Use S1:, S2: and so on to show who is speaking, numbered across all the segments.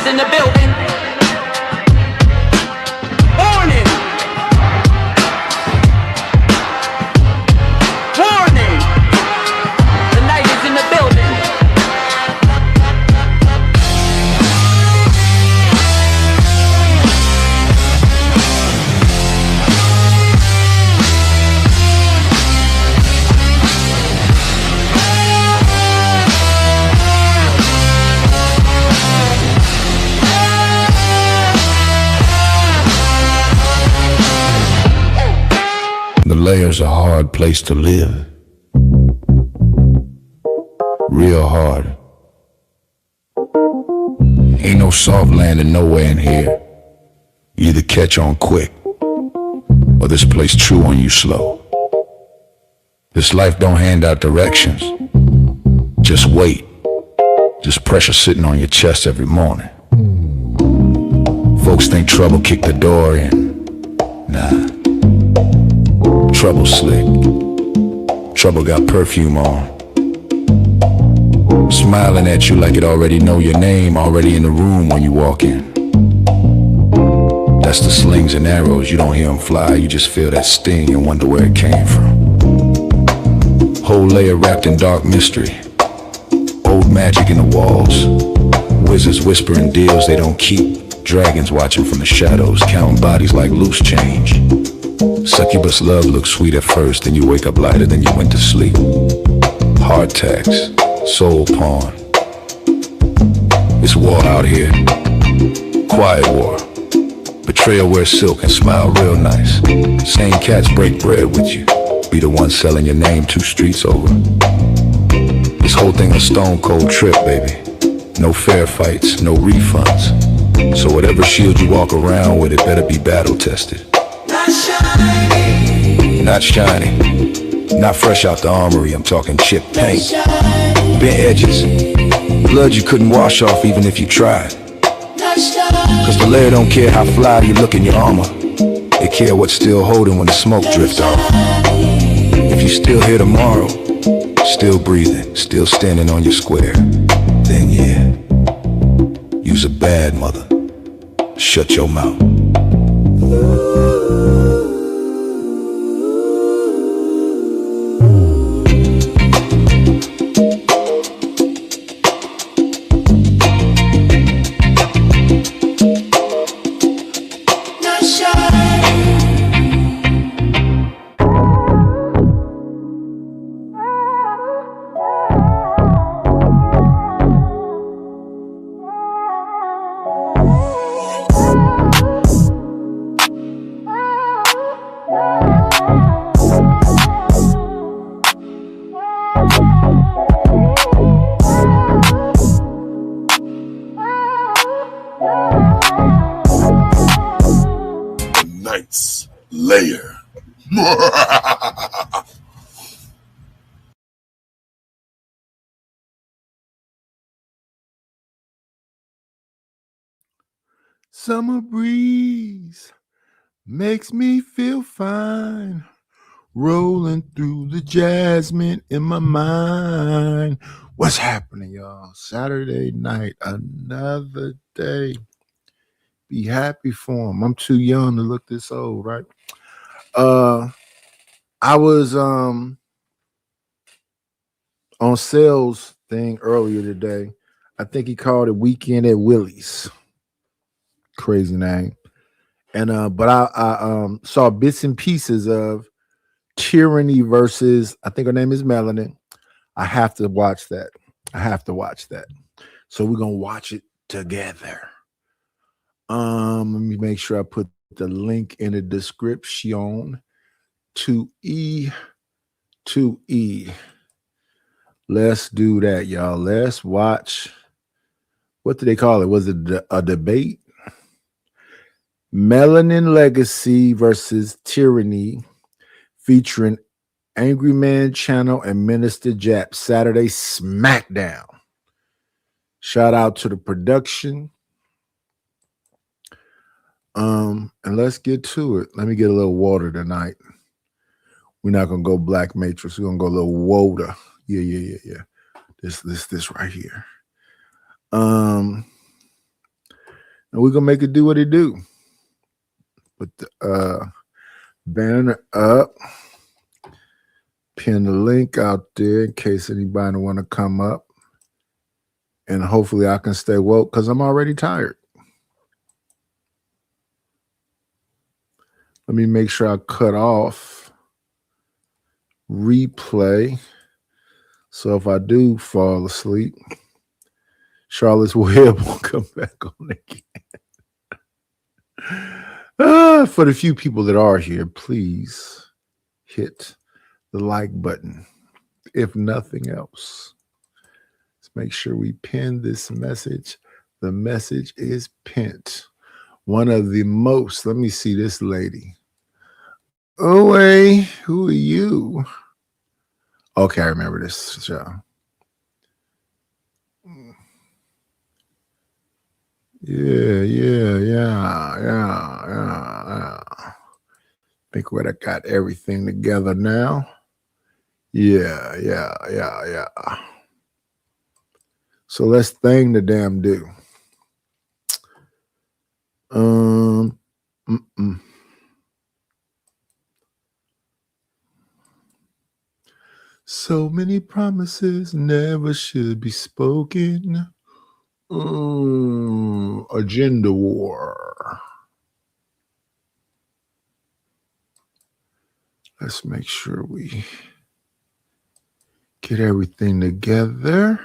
S1: ladies in the building. Warning. Warning. The ladies in the building.
S2: The Layer's a hard place to live. Real hard. Ain't no soft landing nowhere in here. You either catch on quick, or this place chew on you slow. This life don't hand out directions. Just wait. Just pressure sitting on your chest every morning. Folks think trouble kicked the door in. Nah. Trouble slick. Trouble got perfume on. Smiling at you like it already know your name, already in the room when you walk in. That's the slings and arrows, you don't hear them fly, you just feel that sting and wonder where it came from. Whole layer wrapped in dark mystery. Old magic in the walls. Wizards whispering deals they don't keep. Dragons watching from the shadows, counting bodies like loose change. Succubus love looks sweet at first, then you wake up lighter than you went to sleep. Heart tax, soul pawn. It's war out here. Quiet war. Betrayal wears silk and smile real nice. Same cats break bread with you. Be the one selling your name 2 streets over. This whole thing a stone cold trip, baby. No fair fights, no refunds. So whatever shield you walk around with, it better be battle tested. Not shiny, not fresh out the armory, I'm talking chip paint. Bent edges, blood you couldn't wash off even if you tried. Cause the layer don't care how fly you look in your armor. They care what's still holding when the smoke drifts off. If you still here tomorrow, still breathing, still standing on your square, then yeah, you's a bad mother. Shut your mouth.
S3: Night's Layer.
S4: Summer breeze makes me feel fine, rolling through the jasmine in my mind. What's happening, y'all? Saturday night, another day. Be happy for him. I'm too young to look this old, right? I was on sales thing earlier today. I think he called it Weekend at Willie's. Crazy name. And but I saw bits and pieces of Tyranny versus, I think her name is Melanie. I have to watch that. So we're gonna watch it together. Let me make sure I put the link in the description. 2E. Let's do that, y'all. Let's watch. What did they call it? Was it a debate? Melanin Legacy versus Tyranny, featuring Angry Man Channel and Minister Jap. Saturday Smackdown. Shout out to the production. And let's get to it. Let me get a little water tonight. We're not gonna go Black Matrix. We're gonna go a little water. Yeah. This right here. And we're gonna make it do what it do. Put the banner up, pin the link out there in case anybody want to come up. And hopefully I can stay woke because I'm already tired. Let me make sure I cut off replay. So if I do fall asleep, Charlotte's Web will come back on again. For the few people that are here, please hit the like button. If nothing else, let's make sure we pin this message. The message is pinned. One of the most, let me see this lady. Oh, hey, who are you? Okay, I remember this show. Yeah. Think we got everything together now. Yeah. So let's thing the damn do. So many promises never should be spoken. Agenda war. Let's make sure we get everything together.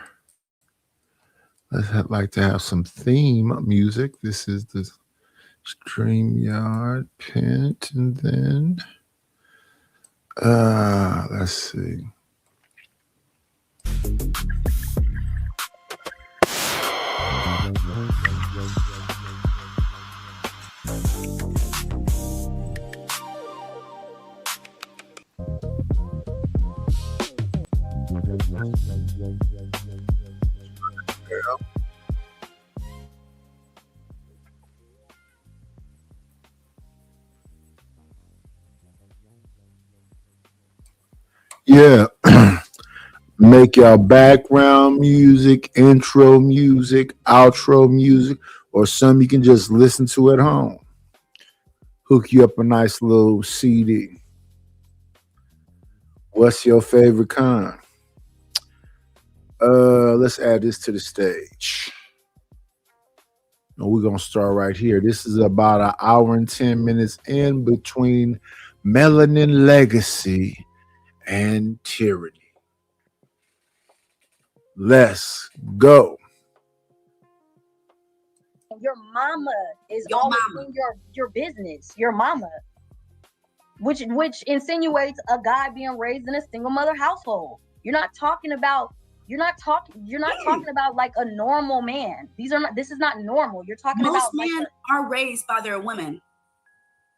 S4: I'd like to have some theme music. This is the StreamYard pint, and then let's see. Yeah. Make your background music, intro music, outro music, or some you can just listen to at home. Hook you up a nice little CD. What's your favorite kind? Let's add this to the stage. And we're gonna start right here. This is about an hour and 10 minutes in between Melanin Legacy and Tyranny. Let's go.
S5: Your mama is always in your business. Your mama, which insinuates a guy being raised in a single mother household. You're not talking about like a normal man. This is not normal. You're talking
S6: most
S5: about
S6: men are raised by their women,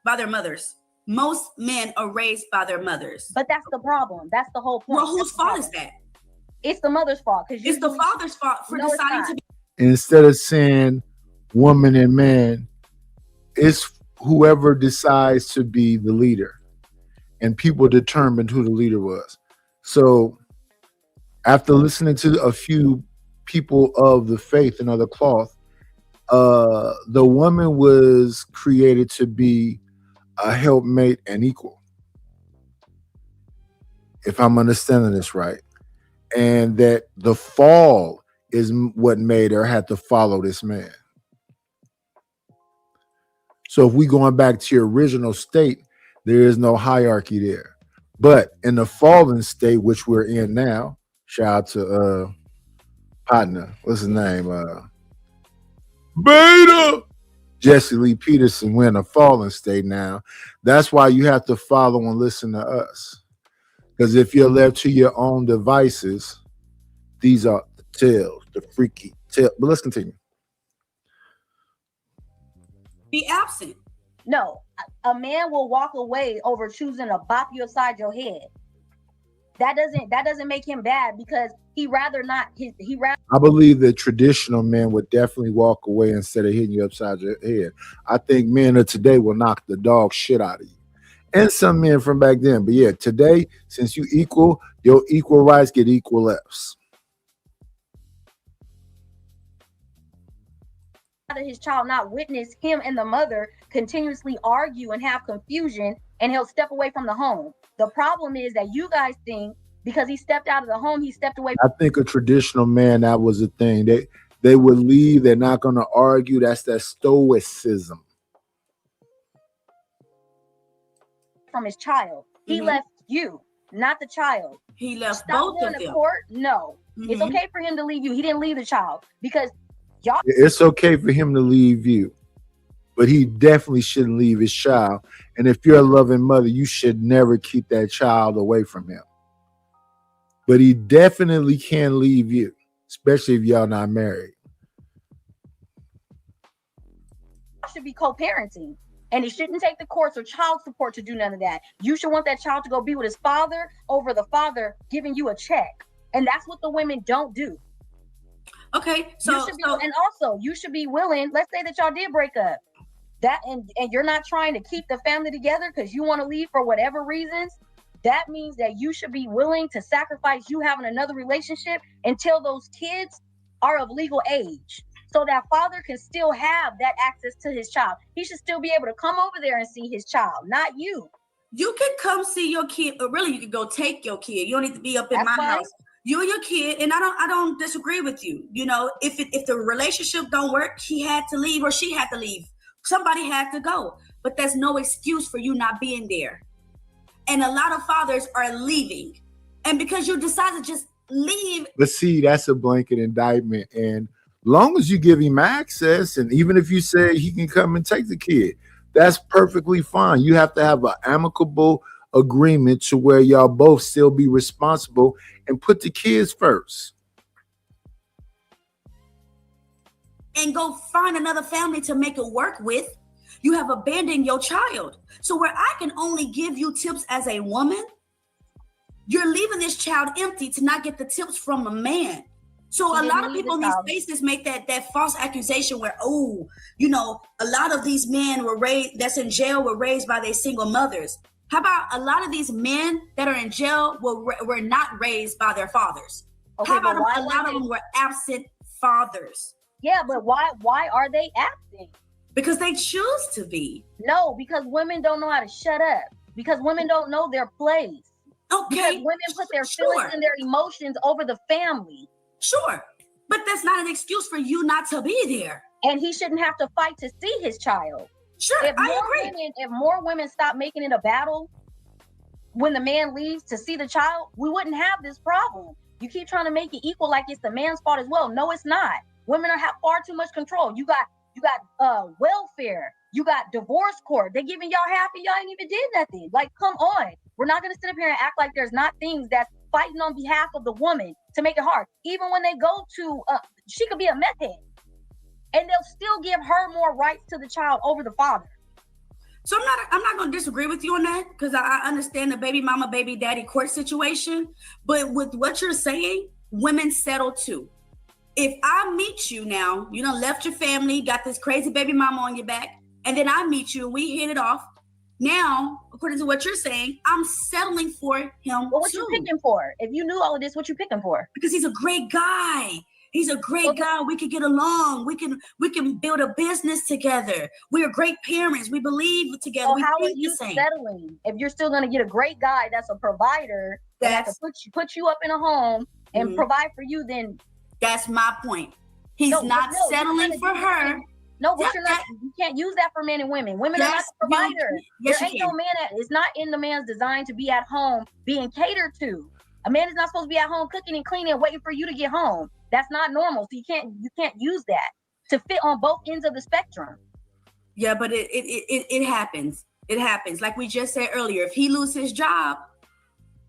S6: by their mothers. Most men are raised by their mothers.
S5: But that's the problem. That's the whole point.
S6: Well, whose fault is that?
S5: It's the mother's fault, because
S6: it's the father's fault for deciding to be.
S4: Instead of saying woman and man, it's whoever decides to be the leader, and people determined who the leader was. So after listening to a few people of the faith and other cloth, the woman was created to be a helpmate and equal, if I'm understanding this right. And that the fall is what made her have to follow this man. So if we going back to your original state, there is no hierarchy there. But in the fallen state, which we're in now, shout out to partner, what's his name? Beta Jesse Lee Peterson. We're in a fallen state now. That's why you have to follow and listen to us. Because if you're left to your own devices, these are the tales, the freaky tale. But let's continue.
S6: Be absent.
S5: No, a man will walk away over choosing to bop you upside your head. That doesn't make him bad, because he rather not.
S4: I believe that traditional men would definitely walk away instead of hitting you upside your head. I think men of today will knock the dog shit out of you. And some men from back then. But yeah, today, since you equal, your equal rights get equal lefts.
S5: his child not witness him and the mother continuously argue and have confusion, and he'll step away from the home. The problem is that you guys think because he stepped out of the home, he stepped away
S4: I think a traditional man, that was a thing. They would leave. They're not going to argue. That's that stoicism.
S5: from his child. He left you, not the child.
S6: He left
S5: Stop
S6: both
S5: going
S6: of
S5: to
S6: them.
S5: court. No, it's okay for him to leave you. He didn't leave the child because y'all.
S4: It's okay for him to leave you, but he definitely shouldn't leave his child. And if you're a loving mother, you should never keep that child away from him. But he definitely can leave you, especially if y'all not married.
S5: Should be co-parenting, and he shouldn't take the courts or child support to do none of that. You should want that child to go be with his father over the father giving you a check, and that's what the women don't do.
S6: Okay,
S5: You should be, and also you should be willing. Let's say that y'all did break up, that and you're not trying to keep the family together because you want to leave for whatever reasons. That means that you should be willing to sacrifice you having another relationship until those kids are of legal age, so that father can still have that access to his child. He should still be able to come over there and see his child, not you.
S6: You can come see your kid, or really you can go take your kid. You don't need to be up in
S5: That's
S6: my
S5: fine.
S6: house. You and your kid, and I don't disagree with you. You know, if the relationship don't work, he had to leave or she had to leave. Somebody had to go. But there's no excuse for you not being there. And a lot of fathers are leaving. And because you decide to just leave.
S4: But see, that's a blanket indictment. And long as you give him access, and even if you say he can come and take the kid, that's perfectly fine. You have to have an amicable agreement to where y'all both still be responsible and put the kids first.
S6: And go find another family to make it work with. You have abandoned your child. So where I can only give you tips as a woman, you're leaving this child empty to not get the tips from a man. So a lot of people in these spaces make that false accusation where, oh, you know, a lot of these men were raised, that's in jail, were raised by their single mothers. How about a lot of these men that are in jail were not raised by their fathers?
S5: Okay,
S6: How about
S5: but
S6: a lot of them were absent fathers?
S5: Yeah, but why are they absent?
S6: Because they choose to be.
S5: No, because women don't know how to shut up. Because women don't know their place.
S6: Okay.
S5: Because women put their feelings and their emotions over the family.
S6: Sure. But that's not an excuse for you not to be there.
S5: And he shouldn't have to fight to see his child.
S6: Sure, I agree.
S5: If more women stop making it a battle when the man leaves to see the child, we wouldn't have this problem. You keep trying to make it equal like it's the man's fault as well. No, it's not. Women have far too much control. You got welfare. You got divorce court. They're giving y'all half and y'all ain't even did nothing. Like, come on. We're not going to sit up here and act like there's not things that's fighting on behalf of the woman to make it hard. Even when they go to, she could be a meth head, and they'll still give her more rights to the child over the father.
S6: So I'm not going to disagree with you on that, because I understand the baby mama, baby daddy court situation. But with what you're saying, women settle too. If I meet you now, you done left your family, got this crazy baby mama on your back, and then I meet you and we hit it off. Now, according to what you're saying, I'm settling for him.
S5: Well, what you picking for? If you knew all of this, what you picking for?
S6: Because he's a great guy. He's a great guy. We could get along. We can build a business together. We're great parents. We believe together.
S5: So how are you settling if you're still going to get a great guy that's a provider that has to put you up in a home and provide for you? Then
S6: that's my point. He's not settling for her.
S5: No, but you can't use that for men and women. Women are not the provider. There ain't no man it's not in the man's design to be at home being catered to. A man is not supposed to be at home cooking and cleaning and waiting for you to get home. That's not normal. So you can't use that to fit on both ends of the spectrum.
S6: Yeah, but it happens. It happens. Like we just said earlier, if he loses his job,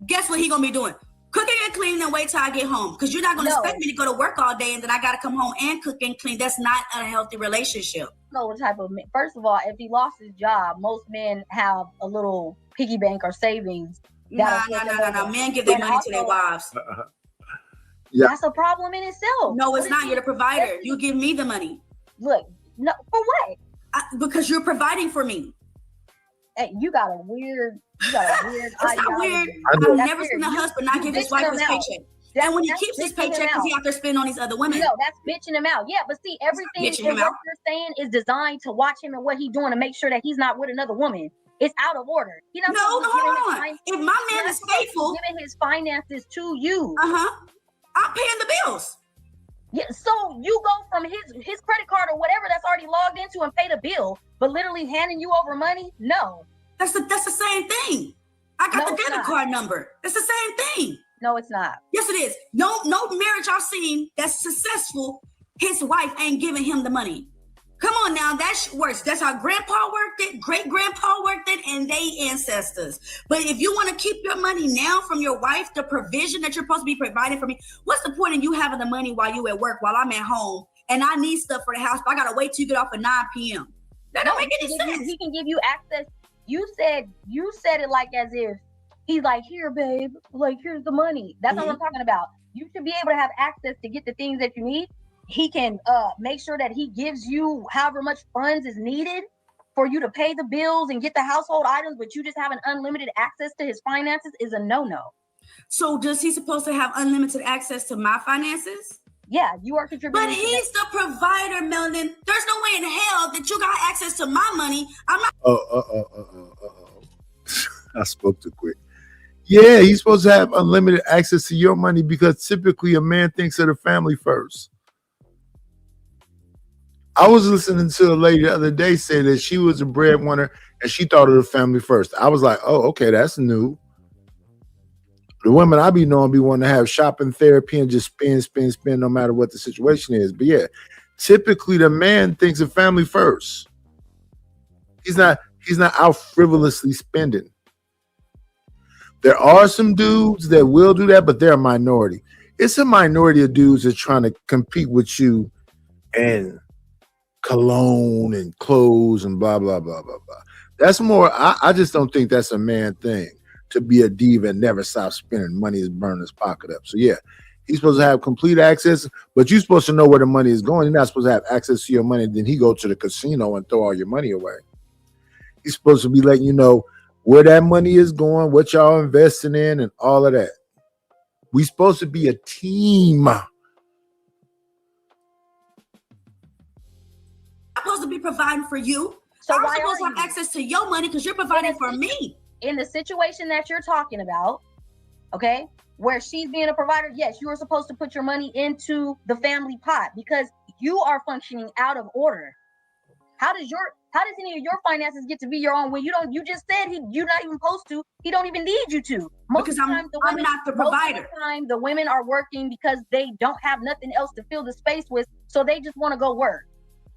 S6: guess what he gonna be doing? Cooking and cleaning and wait till I get home. Because you're not gonna expect me to go to work all day and then I gotta come home and cook and clean. That's not a healthy relationship.
S5: No, what type of man? First of all, if he lost his job, most men have a little piggy bank or savings.
S6: No. Men give their money to their wives.
S4: Yeah.
S5: That's a problem in itself.
S6: No, it's not. You're the provider. You give me the money.
S5: Look, no, for what?
S6: Because you're providing for me.
S5: Hey, you got a weird
S6: That's not weird. I've never seen a husband not give his wife his paycheck. And when he
S5: That's
S6: keeps his
S5: bitching him
S6: paycheck, because
S5: out.
S6: he out there spending on these other women.
S5: No, that's bitching him out. Yeah, but see, everything
S6: bitching
S5: in
S6: him
S5: what
S6: out.
S5: you're saying is designed to watch him and what he's doing to make sure that he's not with another woman. It's out of order. He not
S6: No,
S5: supposed to be
S6: hold
S5: giving his
S6: on. If my man is faithful,
S5: giving his finances to you.
S6: I'm paying the bills.
S5: Yeah, so you go from his credit card or whatever that's already logged into and pay the bill, but literally handing you over money? No.
S6: That's the same thing. I got
S5: No,
S6: the
S5: it's
S6: debit
S5: not.
S6: card number. It's the same thing.
S5: No, it's not.
S6: Yes, it is. No marriage I've seen that's successful, his wife ain't giving him the money. Come on now, that works. That's how grandpa worked it, great-grandpa worked it, and they ancestors. But if you want to keep your money now from your wife, the provision that you're supposed to be providing for me, what's the point in you having the money while you at work, while I'm at home, and I need stuff for the house, but I got to wait till you get off at 9 p.m.? That don't make any sense.
S5: He can give you access. You said it like as if he's like, here, babe, like, here's the money. That's what I'm talking about. You should be able to have access to get the things that you need. He can make sure that he gives you however much funds is needed for you to pay the bills and get the household items, but you just having unlimited access to his finances is a no-no.
S6: So does he supposed to have unlimited access to my finances?
S5: Yeah, you are contributing.
S6: But he's the provider, Melanin. There's no way in hell that you got access to my money. I'm not.
S4: I spoke too quick. Yeah, he's supposed to have unlimited access to your money because typically a man thinks of the family first. I was listening to a lady the other day say that she was a breadwinner and she thought of the family first. I was like, oh, okay, that's new. The women I be knowing be wanting to have shopping therapy and just spend no matter what the situation is. But yeah, typically the man thinks of family first. He's not out frivolously spending. There are some dudes that will do that, but they're a minority. It's a minority of dudes that are trying to compete with you and cologne and clothes and blah, blah, blah, blah, blah. That's more, I just don't think that's a man thing to be a diva and never stop spending money is burning his pocket up. So yeah, he's supposed to have complete access, but you're supposed to know where the money is going. You're not supposed to have access to your money. Then he go to the casino and throw all your money away. He's supposed to be letting you know where that money is going, what y'all investing in, and all of that. We supposed to be a team.
S6: I'm supposed to be providing for you.
S5: So
S6: I'm
S5: why
S6: supposed to
S5: are
S6: have
S5: you?
S6: access to your money because you're providing for me.
S5: In the situation that you're talking about, okay, where she's being a provider, yes, you are supposed to put your money into the family pot because you are functioning out of order. How does any of your finances get to be your own when you just said you're not even supposed to, he don't even need you to.
S6: Because I'm not the provider.
S5: Most of the time, the women are working because they don't have nothing else to fill the space with, so they just want to go work.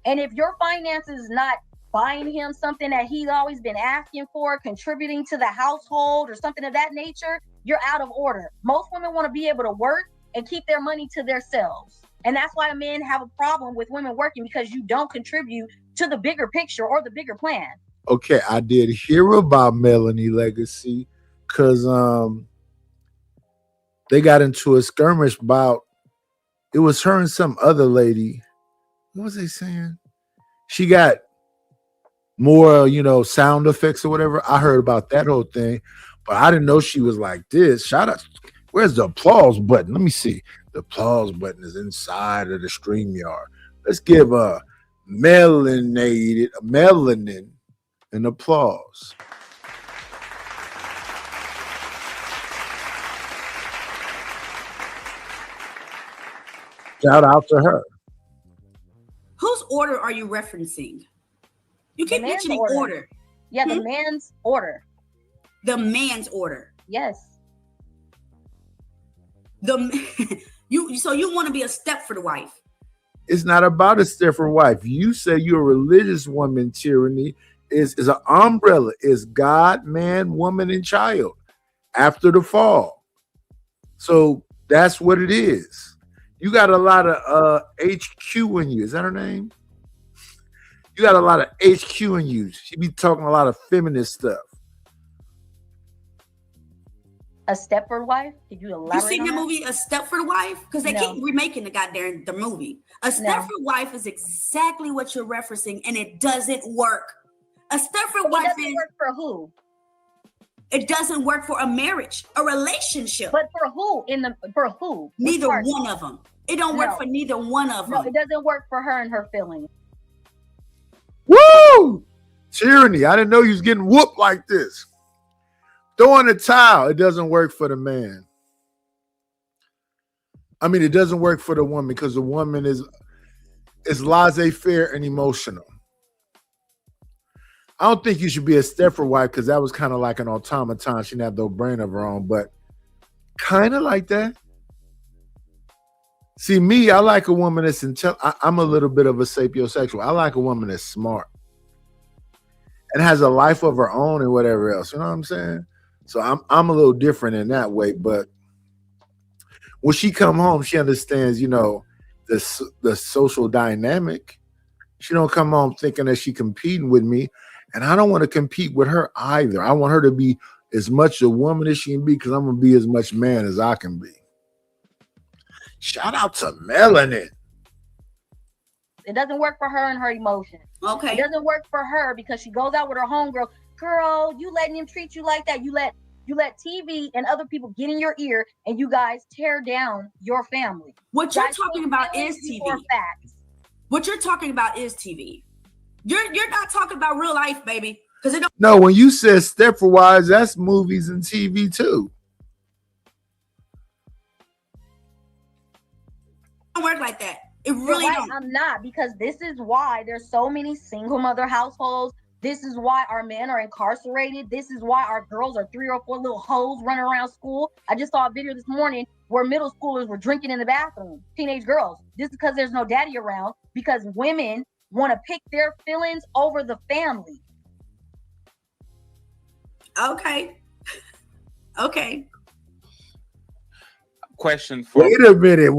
S5: And if your finances is not buying him something that he's always been asking for, contributing to the household or something of that nature, you're out of order. Most women want to be able to work and keep their money to themselves. And that's why men have a problem with women working, because you don't contribute to the bigger picture or the bigger plan.
S4: Okay, I did hear about Melanie Legacy because they got into a skirmish about, it was her and some other lady. What was they saying? She got more, sound effects or whatever. I heard about that whole thing, but I didn't know she was like this. Shout out. Where's the applause button? Let me see. The applause button is inside of the StreamYard. Let's give melanin an applause. Shout out to her.
S6: Whose order are you referencing? You keep mentioning order.
S5: Yeah, the man's order.
S6: The man's order.
S5: Yes.
S6: So you want to be a step for the wife.
S4: It's not about a step for wife. You say you're a religious woman. Tyranny is an umbrella. It's God, man, woman, and child after the fall. So that's what it is. You got a lot of HQ in you. Is that her name? You got a lot of HQ in you. She be talking a lot of feminist stuff.
S5: A Stepford Wife? Did you elaborate?
S6: You seen the movie A Stepford Wife? Because they keep remaking the movie. A Stepford Wife is exactly what you're referencing, and it doesn't work. A Stepford Wife
S5: doesn't work for who?
S6: It doesn't work for a marriage, a relationship.
S5: But for who? For who?
S6: Neither
S5: Which part?
S6: one of them. It don't work
S5: No.
S6: for neither one of
S5: No,
S6: them.
S5: it doesn't work for her and her feelings.
S4: Woo! Tyranny. I didn't know you was getting whooped like this. Throwing the towel. It doesn't work for the man. I mean, it doesn't work for the woman because the woman is laissez-faire and emotional. I don't think you should be a Stepford wife because that was kind of like an automaton. She didn't have no brain of her own, but kind of like that. See, me, I like a woman that's intelligent. I'm a little bit of a sapiosexual. I like a woman that's smart and has a life of her own and whatever else. You know what I'm saying? So I'm a little different in that way. But when she come home, she understands, you know, the social dynamic. She don't come home thinking that she competing with me. And I don't want to compete with her either. I want her to be as much a woman as she can be because I'm going to be as much man as I can be. Shout out to Melanin.
S5: It doesn't work for her and her emotions.
S6: Okay.
S5: It doesn't work for her because she goes out with her homegirl. Girl, you letting him treat you like that. You let TV and other people get in your ear and you guys tear down your family.
S6: What you're
S5: Guys,
S6: talking about is
S5: feelings
S6: TV.
S5: before facts.
S6: What you're talking about is TV. You're not talking about real life, baby. Because it don't
S4: No, when you said Stepford Wives, that's movies and TV too.
S6: work like that. It
S5: You're
S6: really
S5: right,
S6: don't.
S5: I'm not, because this is why there's so many single mother households. This is why our men are incarcerated. This is why our girls are 3 or 4 little hoes running around school. I just saw a video this morning where middle schoolers were drinking in the bathroom, teenage girls. This is because there's no daddy around, because women want to pick their feelings over the family.
S6: Okay. Okay.
S7: Question for
S4: Wait a minute,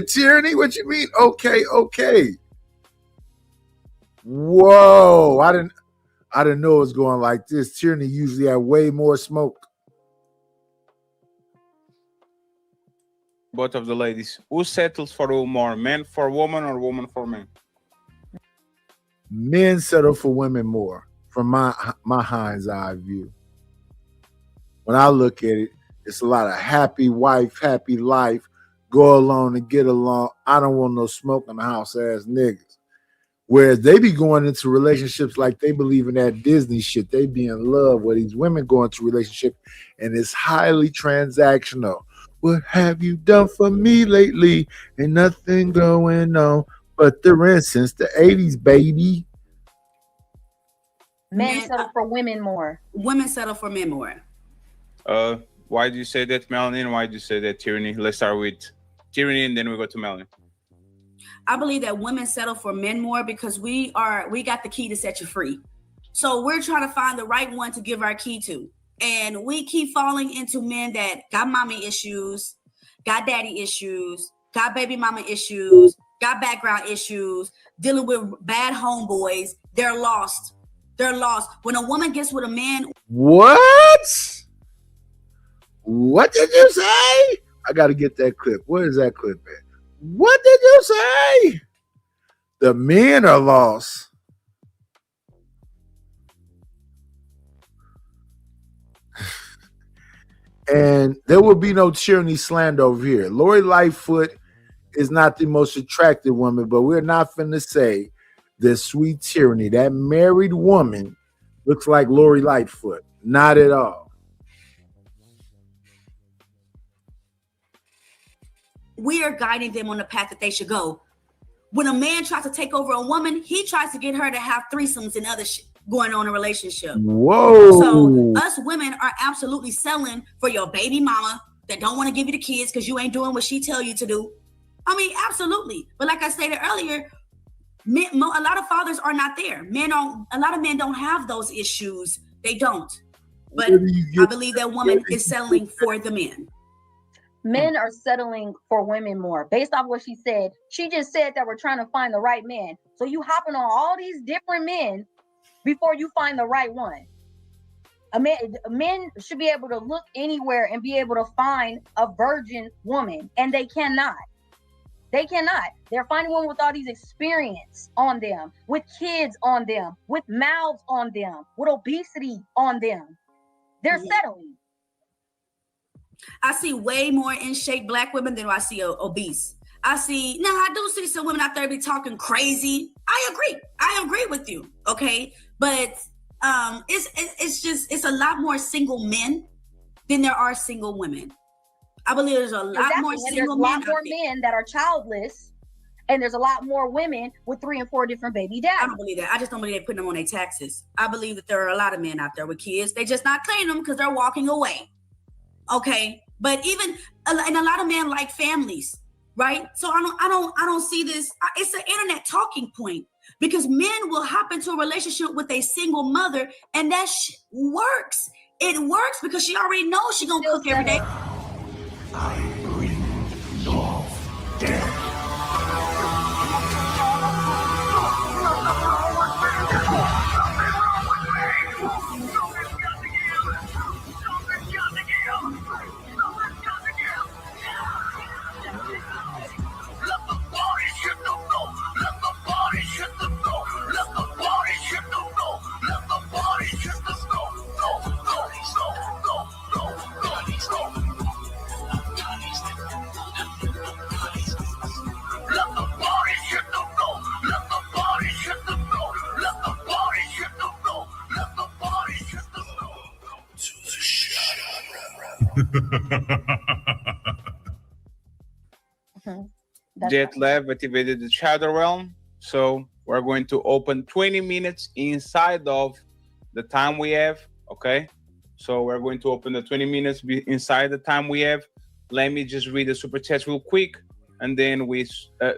S4: Tyranny. What you mean? Okay. Whoa, I didn't know it was going like this. Tyranny usually had way more smoke.
S7: both of the ladies. Who settles for who more, men for woman or woman for men?
S4: Men settle for women more, from my hind's eye view. When I look at it, it's a lot of happy wife, happy life, go along and get along. I don't want no smoke in the house ass niggas. Whereas they be going into relationships like they believe in that Disney shit. They be in love with these women go into relationship and it's highly transactional. What have you done for me lately? Ain't nothing going on but the rent since the 80s, baby.
S5: Men
S6: Men-
S5: settle for women more.
S6: Women settle for men more.
S7: Why do you say that, Melanie? And why do you say that, Tyranny? Let's start with Tyranny and then we go to Melanie.
S6: I believe that women settle for men more because we got the key to set you free. So we're trying to find the right one to give our key to. And we keep falling into men that got mommy issues, got daddy issues, got baby mama issues, got background issues, dealing with bad homeboys. They're lost. They're lost. When a woman gets with a man,
S4: What? What did you say? I got to get that clip. Where is that clip at? What did you say? The men are lost. And there will be no tyranny slander over here. Lori Lightfoot is not the most attractive woman, but we're not finna say that Sweet Tyranny, that married woman, looks like Lori Lightfoot. Not at all.
S6: we are guiding them on the path that they should go. When a man tries to take over a woman, he tries to get her to have threesomes and other shit going on in a relationship.
S4: Whoa.
S6: So us women are absolutely selling for your baby mama that don't want to give you the kids because you ain't doing what she tell you to do. I mean, absolutely. But like I stated earlier, a lot of fathers are not there. A lot of men don't have those issues. They don't. But I believe that woman is settling for the men.
S5: Men are settling for women more based off what she said. She just said that we're trying to find the right man. So you hopping on all these different men before you find the right one. Men should be able to look anywhere and be able to find a virgin woman, and they cannot. They cannot. They're finding women with all these experience on them, with kids on them, with mouths on them, with obesity on them. They're settling.
S6: I see way more in shape Black women than I see obese. I do see some women out there be talking crazy. I agree with you. Okay, but it's a lot more single men than there are single women. I believe there's a lot more single men.
S5: There's a lot more men that are childless, and there's a lot more women with 3 and 4 different baby daddies.
S6: I don't believe that. I just don't believe they're putting them on their taxes. I believe that there are a lot of men out there with kids. They just not claiming them because they're walking away. Okay, but and a lot of men like families, right? So I don't see this. It's an internet talking point because men will hop into a relationship with a single mother, and that works. It works because she already knows she's gonna cook every day.
S2: I bring North death.
S7: Jet Lab activated the Shadow Realm, so we're going to open 20 minutes inside of the time we have. Okay, so we're going to open the 20 minutes inside the time we have. Let me just read the super chats real quick, and then do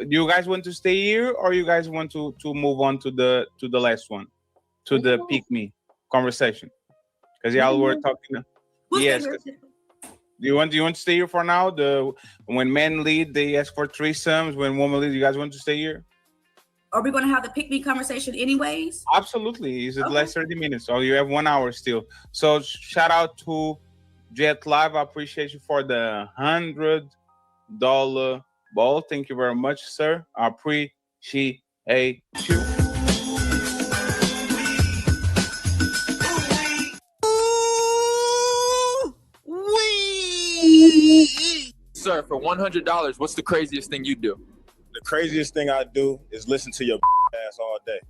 S7: you guys want to stay here, or you guys want to move on to the last one, to the Pick Me conversation? Because y'all were talking. Yes. Do you want to stay here for now? When men lead, they ask for threesomes. When women lead, you guys want to stay here?
S6: Are we going to have the Pick Me conversation anyways?
S7: Absolutely. It's the last 30 minutes. So you have 1 hour still. So shout out to Jet Live. I appreciate you for the $100 ball. Thank you very much, sir. I appreciate you.
S8: Sir, for $100, what's the craziest thing you do?
S9: The craziest thing I do is listen to your ass all day.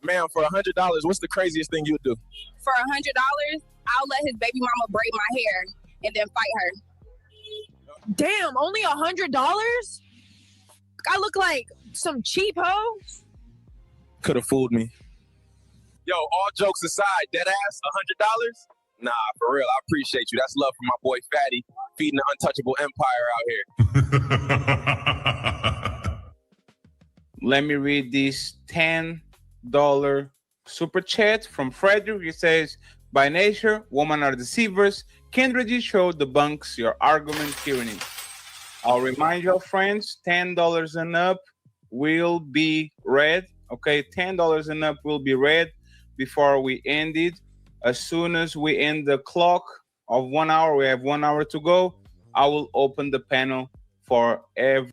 S8: Ma'am, for $100, what's the craziest thing you do?
S10: For $100, I'll let his baby mama braid my hair and then fight her.
S11: Damn, only $100? I look like some cheap hoe.
S8: Could have fooled me. Yo, all jokes aside, dead ass, $100? Nah, for real, I appreciate you. That's love for my boy Fatty, feeding the untouchable empire out here.
S7: Let me read this $10 super chat from Frederick. It says, by nature, women are deceivers. Kendra G show debunks your argument tyranny. I'll remind your friends, $10 and up will be read. Okay, $10 and up will be read before we end it. As soon as we end the clock of 1 hour, we have 1 hour to go, I will open the panel for every.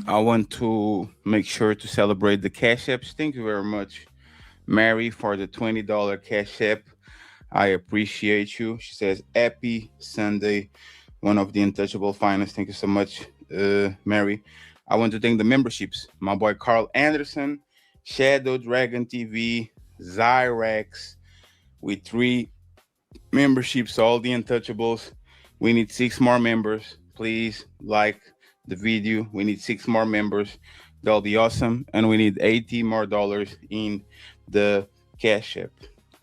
S7: I want to make sure to celebrate the Cash Apps. Thank you very much, Mary, for the $20 Cash App. I appreciate you. She says, happy Sunday, one of the untouchable finest. Thank you so much, Mary. I want to thank the memberships. My boy Carl Anderson, Shadow Dragon TV, Zyrex, with 3 memberships, all the untouchables. We need 6 more members. Please like the video. We need 6 more members. That'll be awesome. And we need $80 more in the Cash App.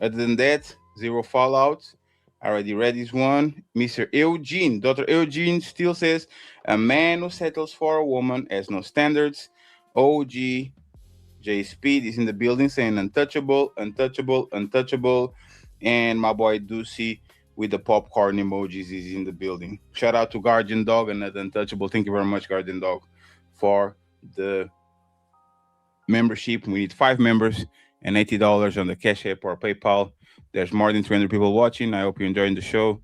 S7: Other than that, 0 fallouts. I already read this one. Mr. Eugene, Dr. Eugene still says, a man who settles for a woman has no standards. OG J Speed is in the building saying untouchable, untouchable, untouchable. And my boy Ducey with the popcorn emojis is in the building. Shout out to Guardian Dog, another untouchable. Thank you very much, Guardian Dog, for the membership. We need 5 members and $80 on the Cash App or PayPal. There's more than 300 people watching. I hope you're enjoying the show.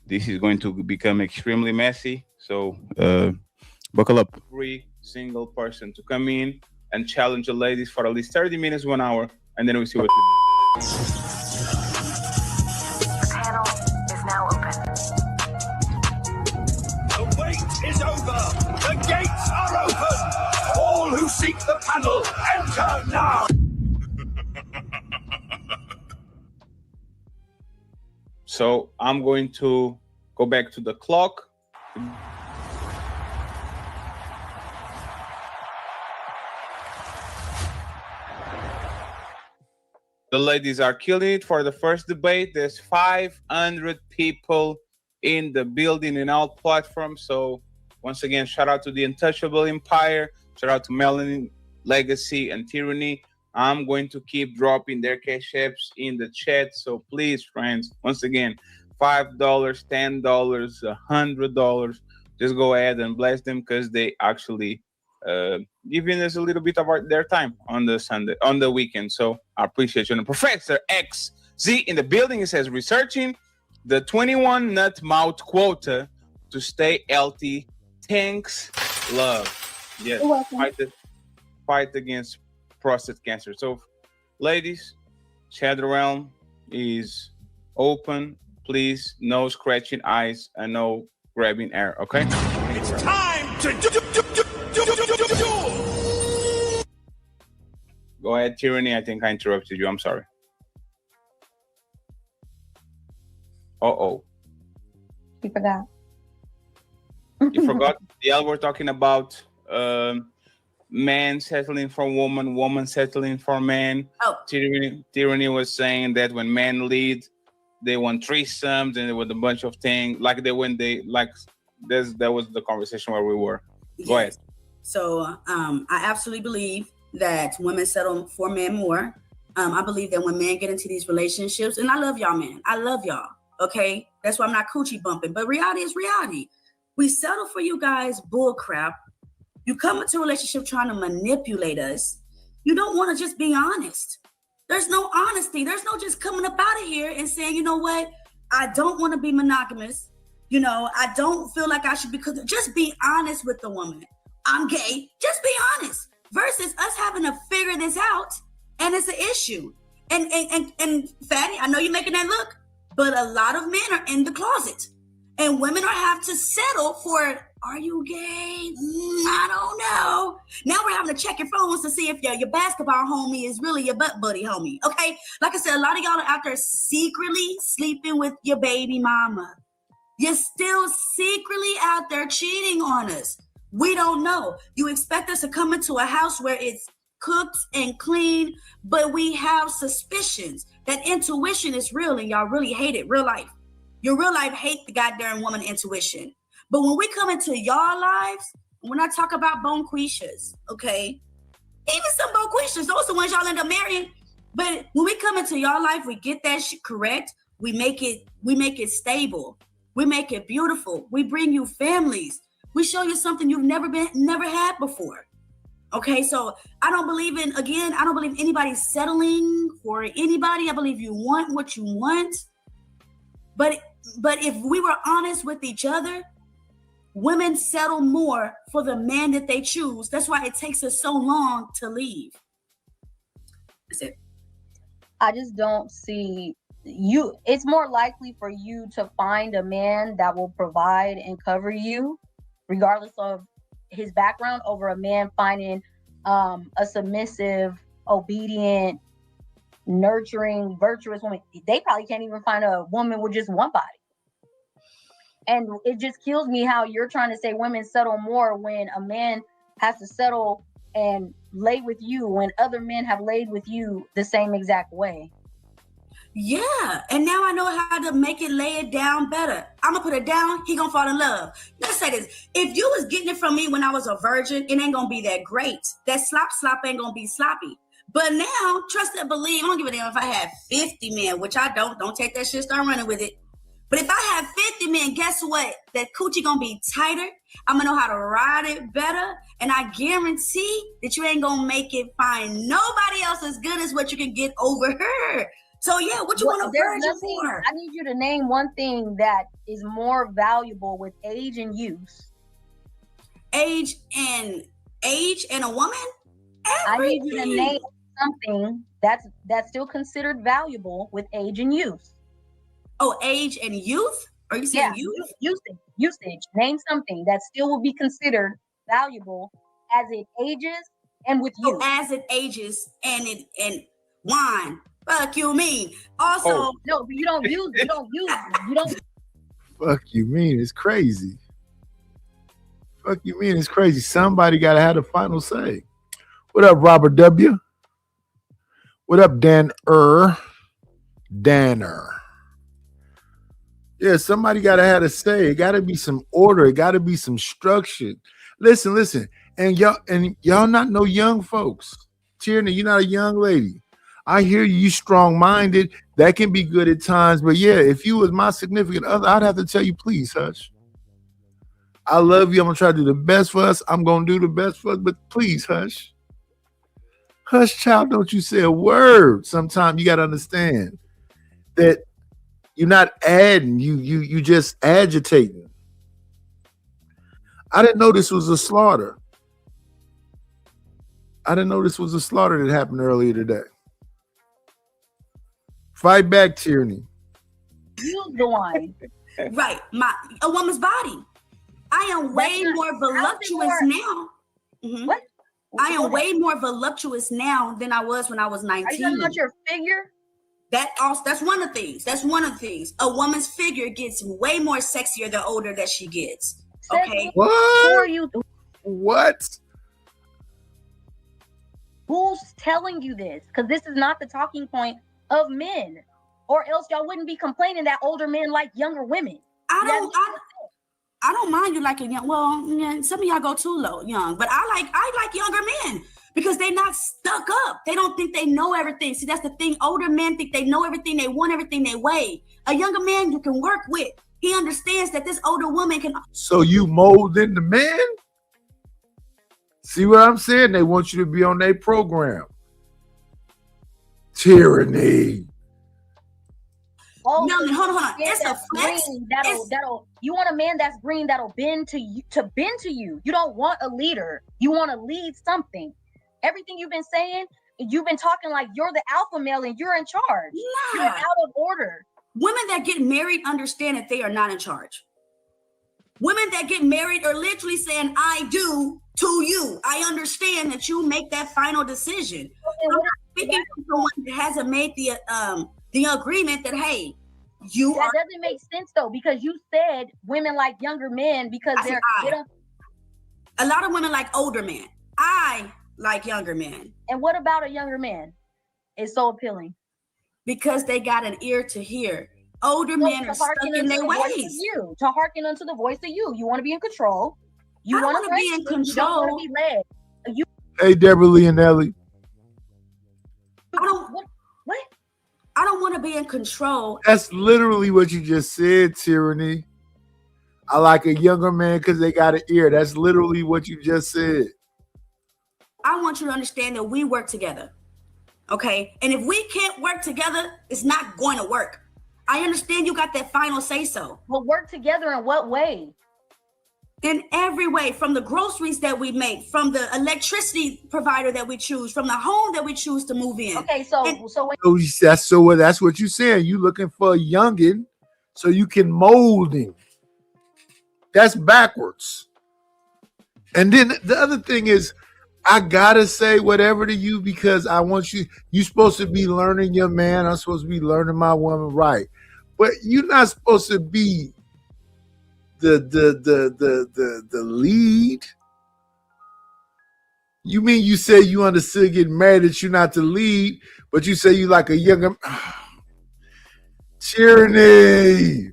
S7: This is going to become extremely messy. So buckle up. Every single person to come in and challenge the ladies for at least 30 minutes, 1 hour, and then we see what.
S12: The panel is now open.
S13: The wait is over. The gates are open. All who seek the panel, enter now.
S7: So I'm going to go back to the clock. The ladies are killing it for the first debate. There's 500 people in the building in all platforms. So once again, shout out to the Untouchable Empire. Shout out to Melanie, Legacy, and Tyranny. I'm going to keep dropping their cash apps in the chat. So please, friends, once again, $5, $10, $100. Just go ahead and bless them because they actually giving us a little bit of their time on the weekend. So I appreciate you. And Professor XZ in the building, it says researching the 21 nut mouth quota to stay healthy. Thanks, love. Yes, fight against prostate cancer. So ladies, Chat Realm is open. Please, no scratching eyes and no grabbing air, okay?
S13: It's time to do.
S7: Go ahead, Tyranny. I think I interrupted you. I'm sorry. Uh-oh.
S5: You forgot.
S7: You forgot? Yeah, we're talking about man settling for woman, woman settling for man.
S6: Oh.
S7: Tyranny was saying that when men lead, they want threesomes and there was a bunch of things. Like that was the conversation where we were. Go ahead.
S6: So I absolutely believe that women settle for men more. I believe that when men get into these relationships, and I love y'all, man. I love y'all. Okay. That's why I'm not coochie bumping. But reality is reality. We settle for you guys bull crap. You come into a relationship trying to manipulate us. You don't want to just be honest. There's no honesty. There's no just coming up out of here and saying, you know what? I don't want to be monogamous. You know, I don't feel like I should be. Just be honest with the woman. I'm gay. Just be honest. Versus us having to figure this out, and it's an issue. And Fatty, I know you're making that look, but a lot of men are in the closet, and women have to settle for. Are you gay? I don't know. Now we're having to check your phones to see if your basketball homie is really your butt buddy homie. Okay, like I said, a lot of y'all are out there secretly sleeping with your baby mama. You're still secretly out there cheating on us. We don't know. You expect us to come into a house where it's cooked and clean, but we have suspicions. That intuition is real, and y'all really hate it. Real life. Your real life hate the goddamn woman intuition. But when we come into y'all lives, when I talk about bonquishas, okay? Even some bonquishas, those are the ones y'all end up marrying. But when we come into y'all life, we get that shit correct. We make it stable. We make it beautiful. We bring you families. We show you something you've never had before. Okay, so I don't believe anybody settling for anybody. I believe you want what you want. But if we were honest with each other, women settle more for the man that they choose. That's why it takes us so long to leave. That's it.
S5: I just don't see you. It's more likely for you to find a man that will provide and cover you, regardless of his background, over a man finding a submissive, obedient, nurturing, virtuous woman. They probably can't even find a woman with just one body. And it just kills me how you're trying to say women settle more when a man has to settle and lay with you when other men have laid with you the same exact way.
S6: Yeah, and now I know how to make it, lay it down better. I'm gonna put it down, he gonna fall in love. Let's say this, if you was getting it from me when I was a virgin, it ain't gonna be that great. That slop ain't gonna be sloppy. But now, trust and believe, I don't give a damn if I have 50 men, which I don't take that shit, start running with it. But if I have 50 men, guess what? That coochie gonna be tighter. I'm gonna know how to ride it better. And I guarantee that you ain't gonna make it find nobody else as good as what you can get over her. So yeah, what you want a
S5: There's
S6: virgin
S5: nothing.
S6: for?
S5: I need you to name one thing that is more valuable with age and use.
S6: Age and a woman?
S5: I need you to
S6: Everything.
S5: name something that's still considered valuable with age and use.
S6: Oh, age and youth? Are you saying youth?
S5: Usage. Name something that still will be considered valuable as it ages and with
S6: So
S5: use.
S6: as it ages and wine. Fuck you mean. Also,
S5: No, but you don't use. You don't.
S4: Fuck you mean it's crazy. Fuck you mean it's crazy. Somebody gotta have the final say. What up, Robert W? What up, Danner? Yeah, somebody gotta have to say. It gotta be some order. It gotta be some structure. Listen, and y'all not no young folks. Tierney, you're not a young lady. I hear you strong-minded. That can be good at times, but yeah, if you was my significant other, I'd have to tell you, please hush. I love you. I'm gonna try to do the best for us. I'm gonna do the best for us, but please hush. Hush, child. Don't you say a word. Sometimes you gotta understand that you're not adding. You just agitating. I didn't know this was a slaughter. I didn't know this was a slaughter that happened earlier today. Fight back, Tierney.
S5: Use the one.
S6: right, a woman's body. I am way more voluptuous now. Mhm.
S5: What?
S6: I am way more voluptuous now than I was when I was 19.
S5: Are you talking about your figure?
S6: That's one of the things. That's one of the things. A woman's figure gets way more sexier the older that she gets. Okay.
S5: Who are you?
S4: What?
S5: Who's telling you this? Because this is not the talking point of men, or else y'all wouldn't be complaining that older men like younger women.
S6: I don't mind you liking young. Well, yeah, some of y'all go too low, young, but I like younger men because they're not stuck up. They don't think they know everything. See, that's the thing. Older men think they know everything. They want everything their way. A younger man you can work with. He understands that this older woman can.
S4: So you molding the man? See what I'm saying? They want you to be on their program. Tyranny.
S5: Oh,
S6: No,
S5: so
S6: hold on.
S5: you
S6: It's a
S5: that's
S6: flex.
S5: green, that'll you want a man that's green that'll bend to you to bend to you. You don't want a leader. You want to lead something. Everything you've been saying, you've been talking like you're the alpha male and you're in charge.
S6: Nah.
S5: You're out of order.
S6: Women that get married understand that they are not in charge. Women that get married are literally saying, I do to you. I understand that you make that final decision. I'm not speaking from someone that hasn't made the agreement that, hey,
S5: that doesn't make sense though, because you said women like younger men because they don't.
S6: A lot of women like older men. I like younger men.
S5: And what about a younger man? It's so appealing.
S6: Because they got an ear to hear. Older men are stuck in their ways.
S5: To hearken unto the voice of you. You want to be in control. You
S6: I don't
S5: want to
S6: be in control.
S5: You don't want to be led. You.
S4: Hey, Deborah Leonelli.
S5: What?
S6: I don't want to be in control.
S4: That's literally what you just said, Tyranny. I like a younger man because they got an ear. That's literally what you just said.
S6: I want you to understand that we work together. Okay? And if we can't work together, it's not going to work. I understand you got that final say so.
S5: But work together in what way?
S6: In every way, from the groceries that we make, from the electricity provider that we choose, from the home that we choose to move in.
S5: Okay, so
S4: that's what you're saying. You looking for a youngin so you can mold him. That's backwards. And then the other thing is, I gotta say whatever to you because I want you. You're supposed to be learning your man. I'm supposed to be learning my woman, right? But you're not supposed to be the lead. You mean you say you understood getting married that you're not the lead, but you say you like a younger tyranny.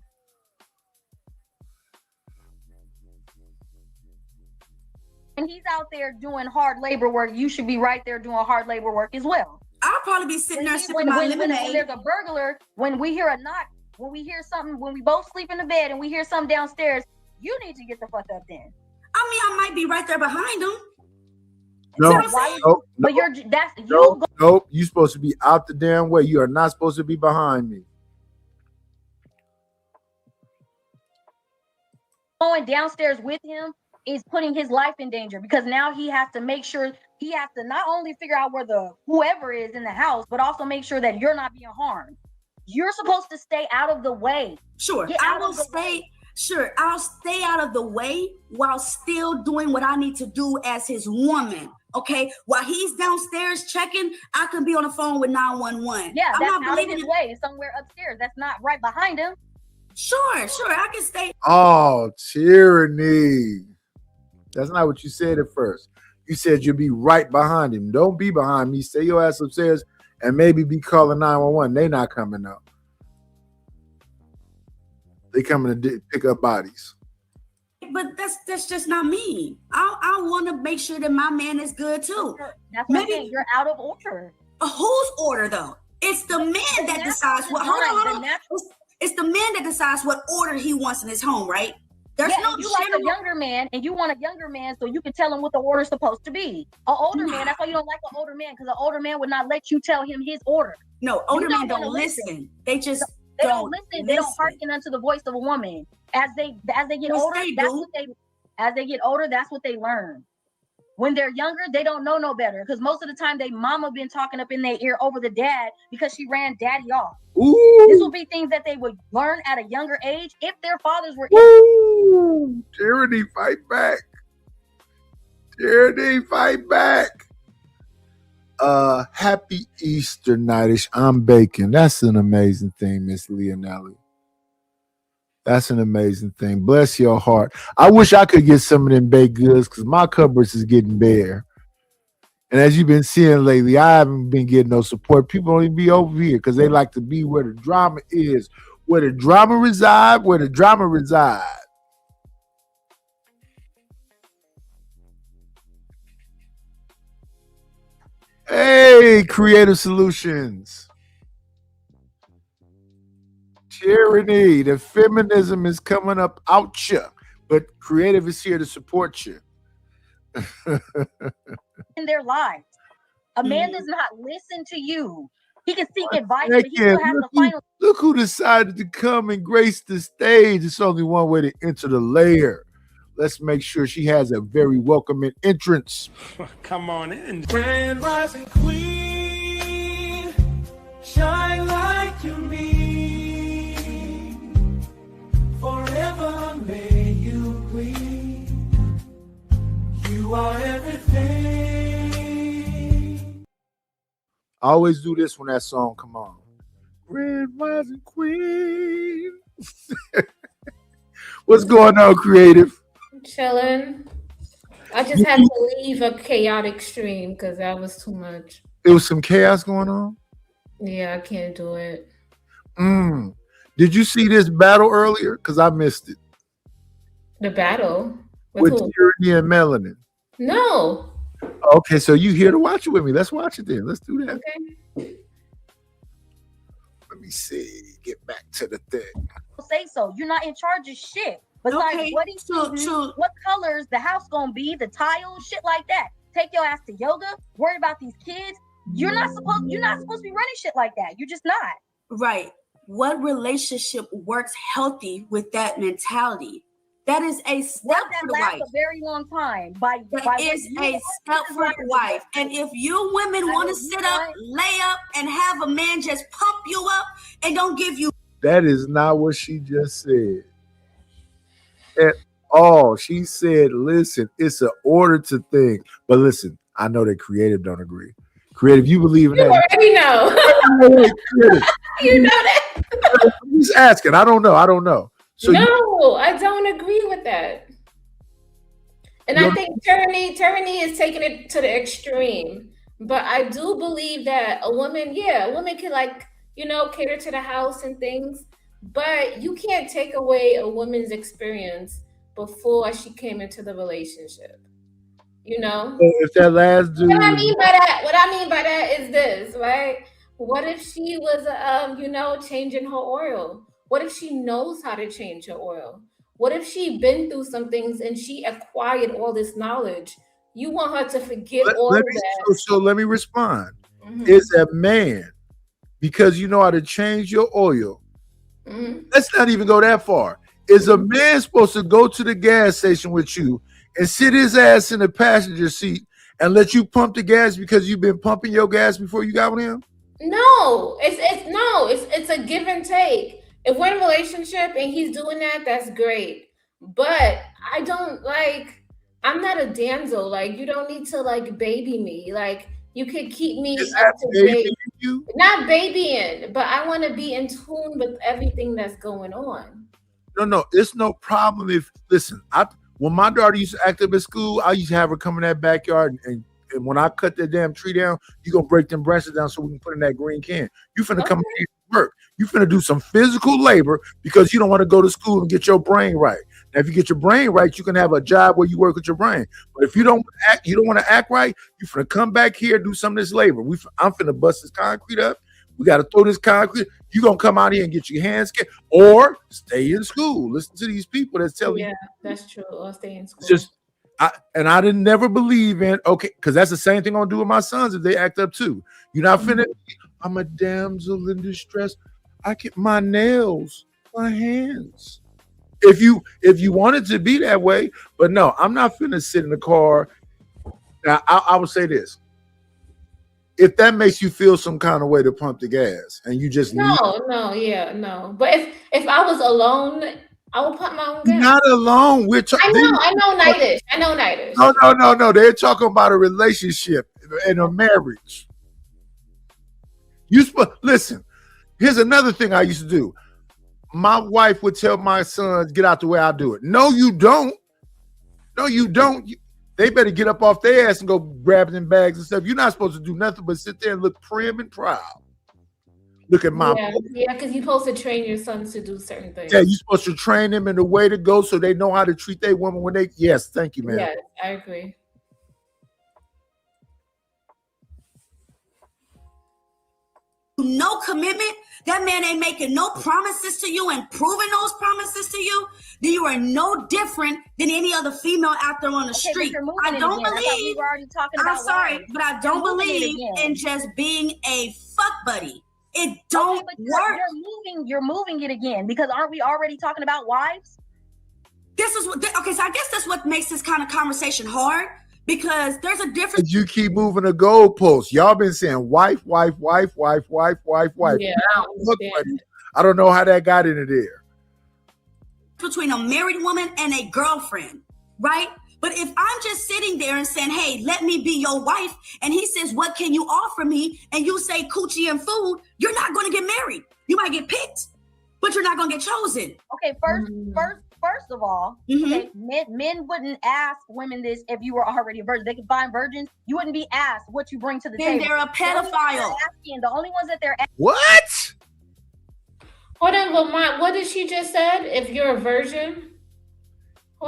S5: And he's out there doing hard labor work. You should be right there doing hard labor work as well.
S6: I'll probably be sitting there sipping my
S5: When
S6: lemonade.
S5: there's a burglar, when we hear a knock, when we hear something, when we both sleep in the bed and we hear something downstairs, you need to get the fuck up then.
S6: I mean, I might be right there behind him.
S4: No,
S5: Why?
S4: nope,
S5: But
S4: nope,
S5: that's you
S4: nope, nope. You supposed to be out the damn way. You are not supposed to be behind me.
S5: going downstairs with him is putting his life in danger because now he has to make sure he has to not only figure out where the whoever is in the house, but also make sure that you're not being harmed. You're supposed to stay out of the way.
S6: Sure,
S5: Get
S6: I
S5: out
S6: will
S5: of the
S6: stay.
S5: way.
S6: Sure, I'll stay out of the way while still doing what I need to do as his woman. Okay, while he's downstairs checking, I can be on the phone with 911.
S5: Yeah,
S6: I'm
S5: that's
S6: not
S5: out of
S6: believing
S5: his
S6: it.
S5: way, somewhere upstairs. That's not right behind him.
S6: Sure, I can stay.
S4: Oh, tyranny. That's not what you said at first. You said you'll be right behind him. Don't be behind me. Stay your ass upstairs and maybe be calling 911. They not coming up. They coming to pick up bodies.
S6: But that's just not me. I want to make sure that my man is good too.
S5: That's what I'm saying. You're out of order.
S6: Whose order though? It's the man that decides what. Hold on. It's the man that decides what order he wants in his home, right? There's no.
S5: You like a younger man, and you want a younger man, so you can tell him what the order's supposed to be. An older man. That's why you don't like an older man, because an older man would not let you tell him his order.
S6: No, older men don't listen. They just
S5: they don't listen. They don't hearken unto the voice of a woman. As they get older, as they get older, that's what they learn. When they're younger, they don't know no better, because most of the time they mama been talking up in their ear over the dad because she ran daddy off.
S4: Ooh.
S5: This will be things that they would learn at a younger age if their fathers were.
S4: Woo! Tyranny, fight back. Tyranny, fight back. Happy Easter nightish. I'm baking. That's an amazing thing, Miss Leonelli. That's an amazing thing. Bless your heart. I wish I could get some of them baked goods because my cupboards is getting bare. And as you've been seeing lately, I haven't been getting no support. People only be over here because they like to be where the drama is, where the drama reside, where the drama reside. Hey, Creative Solutions. Tyranny, the feminism is coming up out you, but Creative is here to support you.
S5: In their lives, a man does not listen to you. He can seek advice, but he still has the final.
S4: Look who decided to come and grace the stage. It's only one way to enter the lair. Let's make sure she has a very welcoming entrance.
S13: Come on in. Grand rising queen, shine like you mean. Forever may you queen. You are everything.
S4: I always do this when that song come on. Grand rising queen. What's going on, Creative?
S14: Chilling. I just had to leave a chaotic stream because that was too much.
S4: There was some chaos going on?
S14: Yeah, I can't do it.
S4: Did you see this battle earlier? Because I missed it.
S14: The battle?
S4: With
S14: who?
S4: Tyranny and Melanin.
S14: No.
S4: Okay, so you here to watch it with me. Let's watch it then. Let's do that.
S14: Okay.
S4: Let me see. Get back to the thing.
S5: Say so. You're not in charge of shit. Besides,
S6: Okay,
S5: what what colors the house gonna be, the tiles, shit like that. Take your ass to yoga. Worry about these kids. You're not supposed to be running shit like that. You're just not.
S6: Right. What relationship works healthy with that mentality? That is a step for the wife.
S5: A very long time.
S6: That is a step for the wife. And if you women want to sit up, lay up, and have a man just pump you up and don't give you.
S4: That is not what she just said at all. She said, listen, it's an order to think. But listen, I know that Creative don't agree. Creative, you believe in that?
S14: You already know. You know that.
S4: I'm just asking. I don't know. So
S14: no, I don't agree with that. And I think tyranny is taking it to the extreme. But I do believe that a woman can cater to the house and things. But you can't take away a woman's experience before she came into the relationship. You know?
S4: If that last dude.
S14: What I mean by that is this, right? What if she was changing her oil? What if she knows how to change her oil? What if she been through some things and she acquired all this knowledge you want her to forget
S4: Let,
S14: all
S4: let
S14: of
S4: me,
S14: that.
S4: so let me respond.
S14: Mhm.
S4: Is a man, because you know how to change your oil.
S14: Mhm.
S4: Let's not even go that far. Is a man supposed to go to the gas station with you and sit his ass in the passenger seat and let you pump the gas because you've been pumping your gas before you got with him?
S14: No, it's a give and take. If we're in a relationship and he's doing that, that's great. But I don't like. I'm not a damsel. Like you don't need to like baby me. Like you could keep me
S4: Is
S14: up
S4: that
S14: to
S4: babying
S14: date.
S4: you?
S14: Not babying, but I want to be in tune with everything that's going on.
S4: No, it's no problem if listen. When my daughter used to act up at school, I used to have her come in that backyard and when I cut that damn tree down, you gonna break them branches down so we can put in that green can. You finna come here and work. You finna do some physical labor because you don't want to go to school and get your brain right. Now, if you get your brain right, you can have a job where you work with your brain. But if you don't want to act right, you finna come back here and do some of this labor. I'm finna bust this concrete up. We got to throw this concrete. You gonna come out here and get your hands scared, or stay in school. Listen to these people that's telling you.
S14: Yeah, that's true. Or stay in school.
S4: It's just, I didn't never believe in because that's the same thing I'm gonna do with my sons if they act up too. You're not finna. I'm a damsel in distress. I get my nails, my hands. If you wanted to be that way, but no, I'm not finna sit in the car. Now I would say this. If that makes you feel some kind of way to pump the gas and you just
S14: no. But if I was alone, I would pump my own gas.
S4: Not alone.
S14: I know Nighters.
S4: No. They're talking about a relationship and a marriage. Listen. Here's another thing I used to do. My wife would tell my sons, "Get out the way, I'll do it." No, you don't. They better get up off their ass and go grab them bags and stuff. You're not supposed to do nothing but sit there and look prim and proud. Look at my
S14: because you're supposed to train your sons to do certain things.
S4: Yeah, you're supposed to train them in the way to go so they know how to treat their woman when they. Yes, thank you, man.
S14: Yes, I agree.
S6: No commitment. That man ain't making no promises to you and proving those promises to you. Then you are no different than any other female out there on the street. I don't believe. I'm sorry, but I don't believe in just being a fuck buddy. It don't work.
S5: You're moving it again because aren't we already talking about wives?
S6: This is what. Okay, so I guess that's what makes this kind of conversation hard. Because there's a difference.
S4: You keep moving the goalposts. Y'all been saying wife.
S14: Yeah,
S4: I don't know how that got into there.
S6: Between a married woman and a girlfriend, right? But if I'm just sitting there and saying, "Hey, let me be your wife," and he says, "What can you offer me?" and you say coochie and food, you're not going to get married. You might get picked, but you're not going to get chosen.
S5: Okay, First of all, okay, men wouldn't ask women this if you were already a virgin. They could find virgins. You wouldn't be asked what you bring to the table.
S6: Then they're a pedophile.
S5: The only ones that they're asking.
S4: What?
S14: Hold on, Lamont. What did she just said? If you're a virgin,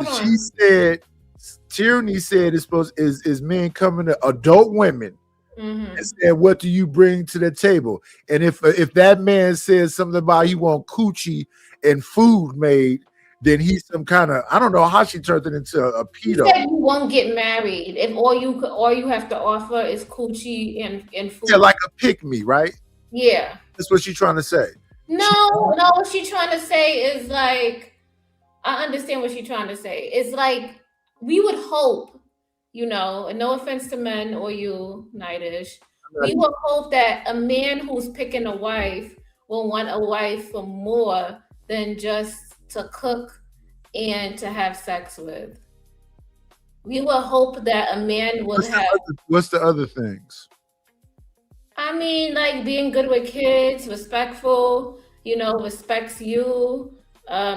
S4: She said, Tyranny said it's supposed is men coming to adult women and said, "What do you bring to the table?" And if that man says something about he want coochie and food made, then he's some kind of, I don't know how she turned it into a pedo.
S14: You said you won't get married if all you have to offer is coochie and food.
S4: Yeah, like a pick me, right?
S14: Yeah.
S4: That's what she's trying to say.
S14: No, what she's trying to say is like, I understand what she's trying to say. It's like, we would hope, and no offense to men or you, Nightish, we would hope that a man who's picking a wife will want a wife for more than just to cook and to have sex with. We will hope that a man will
S4: What's the other things?
S14: I mean, like being good with kids, respectful, respects you,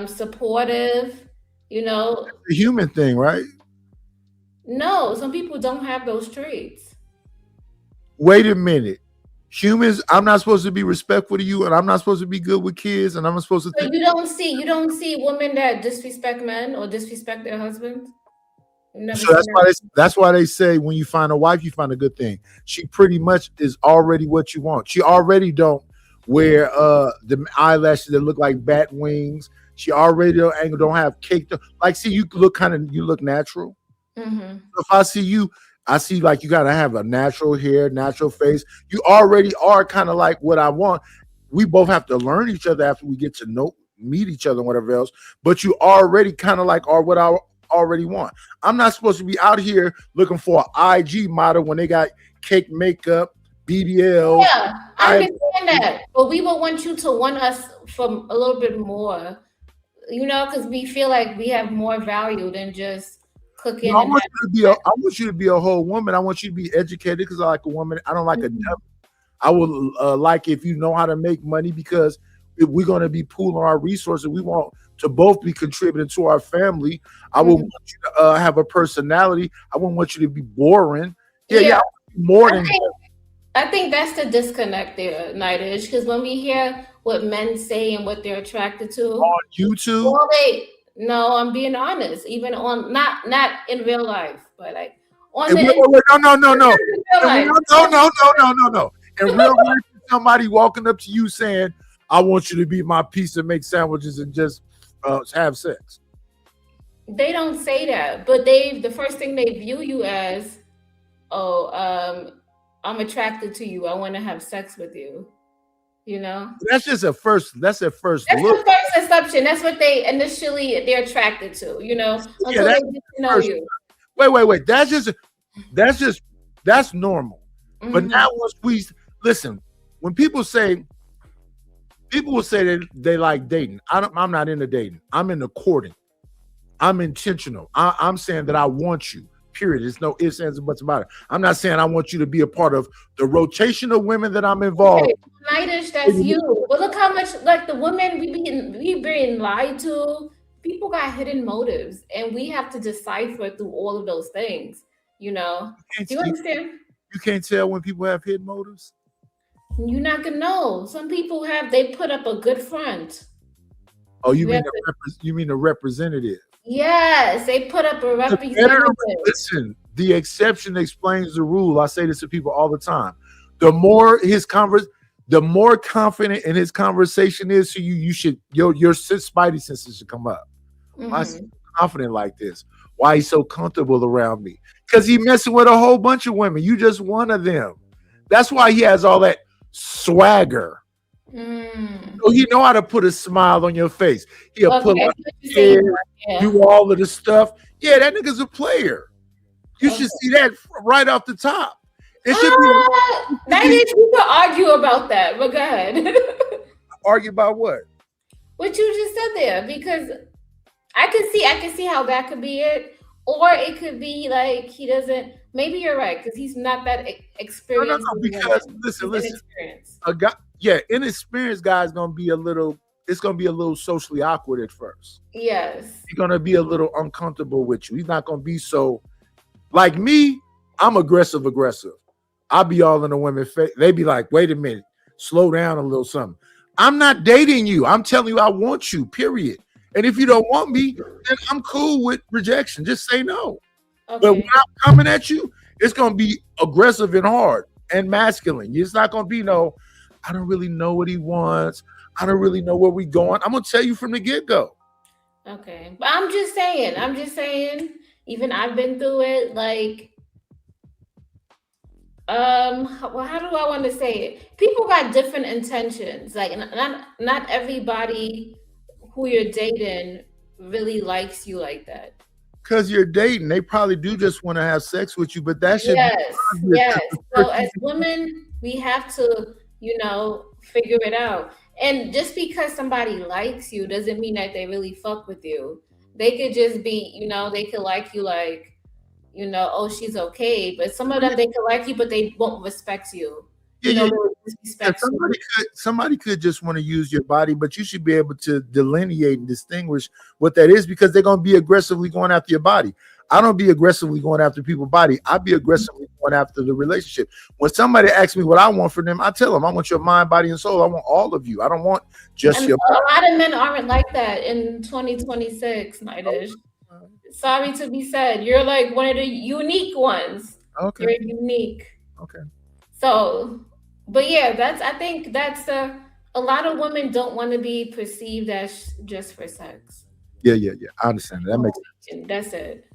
S14: supportive,
S4: It's a human thing, right?
S14: No, some people don't have those traits.
S4: Wait a minute. Humans, I'm not supposed to be respectful to you, and I'm not supposed to be good with kids, and I'm not supposed to.
S14: So you don't see women that disrespect men or disrespect their husbands.
S4: So that's why they say when you find a wife, you find a good thing. She pretty much is already what you want. She already don't wear the eyelashes that look like bat wings. She already don't have cake. Like, see, you look natural. If I see you, I see like you gotta have a natural hair, natural face. You already are kind of like what I want. We both have to learn each other after we get to meet each other and whatever else. But you already kind of like are what I already want. I'm not supposed to be out here looking for an IG model when they got cake makeup, BBL.
S14: Yeah, I understand that, but we would want you to want us for a little bit more, you know, because we feel like we have more value than just cooking.
S4: No, I want you to be a whole woman. I want you to be educated because I like a woman. I don't like a devil. I would like if you know how to make money, because if we're going to be pooling our resources, we want to both be contributing to our family. I would want you to have a personality. I wouldn't want you to be boring. Yeah. More than
S14: I think that's the disconnect there, Nightish, because when we hear what men say and what they're attracted to
S4: on YouTube,
S14: no, I'm being honest. Even on not in real life, but like on
S4: no. In real life, somebody walking up to you saying, "I want you to be my piece and make sandwiches and just have sex."
S14: They don't say that, but the first thing they view you as, I'm attracted to you. I want to have sex with you. You know,
S4: that's their first
S14: look. That's the first assumption. That's what they're attracted to. You know, until they get to know you.
S4: Wait. That's normal. But now once we listen, when people will say that they like dating. I'm not into dating. I'm into courting. I'm intentional. I'm saying that I want you. Period. There's no ifs, ands, and buts about it. I'm not saying I want you to be a part of the rotation of women that I'm involved.
S14: Okay. Nightish, that's you. But look how much like the women we being lied to. People got hidden motives, and we have to decipher through all of those things. You know, do you understand?
S4: You can't tell when people have hidden motives.
S14: You're not gonna know. Some people they put up a good front.
S4: Oh, you mean the representative?
S14: Yes, they put up a representative.
S4: Listen, the exception explains the rule. I say this to people all the time. The more confident in his conversation is to you, your spidey senses should come up. Why is he confident like this? Why he's so comfortable around me? Because he messing with a whole bunch of women. You just one of them. That's why he has all that swagger. So he know how to put a smile on your face. He'll pull up his hair, do all of the stuff. Yeah, that nigga's a player. You should see that right off the top. It should
S14: be. You can argue about that, but go ahead.
S4: Argue about what?
S14: What you just said there, because I can see how that could be it, or it could be like he doesn't. Maybe you're right, because he's not that experienced.
S4: No, because listen, a guy. Yeah, inexperienced guy's gonna be it's gonna be a little socially awkward at first.
S14: Yes.
S4: He's gonna be a little uncomfortable with you. He's not gonna be so like me. I'm aggressive. I'll be all in the women's face. They be like, wait a minute, slow down a little something. I'm not dating you. I'm telling you I want you, period. And if you don't want me, then I'm cool with rejection. Just say no. Okay. But when I'm coming at you, it's gonna be aggressive and hard and masculine. It's not gonna be I don't really know what he wants. I don't really know where we're going. I'm gonna tell you from the get-go.
S14: Okay. But I'm just saying, even I've been through it, like how do I want to say it? People got different intentions. Like not everybody who you're dating really likes you like that.
S4: Because you're dating, they probably do just want to have sex with you, but that should
S14: yes. So as women, we have to figure it out. And just because somebody likes you doesn't mean that they really fuck with you. They could just be, they could like you like, oh, she's okay. But some of them, they could like you, but they won't respect you.
S4: Somebody could just want to use your body, but you should be able to delineate and distinguish what that is, because they're going to be aggressively going after your body. I don't be aggressively going after people's body. I be aggressively going after the relationship. When somebody asks me what I want from them, I tell them I want your mind, body, and soul. I want all of you. I don't want just your body.
S14: A lot of men aren't like that in 2026, Nightish. Sorry to be said. You're like one of the unique ones.
S4: Okay.
S14: You're unique.
S4: Okay.
S14: So, but yeah, I think that's a lot of women don't want to be perceived as just for sex.
S4: Yeah. I understand. That makes sense.
S14: That's it.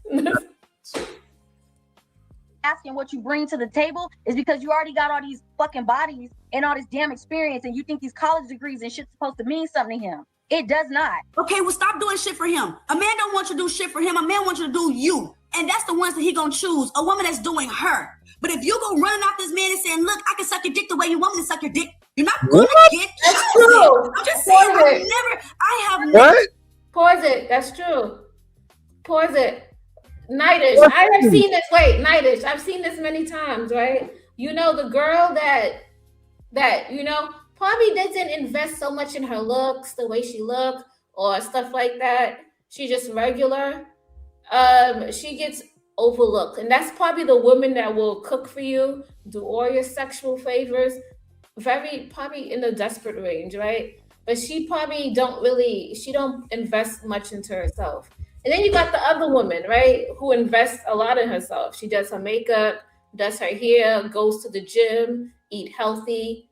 S5: asking what you bring to the table is because you already got all these fucking bodies and all this damn experience, and you think these college degrees and shit's supposed to mean something to him. It does not.
S6: Okay, well, stop doing shit for him. A man don't want you to do shit for him. A man wants you to do you. And that's the ones that he gonna choose. A woman that's doing her. But if you go running off this man and saying, look, I can suck your dick the way you want me to suck your dick, you're not gonna get
S14: That's true.
S6: I'm just saying, I have never.
S4: What?
S14: Pause it. That's true. Pause it. Nightish. I have seen this. Wait, Nightish. I've seen this many times, right? You know, the girl that you know probably doesn't invest so much in her looks, the way she looked, or stuff like that. She just regular. She gets overlooked, and that's probably the woman that will cook for you, do all your sexual favors, very probably in the desperate range, right? But she probably don't invest much into herself. And then you got the other woman, right, who invests a lot in herself. She does her makeup, does her hair, goes to the gym, eat healthy.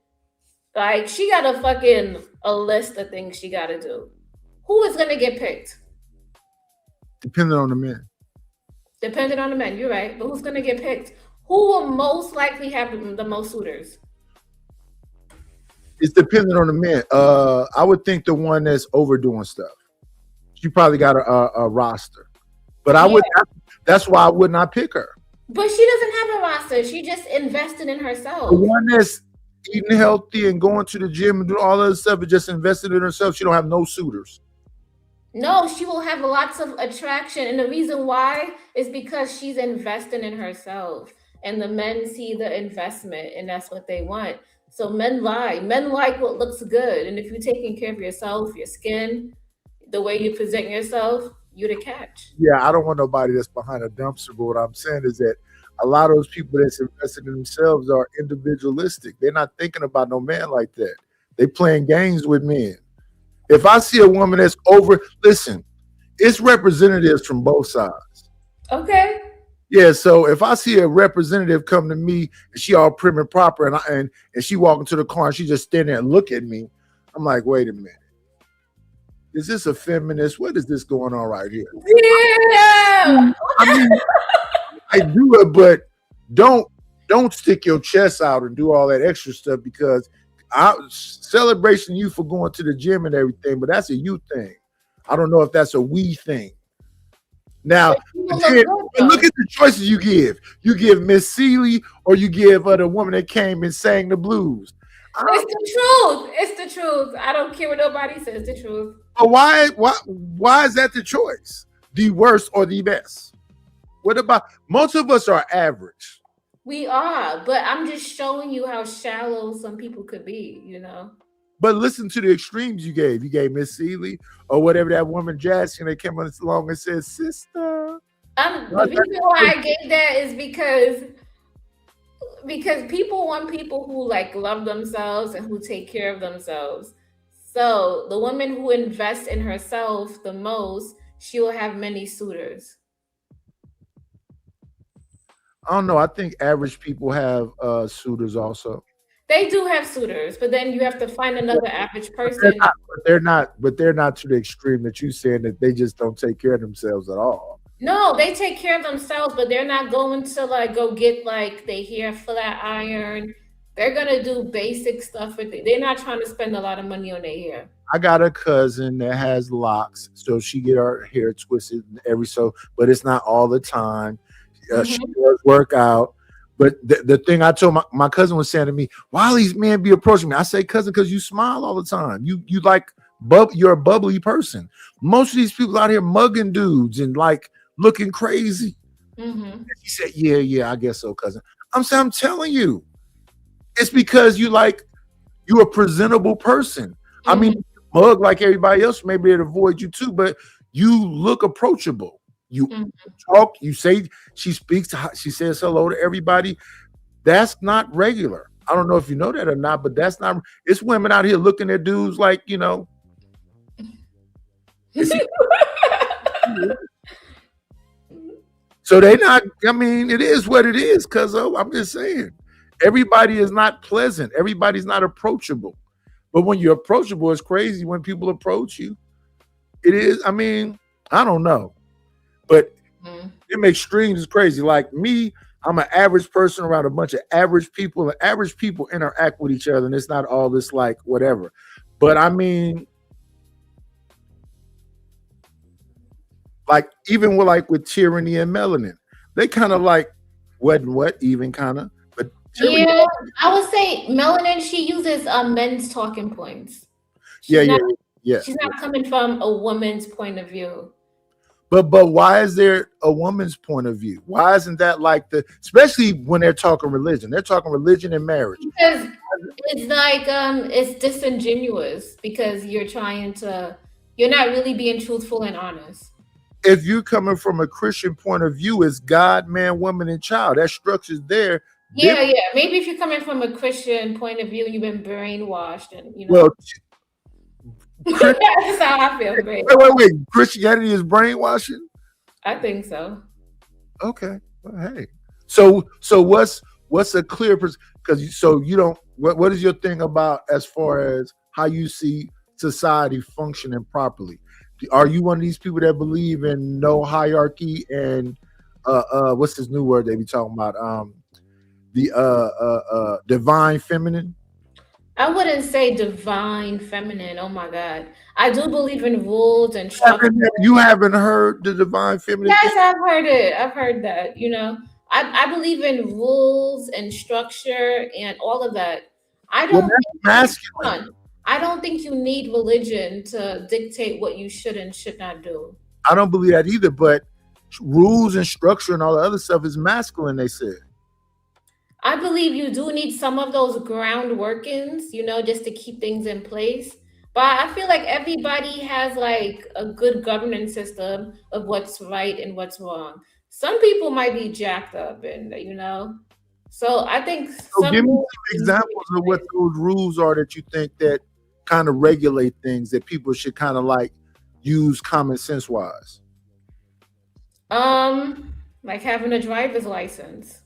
S14: Like, she got a list of things she got to do. Who is going to get picked?
S4: Depending on the man.
S14: Depending on the man, you're right. But who's going to get picked? Who will most likely have the most suitors?
S4: It's dependent on the man. I would think the one that's overdoing stuff. She probably got a roster. But I would. That's why I would not pick her.
S14: But she doesn't have a roster. She just invested in herself.
S4: The one that's eating healthy and going to the gym and doing all that stuff and just invested in herself, she don't have no suitors.
S14: No, she will have lots of attraction. And the reason why is because she's investing in herself. And the men see the investment, and that's what they want. So men lie. Men like what looks good. And if you're taking care of yourself, your skin, the way you present yourself, you're the catch.
S4: Yeah, I don't want nobody that's behind a dumpster. But what I'm saying is that a lot of those people that's invested in themselves are individualistic. They're not thinking about no man like that. They playing games with men. If I see a woman that's listen, it's representatives from both sides.
S14: Okay.
S4: Yeah, so if I see a representative come to me and she all prim and proper and she walk into the car and she just stand there and look at me, I'm like, wait a minute. Is this a feminist? What is this going on right here?
S14: Yeah.
S4: I mean, I do it, but don't stick your chest out and do all that extra stuff because celebration you for going to the gym and everything, but that's a you thing. I don't know if that's a we thing. Now, look at the choices you give. You give Miss Seeley or you give the woman that came and sang the blues.
S14: It's the truth. It's the truth. I don't care what nobody says. The truth.
S4: But why is that the choice? The worst or the best? What about most of us are average?
S14: We are, but I'm just showing you how shallow some people could be, you know.
S4: But listen to the extremes you gave. You gave Miss Seeley or whatever that woman Jazz that came along and said, sister.
S14: The reason why I gave that is because people want people who like love themselves and who take care of themselves. So the woman who invests in herself the most, she will have many suitors.
S4: I don't know. I think average people have suitors also.
S14: They do have suitors, but then you have to find another average person.
S4: They're not to the extreme that you saying that they just don't take care of themselves at all.
S14: No, they take care of themselves, but they're not going to like go get like their hair flat iron. They're gonna do basic stuff with it. They're not trying to spend a lot of money on their hair.
S4: I got a cousin that has locks, so she get her hair twisted but it's not all the time. She does work out. But the thing I told my cousin was saying to me, why these men be approaching me? I say, cousin, because you smile all the time. You like you're a bubbly person. Most of these people out here mugging dudes and like looking crazy. And he said, yeah, I guess so, cousin. I'm telling you, it's because you're a presentable person. I mean, mug like everybody else, maybe it'd avoid you too, but you look approachable. You talk, you say, she speaks, she says hello to everybody. That's not regular. I don't know if you know that or not, but that's not, it's women out here looking at dudes like, you know. So they not, I mean, it is what it is, cuz I'm just saying. Everybody is not pleasant. Everybody's not approachable. But when you're approachable, it's crazy when people approach you. It is, I mean, I don't know. But them extremes is crazy. Like me, I'm an average person around a bunch of average people, and average people interact with each other, and it's not all this like whatever. But I mean, like even with Tyranny and Melanin, they kind of like what even kind of. But Tyranny,
S14: Yeah, I would say Melanin, she uses men's talking points.
S4: yeah.
S14: She's not coming from a woman's point of view.
S4: But why is there a woman's point of view? Why isn't that like especially when they're talking religion? They're talking religion and marriage.
S14: Because it's like it's disingenuous because you're not really being truthful and honest.
S4: If you're coming from a Christian point of view, it's God, man, woman, and child. That structure's there.
S14: Yeah. Maybe if you're coming from a Christian point of view, you've been brainwashed, and
S4: Well,
S14: that's how I feel.
S4: wait. Christianity is brainwashing?
S14: I think so.
S4: Okay. Well, hey. So what's a clear because so you don't what is your thing about as far as how you see society functioning properly? Are you one of these people that believe in no hierarchy and what's this new word they be talking about? The divine feminine?
S14: I wouldn't say divine feminine. Oh my God. I do believe in rules and structure.
S4: You haven't heard the divine feminine?
S14: Yes, I've heard it. I've heard that. I believe in rules and structure and all of that. I don't think you need religion to dictate what you should and should not do.
S4: I don't believe that either, but rules and structure and all the other stuff is masculine, they said.
S14: I believe you do need some of those ground workings, just to keep things in place. But I feel like everybody has like a good governance system of what's right and what's wrong. Some people might be jacked up and, so I think.
S4: So give me some examples of what those rules are that you think that kind of regulate things that people should kind of like use common sense wise.
S14: Like having a driver's license.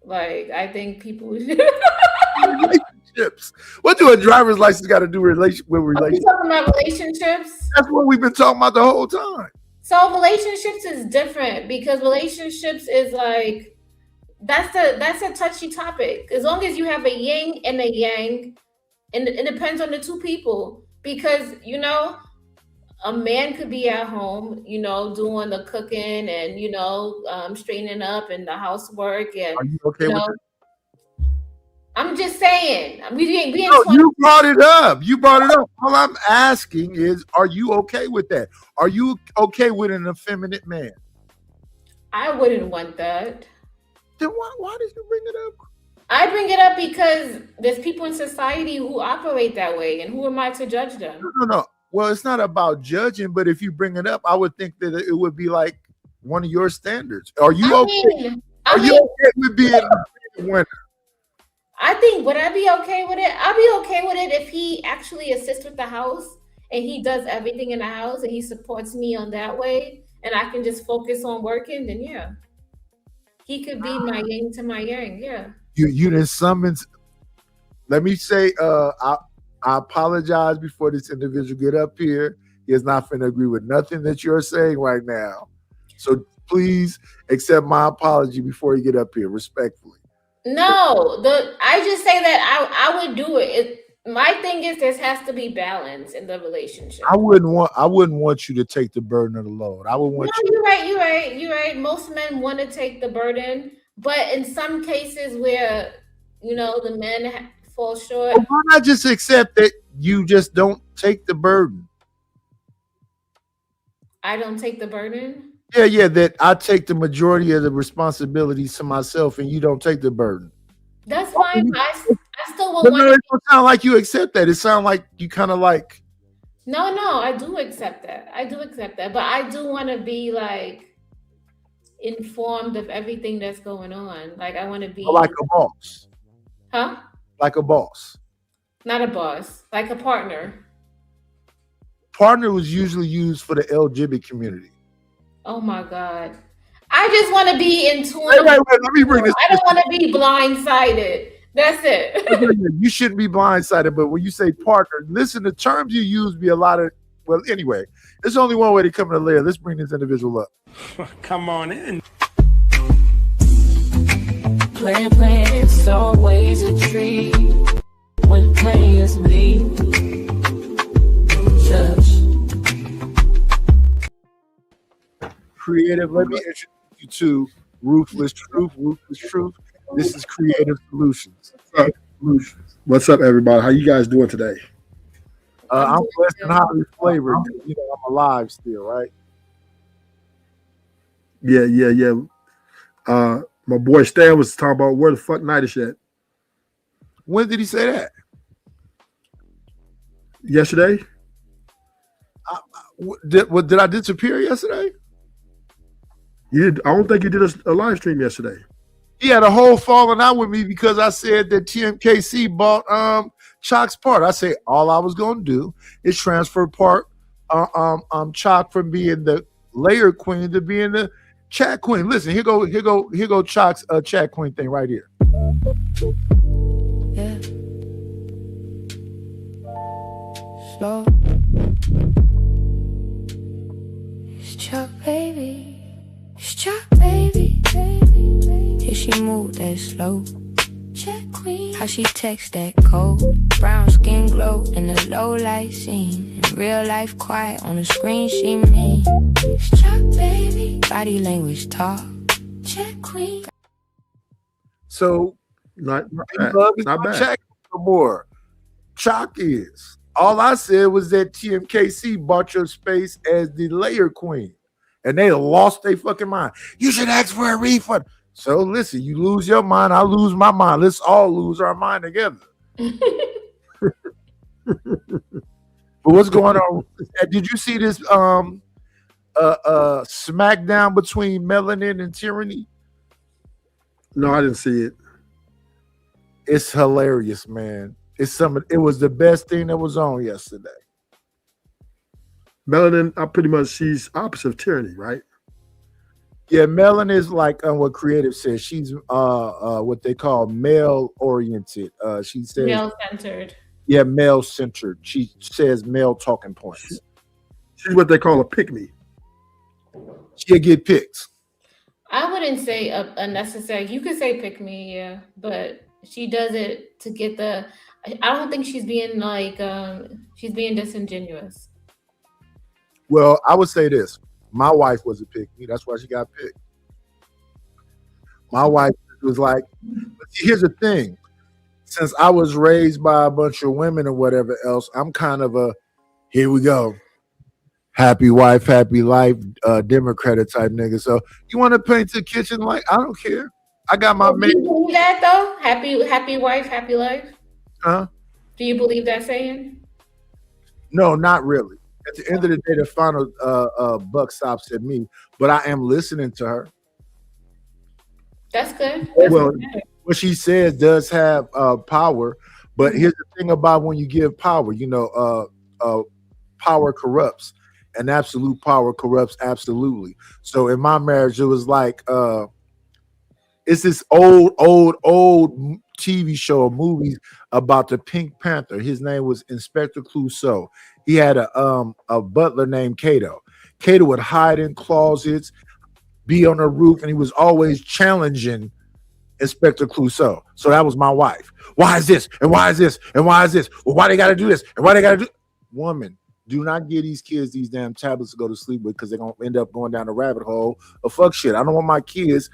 S14: Like, I think people
S4: relationships. What do a driver's license got to do with relationships?
S14: Are you talking about relationships?
S4: That's what we've been talking about the whole time.
S14: So relationships is different because relationships is like that's a touchy topic. As long as you have a yin and a yang, and it depends on the two people. Because a man could be at home, doing the cooking and straightening up and the housework and.
S4: Are you okay with that?
S14: I'm just saying.
S4: You brought it up. All I'm asking is, are you okay with that? Are you okay with an effeminate man?
S14: I wouldn't want that.
S4: Then why did you bring it up?
S14: I bring it up because there's people in society who operate that way, and who am I to judge them?
S4: No. Well, it's not about judging, but if you bring it up, I would think that it would be like one of your standards. Are you okay? Are you okay with being a winner?
S14: I think, would I be okay with it? I'll be okay with it if he actually assists with the house and he does everything in the house and he supports me on that way and I can just focus on working, then yeah. He could be my yin to my yang, yeah.
S4: You didn't summons. Let me say, I apologize before this individual get up here. He is not going to agree with nothing that you're saying right now. So please accept my apology before you get up here, respectfully.
S14: No, I just say that I would do it. My thing is there has to be balance in the relationship.
S4: I wouldn't want you to take the burden of the load. I would want you.
S14: You're right. Most men want to take the burden, but in some cases where the men fall short.
S4: Well, why not just accept that you just don't take the burden?
S14: I don't take the burden?
S4: Yeah, that I take the majority of the responsibilities to myself and you don't take the burden.
S14: That's fine. I still will
S4: want it don't sound like you accept that. It sounds like you kind of like.
S14: No, I do accept that. But I do want to be like informed of everything that's going on. Like I want to be
S4: like a boss.
S14: Huh?
S4: Like a boss.
S14: Not a boss, like a partner.
S4: Partner was usually used for the LGBT community.
S14: Oh my God. I just want to be in tune.
S4: Wait, let me bring this.
S14: I don't want to be blindsided. That's it.
S4: You shouldn't be blindsided, but when you say partner, listen, the terms you use be a lot of, well, anyway, there's only one way to come to Leah. Let's bring this individual up.
S13: Come on in.
S15: plan, it's always a dream when players leave. Just
S4: Creative, let me introduce you to Ruthless Truth. Ruthless Truth. This is Creative Solutions.
S16: What's up, everybody? How you guys doing today?
S4: I'm blessed and highly flavored. You know, I'm alive still, right?
S16: Yeah. My boy Stan was talking about where the fuck Night is at.
S4: When did he say that?
S16: Yesterday.
S4: Did I disappear yesterday?
S16: You did. I don't think you did a live stream yesterday.
S4: He had a whole falling out with me because I said that TMKC bought Chalk's part. I said all I was going to do is transfer part Chalk from being the layer queen to being the chat queen. Listen, here go Chalk's chat queen thing right here.
S15: yeah. Slow. It's Chuck, baby. It's Chuck, baby. Yeah, she move that slow. Check queen. How she text that code. Brown skin glow in the low light scene. In real life quiet on the screen she mean. It's Chuck, baby. Body language talk. Check queen.
S4: So
S16: not bad.
S4: Check no more. Chalk is. All I said was that TMKC bought your space as the layer queen. And they lost their fucking mind. You should ask for a refund. So listen, you lose your mind, I lose my mind. Let's all lose our mind together. But what's going on? Did you see this smackdown between Melanin and Tyranny?
S16: No, I didn't see it.
S4: It's hilarious, man. It was the best thing that was on yesterday.
S16: Melanin, she's opposite of Tyranny, right?
S4: Yeah, Melanin is like what Creative says. She's what they call male oriented. She says
S14: Male centered.
S4: Yeah, male centered. She says male talking points.
S16: She's what they call a pick-me.
S4: She'll get picked.
S14: I wouldn't say a necessary. You could say pick me, yeah, but she does it to get the. I don't think she's being like she's being disingenuous.
S4: Well, I would say this. My wife was a pick me. That's why she got picked. My wife was like, here's the thing. Since I was raised by a bunch of women or whatever else, I'm kind of a, here we go. Happy wife, happy life, Democratic type nigga. So you want to paint the kitchen like, I don't care. I got my
S14: Do you believe that though? Happy wife, happy life?
S4: Huh?
S14: Do you believe that saying?
S4: No, not really. At the end of the day, the final buck stops at me, but I am listening to her.
S14: That's good.
S4: Well, what she says does have power, but here's the thing about when you give power, power corrupts, and absolute power corrupts absolutely. So in my marriage, it was like it's this old TV show or movies about the Pink Panther. His name was Inspector Clouseau. He had a butler named Kato. Kato would hide in closets, be on the roof, and he was always challenging Inspector Clouseau. So that was my wife. Why is this? And why is this? And why is this? Well, why they got to do this? And why they got to do? Woman, do not give these kids these damn tablets to go to sleep with because they're going to end up going down the rabbit hole of fuck shit. I don't want my kids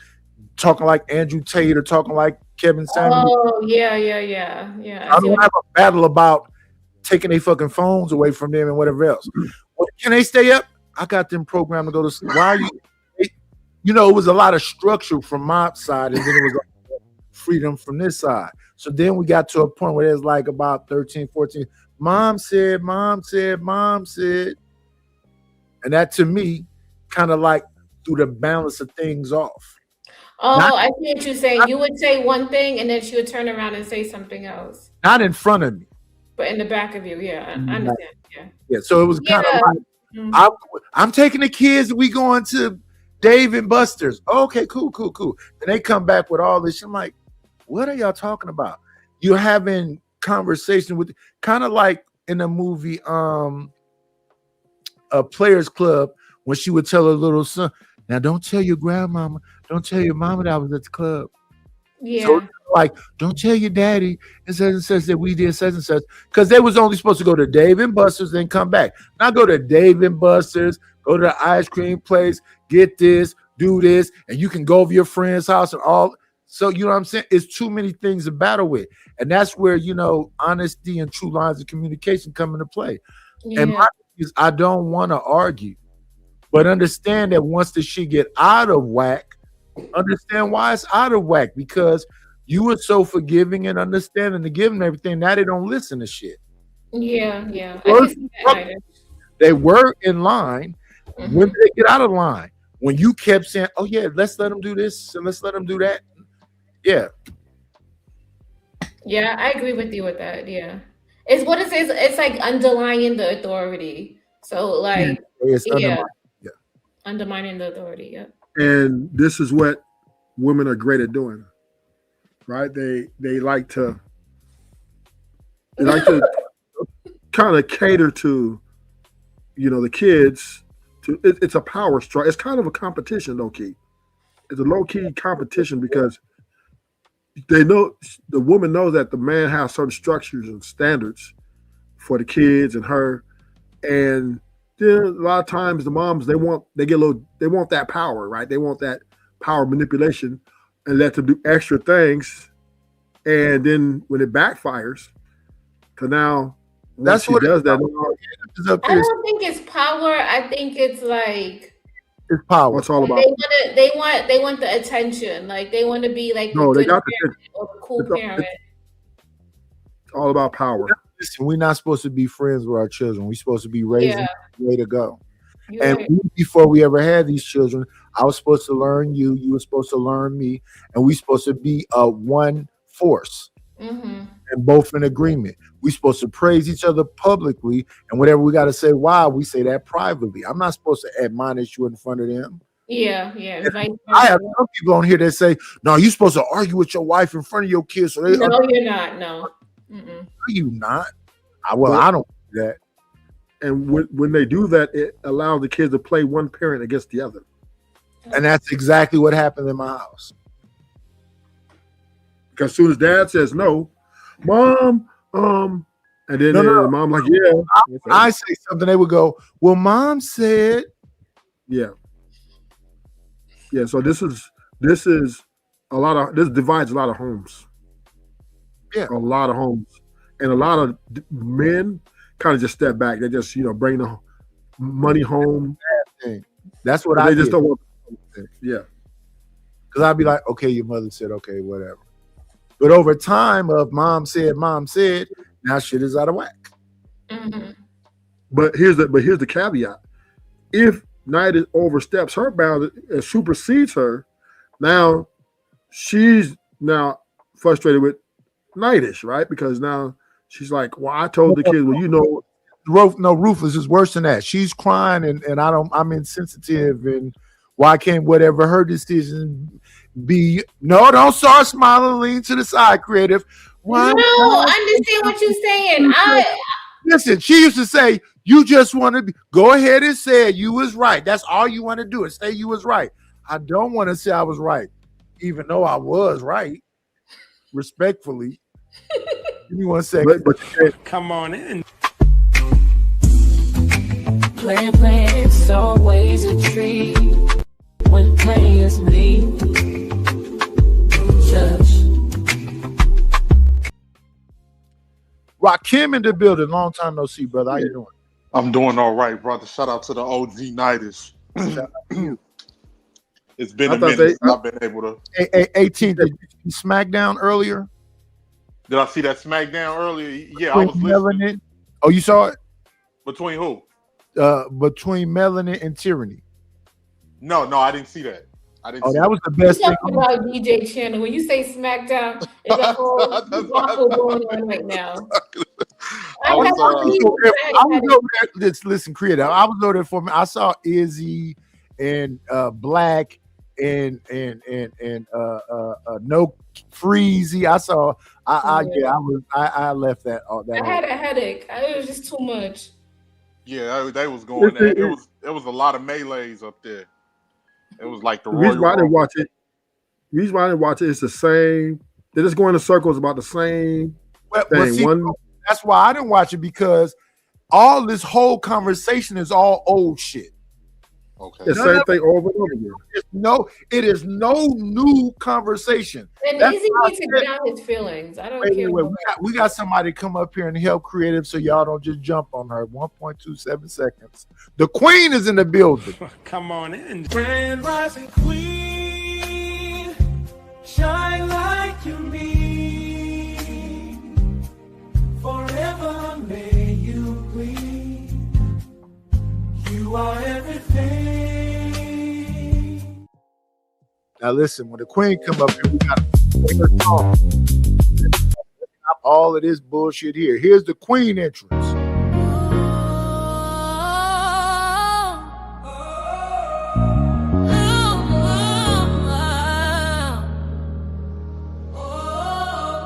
S4: talking like Andrew Tate or talking like Kevin Samuels.
S14: Oh, yeah.
S4: I don't have a battle about taking their fucking phones away from them and whatever else. Well, can they stay up? I got them programmed to go to sleep. Why are you? It was a lot of structure from my side, and then it was freedom from this side. So then we got to a point where there's like about 13, 14. Mom said. And that to me kind of like threw the balance of things off.
S14: Oh, I see what you're saying. You would say one thing and then she would turn around and say something else.
S4: Not in front of me.
S14: But in the back of you, yeah. I understand.
S4: Yeah. So it was kind of like I'm taking the kids, we going to Dave and Buster's. Okay, cool. And they come back with all this shit. I'm like, what are y'all talking about? You're having conversation with kind of like in the movie a Players Club when she would tell her little son, now don't tell your grandmama, don't tell your mama that I was at the club.
S14: Yeah.
S4: So like, don't tell your daddy and says that we did such and such, because they was only supposed to go to Dave and Buster's then come back. Not go to Dave and Buster's, go to the ice cream place, get this, do this, and you can go over your friend's house and all. So you know what I'm saying? It's too many things to battle with, and that's where honesty and true lines of communication come into play.
S14: Yeah.
S4: And my thing is, I don't want to argue, but understand that once the shit get out of whack, understand why it's out of whack, because you were so forgiving and understanding to give them everything. Now they don't listen to shit.
S14: Yeah. I
S4: First,
S14: can see that, Nida.
S4: they were in line.
S14: Mm-hmm.
S4: When did they get out of line? When you kept saying, "Oh yeah, let's let them do this and let's let them do that." Yeah,
S14: Yeah, I agree with you with that. Yeah. It's what it is. It's like underlying the authority. So like,
S4: it's
S14: yeah,
S4: undermined. Yeah,
S14: undermining the authority. Yeah.
S16: And this is what women are great at doing, right? They like to kind of cater to, the kids. It's a power struggle. It's kind of a competition, low key. It's a low key competition because they know the woman knows that the man has certain structures and standards for the kids and her, and then a lot of times the moms they want that power, right? They want that power manipulation and let them do extra things, and then when it backfires, because now
S4: that's
S16: she
S4: what
S16: does that.
S14: I don't think it's power. I think it's like
S4: it's power.
S16: What's all about?
S14: They want the attention. Like they want to be like
S16: No,
S14: the
S16: they
S14: good
S16: got
S14: parent or the cool parent.
S16: It's all about power.
S4: Listen, we're not supposed to be friends with our children. We're supposed to be raising them the way to go. And before we ever had these children, I was supposed to learn you. You were supposed to learn me, and we're supposed to be one force, and both in agreement. We're supposed to praise each other publicly, and whatever we got to say, why we say that privately. I'm not supposed to admonish you in front of them.
S14: Yeah.
S4: I have some people on here that say, "No, you're supposed to argue with your wife in front of your kids." So
S14: No, you're not. No.
S4: Are you not? I don't do that.
S16: And when they do that, it allows the kids to play one parent against the other.
S4: And that's exactly what happened in my house.
S16: Because as soon as dad says no, mom, and then
S4: No.
S16: mom like, yeah.
S4: I say something, they would go, well, mom said.
S16: Yeah. Yeah. So this is this divides a lot of homes.
S4: Yeah.
S16: A lot of homes. And a lot of men kind of just step back. They just, bring the money home.
S4: That's what
S16: they just don't want. Yeah.
S4: Because I'd be like, okay, your mother said, okay, whatever. But over time of mom said, now shit is out of whack.
S16: But here's the caveat. If Nida oversteps her boundary and supersedes her, now she's now frustrated with Nidish, right? Because now she's like, well, I told the kid,
S4: Rufus is worse than that. She's crying and I'm insensitive, and why can't whatever her decision be? No, don't start smiling, lean to the side, creative. Why?
S14: No, I understand what you're saying.
S4: Listen, she used to say, you just want to go ahead and say it. You was right. That's all you want to do is say you was right. I don't want to say I was right, even though I was right, respectfully. Give me 1 second.
S16: But
S13: come on in.
S15: Playing, it's always a treat when players leave.
S4: Rakim in the building. Long time no see, brother. How you doing?
S17: I'm doing all right, brother. Shout out to the OG Niders. It's been a minute since I've been able to.
S4: 18th, did you see SmackDown earlier?
S17: Did I see that SmackDown earlier? Yeah,
S4: Between
S17: I was listening.
S4: Melanin. Oh, you saw it?
S17: Between who?
S4: Between Melanin and Tyranny.
S17: No, I didn't see that. I didn't.
S4: Oh,
S17: see
S4: that was the best
S14: You're
S4: thing.
S14: talking about DJ Channel. When you say SmackDown, it's a whole debacle going on right now.
S4: I was over there. Listen, creative. I was over there for me. I saw Izzy and Black and no Freezy. I saw. I left that.
S14: I had a headache. It was just too much.
S17: Yeah, they was going there. It was a lot of melees up there. It was like the
S16: reason why I didn't watch it. The reason why I didn't watch it, it's the same. They just go in circles about the same thing.
S4: See, that's why I didn't watch it, because all this whole conversation is all old shit.
S17: Okay.
S16: The same thing over and over again.
S4: It is no new conversation.
S14: And
S4: That's
S14: easy
S4: why I
S14: way to
S4: said-
S14: get out his feelings. I don't
S4: Wait,
S14: care.
S4: wait, we got somebody come up here and help creative, so y'all don't just jump on her. 1.27 seconds. The queen is in the building.
S13: Come on in. Grand rising queen, shine like you mean. Forever may you reign. You are everything.
S4: Now listen, when the queen come up here, we gotta make her talk. Stop all of this bullshit here. Here's the queen entrance.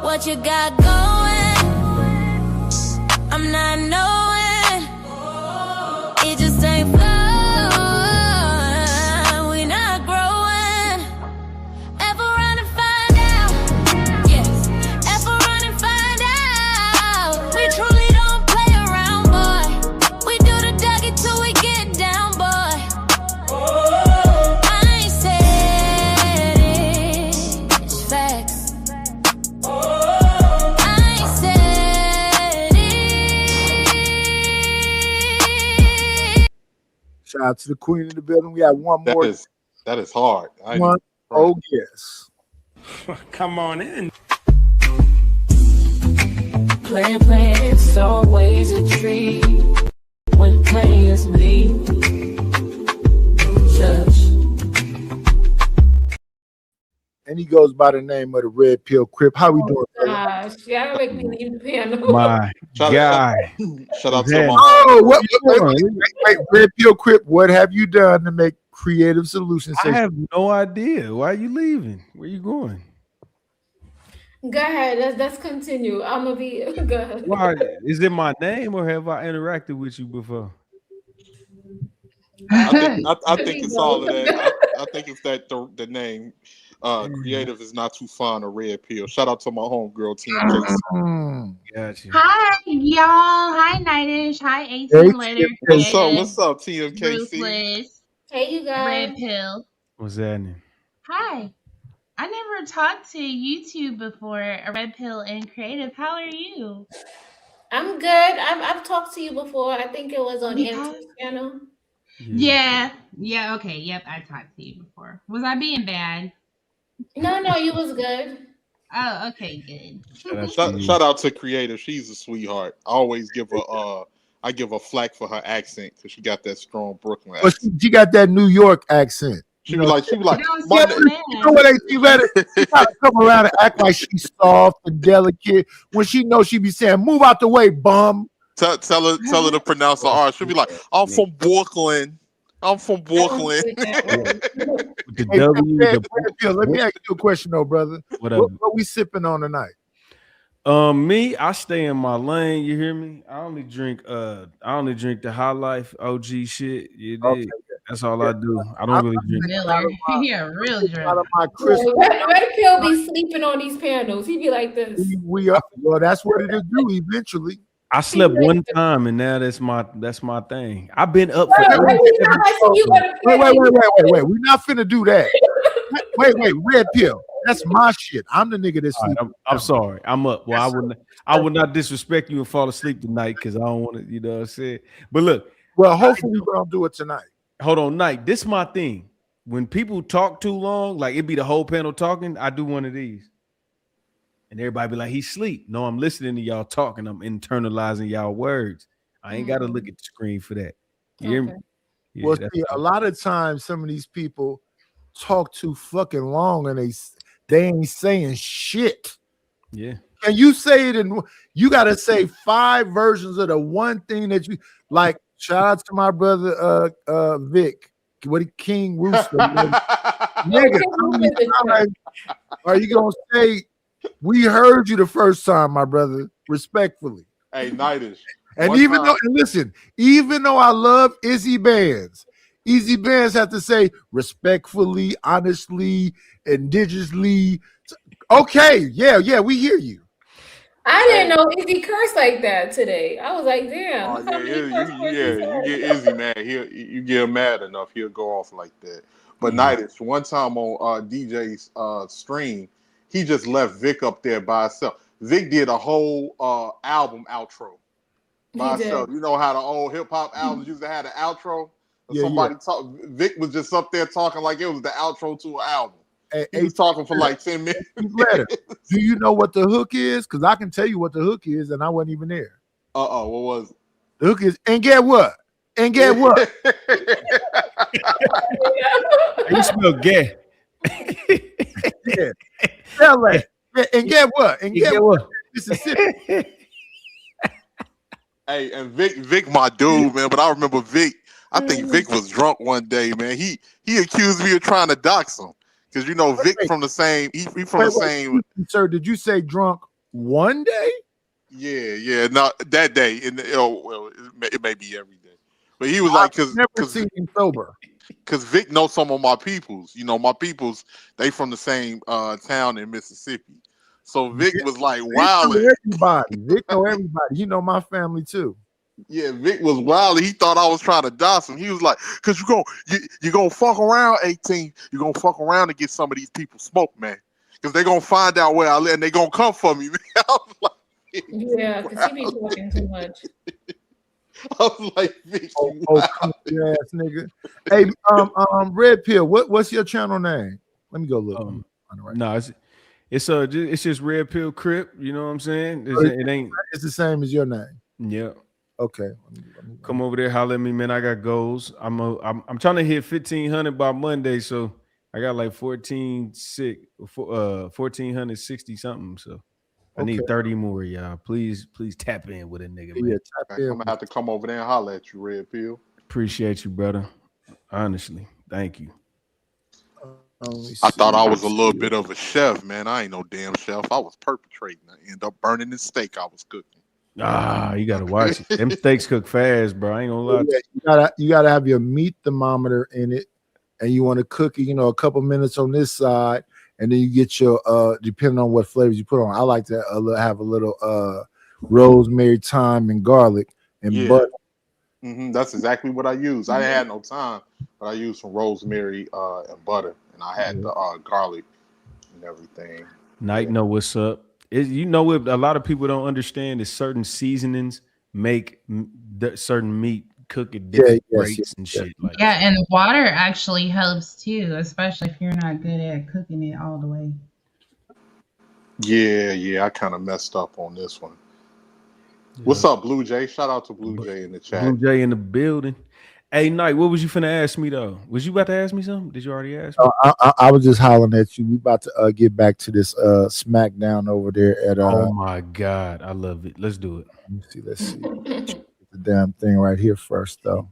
S15: What you got going? I'm not knowing. It just ain't flowing. We not growing. Ever run and find out? Yes. Ever run and find out? We truly don't play around, boy. We do the Dougie till we get down, boy. I ain't said it. It's facts.
S4: Shout out to the queen in the building. We got one more.
S17: That is hard.
S4: One. Oh yes.
S13: Come on in.
S18: Playing, it's always a treat when players leave. Judge.
S4: And he goes by the name of the Red Pill Crip. How we doing, brother?
S14: Gosh, y'all make me leave the piano.
S19: My guy.
S17: Shout out to
S19: Hey.
S17: my
S4: Oh, wait, Red Pill Crip, what have you done to make Creative Solutions?
S19: I have no idea. Why are you leaving? Where you going?
S14: Go ahead. Let's continue. I'm gonna be. Go ahead.
S19: Why is it my name or have I interacted with you before?
S17: I think it's all of that. I think it's that the name. Creative is not too fond of Red Pill. Shout out to my homegirl team.
S19: Got you.
S20: Hi, y'all. Hi, Nightish. Hi, 18
S4: Hey,
S20: later.
S17: What's up, TMKC?
S20: Ruthless.
S14: Hey, you guys.
S20: Red Pill.
S19: What's happening?
S20: Hi. I never talked to you two before, Red Pill and Creative. How are you?
S14: I'm good. I've talked to you before. I think it was on
S20: Yeah.
S14: Anthony's channel.
S20: Yeah. Yeah. Okay. Yep. I talked to you before. Was I being bad?
S14: No, you was good.
S20: Oh, okay, good.
S17: Shout out to Creative. She's a sweetheart. I always give her I give her flack for her accent because she got that strong Brooklyn
S4: But
S17: accent.
S4: she got that New York accent.
S17: She was like,
S4: you know what? She let it. She gotta come around and act like she's soft and delicate when she knows she be saying, "Move out the way, bum."
S17: Tell her to pronounce the R. She'll be like, I'm from Brooklyn. I'm from Brooklyn.
S19: The
S4: Hey,
S19: W,
S4: Red
S19: the-
S4: Pill, let me ask you a question, though, brother.
S19: Whatever.
S4: What we sipping on tonight?
S19: Me, I stay in my lane. You hear me? I only drink the High Life OG shit. You dig?
S4: Okay,
S19: That's all I do. I don't really drink.
S20: Miller. Yeah, real
S4: Out of
S20: drunk.
S4: my crystal,
S14: Red Pill be sleeping on these panels. He be like this.
S4: we are. Well, that's what it'll do eventually.
S19: I slept one time and now that's my thing. I've been up for
S14: Bro, every time I see you go to
S4: Wait.
S14: bed,
S4: We're not finna do that. Wait. Red Pill. That's my shit. I'm the nigga that's
S19: All right,
S4: sleeping.
S19: I'm sorry. I'm up. Well, I would not disrespect you and fall asleep tonight because I don't want to, you know what I'm saying? But look,
S4: Well, hopefully we're gonna do it tonight.
S19: hold on, Night. This is my thing. When people talk too long, like it be the whole panel talking, I do one of these. And everybody be like, he's asleep. No, I'm listening to y'all talking. I'm internalizing y'all words. I ain't got to look at the screen for that. You hear me? Yeah,
S4: Well,
S19: that's-
S4: see, a lot of times some of these people talk too fucking long and they ain't saying shit.
S19: yeah.
S4: And you say it in you gotta say 5 versions of the one thing that you like. Shout out to my brother Vic. What King Rooster. Nigga, how many times are you gonna say we heard you the first time, my brother? Respectfully.
S17: Hey, Nightish.
S4: And
S17: One
S4: even
S17: time-
S4: though, and listen, even though I love Izzy Bands, Easy Bands have to say respectfully, honestly, indigenously. Okay, yeah, we hear you.
S14: I didn't know Izzy cursed like that today. I was like, damn.
S17: Oh
S14: Look how many curse words he
S17: you
S14: said.
S17: get Izzy mad. You get him mad enough, he'll go off like that. But Nidus, one time on DJ's stream, he just left Vic up there by himself. Vic did a whole album outro by
S14: He
S17: himself.
S14: did.
S17: You know how the old hip hop albums used to have an outro?
S4: Yeah,
S17: Somebody talk. Vic was just up there talking like it was the outro to an album.
S4: Hey,
S17: He was talking for like 10 minutes.
S4: Letter. Do you know what the hook is? Because I can tell you what the hook is, and I wasn't even there.
S17: What was it?
S4: The hook is, and get what? And get what?
S19: You smell gay.
S4: Yeah. LA. And get what? And get what? Mississippi.
S17: Hey, and Vic, my dude, man. But I remember Vic. I think Vic was drunk one day, man. He accused me of trying to dox him because you know Vic from the same. He from the same.
S4: Sir, did you say drunk one day?
S17: Yeah. Not that day. Well, it may be every day. But he was like, because
S4: never seen him sober.
S17: Because Vic knows some of my peoples. You know, my peoples, they from the same town in Mississippi. So Vic was like wild.
S4: Everybody. Vic know everybody. You know my family too.
S17: Yeah, Vic was wild. He thought I was trying to dox him. He was like, "Cause you gonna fuck around, 18. You gonna fuck around to get some of these people smoked, man. Cause they gonna find out where I live and they gonna come for me." Man. I was like,
S14: yeah, because he be talking too much.
S17: I was like, Vic,
S4: country ass nigga. Hey, Red Pill. What's your channel name? Let me go look.
S19: No, it's just Red Pill Crip. You know what I'm saying? It ain't.
S4: It's the same as your name.
S19: Yeah.
S4: Okay.
S19: Come over there, holler at me, man. I got goals. I'm trying to hit 1,500 by Monday, so I got like 1,460 something. So I need 30 more, y'all. Please tap in with a nigga, man.
S4: Yeah, tap in.
S17: I'm gonna have to come over there and holler at you, Red Pill.
S19: Appreciate you, brother. Honestly, thank you.
S17: I thought I was a little bit of a chef, man. I ain't no damn chef. I was perpetrating. I ended up burning the steak I was cooking.
S19: You gotta watch it. Them steaks cook fast, bro. I ain't gonna lie.
S4: You gotta have your meat thermometer in it, and you want to cook it, a couple minutes on this side, and then you get your depending on what flavors you put on. I like to have a little rosemary, thyme, and garlic and butter.
S17: That's exactly what I use. I didn't have no time, but I used some rosemary and butter, and I had the garlic and everything.
S19: Night know what's up. What a lot of people don't understand is certain seasonings make certain meat cook at different rates and shit. Like
S20: and water actually helps too, especially if you're not good at cooking it all the way.
S17: Yeah, I kind of messed up on this one. Yeah. What's up, Blue Jay? Shout out to Blue Jay in the chat.
S19: Blue Jay in the building. Hey, Knight, what was you finna ask me though? Was you about to ask me something? Did you already ask me?
S4: I was just hollering at you. We about to get back to this SmackDown over there at.
S19: Oh my God, I love it. Let's do it.
S4: Let's see. The damn thing right here first though.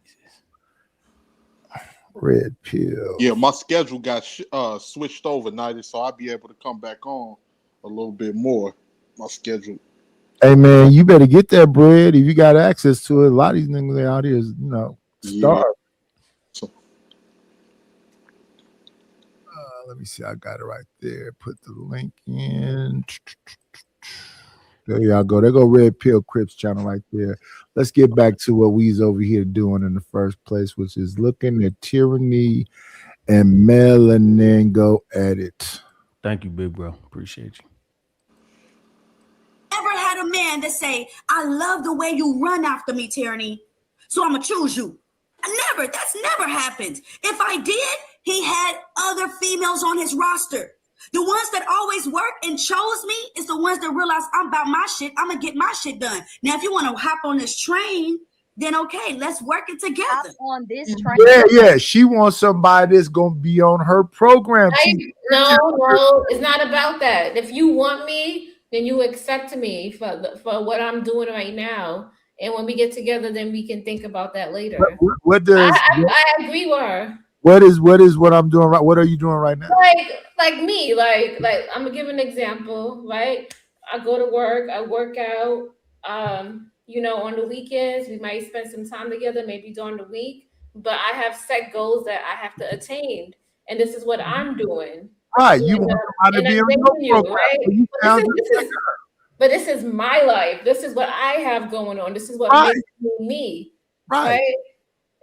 S4: Red Pill.
S17: Yeah, my schedule got switched overnight, so I'll be able to come back on a little bit more. My schedule.
S4: Hey man, you better get that bread if you got access to it. A lot of these niggas out here is, starved.
S17: Yeah.
S4: Let me see. I got it right there. Put the link in. There y'all go. There go Red Pill Crips channel right there. Let's get back to what we's over here doing in the first place, which is looking at tyranny and melanin. Go at it.
S19: Thank you, big bro. Appreciate you.
S6: Never had a man that say, "I love the way you run after me, tyranny, so I'm gonna choose you." That's never happened. If I did, he had other females on his roster. The ones that always worked and chose me is the ones that realize I'm about my shit. I'm gonna get my shit done. Now, if you want to hop on this train, then okay, let's work it together.
S5: Hop on this train.
S4: Yeah. She wants somebody that's gonna be on her program.
S14: No, it's not about that. If you want me, then you accept me for what I'm doing right now. And when we get together, then we can think about that later.
S4: What does
S14: I agree with her.
S4: What is what I'm doing right? What are you doing right now?
S14: Like me, like I'm gonna give an example, right? I go to work, I work out. On the weekends, we might spend some time together, maybe during the week. but I have set goals that I have to attain, and this is what I'm doing.
S4: Right. You
S14: And,
S4: want somebody to
S14: and
S4: be
S14: I'm
S4: on
S14: dating
S4: your
S14: you,
S4: program.
S14: right?
S4: So you
S14: But
S4: sound
S14: but this is my life. This is what I have going on. This is what
S4: Right.
S14: makes me me.
S4: Right.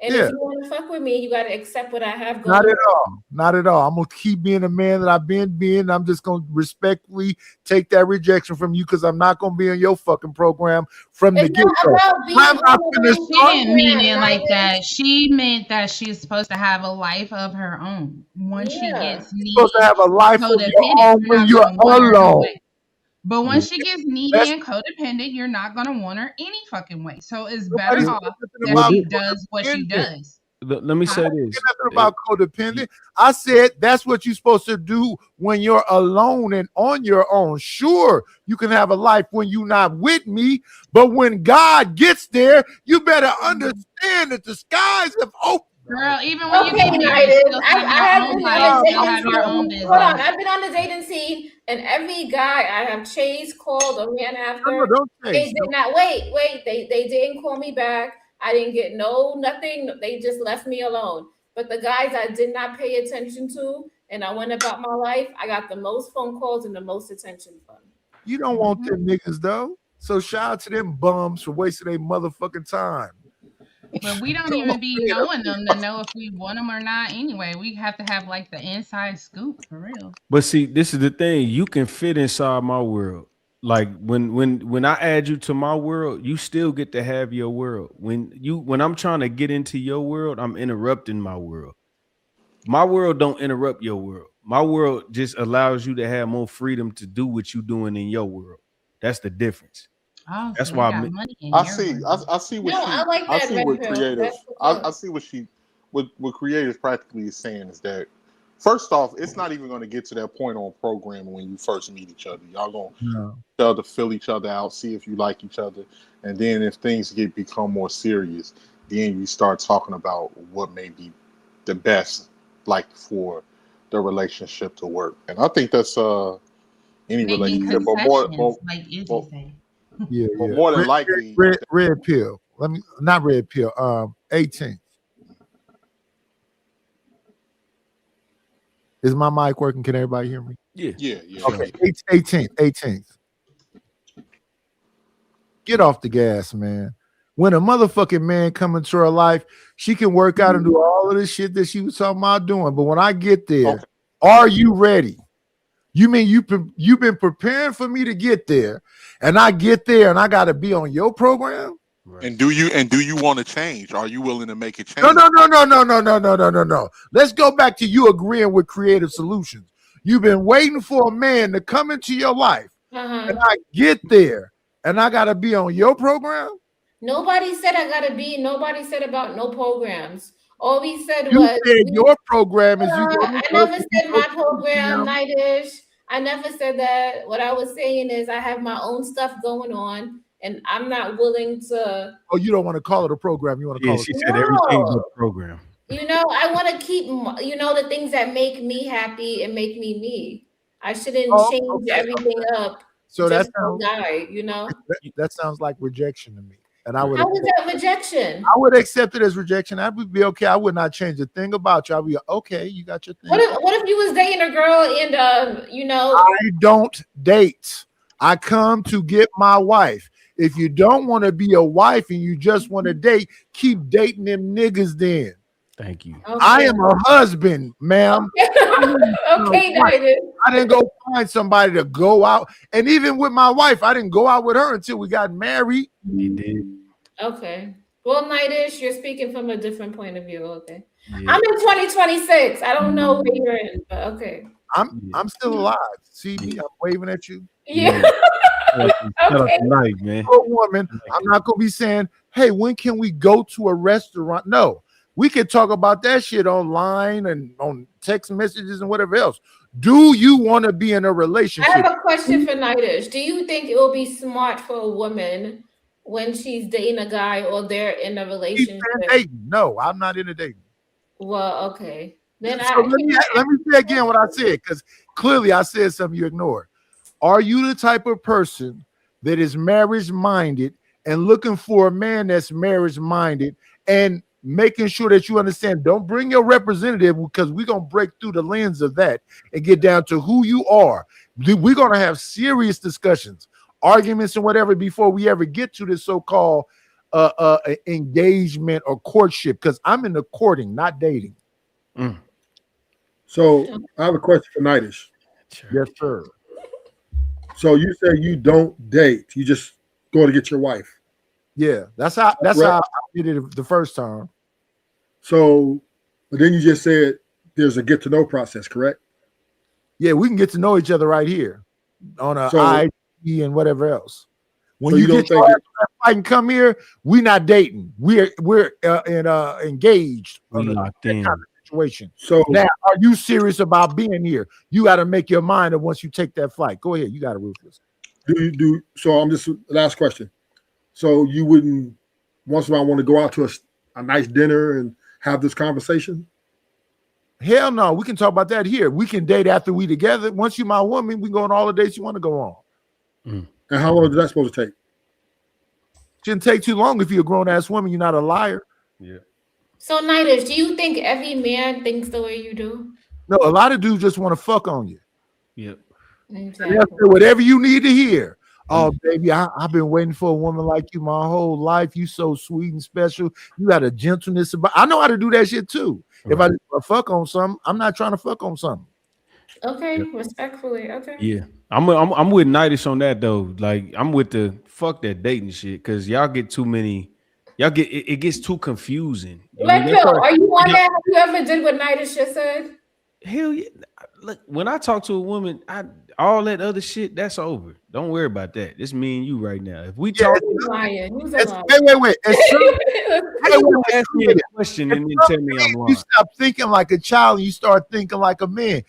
S14: And
S4: Yeah.
S14: if you want to fuck with me, you got to accept what I have going
S4: Not
S14: on.
S4: at all. Not at all. I'm gonna keep being a man that I've been being. I'm just gonna respectfully take that rejection from you because I'm not gonna be on your fucking program from the
S14: It's
S4: get
S14: not
S4: go.
S14: about being
S4: I'm not
S14: on
S4: gonna
S14: the
S20: She didn't mean
S14: program,
S20: it like
S14: right?
S20: that. She meant that she's supposed to have a life of her own. Once she
S14: Yeah.
S20: gets
S4: You're supposed to have a life of your
S20: codependent,
S4: own
S20: you're
S4: when
S20: not
S4: you're
S20: gonna want her no
S4: alone.
S20: way. But once she gets needy
S4: That's-
S20: and codependent, you're not gonna want her any fucking way. So it's
S4: Nobody's
S20: better off
S4: nothing
S20: that
S4: about
S20: she does what she
S4: codependent.
S20: does.
S19: Let me say this.
S4: Nothing about codependent. I said that's what you're supposed to do when you're alone and on your own. Sure, you can have a life when you're not with me, but when God gets there, you better understand that the skies have opened.
S20: Girl, even when you
S14: Okay,
S20: get married,
S14: United.
S20: you still
S14: I
S20: have your
S14: have
S20: own
S14: been
S20: life,
S14: on the
S20: still have your own
S14: dating scene.
S20: business.
S14: Hold on, I've been on the dating scene, and every guy I have chased, called, or ran after,
S4: don't
S14: they
S4: chase.
S14: did not wait. They didn't call me back. I didn't get nothing. They just left me alone. But the guys I did not pay attention to, and I went about my life, I got the most phone calls and the most attention from.
S4: You don't want them niggas though. So shout out to them bums for wasting their motherfucking time.
S20: But we don't even be knowing them to know if we want them or not anyway. We have to have like the inside scoop for real.
S19: But see, this is the thing. You can fit inside my world. Like when I add you to my world, you still get to have your world. When I'm trying to get into your world, I'm interrupting my world. My world don't interrupt your world. My world just allows you to have more freedom to do what you're doing in your world. That's the difference.
S20: Oh,
S19: That's
S20: so
S19: why
S20: you got
S19: I'm-
S20: money in
S17: I
S20: your
S17: see.
S20: world.
S17: I see what
S14: No,
S17: she.
S14: I like
S17: I
S14: that
S17: see
S14: red
S17: what
S14: pill.
S17: creative.
S14: That's what's
S17: I see what she. What creative practically is saying is that first off, it's not even going to get to that point on programming when you first meet each other. Y'all gonna try to fill each other out, see if you like each other, and then if things become more serious, then you start talking about what may be the best, like for the relationship to work. And I think that's any
S20: Making
S17: relationship, but more,
S20: concessions, like Izzy said.
S4: Yeah,
S17: but
S4: yeah.
S17: more than likely,
S4: Red pill. Let me not red pill. 18. Is my mic working? Can everybody hear me?
S19: Yeah.
S4: Okay. 18th. Get off the gas, man. When a motherfucking man come into her life, she can work out and do all of the shit that she was talking about doing. But when I get there, are you ready? You mean you've been preparing for me to get there, and I get there and I got to be on your program?
S17: And do you want to change? Are you willing to make a change?
S4: No. Let's go back to you agreeing with Creative Solutions. You've been waiting for a man to come into your life, and I get there, and I got to be on your program?
S14: Nobody said I gotta be. Nobody said about no programs. All we said
S4: You
S14: was
S4: said your program is you.
S14: I never said my program, Nightish. I never said that. What I was saying is I have my own stuff going on, and I'm not willing to.
S4: Oh, you don't want to call it a program. You want to call it.
S19: She said everything's a program.
S14: You know, I want to keep, the things that make me happy and make me me. I shouldn't change everything up.
S4: So
S14: just
S4: that sounds, that sounds like rejection to me. And I would.
S14: How is that rejection?
S4: I would accept it as rejection. I would be okay. I would not change a thing about you. I'd be okay. You got your thing.
S14: What if you was dating a girl and
S4: I don't date. I come to get my wife. If you don't want to be a wife and you just want to date, keep dating them niggas then.
S19: Thank you.
S14: Okay.
S4: I am a husband, ma'am.
S14: Okay, David.
S4: I didn't go find somebody to go out. And even with my wife, I didn't go out with her until we got married.
S19: You did.
S14: Okay. Well, Nightish, you're speaking from a different point of view. Okay. Yeah. I'm in 2026. I don't know where you're in, but okay.
S4: I'm still alive. See me? I'm waving at you.
S14: Yeah.
S19: Okay. Night, man.
S4: Oh, woman, I'm not gonna be saying, hey, when can we go to a restaurant? No, we can talk about that shit online and on text messages and whatever else. Do you want to be in a relationship?
S14: I have a question for Nightish. Do you think it will be smart for a woman when she's dating a guy or they're in a relationship?
S4: No, I'm not in a dating.
S14: Well, okay. Then
S4: so let me say again what I said, because clearly I said something you ignored. Are you the type of person that is marriage minded and looking for a man that's marriage minded and making sure that you understand. Don't bring your representative because we're gonna break through the lens of that and get down to who you are. We're gonna have serious discussions, arguments, and whatever before we ever get to this so-called engagement or courtship. Because I'm in the courting, not dating.
S16: So I have a question for Nightish.
S4: Yes, sir.
S16: So you say you don't date, you just go to get your wife.
S4: Yeah, that's how I did it the first time.
S16: So, but then you just said there's a get to know process, correct?
S4: Yeah, we can get to know each other right here on a IG and whatever else. When
S16: So
S4: you
S16: you don't
S4: get your
S16: think
S4: ass to fight and come here, we're not dating. We're engaged
S19: We
S4: on
S19: locked
S4: that
S19: in.
S4: kind of situation.
S16: So
S4: now, are you serious about being here? You got to make your mind up once you take that flight. Go ahead, you got to Rufus.
S16: So I'm just last question. So you wouldn't once in a while want to go out to a nice dinner and have this conversation?
S4: Hell no, we can talk about that here. We can date after we together. Once you my woman, we go on all the dates you want to go on.
S16: And how long is that supposed to take?
S4: Shouldn't take too long if you're a grown-ass woman. You're not a liar.
S19: Yeah.
S14: So, Nightish, do you think every man thinks the way you do?
S4: No, a lot of dudes just want to fuck on you.
S19: Yep.
S14: Exactly.
S4: They'll say whatever you need to hear. Oh, baby, I've been waiting for a woman like you my whole life. You so sweet and special. You got a gentleness about. I know how to do that shit too. If I fuck on something, I'm not trying to fuck on something.
S14: Okay, respectfully. Okay.
S19: Yeah, I'm with Nightish on that though. Like I'm with the fuck that dating shit because y'all get too many. Y'all get it gets too confusing.
S14: Like, Phil, are you on that? Have you ever did what Nightish just said?
S19: Hell yeah! Look, when I talk to a woman, all that other shit that's over. Don't worry about that. It's me and you right now. If we talk,
S14: Lying. Who's
S4: Wait.
S19: you ask me a question and then tell me I'm lying.
S4: You stop thinking like a child and you start thinking like a man.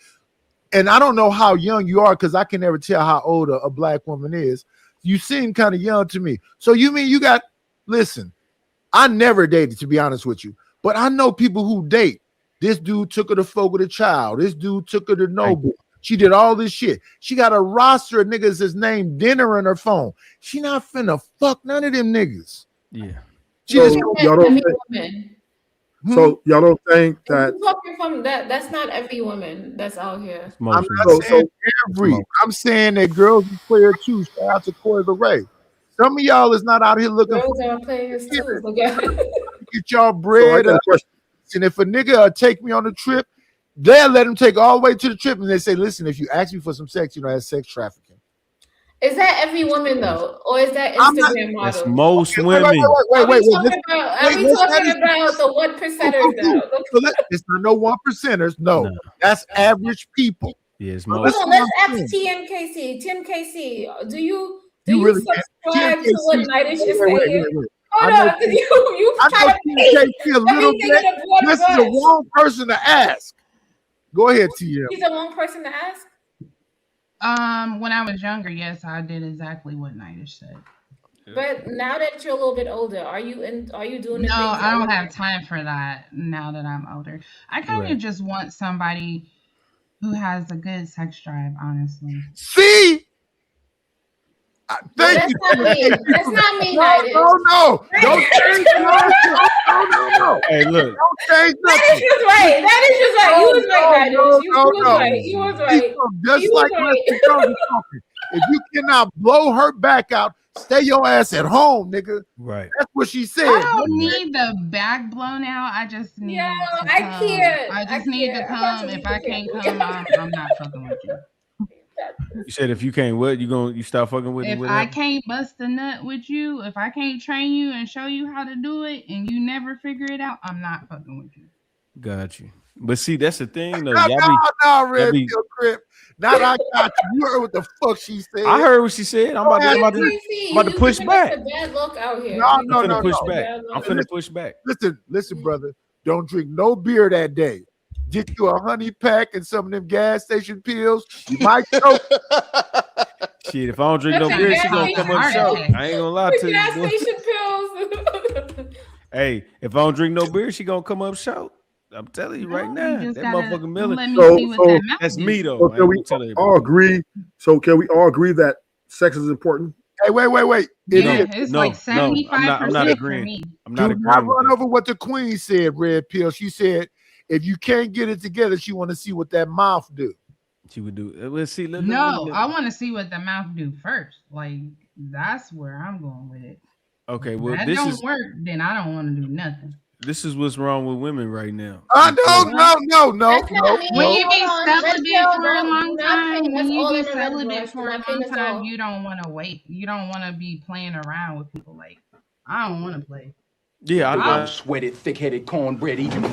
S4: And I don't know how young you are because I can never tell how old a black woman is. You seem kind of young to me. So you mean you got, listen, I never dated, to be honest with you, but I know people who date. This dude took her to fuck with a child. This dude took her to Noble. She did all this shit. She got a roster of niggas that's named Dinner on her phone. She not finna fuck none of them niggas.
S19: Yeah.
S4: She just
S16: y'all don't so y'all don't think that
S14: Talking from that's not every woman that's out here.
S4: I'm not saying every. I'm saying that girls be player too. Shout out to Corey LeRae. Some of y'all is not out here looking
S14: Girls
S4: for
S14: are players too. Okay.
S4: get y'all bread up. And if a nigga take me on a trip, they'll let him take all the way to the trip, and they say, "Listen, if you ask me for some sex, you know that's sex trafficking."
S14: Is that every woman though, or is that Instagram model?
S19: That's most women.
S14: Are we talking about the 1%ers though?
S4: It's not no 1%ers. No, that's average people.
S19: Yeah, it's
S14: Hold
S19: most.
S14: on, let's ask TMKC. TMKC, do you
S4: really
S14: subscribe to what Nightish is
S4: Wait.
S14: saying? Hold on, because you
S4: I
S14: try
S4: know
S14: to
S4: TMKC a little bit. This is the wrong person to ask. Go ahead, TM.
S14: He's the wrong person to ask.
S20: When I was younger, yes, I did exactly what Nightish said.
S14: But now that you're a little bit older, are you doing the
S20: No,
S14: things
S20: I don't have time for that now that I'm older. I kind of just want somebody who has a good sex drive, honestly.
S4: See? Thank you.
S14: That's not me.
S4: No. Don't change no.
S19: Hey, look.
S4: Don't change
S14: That is just right. That is just right. You was right, Nightish. You was right.
S4: Just like Mr. Jones talking. If you cannot blow her back out, stay your ass at home, nigga.
S19: Right.
S4: That's what she said.
S20: I don't need the back blown out. I just need to come. I just need to come. If I can't come, I'm not fucking with you.
S19: You said if you can't what you stop fucking with
S20: If
S19: me?
S20: I can't bust a nut with you, if I can't train you and show you how to do it, and you never figure it out, I'm not fucking with you.
S19: Got you. But see, that's the thing though.
S4: No, Red Pill Crip. Now that I got you. You heard what the fuck she said.
S19: I heard what she said. I'm about to push back.
S14: Bad luck out here.
S4: No.
S19: I'm finna push back.
S4: Listen, brother. Don't drink no beer that day. Get you a honey pack and some of them gas station pills. You might choke.
S19: Shit, if I don't drink no beer, she gonna come up short. I ain't gonna lie to you.
S14: Gas
S19: boy.
S14: station pills.
S19: Hey, if I don't drink no beer, she gonna come up short. I'm telling you right now, that motherfucking Miller.
S16: So
S19: That's me though.
S16: So can we all agree? So can we all agree that sex is important?
S4: Hey, wait. It
S20: Yeah,
S4: is.
S20: it's
S19: No,
S20: like
S19: no, I'm
S20: 75%
S19: not
S20: for
S19: agreeing.
S20: me.
S19: I'm not
S4: Do not
S19: agreeing with
S4: run
S19: that.
S4: over what the queen said, Red Pill. She said, if you can't get it together, she want to see what that mouth do.
S19: She would do. Let's see.
S20: No, I want to see what the mouth do first. Like that's where I'm going with it.
S19: Okay,
S20: If
S19: well,
S20: that
S19: this
S20: don't
S19: is
S20: work, then I don't want to do nothing.
S19: this is what's wrong with women right now.
S4: No.
S14: That's not me.
S20: When you be
S14: Hold on. Red
S20: celibate
S14: Pill,
S20: for a
S14: don't-
S20: long
S14: do not
S20: time,
S14: paint
S20: when
S14: us
S20: you
S14: all
S20: be
S14: in a red
S20: celibate
S14: brush.
S20: for
S14: Do
S20: a
S14: not paint
S20: long
S14: us
S20: time,
S14: all.
S20: you don't want to wait. You don't want to be playing around with people. Like I don't want to play.
S19: Yeah,
S1: I sweated, thick-headed cornbread eating.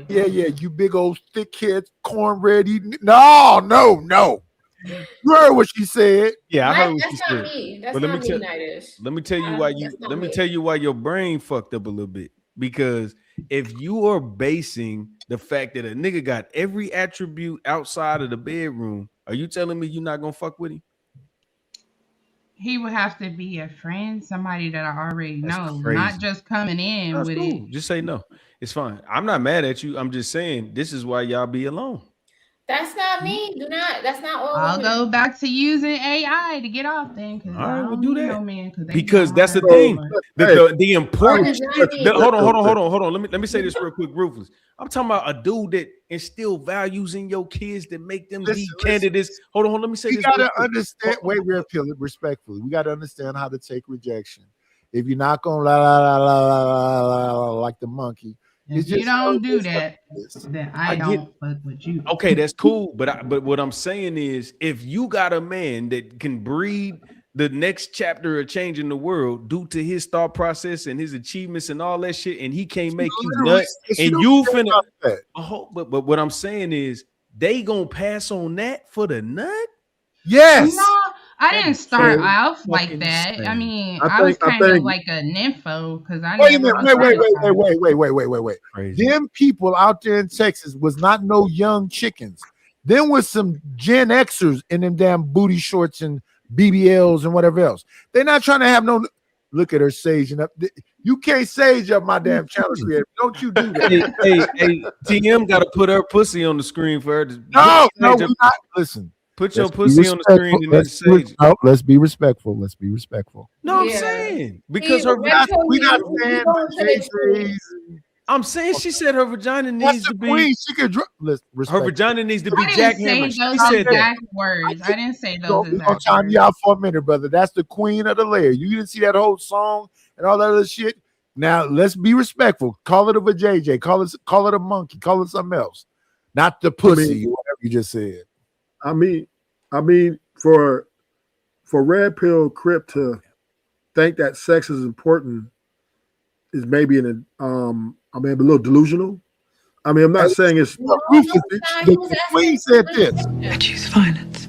S4: Yeah, you big old thick-head cornbread eating. No. You heard what she said.
S19: Yeah, I heard what
S14: That's
S19: you
S14: not
S19: said.
S14: me. That's
S19: But
S14: not me, Nighters.
S19: let me tell you why you
S14: That's not
S19: let me
S14: me.
S19: tell you why your brain fucked up a little bit. Because if you are basing the fact that a nigga got every attribute outside of the bedroom, are you telling me you're not gonna fuck with him?
S20: He would have to be a friend, somebody that I already know,
S19: crazy.
S20: not just coming in
S19: That's
S20: with
S19: cool.
S20: it.
S19: Just say no. It's fine. I'm not mad at you. I'm just saying this is why y'all be alone.
S14: That's not me. Do not. That's not all
S20: I'll
S14: women.
S20: go back to using AI to get off then. All
S19: right, we'll
S20: don't
S19: do
S20: need
S19: that.
S20: no man,
S19: Because that's the
S20: hard.
S19: thing. The importance.
S14: Hey.
S19: Hold on. Let me say this real quick, Ruthless. I'm talking about a dude that instill values in your kids that make them be candidates. Hold on. Let me say
S4: You
S19: this.
S4: gotta
S19: real quick.
S4: understand. Wait, Red Pill, respectfully. We gotta understand how to take rejection. If you're not gonna la like the monkey,
S20: If you don't do that, then I don't fuck with you.
S19: Okay, that's cool. But what I'm saying is, if you got a man that can breed the next chapter of changing the world due to his thought process and his achievements and all that shit, and he can't make you nuts, and you finna. But what I'm saying is, they gonna pass on that for the nut.
S4: Yes.
S20: No, I didn't start
S19: so
S20: off like
S19: fucking
S20: that.
S19: insane.
S20: I mean,
S16: I
S20: I was
S16: think-
S20: kind of like a nympho because I
S4: Wait a
S20: never
S4: minute.
S20: was
S4: Wait. Them people out there in Texas was not no young chickens. Them was some Gen Xers in them damn booty shorts and BBLs and whatever else. They're not trying to have no. Look at her saging up. You can't sage up my damn channel creator. Don't you do that?
S19: Hey, TM got to put her pussy on the screen for her.
S4: No, we're not. Listen.
S19: Put your
S4: Let's be
S19: pussy on the screen and then sage it.
S4: No, let's be respectful. Let's be respectful.
S19: No, I'm
S14: Yeah.
S19: saying because her
S4: We're not saying
S14: JJ's.
S19: I'm saying she said her vagina
S4: That's
S19: needs
S4: the
S19: to be
S4: queen. She could
S19: her vagina needs to be
S20: I didn't say
S19: jackhammered.
S20: those
S19: She said that.
S20: exact words. I didn't say those
S4: We're gonna
S20: exact
S4: time
S20: words.
S4: you out for a minute, brother. That's the queen of the layer. You didn't see that whole song and all that other shit. Now let's be respectful. Call it a vajayjay. Call it a monkey. Call it something else. Not the pussy. Whatever you just said.
S16: I mean, for Red Pill Crip to think that sex is important is maybe a little delusional. I mean, I'm not saying it's
S4: The queen said this.
S12: I choose violence.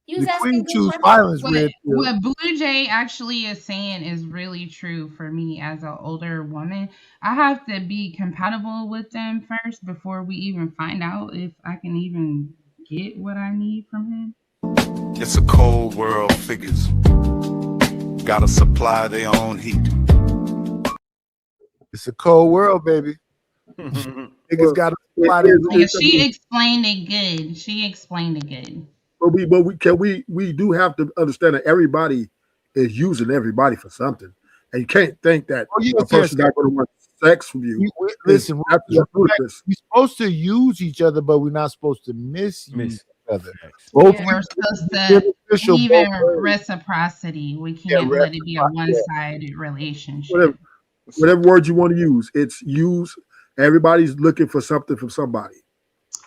S14: You was
S4: The
S14: asking
S4: queen
S14: who
S4: choose
S14: wanted-
S4: violence,
S20: What,
S4: Red Pill.
S20: what Blue Jay actually is saying is really true for me as an older woman. I have to be compatible with them first before we even find out if I can even get what I need from him.
S2: It's a cold world, figures. Gotta supply their own heat.
S4: It's a cold world, baby. Niggas got to supply their
S20: Yeah, she explained it good. She explained it good.
S16: But we do have to understand that everybody is using everybody for something, and you can't think that a person's not going to want sex from you.
S4: Listen,
S16: that's ludicrous.
S4: we're supposed to use each other, but we're not supposed to misuse each other.
S20: We're supposed to
S4: beneficial
S20: even
S4: both ways.
S20: reciprocity. We can't let it be a one-sided relationship.
S16: Whatever word you want to use, it's use. Everybody's looking for something from somebody.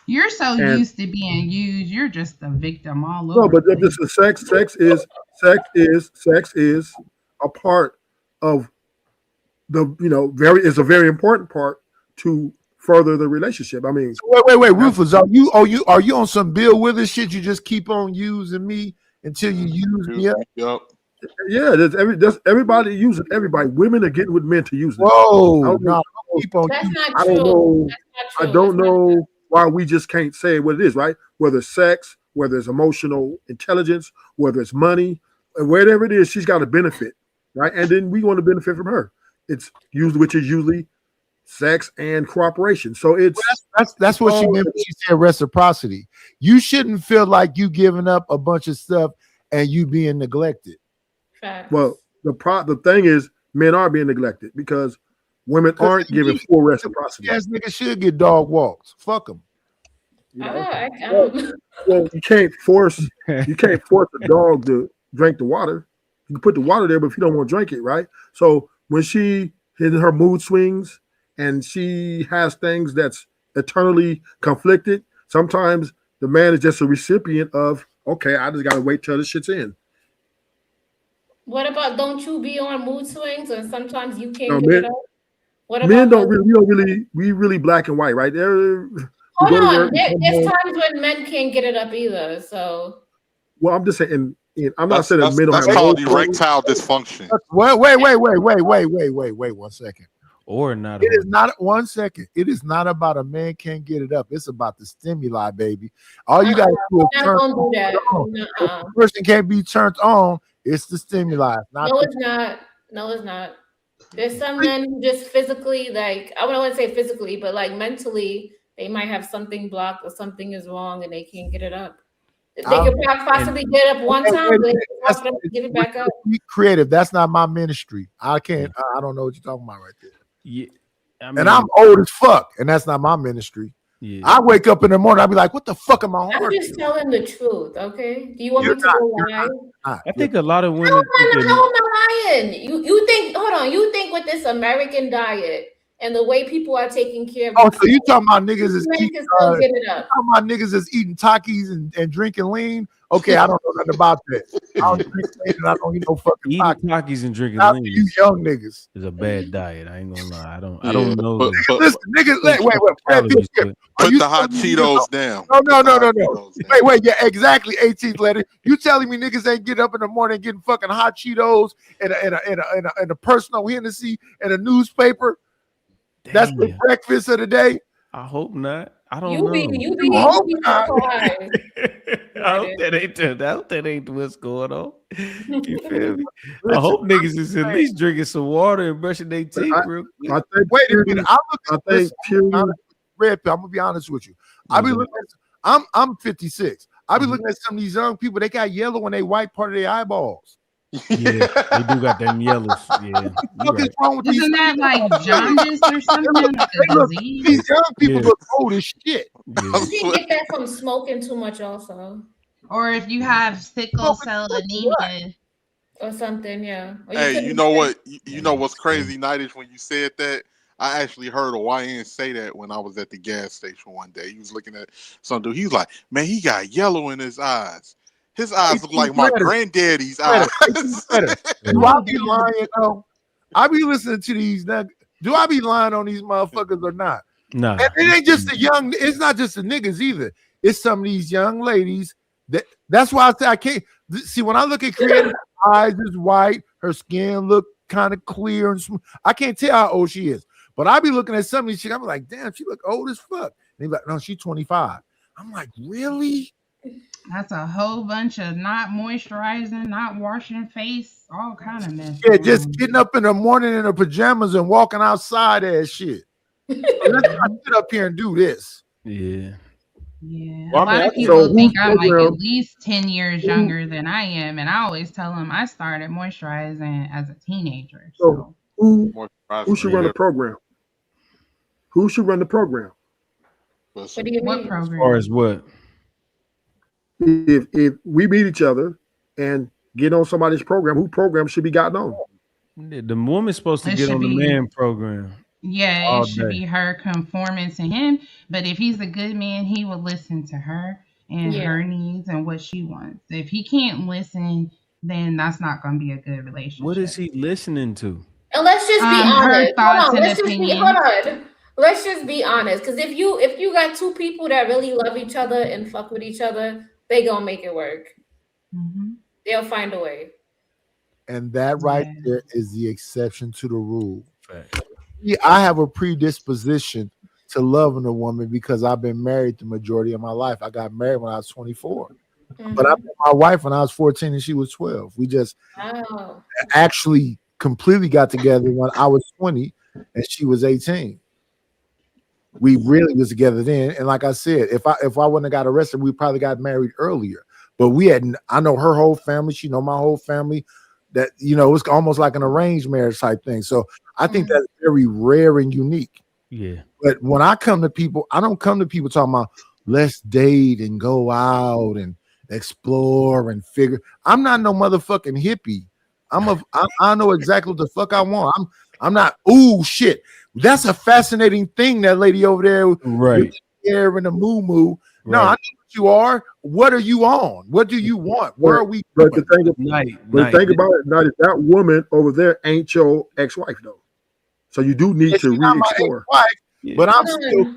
S20: You're so
S16: And-
S20: used to being used, you're just a victim all over.
S16: No, but this is sex. Sex is a part of is a very important part to further the relationship. I mean,
S4: Wait, Rufus, are you on some Bill Withers shit? You just keep on using me until you use me up.
S17: Yep.
S16: Yeah, there's everybody using everybody. Women are getting with men to use it.
S4: Whoa,
S16: I don't know-
S4: keep on.
S14: That's not
S16: I
S14: true.
S16: don't know.
S14: That's not
S16: I
S14: true.
S16: don't
S14: That's not
S16: know why we just can't say what it is, right? Whether it's sex, whether it's emotional intelligence, whether it's money, and whatever it is, she's got a benefit, right? And then we want to benefit from her. It's usually sex and cooperation. So it's
S4: That's what she meant when she said reciprocity. You shouldn't feel like you giving up a bunch of stuff and you being neglected.
S16: Well, the thing is, men are being neglected because women aren't given full reciprocity.
S4: Yes, niggas should get dog walks. Fuck them.
S16: Well, you can't force a dog to drink the water. You can put the water there, but if you don't want to drink it, right? So when she in her mood swings and she has things that's eternally conflicted, sometimes the man is just a recipient of, okay, I just gotta wait till this shit's in.
S14: What about don't you be on mood swings and sometimes you can't
S16: No,
S14: get
S16: men-
S14: it up? What
S16: Men
S14: about
S16: we really black and white, right? There.
S14: hold on? There's times when men can't get it up either. So
S16: Well, I'm just saying. I'm not saying that men don't
S17: That's
S16: have
S17: called
S16: mood
S17: erectile dysfunction.
S4: Wait 1 second.
S19: Or not.
S4: It is not 1 second. It is not about a man can't get it up. It's about the stimuli, baby. All you gotta do is turn on. If a person can't be turned on. It's the stimuli.
S14: No, it's not. No, it's not. There's some men who just physically, like, I wouldn't say physically, but like mentally, they might have something blocked or something is wrong and they can't get it up. They could possibly get it up one time, but they can't get it back up.
S4: Be creative. That's not my ministry. I can't. I don't know what you're talking about right there.
S19: Yeah,
S4: and I'm old as fuck, and that's not my ministry.
S19: Yeah.
S4: I wake up in the morning, I'll be like, "What the fuck am I
S14: I'm
S4: hard?"
S14: just telling the truth, okay? Do you want me to go lie?
S19: I think a lot of women.
S14: How am I lying? You think? Hold on. You think with this American diet and the way people are taking care of?
S4: Oh, so you talking about niggas is
S14: men
S4: eating?
S14: can still get it up.
S4: Talking about niggas is eating Takis and drinking lean? Okay, I don't know nothing about that. I don't drink lean and I don't eat no fucking
S19: Eating
S4: Takis.
S19: Takis and drinking
S4: Not
S19: lean
S4: you young niggas.
S19: is a bad diet. I ain't gonna lie. I don't know.
S4: Listen, niggas. Wait. Brad Pitt,
S17: Put
S4: you
S17: the hot
S4: telling me
S17: Cheetos
S4: niggas-
S17: down.
S4: No. Wait. Yeah, exactly. 18th letter. You telling me niggas ain't get up in the morning and getting fucking hot Cheetos and a personal Hennessy and a newspaper? That's the breakfast of the day.
S19: I hope not. I don't
S14: You
S19: know.
S14: be surprised.
S19: I hope that ain't what's going on. You feel me? I hope niggas is at least drinking some water and brushing their teeth real quick.
S16: I think
S4: Wait a minute.
S16: Purity-
S4: Red Pill, I'm gonna be honest with you. I be looking at, I'm 56. I be looking at some of these young people, they got yellow in their white part of their eyeballs.
S19: Yeah, they do got them yellows. Yeah.
S4: What is wrong with
S20: Isn't that like jaundice or something? Like a disease?
S4: These young people look old as shit.
S14: You can get that from smoking too much, also,
S20: Or if you have sickle cell anemia.
S14: or something. Yeah. Or
S17: Hey,
S14: could
S17: you
S14: be
S17: know
S14: sick.
S17: what? You know what's crazy, Nightish, when you said that? I actually heard a YN say that when I was at the gas station one day. He was looking at some dude. He was like, "Man, he got yellow in his eyes. His eyes look like my granddaddy's eyes."
S4: Do I be lying though? I be listening to these. Do I be lying on these motherfuckers or not?
S19: Nah.
S4: And it ain't just the young. It's not just the niggas either. It's some of these young ladies. That's why I say I can't see when I look at creative. Eyes is white. Her skin look kind of clear and smooth. I can't tell how old she is, but I be looking at some of these shit. I'm like, damn, she look old as fuck. And they be like, no, she's 25. I'm like, really?
S20: That's a whole bunch of not moisturizing, not washing face, all kind of mess.
S4: Yeah, just getting up in the morning in her pajamas and walking outside as shit. Let's not sit up here and do this.
S19: Yeah.
S20: Yeah,
S4: Well,
S20: a lot of people think I'm like at least 10 years younger than I am, and I always tell them I started moisturizing as a teenager.
S16: So who should run the program? Who should run the program?
S14: What do you
S20: What
S14: mean?
S20: program?
S19: As far as what?
S16: If we meet each other and get on somebody's program, who program should be gotten on?
S19: The woman's supposed to
S20: It
S19: get
S20: should
S19: on the
S20: be-
S19: man program.
S20: Yeah,
S19: all
S20: it should
S19: day.
S20: be her conforming to him. But if he's a good man, he will listen to her and
S14: Yeah.
S20: her needs and what she wants. If he can't listen, then that's not going to be a good relationship.
S19: What is he listening to?
S14: And let's just be
S20: Her
S14: honest.
S20: thoughts
S14: Hold on,
S20: and
S14: let's just be
S20: opinions.
S14: hold on. Let's just be honest. Because if you got two people that really love each other and fuck with each other, they gonna make it work.
S20: Mm-hmm.
S14: They'll find a way.
S4: And that right there is the exception to the rule. Yeah, I have a predisposition to loving a woman because I've been married the majority of my life. I got married when I was 24. But I met my wife when I was 14 and she was 12. We just
S14: Oh.
S4: actually completely got together when I was 20 and she was 18. We really was together then. And like I said, if I wouldn't have got arrested, we probably got married earlier. But I know her whole family. She know my whole family. That it's almost like an arranged marriage type thing. So I think that's very rare and unique.
S19: Yeah.
S4: But when I come to people, I don't come to people talking about let's date and go out and explore and figure. I'm not no motherfucking hippie. I know exactly what the fuck I want. I'm not. Ooh, shit. That's a fascinating thing. That lady over there,
S19: right?
S4: There in the moo. No,
S19: Right.
S4: I know what you are. What are you on? What do you want? Where are we?
S16: But the thing,
S19: Night.
S16: think about it, Night, is that woman over there ain't your ex-wife though. So you do need to re-explore.
S4: But I'm still me.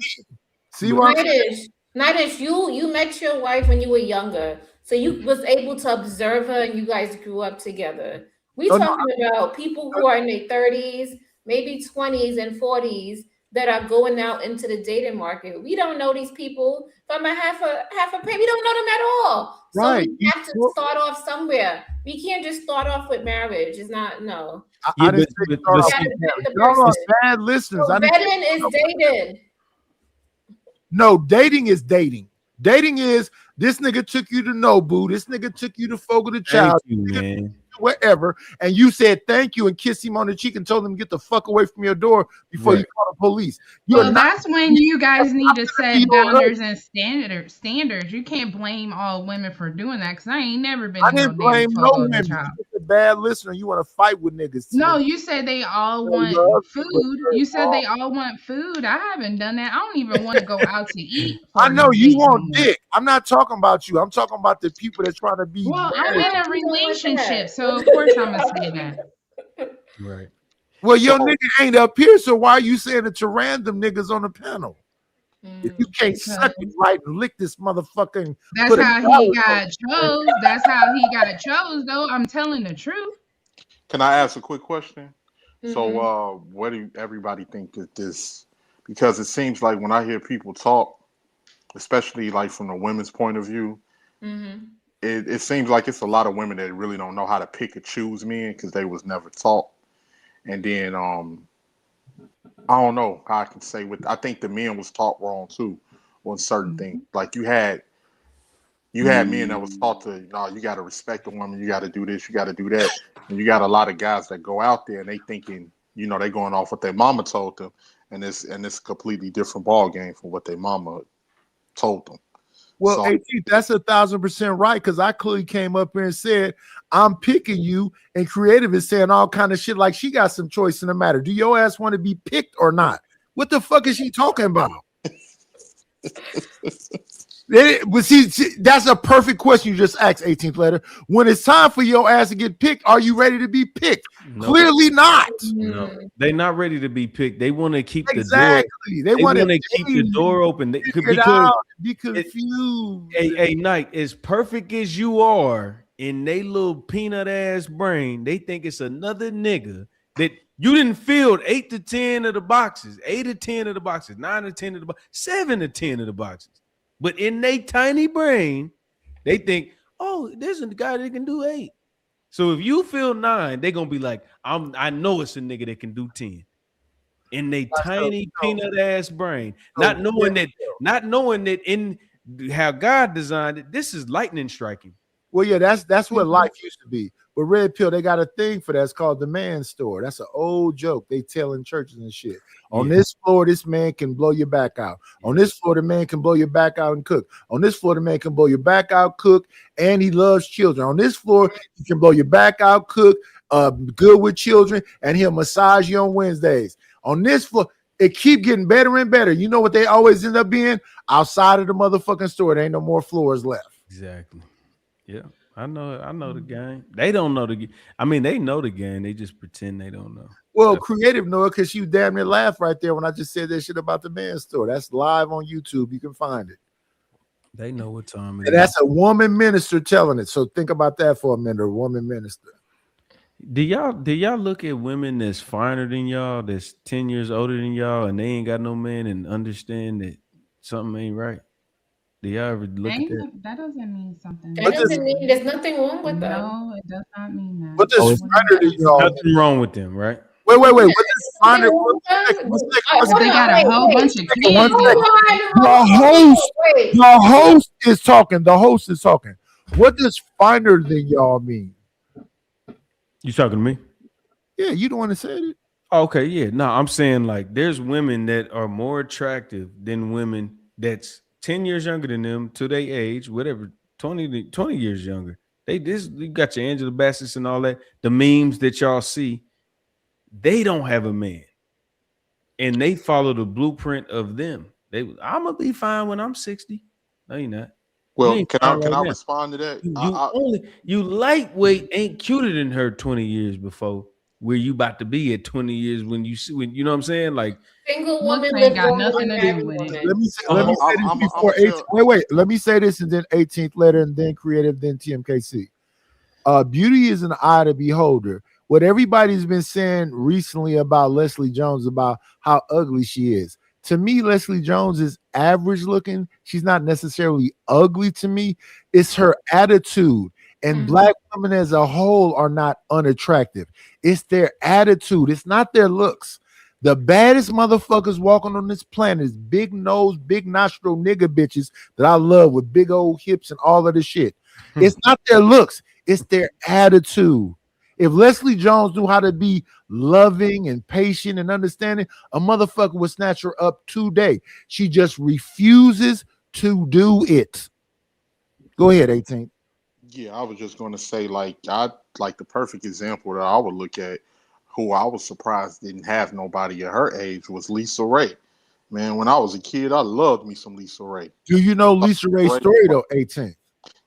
S4: See what I'm saying?
S14: Nightish, you met your wife when you were younger, so you was able to observe her, and you guys grew up together. We talking about people who are in their 30s, maybe 20s and 40s that are going out into the dating market. We don't know these people from a half a pay. We don't know them at all.
S4: Right.
S14: So we have to start off somewhere. We can't just start off with marriage. It's not no.
S4: I didn't say start off with marriage. Y'all are bad listeners.
S14: So vetting is dating.
S4: No, dating is dating. Dating is this nigga took you to Nobu. This nigga took you to Fogo the Child.
S19: Thank you, man.
S4: Wherever, and you said thank you and kissed him on the cheek and told him to get the fuck away from your door before you call the police.
S20: Well, that's when you guys need to set boundaries and standards. You can't blame all women for doing that because I ain't never been.
S4: I didn't blame no women. You're a bad listener. You want to fight with niggas.
S20: No, you said they all want food. You said they all want food. I haven't done that. I don't even want to go out to eat.
S4: I know you want dick. I'm not talking about you. I'm talking about the people that try to be.
S20: Well, I'm in a relationship, so of course I'm gonna say that.
S19: Right.
S4: Well, your nigga ain't up here, so why are you saying it to random niggas on the panel? If you can't suck it right and lick this motherfucking.
S20: That's how he got chose. That's how he got chose, though. I'm telling the truth.
S17: Can I ask a quick question? So, what do everybody think that this? Because it seems like when I hear people talk, especially like from the women's point of view, it seems like it's a lot of women that really don't know how to pick and choose men because they was never taught. And then I don't know how I can say I think the men was taught wrong too on certain things. Like you had men that was taught to, you got to respect a woman, you got to do this, you got to do that. And you got a lot of guys that go out there and they thinking, they going off what their mama told them, and it's a completely different ball game from what their mama told them.
S4: Well, so, that's 1,000% right, because I clearly came up here and said, I'm picking you, and Creative is saying all kind of shit like she got some choice in the matter. Do your ass want to be picked or not? What the fuck is she talking about? But see, that's a perfect question you just asked, 18th letter. When it's time for your ass to get picked, are you ready to be picked? No. Clearly not.
S19: No, they're not ready to be picked. They want to keep the
S4: door.
S19: They want to keep the door open. Be
S4: confused.
S19: A Night, as perfect as you are in they little peanut ass brain, they think it's another nigga that you didn't fill 8 to 10 of the boxes, 8 to 10 of the boxes, 9 to 10 of the boxes, 7 to 10 of the boxes. But in their tiny brain, they think, oh, there's a guy that can do 8. So if you feel 9, they're gonna be like, I know it's a nigga that can do 10. In their tiny peanut ass brain, not knowing that in how God designed it, this is lightning striking.
S4: Well, yeah, that's what life used to be. But Red Pill, they got a thing for that. It's called the man store. That's an old joke they tell in churches and shit. On this floor, this man can blow your back out. On this floor, the man can blow your back out and cook. On this floor, the man can blow your back out, cook, and he loves children. On this floor, he can blow your back out, cook, good with children, and he'll massage you on Wednesdays. On this floor, it keep getting better and better. You know what they always end up being? Outside of the motherfucking store, there ain't no more floors left.
S19: Exactly. Yeah. I know the game. They don't know the game. I mean, they know the game. They just pretend they don't know.
S4: Well, Creative know it because you damn near laughed right there when I just said that shit about the man store. That's live on YouTube. You can find it.
S19: They know what time it
S4: is. And that's a woman minister telling it. So think about that for a minute. A woman minister.
S19: Do y'all look at women that's finer than y'all, that's 10 years older than y'all, and they ain't got no man and understand that something ain't right? Do y'all ever look at that?
S20: That doesn't mean something.
S14: That doesn't mean there's nothing wrong with them.
S20: No, it does not mean that.
S4: But there's
S19: nothing wrong with them, right?
S4: Wait. What is finer?
S20: They got a whole bunch of kids.
S4: The host is talking. The host is talking. What does finer than y'all mean?
S19: You talking to me?
S4: Yeah, you don't want to say it.
S19: Okay, yeah. No, I'm saying like there's women that are more attractive than women that's 10 years younger than them to their age, whatever, 20 years younger. You got your Angela Bassett's and all that. The memes that y'all see, they don't have a man. And they follow the blueprint of them. I'm gonna be fine when I'm 60. No, you're not.
S17: Well, can I respond to that?
S19: You lightweight ain't cuter than her 20 years before. Where you about to be at 20 years when you know what I'm saying? Like
S14: single woman
S20: ain't got nothing to do with it.
S4: Let me say this before 18th. Wait. Let me say this and then 18th letter and then creative, then TMKC. Beauty is an eye to beholder. What everybody's been saying recently about Leslie Jones about how ugly she is. To me, Leslie Jones is average looking. She's not necessarily ugly to me. It's her attitude. And black women as a whole are not unattractive. It's their attitude. It's not their looks. The baddest motherfuckers walking on this planet is big nose, big nostril nigga bitches that I love with big old hips and all of this shit. It's not their looks. It's their attitude. If Leslie Jones knew how to be loving and patient and understanding, a motherfucker would snatch her up today. She just refuses to do it. Go ahead, 18.
S17: Yeah, I was just going to say, like the perfect example that I would look at, who I was surprised didn't have nobody at her age, was Lisa Ray. Man, when I was a kid, I loved me some Lisa Ray.
S4: Do you know Lisa Ray's story though, 18?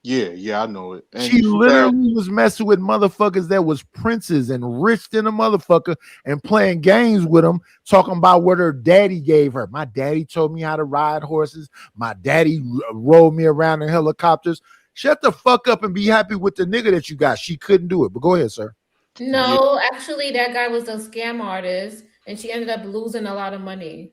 S17: Yeah, I know it. And
S4: she literally was messing with motherfuckers that was princes and rich than a motherfucker and playing games with them, talking about what her daddy gave her. My daddy told me how to ride horses. My daddy rolled me around in helicopters. Shut the fuck up and be happy with the nigga that you got. She couldn't do it, but go ahead, sir.
S14: No, actually, that guy was a scam artist, and she ended up losing a lot of money.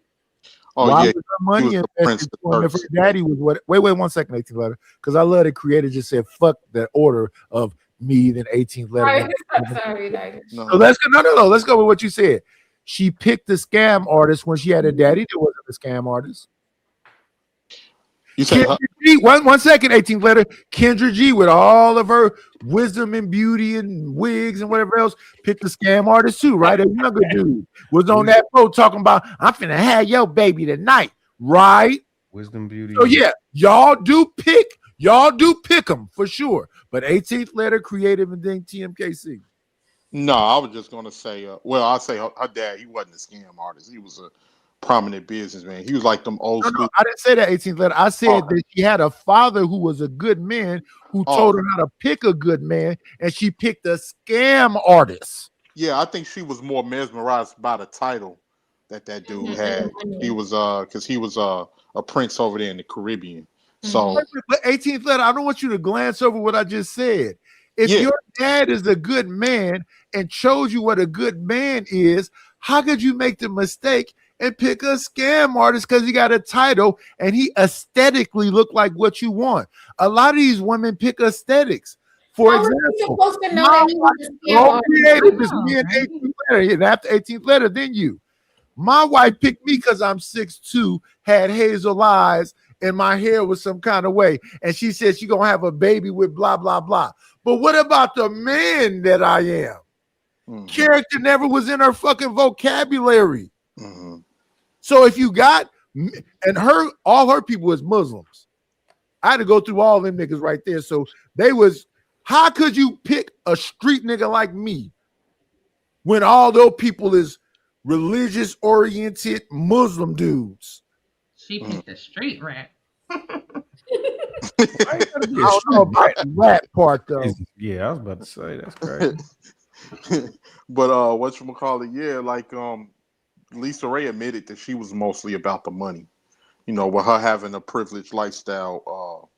S17: Oh,
S4: Why
S17: yeah.
S4: was her money invested if her daddy was what? Wait 1 second, 18th letter, because I love the creator just said fuck that order of me then 18th letter.
S14: Sorry,
S4: So let's go. No. Let's go with what you said. She picked the scam artist when she had a daddy that wasn't a scam artist.
S17: You said
S4: G, one second, 18th letter. Kendra G, with all of her wisdom and beauty and wigs and whatever else, picked the scam artist too, right? A younger dude was on that boat talking about, I'm finna have your baby tonight, right?
S19: Wisdom, beauty.
S4: So yeah, y'all do pick them for sure. But 18th letter, creative, and then TMKC.
S17: No, I was just going to say, I'll say her dad, he wasn't a scam artist. He was a prominent businessman. He was like them old school.
S4: No, I didn't say that, 18th letter. I said that she had a father who was a good man who told her how to pick a good man, and she picked a scam artist.
S17: Yeah, I think she was more mesmerized by the title that dude had. He was because he was a prince over there in the Caribbean. So,
S4: but 18th letter, I don't want you to glance over what I just said. If your dad is a good man and shows you what a good man is, how could you make the mistake and pick a scam artist because he got a title and he aesthetically looked like what you want? A lot of these women pick aesthetics. For example, creative is me and 18th letter. And after 18th letter, then you. My wife picked me because I'm 6'2", had hazel eyes, and my hair was some kind of way. And she said she's gonna have a baby with blah, blah, blah. But what about the man that I am? Mm-hmm. Character never was in her fucking vocabulary. Mm-hmm. So if you got, and all her people was Muslims. I had to go through all them niggas right there. So they was, how could you pick a street nigga like me when all those people is religious oriented Muslim dudes?
S20: She picked a street rat.
S4: I don't know about the rat part though.
S19: Yeah, I was about to say that's crazy.
S17: But whatchamacallit, yeah, like Lisa Ray admitted that she was mostly about the money. You know, with her having a privileged lifestyle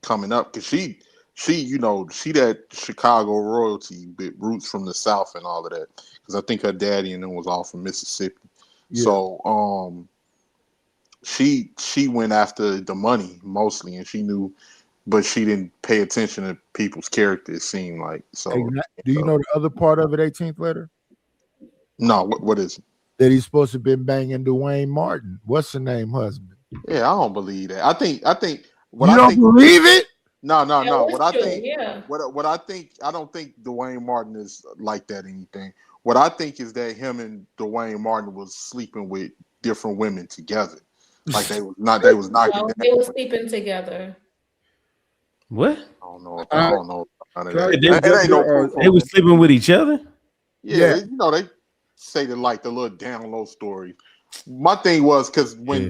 S17: coming up, because she that Chicago royalty with roots from the South and all of that. Because I think her daddy and them was all from Mississippi. Yeah. So she went after the money mostly, and she knew, but she didn't pay attention to people's character, it seemed like. So
S4: do you know the other part of it, 18th letter?
S17: No, what is it?
S4: That he's supposed to have been banging Dwayne Martin. What's the name husband?
S17: Yeah, I don't believe that. I think
S4: you don't believe it?
S17: No.
S14: That
S17: What
S14: was
S17: I
S14: true,
S17: think,
S14: yeah.
S17: what I think, I don't think Dwayne Martin is like that. Anything. What I think is that him and Dwayne Martin was sleeping with different women together. Like they was knocking
S14: No,
S17: down.
S14: they were sleeping together.
S19: What?
S17: I don't know. I don't know. None of that.
S19: They,
S17: It ain't no proof.
S19: they were sleeping with each other?
S17: Yeah, you know, they say that like the little down low story. My thing was because when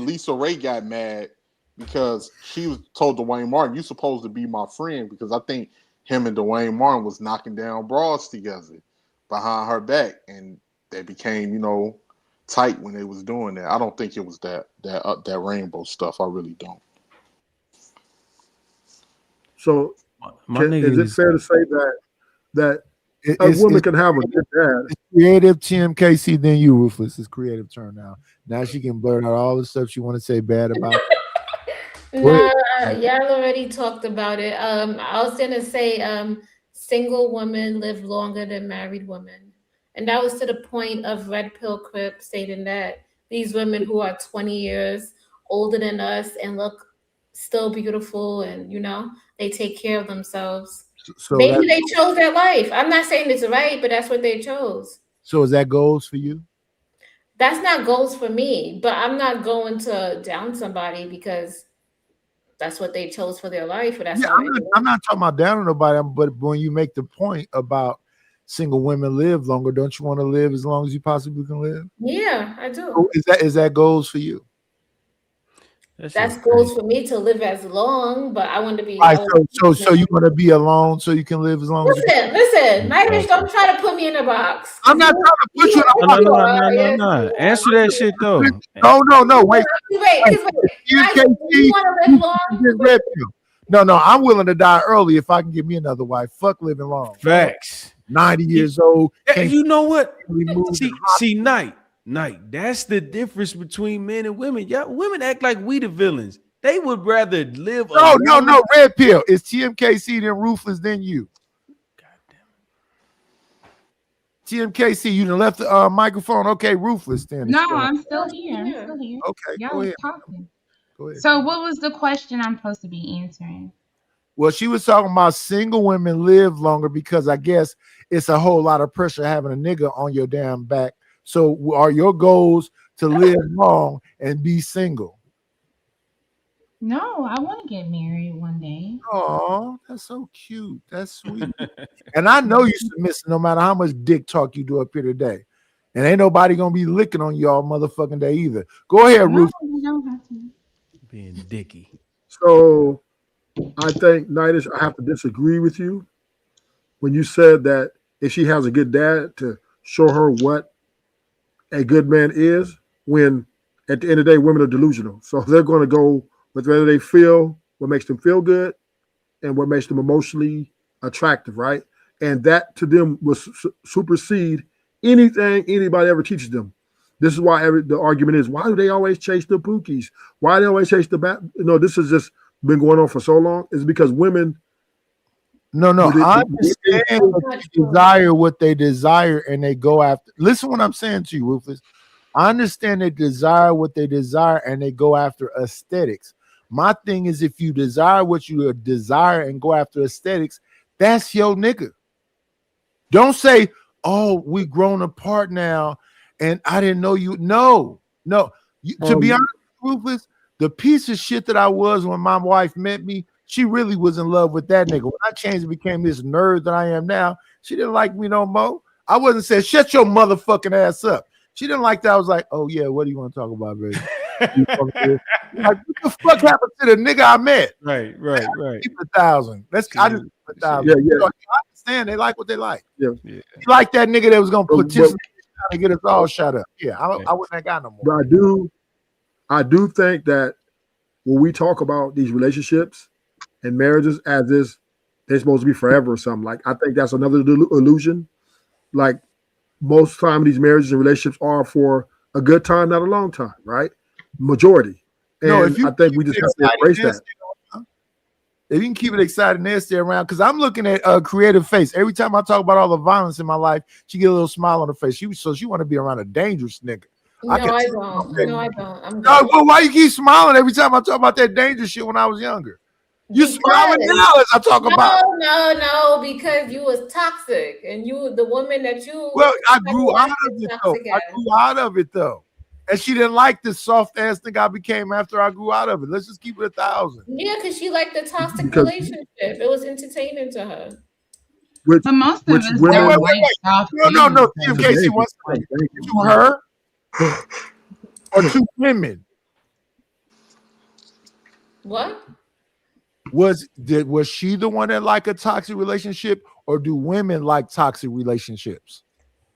S17: Lisa Ray got mad because she was told Dwayne Martin, "You supposed to be my friend," because I think him and Dwayne Martin was knocking down broads together behind her back, and they became, you know, tight when they was doing that. I don't think it was that rainbow stuff. I really don't.
S16: So, is it fair to say that a
S4: It's-
S16: woman
S4: it's-
S16: can have a good dad?
S4: It's creative TMKC, then you, Ruthless. It's creative turn now. Now she can blurt out all the stuff she want to say bad about.
S14: Nah, y'all already talked about it. I was gonna say, single women live longer than married women, and that was to the point of Red Pill Crip stating that these women who are 20 years older than us and look still beautiful, and you know, they take care of themselves.
S4: So
S14: Maybe
S4: that-
S14: they chose that life. I'm not saying it's right, but that's what they chose.
S4: So is that goals for you?
S14: That's not goals for me, but I'm not going to down somebody because that's what they chose for their life. But that's
S4: Yeah,
S14: how
S4: I'm not talking about down on nobody, but when you make the point about single women live longer, don't you want to live as long as you possibly can live?
S14: Yeah, I do.
S4: So is that goals for you?
S14: That's goals for me to live as long, but I want to be.
S4: Right, so you want to be alone so you can live as long as you can.
S14: Listen, Nighters, don't try to put me in a box.
S4: I'm not trying to put you in a box.
S19: No. Answer that shit though.
S4: No. Wait.
S14: Wait. You want to live long?
S4: No. I'm willing to die early if I can get me another wife. Fuck living long.
S19: Facts.
S4: 90 years old.
S19: You know what? See, Night. That's the difference between men and women. Yeah, women act like we the villains. They would rather live.
S4: No. Red Pill. It's TMKC then Ruthless than you. TMKC, you done left the microphone. Okay, Ruthless then.
S20: No, I'm still here.
S4: Okay,
S20: Y'all
S4: go
S20: was
S4: ahead.
S20: talking.
S4: Go ahead.
S20: So what was the question I'm supposed to be answering?
S4: Well, she was talking about single women live longer because I guess it's a whole lot of pressure having a nigga on your damn back. So are your goals to live long and be single?
S20: No, I want to get married one day.
S4: Oh, that's so cute. That's sweet. And I know you submissive no matter how much dick talk you do up here today. And ain't nobody gonna be licking on you all motherfucking day either. Go ahead, Ruth.
S20: You don't have to.
S19: Being dicky.
S16: So I think, Nighters, I have to disagree with you when you said that if she has a good dad to show her what a good man is, when at the end of the day, women are delusional. So they're going to go with whether they feel what makes them feel good and what makes them emotionally attractive, right? And that to them will supersede anything anybody ever teaches them. This is why the argument is, why do they always chase the pookies? Why do they always chase the bat? No, this has just been going on for so long. It's because women.
S4: No. I understand that they desire what they desire and they go after. Listen what I'm saying to you, Rufus. I understand they desire what they desire and they go after aesthetics. My thing is, if you desire what you desire and go after aesthetics, that's your nigga. Don't say, oh, we grown apart now and I didn't know you. No. To be honest, Rufus, the piece of shit that I was when my wife met me, she really was in love with that nigga. When I changed and became this nerd that I am now, she didn't like me no more. I wasn't saying, shut your motherfucking ass up. She didn't like that. I was like, oh yeah, what do you want to talk about, baby? Like, what the fuck happened to the nigga I met?
S19: Right.
S4: Keep 1,000. I just keep 1,000.
S16: Yeah.
S4: You know, I understand they like what they like.
S16: Yeah.
S4: You like that nigga that was gonna potentially try to get us all shut up. Yeah, I wouldn't have got no more.
S16: But I do think that when we talk about these relationships and marriages as if they're supposed to be forever or something, like I think that's another illusion. Like most time these marriages and relationships are for a good time, not a long time, right? Majority. And
S4: No, if you
S16: I think we just have to embrace that.
S4: If you can keep it exciting, they'll stay around. Because I'm looking at a creative face. Every time I talk about all the violence in my life, she get a little smile on her face. She want to be around a dangerous nigga.
S14: I don't. I'm
S4: No, but why you keep smiling every time I talk about that dangerous shit when I was younger? You smiling now as I talk about.
S14: No, because you was toxic, and the woman that you.
S4: Well, I grew out of it though. I grew out of it though, and she didn't like the soft ass thing I became after I grew out of it. Let's just keep it 1,000.
S14: Yeah, because she liked the toxic relationship. It was entertaining to her.
S20: But most of us don't like soft
S4: No.
S20: feelings.
S4: Casey wants to her or to women.
S14: What?
S4: Was she the one that liked a toxic relationship, or do women like toxic relationships?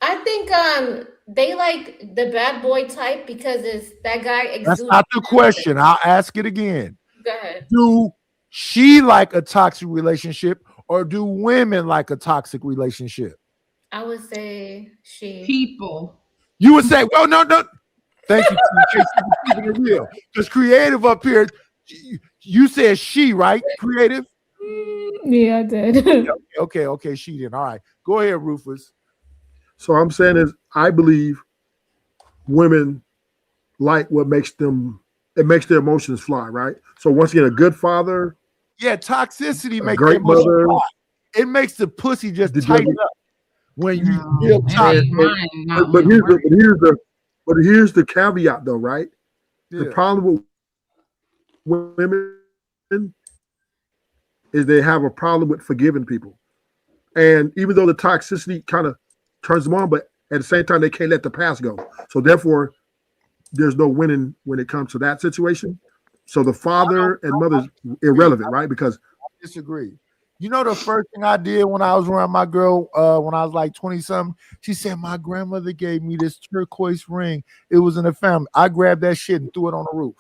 S14: I think they like the bad boy type because it's that guy.
S4: That's not the question. I'll ask it again.
S14: Go ahead.
S4: Do she like a toxic relationship, or do women like a toxic relationship?
S14: I would say she.
S20: People.
S4: You would say, well, no. Thank you for keeping it real. Because creative up here, you said she, right? Creative?
S14: Yeah, I did.
S4: Okay, she did. All right. Go ahead, Rufus.
S16: So I'm saying is I believe women like what makes them, it makes their emotions fly, right? So once again, a good father.
S4: Yeah, toxicity makes
S16: great
S4: the emotions
S16: mother.
S4: fly. It makes the pussy just tighten up when you feel toxic.
S16: But here's the caveat though, right? The problem with women is they have a problem with forgiving people. And even though the toxicity kind of turns them on, but at the same time, they can't let the past go. So therefore, there's no winning when it comes to that situation. So the father and mother's irrelevant, right? Because
S4: I disagree. You know the first thing I did when I was around my girl when I was like 20-something? She said, my grandmother gave me this turquoise ring. It was in the family. I grabbed that shit and threw it on the roof.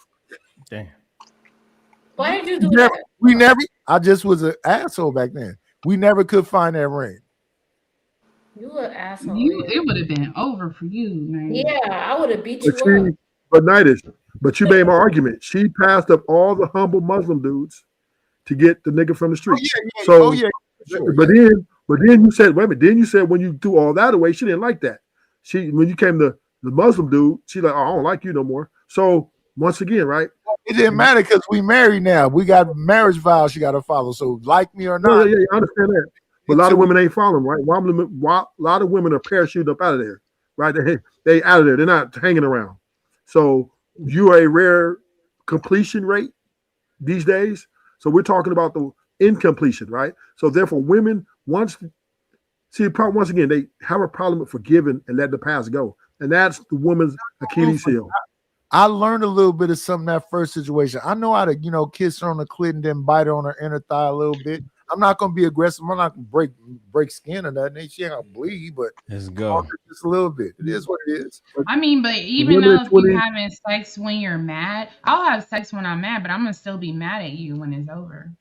S19: Damn.
S14: Why did you do that?
S4: We never, I just was an asshole back then. We never could find that ring.
S14: You an asshole.
S20: It would have been over for you, man.
S14: Yeah, I would have beat you up.
S16: But Nidus, but you made my argument. She passed up all the humble Muslim dudes to get the nigga from the street. But then you said, wait a minute. Then you said when you threw all that away, she didn't like that. When you came to the Muslim dude, she like, oh, I don't like you no more. So once again, right?
S4: It didn't matter because we married now. We got marriage vows she got to follow. So like me or not.
S16: Yeah, I understand that. But a lot of women ain't following, right? A lot of women are parachuted up out of there, right? They out of there. They're not hanging around. So you are a rare completion rate these days. So we're talking about the incompletion, right? So therefore, women once again, they have a problem with forgiving and letting the past go, and that's the woman's Achilles heel.
S4: I learned a little bit of something that first situation. I know how to, kiss her on the clit and then bite her on her inner thigh a little bit. I'm not gonna be aggressive. I'm not gonna break skin or nothing. She ain't gonna bleed, but
S19: let's go
S4: just a little bit. It is what it is.
S20: I mean, but even though if you're having sex when you're mad, I'll have sex when I'm mad, but I'm gonna still be mad at you when it's over.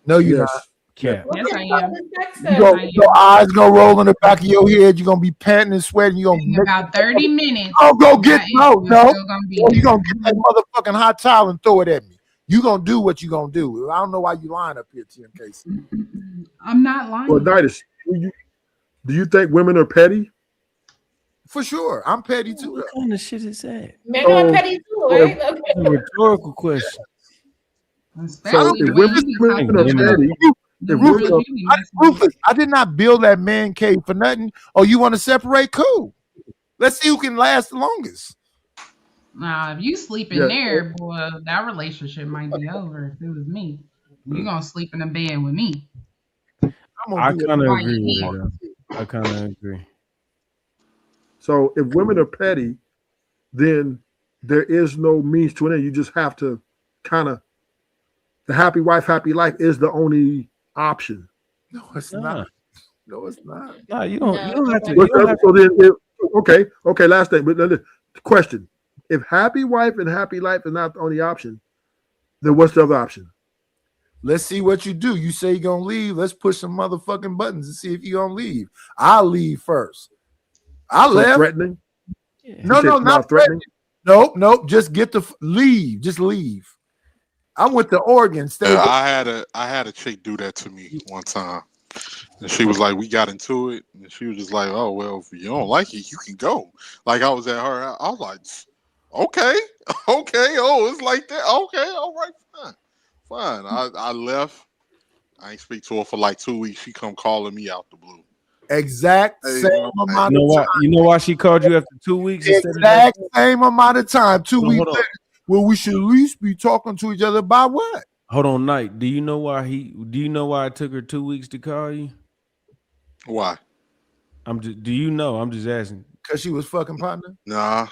S4: No, you're not.
S19: Yeah.
S20: Yes, I am.
S4: Your eyes gonna roll in the back of your head. You're gonna be panting and sweating. You're gonna
S20: in about 30 minutes.
S4: Oh, go get no. You're gonna get that motherfucking hot towel and throw it at me. You gonna do what you gonna do. I don't know why you lying up here, TMK.
S20: I'm not lying.
S16: Well, Nidus, do you think women are petty?
S4: For sure, I'm petty too.
S19: What kind of shit is that?
S14: Men are petty too, right? Okay.
S19: A rhetorical question.
S16: So if women are petty,
S4: Rufus, I did not build that man cave for nothing. Oh, you want to separate? Cool. Let's see who can last the longest.
S20: Nah, if you sleep in there, boy, that relationship might be over. If it was me, you're gonna sleep in a bed with me.
S19: I kind of agree with that. I kind of agree.
S16: So if women are petty, then there is no means to an end. You just have to kind of, the happy wife, happy life is the only option.
S4: No, it's not. No, it's not.
S19: No, you don't have to.
S16: So then, okay. Last thing, but the question: if happy wife and happy life is not the only option, then what's the other option?
S4: Let's see what you do. You say you're gonna leave. Let's push some motherfucking buttons and see if you're gonna leave. I'll leave first. I left.
S16: Threatening?
S4: No, not threatening. Nope. Just get the leave. Just leave. I went to Oregon.
S17: I had a chick do that to me one time, and she was like, we got into it, and she was just like, oh well, if you don't like it, you can go. Like I was at her, I was like, okay, oh, it's like that, okay, all right, fine. Fine. I left. I ain't speak to her for like 2 weeks. She come calling me out the blue.
S4: Exact
S17: Hey,
S4: same
S17: bro.
S4: amount
S19: You know
S4: of
S19: why?
S4: time.
S19: You know why she called you after 2 weeks? Instead of
S4: Exact same amount of time. 2
S19: Hold on,
S4: weeks
S19: hold on.
S4: later. Well, we should at least be talking to each other about what?
S19: Hold on, Knight. Do you know why it took her 2 weeks to call you?
S17: Why?
S19: Do you know? I'm just asking.
S4: Because she was fucking partner?
S17: Nah.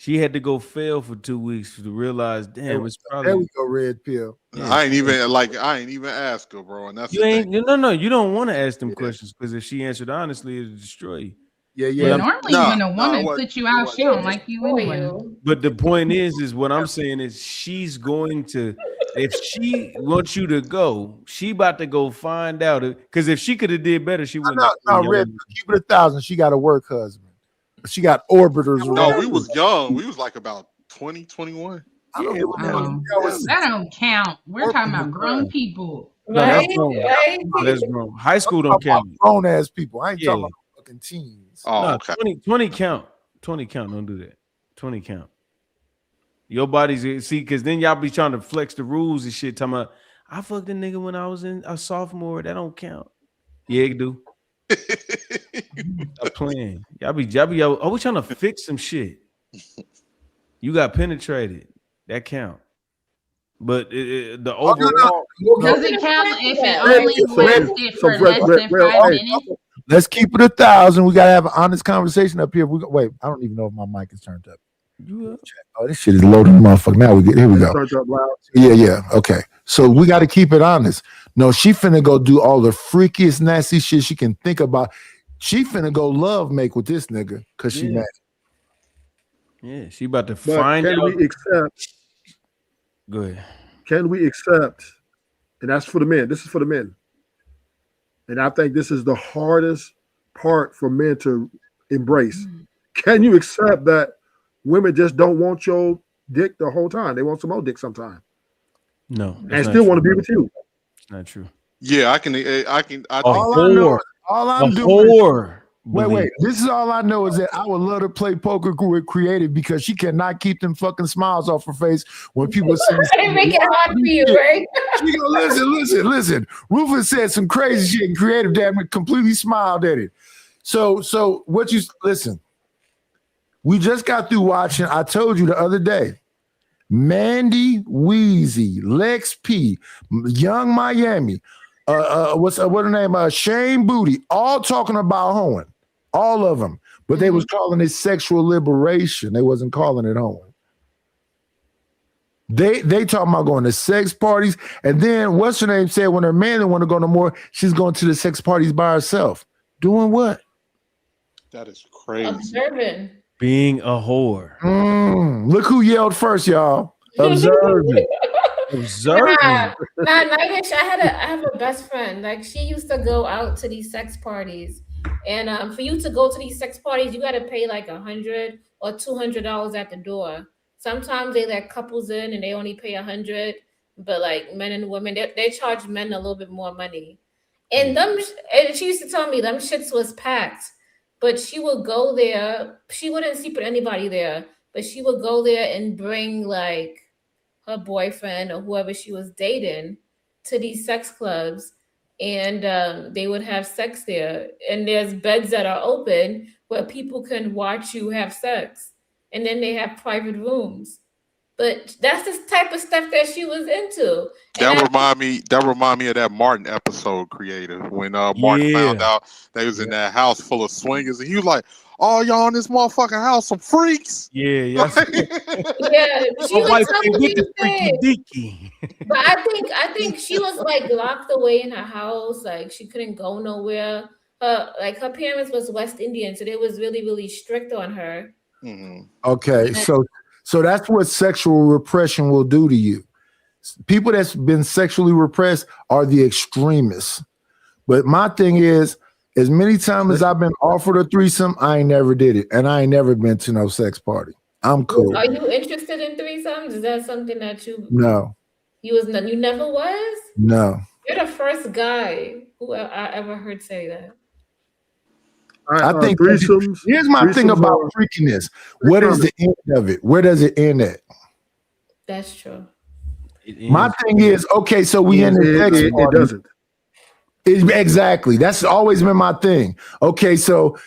S19: She had to go fail for 2 weeks to realize, damn, it's
S4: There we
S19: probably
S4: go, red pill.
S17: I ain't even asked her, bro. And that's
S19: you
S17: the
S19: ain't
S17: thing.
S19: no. You don't want to ask them questions because if she answered honestly, it'll destroy you.
S4: Yeah,
S20: Yeah, normally when a woman put you out, she don't like you anyway.
S19: But the point is what I'm saying is she's going to, if she wants you to go, she about to go find out. Because if she could have did better, she wouldn't.
S4: No, red pill, keep it 1,000. She got a work husband. She got orbiters.
S17: No, we was young. We was like about 20, 21.
S20: That don't count. We're talking about grown people.
S19: No, that's grown. That's grown. High school don't count.
S4: Grown ass people. I ain't talking about fucking teens.
S17: Oh,
S19: okay. 20 count. 20 count. Don't do that. 20 count. Your body's see, because then y'all be trying to flex the rules and shit. Talking about, I fucked a nigga when I was in a sophomore. That don't count. Yeah, it do. Stop playing. Y'all be oh, we trying to fix some shit. You got penetrated. That count. But the overall
S20: Does it count if it only lasted for less than 5 minutes?
S4: Let's keep it 1,000. We gotta have an honest conversation up here. Wait, I don't even know if my mic is turned up. Oh, this shit is loaded, motherfucker. Now here we go. Yeah. Okay. So we got to keep it honest. No, she finna go do all the freakiest, nasty shit she can think about. She finna go love make with this nigga because she mad.
S19: Yeah, she about to
S16: But
S19: find
S16: can
S19: out.
S16: we accept?
S19: Go ahead.
S16: Can we accept? And that's for the men. This is for the men. And I think this is the hardest part for men to embrace. Can you accept that women just don't want your dick the whole time? They want some more dick sometime.
S19: No,
S16: And still want to be with you.
S19: It's not true.
S17: Yeah, I can.
S4: All I'm doing. Wait. This is all I know is that I would love to play poker with Creative because she cannot keep them fucking smiles off her face when people say.
S14: They make it hard for you, right?
S4: She go, listen. Rufus said some crazy shit, and Creative damn it completely smiled at it. So what you listen? We just got through watching. I told you the other day. Mandy Weezy, Lex P, Young Miami, what's her name? Shane Booty, all talking about hoeing, all of them, but they was calling it sexual liberation. They wasn't calling it hoeing. They talking about going to sex parties, and then what's her name said when her man didn't want to go no more, she's going to the sex parties by herself. Doing what?
S17: That is crazy.
S14: Observing.
S19: Being a whore.
S4: Look who yelled first, y'all. Observing.
S19: Observing.
S14: Nah, Nightish, I have a best friend. Like she used to go out to these sex parties, and for you to go to these sex parties, you got to pay like $100 or $200 at the door. Sometimes they let couples in and they only pay $100, but like men and women, they charge men a little bit more money. And she used to tell me them shits was packed. But she would go there. She wouldn't sleep with anybody there, but she would go there and bring like her boyfriend or whoever she was dating to these sex clubs, and they would have sex there. And there's beds that are open where people can watch you have sex, and then they have private rooms. But that's the type of stuff that she was into.
S17: That remind me of that Martin episode, Creative, when Martin found out they was in that house full of swingers, and he was like, "Oh, y'all in this motherfucking house, some freaks."
S19: Yeah.
S14: Yeah, she was telling me things. But I think she was like locked away in her house, like she couldn't go nowhere. Her parents was West Indian, so they was really, really strict on her.
S4: Okay, so that's what sexual repression will do to you. People that's been sexually repressed are the extremists. But my thing is, as many times as I've been offered a threesome, I ain't never did it. And I ain't never been to no sex party. I'm cool.
S14: Are you interested in threesomes? Is that something that you
S4: No.
S14: You never was?
S4: No.
S14: You're the first guy who I ever heard say that.
S4: I think threesomes. Here's my thing about freakiness. What is the end of it? Where does it end at?
S14: That's true.
S4: My thing is, okay, so we in the sex
S16: it
S4: party.
S16: doesn't.
S4: Exactly. That's always been my thing. Okay, so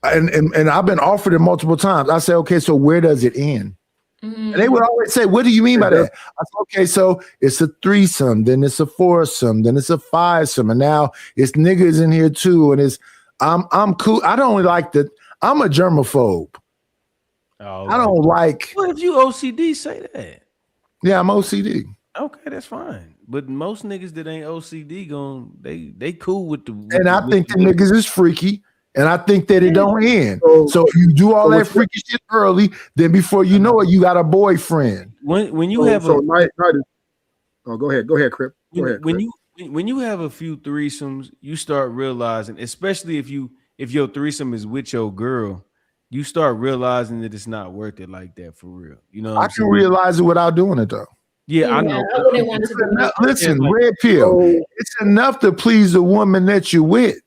S4: and I've been offered it multiple times. I say, okay, so where does it end? And they would always say, what do you mean by that? I said, okay, so it's a threesome, then it's a foursome, then it's a fivesome, and now it's niggas in here too. And it's I'm cool. I don't like that. I'm a germaphobe.
S19: Oh,
S4: I don't like.
S19: What if you OCD? Say that.
S4: Yeah, I'm OCD.
S19: Okay, that's fine. But most niggas that ain't OCD they cool with the.
S4: And I think the niggas is freaky. And I think that it don't end. So if you do all that freaky shit early, then before you know it, you got a boyfriend.
S19: When you have
S16: go ahead, Crip.
S19: When you have a few threesomes, you start realizing, especially if your threesome is with your girl, you start realizing that it's not worth it like that for real. You know,
S4: I can realize it without doing it though.
S19: Yeah, I know.
S14: I wouldn't want to do that.
S4: Listen, red pill. It's enough to please the woman that you're with.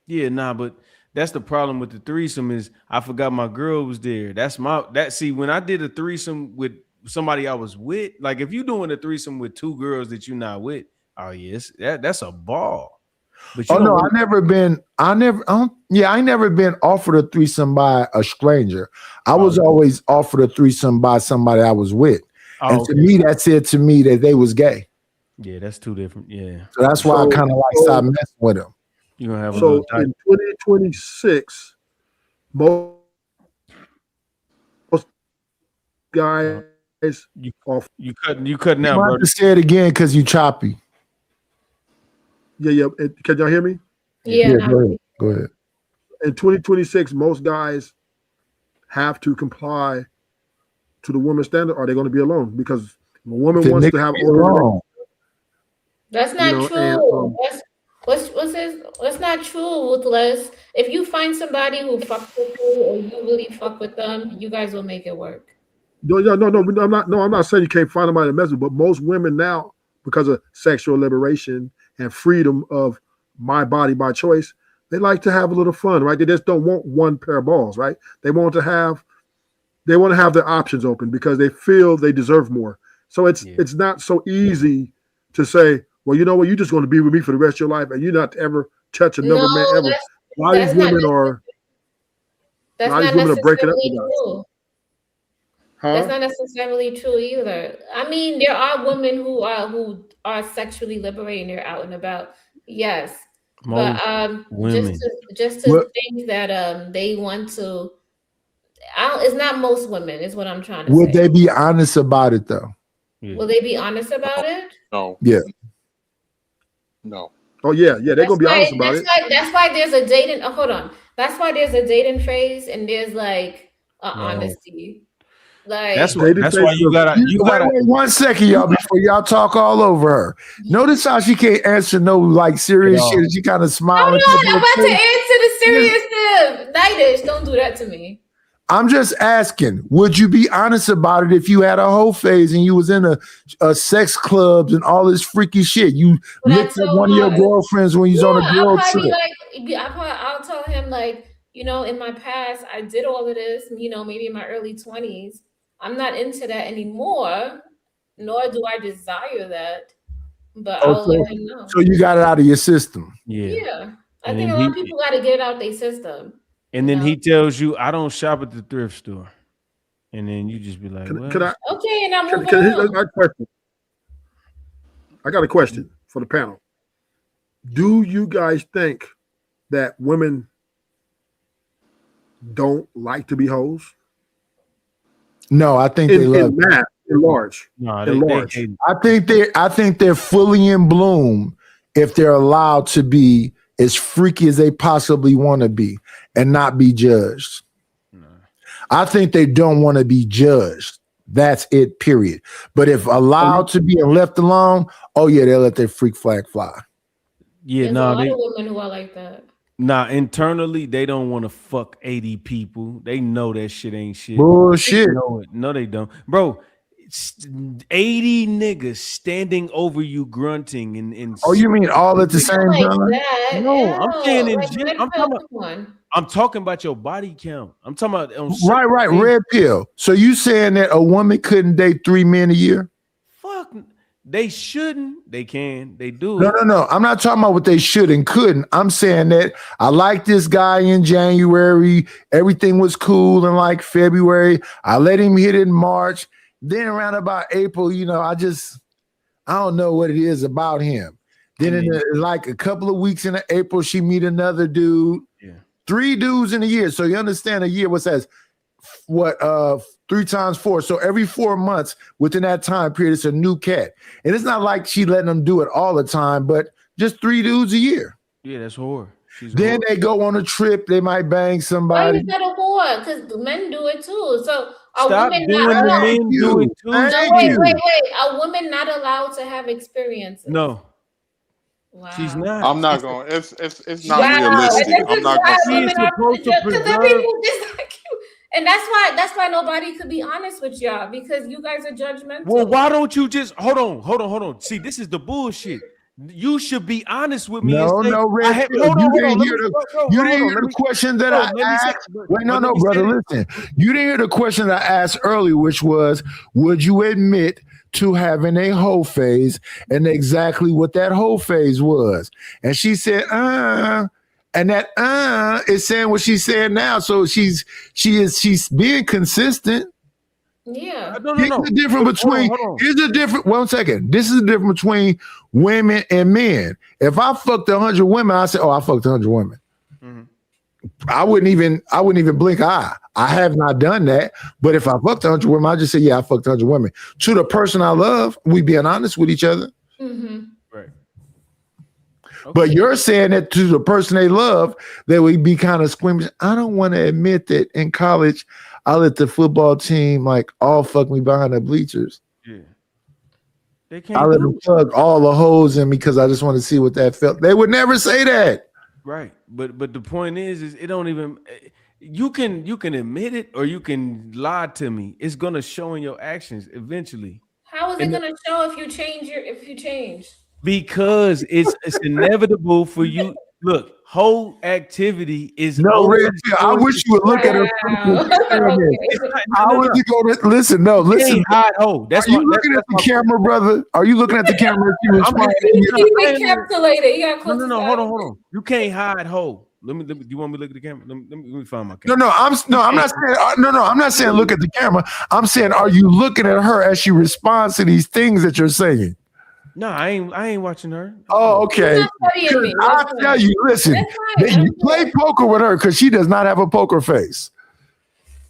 S19: Yeah, but that's the problem with the threesome is I forgot my girl was there. See, when I did a threesome with somebody I was with, like if you're doing a threesome with two girls that you're not with, oh yes, that's a ball. But
S4: I never been offered a threesome by a stranger. I was always offered a threesome by somebody I was with. And to me, that said to me that they was gay.
S19: Yeah, that's two different. Yeah.
S4: So that's why I kind of like stop messing with them.
S19: You gonna have a
S16: so in 2026, most guys
S19: you cutting out,
S4: bro. Say it again because you choppy.
S16: Yeah. Can y'all hear me?
S14: Yeah.
S4: Go ahead.
S16: In 2026, most guys have to comply to the woman's standard. Or are they going to be alone? Because a woman wants to have
S4: alone.
S14: That's not true. What's not true with Les? If you find somebody who fucks with you or you really fuck with them, you guys will make it work.
S16: No, I'm not saying you can't find somebody to mess with, but most women now, because of sexual liberation and freedom of my body by choice, they like to have a little fun, right? They just don't want one pair of balls, right? They want to have their options open because they feel they deserve more. So it's not so easy to say, well, you know what, you're just going to be with me for the rest of your life and you're not to ever touch another man ever. A lot of these women are breaking up with us. Huh?
S14: That's not necessarily true either. I mean, there are women who are sexually liberating. They're out and about. Yes. But just to think that they want to. It's not most women. Is what I'm trying to say.
S4: Would they be honest about it though?
S14: Yeah. Will they be honest about it?
S17: No.
S4: Yeah.
S17: No.
S16: Oh yeah. They're gonna be honest about it.
S14: That's why there's a dating. Hold on. That's why there's a dating phase and there's like honesty. Like
S19: that's why you gotta
S4: wait 1 second, y'all, before y'all talk all over her. Notice how she can't answer no like serious shit. She kind of smiling.
S14: I'm about to answer the serious stuff. Nightish, don't do that to me.
S4: I'm just asking, would you be honest about it if you had a whole phase and you was in a sex clubs and all this freaky shit? You licked up one of your girlfriends when you was on a girl trip.
S14: I'll tell him like, you know, in my past, I did all of this, you know, maybe in my early 20s. I'm not into that anymore, nor do I desire that. But I'll let him know.
S4: So you got it out of your system.
S14: Yeah. I think a lot of people got to get it out their system.
S19: And then he tells you, I don't shop at the thrift store. And then you just be like,
S14: okay, and I'm moving
S16: I got a question for the panel. Do you guys think that women don't like to be hoes?
S4: No, I think they love
S16: it. In large.
S19: No,
S4: I think they're fully in bloom if they're allowed to be as freaky as they possibly want to be and not be judged. No. I think they don't want to be judged. That's it, period. But if allowed to be and left alone, oh yeah, they'll let their freak flag fly.
S19: Yeah,
S14: there's a lot of women who are like that.
S19: Nah, internally they don't want to fuck 80 people. They know that shit ain't shit.
S4: Bullshit.
S19: They know it. No, they don't, bro. 80 niggas standing over you grunting and
S4: oh, you mean all at the same
S19: time? No, I'm saying in general. I'm talking about your body count. I'm talking about
S4: right, red pill. So you saying that a woman couldn't date 3 men a year?
S19: Fuck, They shouldn't. They can. They do.
S4: No. I'm not talking about what they should and couldn't. I'm saying that I liked this guy in January. Everything was cool in like February. I let him hit it in March. Then around about April, I don't know what it is about him. Then in like a couple of weeks in April, she meet another dude.
S19: Yeah.
S4: 3 dudes in a year. So you understand a year, 3 times 4. So every 4 months within that time period, it's a new cat. And it's not like she letting them do it all the time, but just 3 dudes a year.
S19: Yeah, that's whore.
S4: Then they go on a trip. They might bang
S14: Why
S4: somebody.
S14: is that a whore? Because men do it too. So are
S19: Stop
S14: women
S19: doing
S14: not
S19: the
S14: allowed?
S19: men do it too.
S14: No, wait. Are women not allowed to have experiences?
S19: No.
S14: Wow.
S19: She's not.
S17: I'm not going. It's not
S14: Wow.
S17: realistic.
S14: And this
S17: I'm
S14: is
S17: not
S14: why
S17: going to
S14: women
S17: say.
S14: are
S19: supposed to
S14: because
S19: preserve-
S14: people dislike you. And that's why nobody could be honest with y'all, because you guys are judgmental.
S19: Well, why don't you just hold on? See, this is the bullshit. You should be honest with me.
S4: No,
S19: and say,
S4: Red
S19: I
S4: Pill,
S19: hold on,
S4: you
S19: hold on.
S4: didn't hear the question that I asked. Wait, no, brother, listen. You didn't hear the question that I asked earlier, which was, would you admit to having a hoe phase and exactly what that hoe phase was? And she said, and that is saying what she said now. So she's being consistent.
S14: Yeah.
S19: No.
S4: Here's the difference between.
S19: Hold on.
S4: Here's the difference. 1 second. This is the difference between women and men. If I fucked 100 women, I say, "Oh, I fucked 100 women."
S19: Mm-hmm.
S4: I wouldn't even blink an eye. I have not done that. But if I fucked 100 women, I just say, "Yeah, I fucked 100 women." To the person I love, we being honest with each other.
S14: Mm-hmm.
S19: Right.
S4: But you're saying that to the person they love, they would be kind of squeamish. I don't want to admit that in college, I let the football team all fuck me behind the bleachers.
S19: Yeah. They can't.
S4: I let them plug all the holes in me because I just want to see what that felt. They would never say that.
S19: Right. But the point is it don't even. You can admit it or you can lie to me. It's gonna show in your actions eventually.
S14: How is it gonna show if you change?
S19: Because it's inevitable for you. Look, whole activity is
S4: Red Pill, I wish you would look at her. How is it going to listen? No, listen.
S19: Hot hoe. That's
S4: Are you looking at the camera, brother? Are you looking at the camera?
S14: He encapsulated. He got close.
S19: No. Hold on. You can't hide hoe. Let me. Do you want me to look at the camera? Let me find my camera.
S4: No. I'm not saying. No. I'm not saying look at the camera. I'm saying, are you looking at her as she responds to these things that you're saying?
S19: No, I ain't watching her.
S4: Oh, okay. I'll tell you, listen, you play poker with her because she does not have a poker face.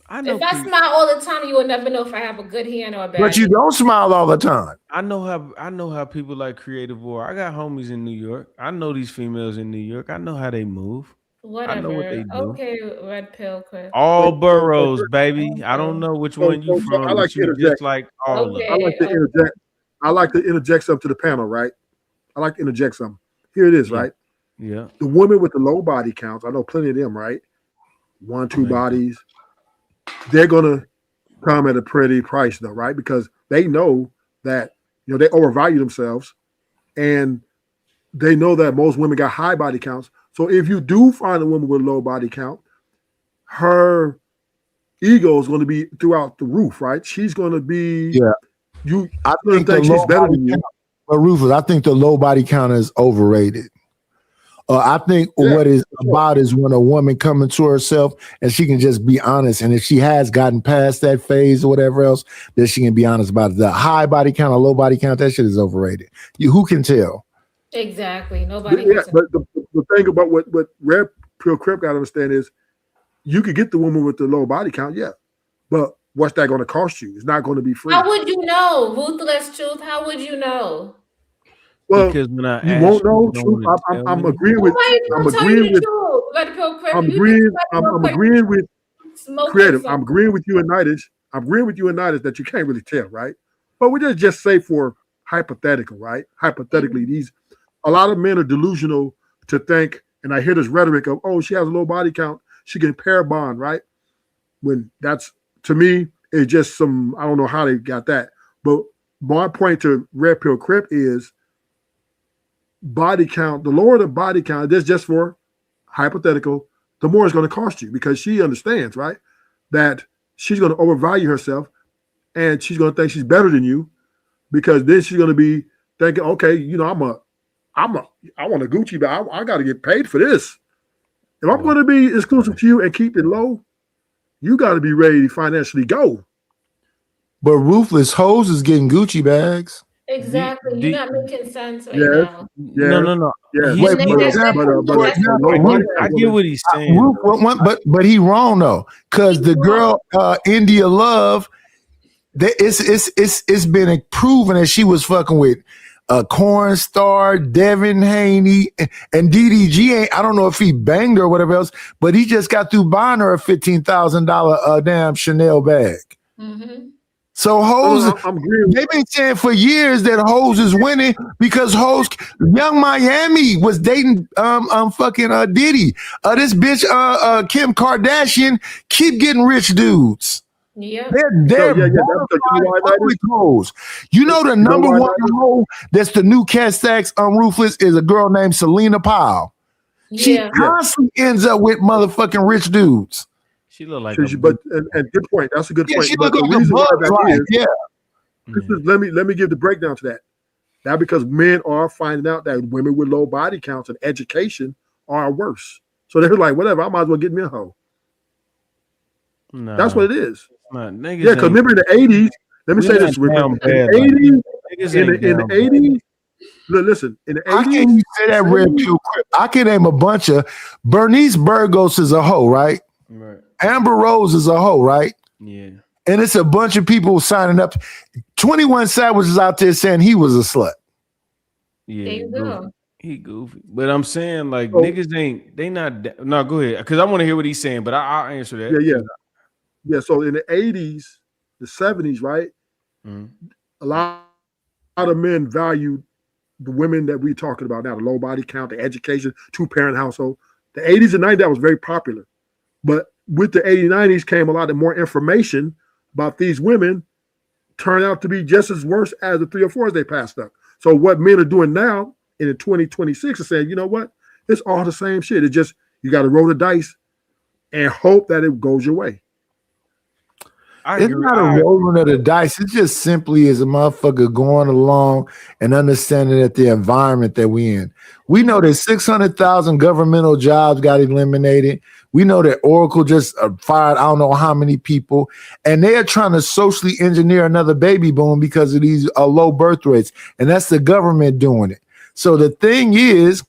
S19: I know.
S14: If I smile all the time, you will never know if I have a good hand or a bad.
S4: But you don't smile all the time.
S19: I know how people like creative war. I got homies in New York. I know these females in New York. I know how they move.
S14: Whatever.
S19: I know what they do.
S14: Okay, Red Pill, Chris.
S19: All boroughs, baby. I don't know which one you from.
S16: I like to interject.
S19: Just like all of them.
S16: I like to interject. I like to interject something to the panel, right? I like to interject something. Here it is, right?
S19: Yeah.
S16: The women with the low body counts, I know plenty of them, right? 1, 2 bodies. They're gonna come at a pretty price, though, right? Because they know that they overvalue themselves, and they know that most women got high body counts. So if you do find a woman with a low body count, her ego is going to be throughout the roof, right? She's going to be I think she's better than you.
S4: But Rufus, I think the low body count is overrated. I think what is about is when a woman coming to herself and she can just be honest. And if she has gotten past that phase or whatever else, then she can be honest about it. The high body count or low body count, that shit is overrated. Who can tell?
S14: Exactly. Nobody.
S16: But the thing about what Red Pill Crip got to understand is you could get the woman with the low body count, but what's that going to cost you? It's not going to be free.
S14: How would you know? Ruthless truth. How would you know?
S16: Well,
S19: because when I
S16: you won't know. I'm agreeing with. I'm agreeing with creative. I'm agreeing with you and Nidus. I'm agreeing with you and Nidus that you can't really tell, right? But we just say for hypothetical, right? Hypothetically, a lot of men are delusional to think, and I hear this rhetoric of, oh, she has a low body count, she can pair bond, right? When that's, to me, it's just I don't know how they got that. But my point to Red Pill Crip is body count, the lower the body count, that's just for hypothetical, the more it's going to cost you, because she understands, right, that she's going to overvalue herself and she's going to think she's better than you. because then she's gonna be thinking, okay, you know, I want a Gucci bag. I got to get paid for this. If I'm going to be exclusive to you and keep it low, you got to be ready to financially go.
S4: But Ruthless Hoes is getting Gucci bags.
S14: Exactly. You're not making sense right
S16: Yes.
S14: now.
S19: No.
S16: Yeah.
S19: He's-
S16: I
S19: get what he's saying.
S4: But he wrong though, because the girl India Love, it's been proven that she was fucking with Corn Star, Devin Haney, and DDG. I don't know if he banged her or whatever else, but he just got through buying her a $15,000 damn Chanel bag.
S14: Mm-hmm.
S4: So Hoes, they've been saying for years that Hoes is winning because Hoes, Young Miami was dating fucking Diddy. This bitch Kim Kardashian keep getting rich dudes.
S14: Yeah,
S4: they're public hoes. You know the number one hoe that's the new Cat Stacks Ruthless is a girl named Selena Powell. She constantly ends up with motherfucking rich dudes.
S19: She look like,
S16: and good point. That's a good point.
S4: She
S16: But
S4: look
S16: the
S4: like
S16: reason
S4: a
S16: why
S4: bug
S16: that
S4: light,
S16: is, let me give the breakdown to that. Now, because men are finding out that women with low body counts and education are worse, so they're like, whatever, I might as well get me a hoe.
S19: No,
S16: that's what it is.
S19: Man,
S16: Yeah, because remember in the 80s, let me say this. In the 80s, listen, in the 80s.
S4: How can you say that real quick? I can name a bunch of Bernice Burgos is a hoe, right?
S19: Right.
S4: Amber Rose is a hoe, right?
S19: Yeah.
S4: And it's a bunch of people signing up. 21 Savage is out there saying he was a slut.
S19: Yeah,
S14: There you go.
S19: he goofy. But I'm saying like niggas they not. No, go ahead, because I want to hear what he's saying. But I'll answer that.
S16: Yeah. So in the 80s, the 70s, right? A lot of men valued the women that we're talking about now, the low body count, the education, 2-parent household. The 80s and 90s, that was very popular. But with the 80s, 90s came a lot of more information about these women turned out to be just as worse as the 3 or 4s they passed up. So what men are doing now in the 2026 is saying, you know what? It's all the same shit. It's just, you got to roll the dice and hope that it goes your way.
S4: It's not a rolling of the dice. It just simply is a motherfucker going along and understanding that the environment that we in. We know that 600,000 governmental jobs got eliminated. We know that Oracle just fired I don't know how many people, and they are trying to socially engineer another baby boom because of these low birth rates, and that's the government doing it. So the thing is,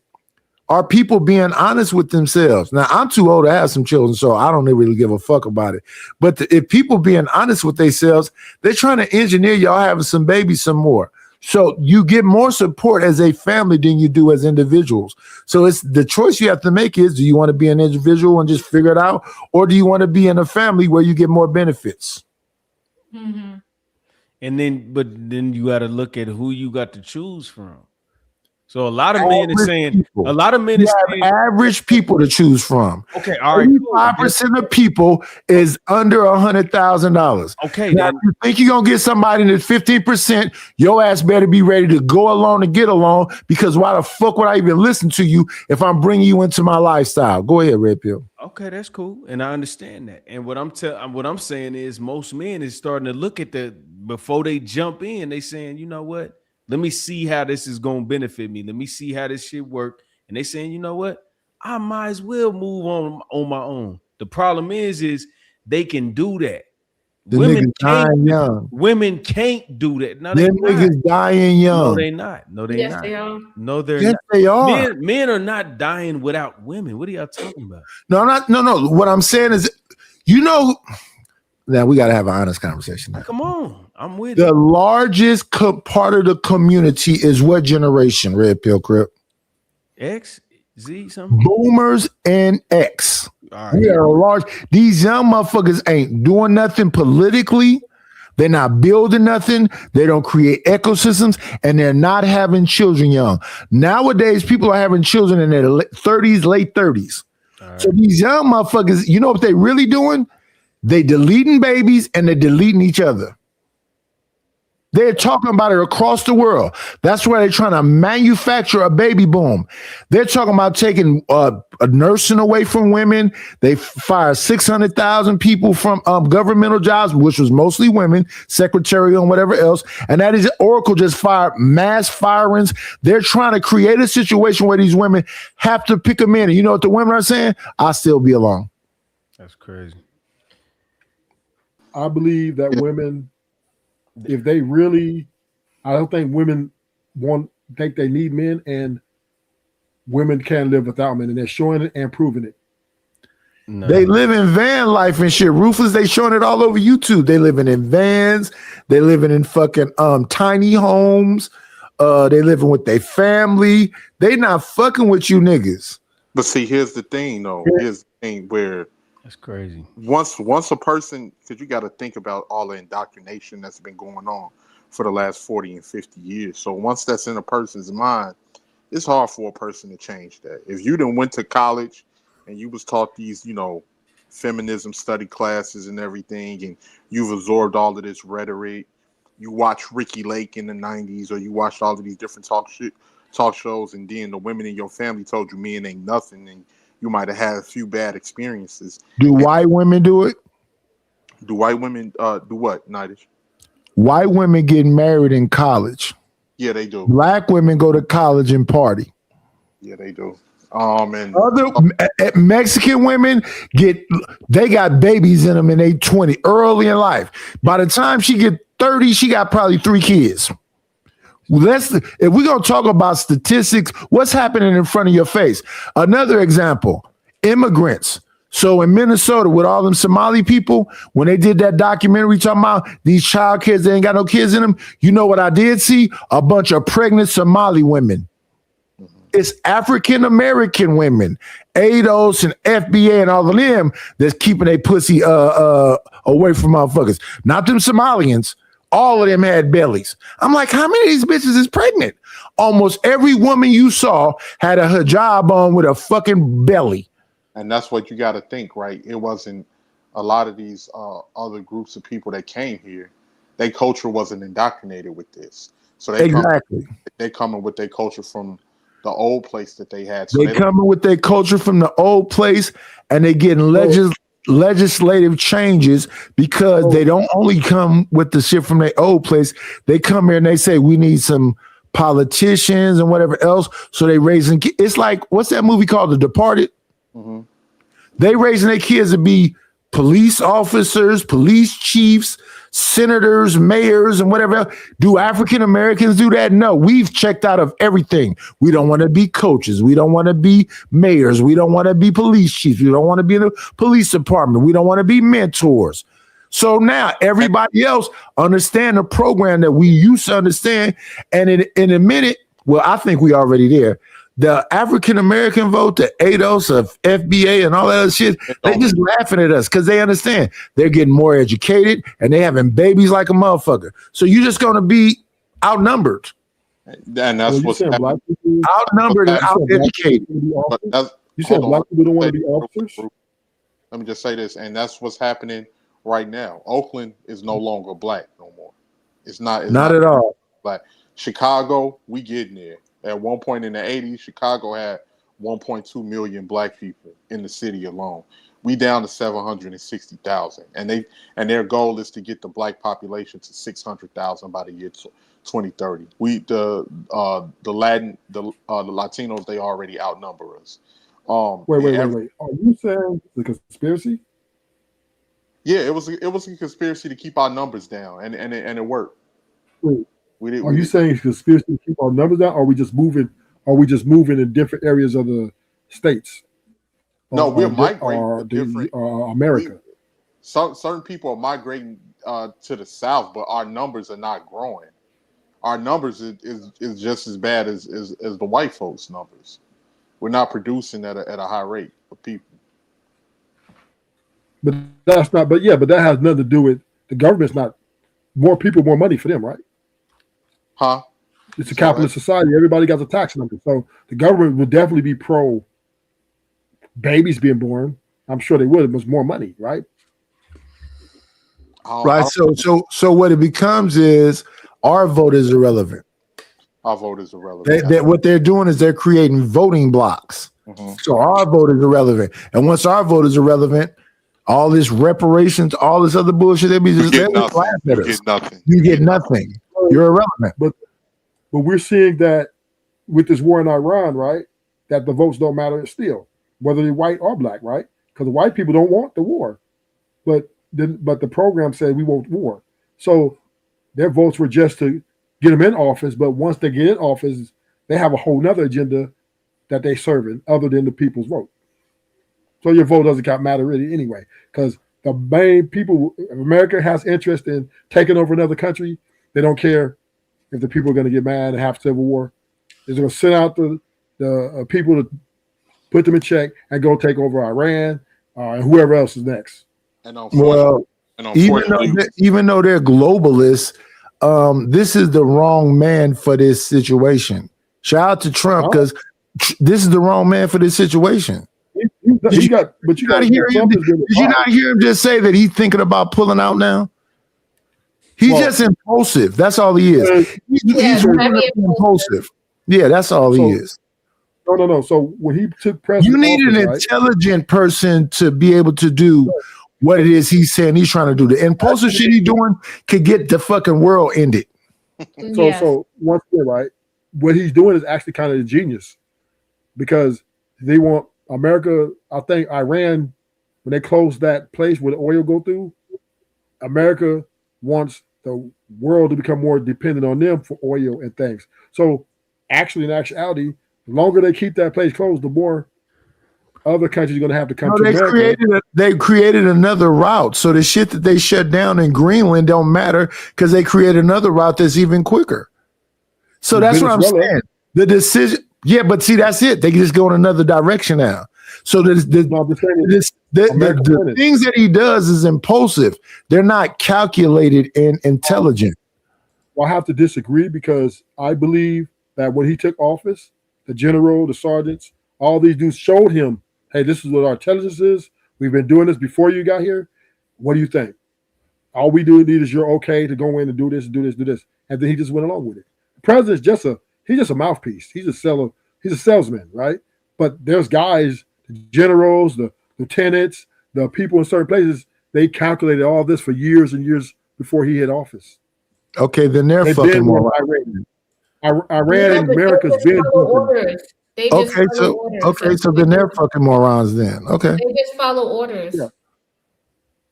S4: are people being honest with themselves? Now, I'm too old to have some children, so I don't really give a fuck about it. But if people being honest with themselves, they're trying to engineer y'all having some babies some more. So you get more support as a family than you do as individuals. So it's the choice you have to make is, do you want to be an individual and just figure it out? Or do you want to be in a family where you get more benefits?
S14: Mm-hmm.
S19: And then you got to look at who you got to choose from. So a lot of men are saying, a lot of men are saying,
S4: average people to choose from.
S19: Okay, all right.
S4: 85% of people is under $100,000.
S19: Okay,
S4: now if you think you're gonna get somebody in the 15%, your ass better be ready to go along and get along, because why the fuck would I even listen to you if I'm bringing you into my lifestyle? Go ahead, Red Pill.
S19: Okay, that's cool, and I understand that. And what I'm saying is, most men is starting to look at before they jump in. They saying, you know what? Let me see how this is going to benefit me. Let me see how this shit work. And they saying, you know what? I might as well move on my own. The problem is they can do that. Women can't do that. No,
S4: them niggas dying young.
S19: No, they not. No, they
S14: Yes,
S19: not.
S14: they are.
S19: No, they're
S4: Yes,
S19: not.
S4: they are.
S19: Men are not dying without women. What are y'all talking about?
S4: No, no. What I'm saying is, now we got to have an honest conversation. Now.
S19: Come on. I'm with
S4: the largest part of the community is what generation, Red Pill Crip?
S19: X, Z, something?
S4: Boomers and X.
S19: All right.
S4: We are large. These young motherfuckers ain't doing nothing politically. They're not building nothing. They don't create ecosystems, and they're not having children young. Nowadays, people are having children in their 30s, late 30s. Right. So these young motherfuckers, you know what they really doing? They deleting babies and they're deleting each other. They're talking about it across the world. That's where they're trying to manufacture a baby boom. They're talking about taking a nursing away from women. They fired 600,000 people from governmental jobs, which was mostly women, secretarial and whatever else. And that is Oracle just fired mass firings. They're trying to create a situation where these women have to pick them in. And you know what the women are saying? I'll still be alone.
S19: That's crazy.
S16: I believe that women, if they really, I don't think women think they need men, and women can live without men, and they're showing it and proving it.
S4: No. They live in van life and shit. Ruthless, they showing it all over YouTube. They living in vans. They living in fucking tiny homes. They living with their family. They not fucking with you niggas.
S17: But see, here's the thing, though. Here's the thing where
S19: that's crazy.
S17: Once a person, because you got to think about all the indoctrination that's been going on for the last 40 and 50 years. So once that's in a person's mind, it's hard for a person to change that. If you done went to college and you was taught these, feminism study classes and everything, and you've absorbed all of this rhetoric, you watched Ricky Lake in the 90s, or you watched all of these different talk shows, and then the women in your family told you men ain't nothing, and you might have had a few bad experiences.
S4: Do white women do it?
S17: Do white women do what, Nidish?
S4: White women get married in college.
S17: Yeah, they do.
S4: Black women go to college and party.
S17: Yeah, they do. And
S4: other Mexican women they got babies in them in their 20, early in life. By the time she get 30, she got probably 3 kids. If we're gonna talk about statistics, what's happening in front of your face? Another example: immigrants. So in Minnesota, with all them Somali people, when they did that documentary talking about these child kids, they ain't got no kids in them. You know what I did see? A bunch of pregnant Somali women. It's African American women, ADOS and FBA and all of them that's keeping their pussy away from motherfuckers. Not them Somalians. All of them had bellies. I'm like, how many of these bitches is pregnant? Almost every woman you saw had a hijab on with a fucking belly.
S17: And that's what you got to think, right? It wasn't a lot of these other groups of people that came here. Their culture wasn't indoctrinated with this. So they coming with their culture from the old place that they had. So
S4: they coming with their culture from the old place, and they getting legislative changes because they don't only come with the shit from their old place. They come here and they say we need some politicians and whatever else. So they raising. It's like, what's that movie called, The Departed?
S17: Mm-hmm.
S4: They raising their kids to be police officers, police chiefs, senators, mayors, and whatever else. Do African Americans do that? No, we've checked out of everything. We don't want to be coaches. We don't want to be mayors. We don't want to be police chiefs. We don't want to be in the police department. We don't want to be mentors. So now everybody else understand the program that we used to understand. And in a minute, well, I think we already there. The African American vote, the ADOS of FBA and all that other shit, they just laughing at us because they understand they're getting more educated and they having babies like a motherfucker. So you're just going to be outnumbered.
S17: And that's what's happening.
S4: Outnumbered and out-educated.
S16: You said black people don't want to be officers?
S17: Let me just say this, and that's what's happening right now. Oakland is no longer black no more. It's not
S4: at all.
S17: Black. Chicago, we getting there. At one point in the 80s, Chicago had 1.2 million black people in the city alone. We down to 760,000, and their goal is to get the black population to 600,000 by the year 2030. The Latinos, they already outnumber us.
S16: Wait. Are you saying the conspiracy?
S17: Yeah, it was a conspiracy to keep our numbers down, and it worked.
S16: Wait. Are you saying it's conspiracy to keep our numbers down? Or are we just moving? Are we just moving in different areas of the states?
S17: No, we're migrating.
S16: America.
S17: Certain people are migrating to the south, but our numbers are not growing. Our numbers is just as bad as the white folks' numbers. We're not producing at a high rate of people.
S16: But that's not. But that has nothing to do with the government's not more people, more money for them, right?
S17: Huh?
S16: It's a capitalist society. Everybody got a tax number. So the government would definitely be pro babies being born. I'm sure they would. It was more money, right?
S4: Right. So what it becomes is Our vote is irrelevant.
S17: Our vote is irrelevant.
S4: What they're doing is they're creating voting blocks. So our vote is irrelevant. And once our vote is irrelevant, all this reparations, all this other bullshit, they be just
S17: You get nothing.
S4: laugh at
S17: You
S4: us.
S17: get nothing.
S4: You get nothing. You're irrelevant.
S16: But we're seeing that with this war in Iran, right? That the votes don't matter still, whether they're white or black, right? Because the white people don't want the war, but the program said we want war. So their votes were just to get them in office. But once they get in office, they have a whole nother agenda that they serving other than the people's vote. So your vote doesn't matter really anyway, because the main people, if America has interest in taking over another country, they don't care if the people are going to get mad and have civil war. They're going to send out the people to put them in check and go take over Iran and whoever else is next.
S4: Well, even though they're globalists, this is the wrong man for this situation. Shout out to Trump, because this is the wrong man for this situation. Did you not hear him just say that he's thinking about pulling out now? He's just impulsive. That's all he is. He's really impulsive. Yeah, that's all he is.
S16: No. So when he took president,
S4: you need an intelligent person to be able to do what it is he's saying he's trying to do. The impulsive shit he's doing could get the fucking world ended.
S16: So once again, right, what he's doing is actually kind of genius, because they want America. I think Iran, when they closed that place where the oil go through, America wants the world to become more dependent on them for oil and things. So actually, in actuality, the longer they keep that place closed, the more other countries are going to have to come to America.
S4: They created another route. So the shit that they shut down in Greenland don't matter, because they created another route that's even quicker. So that's what I'm saying. The decision, but see, that's it. They can just go in another direction now. So the things that he does is impulsive. They're not calculated and intelligent.
S16: Well, I have to disagree, because I believe that when he took office, the general, the sergeants, all these dudes showed him, hey, this is what our intelligence is. We've been doing this before you got here. What do you think? All we do need is you're okay to go in and do this, do this, do this. And then he just went along with it. The president's just a mouthpiece. He's a seller. He's a salesman, right? But there's guys, the generals, the lieutenants, the people in certain places, they calculated all this for years and years before he hit office.
S4: Okay, then they're fucking more.
S16: Iran and America's been.
S4: So then they're fucking morons then. Okay.
S14: They just follow orders.
S16: Yeah.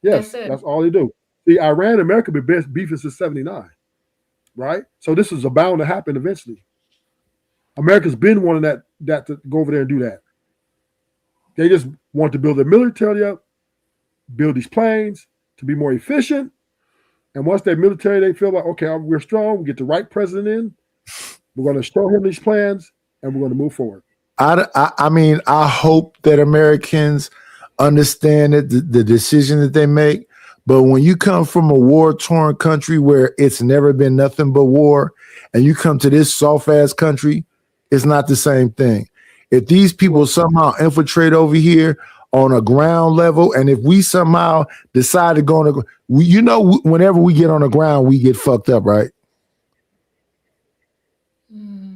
S16: Yes, that's all they do. See, Iran and America been beefing since '79, right? So this is bound to happen eventually. America's been wanting that to go over there and do that. They just want to build their military up, build these planes to be more efficient. And once they're military, they feel like, okay, we're strong. We get the right president in. We're going to show him these plans, and we're going to move forward.
S4: I mean, I hope that Americans understand that the decision that they make. But when you come from a war-torn country where it's never been nothing but war, and you come to this soft-ass country, it's not the same thing. If these people somehow infiltrate over here on a ground level, and if we somehow decide to go on whenever we get on the ground, we get fucked up, right?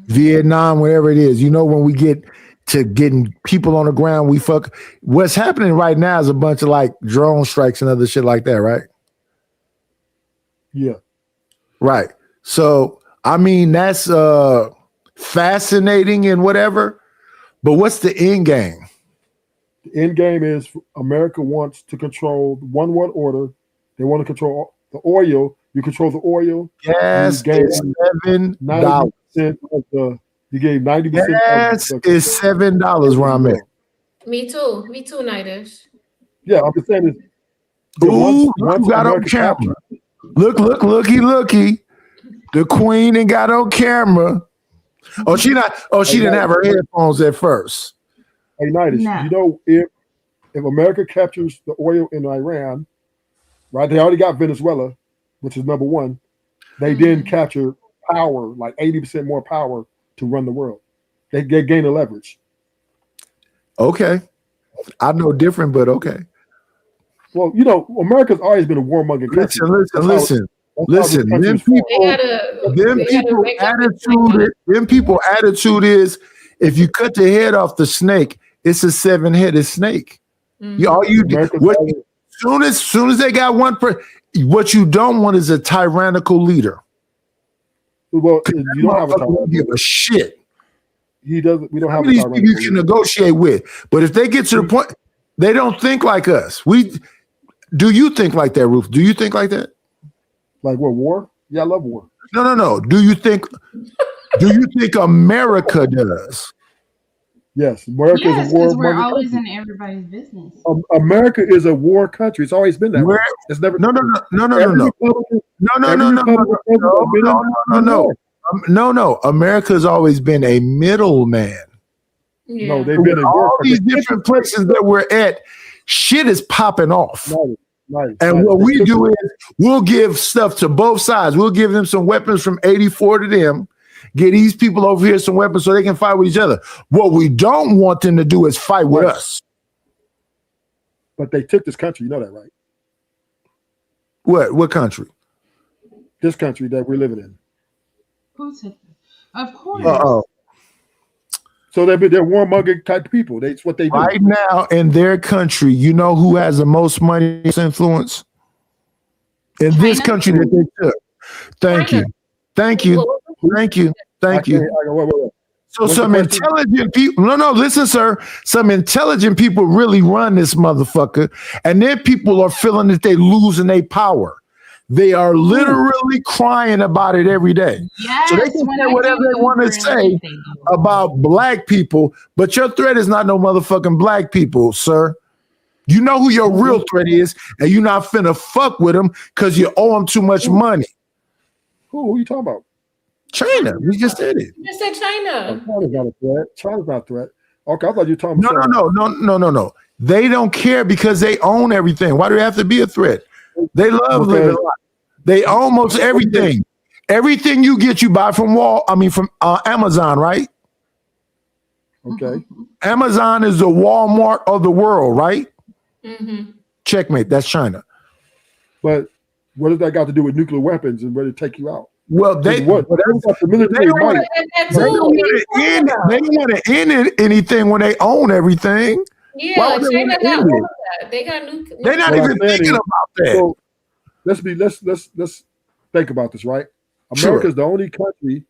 S4: Vietnam, whatever it is, when we get to getting people on the ground, we fuck. What's happening right now is a bunch of like drone strikes and other shit like that, right?
S16: Yeah.
S4: Right. So, I mean, that's fascinating and whatever, but what's the end game?
S16: The end game is America wants to control one world order. They want to control the oil. You control the oil.
S4: Gas is $7.
S16: You gave 90%.
S4: Gas is $7 where I'm at.
S14: Me too, Nidus.
S16: Yeah, I'm just saying.
S4: Ooh, you got on camera. Looky. The queen ain't got on camera. Oh, she didn't have her headphones at first.
S16: Hey, Nidus, if America captures the oil in Iran, right? They already got Venezuela, which is number one. They then capture power, like 80% more power to run the world. They gain a leverage.
S4: Okay. I know different, but okay.
S16: Well, America's always been a warmongering country.
S4: Listen.
S16: Listen, them people attitude is if you cut the head off the snake, it's a 7-headed snake. Soon as they got one what you don't want is a tyrannical leader. Well, you don't have a tyrannical.
S19: Give a shit.
S16: He doesn't. We don't have
S19: these people you can negotiate with, but if they get to the point, they don't think like us. Do you think like that, Ruth? Do you think like that?
S16: Like what, war? Yeah, I love war.
S19: No. Do you think America does?
S16: Yes, America is a war.
S20: We're always in everybody's business.
S16: America is a war country. It's always been that way. It's never. No.
S19: America has always been a middleman.
S14: Yeah.
S16: No, they've been in
S19: all these different places that we're at. Shit is popping off. And what we do is we'll give stuff to both sides. We'll give them some weapons from 84 to them. Get these people over here some weapons so they can fight with each other. What we don't want them to do is fight with us.
S16: But they took this country. You know that, right?
S19: What country?
S16: This country that we're living in.
S20: Who took it? Of course.
S16: So they're warmonger type people. That's what they do.
S19: Right now in their country, you know who has the most money influence? In this country that they took. Thank you. So some intelligent people, listen, sir. Some intelligent people really run this motherfucker. And then people are feeling that they're losing their power. They are literally crying about it every day.
S20: Yes,
S19: so they can say whatever they want to say about black people, but your threat is not no motherfucking black people, sir. You know who your real threat is, and you're not finna fuck with them because you owe them too much money.
S16: Who are you talking about?
S19: China. We just did it.
S14: You said China.
S16: China's not a threat. China's not a threat. Okay, I thought you were talking about
S19: No. They don't care because they own everything. Why do they have to be a threat? They love living life. They own almost everything. Everything you get, you buy from Amazon, right?
S16: Okay.
S19: Amazon is the Walmart of the world, right?
S14: Mm-hmm.
S19: Checkmate. That's China.
S16: But what does that got to do with nuclear weapons and ready to take you out?
S19: Well, they don't want to end anything when they own everything.
S14: Yeah, China got all of that. They got nuclear.
S19: They're not even thinking about that.
S16: So let's think about this, right? America's the only country.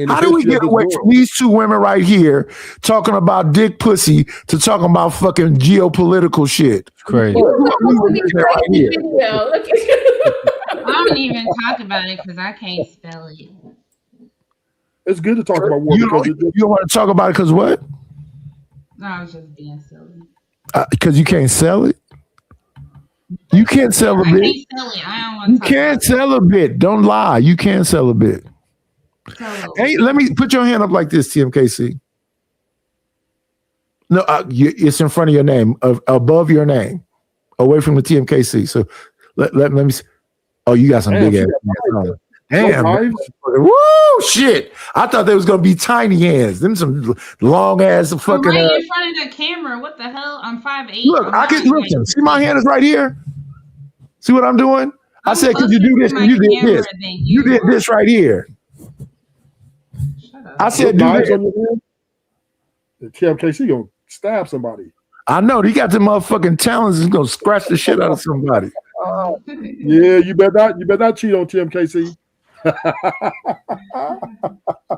S19: How do we get away from these two women right here talking about dick pussy to talking about fucking geopolitical shit? It's crazy.
S20: I don't even talk about it because I can't spell it.
S16: It's good to talk about war.
S19: You don't want to talk about it because what?
S20: No, I was just being silly.
S19: Because you can't sell it? You can't sell a bit.
S20: I can't sell it. I don't want to
S19: You can't sell a bit. Don't lie. You can't sell a bit. Hey, let me put your hand up like this, TMKC. No, it's in front of your name, above your name, away from the TMKC. So let me see. Oh, you got some big ass hands. Damn. Woo, shit. I thought they was going to be tiny hands. Them some long ass fucking.
S20: I'm right in front of the camera. What the hell? I'm 5'8".
S19: Look, I can listen. See, my hand is right here. See what I'm doing? I said, could you do this? And you did this. You did this right here. I said, do this.
S16: The TMKC gonna stab somebody.
S19: I know he got the motherfucking talents. He's gonna scratch the shit out of somebody.
S16: Yeah, you better not cheat on TMKC.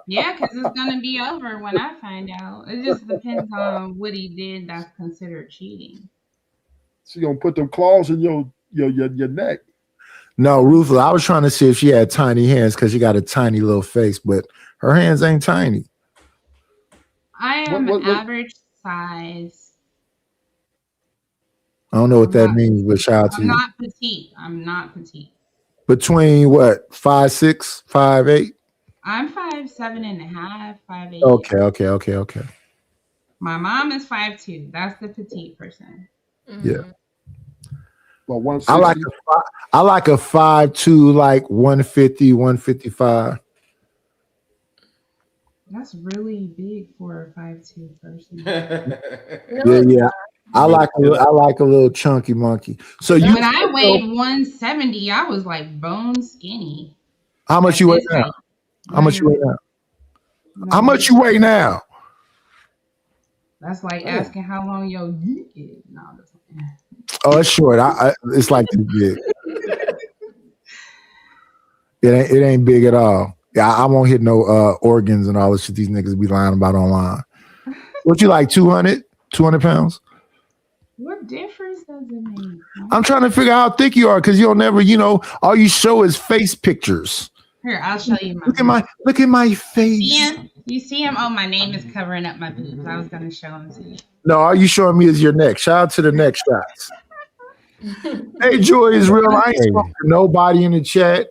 S20: Yeah, because it's gonna be over when I find out. It just depends on what he did that's considered cheating.
S16: She's gonna put them claws in your neck.
S19: No, Ruth, I was trying to see if she had tiny hands because she got a tiny little face, but her hands ain't tiny.
S20: I am average size.
S19: I don't know what that means, but shout out to you.
S20: I'm not petite.
S19: Between what, 5'6", 5'8"?
S20: I'm 5'7.5", 5'8".
S19: Okay.
S20: My mom is 5'2". That's the petite person.
S19: Yeah.
S16: Well,
S19: I like a 5'2", like 150, 155.
S20: That's really big for a 5'2" person.
S4: I like a little chunky monkey. So you
S20: When I weighed 170, I was like bone skinny.
S4: how much you weigh now? How much you weigh now? How much you weigh now?
S20: That's like asking how long your dick is. No, that's
S4: Oh, it's short. It's like this big. It ain't big at all. Yeah, I won't hit no organs and all the shit these niggas be lying about online. What you like, 200 pounds?
S20: What difference does it make?
S4: I'm trying to figure out how thick you are because you'll never, all you show is face pictures.
S20: Here, I'll show you
S4: Look at my face.
S20: Yeah, you see him? Oh, my name is covering up my boobs. I was gonna show him to you.
S4: No, all you showing me is your neck. Shout out to the neck shots. Hey, Joy is real. I ain't spoken to nobody in the chat.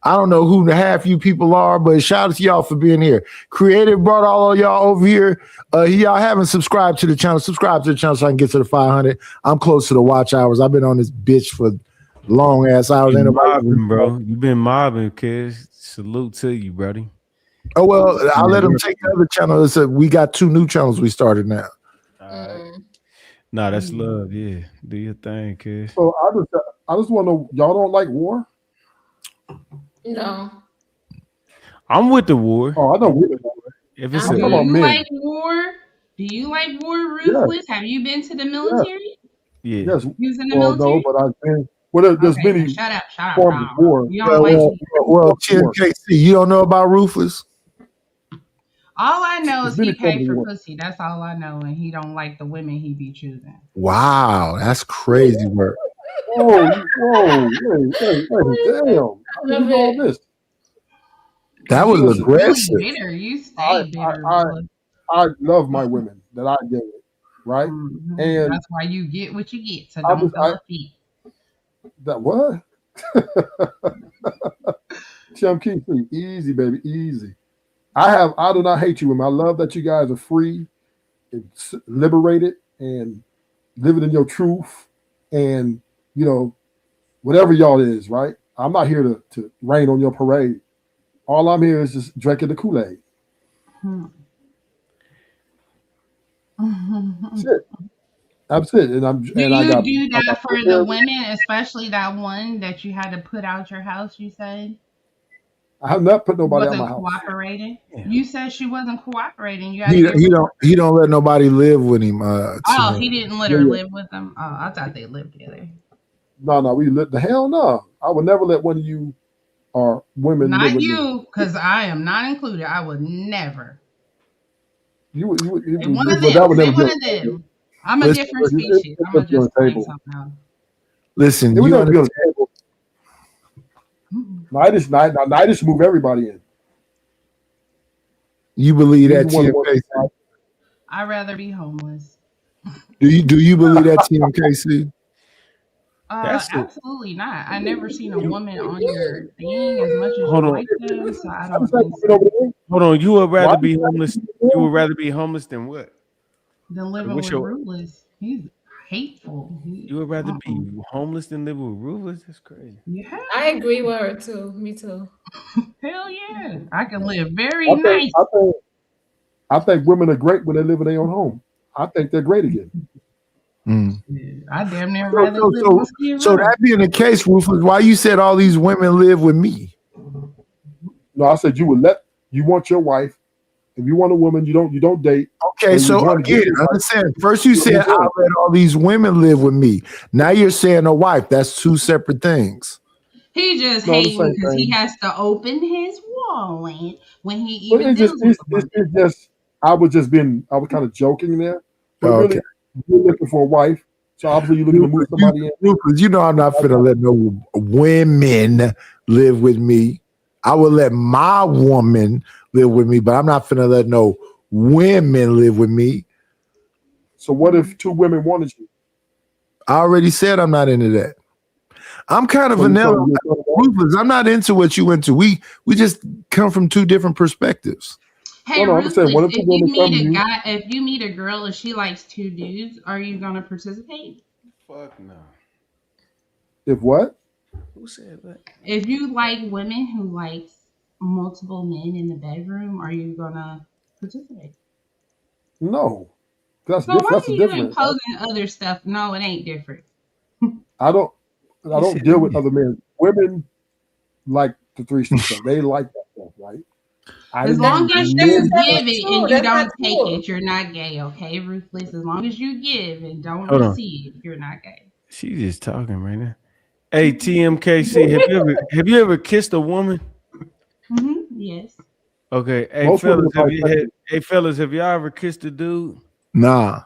S4: I don't know who the half you people are, but shout out to y'all for being here. Creative brought all of y'all over here. Y'all haven't subscribed to the channel. Subscribe to the channel so I can get to the 500. I'm close to the watch hours. I've been on this bitch for long ass hours.
S19: Ain't mobbing, bro. You've been mobbing, kids. Salute to you, buddy.
S4: Oh well, I'll let them take the other channel. We got 2 new channels we started now.
S19: All right. Nah, that's love. Yeah, do your thing, kids.
S16: So I just want to know, y'all don't like war?
S14: No.
S19: I'm with the war.
S16: Oh, I know we're the war.
S19: If it's
S20: Do you like war? Do you like war, Ruthless? Have you been to the military?
S19: Yeah.
S16: Yes.
S20: You was in the military?
S16: No, but I've been. Well, there's many
S20: Shut up,
S16: forms of war.
S20: You don't like
S4: Well, TMKC, you don't know about Ruthless?
S20: All I know is he
S16: There's many
S20: paid for
S16: forms of war.
S20: pussy. That's all I know, and he don't like the women he be choosing.
S4: Wow, that's crazy work.
S16: Whoa, hey, damn. How do you know all this?
S4: That was
S20: Really
S4: aggressive.
S20: bitter. You stay bitter.
S16: I love my women that I get with, right? And
S20: That's why you get what you get. So
S16: I
S20: don't
S16: was-
S20: feel a feet.
S16: that what? Chum Key, easy, baby, easy. I do not hate you women. I love that you guys are free and liberated and living in your truth and whatever y'all is, right? I'm not here to rain on your parade. All I'm here is just drinking the Kool-Aid. That's it. That's it. And
S20: Do you do that for the women, especially that one that you had to put out your house? You said
S16: I have not put nobody out
S20: wasn't
S16: my house.
S20: cooperating. You said she wasn't cooperating. You had
S4: He,
S20: to get
S4: he
S20: rid
S4: don't he don't let nobody live with him.
S20: Oh, he didn't let her live with them. Oh, I thought they lived together.
S16: No, we lit the hell no. I would never let one of you or women live
S20: Not
S16: with me.
S20: you, because I am not included. I would never.
S16: You
S20: One of
S16: but
S20: them.
S16: that would
S20: Say
S16: never
S20: one
S16: be
S20: of
S16: on the table.
S20: them. I'm a
S4: Listen,
S20: different species. I'm gonna just find something else.
S4: Listen,
S16: It would
S4: you
S16: never be on
S4: understand,
S16: the table. I just move everybody in.
S4: you believe that
S16: He's the one
S4: TMKC?
S20: I'd rather be homeless.
S4: Do you believe that TMKC?
S19: That's it.
S20: Absolutely not. I never seen a woman on your thing as much as
S19: Hold
S20: you
S19: on.
S20: like them, so I don't think so.
S19: Hold on. You would rather
S16: Why?
S19: be homeless. You would rather be homeless than what?
S20: Than living
S19: What's
S20: with
S19: your-
S20: Ruthless. He's hateful.
S19: You would rather be homeless than live with Ruthless? That's crazy.
S20: Yeah.
S14: I agree with her too. Me too.
S20: Hell yeah. I can live very
S16: I
S20: nice.
S16: think women are great when they live in their own home. I think they're great again.
S20: I damn near rather live on Skid
S4: So
S20: Row.
S4: that being the case, Rufus, why you said all these women live with me?
S16: No, I said you want your wife. If you want a woman, you don't date.
S4: Okay,
S16: And you
S4: so
S16: want to get
S4: again,
S16: your wife.
S4: understand. First you said
S16: What you
S4: I
S16: doing?
S4: let all these women live with me. Now you're saying a wife. That's 2 separate things.
S20: He just
S16: No, the
S20: hating
S16: same
S20: because he
S16: thing.
S20: has to open his wallet when he
S16: But
S20: even
S16: it's
S20: deals
S16: just,
S20: with
S16: it's just, I was kind of joking there. But
S4: Okay.
S16: really, you're looking for a wife. So obviously you're looking to move somebody in.
S4: Rufus, you know I'm not finna let no women live with me. I will let my woman live with me, but I'm not finna let no women live with me.
S16: So what if 2 women wanted you?
S4: I already said I'm not into that. I'm kind of
S16: So you
S4: vanilla.
S16: telling me you're
S4: Rufus, I'm not into what you into. We just come from 2 different perspectives.
S20: Hey,
S16: No, I'm just saying,
S20: Ruthless,
S16: what if
S20: if
S16: the
S20: you
S16: woman come
S20: meet
S16: to
S20: a
S16: you?
S20: guy, if you meet a girl and she likes 2 dudes, are you gonna participate?
S19: Fuck no.
S16: If what?
S19: Who said that?
S20: If you like women who likes multiple men in the bedroom, are you gonna participate?
S16: No. That's
S20: So why
S16: that's
S20: are
S16: the
S20: you
S16: difference.
S20: imposing other stuff? No, it ain't different.
S16: I don't deal with other men. Women like the threesome stuff. They like that stuff, right?
S20: As long as you
S16: men-
S20: give it and you
S14: That's
S20: don't
S14: not
S20: take
S14: true.
S20: it, you're not gay, okay, Ruthless? As long as you give and don't
S19: Hold on.
S20: receive, you're not gay.
S19: She just talking right now. Hey, TMKC, have you ever kissed a woman?
S20: Yes.
S19: Okay. Hey,
S16: Most women
S19: fellas, have y'all ever kissed a dude?
S4: Nah.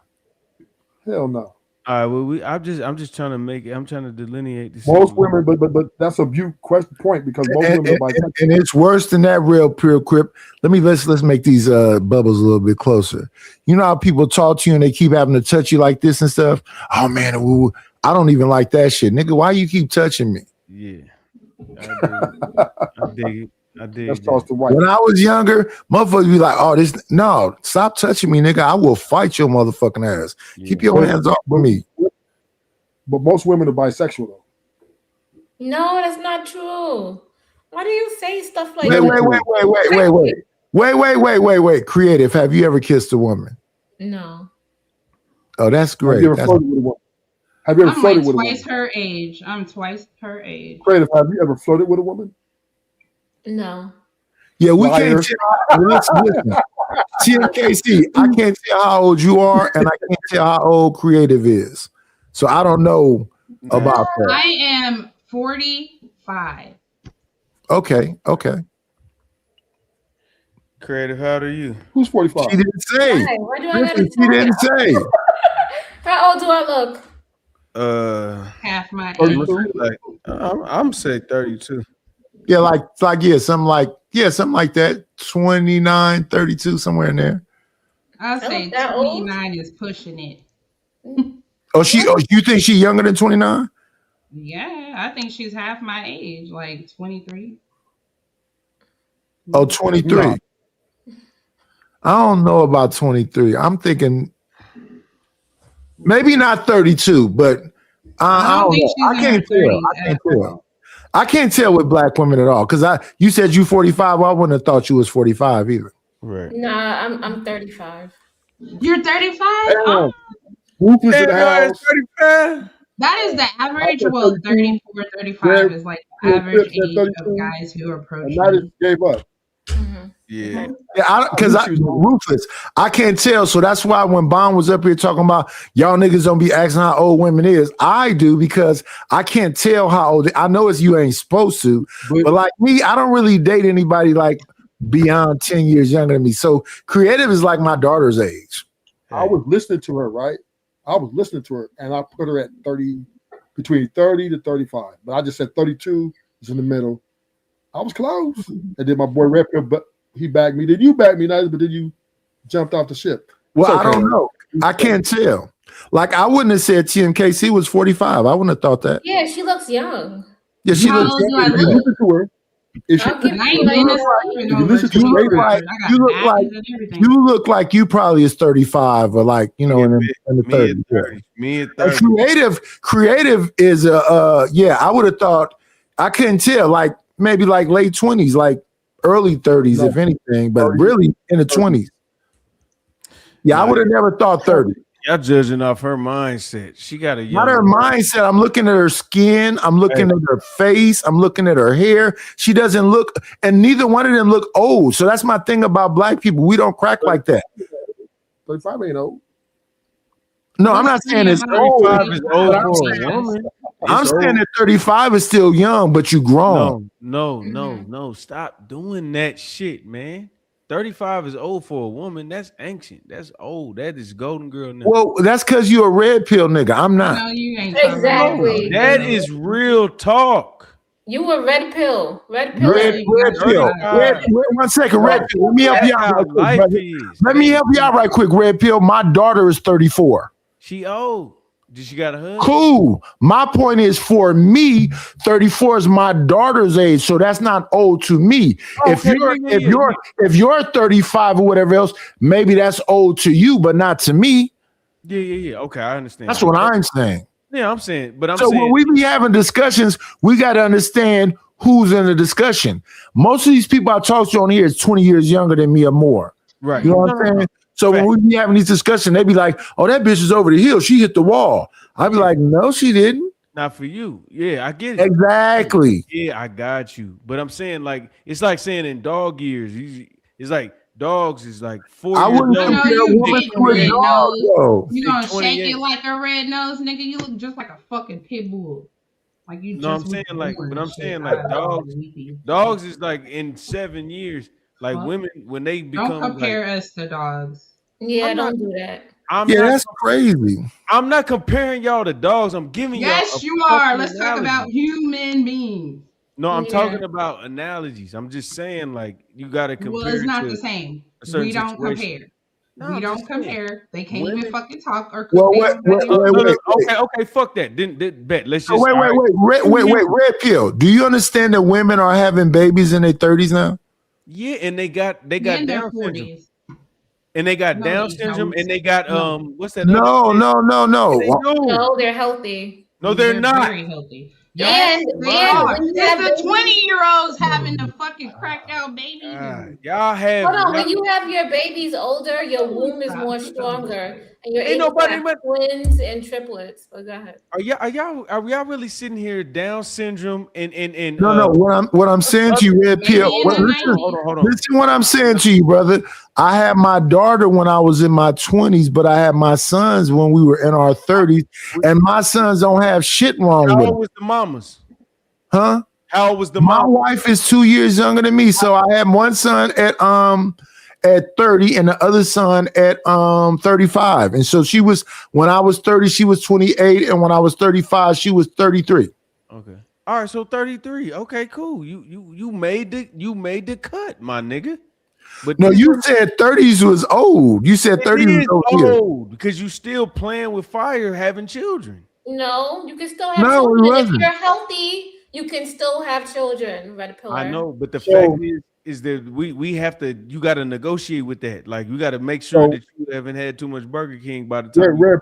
S16: Hell no.
S19: All right. Well, I'm just trying to delineate this.
S16: Most women, but that's a view question point because most women are bisexual.
S4: And it's worse than that, real pure Crip. Let's make these bubbles a little bit closer. You know how people talk to you and they keep having to touch you like this and stuff? Oh man, ooh, I don't even like that shit. Nigga, why you keep touching me?
S19: Yeah. I dig it.
S16: Let's toss the white.
S4: When I was younger, motherfuckers be like, oh, no, stop touching me, nigga. I will fight your motherfucking ass. Keep your hands off of me.
S16: But most women are bisexual though.
S14: No, that's not true. Why do you say stuff like
S4: Wait. Creative, have you ever kissed a woman?
S14: No.
S4: Oh, that's great.
S16: Have you ever flirted with a woman? Have you ever
S20: I'm
S16: flirted
S20: like
S16: with a woman?
S20: twice her age. I'm twice her age.
S16: Creative, have you ever flirted with a woman?
S14: No.
S4: Yeah, we
S16: Liar.
S4: can't tell. Listen. TMKC, I can't tell how old you are, and I can't tell how old Creative is. So I don't know about that.
S20: I am 45.
S4: Okay.
S19: Creative, how old are you?
S16: Who's 45?
S4: She didn't say.
S14: Why? Why do I gotta
S4: Listen, she didn't say.
S14: How old do I look?
S20: Half my age.
S16: 32?
S19: Like I'm say 32.
S4: Yeah, something like that. 29, 32, somewhere in there.
S20: I'll say
S14: that old?
S20: 29 is pushing it.
S4: Oh, you think she's younger than 29?
S20: Yeah, I think she's half my age, like 23.
S4: Oh, 23.
S16: No.
S4: I don't know about 23. I'm thinking maybe not 32, but I don't know. I can't tell. I can't tell with black women at all. Because you said you 45. I wouldn't have thought you was 45 either.
S19: Right.
S14: Nah, I'm 35.
S20: You're 35?
S16: Damn. Rufus in the house.
S19: 35.
S20: That is the average. Well, 34, 35 is like the average age of guys who approach.
S16: And I just gave up.
S19: Yeah.
S4: Because Ruthless, I can't tell. So that's why when Bond was up here talking about y'all niggas don't be asking how old women is, I do because I can't tell how old. I know it's you ain't supposed to, but like me, I don't really date anybody like beyond 10 years younger than me. So Creative is like my daughter's age.
S16: I was listening to her, right? I was listening to her, and I put her at 30, between 30 to 35. But I just said 32 is in the middle. I was close. And then my boy Red Pill, but he backed me. Did you back me, Nice? But then you jumped off the ship.
S4: Well, I don't know. I can't tell. Like I wouldn't have said TMKC was 45. I wouldn't have thought that.
S14: Yeah, she looks young.
S4: Yeah, she
S20: How
S4: looks.
S20: old do I
S16: If you
S20: look?
S16: listen to her, if she,
S14: I'll give
S20: I
S14: you
S20: ain't been to
S16: if you listen to
S4: You look
S16: Raven,
S4: like
S20: I got
S4: you look
S20: badges
S4: like
S20: and everything.
S4: you look like you probably is 35 or like in the 30s.
S19: Me at 30.
S4: Creative is yeah. I would have thought I couldn't tell like maybe like late 20s, like early 30s if anything, but really in the 20s. Yeah, I would have never thought 30.
S19: Y'all judging off her mindset. She got a young.
S4: Not her mindset. I'm looking at her skin. I'm looking at her face. I'm looking at her hair. She doesn't look, and neither one of them look old. So that's my thing about black people. We don't crack like that.
S16: 35 ain't old.
S4: No, I'm not saying it's old.
S19: 35 is old for a woman.
S4: I'm saying that 35 is still young, but you grown.
S19: No. Stop doing that shit, man. 35 is old for a woman. That's ancient. That's old. That is golden girl now.
S4: Well, that's because you a red pill nigga. I'm not.
S20: No, you ain't.
S14: Exactly.
S19: That is real talk.
S14: You were red pill. Red pill.
S4: Red pill. One second, red pill. Let me help you out right quick. Let me help you out right quick, red pill. My daughter is 34.
S19: She old. Did she got a husband?
S4: Cool. My point is for me, 34 is my daughter's age, so that's not old to me.
S19: Okay,
S4: if you're 35 or whatever else, maybe that's old to you, but not to me.
S19: Yeah. Okay, I understand.
S4: That's what I'm saying.
S19: Yeah, I'm saying, but I'm
S4: so
S19: saying
S4: when we be having discussions, we got to understand who's in the discussion. Most of these people I talk to on here is 20 years younger than me or more.
S19: Right.
S4: You know what I'm saying? So when we be having these discussions, they be like, "Oh, that bitch is over the hill. She hit the wall." I'd be like, "No, she didn't."
S19: Not for you. Yeah, I get it.
S4: Exactly.
S19: Yeah, I got you. But I'm saying, like, it's like saying in dog years, it's like dogs is like 4
S4: I
S19: years
S4: wouldn't
S19: old.
S4: compare a woman to a
S20: Red
S4: dog,
S20: nose.
S4: though.
S20: You gonna shake
S19: 28.
S20: it like a red nose, nigga? You look just like a fucking pit bull. Like you.
S19: No, I'm
S20: just
S19: saying
S20: was
S19: like,
S20: born
S19: but
S20: and
S19: I'm
S20: shit.
S19: saying like dogs is like in 7 years. Like
S20: Well,
S19: women when they become
S20: Don't compare
S19: like,
S20: us to dogs.
S14: Yeah,
S19: I'm
S14: don't
S19: not-
S14: do that.
S19: I'm
S4: Yeah,
S19: not
S4: that's crazy.
S19: I'm not comparing y'all to dogs. I'm giving y'all.
S20: Yes,
S19: a
S20: you are.
S19: fucking
S20: Let's talk
S19: analogy.
S20: about human beings.
S19: No, I'm
S14: Yeah.
S19: talking about analogies. I'm just saying like you got to compare.
S20: Well, it's not
S19: to
S20: the same.
S19: a certain
S20: We don't
S19: situation.
S20: compare.
S19: No,
S20: We
S19: I'm
S20: don't
S19: just saying.
S20: compare. They can't
S19: Women-
S20: even fucking talk or cook
S4: Well,
S20: their
S4: wait,
S20: own
S4: wait,
S20: goddamn
S4: wait,
S20: food.
S19: Okay, fuck that. Didn't bet. Let's
S4: So
S19: just
S4: wait,
S19: all right.
S4: red pill. Do you understand that women are having babies in their 30s now?
S19: Yeah, and they got
S20: In their
S19: Down syndrome.
S20: 40s.
S19: And they got
S20: No,
S19: Down
S20: they
S19: syndrome,
S20: don't.
S19: and they got
S20: No.
S19: what's that? other
S4: No,
S19: shit?
S4: no.
S19: They do.
S14: No, they're healthy.
S19: No, they're not.
S20: Very healthy.
S19: Y'all
S20: Yes,
S14: And
S20: they
S14: and
S20: are.
S14: when you
S20: It's
S14: have
S20: the
S14: babies,
S20: 20-year-olds having the fucking cracked out babies.
S19: Y'all have.
S14: hold on, when
S19: y'all-
S14: you have your babies older, your womb is more stronger, and you're
S19: Ain't
S14: able to
S19: nobody
S14: have
S19: but-
S14: twins and triplets. But go ahead.
S19: Are y'all really sitting here Down syndrome and
S4: No. What I'm saying to you, red pill.
S20: Maybe in the
S4: Listen,
S20: 90s.
S19: hold on.
S4: listen what I'm saying to you, brother. I had my daughter when I was in my 20s, but I had my sons when we were in our 30s, and my sons don't have shit wrong
S19: How
S4: with
S19: old
S4: them.
S19: was the mamas?
S4: Huh?
S19: How old was the
S4: My
S19: mama?
S4: wife is 2 years younger than me, so I had one son at 30 and the other son at 35. And so she was, when I was 30, she was 28, and when I was 35, she was 33.
S19: Okay. All right, so 33. Okay, cool. You made the cut, my nigga. But
S4: No, you said 30s was old. You said 30s
S19: it
S4: was
S19: is
S4: old. Here.
S19: old because you still playing with fire, having children.
S14: No, you can still have
S4: No, it
S14: children. If
S4: wasn't.
S14: you're healthy, you can still have children, Red Pillar.
S19: I know, but the
S16: So-
S19: fact is that we have to. You got to negotiate with that. Like you got to make sure
S16: So-
S19: that you haven't had too much Burger King by the time.
S16: Real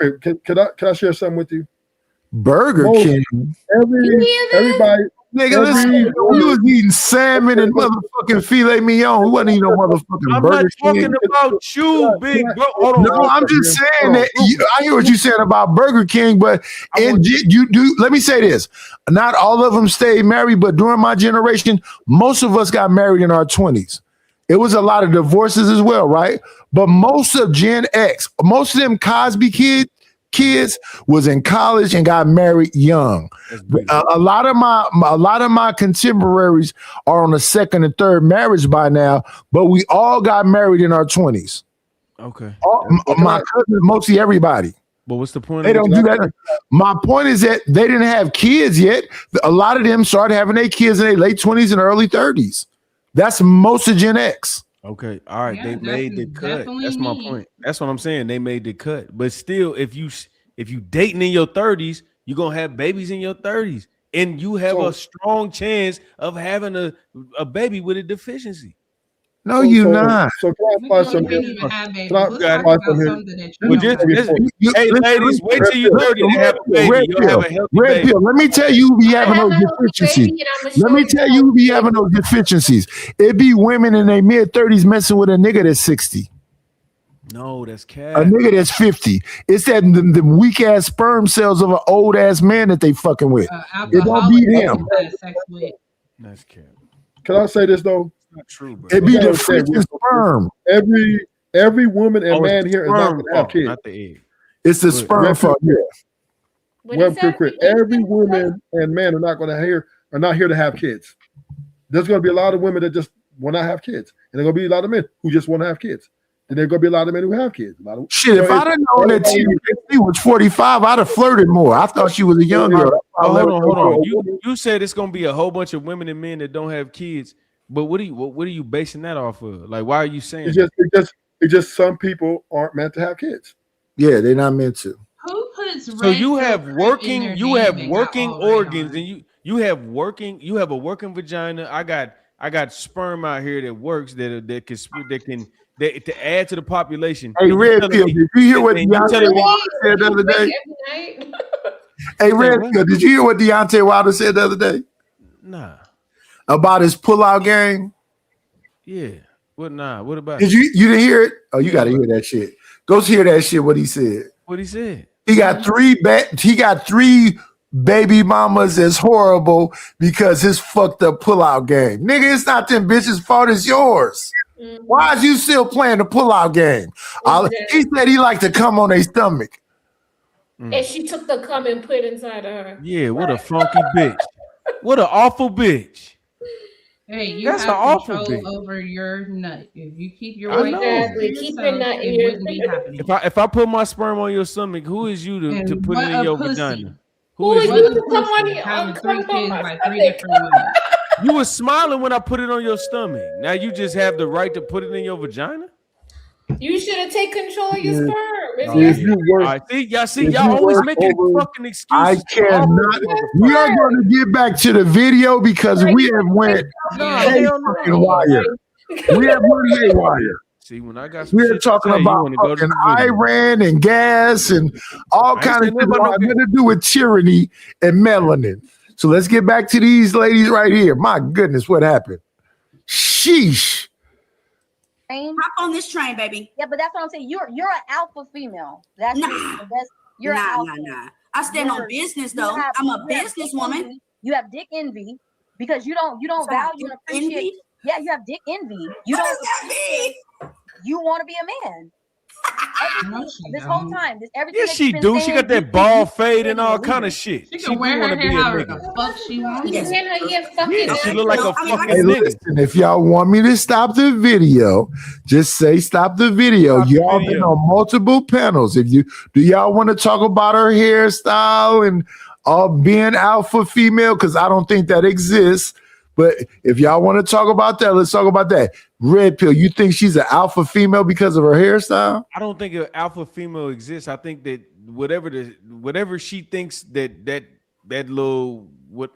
S16: quick. Can I share something with you?
S4: Burger
S16: Most-
S4: King.
S16: Everybody.
S4: Nigga, listen, we was eating salmon and motherfucking filet mignon. We wasn't eating no motherfucking
S19: I'm
S4: Burger
S19: not talking
S4: King.
S19: about you, big bro. Hold on.
S4: No, I'm just saying that I hear what you're saying about Burger King, but you do. Let me say this: not all of them stayed married, but during my generation, most of us got married in our 20s. It was a lot of divorces as well, right? But most of Gen X, most of them Cosby kids was in college and got married young. A lot of my contemporaries are on a second and third marriage by now, but we all got married in our 20s.
S19: Okay.
S4: My cousins, mostly everybody.
S19: But what's the point?
S4: They don't do that. My point is that they didn't have kids yet. A lot of them started having their kids in their late 20s and early 30s. That's most of Gen X.
S19: Okay. All right.
S20: Yeah,
S19: they made the cut.
S20: definitely
S19: That's my
S20: me.
S19: point. That's what I'm saying. They made the cut. But still, if you dating in your 30s, you're gonna have babies in your 30s. And you have a strong chance of having a baby with a deficiency.
S4: No, you're not.
S16: So can I apply some here?
S20: even have babies.
S16: Can I
S20: Let's
S16: apply
S20: talk about
S16: some here?
S20: something that you
S19: Well,
S20: don't
S19: just, hey, ladies, wait till you're 30 to have a baby. You'll have a healthy
S4: Red
S19: baby.
S4: pill. Let me tell you who be having those deficiencies. Let me tell you who be having those deficiencies. It be women in their mid 30s messing with a nigga that's 60.
S19: No, that's
S4: A
S19: cat.
S4: nigga that's 50. It's that the weak ass sperm cells of an old ass man that they fucking with. It don't be them.
S20: Sex with.
S19: That's cat.
S16: Can I say this though?
S19: Not true, bro.
S4: It be
S16: You gotta
S4: the
S16: understand,
S4: freaking sperm.
S16: Every woman and
S19: Oh, it's
S16: man
S19: the
S16: here is not
S19: sperm
S16: going to have
S19: fault,
S16: kids.
S19: not the egg.
S4: It's the sperm
S16: Red
S4: fault.
S16: pill.
S4: Yeah.
S16: Well, quick. Every woman and man are not here to have kids. There's going to be a lot of women that just want to have kids, and there's going to be a lot of men who just want to have kids. And there's going to be a lot of men who have kids.
S4: Shit, if I'd have known that she was 45, I'd have flirted more. I thought she was a young girl.
S19: Oh, hold on. You said it's gonna be a whole bunch of women and men that don't have kids, but what are you basing that off of? Like, why are you saying
S16: It's just some people aren't meant to have kids.
S4: Yeah, they're not meant to.
S20: Who puts
S19: so you
S20: red
S19: have
S20: pill
S19: working
S20: in their
S19: you
S20: name
S19: have
S20: and got
S19: working
S20: all red
S19: organs
S20: on it?
S19: and you have a working vagina. I got sperm out here that works that to add to the population.
S4: Hey,
S19: And you
S4: Red
S19: telling
S4: Pill,
S19: me-
S4: did you hear what
S19: and you telling
S4: Deontay
S19: me-
S4: Wilder said the other day?
S14: Every night.
S4: Hey, Red Pill, did you hear what Deontay Wilder said the other day
S19: Nah.
S4: about his pullout game?
S19: Yeah. What nah? What about
S4: Did
S19: it?
S4: you didn't hear it? Oh, you got to hear that shit. Go hear that shit. What he said.
S19: What he said?
S4: He got three baby mamas that's horrible because his fucked up pullout game. Nigga, it's not them bitches' fault. It's yours. Why is you still playing the pullout game? He said he liked to come on their stomach.
S14: And she took the cum and put it inside of her.
S19: Yeah, what a funky bitch. What an awful bitch.
S20: Hey, you
S19: That's
S20: have
S19: an awful
S20: control
S19: bitch.
S20: over your nut. If you keep your
S19: I
S20: weight
S19: know.
S14: Exactly. Keep your nut in
S20: it
S14: your
S20: wouldn't be happening.
S19: If I put my sperm on your stomach, who is you to
S20: And
S19: put
S20: what
S19: it in
S20: a
S19: your
S20: pussy.
S19: vagina?
S14: Who is
S20: What
S14: you
S20: a
S14: to come on
S20: pussy.
S14: your
S20: Having
S14: come
S20: 3
S14: on
S20: kids
S14: my
S20: by 3
S14: stomach?
S20: different women.
S19: You was smiling when I put it on your stomach. Now you just have the right to put it in your vagina?
S14: You should have taken control of your sperm. It's
S19: Oh,
S14: your
S19: yeah. All right, see,
S4: if
S19: y'all
S4: you
S19: always
S4: work
S19: making
S4: over-
S19: fucking
S4: I
S19: excuses.
S4: cannot. We are going to get back to the video because we have went fucking wire. We have went haywire.
S19: See, when I got some
S4: We're
S19: shit to
S4: talking
S19: say, you
S4: about
S19: want to go to
S4: fucking
S19: the video.
S4: Iran and gas and all
S19: I ain't
S4: kind of
S19: saying
S4: shit
S19: nothing
S4: that
S19: about
S4: have
S19: no
S4: nothing to do with tyranny and melanin. So let's get back to these ladies right here. My goodness, what happened? Sheesh.
S6: Hop on this train, baby.
S5: Yeah, but that's what I'm saying. You're an alpha female. That's
S6: Nah.
S5: the best. You're an
S6: Nah,
S5: alpha.
S6: nah. I stand on business though. I'm a businesswoman.
S5: You have dick envy because you don't
S6: So,
S5: value and
S6: dick
S5: appreciate.
S6: envy?
S5: Yeah, you have dick envy. You
S6: What
S5: don't.
S6: does that mean?
S5: You want to be a man. This whole time, everything.
S19: Yeah,
S5: that
S19: she
S5: you've been
S19: do. She
S5: saying,
S19: got that
S5: you
S19: ball
S5: think
S19: fade and all kind of shit.
S20: She
S19: She
S20: can
S19: do
S20: wear
S19: want
S20: her
S19: to
S20: hair
S19: be a
S20: however
S19: nigga.
S20: the fuck she wants.
S14: You can get fucking.
S19: Yeah, she look like a
S4: Hey,
S19: fucking nigga.
S4: listen, if y'all want me to stop the video, just say stop the video.
S19: Stop the
S4: Y'all been
S19: video.
S4: on multiple panels. If you do y'all want to talk about her hairstyle and being alpha female, because I don't think that exists. But if y'all want to talk about that, let's talk about that. Red Pill, you think she's an alpha female because of her hairstyle?
S19: I don't think an alpha female exists. I think that whatever she thinks that little what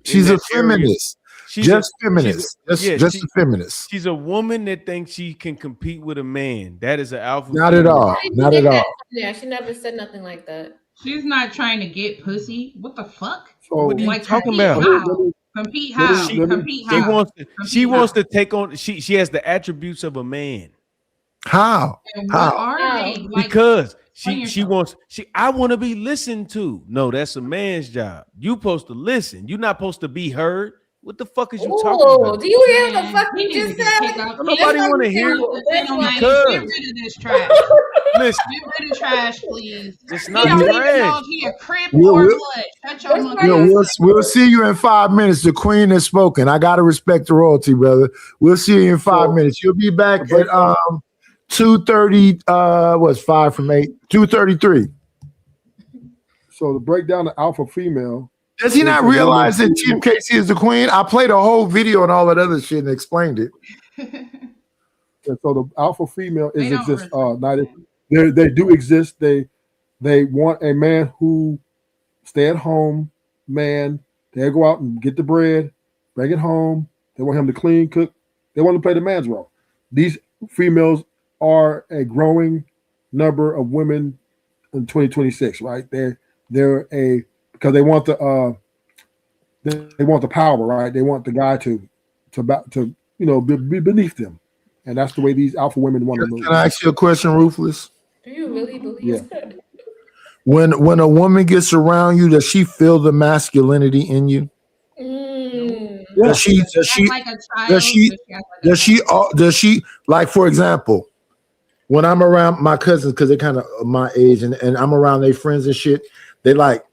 S4: She's
S19: in
S4: a
S19: that area,
S4: feminist.
S19: she's
S4: Just
S19: a-
S4: feminist.
S19: she's a-
S4: Just
S19: she-
S4: a feminist.
S19: She's a woman that thinks she can compete with a man. That is an alpha.
S4: Not at
S19: female.
S4: all. Not at all.
S14: Yeah, she never said nothing like that.
S20: She's not trying to get pussy. What the fuck?
S16: So,
S19: What are you
S20: Like
S19: talking
S20: compete
S19: about?
S20: how? Compete how?
S19: She,
S20: Compete
S19: she
S20: how?
S19: wants to. She
S20: Compete
S19: wants
S20: how?
S19: to take on. She has the attributes of a man.
S4: How?
S20: And what
S4: How?
S20: are they? Like,
S19: Because
S20: explain
S19: she
S20: yourself.
S19: wants I want to be listened to. No, that's a man's job. You supposed to listen. You're not supposed to be heard. What the fuck is you talking
S14: Ooh,
S19: about?
S14: do you hear the
S20: Man,
S14: fuck
S20: he
S14: you
S20: needs
S14: just
S20: to
S14: said?
S20: get kicked out.
S19: Nobody
S14: That's
S19: wanna
S14: what
S19: hear
S14: you
S19: it.
S14: said.
S20: Ain't no man.
S19: Because-
S20: Get rid of this trash.
S19: Listen,
S20: Get rid of trash, please.
S19: it's
S20: He
S19: not
S20: don't even
S19: trash.
S20: know if he a crip
S4: We'll-
S20: or
S4: we'll-
S20: blood. Shut your monkey
S4: Yeah,
S20: ass
S4: we'll
S20: up.
S4: see you in 5 minutes. The queen has spoken. I gotta respect the royalty, brother. We'll see you in 5 minutes. You'll be back at 2:30. What's 5 from 8? 2:33.
S16: So to break down the alpha female.
S4: Does he not realize that Tim Casey is the queen? I played a whole video and all that other shit and explained it.
S16: And so the alpha female
S20: They
S16: is
S20: don't
S16: exist. They do exist. They want a man who stay at home man. They go out and get the bread, bring it home. They want him to clean, cook. They want to play the man's role. These females are a growing number of women in 2026, right? They're a because they want the power, right? They want the guy to be beneath them, and that's the way these alpha women want to move.
S4: Can I ask you a question, Ruthless?
S14: Do you really believe
S16: Yeah.
S14: that?
S4: When a woman gets around you, does she feel the masculinity in you? Does she like, for example, when I'm around my cousins, because they're kind of my age, and I'm around their friends and shit, they like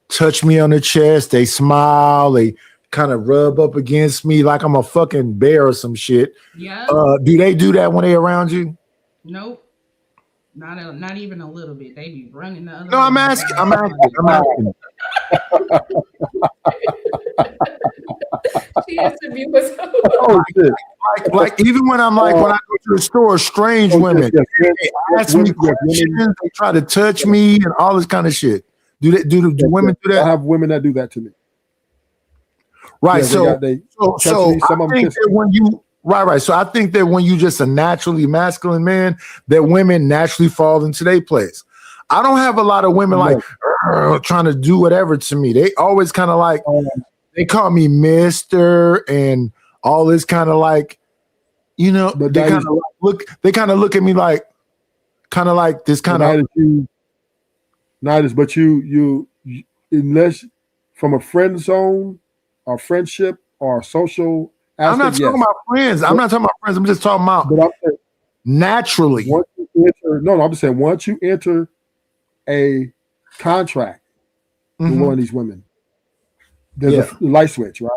S4: touch me on the chest, they smile, they kind of rub up against me like I'm a fucking bear or some shit.
S20: Yeah.
S4: Do they do that when they around you?
S20: Nope. Not even a little bit. They be running the other
S4: No,
S20: way.
S4: I'm asking.
S14: She has to be with
S4: Oh shit! Like even when I'm like when I go to the store, strange women they ask me questions, they try to touch me and all this kind of shit. Do women do that?
S16: I have women that do that to me.
S4: Right.
S16: Yeah, they
S4: So
S16: touch me, some
S4: I
S16: of them
S4: think
S16: kiss
S4: that when you right. So I think that when you just a naturally masculine man, that women naturally fall into their place. I don't have a lot of women like trying to do whatever to me. They always kind of like they call me Mister and all this kind of like You know,
S16: But
S4: they
S16: that
S4: kind
S16: is-
S4: of look. They kind of look at me like, kind of like this kind of.
S16: But you unless from a friend zone or friendship or social aspect.
S4: I'm not talking
S16: yes.
S4: about friends. I'm not talking about friends. I'm just talking about
S16: But I'm saying,
S4: naturally.
S16: once you enter, I'm just saying once you enter a contract with one of these women, there's a light switch, right?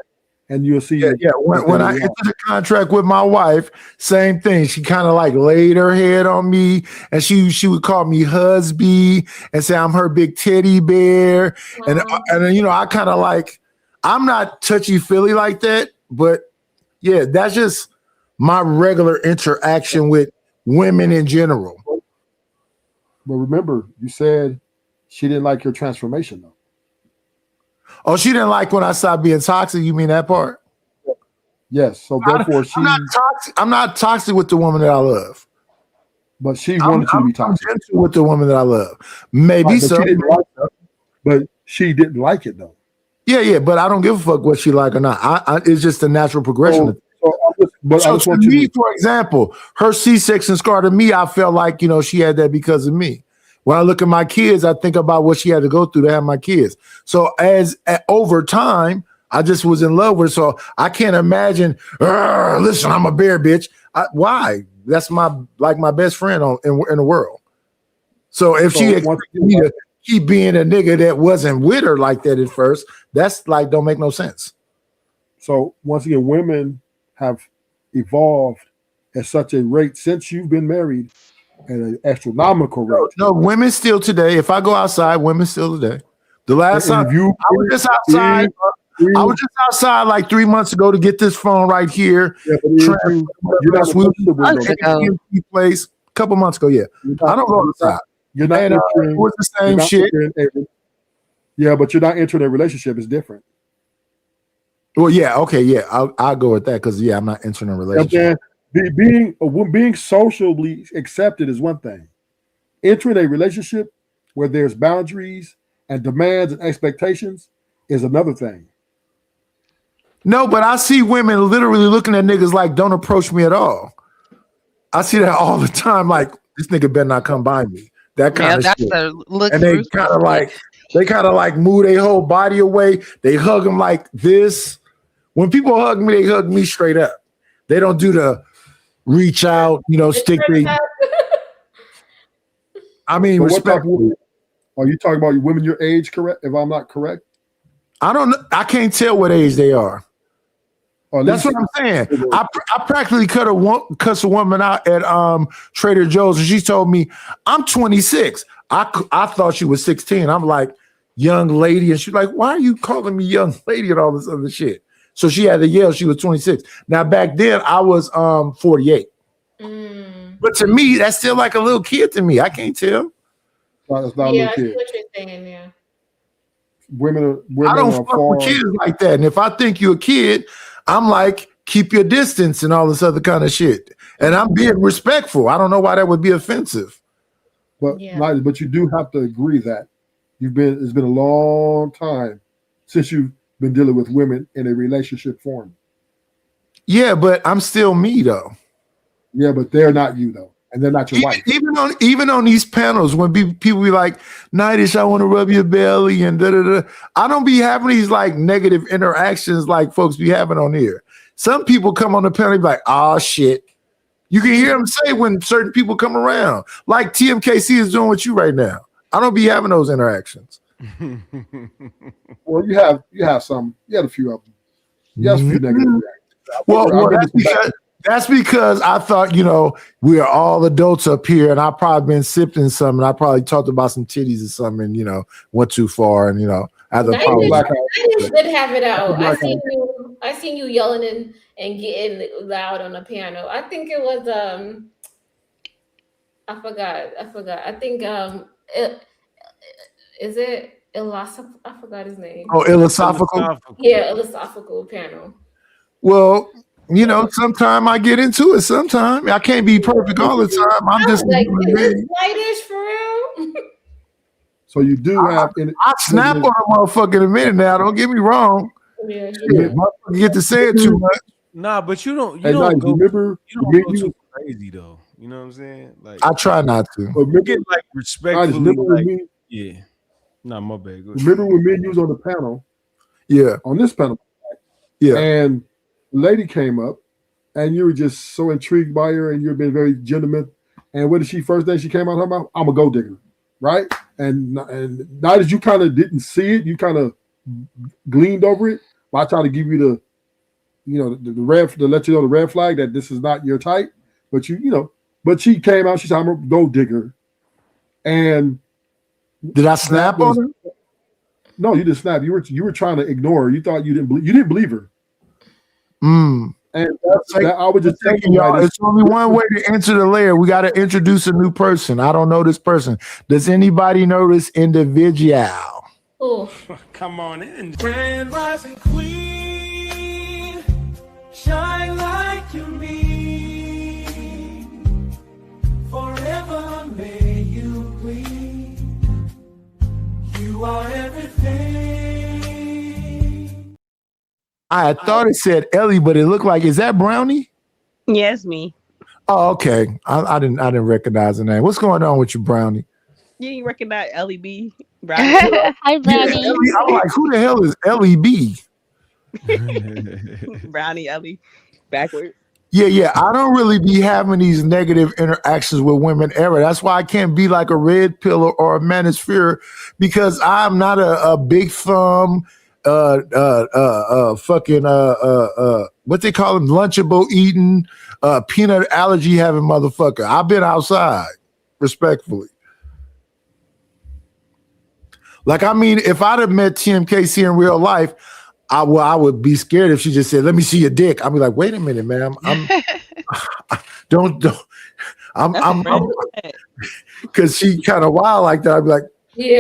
S16: And you'll see.
S4: Yeah. When I entered the contract with my wife, same thing. She kind of like laid her head on me, and she would call me husby and say I'm her big teddy bear, and you know I kind of like I'm not touchy feely like that, but yeah, that's just my regular interaction with women in general.
S16: But remember, you said she didn't like your transformation, though.
S4: Oh, she didn't like when I stopped being toxic. You mean that part?
S16: Yes. So therefore,
S4: I'm not toxic with the woman that I love.
S16: But she wanted you to be toxic.
S4: I'm gentle with the woman that I love. Maybe
S16: Right, but
S4: so.
S16: she didn't like it, but she didn't like it though.
S4: Yeah, but I don't give a fuck what she like or not. It's just a natural progression.
S16: So
S4: to me, for example, her C-section scar to me, I felt like, you know, she had that because of me. When I look at my kids, I think about what she had to go through to have my kids. So over time, I just was in love with her. So I can't imagine, listen, I'm a bear, bitch. Why? That's my best friend in the world. So if she expected me to keep being a nigga that wasn't with her like that at first, that's like, don't make no sense.
S16: So once again, women have evolved at such a rate since you've been married at an astronomical rate.
S4: No, women still today. If I go outside, women still today. The last time I was just outside. I was just outside like 3 months ago to get this phone right here.
S16: Yeah,
S4: place a couple months ago. Yeah, I don't go outside.
S16: You're not entering.
S4: It was the same shit.
S16: Yeah, but you're not entering a relationship. It's different.
S4: Well, yeah, okay, yeah, I'll go with that because I'm not entering a relationship.
S16: Being socially accepted is one thing. Entering a relationship where there's boundaries and demands and expectations is another thing.
S4: No, but I see women literally looking at niggas like, don't approach me at all. I see that all the time. Like, this nigga better not come by me. That kind of shit. And they kind of like move their whole body away. They hug them like this. When people hug me, they hug me straight up. They don't do the reach out, stick their. I mean, respect.
S16: Are you talking about women your age, correct? If I'm not correct?
S4: I don't know. I can't tell what age they are. That's what I'm saying. I practically cuss a woman out at Trader Joe's, and she told me, I'm 26. I thought she was 16. I'm like, young lady. And she's like, why are you calling me young lady and all this other shit? So she had to yell she was 26. Now, back then, I was 48. But to me, that's still like a little kid to me. I can't tell.
S16: That's not
S14: Yeah,
S16: a
S14: I
S16: little
S14: see
S16: kid.
S14: what you're saying, yeah.
S16: Women
S4: I don't
S16: are
S4: fuck
S16: far.
S4: with kids like that. And if I think you're a kid, I'm like, keep your distance and all this other kind of shit. And I'm being respectful. I don't know why that would be offensive.
S16: But but you do have to agree that it's been a long time since you've been dealing with women in a relationship form.
S4: Yeah, but I'm still me though.
S16: Yeah, but they're not you though, and they're not your wife.
S4: Even on these panels, when people be like, "Nightish, I want to rub your belly," and da da da, I don't be having these like negative interactions like folks be having on here. Some people come on the panel and be like, "Oh shit." You can hear them say when certain people come around, like TMKC is doing with you right now. I don't be having those interactions.
S16: Well, you had a few of them. You had a few negative reactions.
S4: Well, that's because I thought, we are all adults up here, and I probably been sipping some, and I probably talked about some titties or something, and went too far, and I
S14: I just did have it out. I seen you yelling and getting loud on the piano. I think it was I forgot. I think is it Ilosoph? I forgot his name.
S4: Oh, Ilosophical?
S14: Yeah, Ilosophical piano.
S4: Well, sometime I get into it. Sometime I can't be perfect all the time. I'm just
S14: like, is this lightish for real?
S16: So you do have.
S4: I snap on a motherfucker in a minute now. Don't get me wrong.
S14: Yeah.
S4: Motherfucker get to say it too much.
S19: Nah, but you don't
S16: Hey, Nice,
S19: go
S16: remember
S19: you don't
S16: when
S19: go
S16: you
S19: too crazy though. You know what I'm saying? Like
S4: I try not to.
S19: you
S16: remember,
S19: get like
S16: Nice,
S19: respectfully
S16: remember when
S19: like
S16: me
S19: yeah. Nah, my bad. Go ahead.
S16: remember when me and you was on the panel,
S4: Yeah,
S16: on this panel,
S4: yeah.
S16: and the lady came up, and you were just so intrigued by her, and you've been very gentleman. And what did she first thing she came out her mouth? I'm a gold digger, right? And now that you kind of didn't see it, you kind of gleaned over it. But I try to give you the, you know, the red to let you know the red flag that this is not your type. But you know, but she came out. She said, "I'm a gold digger," and
S4: Did I snap on her?
S16: no, you didn't snap. You were trying to ignore her. You thought you didn't believe her.
S4: Mm.
S16: And I was just
S4: Thank
S16: thinking,
S4: you, y'all.
S16: like,
S4: It's only one way to enter the layer. We got to introduce a new person. I don't know this person. Does anybody know this individual?
S14: Oh,
S13: Come on in. Grand rising queen, shine like you mean. Forever may you gleam. You are everything.
S4: I had thought it said Ellie, but it looked like, is that Brownie?
S21: Yes, me.
S4: Oh, okay. I didn't recognize the name. What's going on with you, Brownie?
S21: You didn't recognize Ellie B.
S22: Hi,
S4: Yeah,
S22: Brownie.
S4: Ellie, I'm like, who the hell is Ellie B?
S21: Brownie Ellie. Backwards.
S4: Yeah. I don't really be having these negative interactions with women ever. That's why I can't be like a red pill or a manosphere, because I'm not a big thumb, fucking what they call them, Lunchable eating, peanut allergy having motherfucker. I've been outside, respectfully. Like, I mean, if I'd have met TMKC in real life, I would be scared if she just said, "Let me see your dick." I'd be like, "Wait a minute, ma'am. Don't." I'm because she kind of wild like that. I'd be like,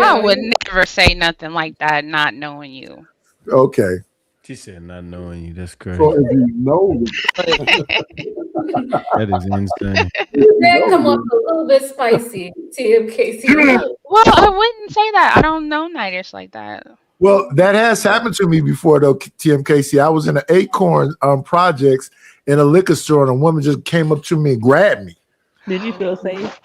S22: I would never say nothing like that, not knowing you.
S4: "Okay."
S19: She said, "Not knowing you." That's crazy.
S16: so if you know,
S19: That is insane.
S14: that come off a little bit spicy. TMKC.
S22: Well, I wouldn't say that. I don't know Nightish like that.
S4: Well, that has happened to me before, though, TMKC. I was in the Acorn projects in a liquor store, and a woman just came up to me and grabbed me.
S21: Did you feel safe?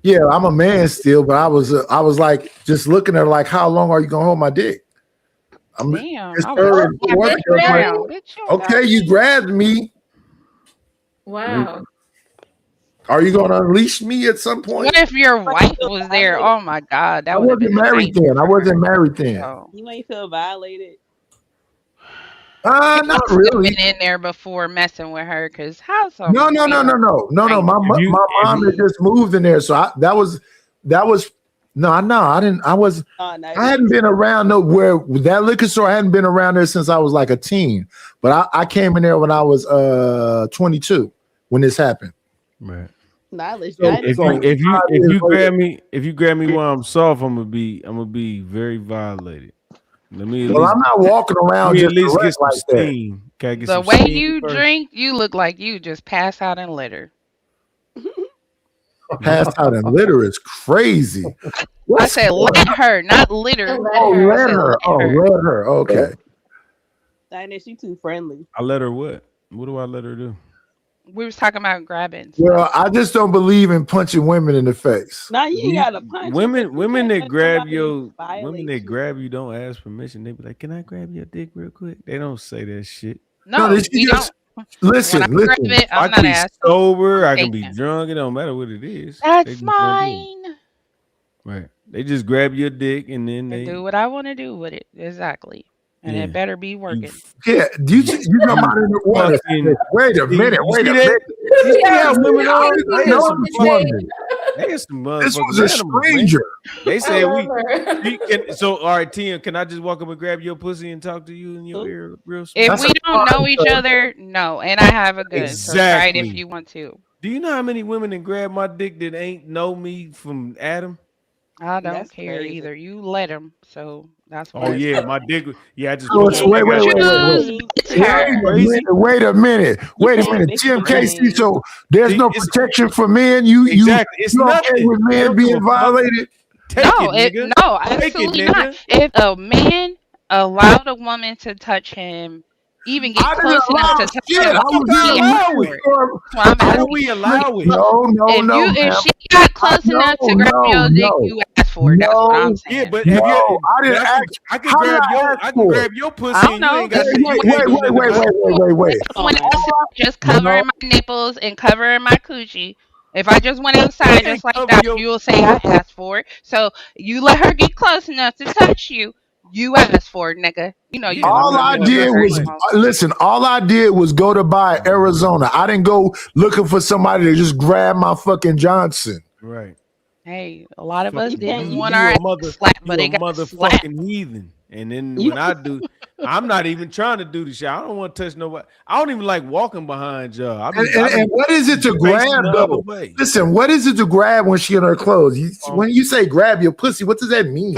S4: Yeah, I'm a man still, but I was like just looking at her like, "How long are you gonna hold my dick?" I'm
S22: Damn.
S4: just
S22: I
S4: her and
S22: would-
S4: one,
S22: Bitch,
S4: just like,
S22: down. Bitch, you
S4: okay, you grabbed me.
S14: Wow.
S4: Are you gonna unleash me at some point?
S22: What if your wife was there? Oh my God,
S4: I
S22: that would have
S4: wasn't
S22: been
S4: married
S22: amazing.
S4: then. I wasn't married then.
S22: Oh.
S21: You ain't feel violated?
S4: Not
S22: Must have
S4: really.
S22: been in there before messing with her, cause how's some
S4: No. My mom had just moved in there, so that was no. I didn't. I hadn't been around nowhere. That liquor store, I hadn't been around there since I was like a teen. But I came in there when I was 22 when this happened.
S19: Right.
S21: Knowledge.
S19: So if you grab me while I'm soft, I'm gonna be very violated. Let me.
S4: Well, I'm not walking around
S19: at
S4: just
S19: least get
S4: erect
S19: some
S4: like that.
S19: steam. Can I get
S22: The
S19: some
S22: way
S19: steam
S22: you
S19: first?
S22: drink, you look like you just pass out in litter.
S4: Passed out in litter is crazy.
S22: I said let her, not litter.
S4: Oh, let her. Oh, let her. Okay.
S21: Dinah, she too friendly.
S19: I let her what? What do I let her do?
S22: We was talking about grabbing.
S4: Well, I just don't believe in punching women in the face.
S21: Now you ain't gotta punch.
S19: Women that grab you,
S21: violate
S19: women that grab you don't ask permission. They be like, "Can I grab your dick real quick?" They don't say that shit.
S22: No,
S4: this
S22: we
S4: just-
S22: don't.
S4: Listen,
S22: When I grab
S4: listen.
S22: it,
S19: I
S22: I'm
S19: can
S22: not
S19: be
S22: asking.
S19: sober. I can be
S22: Taken.
S19: drunk. It don't matter what it is. They
S22: That's
S19: just gonna do it.
S22: mine.
S19: Right. They just grab your dick and then
S22: I
S19: they
S22: do what I want to do with it. Exactly. And
S19: Yeah.
S22: it better be working.
S4: Yeah, you know about in the water.
S19: fucking-
S4: Wait a
S19: See,
S4: minute.
S19: you
S4: Wait
S19: see
S4: a
S19: that?
S4: minute.
S19: You see how women
S4: I
S19: are?
S4: didn't know this woman.
S19: There's some
S4: This was
S19: motherfucking
S4: a
S19: animals, man.
S4: stranger.
S19: They said
S14: I
S19: we
S14: love her.
S19: can. So all right, Tim, can I just walk up and grab your pussy and talk to you in your ear real slow?
S22: If
S4: That's
S22: we
S4: a
S22: don't know
S4: fine
S22: each
S4: thing.
S22: other, no. And I have a gun. So try it if
S19: Exactly.
S22: you want to.
S19: Do you know how many women that grab my dick that ain't know me from Adam?
S22: I don't
S21: That's
S22: care
S21: crazy.
S22: either. You let them. So that's what
S19: Oh
S22: I
S19: yeah,
S22: say.
S19: my dick. Yeah, I just.
S4: So it's, wait.
S22: Choose her.
S4: Wait a minute. Wait a
S21: can't
S4: minute.
S21: mix the
S4: TMKC,
S21: names.
S4: so there's
S19: See,
S4: no
S19: it's-
S4: protection for men. You
S19: Exactly. It's
S4: you okay
S19: nothing.
S4: with
S19: I
S4: men
S19: don't give
S4: being
S19: a fuck.
S4: violated?
S19: Take
S22: No,
S19: it, nigga.
S22: no,
S19: Take it,
S22: absolutely
S19: nigga.
S22: not. If a man allowed a woman to touch him even get
S4: I didn't
S22: close
S4: allow
S22: enough to touch
S4: shit.
S22: him.
S4: I was
S22: He
S4: just
S22: asked
S4: listening.
S22: for it. That's what I'm
S19: How do
S22: asking
S19: we
S22: you.
S19: allow it?
S22: If she got close enough to grab your dick, you asked for it. That's what I'm saying.
S19: Yeah, but have you?
S4: I didn't ask.
S19: I can
S4: How did
S19: grab
S4: I
S19: your.
S4: ask
S19: I can
S4: for
S19: grab
S4: it?
S19: your
S22: I
S19: pussy,
S22: don't
S19: and you
S22: know.
S19: ain't got.
S4: Wait,
S19: You
S4: wait,
S19: can't do
S4: wait,
S19: nothing
S4: wait,
S19: about it.
S4: wait, wait, wait.
S22: Someone else just covering my nipples and covering my coochie. If I just went outside just like that, you will say I asked for it. So you let her get close enough to touch you. You asked for it, nigga. You know you.
S4: All I did was listen. All I did was go to buy Arizona. I didn't go looking for somebody to just grab my fucking Johnson.
S19: Right.
S22: Hey, a lot of us
S19: You
S22: didn't
S19: you
S22: want
S19: a
S22: our ass
S19: mother,
S22: slapped,
S19: you
S22: but
S19: a
S22: they got slapped.
S19: motherfucking heathen. And then when I do, I'm not even trying to do the shit. I don't want to touch nobody. I don't even like walking behind y'all.
S4: And what is it to grab though? Listen, what is it to grab when she in her clothes? When you say grab your pussy, what does that mean?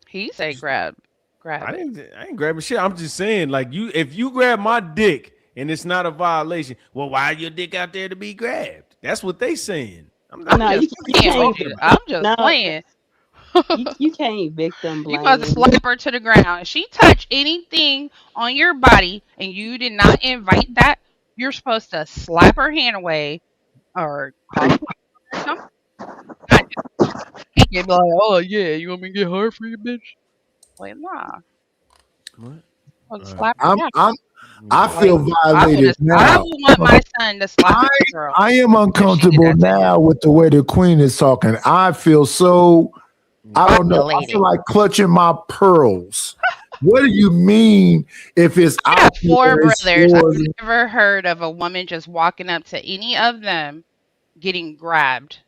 S22: He say grab
S19: I
S22: it.
S19: ain't grabbing shit. I'm just saying, like if you grab my dick and it's not a violation, well, why your dick out there to be grabbed? That's what they saying. I'm
S22: just playing with you. I'm just playing.
S21: You can't victim
S22: You
S21: blame.
S22: supposed to slap her to the ground. If she touched anything on your body and you did not invite that, you're supposed to slap her hand away or call or something. You can't be like, oh yeah, you want me to get hard for you, bitch? Like, nah. What? Slap her down.
S4: I feel violated
S22: I
S4: now.
S22: would want my son to slap a girl.
S4: I am uncomfortable now with the way the queen is talking. I feel so, I don't know. I feel like clutching my pearls. What do you mean if it's
S22: I have four
S4: there, it's
S22: brothers.
S4: yours?
S22: I've never heard of a woman just walking up to any of them getting grabbed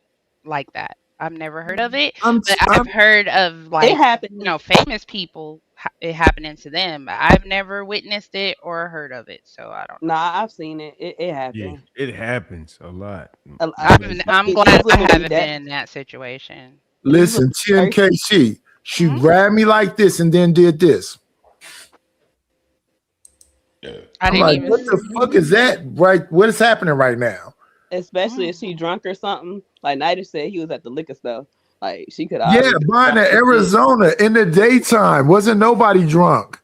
S22: like that. I've never heard of it, but I've heard of like famous people it happening to them. I've never witnessed it or heard of it, so I don't know.
S21: Nah, I've seen it. It happened.
S19: Yeah, it happens a lot.
S22: I'm glad I haven't been in that situation.
S4: Listen, TMKC, she grabbed me like this and then did this. I'm like, what the fuck is that? Right? What is happening right now?
S21: Especially if she drunk or something. Like Nida said, he was at the liquor store. Like she could.
S4: Yeah, buying in Arizona in the daytime. Wasn't nobody drunk.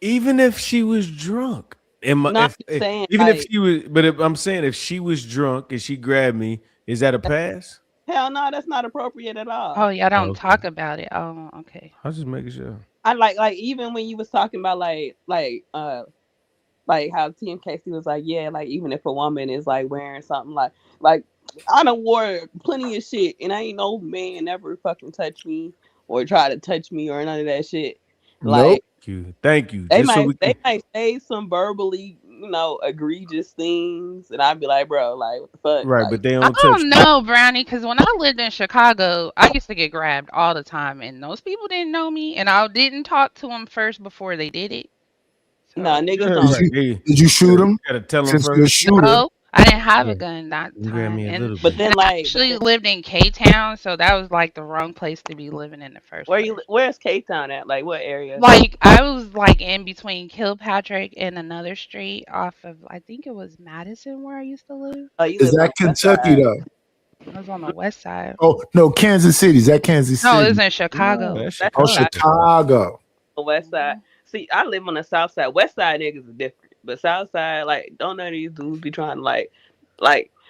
S19: Even if she was drunk, even if she was, but I'm saying if she was drunk and she grabbed me, is that a pass?
S21: Hell no, that's not appropriate at all.
S22: Oh yeah, I don't talk about it. Oh, okay.
S19: I was just making sure.
S21: I like even when you was talking about like how TMKC was like, yeah, like even if a woman is like wearing something like I done wore plenty of shit and I ain't no man ever fucking touch me or try to touch me or none of that shit. Like
S19: Thank you.
S21: They might say some verbally, egregious things, and I'd be like, bro, like what the fuck?
S19: Right,
S21: like,
S19: but they
S22: I
S19: don't touch
S22: don't know, Brownie, because when I lived in Chicago, I used to get grabbed all the time, and those people didn't know me, and I didn't talk to them first before they did it.
S21: Nah, niggas don't.
S4: Did you shoot him?
S19: Gotta tell him
S4: Since you're a
S19: first.
S4: shooter.
S22: No, I didn't have a gun that time.
S21: But then,
S22: I actually lived in K-Town, so that was like the wrong place to be living in the first place.
S21: Where's K-Town at? Like what area?
S22: Like I was like in between Kilpatrick and another street off of I think it was Madison where I used to live.
S4: Is that Kentucky though?
S22: I was on the west side.
S4: Oh no, Kansas City. Is that Kansas City?
S22: No, it was in Chicago.
S4: Oh, Chicago.
S21: The west side. See, I live on the south side. West side niggas is different, but south side, like, don't none of these dudes be trying to like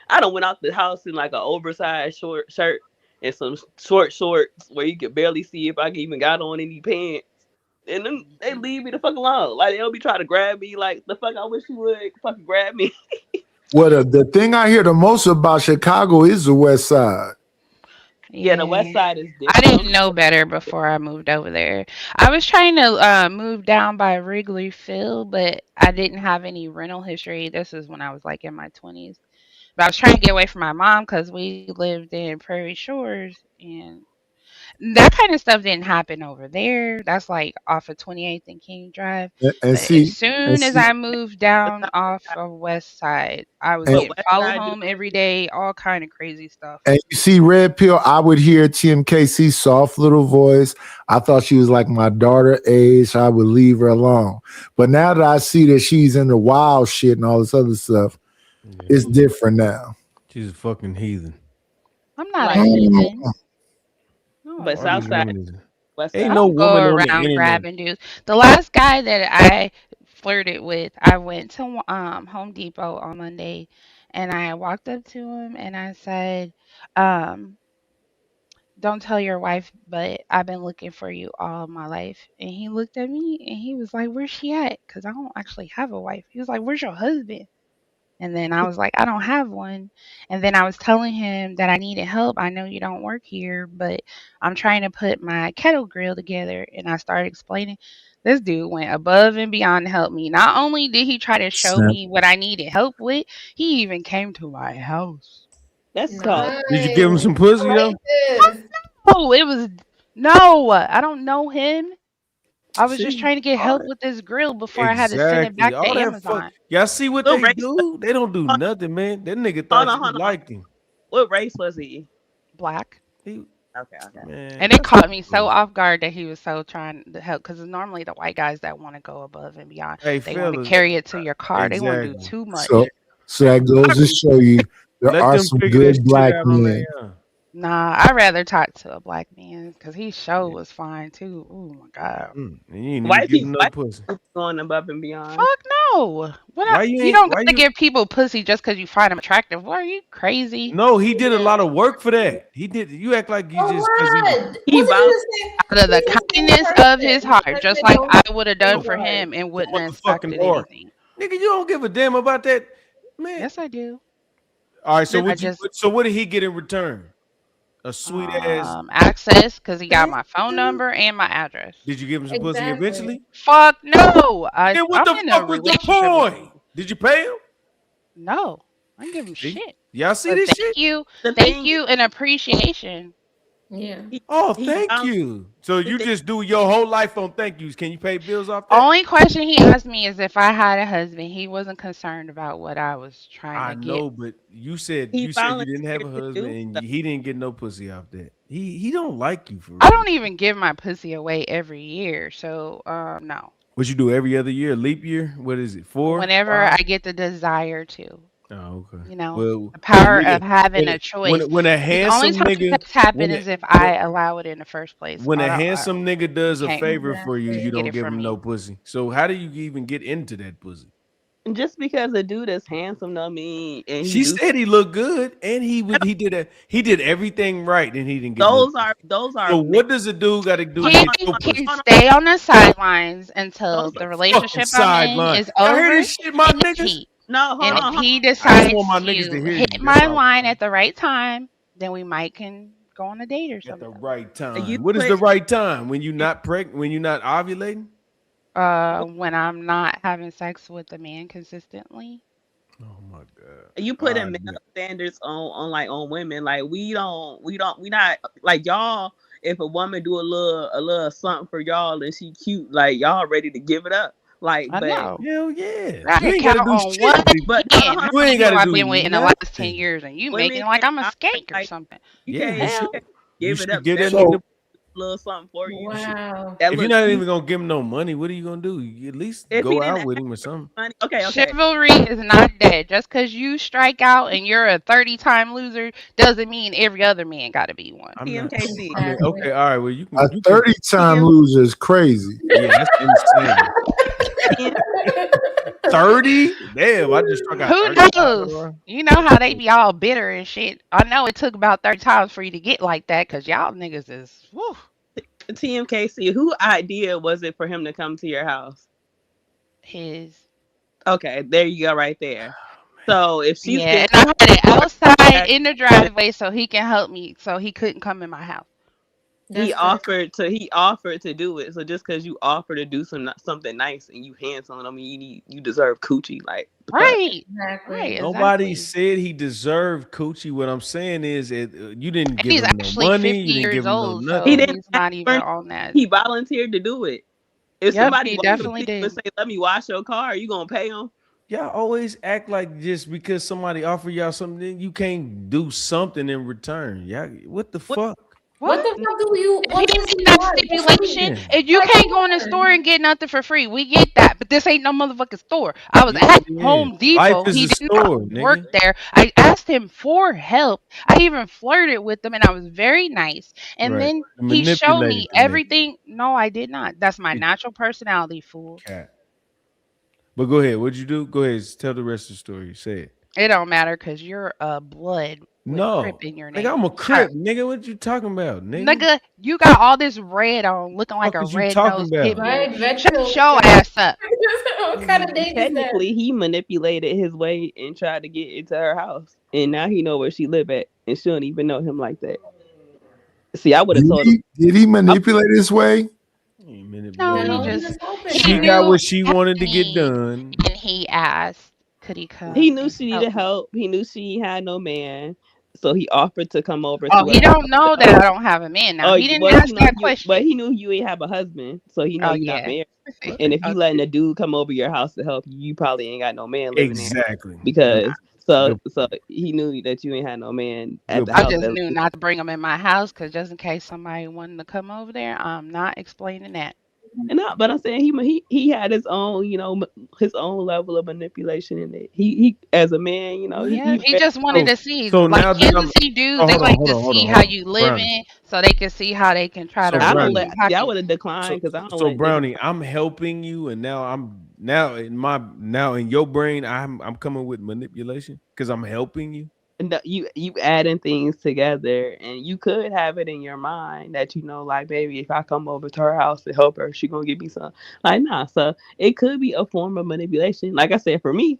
S21: I done went out the house in like an oversized short shirt and some short shorts where you could barely see if I even got on any pants. And then they leave me the fuck alone. Like they'll be trying to grab me. Like the fuck I wish you would fucking grab me.
S4: Well, the thing I hear the most about Chicago is the West Side.
S21: Yeah, the West Side is different.
S22: I didn't know better before I moved over there. I was trying to move down by Wrigley Field, but I didn't have any rental history. This is when I was like in my 20s. But I was trying to get away from my mom because we lived in Prairie Shores, and that kind of stuff didn't happen over there. That's like off of 28th and King Drive.
S4: And
S22: As soon as I moved down off of West Side, I was getting followed home every day, all kind of crazy stuff.
S4: And you see Red Pill, I would hear TMKC's soft little voice. I thought she was like my daughter age. I would leave her alone. But now that I see that she's into wild shit and all this other stuff, it's different now.
S19: She's a fucking heathen.
S22: I'm not a heathen.
S21: But Southside, West
S19: Ain't
S21: Side.
S19: no
S22: Don't go
S19: woman on the
S22: around
S19: internet.
S22: grabbing dudes. The last guy that I flirted with, I went to Home Depot on Monday, and I walked up to him and I said, um, "Don't tell your wife, but I've been looking for you all my life." And he looked at me and he was like, "Where's she at?" Because I don't actually have a wife. He was like, "Where's your husband?" And then I was like, "I don't have one." And then I was telling him that I needed help. I know you don't work here, but I'm trying to put my kettle grill together. And I started explaining. This dude went above and beyond to help me. Not only did he try to show
S4: Snap.
S22: me what I needed help with, he even came to my house.
S21: That's called.
S19: Did you give him some pussy though?
S22: Oh, it was no, I don't know him. I was just
S19: See,
S22: trying to get
S19: all
S22: help
S19: that
S22: with this grill before I had to send it
S19: exactly.
S22: back to
S19: All that fuck.
S22: Amazon.
S19: Y'all see what
S21: What
S19: they
S21: race?
S19: do? They don't do nothing, man. That nigga
S21: Hold
S19: thought
S21: on,
S19: you
S21: hold on.
S19: liked him.
S21: What race was he?
S22: Black.
S19: He,
S21: Okay, okay.
S19: man,
S22: And it
S19: that's
S22: caught me so
S19: cool.
S22: off guard that he was so trying to help because it's normally the white guys that want to go above and beyond.
S19: Hey,
S22: They want to
S19: fellas,
S22: carry it to your car. They want to do
S19: exactly.
S22: too much.
S4: So that goes to show you there
S19: Let
S4: are
S19: them
S4: some
S19: figure that
S4: good
S19: shit
S4: black
S19: out on their
S4: men.
S22: Oh, Nah, I'd rather talk to a black man because his show was fine too. Oh my god.
S19: And you ain't even
S21: White
S19: give
S21: people,
S19: him no
S21: white
S19: pussy.
S21: people going above and beyond.
S22: Fuck no.
S19: Why you
S22: You
S19: ain't?
S22: don't
S19: Why
S22: got to
S19: you?
S22: give people pussy just because you find them attractive. What are you crazy?
S19: No, he did a lot of work for that. He did. You act like you just because
S21: He bounced
S22: Out of the kindness of his heart, just like I would have done for him and wouldn't have
S19: fucking
S22: expected
S19: art.
S22: anything.
S19: Nigga, you don't give a damn about that, man.
S22: Yes, I do.
S19: All right, so
S22: I
S19: what you?
S22: just
S19: So what did he get in return? A sweet ass.
S22: access because he got my phone number and my address.
S19: Did you give him some pussy eventually?
S22: Fuck no.
S19: Then what
S22: I'm
S19: the
S22: in a
S19: fuck was the
S22: relationship with
S19: point?
S22: him.
S19: Did you pay him?
S22: No, I didn't give him
S19: See?
S22: shit.
S19: Y'all see
S22: But
S19: this shit?
S22: thank you, and appreciation.
S14: Yeah.
S19: Oh, thank you. So you just do your whole life on thank yous. Can you pay bills off that?
S22: Only question he asked me is if I had a husband. He wasn't concerned about what I was trying
S19: I
S22: to get.
S19: know, but you said you didn't have a husband and he didn't get no pussy off that. He don't like you for real.
S22: I don't even give my pussy away every year, so no.
S19: What you do every other year? Leap year? What is it? 4?
S22: Whenever
S19: 5?
S22: I get the desire to.
S19: Oh, okay.
S22: You know,
S19: Well,
S22: the power
S19: nigga,
S22: of having a choice.
S19: when a
S22: The
S19: handsome
S22: only time
S19: nigga
S22: that's happened
S19: when
S22: is
S19: a-
S22: if I allow it in the first place.
S19: when
S22: I
S19: a
S22: don't-
S19: handsome nigga does a
S22: can't
S19: favor for you, you
S22: get
S19: don't
S22: it
S19: give
S22: from
S19: him
S22: me.
S19: no pussy. So how do you even get into that pussy?
S21: just because a dude is handsome don't mean and
S19: She said he looked good and he did everything right and he didn't get no
S21: those are
S19: So what does a dude got to do?
S22: He
S19: to get no pussy?
S22: can stay on the sidelines until the relationship I'm in
S19: sideline.
S22: is
S19: Y'all
S22: over.
S19: hear this shit, my
S22: and it's
S19: niggas?
S22: heat.
S21: No,
S22: And
S21: hold
S22: if
S21: on.
S22: he
S19: I just
S22: decides
S19: want my niggas to
S22: to
S19: hear
S22: hit
S19: you.
S22: my
S19: That's all.
S22: line at the right time, then we might can go on a date or
S19: At
S22: something.
S19: the right time.
S21: You
S19: What is
S21: put-
S19: the right time? When you're not pregnant? When you're not ovulating?
S22: When I'm not having sex with a man consistently.
S19: Oh my god.
S21: You put in male standards on women. Like we not like y'all. If a woman do a little something for y'all and she cute, like y'all ready to give it up. Like,
S22: I
S21: but
S22: know.
S19: Hell yeah.
S22: I
S19: You
S22: can
S19: ain't gotta
S22: count
S19: do
S22: on
S19: shit.
S22: one
S21: But
S22: man.
S19: You ain't
S22: Who
S19: gotta
S22: I've
S19: do
S22: been with in the last 10
S19: nothing.
S22: years, and you
S21: women
S22: making like I'm a
S21: ain't
S22: skank or
S21: like-
S22: something.
S21: you
S19: Yeah,
S21: can't
S19: you
S21: give
S19: should
S21: it up.
S19: get that
S21: That
S19: nigga.
S21: little something for you.
S14: Wow.
S21: That
S19: If you're
S21: look
S19: not
S21: cute.
S19: even gonna give him no money, what are you gonna do? You at least
S21: If he
S19: go
S21: didn't
S19: out with him or something.
S21: money, okay.
S22: Chivalry is not dead. Just because you strike out and you're a 30-time loser doesn't mean every other man got to be one.
S19: I'm not.
S21: TMKC.
S19: I mean, okay, all right. Well, you can.
S4: A
S19: You can
S4: 30-time loser is crazy.
S19: yeah, that's insane. 30? Damn, I just struck out.
S22: Who
S19: 30 times in a
S22: knows?
S19: row.
S22: You know how they be all bitter and shit. I know it took about 30 times for you to get like that because y'all niggas is, whew.
S21: TMKC. Who idea was it for him to come to your house?
S22: His.
S21: Okay, there you go, right there. So if she's
S22: Yeah, and I had it outside in the driveway so he can help me so he couldn't come in my house.
S21: he offered to do it. So just because you offer to do something nice and you handsome, I mean you deserve coochie. Like
S22: Right.
S14: Exactly.
S22: Right.
S19: Nobody
S22: exactly.
S19: said he deserved coochie. What I'm saying is, you didn't give
S22: He's
S19: him no
S22: actually
S19: money.
S22: 50
S19: You didn't
S22: years
S19: give him no
S22: old, so
S19: nothing.
S21: He didn't
S22: he's not even on that.
S21: he volunteered to do it. If
S22: Yep,
S21: somebody
S22: he
S21: walked up
S22: definitely
S21: to you and
S22: did.
S21: say, "Let me wash your car," are you gonna pay him?
S19: Y'all always act like just because somebody offer y'all something, you can't do something in return. Y'all, what the fuck?
S14: What the fuck do you?
S22: He
S14: What
S22: didn't
S14: does
S22: get
S14: he
S22: that
S14: want?
S22: stipulation. If you
S14: Like,
S22: can't go in the
S14: come
S22: store
S14: on.
S22: and get nothing for free, we get that. But this ain't no motherfucking store. I was
S19: Yeah,
S22: at
S19: yeah.
S22: Home
S19: Life
S22: Depot.
S19: is
S22: He
S19: a
S22: did not
S19: store,
S22: work
S19: nigga.
S22: there. I asked him for help. I even flirted with him, and I was very nice. And
S19: Right.
S22: then
S19: You
S22: he showed
S19: manipulated
S22: me
S19: the nigga.
S22: everything. No, I did not. That's my
S19: You
S22: natural personality, fool.
S19: cat. But go ahead. What'd you do? Go ahead. Tell the rest of the story. Say it.
S22: It don't matter because you're a blood with Crip
S19: No.
S22: in your
S19: Nigga,
S22: name.
S19: I'm a
S22: Shut up.
S19: crip. Nigga, what you talking about, nigga?
S22: Nigga, you got all this red on, looking like
S19: Fuck
S22: a
S19: is you talking
S22: red-nosed pit
S19: about?
S22: bull.
S14: Right, vet
S22: Shut
S14: pills.
S22: your ass up.
S14: What kind of date is that?
S21: Technically, he manipulated his way and tried to get into her house, and now he know where she live at, and she don't even know him like that. See, I would have told him.
S4: Did he manipulate his way?
S22: No,
S14: No,
S22: he
S14: he
S22: just
S14: was hoping.
S19: She
S22: he
S19: got
S22: knew
S19: what she
S22: I
S19: wanted to get
S22: need,
S19: done.
S22: and he asked, could he come
S21: He knew
S22: and
S21: she
S22: help
S21: needed
S22: me?
S21: help. He knew she had no man, so he offered to come over
S22: Oh,
S21: to
S22: he
S21: her house
S22: don't know
S21: to
S22: that
S21: help.
S22: I don't have a man now.
S21: Oh,
S22: He didn't
S21: well, he
S22: ask
S21: know
S22: that
S21: you, but
S22: question.
S21: he knew you ain't have a husband, so he know
S22: Oh
S21: you not
S22: yeah.
S21: married. And if you
S22: Okay.
S21: letting a dude come over your house to help you, you probably ain't got no man living there
S19: Exactly.
S21: because
S19: Good.
S21: so he knew that you ain't had no man at
S19: Good
S21: the
S22: I
S21: house.
S22: just
S21: At
S22: knew
S21: least.
S22: not to bring him in my house because just in case somebody wanted to come over there, I'm not explaining that.
S21: And but I'm saying he had his own, his own level of manipulation in it. He as a man,
S22: Yeah, he
S21: he
S22: just wanted
S19: So,
S22: to see.
S19: so
S22: Like
S19: now that
S22: kids
S19: I'm
S22: to see dudes,
S19: oh,
S22: they like to
S19: hold
S22: see
S19: on,
S22: how you
S19: Brownie.
S22: living, so they can see how they can try
S19: So
S22: to
S21: I
S22: rob
S21: don't
S22: your
S21: let.
S22: pocket.
S21: See, I would have
S19: So
S21: declined because I don't
S19: so
S21: let niggas.
S19: Brownie, I'm helping you, and now in your brain, I'm coming with manipulation because I'm helping you.
S21: No, you adding things together, and you could have it in your mind that like, baby, if I come over to her house to help her, she gonna give me some. Like, nah, so it could be a form of manipulation. Like I said, for me,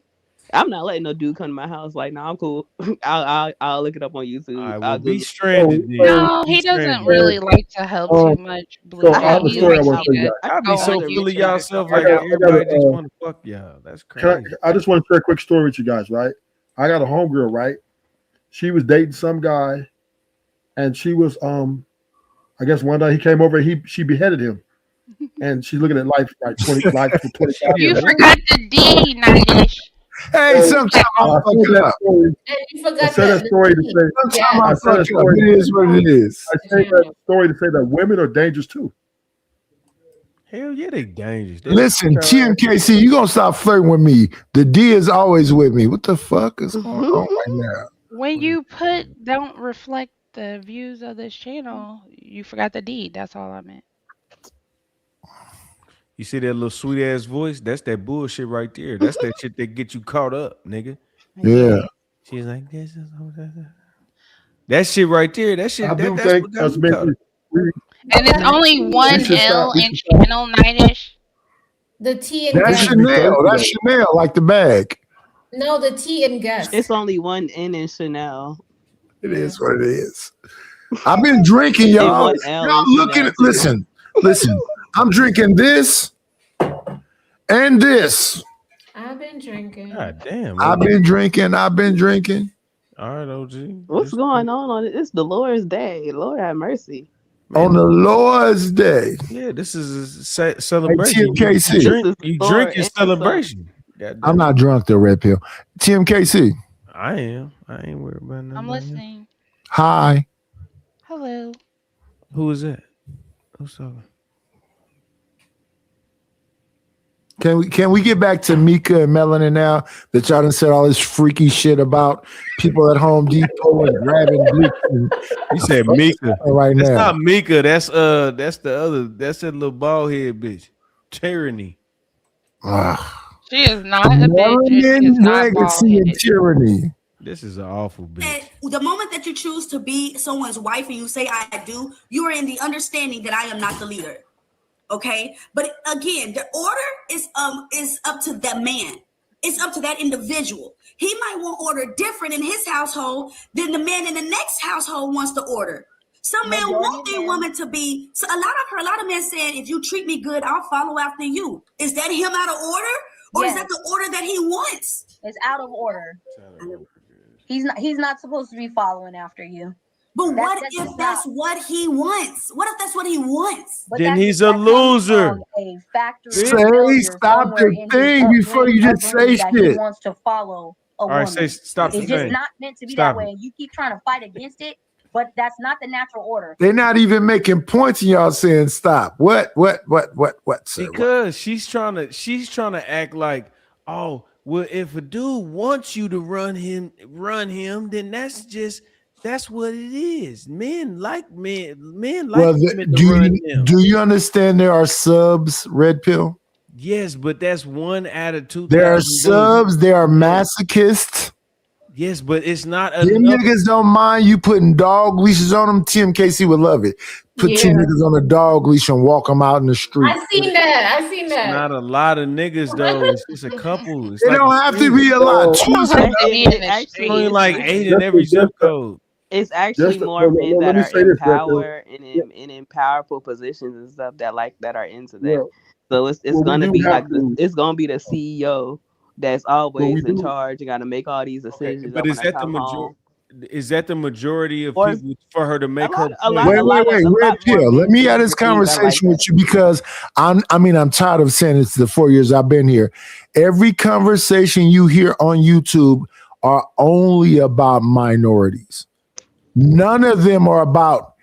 S21: I'm not letting no dude come to my house. Like, nah, I'm cool. I'll look it up on
S19: All
S21: YouTube.
S19: right,
S21: I'll
S19: well, be
S21: Google.
S19: stranded
S16: So,
S19: then.
S22: No,
S19: Be
S22: he doesn't
S19: stranded.
S22: really like to help too much, Blue.
S16: so
S21: I
S16: I have
S21: have
S16: a
S22: He
S16: story I
S21: men.
S22: likes
S16: want
S22: you
S16: to tell you
S22: to
S16: guys.
S19: Y'all be
S22: go
S19: so
S22: on
S21: Other
S19: full of
S22: YouTube and
S19: yourself,
S22: figure
S19: like
S22: it out.
S19: everybody just want to fuck y'all. That's crazy.
S16: I just want to share a quick story with you guys, right? I got a homegirl, right? She was dating some guy, and she was I guess one day he came over, she beheaded him, and she's looking at life like 25
S22: You
S16: years.
S22: forgot the D, Nidish.
S4: Hey,
S16: So
S4: sometimes
S16: I
S4: I'm
S16: said
S4: fuck
S16: that
S4: up.
S16: story.
S14: And you
S16: I
S14: forgot
S16: said that
S14: that
S16: story to
S14: the
S16: say.
S4: Sometimes
S14: yeah.
S16: I
S4: I'm
S16: said that
S4: fuck up.
S16: story.
S4: It is what it is.
S16: I say that story to say that women are dangerous too.
S19: Hell yeah, they dangerous. They
S4: Listen,
S19: fuck your ass.
S4: TMKC, you gonna stop flirting with me. The D is always with me. What the fuck is going on right now?
S22: When you put don't reflect the views of this channel, you forgot the D. That's all I meant.
S19: You see that little sweet ass voice? That's that bullshit right there. That's that shit that get you caught up, nigga.
S4: Yeah.
S19: She's like, this is that shit right there. That shit.
S16: I do
S19: That's
S16: think
S19: what got
S16: as
S19: me
S16: men,
S19: caught up.
S22: And it's only one
S16: should
S22: L
S16: stop. We
S22: in
S16: should stop.
S22: channel, Nidish.
S14: The T and
S4: That's
S14: Gus.
S4: Chanel. That's Chanel, like the bag.
S14: No, the T and Gus.
S21: It's only one N in Chanel.
S4: It is what it is. I've been drinking,
S21: And
S4: y'all.
S21: one L
S4: Y'all
S21: in
S4: looking
S21: Chanel
S4: at
S21: too.
S4: listen. I'm drinking this and this.
S14: I've been drinking.
S19: God damn.
S4: I've been drinking.
S19: All right, OG.
S21: What's going on it? It's the Lord's Day. Lord have mercy.
S4: On the Lord's Day.
S19: Yeah, this is a celebration.
S4: TMKC.
S19: You
S21: Lord
S19: drink in
S21: and
S19: celebration. Goddamn.
S4: I'm not drunk though, Red Pill. TMKC.
S19: I am. I ain't worried about nothing.
S22: I'm listening.
S4: Hi.
S22: Hello.
S19: Who is that? Who's talking?
S4: Can we get back to Mika and Melanin now that y'all done said all this freaky shit about people at Home Depot and grabbing bleach?
S19: You said Mika.
S4: Right
S19: That's
S4: now.
S19: not Mika. That's the other. That's that little bald head bitch. Tyranny.
S22: She is not a bitch. and She is
S4: Melanin,
S22: not
S4: legacy, and
S22: bald-headed.
S4: tyranny.
S19: This is an awful bitch.
S6: And the moment that you choose to be someone's wife and you say I do, you are in the understanding that I am not the leader. Okay, but again, the order is up to that man. It's up to that individual. He might want order different in his household than the man in the next household wants to order. Some men want their woman to be. So a lot of men saying, if you treat me good, I'll follow after you. Is that him out of order, or is that the order that he wants?
S5: It's out of order. He's not supposed to be following after you.
S6: But what if that's what he wants? What if that's what he wants?
S5: But
S19: Then
S5: that's-
S19: he's a
S5: that comes
S19: loser.
S5: from a factory
S4: Say,
S5: failure
S4: stop
S5: somewhere
S4: the
S5: in his
S4: thing before you just
S5: upbringing
S4: say
S5: that He
S4: shit.
S5: wants to follow a
S19: All right,
S5: woman.
S19: stop the
S5: It's just
S19: thing.
S5: not meant to be
S19: Stop
S5: that way.
S19: it.
S5: And you keep trying to fight against it. but that's not the natural order.
S4: They're not even making points, and y'all saying stop. What, sir?
S19: Because she's trying to act like, oh, well, if a dude wants you to run him, then that's what it is. Men like women to run them.
S4: Do you understand there are subs, Red Pill?
S19: Yes, but that's one attitude.
S4: There are subs, there are masochists.
S19: Yes, but it's not
S4: Them
S19: enough.
S4: niggas don't mind you putting dog leashes on them. TMKC would love it. Put two niggas on a dog leash and walk them out in the street.
S14: I seen that.
S19: It's not a lot of niggas though. It's just a couple. It's
S4: It don't have to be a lot.
S19: Only like 8 in every zip code.
S21: It's actually more men that are in power and in powerful positions and stuff that are into that.
S16: Yeah.
S21: So it's
S16: Well, we
S21: gonna
S16: do
S21: be
S16: have
S21: like
S16: to-
S21: it's gonna be the CEO that's always
S16: we
S21: in
S16: do-
S21: charge. You got to make all these decisions.
S19: But is that the majority? Is that the majority of
S21: Or-
S19: people for her to make her
S21: a lot-
S19: point?
S4: Wait, Red Pill. Let me have this conversation with you because I'm tired of saying it's the 4 years I've been here. Every conversation you hear on YouTube are only about minorities. None of them are about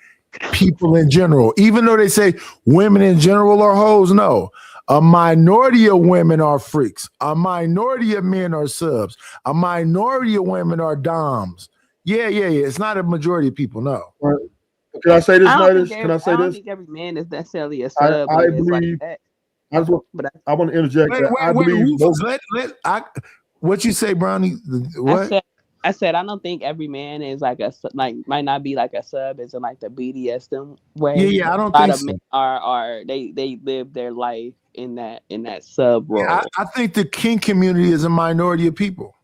S4: people in general, even though they say women in general are hoes. No, a minority of women are freaks. A minority of men are subs. A minority of women are doms. Yeah. It's not a majority of people. No.
S16: Right. Can I say this,
S21: I don't
S16: Midas?
S21: think
S16: Can I say
S21: I don't
S16: this?
S21: think every man is necessarily a
S16: I
S21: sub. but it's
S16: believe.
S21: like that.
S16: I want to interject. that. I believe.
S4: Rufus, what you say, Brownie? What?
S21: I said I don't think every man is like might not be like a sub as in like the BDSM way.
S4: Yeah, I don't
S21: a lot
S4: think
S21: of
S4: so.
S21: men are they live their life in that sub role.
S4: Yeah, I think the kink community is a minority of people.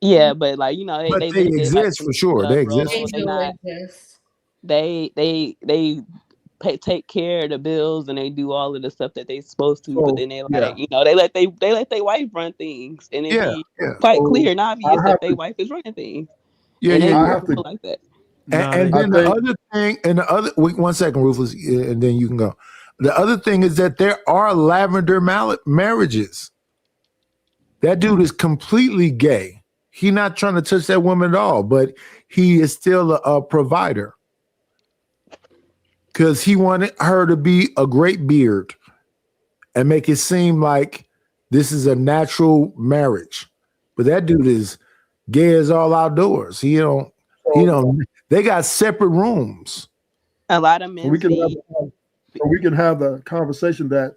S21: Yeah, but like
S4: But they exist for sure. They exist.
S21: They take care of the bills and they do all of the stuff that they supposed to, but then they
S4: yeah.
S21: they let their wife run things, and it be quite clear and obvious that their wife is running things.
S4: Yeah,
S21: and
S4: yeah.
S21: they
S4: I have
S21: people like that.
S4: And then the other thing, wait 1 second, Rufus, and then you can go. The other thing is that there are lavender marriages. That dude is completely gay. He's not trying to touch that woman at all, but he is still a provider because he wanted her to be a great beard and make it seem like this is a natural marriage. But that dude is gay as all outdoors. They got separate rooms.
S21: A lot of men.
S16: So we can have the conversation that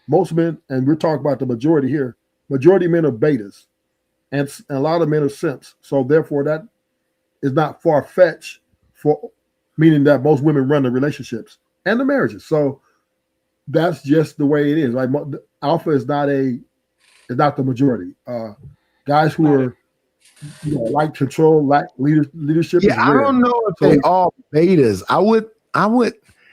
S16: most men, and we're talking about the majority here. Majority of men are betas, and a lot of men are simps. So therefore, that is not far fetched for meaning that most women run the relationships and the marriages. So that's just the way it is. Like alpha is not the majority. Guys who are like control, lack leadership.
S4: Yeah, I don't know if they all betas. I would.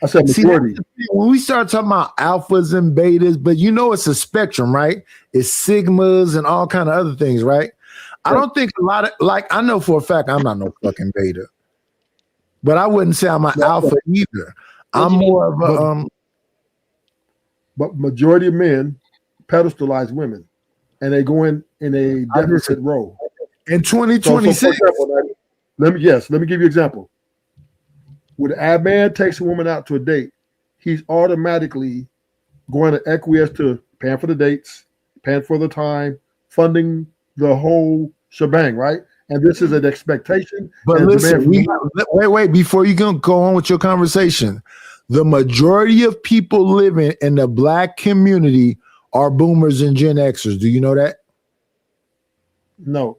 S16: I said majority.
S4: When we start talking about alphas and betas, but it's a spectrum, right? It's sigmas and all kind of other things, right? I don't think a lot of I know for a fact I'm not no fucking beta, but I wouldn't say I'm an alpha either. I'm more of a
S16: But majority of men pedestalize women, and they go in a deficit role.
S4: In 2026,
S16: so for example, let me give you an example. When a man takes a woman out to a date, he's automatically going to acquiesce to paying for the dates, paying for the time, funding the whole shebang, right? And this is an expectation.
S4: But listen, wait, before you can go on with your conversation, the majority of people living in the Black community are boomers and Gen Xers. Do you know that?
S16: No.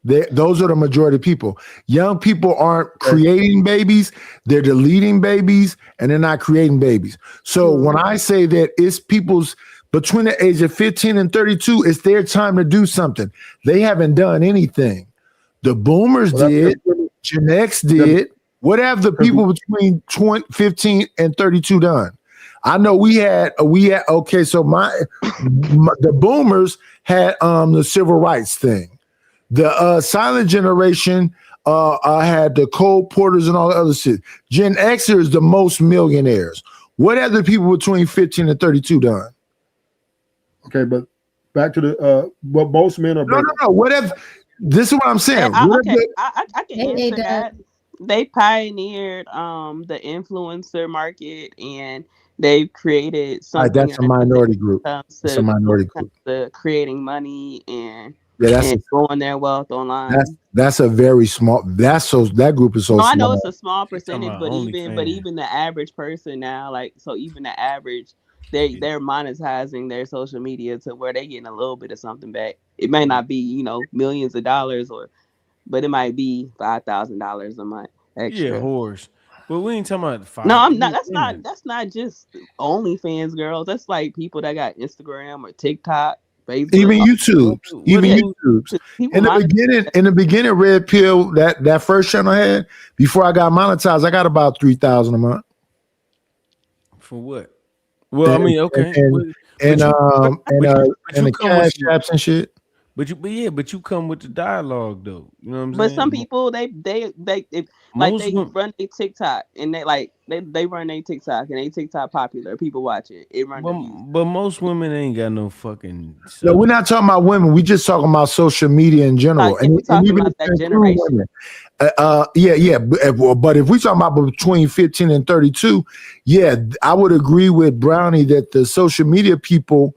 S4: Those are the majority of people. Young people aren't creating babies, they're deleting babies, and they're not creating babies. So when I say that it's people's between the age of 15 and 32, it's their time to do something. They haven't done anything. The boomers did, Gen X did. What have the people between 15 and 32 done? I know we had okay, so the boomers had the civil rights thing. The silent generation had the Cole Porters and all the other shit. Gen Xer is the most millionaires. What have the people between 15 and 32 done?
S16: Okay, but back to the what most men are.
S4: No. What if this is what I'm saying?
S21: I can answer that. They pioneered the influencer market, and they've created
S16: All right,
S21: something
S16: that's a minority group. That's a minority group.
S21: to creating money and
S16: Yeah, that's
S21: growing their wealth online.
S16: that's a very small. That group is so
S21: No, I
S16: small.
S21: know it's a small
S19: talking
S21: percentage,
S19: about
S21: but
S19: OnlyFans.
S21: even the average person now, like, so even the average, they're monetizing their social media to where they getting a little bit of something back. It may not be millions of dollars, but it might be $5,000 a month
S19: Yeah,
S21: extra.
S19: whores. But we ain't talking about five.
S21: No, I'm not. That's not just OnlyFans girls. That's like people that got Instagram or TikTok, Facebook,
S16: Even YouTube, even
S21: Yeah,
S16: YouTube.
S21: people
S16: In the beginning, Red Pill, that first channel I had before I got monetized, I got about 3,000 a month.
S19: For what? Well, I mean, okay.
S16: And the
S19: come with
S16: cash apps and shit.
S19: But you come with the dialogue though. You know what I'm
S21: But
S19: saying?
S21: some people they run their TikTok and they run their TikTok and they TikTok popular. People watch it. It run.
S19: But most women ain't got no fucking.
S16: No, we're not talking about women. We just talking about social media in general.
S21: Like, we're talking about that generation.
S16: Women. Yeah. But if we talking about between 15 and 32, yeah, I would agree with Brownie that the social media people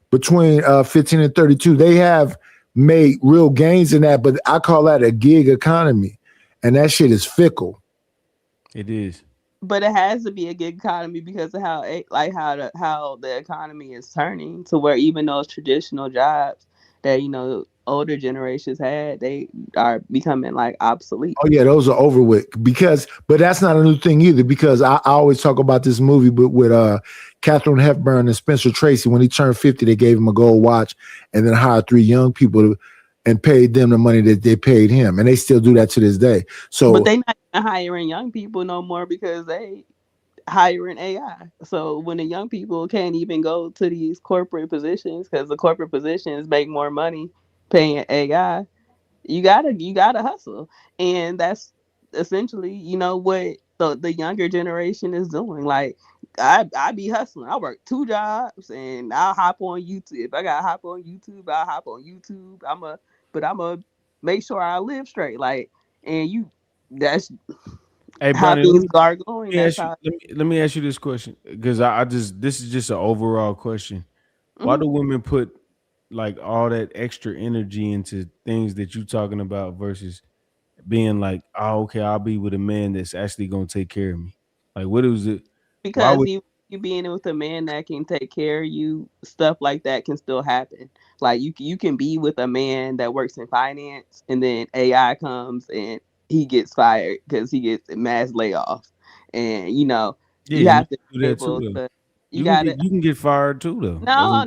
S16: between 15 and 32, they have made real gains in that. But I call that a gig economy, and that shit is fickle.
S19: It is.
S21: But it has to be a gig economy because of how the economy is turning to where even those traditional jobs that older generations had, they are becoming like obsolete.
S16: Oh yeah, those are over with but that's not a new thing either because I always talk about this movie but with Katharine Hepburn and Spencer Tracy. When he turned 50, they gave him a gold watch and then hired 3 young people and paid them the money that they paid him, and they still do that to this day. So,
S21: but they not hiring young people no more because they hiring AI. So when the young people can't even go to these corporate positions because the corporate positions make more money paying AI, you gotta hustle, and that's essentially what the younger generation is doing. Like I be hustling. I work 2 jobs and I'll hop on YouTube. If I gotta hop on YouTube, I'll hop on YouTube. I'ma make sure I live straight. Like, and that's
S19: Hey,
S21: how
S19: Brownie,
S21: things are going.
S19: let me ask you this question because this is just an overall question. Why do women put like all that extra energy into things that you talking about versus being like, oh, okay, I'll be with a man that's actually gonna take care of me? Like, what is it?
S21: Because you being with a man that can take care of you, stuff like that can still happen. Like you can be with a man that works in finance, and then AI comes and he gets fired because he gets mass layoffs, and you have to be able to. You
S19: can get fired too though.
S21: No.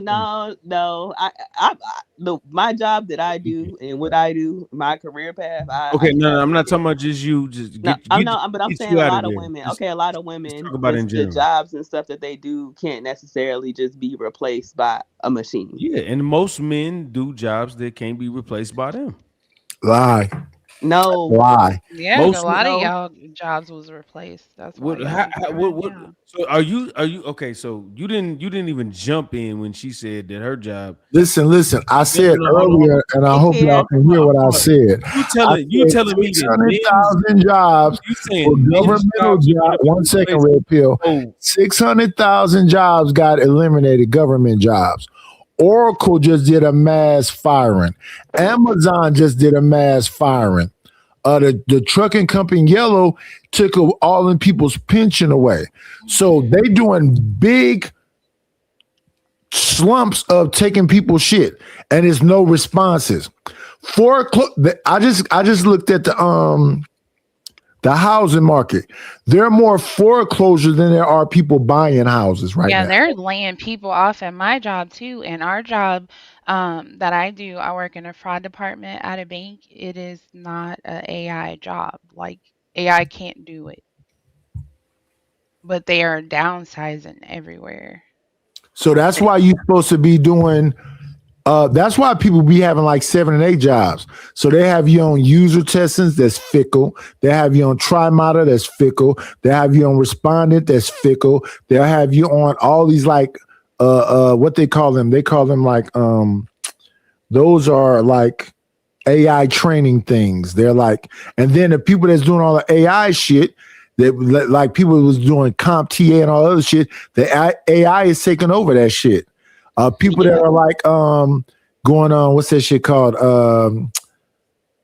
S21: My job that I do and what I do, my career path.
S19: I'm not talking about just you.
S21: But I'm saying a lot of women. A lot of women.
S19: Talk about in general.
S21: The jobs and stuff that they do can't necessarily just be replaced by a machine.
S19: Yeah, and most men do jobs that can't be replaced by them.
S16: Lie.
S21: No.
S16: Lie.
S22: Yeah, a lot of y'all jobs was replaced. That's
S19: what. So are you okay? So you didn't even jump in when she said that her job.
S16: Listen. I said earlier, and I hope y'all can hear what I said.
S19: You telling me
S16: 600,000 jobs for governmental jobs. 1 second, Red Pill. 600,000 jobs got eliminated. Government jobs. Oracle just did a mass firing. Amazon just did a mass firing. The trucking company Yellow took all them people's pension away. So they doing big slumps of taking people's shit, and there's no responses. I just looked at the housing market. There are more foreclosures than there are people buying houses right now.
S22: Yeah, they're laying people off at my job too. And our job that I do, I work in a fraud department at a bank. It is not an AI job. Like AI can't do it. But they are downsizing everywhere.
S16: So that's why you're supposed to be doing that's why people be having like 7 and 8 jobs. So they have you on user testings that's fickle. They have you on Trimata that's fickle. They have you on Respondent that's fickle. They'll have you on all these like what they call them. They call them like those are like
S4: AI training things. They're like, and then the people that's doing all the AI shit, that like people was doing CompTIA and all other shit, the AI is taking over that shit. People that are like going on, what's that shit called?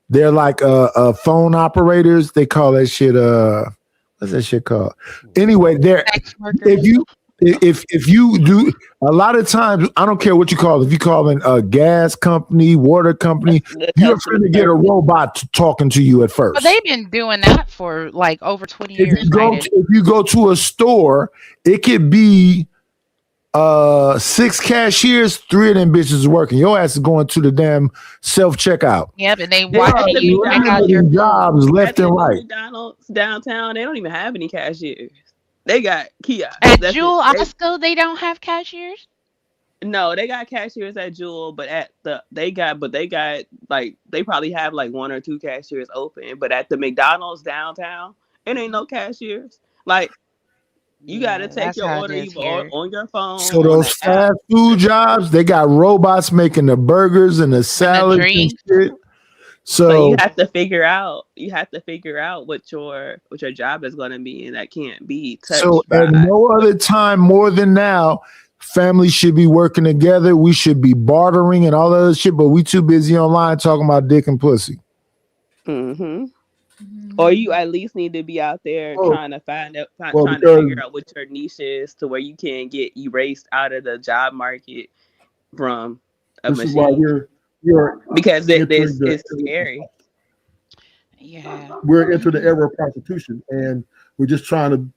S4: They're like phone operators. They call that shit what's that shit called? Anyway, if you do a lot of times, I don't care what you call it. If you call it a gas company, water company, you're going to get a robot talking to you at first.
S22: But they've been doing that for like over 20 years.
S4: If you go to a store, it could be 6 cashiers, 3 of them bitches is working. Your ass is going to the damn self-checkout.
S22: Yeah, but they watch you check out
S4: your jobs left and right.
S21: McDonald's downtown, they don't even have any cashiers. They got kiosks.
S22: At Jewel Osco, they don't have cashiers.
S21: No, they got cashiers at Jewel, but they probably have like 1 or 2 cashiers open. But at the McDonald's downtown, it ain't no cashiers. Like you got to take your order on your phone.
S4: So those fast food jobs, they got robots making the burgers and the salads and shit. So
S21: you have to figure out what your job is going to be, and that can't be touched.
S4: So at no other time more than now, families should be working together. We should be bartering and all that other shit, but we too busy online talking about dick and pussy.
S21: Mm-hmm. Or you at least need to be out there trying to figure out what your niche is, to where you can't get erased out of the job market from a machine.
S16: Is why
S21: because it's scary.
S22: Yeah,
S16: we're into the era of prostitution, and we're just trying to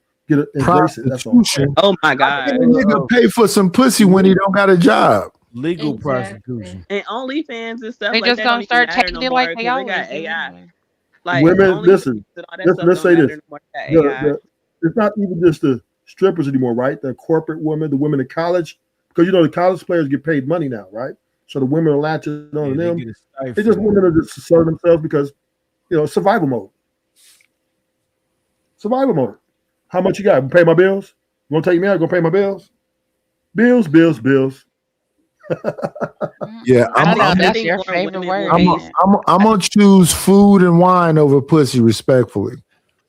S16: embrace it. That's all.
S21: Oh my God!
S4: How can a nigga pay for some pussy when he don't got a job?
S19: Legal prostitution
S21: and OnlyFans and stuff.
S22: They
S21: like
S22: just gonna start taking it like they
S21: got
S22: always
S21: AI. Like
S16: women, listen. Let's say this: it's not even just the strippers anymore, right? The corporate women, the women in college, because you know the college players get paid money now, right? So the women are latching on them. It's just women are just assert themselves because, survival mode. Survival mode. How much you got? Pay my bills? You want to take me out? Gonna pay my bills? Bills.
S4: Yeah,
S22: that's your favorite word.
S4: I'm gonna choose food and wine over pussy, respectfully.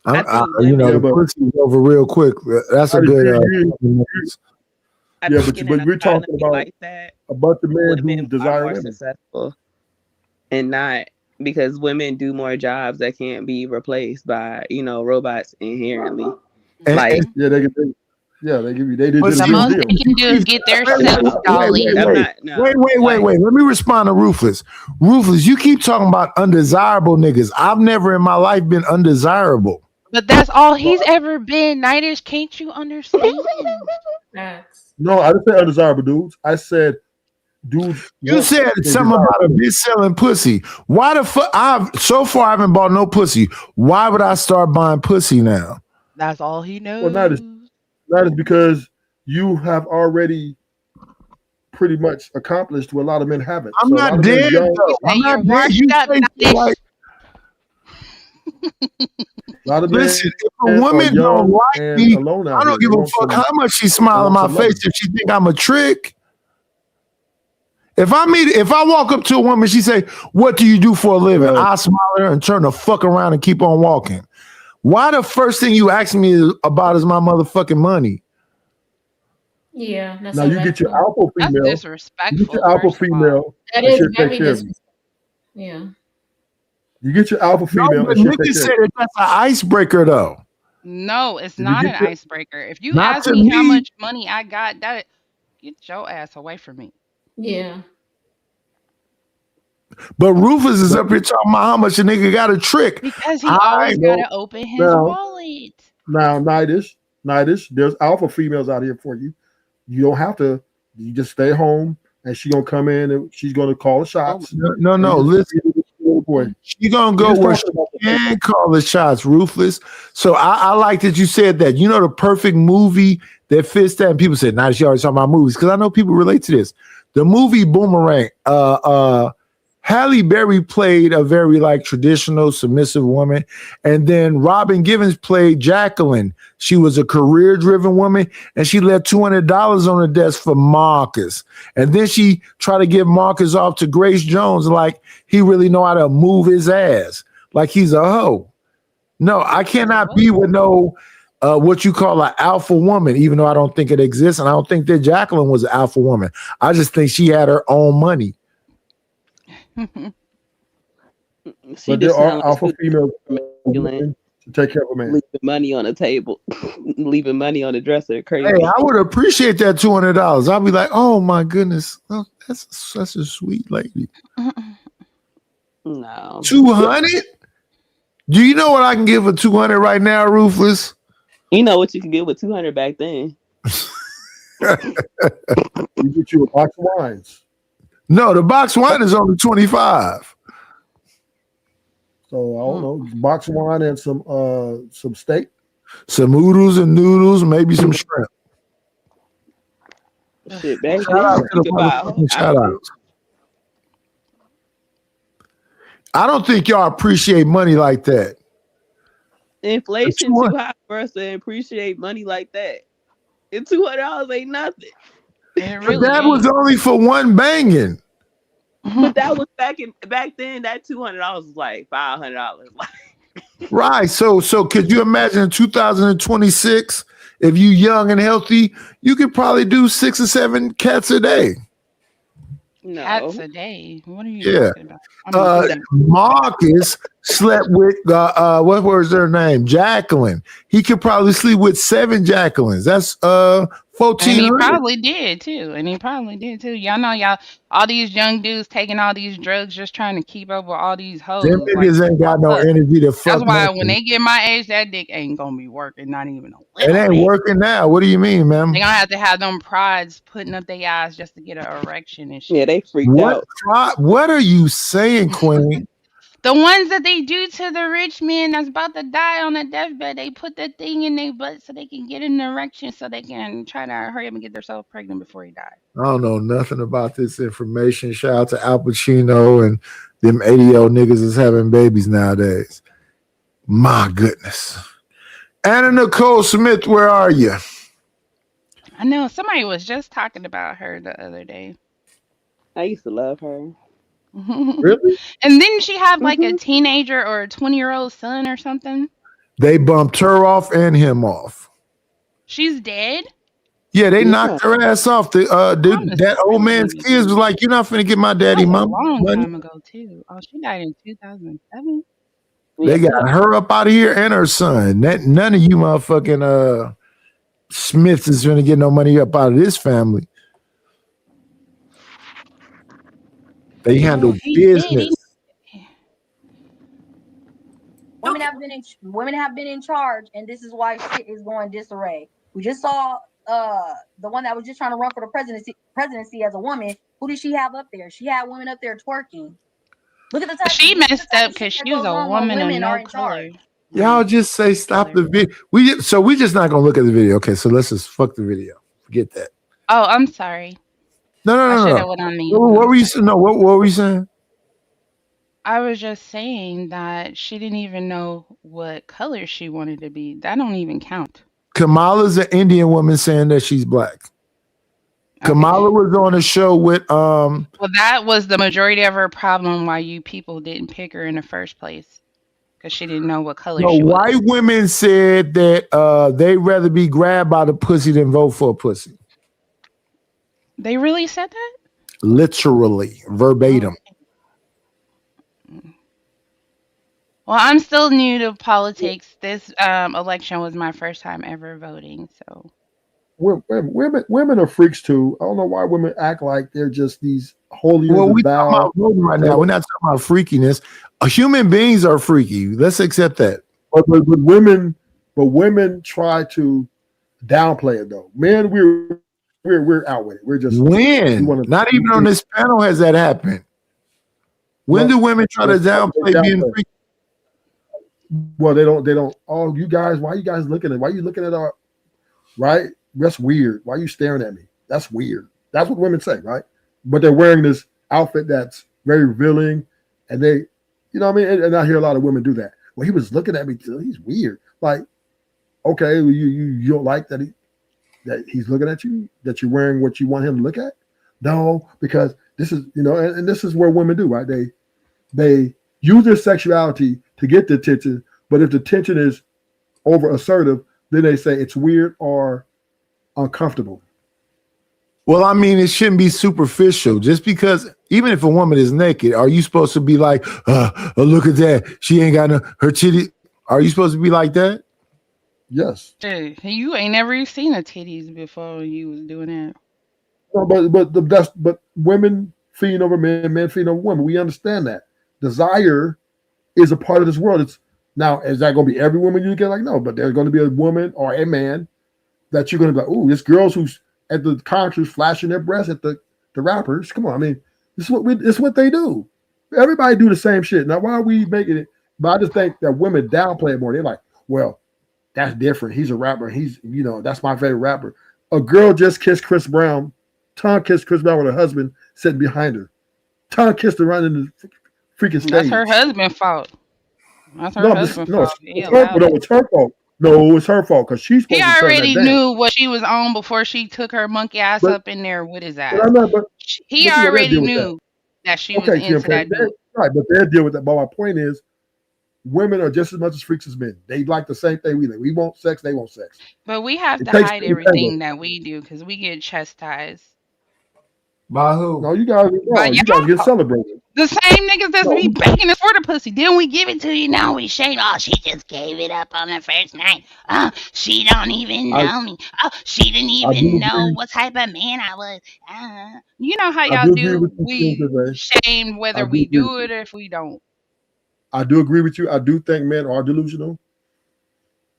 S4: Pussy is over real quick. That's a good.
S16: But we're talking about a bunch of men who desire women.
S21: Successful, and not because women do more jobs that can't be replaced by robots inherently.
S16: They give you. They did.
S22: The most they can do is get their sense dolly.
S4: Wait. Let me respond to Ruthless. Ruthless, you keep talking about undesirable niggas. I've never in my life been undesirable.
S22: But that's all he's ever been. Nightish, can't you understand?
S16: No, I didn't say undesirable dudes. I said dudes.
S4: You said something about a bitch selling pussy. Why the fuck? So far I haven't bought no pussy. Why would I start buying pussy now?
S22: That's all he knows.
S16: Well, that is because you have already pretty much accomplished what a lot of men haven't.
S4: I'm not dead. I'm not dead. You say like. Listen, if a woman don't like me, I don't give a fuck how much she smile in my face if she think I'm a trick. If I walk up to a woman, she say, "What do you do for a living?" I smile at her and turn the fuck around and keep on walking. Why the first thing you ask me about is my motherfucking money?
S14: Yeah.
S16: Now you get your alpha female.
S22: That's disrespectful.
S16: You get your alpha female.
S14: That is very disrespectful. Yeah.
S16: You get your alpha female.
S4: No, niggas said that's an icebreaker, though.
S22: No, it's not an icebreaker. If you ask me how much money I got, get your ass away from me.
S14: Yeah.
S4: But Rufus is up here talking about how much a nigga got a trick.
S22: Because he always got to open his wallet.
S16: Now, Nightish, there's alpha females out here for you. You don't have to. You just stay home, and she's going to come in, and she's going to call the shots.
S4: No, listen. She gonna go where she can call the shots, Ruthless. So I like that you said that. You know the perfect movie that fits that. And people said, "Nice, you already talking about movies," because I know people relate to this. The movie Boomerang Halle Berry played a very like traditional submissive woman, and then Robin Givens played Jacqueline. She was a career-driven woman, and she left $200 on the desk for Marcus. And then she tried to give Marcus off to Grace Jones, like he really know how to move his ass, like he's a hoe. No, I cannot be with no what you call an alpha woman, even though I don't think it exists, and I don't think that Jacqueline was an alpha woman. I just think she had her own money.
S16: But there are alpha female women to take care of a man.
S21: Leaving money on the table, leaving money on the dresser. Crazy.
S4: Hey, I would appreciate that $200. I'll be like, oh my goodness, oh, that's a sweet lady.
S21: No,
S4: 200. Do you know what I can give for 200 right now, Rufus?
S21: You know what you can get with 200 back then.
S16: You get you a box of wines.
S4: No, the box wine is only 25.
S16: So I don't know, box of wine and some steak,
S4: some oodles and noodles, maybe some shrimp.
S21: Shit, back
S4: Shout out to the motherfucking shout outs. I don't think y'all appreciate money like that.
S21: Inflation too high for us to appreciate money like that. And $200 ain't nothing.
S4: But that was only for one banging.
S21: But that was back then. That $200 was like $500.
S4: Right. So could you imagine in 2026, if you young and healthy, you could probably do 6 or 7 cats a day.
S21: No.
S22: Cats a day. What are you
S4: Yeah.
S22: talking about?
S4: Marcus slept with what was their name? Jacqueline. He could probably sleep with 7 Jacquelines. That's 14.
S22: And he probably did too. Y'all know all these young dudes taking all these drugs just trying to keep up with all these hoes.
S4: Them niggas ain't got no energy to fuck.
S22: That's why
S4: nothing.
S22: when they get my age, that dick ain't gonna be working, not even a
S4: It
S22: little
S4: ain't
S22: bit.
S4: working now. What do you mean, man?
S22: They gonna have to have them prides putting up their eyes just to get an erection and shit.
S21: Yeah, they freaked
S4: What
S21: out.
S4: what are you saying, Queen?
S22: The ones that they do to the rich men that's about to die on the deathbed, they put that thing in their butt so they can get an erection so they can try to hurry up and get themselves pregnant before he dies.
S4: I don't know nothing about this information. Shout out to Al Pacino and them 80-year-old niggas is having babies nowadays. My goodness. Anna Nicole Smith, where are you?
S22: I know somebody was just talking about her the other day.
S21: I used to love her.
S4: Really?
S22: And didn't she have like a teenager or a 20-year-old son or something?
S4: They bumped her off and him off.
S22: She's dead?
S4: Yeah, they knocked her ass off. That old man's kids was like, "You're not finna get my daddy,
S22: That was
S4: mom."
S22: a long
S4: money."
S22: time ago too. Oh, she died in 2007.
S4: They got her up out of here and her son. None of you motherfucking Smiths is gonna get no money up out of this family. They handle business.
S5: Women have been in charge, and this is why shit is going disarray. We just saw the one that was just trying to run for the presidency as a woman. Who did she have up there? She had women up there twerking. Look at the type.
S22: She messed up because she was a woman of no color.
S4: Y'all just say stop the video. We just not gonna look at the video. Okay, so let's just fuck the video. Forget that.
S22: Oh, I'm sorry.
S4: No.
S22: I should have went on mute.
S4: What were you saying? No, what were you saying?
S22: I was just saying that she didn't even know what color she wanted to be. That don't even count.
S4: Kamala's an Indian woman saying that she's black. Kamala was on a show with
S22: Well, that was the majority of her problem why you people didn't pick her in the first place. Because she didn't know what color
S4: no,
S22: she was.
S4: white women said that they'd rather be grabbed by the pussy than vote for a pussy.
S22: They really said that?
S4: Literally, verbatim.
S22: Well, I'm still new to politics. This election was my first time ever voting, so
S16: Women are freaks too. I don't know why women act like they're just these holier
S4: Well,
S16: than
S4: we talking
S16: thou.
S4: about voting right now. We're not talking about freakiness. Human beings are freaky. Let's accept that.
S16: But women try to downplay it though. Men, we're out with it. We're just
S4: When? Not even on this panel has that happened. When do women try to downplay being freaky?
S16: Well, they don't. Oh, you guys, why you guys looking at? Why you looking at our? Right? That's weird. Why are you staring at me? That's weird. That's what women say, right? But they're wearing this outfit that's very revealing, and they, you know what I mean? And I hear a lot of women do that. Well, he was looking at me, he's weird. Like, okay, well, you don't like that he's looking at you, that you're wearing what you want him to look at? No, because this is, you know, and this is where women do, right? They use their sexuality to get the attention, but if the attention is over assertive, then they say it's weird or uncomfortable.
S4: Well, I mean, it shouldn't be superficial. Just because, even if a woman is naked, are you supposed to be like, oh, look at that, she ain't got her titty? Are you supposed to be like that?
S16: Yes.
S22: Hey, you ain't never seen a titties before you was doing that.
S16: No, but women feeding over men, men feeding over women. We understand that. Desire is a part of this world. It's now, is that going to be every woman you get? Like, no, but there's going to be a woman or a man that you're going to be like, ooh, this girls who's at the concerts flashing their breasts at the rappers. Come on, I mean, this is what they do. Everybody do the same shit. Now, why are we making it? But I just think that women downplay it more. They're like, well, that's different. He's a rapper. He's, you know, that's my favorite rapper. A girl just kissed Chris Brown. Tongue kissed Chris Brown with her husband sitting behind her. Tongue kissed her right in the freaking stage.
S22: That's her husband's fault. That's her husband's fault.
S16: It's her fault. No, it's her fault because she's supposed
S22: He
S16: to turn
S22: already
S16: that down.
S22: knew what she was on before she took her monkey ass up in there with his ass. He
S16: but
S22: already
S16: deal with
S22: knew that she was
S16: Okay,
S22: into
S16: Kim,
S22: that dude.
S16: right, but they'll deal with that. But my point is, women are just as much as freaks as men. They like the same thing we like. We want sex, they want sex.
S22: But we have
S16: It
S22: to
S16: takes
S22: hide
S16: two to
S22: everything
S16: tango.
S22: that we do because we get chastised.
S4: By who?
S16: No, you guys are
S22: By
S16: wrong. You guys get celebrated.
S22: The same niggas that's
S16: No.
S22: be begging us for the pussy. Then we give it to you. Now we shame. Oh, she just gave it up on the first night. Oh, she don't even know me. Oh, she didn't
S16: I do
S22: even know
S16: agree.
S22: what type of man I was. You know how
S16: I
S22: y'all
S16: do agree
S22: do.
S16: with you,
S22: We
S16: Kim Devay.
S22: shame
S16: I
S22: whether
S16: do
S22: we
S16: agree
S22: do
S16: with
S22: it or if we don't.
S16: I do agree with you. I do think men are delusional.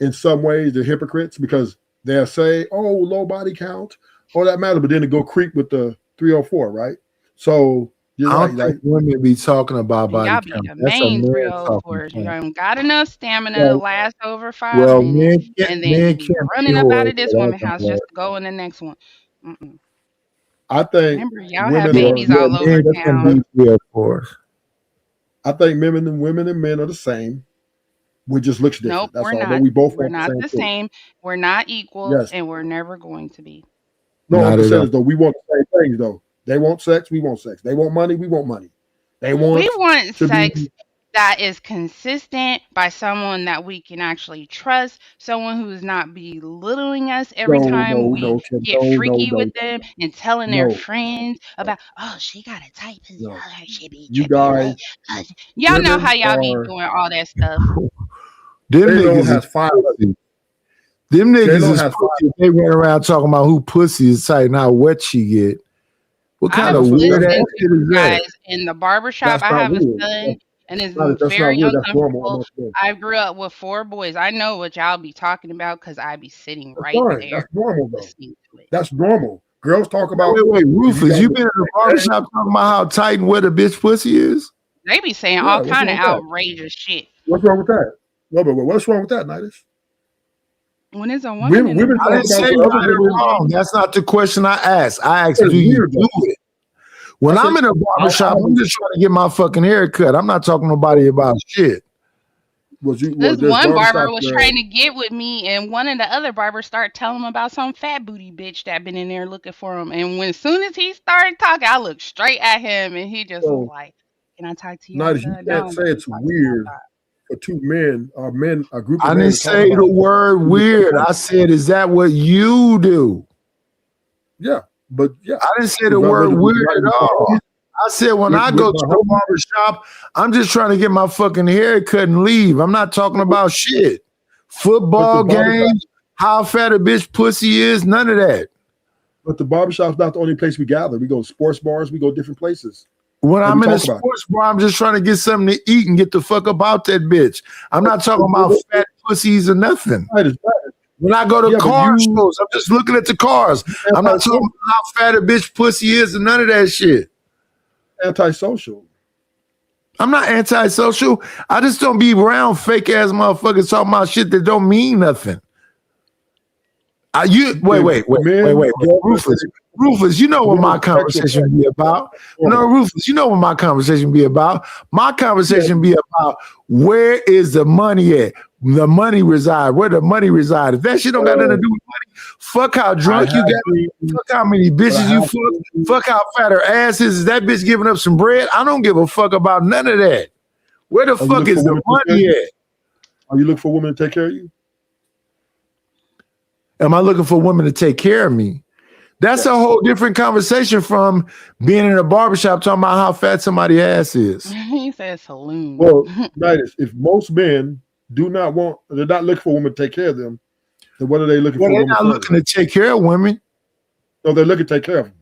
S16: In some ways, they're hypocrites because they'll say, "Oh, low body count, all that matter," but then they go creep with the 304, right? So you're
S4: I
S16: right.
S4: don't
S16: Like,
S4: think women be talking about body
S22: Y'all be
S4: count.
S22: the
S4: That's a
S22: main
S4: man
S22: 304s.
S4: talking
S22: You
S4: point.
S22: ain't got enough stamina to
S4: Well,
S22: last over 5
S4: well,
S22: minutes.
S4: men can't
S22: And then you be
S4: be
S22: running up out
S4: whores,
S22: of this
S4: so that
S22: woman's
S4: don't
S22: house
S4: work.
S22: just to go in the next one. Mm-mm.
S16: I think
S22: Remember, y'all have
S16: women are.
S22: babies all over
S4: Men can
S22: town.
S4: be whores.
S16: I think women and men are the same. We just looks
S22: Nope,
S16: different. That's
S22: we're
S16: all.
S22: not.
S16: But we both
S22: We're
S16: want the
S22: not
S16: same
S22: the
S16: thing.
S22: same. We're not equal,
S16: Yes.
S22: and we're never going to be.
S16: No,
S4: Not
S16: I'm
S4: at
S16: saying
S4: all.
S16: is though we want the same things though. They want sex, we want sex. They want money, we want money. They
S22: We
S16: want
S22: want
S16: to
S22: sex
S16: be
S22: that is consistent by someone that we can actually trust, someone who is not belittling us every time we
S16: Kim,
S22: get freaky with them and telling their
S16: no,
S22: friends about, oh, she got a tight pussy.
S16: no.
S22: Oh, she be
S16: You
S22: tripping.
S16: guys,
S22: Y'all know how
S16: women
S22: y'all be
S16: are.
S22: doing all that stuff.
S4: Them
S16: J-Lo
S4: niggas
S16: has
S4: is
S16: 5.
S4: pussy. Them niggas
S16: J-Lo
S4: is
S16: has 5.
S4: pussy. They went around talking about who pussy is tight, not what she get. What kind
S22: I've
S4: of weird
S22: listened
S4: ass
S22: to
S4: shit is
S22: you
S4: that?
S22: guys in the barbershop.
S16: That's
S22: I
S16: not
S22: have a
S16: weird.
S22: son, and it's
S16: That's
S22: very
S16: not weird. That's normal
S22: uncomfortable.
S16: amongst men.
S22: I grew up with 4 boys. I know what y'all be talking about because I be sitting
S16: That's
S22: right
S16: fine.
S22: there
S16: That's normal though.
S22: listening to it.
S16: That's normal. Girls talk about
S4: Wait,
S16: if you
S4: Rufus,
S16: got
S4: you been in the barbershop talking about how tight and wet a bitch pussy is?
S22: They be saying
S16: Yeah,
S22: all
S16: what's
S22: kind
S16: wrong
S22: of
S16: with that?
S22: outrageous shit.
S16: What's wrong with that? No, but what's wrong with that, Nidus?
S22: When it's a woman in the
S16: Women
S4: I
S16: talk
S4: didn't
S16: about
S4: say
S16: the
S4: right
S16: other
S4: or
S16: women.
S4: wrong. That's not the question I asked. I asked,
S16: It's
S4: do you
S16: weird
S4: do
S16: though.
S4: it? When
S16: I
S4: I'm
S16: said
S4: in a barbershop, I'm just trying to get my fucking hair cut. I'm not talking to nobody about shit.
S16: was
S22: This
S16: there's
S22: one barber
S16: barbershop
S22: was trying to get with me, and one of the other barbers started telling him about some fat booty bitch that been in there looking for him. And when as soon as he started talking, I looked straight at him, and he just was
S16: so
S22: like, "Can I talk to you
S16: Nidus, you
S22: outside?" No,
S16: can't
S22: I'm
S16: say
S22: gonna
S16: it's
S22: talk to you
S16: weird
S22: outside.
S16: for two men or men, a group of
S4: I
S16: men
S4: didn't
S16: to talk
S4: say the
S16: about.
S4: word weird. I said, is that what you do?
S16: Yeah, but yeah,
S4: I didn't say the word weird at all. I said when I go to the barbershop, I'm just trying to get my fucking hair cut and leave. I'm not talking about shit. Football games, how fat a bitch pussy is, none of that.
S16: But the barbershop's not the only place we gather. We go to sports bars, we go different places.
S4: When
S16: And
S4: I'm
S16: we
S4: in a
S16: talk about it.
S4: sports bar, I'm just trying to get something to eat and get the fuck up out that bitch. I'm not talking about fat pussies or nothing. When I go to car shows, I'm just looking at the cars. I'm not talking about how fat a bitch pussy is and none of that shit.
S16: Antisocial.
S4: I'm not antisocial. I just don't be around fake ass motherfuckers talking about shit that don't mean nothing. Wait, Rufus, you know what my conversation be about. No, Rufus, you know what my conversation be about. My conversation be about where is the money at? The money reside. Where the money reside. If that shit don't got nothing to do with money, fuck how drunk you got, fuck how many bitches you fuck how fat her ass is that bitch giving up some bread? I don't give a fuck about none of that. Where the fuck is the money at?
S16: Are you looking for women to take care of you?
S4: Am I looking for women to take care of me? That's a whole different conversation from being in a barbershop talking about how fat somebody's ass is.
S22: He said saloon.
S16: Well, Nidus, if most men they're not looking for women to take care of them, then what are they looking for?
S4: They're not looking to take care of women.
S16: No, they're looking to take care of them.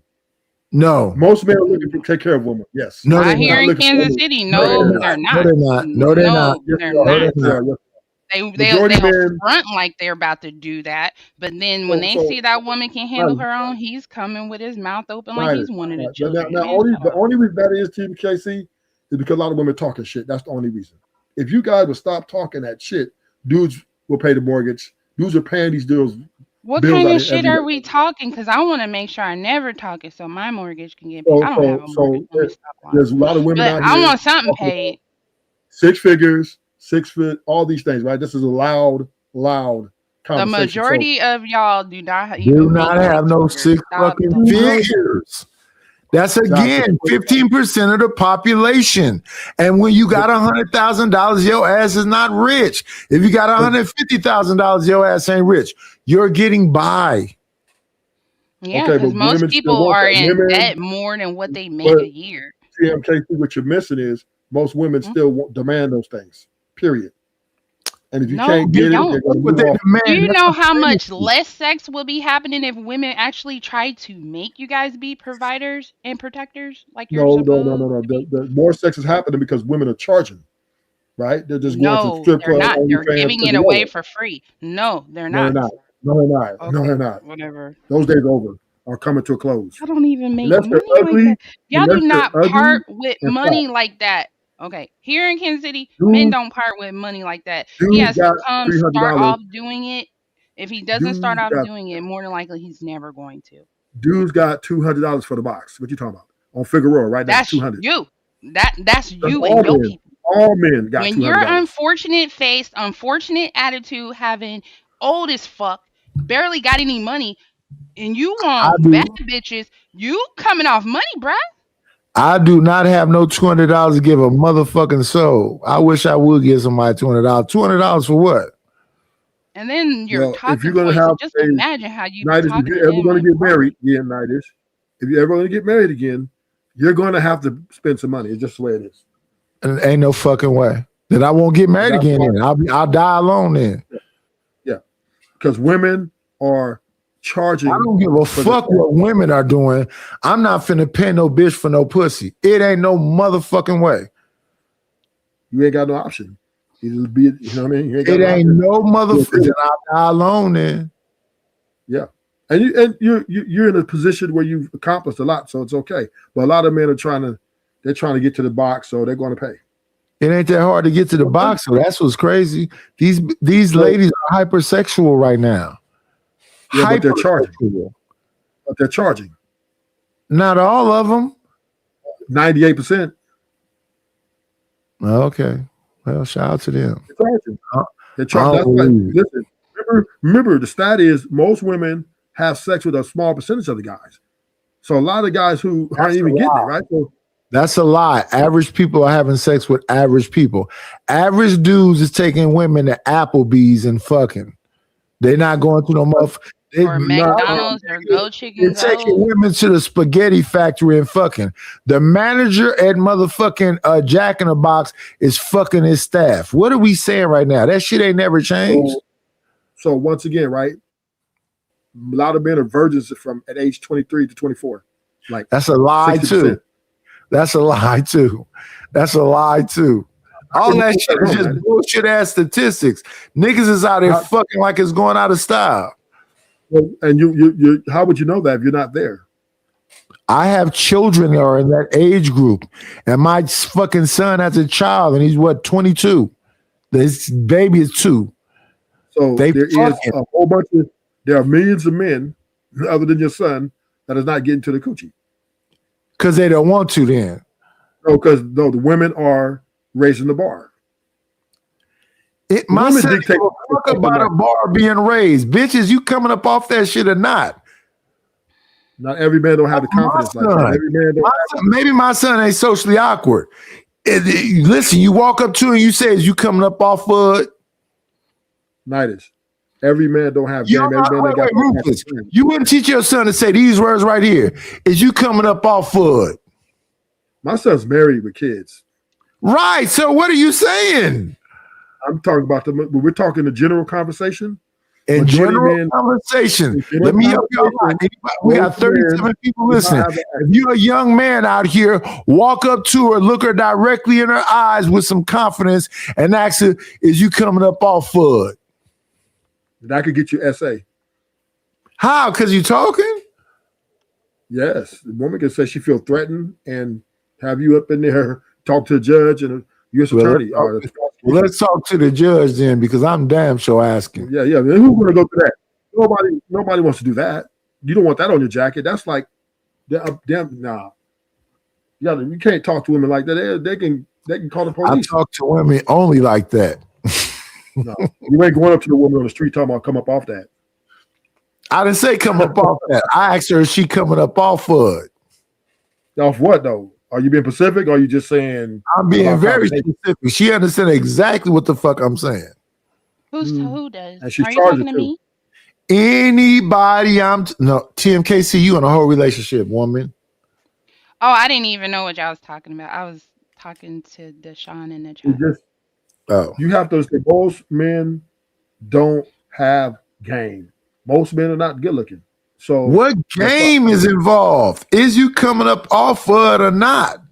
S4: No.
S16: Most men are looking to take care of women. Yes.
S22: No, not here in Kansas City. No, they're not.
S4: No, they're not. No, they're not.
S22: They're not. They'll front like they're about to do that, but then when they see that woman can handle her own, he's coming with his mouth open like he's one of the children.
S16: Now the only reason that is, TBKC, is because a lot of women talking shit. That's the only reason. If you guys would stop talking that shit, dudes will pay the mortgage. Dudes are paying these deals.
S22: What kind of shit are we talking? Because I want to make sure I never talk it so my mortgage can get paid. I don't have a mortgage.
S16: There's a lot of women out here.
S22: I want something paid.
S16: 6 figures, 6 foot, all these things, right? This is a loud conversation.
S22: The majority of y'all do not
S4: have no 6 fucking figures. That's again 15% of the population. And when you got $100,000, your ass is not rich. If you got $150,000, your ass ain't rich. You're getting by.
S22: Yeah, because most people are in debt more than what they make a year.
S16: TMKC, what you're missing is most women still demand those things. Period. And if you can't get it, they're going to move off.
S22: Do you know how much less sex will be happening if women actually try to make you guys be providers and protectors like you're supposed?
S16: No. The more sex is happening because women are charging, right? They're just going to strip clubs.
S22: They're not. They're giving it away for free. No, they're not.
S16: No, they're not.
S22: Whatever.
S16: Those days are coming to a close.
S22: I don't even make money like that. Y'all do not part with money like that. Okay, here in Kansas City, men don't part with money like that. He has to start off doing it. If he doesn't start off doing it, more than likely he's never going to.
S16: Dude's got $200 for the box. What you talking about? On Figueroa, right now,
S22: that's
S16: $200.
S22: You. That's you and your people.
S16: All men got $200.
S22: When you're unfortunate faced, unfortunate attitude, having old as fuck, barely got any money, and you want bad bitches, you coming off money, bruh.
S4: I do not have no $200 to give a motherfucking soul. I wish I would give somebody $200. $200 for what?
S22: And then you're talking.
S16: If you're gonna have
S22: just imagine how you.
S16: Nidus, if you're ever going to get married again, Nidus, if you're ever going to get married again, you're going to have to spend some money. It's just the way it is.
S4: And ain't no fucking way that I won't get married again. Then I'll die alone then.
S16: Yeah, because women are charging.
S4: I don't give a fuck what women are doing. I'm not finna pay no bitch for no pussy. It ain't no motherfucking way.
S16: You ain't got no option. It'll be, you know what I mean?
S4: It ain't no motherfucker. I'll die alone then.
S16: Yeah, and you're in a position where you've accomplished a lot, so it's okay. But a lot of men are trying to get to the box, so they're going to pay.
S4: It ain't that hard to get to the box, so that's what's crazy. These ladies are hypersexual right now.
S16: Yeah, but they're charging.
S4: Not all of them.
S16: 98%.
S4: Okay. Well, shout out to them.
S16: They're charging. Listen, remember, the stat is most women have sex with a small percentage of the guys. So a lot of guys who aren't even getting it, right? So,
S4: that's a lie. Average people are having sex with average people. Average dudes is taking women to Applebee's and fucking. They're not going to no motherfucker.
S22: Or McDonald's or Go Chicken.
S4: They're taking women to the spaghetti factory and fucking. The manager at motherfucking Jack in the Box is fucking his staff. What are we saying right now? That shit ain't never changed.
S16: So once again, right? A lot of men are virgins from at age 23 to 24. Like
S4: that's a lie
S16: 60%.
S4: too. That's a lie too. That's a lie too. All that shit is just bullshit ass statistics. Niggas is out there fucking like it's going out of style.
S16: Well, and you how would you know that if you're not there?
S4: I have children that are in that age group, and my fucking son has a child, and he's what 22. This baby is 2.
S16: So there is a whole bunch there are millions of men, other than your son, that is not getting to the coochie.
S4: Because they don't want to then.
S16: No, the women are raising the bar.
S4: My son dictate talk about a bar being raised. Bitches, you coming up off that shit or not?
S16: Not every man don't have the confidence like that. Every man don't
S4: maybe my son ain't socially awkward. Listen, you walk up to him, you say, "Is you coming up off of it?"
S16: Nidus. Every man don't have game. Every man got
S4: Rufus, you wouldn't teach your son to say these words right here. Is you coming up off of it?
S16: My son's married with kids.
S4: Right. So what are you saying?
S16: I'm talking about we're talking the general conversation.
S4: In general conversation. Let me help you out. We got 37 people listening. If you're a young man out here, walk up to her, look her directly in her eyes with some confidence and ask her, is you coming up off of it?
S16: That could get you SA.
S4: How? Because you talking?
S16: Yes. The woman can say she feel threatened and have you up in there, talk to the judge and a U.S. attorney.
S4: Well, let's talk to the judge then, because I'm damn sure asking.
S16: Yeah. Who's going to go to that? Nobody wants to do that. You don't want that on your jacket. That's like, damn, nah. Yeah, you can't talk to women like that. They can call the police.
S4: I talk to women only like that.
S16: No, you ain't going up to the woman on the street talking about come up off that.
S4: I didn't say come up off that. I asked her, is she coming up off of it?
S16: Off what though? Are you being specific or are you just saying?
S4: I'm being very specific. She understands exactly what the fuck I'm saying.
S22: Who does?
S16: And she's
S22: Are you talking to me?
S4: Anybody no, TMKC, you in a whole relationship, woman.
S22: Oh, I didn't even know what y'all was talking about. I was talking to Deshaun in the chat.
S16: You have to say most men don't have game. Most men are not good looking. So
S4: what game is involved? Is you coming up off of it or not?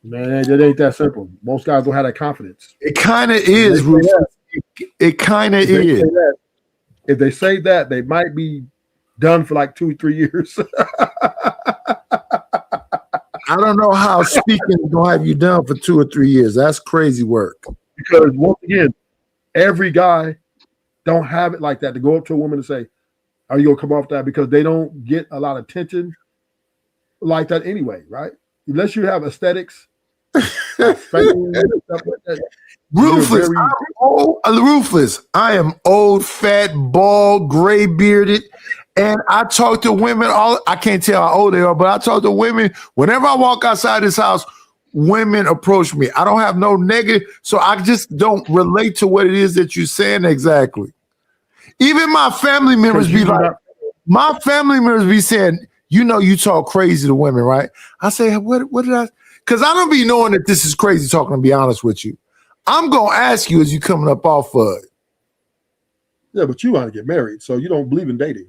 S16: Man, it ain't that simple. Most guys don't have that confidence.
S4: It kind of is. It kind of is.
S16: If they say that, they might be done for like 2-3 years.
S4: I don't know how speaking is gonna have you done for 2 or 3 years. That's crazy work.
S16: Because once again, every guy don't have it like that to go up to a woman and say, "Are you gonna come off that?" Because they don't get a lot of attention like that anyway, right? Unless you have aesthetics.
S4: Rufus, Rufus, I am old, fat, bald, gray bearded, and I talk to women. I can't tell how old they are, but I talk to women whenever I walk outside this house. Women approach me. I don't have no negative, so I just don't relate to what it is that you're saying exactly. Even my family members be like, saying, you know, you talk crazy to women, right? I say, what did I? Because I don't be knowing that this is crazy talking, to be honest with you. I'm going to ask you, is you coming up off of it?
S16: Yeah, but you want to get married, so you don't believe in dating.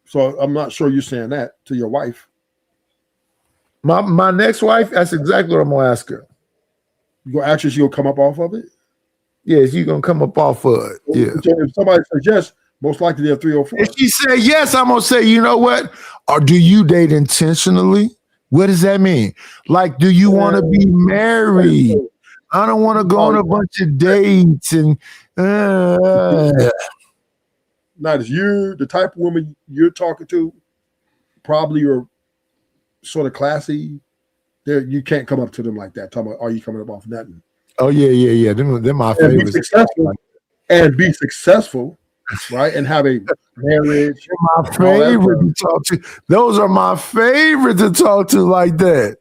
S16: So I'm not sure you're saying that to your wife.
S4: My next wife, that's exactly what I'm going to ask her.
S16: You going to ask her, she going to come up off of it?
S4: Yes, you going to come up off of it. Yeah.
S16: If somebody says yes, most likely they're 3 or 4.
S4: If she say yes, I'm going to say, you know what? Or do you date intentionally? What does that mean? Like, do you want to be married? I don't want to go on a bunch of dates and
S16: Not as you're the type of woman you're talking to, probably you're sort of classy. There, you can't come up to them like that. Talking about, are you coming up off nothing?
S4: Oh yeah. They're my favorites.
S16: Be successful, right? And have a marriage.
S4: My favorite to talk to. Those are my favorite to talk to like that.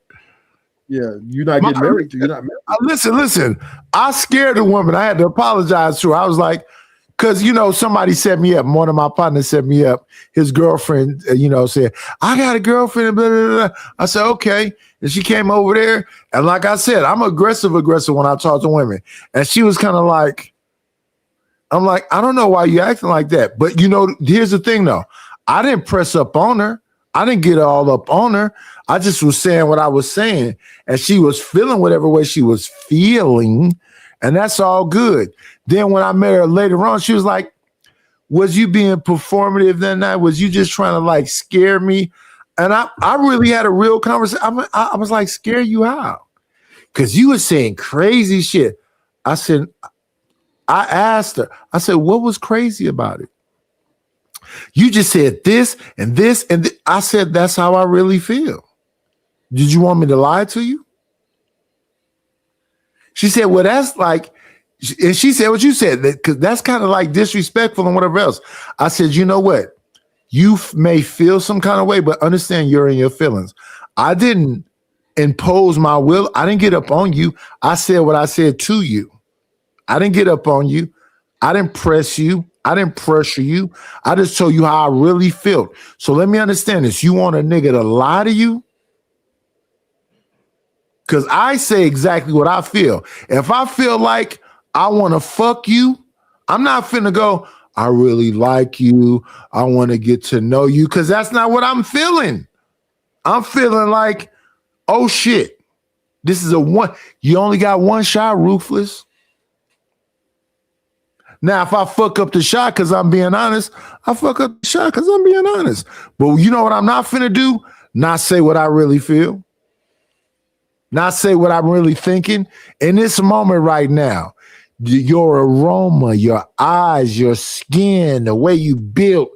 S16: Yeah, you're not getting married. You're not married.
S4: Listen. I scared a woman. I had to apologize to her. I was like, because, you know, somebody set me up. One of my partners set me up. His girlfriend, said, I got a girlfriend. Blah, blah, blah. I said, okay. And she came over there. And like I said, I'm aggressive when I talk to women. And she was kind of like, I'm like, I don't know why you acting like that. But, here's the thing, though. I didn't press up on her. I didn't get all up on her. I just was saying what I was saying. And she was feeling whatever way she was feeling. And that's all good. Then when I met her later on, she was like, was you being performative that night? Was you just trying to like scare me? And I really had a real conversation. I was like, scare you how? Because you were saying crazy shit. I said, I asked her, I said, what was crazy about it? You just said this and this and I said, that's how I really feel. Did you want me to lie to you? She said, well, that's like, and she said what you said, because that's kind of like disrespectful and whatever else. I said, you know what? You may feel some kind of way, but understand you're in your feelings. I didn't impose my will. I didn't get up on you. I said what I said to you. I didn't get up on you. I didn't press you. I didn't pressure you. I just told you how I really felt. So let me understand this. You want a nigga to lie to you? Because I say exactly what I feel. If I feel like I want to fuck you, I'm not finna go, I really like you. I want to get to know you. Because that's not what I'm feeling. I'm feeling like, oh shit, this is a one. You only got one shot, Ruthless. Now, if I fuck up the shot because I'm being honest, I fuck up the shot because I'm being honest. But you know what I'm not finna do? Not say what I really feel. Not say what I'm really thinking. In this moment right now, your aroma, your eyes, your skin, the way you built,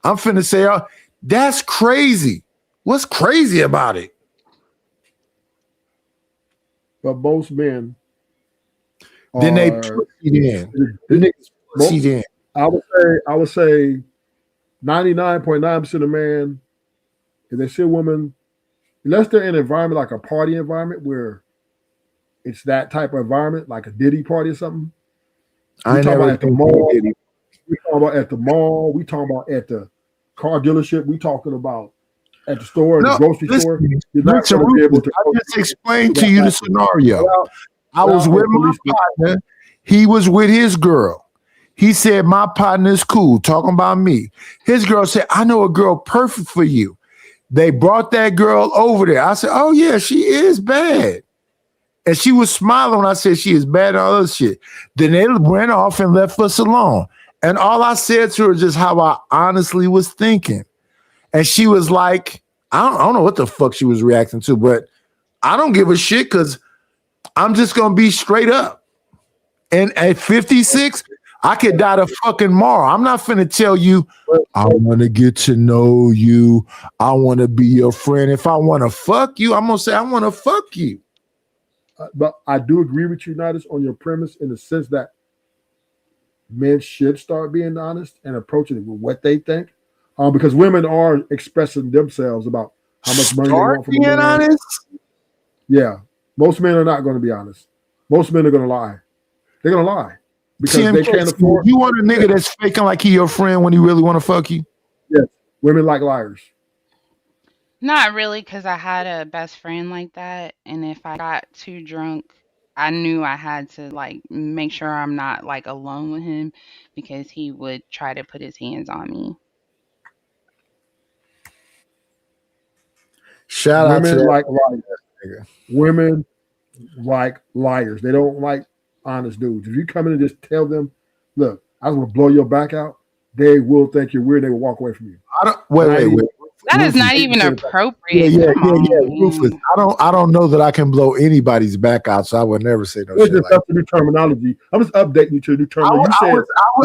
S4: I'm finna say, oh, that's crazy. What's crazy about it?
S16: But most men
S4: then they put it in. The niggas put it in.
S16: I would say 99.9% of men, if they see a woman, unless they're in an environment like a party environment where it's that type of environment, like a Diddy party or something. We talking about at the mall. We talking about at the mall. We talking about at the car dealership. We talking about at the store, the grocery store. You're not going to be able to.
S4: I just explained to you the scenario. I was with my partner. He was with his girl. He said, my partner is cool, talking about me. His girl said, I know a girl perfect for you. They brought that girl over there. I said, oh, yeah, she is bad. And she was smiling when I said she is bad and all other shit. Then they went off and left us alone. And all I said to her is just how I honestly was thinking. And she was like, I don't know what the fuck she was reacting to, but I don't give a shit because I'm just going to be straight up. And at 56, I could die the fucking tomorrow. I'm not finna tell you, I want to get to know you. I want to be your friend. If I want to fuck you, I'm going to say, I want to fuck you.
S16: But I do agree with you, Nidus, on your premise in the sense that men should start being honest and approaching it with what they think. Because women are expressing themselves about how much money they want from a man.
S4: Honest?
S16: Yeah. Most men are not going to be honest. Most men are going to lie. They're going to lie. Because they can't afford.
S4: You want a nigga that's faking like he your friend when he really want to fuck you?
S16: Yes. Women like liars.
S22: Not really, because I had a best friend like that. And if I got too drunk, I knew I had to like make sure I'm not like alone with him because he would try to put his hands on me.
S4: Shout out to
S16: women
S4: that.
S16: like liars. Women like liars. They don't like honest dudes. If you come in and just tell them, look, I was gonna blow your back out, they will think you're weird. They will walk away from you.
S4: I don't wait.
S22: That is not even appropriate.
S4: Yeah. Ruthless. I don't know that I can blow anybody's back out, so I would never say no
S16: It's
S4: shit
S16: just
S4: like
S16: up to new terminology. I'm just updating you to the new terminology.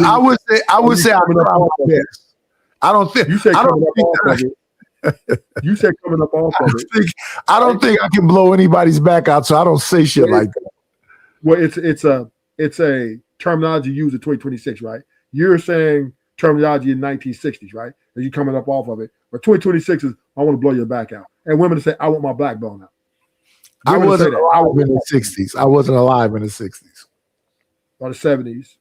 S4: I would say I try my best. I don't think
S16: you said
S4: I don't
S16: coming up
S4: think
S16: off of it. You said coming up off of it.
S4: I don't think I can blow anybody's back out, so I don't say shit like that.
S16: Well, it's a terminology used in 2026, right? You're saying terminology in 1960s, right? And you coming up off of it. But 2026 is I want to blow your back out. And women say, I want my black bone out.
S4: I wasn't alive in the 60s. I wasn't alive in the 60s.
S16: Or the 70s.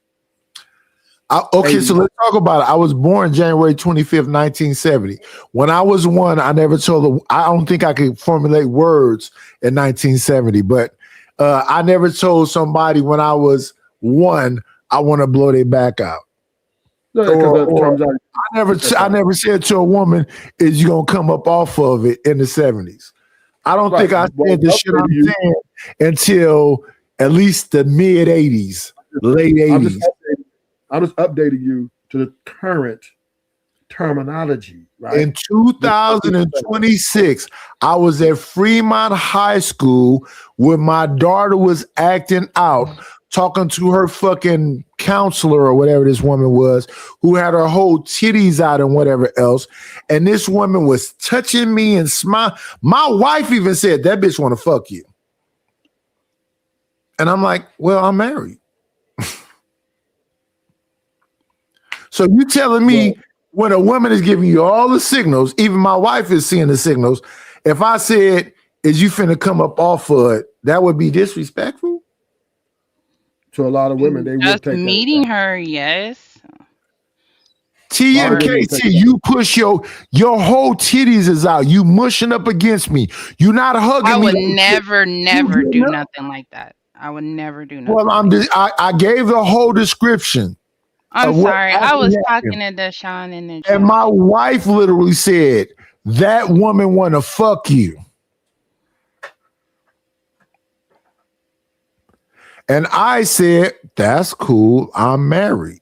S4: Okay, so let's talk about it. I was born January 25th, 1970. When I was one, I never told I don't think I could formulate words in 1970, but I never told somebody when I was one, I want to blow their back out. I never said to a woman, is you gonna come up off of it in the 70s. I don't think I said the shit I'm saying until at least the mid 80s, late 80s.
S16: I'm just updating you to the current terminology, right?
S4: In 2026, I was at Fremont High School when my daughter was acting out, talking to her fucking counselor or whatever this woman was, who had her whole titties out and whatever else. And this woman was touching me and smile. My wife even said, that bitch want to fuck you. And I'm like, well, I'm married. So you telling me when a woman is giving you all the signals, even my wife is seeing the signals. If I said, is you finna come up off of it, that would be disrespectful?
S16: To a lot of women, they would
S22: Just
S16: take
S22: meeting her, yes.
S4: TMKC, you push your whole titties is out. You mushing up against me. You not hugging me.
S22: I would
S4: like
S22: never, never do
S4: know?
S22: nothing like that. I would never do nothing.
S4: Well, I gave the whole description.
S22: I'm
S4: of what
S22: sorry. I
S4: actually
S22: was
S4: happened.
S22: talking to Deshaun in the
S4: And
S22: chat.
S4: my wife literally said, that woman want to fuck you. And I said, that's cool. I'm married.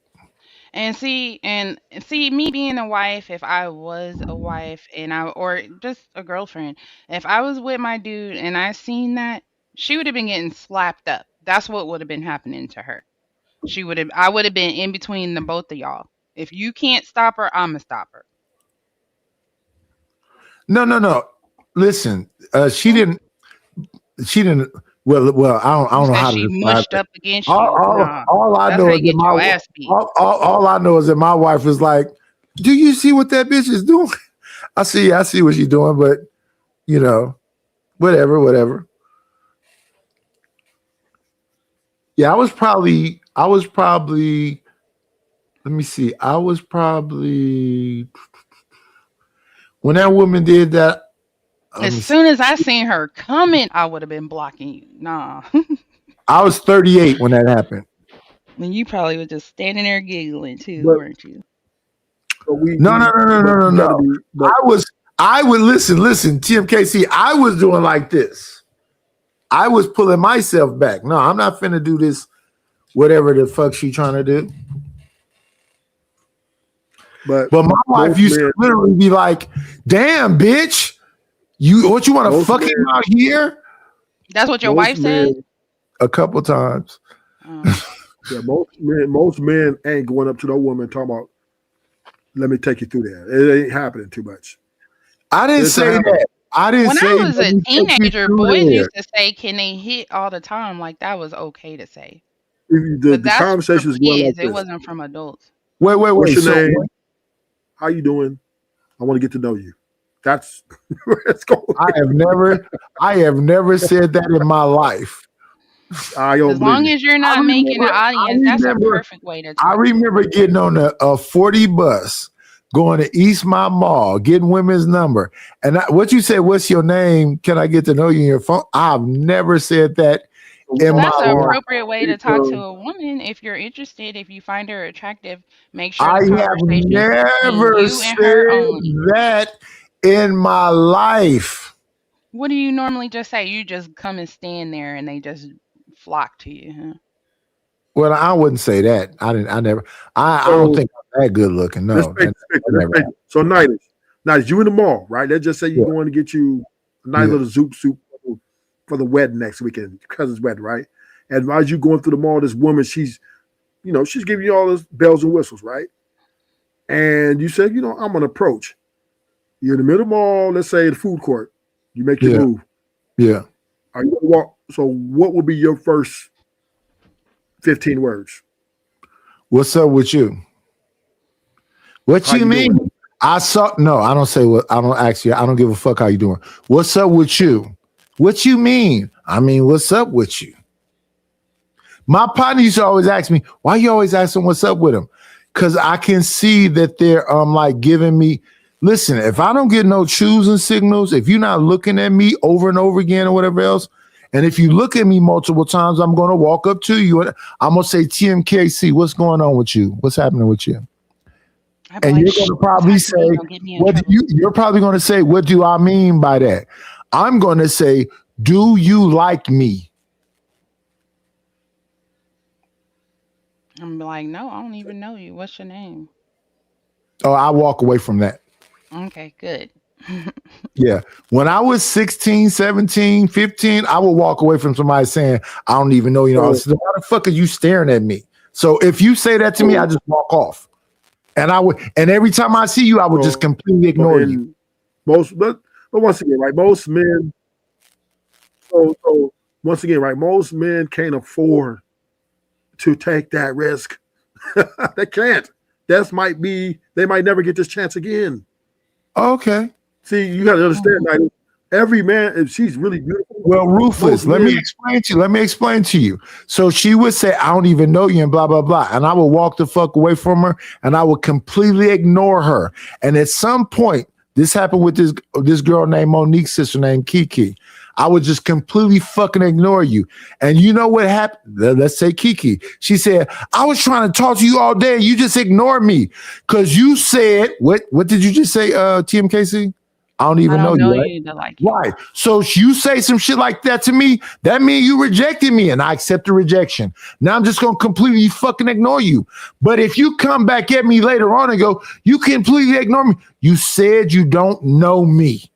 S22: And see, me being a wife, if I was a wife or just a girlfriend, if I was with my dude and I seen that, she would have been getting slapped up. That's what would have been happening to her. I would have been in between the both of y'all. If you can't stop her, I'ma stop her.
S4: No. Listen, she didn't. Well, I don't know how to
S22: She
S4: describe
S22: mushed
S4: it.
S22: up against you.
S4: All I
S22: That's
S4: know
S22: how
S4: is
S22: you
S4: that
S22: get your ass beat.
S4: all I know is that my wife is like, do you see what that bitch is doing? I see what she's doing, but whatever. Yeah, I was probably, let me see. I was probably, when that woman did that.
S22: As soon as I seen her coming, I would have been blocking you. Nah.
S4: I was 38 when that happened.
S22: And you probably was just standing there giggling too,
S4: But-
S22: weren't you?
S4: No. I would listen, TMKC, I was doing like this. I was pulling myself back. No, I'm not finna do this, whatever the fuck she trying to do. But my wife used to literally be like, damn, bitch, you want to fuck him out here?
S22: That's what your wife said?
S4: A couple times.
S16: Yeah, most men ain't going up to no woman talking about, let me take you through there. It ain't happening too much.
S4: I didn't say that. I didn't say
S22: When I was a
S4: let me take you
S22: teenager,
S4: through
S22: boys
S4: there.
S22: used to say, can they hit all the time? Like that was okay to say.
S16: The
S22: But that's
S16: conversation is
S22: from
S16: going like
S22: kids. It
S16: this.
S22: wasn't from adults.
S4: Wait.
S16: What's your
S4: So
S16: name? How you doing? I want to get to know you. That's let's go.
S4: I have never said that in my life.
S22: As long as you're not making an audience, that's a perfect way to talk.
S4: I remember getting on a 40 bus, going to East Mile Mall, getting women's number. And what you said, what's your name? Can I get to know you in your phone? I've never said that in
S22: That's
S4: my
S22: an
S4: life.
S22: appropriate way to talk to a woman. If you're interested, if you find her attractive, make sure
S4: I
S22: the
S4: have
S22: conversation is
S4: never
S22: between you and her
S4: said
S22: only.
S4: that in my life.
S22: What do you normally just say? You just come and stand there and they just flock to you, huh?
S4: Well, I wouldn't say that. I don't think I'm that good looking. No.
S16: Let's face it. So nice. You in the mall, right? Let's just say you're going to get you a nice little zoot suit for the wedding next weekend, cousin's wedding, right? And as you going through the mall, this woman, she's giving you all those bells and whistles, right? And you say, I'm gonna approach. You're in the middle of the mall, let's say the food court. You make your move.
S4: Yeah.
S16: Are you gonna walk? So what would be your first 15 words?
S4: What's up with you? What
S16: How
S4: you
S16: you
S4: mean?
S16: doing?
S4: I don't say what. I don't ask you. I don't give a fuck how you doing. What's up with you? What you mean? I mean, what's up with you? My partner used to always ask me, why you always asking what's up with him? Because I can see that they're like giving me, listen, if I don't get no choosing signals, if you're not looking at me over and over again or whatever else, and if you look at me multiple times, I'm going to walk up to you and I'm going to say, TMKC, what's going on with you? What's happening with you? And you're going to probably say, you're probably going to say, what do I mean by that? I'm going to say, do you like me?
S22: I'm like, no, I don't even know you. What's your name?
S4: Oh, I walk away from that.
S22: Okay, good.
S4: Yeah. When I was 16, 17, 15, I would walk away from somebody saying, I don't even know you. I was, why the fuck are you staring at me? So if you say that to me, I just walk off. And every time I see you, I would just completely ignore you.
S16: But once again, right? Most men, so once again, right? Most men can't afford to take that risk. They can't. They might never get this chance again.
S4: Okay.
S16: See, you got to understand that every man, if she's really beautiful.
S4: Well, Ruthless, let me explain to you. So she would say, I don't even know you and blah, blah, blah. And I would walk the fuck away from her and I would completely ignore her. And at some point, this happened with this girl named Monique's sister named Kiki. I would just completely fucking ignore you. And you know what happened? Let's say Kiki. She said, I was trying to talk to you all day. You just ignored me. Because you said, what did you just say, TMKC? I don't even know you, right? Right. So you say some shit like that to me, that means you rejected me and I accept the rejection. Now I'm just going to completely fucking ignore you. But if you come back at me later on and go, you completely ignore me. You said you don't know me.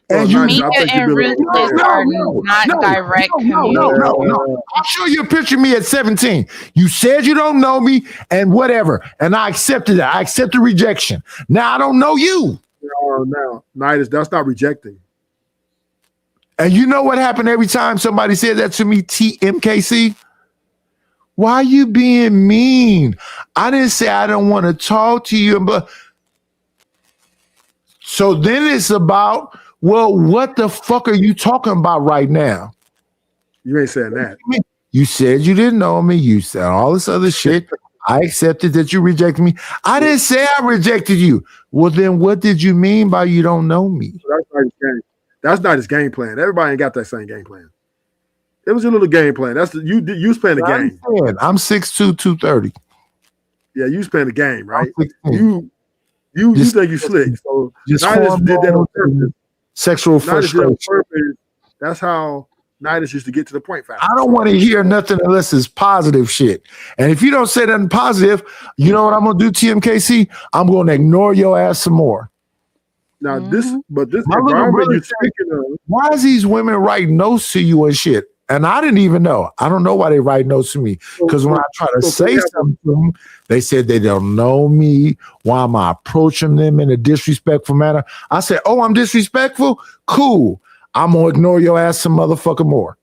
S4: And
S22: Mika and Ruthless are not direct communication.
S4: No. I'll show you a picture of me at 17. You said you don't know me and whatever. And I accepted that. I accept the rejection. Now I don't know you.
S16: No, Nidus, that's not rejecting.
S4: And you know what happened every time somebody said that to me, TMKC? Why are you being mean? I didn't say I don't want to talk to you. But so then it's about, well, what the fuck are you talking about right now?
S16: You ain't saying that.
S4: You said you didn't know me. You said all this other shit. I accepted that you rejected me. I didn't say I rejected you. Well, then what did you mean by you don't know me?
S16: That's not his game. That's not his game plan. Everybody ain't got that same game plan. It was a little game plan. That's you was playing the game.
S4: I'm 6'2", 230.
S16: Yeah, you was playing the game, right? You think you slick. So Nidus did that on purpose.
S4: Sexual frustration.
S16: That's how Nidus used to get to the point fast.
S4: I don't want to hear nothing unless it's positive shit. And if you don't say nothing positive, you know what I'm gonna do, TMKC? I'm gonna ignore your ass some more.
S16: Now this environment you're speaking of.
S4: Why is these women writing notes to you and shit? And I didn't even know. I don't know why they write notes to me. Because when I try to say something to them, they said they don't know me. Why am I approaching them in a disrespectful manner? I said, oh, I'm disrespectful? Cool. I'm going to ignore your ass some motherfucker more.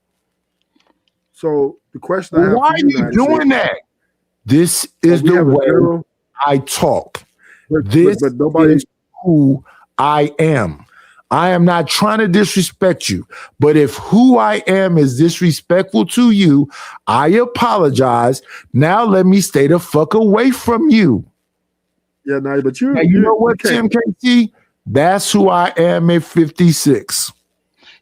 S16: So the question I have
S4: why are you doing that? This is the way I talk. This is who I am. I am not trying to disrespect you, but if who I am is disrespectful to you, I apologize. Now let me stay the fuck away from you.
S16: Yeah, no, but you
S4: know what, Tim KT? That's who I am at 56.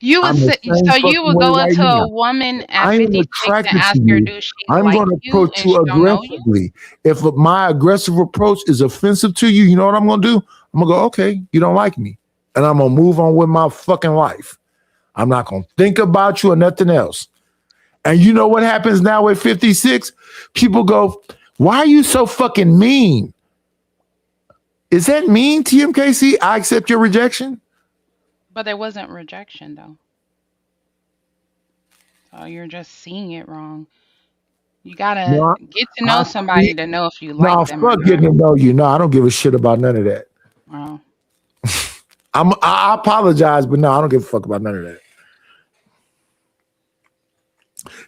S22: You would you would go up to a woman at 56 and ask her, do she
S4: I'm
S22: like
S4: going to
S22: you
S4: approach you
S22: and she don't know you?
S4: aggressively. If my aggressive approach is offensive to you, you know what I'm going to do? I'm going to go, okay, you don't like me. And I'm going to move on with my fucking life. I'm not going to think about you or nothing else. And you know what happens now at 56? People go, why are you so fucking mean? Is that mean, TMKC? I accept your rejection?
S22: But there wasn't rejection, though. So you're just seeing it wrong. You got to get to know somebody to know if you like them.
S4: No, fuck getting to know you. No, I don't give a shit about none of that.
S22: Wow.
S4: I apologize, but no, I don't give a fuck about none of that.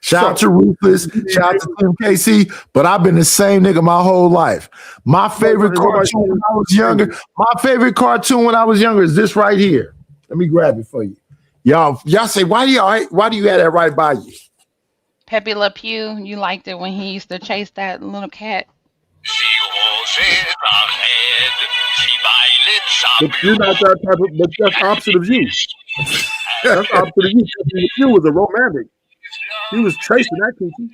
S4: Shout out to Ruthless, shout out to Tim KC, but I've been the same nigga my whole life. My favorite cartoon when I was younger, is this right here. Let me grab it for you. Y'all say, why do you have that right by you?
S22: Pepe Le Pew, you liked it when he used to chase that little cat.
S16: But you're not that type of, but that's opposite of you. That's opposite of you. You was a romantic. He was chasing that cookie.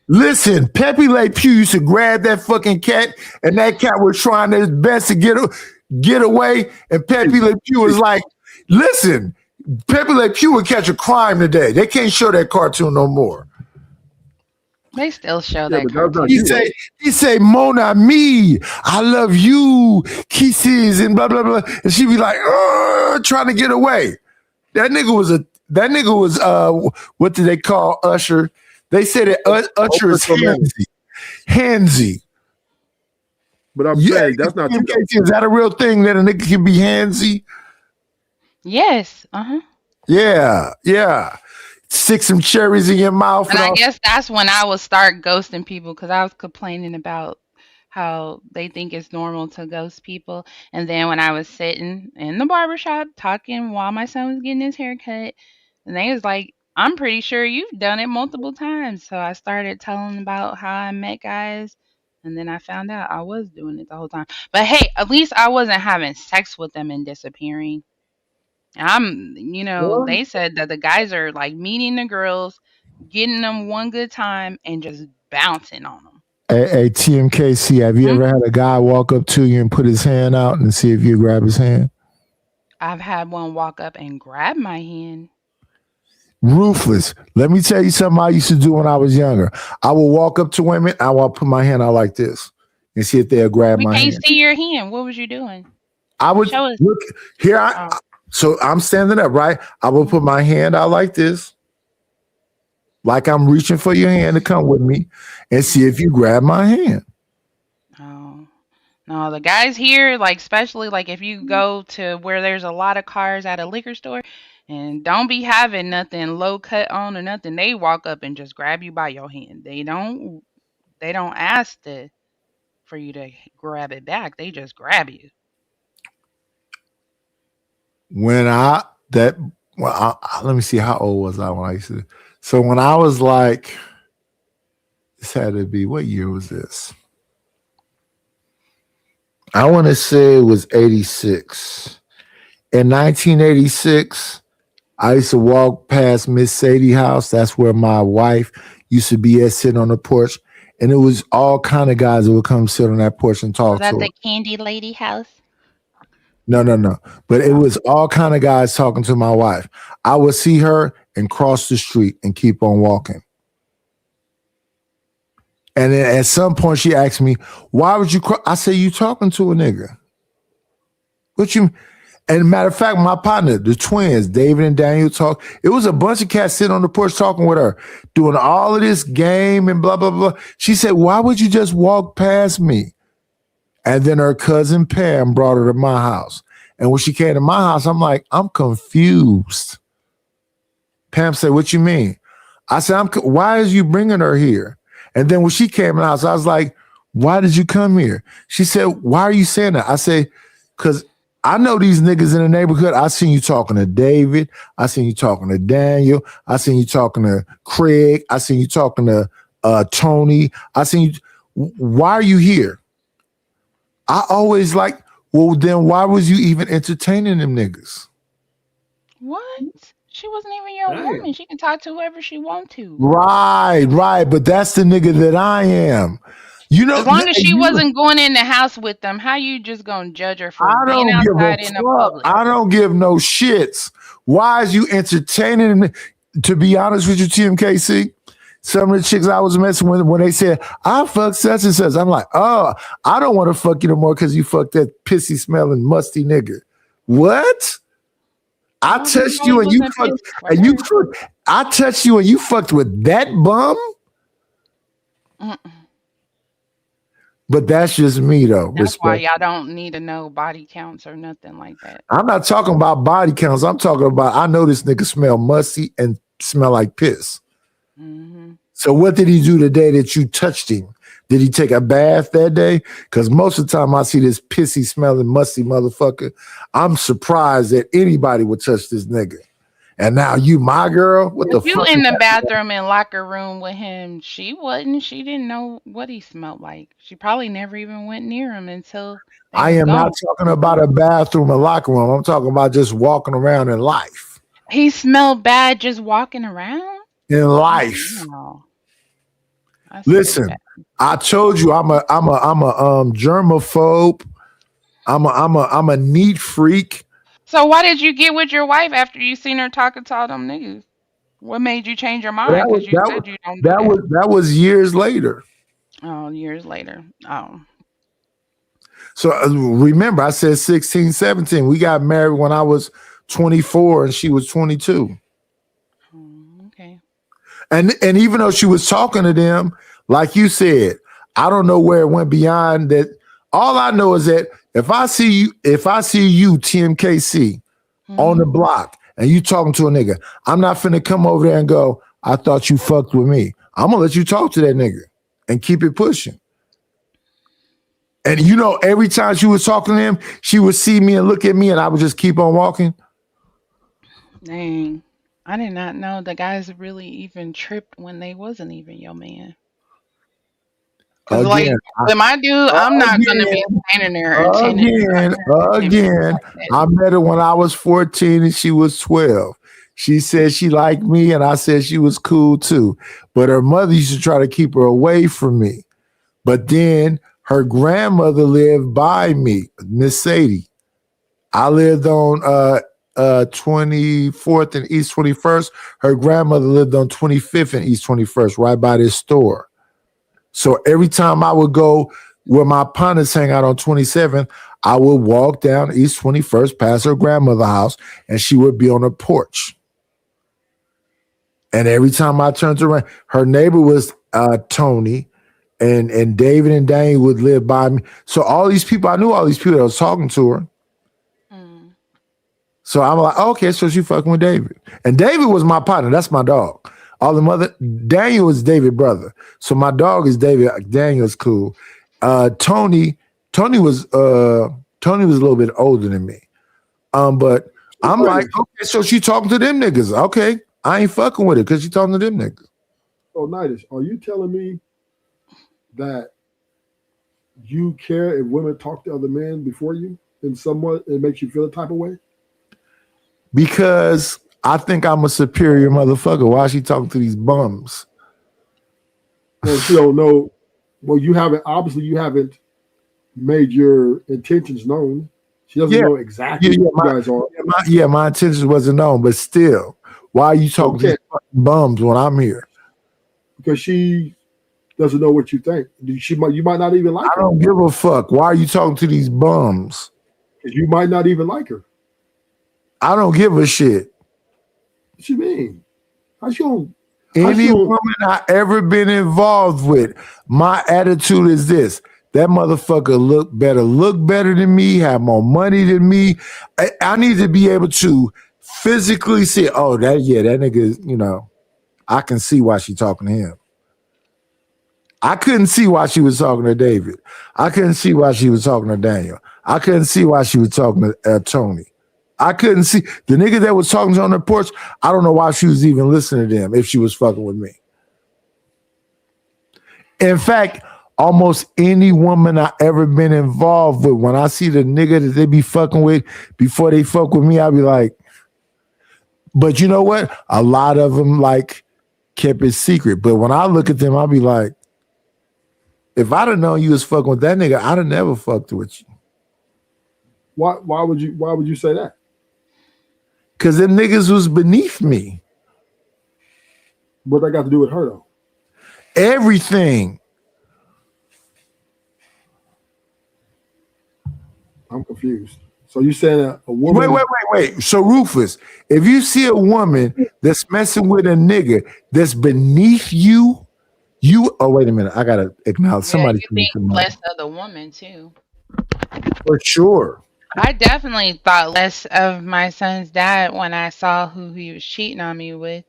S4: Listen, Pepe Le Pew used to grab that fucking cat, and that cat was trying his best to get away. And Pepe Le Pew was like, listen, Pepe Le Pew would catch a crime today. They can't show that cartoon no more.
S22: They still show
S16: Yeah,
S22: that
S16: but that's not
S22: cartoon.
S16: you.
S4: He say, Mon ami, I love you, kisses, and blah blah blah. And she be like, trying to get away. That nigga was what did they call Usher? They said that Usher is handsy.
S16: But I'm saying that's not you.
S4: Is that a real thing that a nigga can be handsy?
S22: Yes.
S4: Yeah. Stick some cherries in your mouth.
S22: And I guess that's when I would start ghosting people because I was complaining about how they think it's normal to ghost people. And then when I was sitting in the barbershop talking while my son was getting his hair cut, and they was like, I'm pretty sure you've done it multiple times. So I started telling about how I met guys. And then I found out I was doing it the whole time. But hey, at least I wasn't having sex with them and disappearing. They said that the guys are like meeting the girls, getting them one good time, and just bouncing on them.
S4: Hey, TMKC, have you ever had a guy walk up to you and put his hand out and see if you grab his hand?
S22: I've had one walk up and grab my hand.
S4: Ruthless. Let me tell you something I used to do when I was younger. I would walk up to women, I would put my hand out like this and see if they'll grab my hand.
S22: We can't see your hand. What was you doing?
S4: I would look here. So I'm standing up, right? I will put my hand out like this, like I'm reaching for your hand to come with me, and see if you grab my hand.
S22: No, the guys here, like especially like if you go to where there's a lot of cars at a liquor store, and don't be having nothing low cut on or nothing, they walk up and just grab you by your hand. They don't ask for you to grab it back. They just grab you.
S4: Let me see, how old was I when I used to? So when I was like, this had to be, what year was this? I want to say it was 86. In 1986, I used to walk past Miss Sadie house. That's where my wife used to be at, sitting on the porch. And it was all kind of guys that would come sit on that porch and talk
S22: Was that
S4: to her.
S22: the candy lady house?
S4: No. But it was all kind of guys talking to my wife. I would see her and cross the street and keep on walking. And then at some point she asked me, why would you cross? I said, you talking to a nigga. What you? And matter of fact, my partner, the twins, David and Daniel, talk. It was a bunch of cats sitting on the porch talking with her, doing all of this game and blah, blah, blah. She said, why would you just walk past me? And then her cousin Pam brought her to my house. And when she came to my house, I'm like, I'm confused. Pam said, what you mean? I said, why is you bringing her here? And then when she came in the house, I was like, why did you come here? She said, why are you saying that? I said, because I know these niggas in the neighborhood. I seen you talking to David. I seen you talking to Daniel. I seen you talking to Craig. I seen you talking to Tony. I seen you. Why are you here? I always like, well, then why was you even entertaining them niggas?
S22: What? She wasn't even your woman. She can talk to whoever she want to.
S4: Right. But that's the nigga that I am. You know,
S22: as long as she wasn't going in the house with them, how you just gonna judge her for being outside in the public?
S4: I don't give no shits. Why is you entertaining me? To be honest with you, TMKC, some of the chicks I was messing with, when they said, I fuck such and such, I'm like, oh, I don't want to fuck you no more because you fucked that pissy smelling musty nigga. What? I touched you and you fucked, I touched you and you fucked with that bum? But that's just me, though.
S22: That's why y'all don't need to know body counts or nothing like that.
S4: I'm not talking about body counts. I'm talking about, I know this nigga smell musty and smell like piss. Mm-hmm. So what did he do the day that you touched him? Did he take a bath that day? Because most of the time I see this pissy smelling musty motherfucker. I'm surprised that anybody would touch this nigga. And now you my girl? What the fuck?
S22: You in the bathroom and locker room with him, she wasn't. She didn't know what he smelled like. She probably never even went near him until
S4: I am not talking about a bathroom or locker room. I'm talking about just walking around in life.
S22: He smelled bad just walking around?
S4: In life.
S22: Oh,
S4: listen, I told you I'm a germaphobe. I'm a neat freak.
S22: So why did you get with your wife after you seen her talking to all them niggas? What made you change your
S16: But
S22: mind? Because you said you don't do that.
S16: that was years later.
S22: Oh, years later. Oh.
S16: So remember, I said 16, 17. We got married when I was 24 and she was 22.
S22: Okay.
S16: And even though she was talking to them, like you said, I don't know where it went beyond that. All I know is that if I see you, TMKC, on the block and you talking to a nigga, I'm not finna come over there and go, I thought you fucked with me. I'm gonna let you talk to that nigga and keep it pushing. And you know, every time she was talking to him, she would see me and look at me and I would just keep on walking.
S22: Dang. I did not know the guys really even tripped when they wasn't even your man. Cause like with my dude, I'm not gonna be standing there and
S16: Again, I met her when I was 14 and she was 12. She said she liked me and I said she was cool too. But her mother used to try to keep her away from me. But then her grandmother lived by me, Miss Sadie. I lived on 24th and East 21st. Her grandmother lived on 25th and East 21st, right by this store. So every time I would go where my partners hang out on 27th, I would walk down East 21st past her grandmother's house and she would be on her porch. And every time I turned around, her neighbor was Tony and David and Daniel would live by me. So all these people, I knew all these people that was talking to her. So I'm like, okay, so she fucking with David. And David was my partner. That's my dog. All the mother, Daniel was David's brother. So my dog is David. Daniel's cool. Tony was a little bit older than me. But I'm like, okay, so she talking to them niggas. Okay, I ain't fucking with it because she talking to them niggas. So Nidus, are you telling me that you care if women talk to other men before you in somewhat it makes you feel a type of way? Because I think I'm a superior motherfucker. Why is she talking to these bums? Well, she don't know. Well, you haven't made your intentions known. She doesn't know exactly who you guys are. My intentions wasn't known, but still, why are you talking to these bums when I'm here? Because she doesn't know what you think. You might not even like her. I don't give a fuck. Why are you talking to these bums? Because you might not even like her. I don't give a shit. What you mean? Any woman I ever been involved with, my attitude is this: that motherfucker look better than me, have more money than me. I need to be able to physically see, oh, that nigga, you know, I can see why she talking to him. I couldn't see why she was talking to David. I couldn't see why she was talking to Daniel. I couldn't see why she was talking to Tony. I couldn't see the nigga that was talking to her on the porch. I don't know why she was even listening to them if she was fucking with me. In fact, almost any woman I ever been involved with, when I see the nigga that they be fucking with before they fuck with me, I'll be like, but you know what? A lot of them like kept it secret. But when I look at them, I'll be like, if I'd have known you was fucking with that nigga, I'd have never fucked with you. Why would you say that? Because them niggas was beneath me. What that got to do with her though? Everything. I'm confused. So you saying a woman? Wait. So Rufus, if you see a woman that's messing with a nigga that's beneath you, oh wait a minute, I gotta acknowledge somebody.
S22: You think less of the woman too.
S16: For sure.
S22: I definitely thought less of my son's dad when I saw who he was cheating on me with.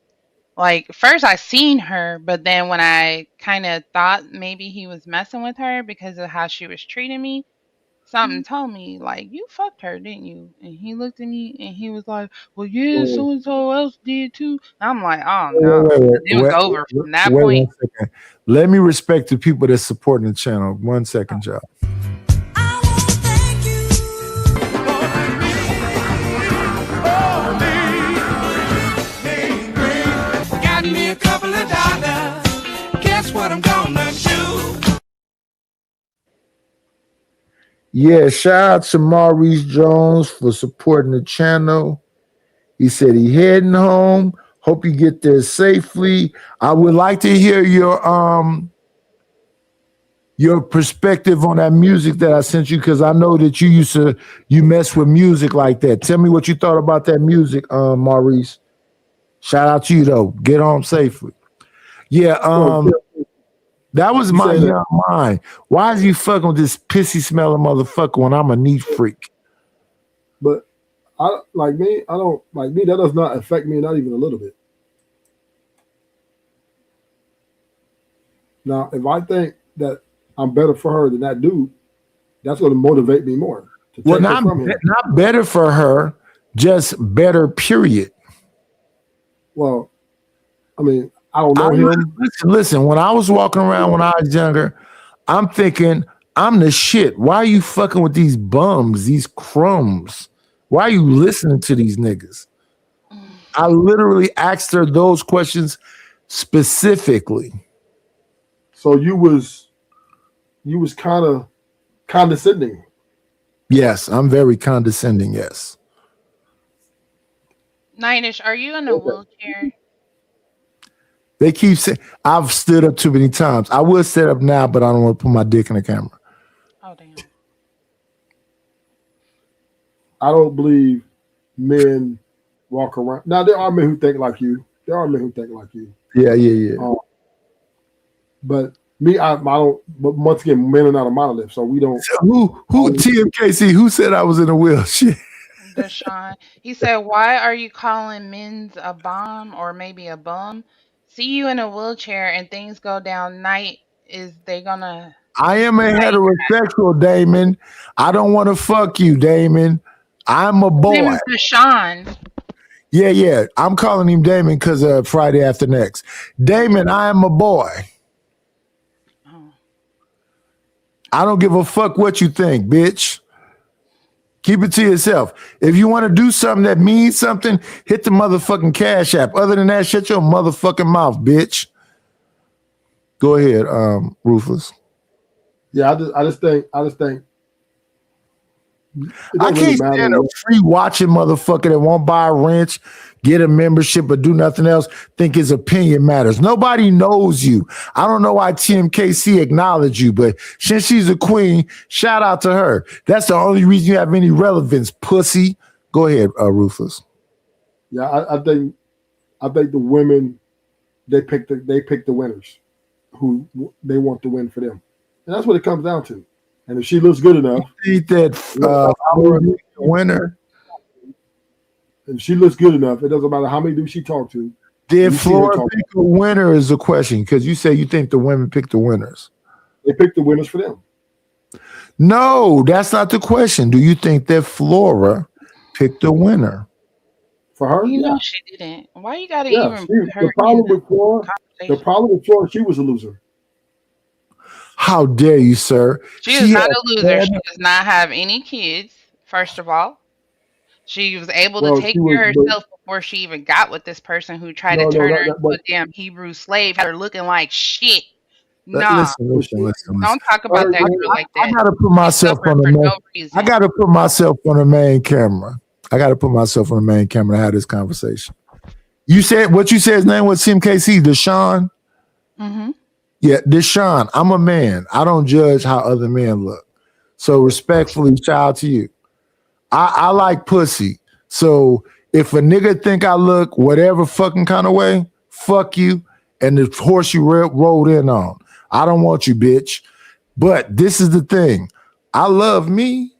S22: Like, first I seen her, but then when I kind of thought maybe he was messing with her because of how she was treating me, something told me, like, you fucked her, didn't you? And he looked at me and he was like, well, yeah, so-and-so else did too. And I'm like, oh, no. It was over from that point.
S16: 1 second. Let me respect the people that's supporting the channel. 1 second, y'all.
S13: A couple of dollars. Guess what I'm gonna do?
S16: Yeah, shout out to Maurice Jones for supporting the channel. He said he heading home.
S4: Hope you get there safely. I would like to hear your perspective on that music that I sent you, because I know that you mess with music like that. Tell me what you thought about that music, Maurice. Shout out to you though. Get home safely. Yeah, that was my young mind. Why is you fucking with this pissy smelling motherfucker when I'm a neat freak?
S16: But that does not affect me, not even a little bit. Now, if I think that I'm better for her than that dude, that's going to motivate me more.
S4: Well, not better for her, just better, period.
S16: Well, I mean, I don't know him.
S4: Listen, when I was walking around when I was younger, I'm thinking, I'm the shit. Why are you fucking with these bums, these crumbs? Why are you listening to these niggas? I literally asked her those questions specifically.
S16: So you was kind of condescending.
S4: Yes, I'm very condescending, yes.
S22: Nine-ish, are you in a wheelchair?
S4: They keep saying, I've stood up too many times. I will sit up now, but I don't want to put my dick in the camera.
S22: Oh, damn.
S16: I don't believe men walk around. Now, there are men who think like you.
S4: Yeah.
S16: But me, I don't. But once again, men are not a monolith, so we don't.
S4: So who TMKC? Who said I was in a wheelchair?
S22: Deshaun, he said, "Why are you calling men's a bomb or maybe a bum? See you in a wheelchair and things go down. Night is they gonna."
S4: I am a heterosexual, Damon. I don't want to fuck you, Damon. I'm a boy.
S22: His name is Deshaun.
S4: Yeah. I'm calling him Damon because of Friday After Next. Damon, I am a boy. I don't give a fuck what you think, bitch. Keep it to yourself. If you want to do something that means something, hit the motherfucking Cash App. Other than that, shut your motherfucking mouth, bitch. Go ahead, Ruthless.
S16: Yeah, I just think
S4: I can't stand a free watching motherfucker that won't buy a wrench, get a membership, or do nothing else, think his opinion matters. Nobody knows you. I don't know why TMKC acknowledge you, but since she's a queen, shout out to her. That's the only reason you have any relevance, pussy. Go ahead, Ruthless.
S16: Yeah, I think the women they pick the winners who they want to win for them, and that's what it comes down to. And if she looks good enough,
S4: winner.
S16: If she looks good enough, it doesn't matter how many dudes she talked to.
S4: Did Flora pick a winner is the question, because you say you think the women pick the winners.
S16: They pick the winners for them.
S4: No, that's not the question. Do you think that Flora picked a winner?
S16: For her?
S22: You know she didn't. Why you gotta even put her
S16: the problem with Flora, she was a loser.
S4: How dare you, sir?
S22: She is not a loser. She does not have any kids, first of all. She was able to take care of herself before she even got with this person who tried to turn her into a damn Hebrew slave, had her looking like shit. Nah.
S4: Listen.
S22: Don't talk about that girl like that.
S4: I gotta put myself on the main. I gotta put myself on the main camera. To have this conversation. You said what you said his name was TMKC, Deshaun?
S22: Mm-hmm.
S4: Yeah, Deshaun, I'm a man. I don't judge how other men look. So respectfully, shout out to you. I like pussy. So if a nigga think I look whatever fucking kind of way, fuck you and the horse you rolled in on. I don't want you, bitch. But this is the thing. I love me.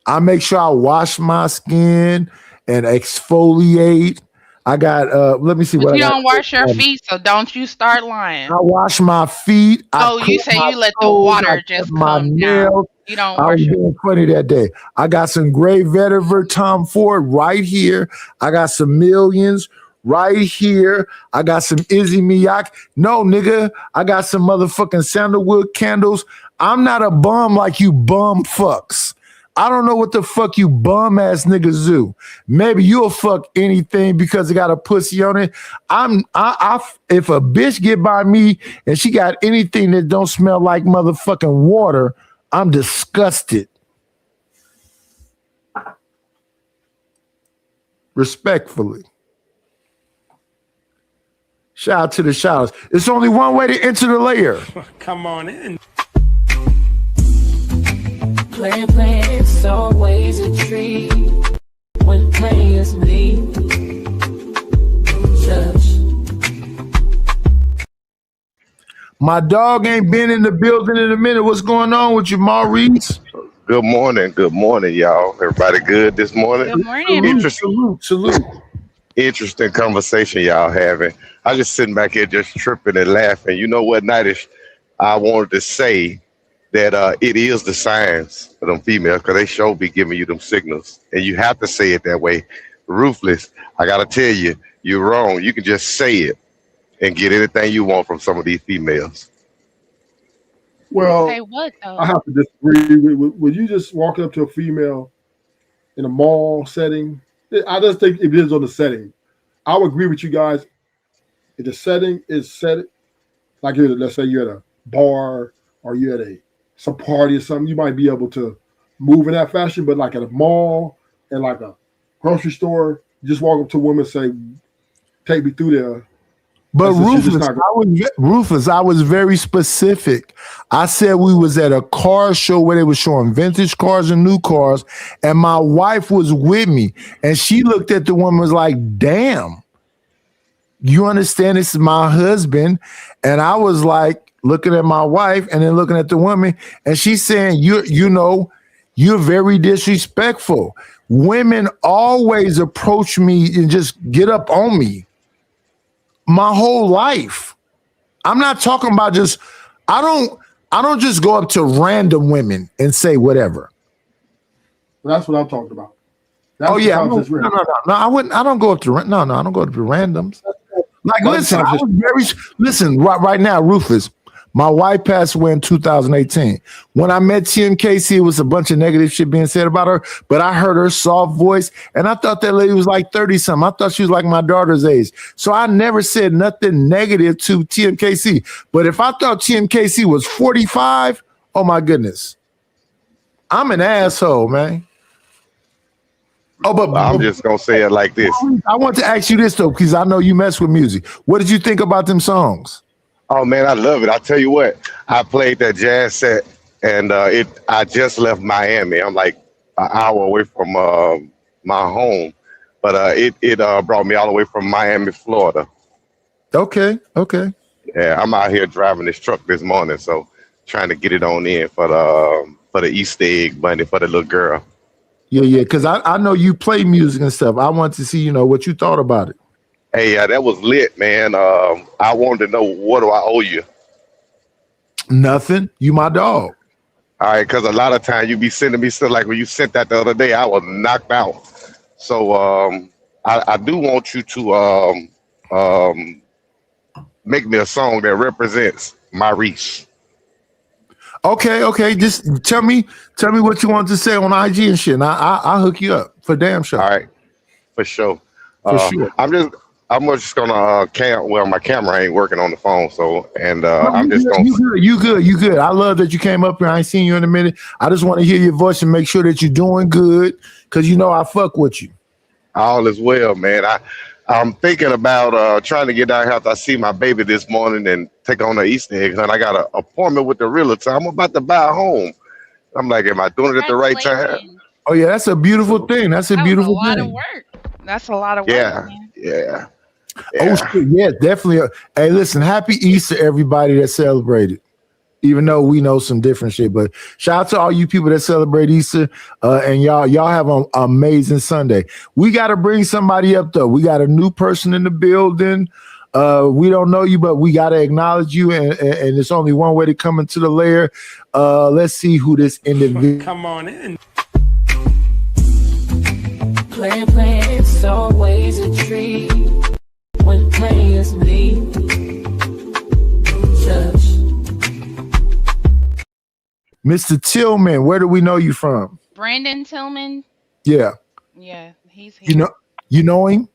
S4: I make sure I wash my skin and exfoliate. I got let me see
S22: but
S4: what
S22: you
S4: I got.
S22: don't wash your feet, so don't you start lying.
S4: I wash my feet.
S22: Oh, you say you let the water just come down. You don't
S4: I
S22: wash
S4: was
S22: your
S4: being funny that day. I got some gray vetiver Tom Ford right here. I got some Millions right here. I got some Izzy Miyake. No, nigga, I got some motherfucking sandalwood candles. I'm not a bum like you bum fucks. I don't know what the fuck you bum ass niggas do. Maybe you'll fuck anything because it got a pussy on it. If a bitch get by me and she got anything that don't smell like motherfucking water, I'm disgusted. Respectfully. Shout out to the shouters. It's only one way to enter the layer.
S13: Come on in.
S18: Play, it's always a treat when players leave.
S4: My dog ain't been in the building in a minute. What's going on with you, Maurice?
S3: Good morning, y'all. Everybody good this morning?
S22: Good morning.
S4: Salute.
S3: Interesting conversation y'all having. I just sitting back here just tripping and laughing. You know what, Nightish? I wanted to say that it is the signs for them females, because they sure be giving you them signals. And you have to say it that way. Ruthless, I got to tell you, you're wrong. You can just say it and get anything you want from some of these females.
S16: Well,
S22: Say what though?
S16: I have to disagree. Would you just walk up to a female in a mall setting? I just think it is on the setting. I would agree with you guys. If the setting is set, like let's say you're at a bar or you're at some party or something, you might be able to move in that fashion. But like at a mall and like a grocery store, you just walk up to a woman and say, "Take me through there."
S4: But Rufus, I was very specific. I said we was at a car show where they were showing vintage cars and new cars, and my wife was with me, and she looked at the woman and was like, "Damn, you understand this is my husband?" And I was like looking at my wife and then looking at the woman, and she's saying, you're very disrespectful. Women always approach me and just get up on me. My whole life. I'm not talking about just, I don't just go up to random women and say whatever.
S16: That's what I'm talking about.
S4: No, I wouldn't. I don't go up to I don't go up to randoms. Like, listen, right now, Rufus, my wife passed away in 2018. When I met TMKC, it was a bunch of negative shit being said about her, but I heard her soft voice, and I thought that lady was like 30-something. I thought she was like my daughter's age. So I never said nothing negative to TMKC. But if I thought TMKC was 45, oh my goodness. I'm an asshole, man. Oh, but
S3: I'm just going to say it like this.
S4: I want to ask you this, though, because I know you mess with music. What did you think about them songs?
S3: Oh man, I love it. I tell you what, I played that jazz set, and I just left Miami. I'm like an hour away from my home, but it brought me all the way from Miami, Florida.
S4: Okay.
S3: Yeah, I'm out here driving this truck this morning, so trying to get it on in for the Easter egg bunny for the little girl.
S4: Yeah, because I know you play music and stuff. I want to see, what you thought about it.
S3: Hey, that was lit, man. I wanted to know, what do I owe you?
S4: Nothing. You my dog.
S3: All right, because a lot of times you be sending me stuff like when you sent that the other day, I was knocked out. So I do want you to make me a song that represents Maurice.
S4: Okay. Just tell me what you want to say on IG and shit. And I'll hook you up for damn sure.
S3: All right, for sure.
S4: Sure.
S3: I'm just gonna my camera ain't working on the phone, so I'm just gonna.
S4: You good. I love that you came up here. I ain't seen you in a minute. I just want to hear your voice and make sure that you're doing good, because I fuck with you.
S3: All is well, man. I'm thinking about trying to get down here after I see my baby this morning and take on the Easter egg hunt. I got an appointment with the realtor. I'm about to buy a home. I'm like, am I doing it at the right time?
S4: Oh yeah, that's a beautiful thing. That's a beautiful thing.
S22: That's a lot of work. That's a lot of work.
S3: Yeah.
S4: Oh shit, yeah, definitely. Hey, listen, happy Easter, everybody that celebrated. Even though we know some different shit, but shout out to all you people that celebrate Easter, and y'all have an amazing Sunday. We got to bring somebody up though. We got a new person in the building. We don't know you, but we got to acknowledge you, and there's only one way to come into the lair. Let's see who this individual.
S13: Come on in.
S18: Play, it's always a treat when players leave.
S4: Mr. Tillman, where do we know you from?
S22: Brandon Tillman.
S4: Yeah.
S22: Yeah, he's here.
S4: You know him?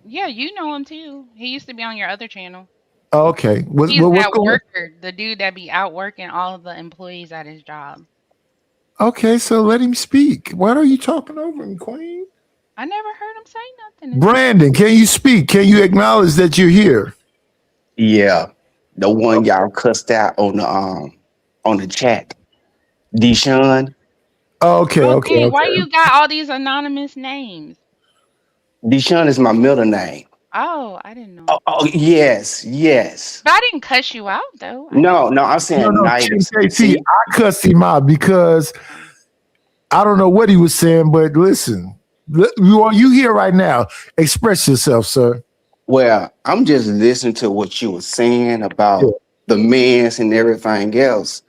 S22: Yeah, you know him too. He used to be on your other channel.
S4: Oh, okay.
S22: He's that worker, the dude that be out working all of the employees at his job.
S4: Okay, so let him speak. Why are you talking over him, Queen?
S22: I never heard him say nothing.
S4: Brandon, can you speak? Can you acknowledge that you're here?
S9: Yeah, the one y'all cussed out on the chat. Deshaun.
S16: Okay,
S22: Okay, why you got all these anonymous names?
S9: Deshaun is my middle name.
S22: Oh, I didn't know.
S9: Oh, yes.
S22: But I didn't cuss you out though.
S9: No, I'm saying
S16: No,
S9: Nidus.
S16: KC, I cussed him out because I don't know what he was saying, but listen, you here right now. Express yourself, sir.
S9: Well, I'm just listening to what you were saying about the men's and everything else.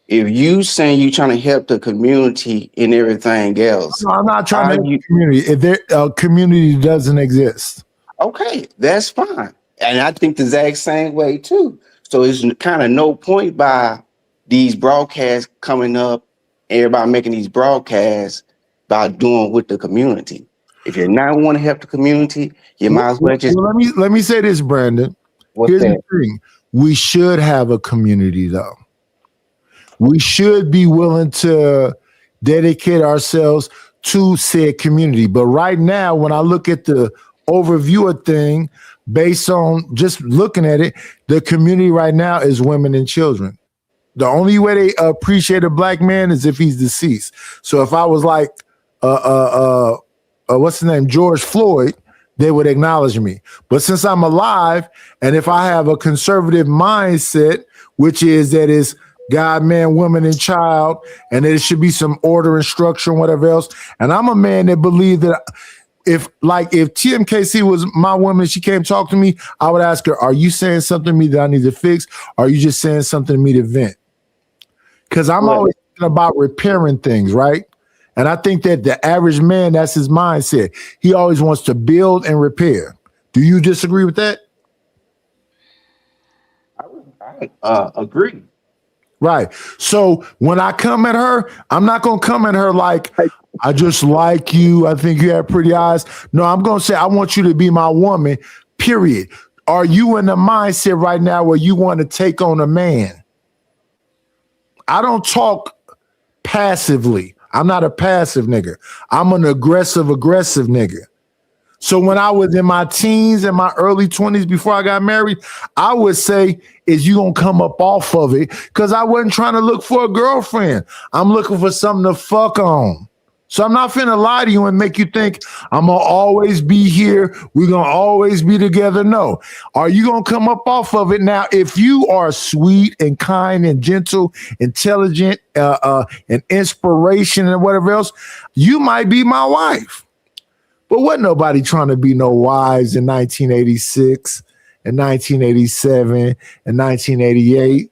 S9: If you saying you trying to help the community and everything else,
S16: no, I'm not trying to help the community. If community doesn't exist,
S9: okay, that's fine. And I think the exact same way too. So it's kind of no point by these broadcasts coming up, everybody making these broadcasts about doing with the community. If you're not want to help the community, you might as well just.
S16: Well, let me say this, Brandon. Here's the thing: we should have a community, though. We should be willing to dedicate ourselves to said community. But right now, when I look at the overview of thing, based on just looking at it, the community right now is women and children. The only way they appreciate a black man is if he's deceased. So if I was like, what's his name, George Floyd, they would acknowledge me. But since I'm alive, and if I have a conservative mindset, which is that is God, man, woman, and child, and there should be some order and structure and whatever else. And I'm a man that believes that if TMKC was my woman and she came talk to me, I would ask her, are you saying something to me that I need to fix? Or are you just saying something to me to vent? Because I'm always thinking about repairing things, right? And I think that the average man, that's his mindset. He always wants to build and repair. Do you disagree with that?
S9: I agree.
S16: Right. So when I come at her, I'm not going to come at her like, I just like you. I think you have pretty eyes. No, I'm going to say, I want you to be my woman, period. Are you in the mindset right now where you want to take on a man? I don't talk passively. I'm not a passive nigga. I'm an aggressive nigga. So when I was in my teens and my early 20s before I got married, I would say, is you gonna come up off of it? Because I wasn't trying to look for a girlfriend. I'm looking for something to fuck on. So I'm not finna lie to you and make you think I'm gonna always be here. We're gonna always be together. No. Are you gonna come up off of it? Now, if you are sweet and kind and gentle, intelligent, and inspiration and whatever else, you might be my wife. But wasn't nobody trying to be no wives in 1986 and 1987 and 1988.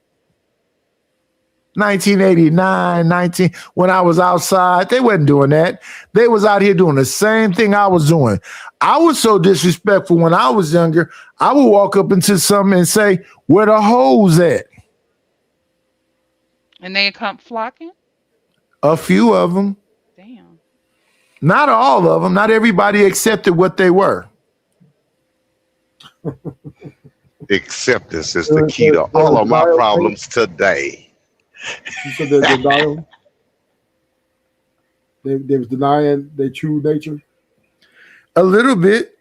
S16: 1989, when I was outside, they wasn't doing that. They was out here doing the same thing I was doing. I was so disrespectful when I was younger. I would walk up into something and say, where the hoes at?
S22: And they come flocking?
S16: A few of them.
S22: Damn.
S16: Not all of them. Not everybody accepted what they were.
S3: Acceptance is the key to all of my problems today.
S16: You said they're denying. They was denying their true nature. A little bit.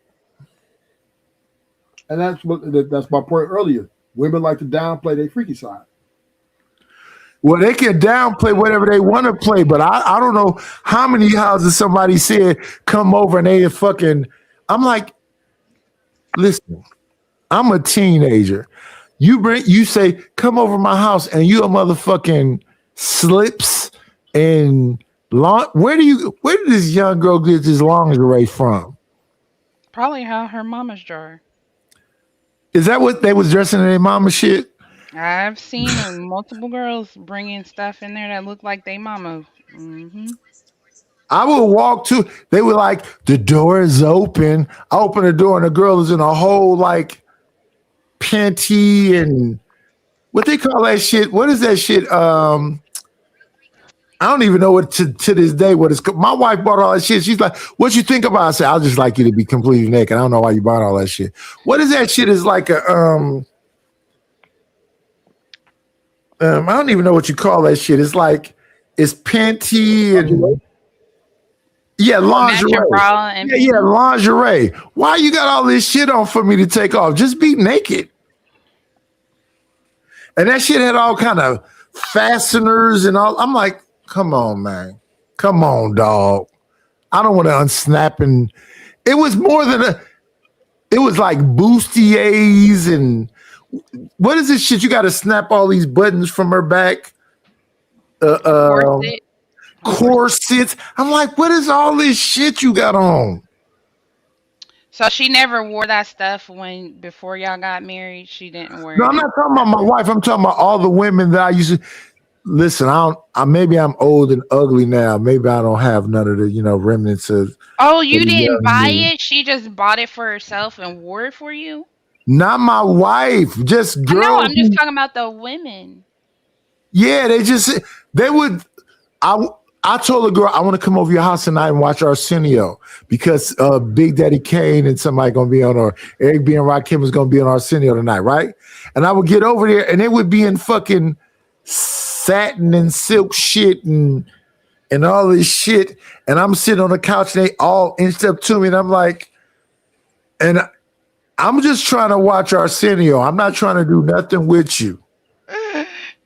S16: And that's my point earlier. Women like to downplay their freaky side. Well, they can downplay whatever they want to play, but I don't know how many houses somebody said come over and they fucking. I'm like, listen, I'm a teenager. You say, come over my house, and you a motherfucking slips and long. Where did this young girl get this lingerie from?
S22: Probably how her mama's jar.
S16: Is that what they was dressing in their mama shit?
S22: I've seen multiple girls bringing stuff in there that looked like they mama. Mm-hmm.
S16: I would walk to. They were like, the door is open. I open the door, and the girl is in a whole like panty and what they call that shit. What is that shit? I don't even know what to this day what it's. My wife bought all that shit. She's like, "What you think about?" I said, "I'll just like you to be completely naked." I don't know why you bought all that shit. What is that shit? Is like a I don't even know what you call that shit. It's like it's panty and lingerie. Yeah, lingerie. Why you got all this shit on for me to take off? Just be naked.
S4: And that shit had all kind of fasteners and all. I'm like, come on, man. Come on, dog. I don't want to unsnap. And it was more than it was like bustiers and what is this shit? You got to snap all these buttons from her back. Corsets. I'm like, what is all this shit you got on?
S22: So she never wore that stuff before y'all got married. She didn't wear.
S4: No, I'm not talking about my wife. I'm talking about all the women that I used to listen. Maybe I'm old and ugly now. Maybe I don't have none of the remnants of.
S22: Oh, you didn't buy it? She just bought it for herself and wore it for you?
S4: Not my wife, just girls.
S22: No, I'm just talking about the women.
S4: Yeah, they would. I told the girl I want to come over your house tonight and watch Arsenio because Big Daddy Kane and somebody gonna be on, or Eric B and Rakim is gonna be on Arsenio tonight, right? And I would get over there and they would be in fucking satin and silk shit and all this shit, and I'm sitting on the couch and they all inched up to me, and I'm like, and I'm just trying to watch Arsenio. I'm not trying to do nothing with you.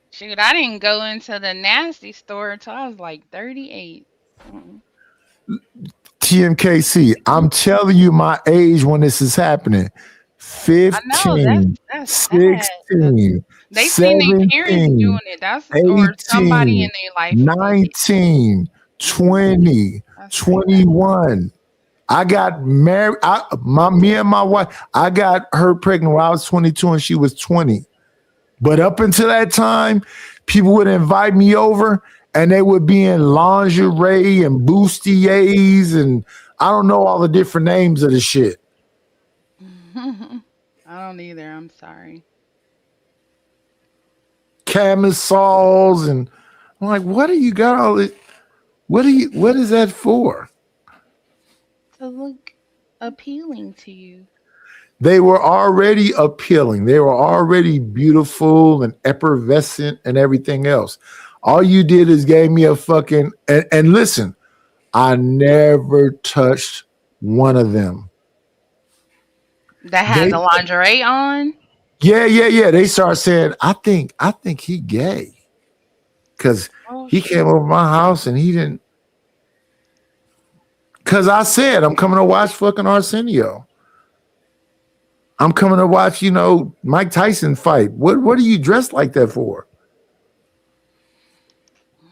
S22: Shoot, I didn't go into the nasty store until I was like 38.
S4: TMKC, I'm telling you my age when this is happening. 15,
S22: I know, that's
S4: 16,
S22: they seen their parents doing it. That's
S4: 18,
S22: or somebody in their life.
S4: 19, 20, 21. I got married. Me and my wife, I got her pregnant when I was 22 and she was 20. But up until that time, people would invite me over and they would be in lingerie and bustiers and I don't know all the different names of the shit.
S22: I don't either. I'm sorry.
S4: Camisoles and I'm like, what do you got all this? What is that for?
S22: To look appealing to you.
S4: They were already appealing. They were already beautiful and effervescent and everything else. All you did is gave me a fucking and listen, I never touched one of them.
S22: That had the lingerie on?
S4: Yeah. They start saying, I think he gay. Cause he came over my house and he didn't. Cause I said I'm coming to watch fucking Arsenio. I'm coming to watch, Mike Tyson fight. What are you dressed like that for?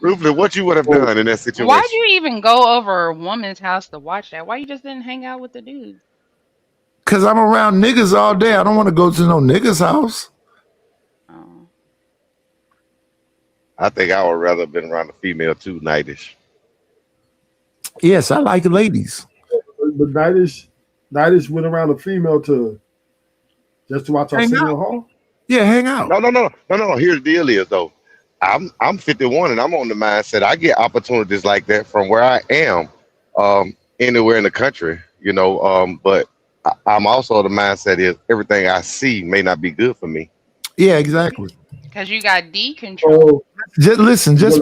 S3: Rufus, what you would have done in that situation?
S22: Why'd you even go over a woman's house to watch that? Why you just didn't hang out with the dude?
S4: Because I'm around niggas all day. I don't want to go to no niggas' house.
S3: I think I would rather have been around a female too, Nightish.
S4: Yes, I like ladies.
S16: But Nightish went around a female just to watch Arsenio Hall?
S4: Yeah, hang out.
S3: No. Here's the deal is though. I'm 51 and I'm on the mindset I get opportunities like that from where I am, anywhere in the country, but I'm also the mindset is everything I see may not be good for me.
S4: Yeah, exactly.
S22: Because you got D control.
S4: Just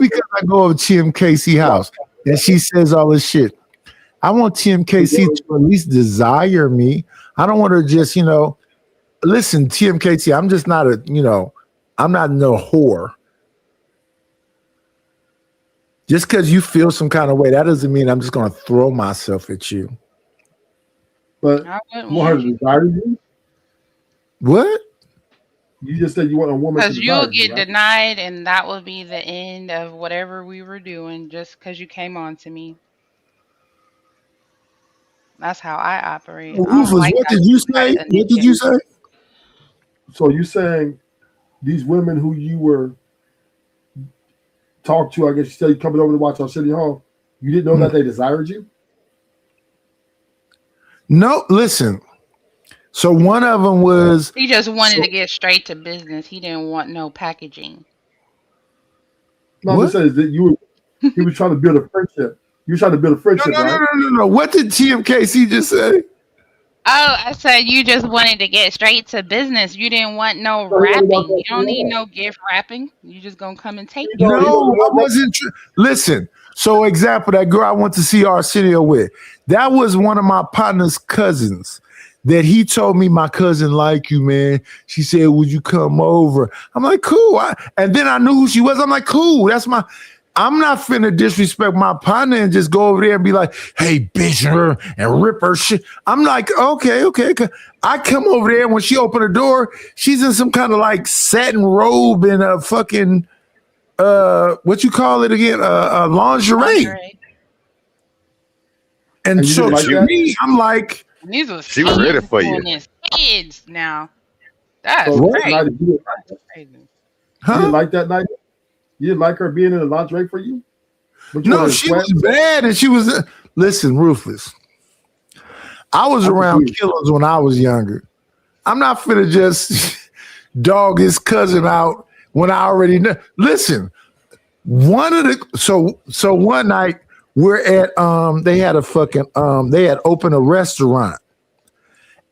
S4: because I go over to TMKC house and she says all this shit, I want TMKC to at least desire me. I don't want her just, listen, TMKC, I'm just not I'm not no whore. Just because you feel some kind of way, that doesn't mean I'm just going to throw myself at you.
S16: But more desire you?
S4: What?
S16: You just said you want a woman
S22: because you'll get denied, and that will be the end of whatever we were doing just because you came on to me. That's how I operate.
S4: Rufus, what did you say? What did you say?
S16: So you saying these women who you were talked to, I guess you said you coming over to watch on City Hall, you didn't know that they desired you?
S4: No, listen. So one of them was
S22: he just wanted to get straight to business. He didn't want no packaging.
S16: No, I'm saying that he was trying to build a friendship. You were trying to build a friendship, right?
S4: No. What did TMKC just say?
S22: Oh, I said you just wanted to get straight to business. You didn't want no wrapping. You don't need no gift wrapping. You just gonna come and take it.
S4: No, I wasn't. Listen. So, example, that girl I went to see Arsenio with, that was one of my partner's cousins. that he told me my cousin like you, man. She said, would you come over? I'm like, cool. And then I knew who she was. I'm like, cool. I'm not finna disrespect my partner and just go over there and be like, hey, bitch, her and rip her shit. I'm like, okay. I come over there and when she opened the door, she's in some kind of like satin robe and a fucking what you call it again? Lingerie. And so
S17: like
S4: to
S17: that?
S4: me, I'm like,
S22: These was
S3: She was ready for you.
S22: kids now. That's
S16: So what
S22: crazy.
S16: night did you
S22: That's crazy.
S16: You didn't like that night? You didn't like her being in the lingerie for you? But you
S4: no,
S16: wanted to
S4: she
S16: sweat?
S4: was bad, and she was. Listen, Ruthless. I was around killers when I was younger. I'm not finna just dog his cousin out when I already know. Listen, so one night we're at they had a fucking they had opened a restaurant,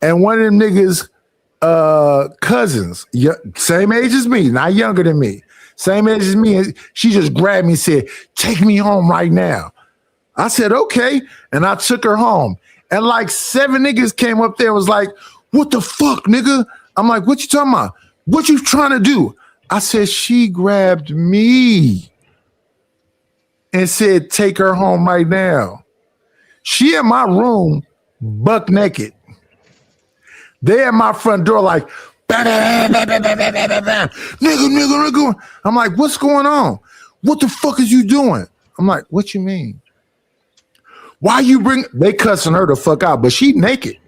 S4: and one of them niggas cousins, same age as me, not younger than me, same age as me, and she just grabbed me and said, take me home right now. I said, okay, and I took her home, and like 7 niggas came up there and was like, what the fuck, nigga? I'm like, what you talking about? What you trying to do? I said, she grabbed me and said, take her home right now. She in my room, buck naked. They at my front door like, bam, bam, bam, bam, bam, bam, bam, bam. Nigga. I'm like, what's going on? What the fuck is you doing? I'm like, what you mean? Why you bring, they cussing her the fuck out, but she naked.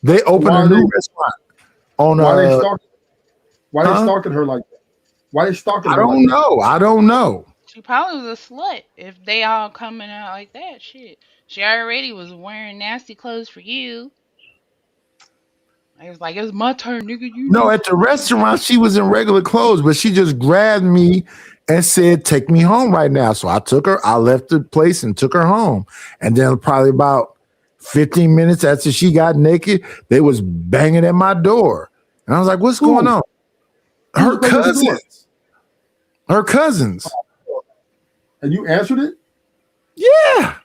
S4: They opened a new restaurant on
S16: Why they stalking her like that? Why they stalking
S4: I
S16: her?
S4: don't know. I don't know.
S22: She probably was a slut if they all coming out like that. Shit. She already was wearing nasty clothes for you. It was like, it's my turn, nigga.
S4: No, at the restaurant, she was in regular clothes, but she just grabbed me and said, take me home right now. So I took her, I left the place and took her home. And then probably about 15 minutes after she got naked, they was banging at my door. And I was like, what's going on? Her cousins. Her cousins.
S16: And you answered it?
S4: Yeah.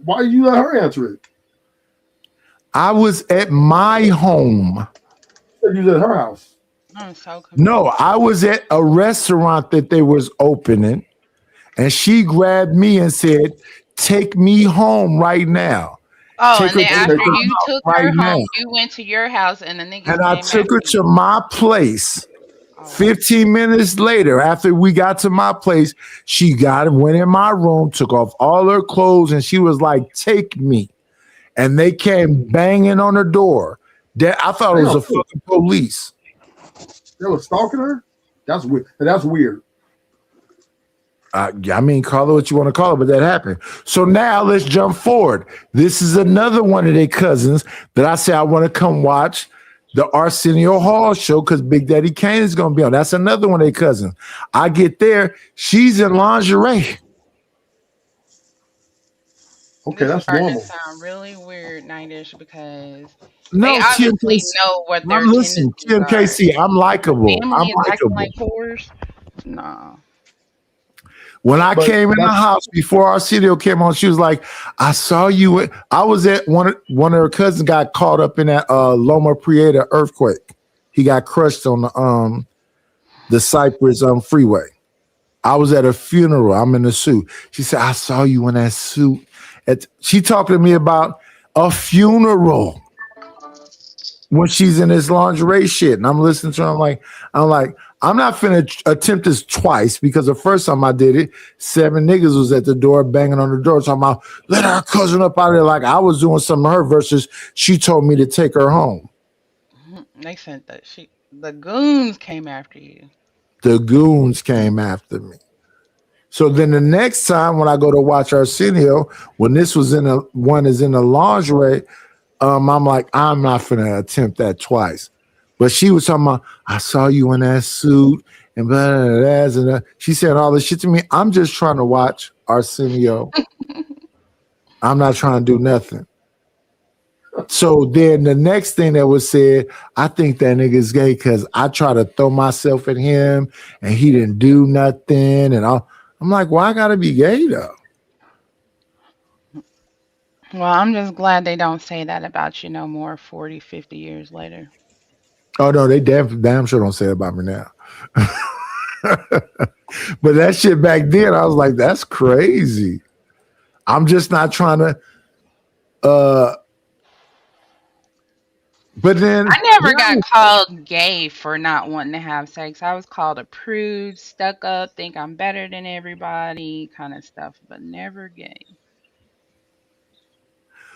S16: Why did you let her answer it?
S4: I was at my home.
S16: You was at her house.
S22: I'm so confused.
S4: No, I was at a restaurant that they was opening, and she grabbed me and said, take me home right now.
S22: Oh,
S4: Take
S22: and then
S4: her
S22: after
S4: to
S22: you
S4: my
S22: took
S4: house
S22: her
S4: right
S22: home,
S4: now.
S22: you went to your house, and the nigga
S4: And I
S22: came
S4: took her
S22: after
S4: to my place. 15 minutes later, after we got to my place, she went in my room, took off all her clothes, and she was like, take me. And they came banging on the door. I thought it was a fucking police.
S16: They were stalking her? That's weird. That's weird.
S4: I mean, call it what you want to call it, but that happened. So now let's jump forward. This is another one of their cousins that I say I want to come watch the Arsenio Hall show because Big Daddy Kane is going to be on. That's another one of their cousins. I get there, she's in lingerie.
S16: Okay,
S22: This is
S16: that's
S22: starting
S16: normal.
S22: to sound really weird, Nightish, because
S4: No,
S22: they obviously
S4: TMKC,
S22: know what their
S4: listen,
S22: tendencies
S4: TMKC, I'm likable.
S22: are.
S4: I'm
S22: Family is acting
S4: likable.
S22: like whores? No.
S4: When I
S16: But
S4: came in the
S16: that's-
S4: house before Arsenio came on, she was like, I saw you. I was at one of her cousins got caught up in that Loma Prieta earthquake. He got crushed on the Cypress freeway. I was at a funeral. I'm in a suit. She said, I saw you in that suit. She talking to me about a funeral when she's in this lingerie shit. And I'm listening to her. I'm like, I'm not finna attempt this twice because the first time I did it, 7 niggas was at the door banging on the door talking about, let our cousin up out of there like I was doing something to her versus she told me to take her home.
S22: They sent that shit. The goons came after you.
S4: The goons came after me. So then the next time when I go to watch Arsenio, when this was in one is in the lingerie, I'm like, I'm not finna attempt that twice. But she was talking about, I saw you in that suit and blah, blah, blah, blah, and she said all this shit to me. I'm just trying to watch Arsenio. I'm not trying to do nothing. So then the next thing that was said, I think that nigga's gay because I try to throw myself at him and he didn't do nothing. And I'm like, well, I gotta be gay though.
S22: Well, I'm just glad they don't say that about you no more 40, 50 years later.
S4: Oh no, they damn sure don't say it about me now. But that shit back then, I was like, that's crazy. I'm just not trying to but then
S22: I never got called gay for not wanting to have sex. I was called a prude, stuck up, think I'm better than everybody, kind of stuff, but never gay.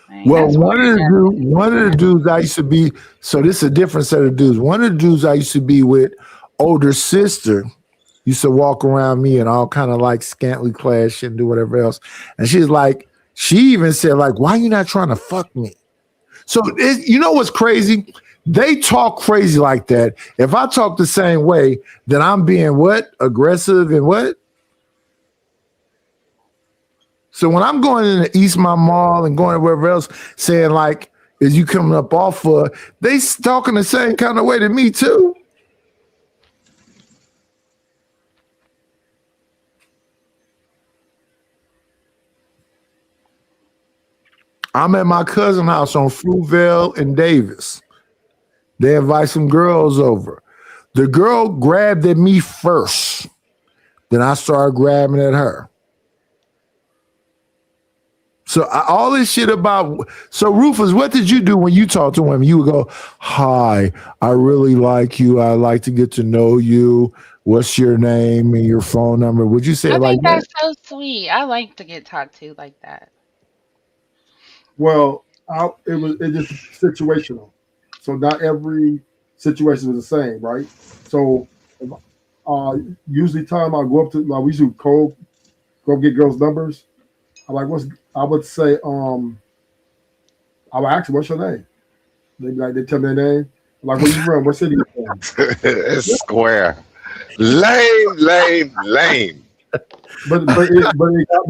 S22: Dang,
S4: well,
S22: that's
S4: one
S22: weird.
S4: of the dudes I used to be, so this is a different set of dudes. One of the dudes I used to be with, older sister, used to walk around me and all kind of like scantily clad shit and do whatever else. And she's like, she even said, like, why you not trying to fuck me? So you know what's crazy? They talk crazy like that. If I talk the same way, then I'm being what? Aggressive and what? So when I'm going in the Eastmont Mall and going wherever else, saying like, is you coming up off for, they talking the same kind of way to me too. I'm at my cousin's house on Fruitvale and Davis. They invite some girls over. The girl grabbed at me first. Then I started grabbing at her. So all this shit about, so Rufus, what did you do when you talk to women? You would go, hi, I really like you. I like to get to know you. What's your name and your phone number? Would you say
S22: I
S4: it like
S22: think
S4: that?
S22: that's so sweet. I like to get talked to like that.
S16: Well, it's just situational. So not every situation is the same, right? So usually time I go up to, like, we used to go get girls' numbers. I would say, I would ask them, what's your name? They tell me their name. I'm like, where you from? What city you from?
S3: It's square. Lame.
S16: But it got me.
S22: But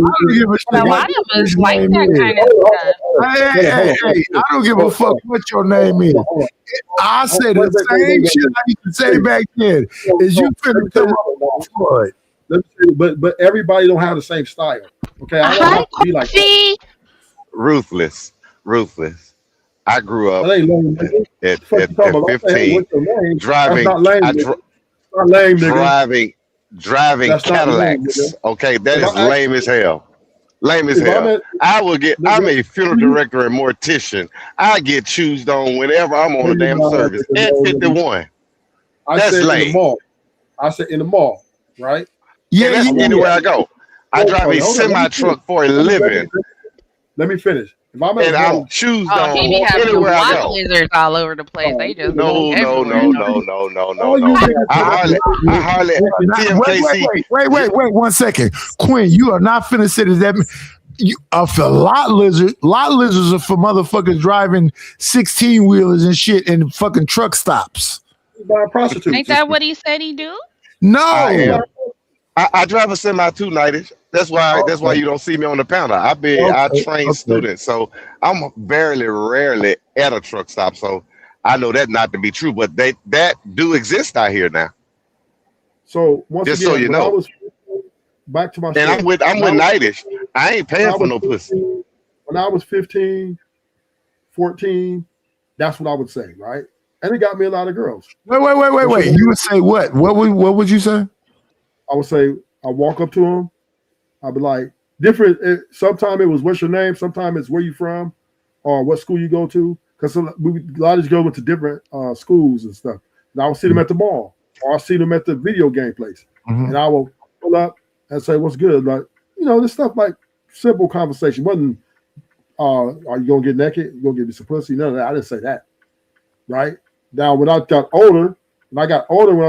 S22: a lot of us like that kind of stuff.
S4: Hey, I don't give a fuck what your name is. I say the same shit I used to say back then. Is you finna come up for it?
S16: But everybody don't have the same style. Okay, I don't have to be like that.
S3: Ruthless. I grew up at 15 driving Cadillacs. Okay, that is lame as hell. I'm a funeral director and mortician. I get choosed on whenever I'm on a damn service at 51. That's lame.
S16: I said in the mall, right?
S3: Yeah, that's anywhere I go. I drive a semi truck for a living.
S16: Let me finish. If I'm
S3: and I'm choosed on
S22: he be having
S3: anywhere I
S22: block
S3: go.
S22: lizards all over the place. They just
S3: No. I hardly.
S4: Wait, 1 second. Quinn, you are not finna say that. You are for lot lizards. Lot lizards are for motherfuckers driving 16-wheelers and shit in fucking truck stops.
S16: By prostitutes.
S22: Ain't that what he said he do?
S4: No.
S3: I drive a semi too, Nightish. That's why you don't see me on the pounder. I train students, so I'm rarely at a truck stop. So I know that not to be true, but that do exist out here now.
S16: So once
S3: just
S16: again,
S3: so you know,
S16: back to my
S3: and I'm with Nightish. I ain't paying for no pussy.
S16: When I was 15, 14, that's what I would say, right? And it got me a lot of girls.
S4: Wait. You would say what? What would you say?
S16: I would say I walk up to them. I'd be like, different. Sometimes it was what's your name. Sometimes it's where you from, or what school you go to. Because a lot of these girls went to different schools and stuff. And I would see them at the mall, or I see them at the video game place, and I will pull up and say, "What's good?" Like, this stuff like simple conversation. Wasn't are you gonna get naked? You gonna give me some pussy? None of that. I didn't say that. Right now, when I got older, when I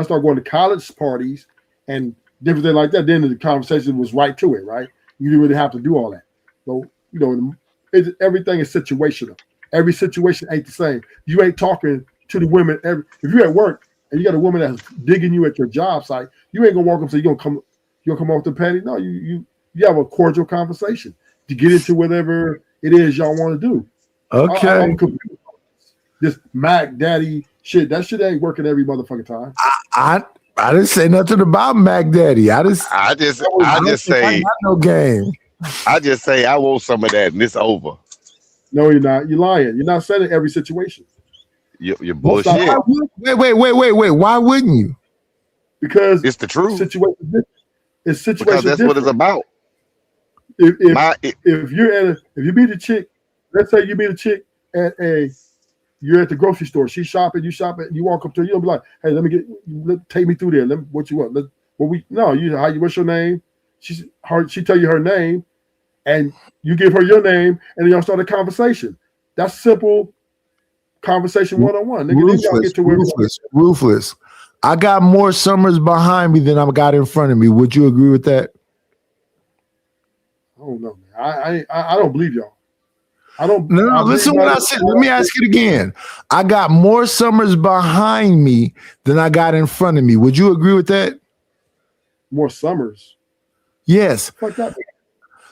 S16: started going to college parties and different things like that, then the conversation was right to it, right? You didn't really have to do all that. So, everything is situational. Every situation ain't the same. You ain't talking to the women. If you're at work and you got a woman that's digging you at your job site, you ain't gonna walk up and say you're gonna come off the panty. No, you have a cordial conversation to get into whatever it is y'all want to do.
S4: Okay.
S16: This Mac Daddy shit, that shit ain't working every motherfucking time.
S4: I didn't say nothing about Mac Daddy. I just say
S3: I got no
S4: game.
S3: I just say I want some of that and it's over.
S16: No, you're not. You're lying. You're not saying it every situation.
S3: You're
S16: Most
S3: bullshit.
S16: of-
S4: Wait. Why wouldn't you?
S16: Because
S3: It's the truth.
S16: situation. It's situation.
S3: Because that's what it's about.
S16: If
S3: My-
S16: if you're if you meet a chick, let's say you meet a chick at you're at the grocery store, she's shopping, you shopping, you walk up to her, you don't be like, hey, take me through there. What you want? What's your name? She tell you her name, and you give her your name, and then y'all start a conversation. That's simple conversation one-on-one. Nigga, then y'all get to where
S4: Ruthless. I got more summers behind me than I got in front of me. Would you agree with that?
S16: I don't know, man. I don't believe y'all. I don't.
S4: No. Listen what I said. Let me ask it again. I got more summers behind me than I got in front of me. Would you agree with that?
S16: More summers.
S4: Yes.
S16: Fuck that.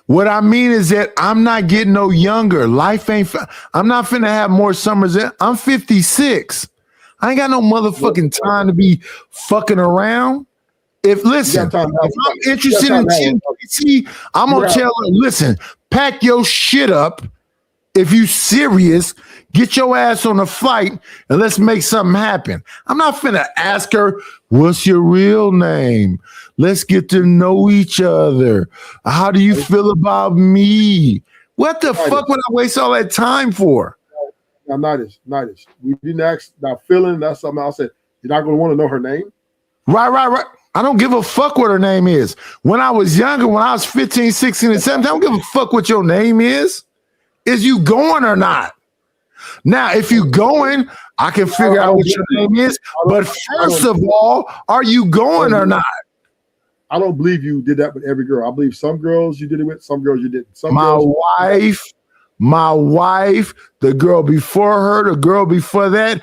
S4: What I mean is that I'm not getting no younger. Life ain't. I'm not finna have more summers. I'm 56. I ain't got no motherfucking time to be fucking around. If I'm interested in TNT, I'm gonna tell her, listen, pack your shit up. If you serious, get your ass on a flight and let's make something happen. I'm not finna ask her, what's your real name? Let's get to know each other. How do you feel about me? What the fuck would I waste all that time for?
S16: Now, Nidus. We didn't ask about feeling. That's something else. I said, you're not going to want to know her name?
S4: Right. I don't give a fuck what her name is. When I was younger, when I was 15, 16, and 17, I don't give a fuck what your name is. Is you going or not? Now, if you going, I can figure out what your name is. But first of all, are you going or not?
S16: I don't believe you did that with every girl. I believe some girls you did it with, some girls you didn't.
S4: My wife, the girl before her, the girl before that.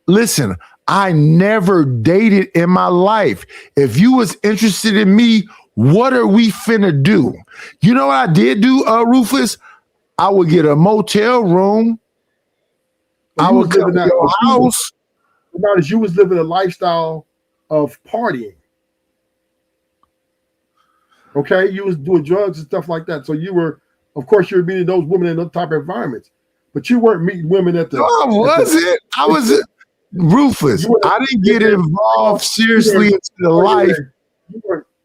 S4: Listen, I never dated in my life. If you was interested in me, what are we finna do? You know what I did do, Rufus? I would get a motel room. I would come to your house.
S16: You was living a lifestyle of partying. Okay, you was doing drugs and stuff like that. So you were, of course, you were meeting those women in those type of environments, but you weren't meeting women at the.
S4: I was Rufus. I didn't get involved seriously into the life.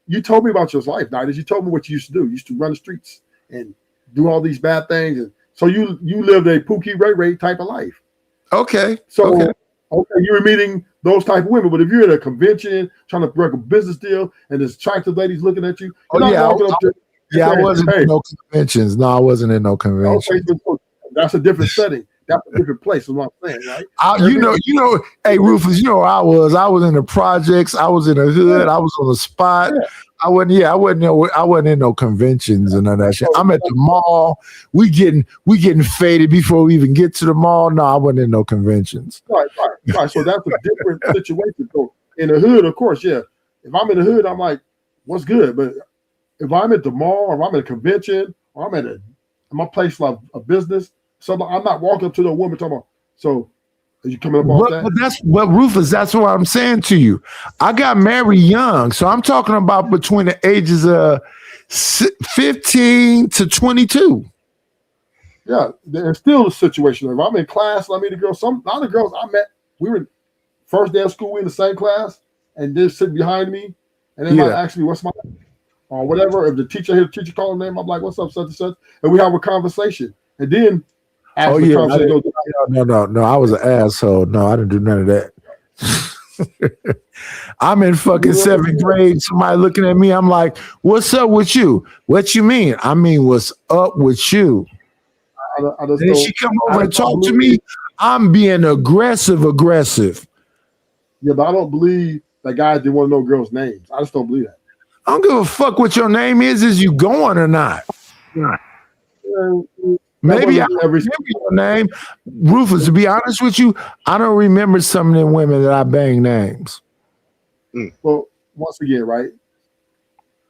S16: You told me about your life, Nidus. You told me what you used to do. You used to run the streets and do all these bad things, and so you lived a Pookie Ray Ray type of life.
S4: Okay.
S16: So you were meeting those type of women, but if you're at a convention trying to break a business deal and there's attractive ladies looking at you,
S4: I wasn't in no conventions. No, I wasn't in no convention.
S16: Okay, that's a different setting. That's a different place. Is what I'm saying, right?
S4: You know. Hey, Rufus, you know where I was. I was in the projects. I was in the hood. I was on the spot. Yeah. I wasn't in no conventions and none of that shit. I'm at the mall. We getting faded before we even get to the mall. No, I wasn't in no conventions.
S16: Right. So that's a different situation. So in the hood, of course, yeah. If I'm in the hood, I'm like, what's good? But if I'm at the mall, or I'm at a convention, or I'm at my place like a business, so I'm not walking up to the woman talking about, so are you coming up on that?
S4: But that's what Rufus, that's what I'm saying to you. I got married young, so I'm talking about between the ages of 15 to 22.
S16: Yeah, there's still a situation. If I'm in class, I meet a girl. Some other girls I met, we were first day of school, we in the same class, and they're sitting behind me, and they might ask me, what's my name? Or whatever. If the teacher hear the teacher calling name, I'm like, what's up, such and such? And we have a conversation. And then
S4: No, I was an asshole. No, I didn't do none of that. I'm in fucking 7th grade. Somebody looking at me, I'm like, what's up with you? What you mean? I mean, what's up with you? Then she come over and talk to me. I'm being aggressive.
S16: Yeah, but I don't believe that guys didn't want to know girls' names. I just don't believe that.
S4: I don't give a fuck what your name is you going or not? Maybe I remember your name. Rufus, to be honest with you, I don't remember some of them women that I banged names.
S16: Well, once again, right?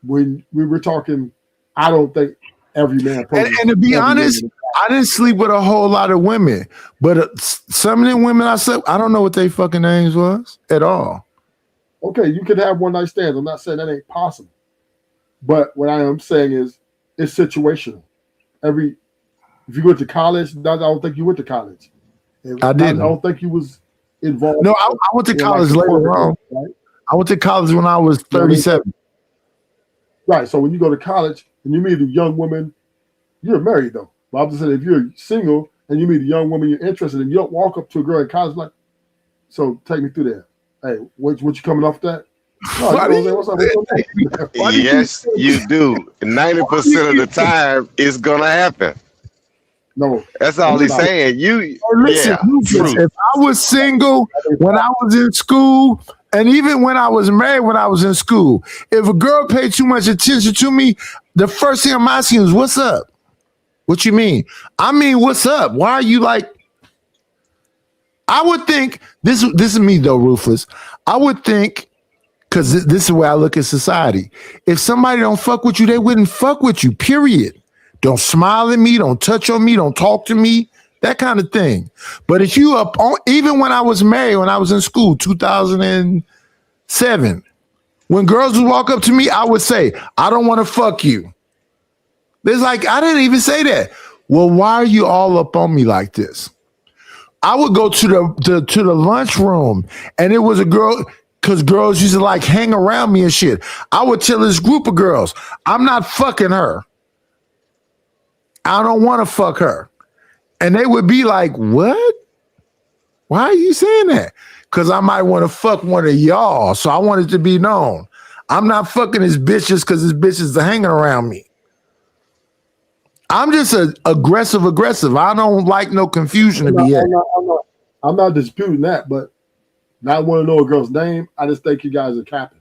S16: When we were talking, I don't think every man.
S4: And to be honest, I didn't sleep with a whole lot of women, but some of them women I slept, I don't know what their fucking names was at all.
S16: Okay, you can have one night stands. I'm not saying that ain't possible, but what I am saying is it's situational. If If you went to college, I don't think you went to college.
S4: I didn't.
S16: I don't think you was involved.
S4: No, I went to college later on.
S16: Right?
S4: I went to college when I was 37.
S16: Right. So when you go to college and you meet a young woman, you're married though. But I'm just saying, if you're single and you meet a young woman you're interested in, you don't walk up to a girl in college like, so take me through that. Hey, what you coming off that? No, you know, what's up?
S3: Yes, you do. 90% of the time, it's gonna happen.
S16: No,
S3: that's all he's saying.
S4: Listen, Rufus, if I was single when I was in school, and even when I was married when I was in school, if a girl paid too much attention to me, the first thing I'm asking is, "What's up?" What you mean? I mean, what's up? Why are you like? I would think this is me though, Rufus. I would think, because this is the way I look at society. If somebody don't fuck with you, they wouldn't fuck with you. Period. Don't smile at me, don't touch on me, don't talk to me, that kind of thing. But if you up on, even when I was married, when I was in school, 2007, when girls would walk up to me, I would say, I don't want to fuck you. There's like, I didn't even say that. Well, why are you all up on me like this? I would go to the lunchroom and it was a girl, because girls used to like hang around me and shit. I would tell this group of girls, I'm not fucking her. I don't want to fuck her. And they would be like, what? Why are you saying that? Because I might want to fuck one of y'all. So I want it to be known. I'm not fucking his bitches because his bitches are hanging around me. I'm just aggressive. I don't like no confusion to be had.
S16: I'm not disputing that, but not want to know a girl's name. I just think you guys are capping.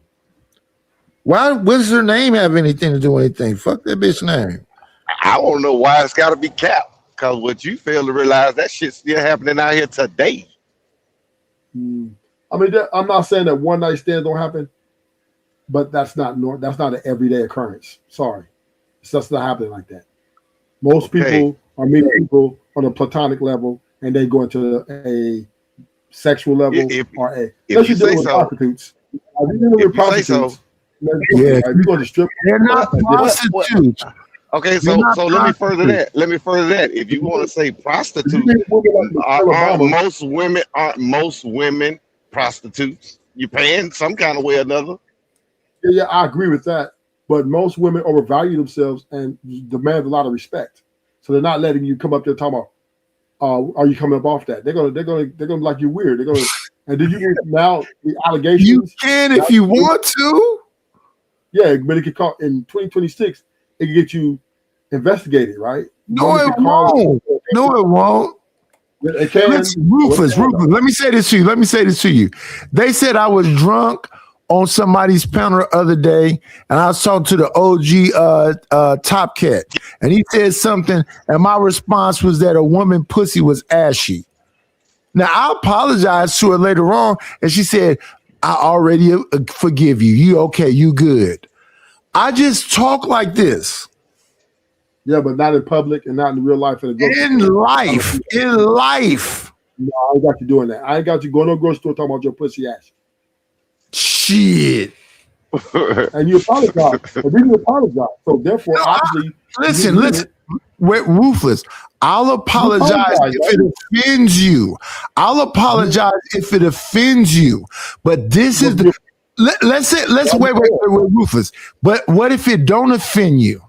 S4: Why? What's her name have anything to do with anything? Fuck that bitch name.
S3: I don't know why it's got to be capped. Because what you fail to realize, that shit's still happening out here today.
S16: I mean, I'm not saying that one night stands don't happen, but that's not an everyday occurrence. Sorry, it's just not happening like that. Most people are meeting people on a platonic level, and they go into a sexual level
S3: If
S16: unless
S3: you
S16: you're dealing
S3: say
S16: with
S3: so.
S16: prostitutes. If you say so.
S4: Yeah,
S16: you go to strip.
S4: They're not prostitutes.
S3: Okay, so let me further that. If you want to say prostitutes, aren't most women prostitutes? You paying some kind of way or another.
S16: Yeah, I agree with that. But most women overvalue themselves and demand a lot of respect. So they're not letting you come up there talking about, are you coming up off that? They're gonna be like you're weird. They're gonna, and did you now the allegations?
S4: You can if you want to.
S16: Yeah, but it could call in 2026. It can get you investigated, right?
S4: No, it won't. No, it won't.
S16: It can.
S4: Rufus, let me say this to you. They said I was drunk on somebody's panel the other day, and I was talking to the OG Top Cat, and he said something, and my response was that a woman pussy was ashy. Now, I apologized to her later on, and she said, I already forgive you. You okay, you good. I just talk like this.
S16: Yeah, but not in public and not in real life. In
S4: life. No, I
S16: ain't got you doing that. I ain't got you going to a grocery store talking about your pussy ass.
S4: Shit.
S16: And you apologize. But we didn't apologize. So therefore, obviously,
S4: listen. Wait, Rufus, I'll apologize if it offends you. I'll apologize if it offends you. But this is the let's wait, Rufus. But what if it don't offend you?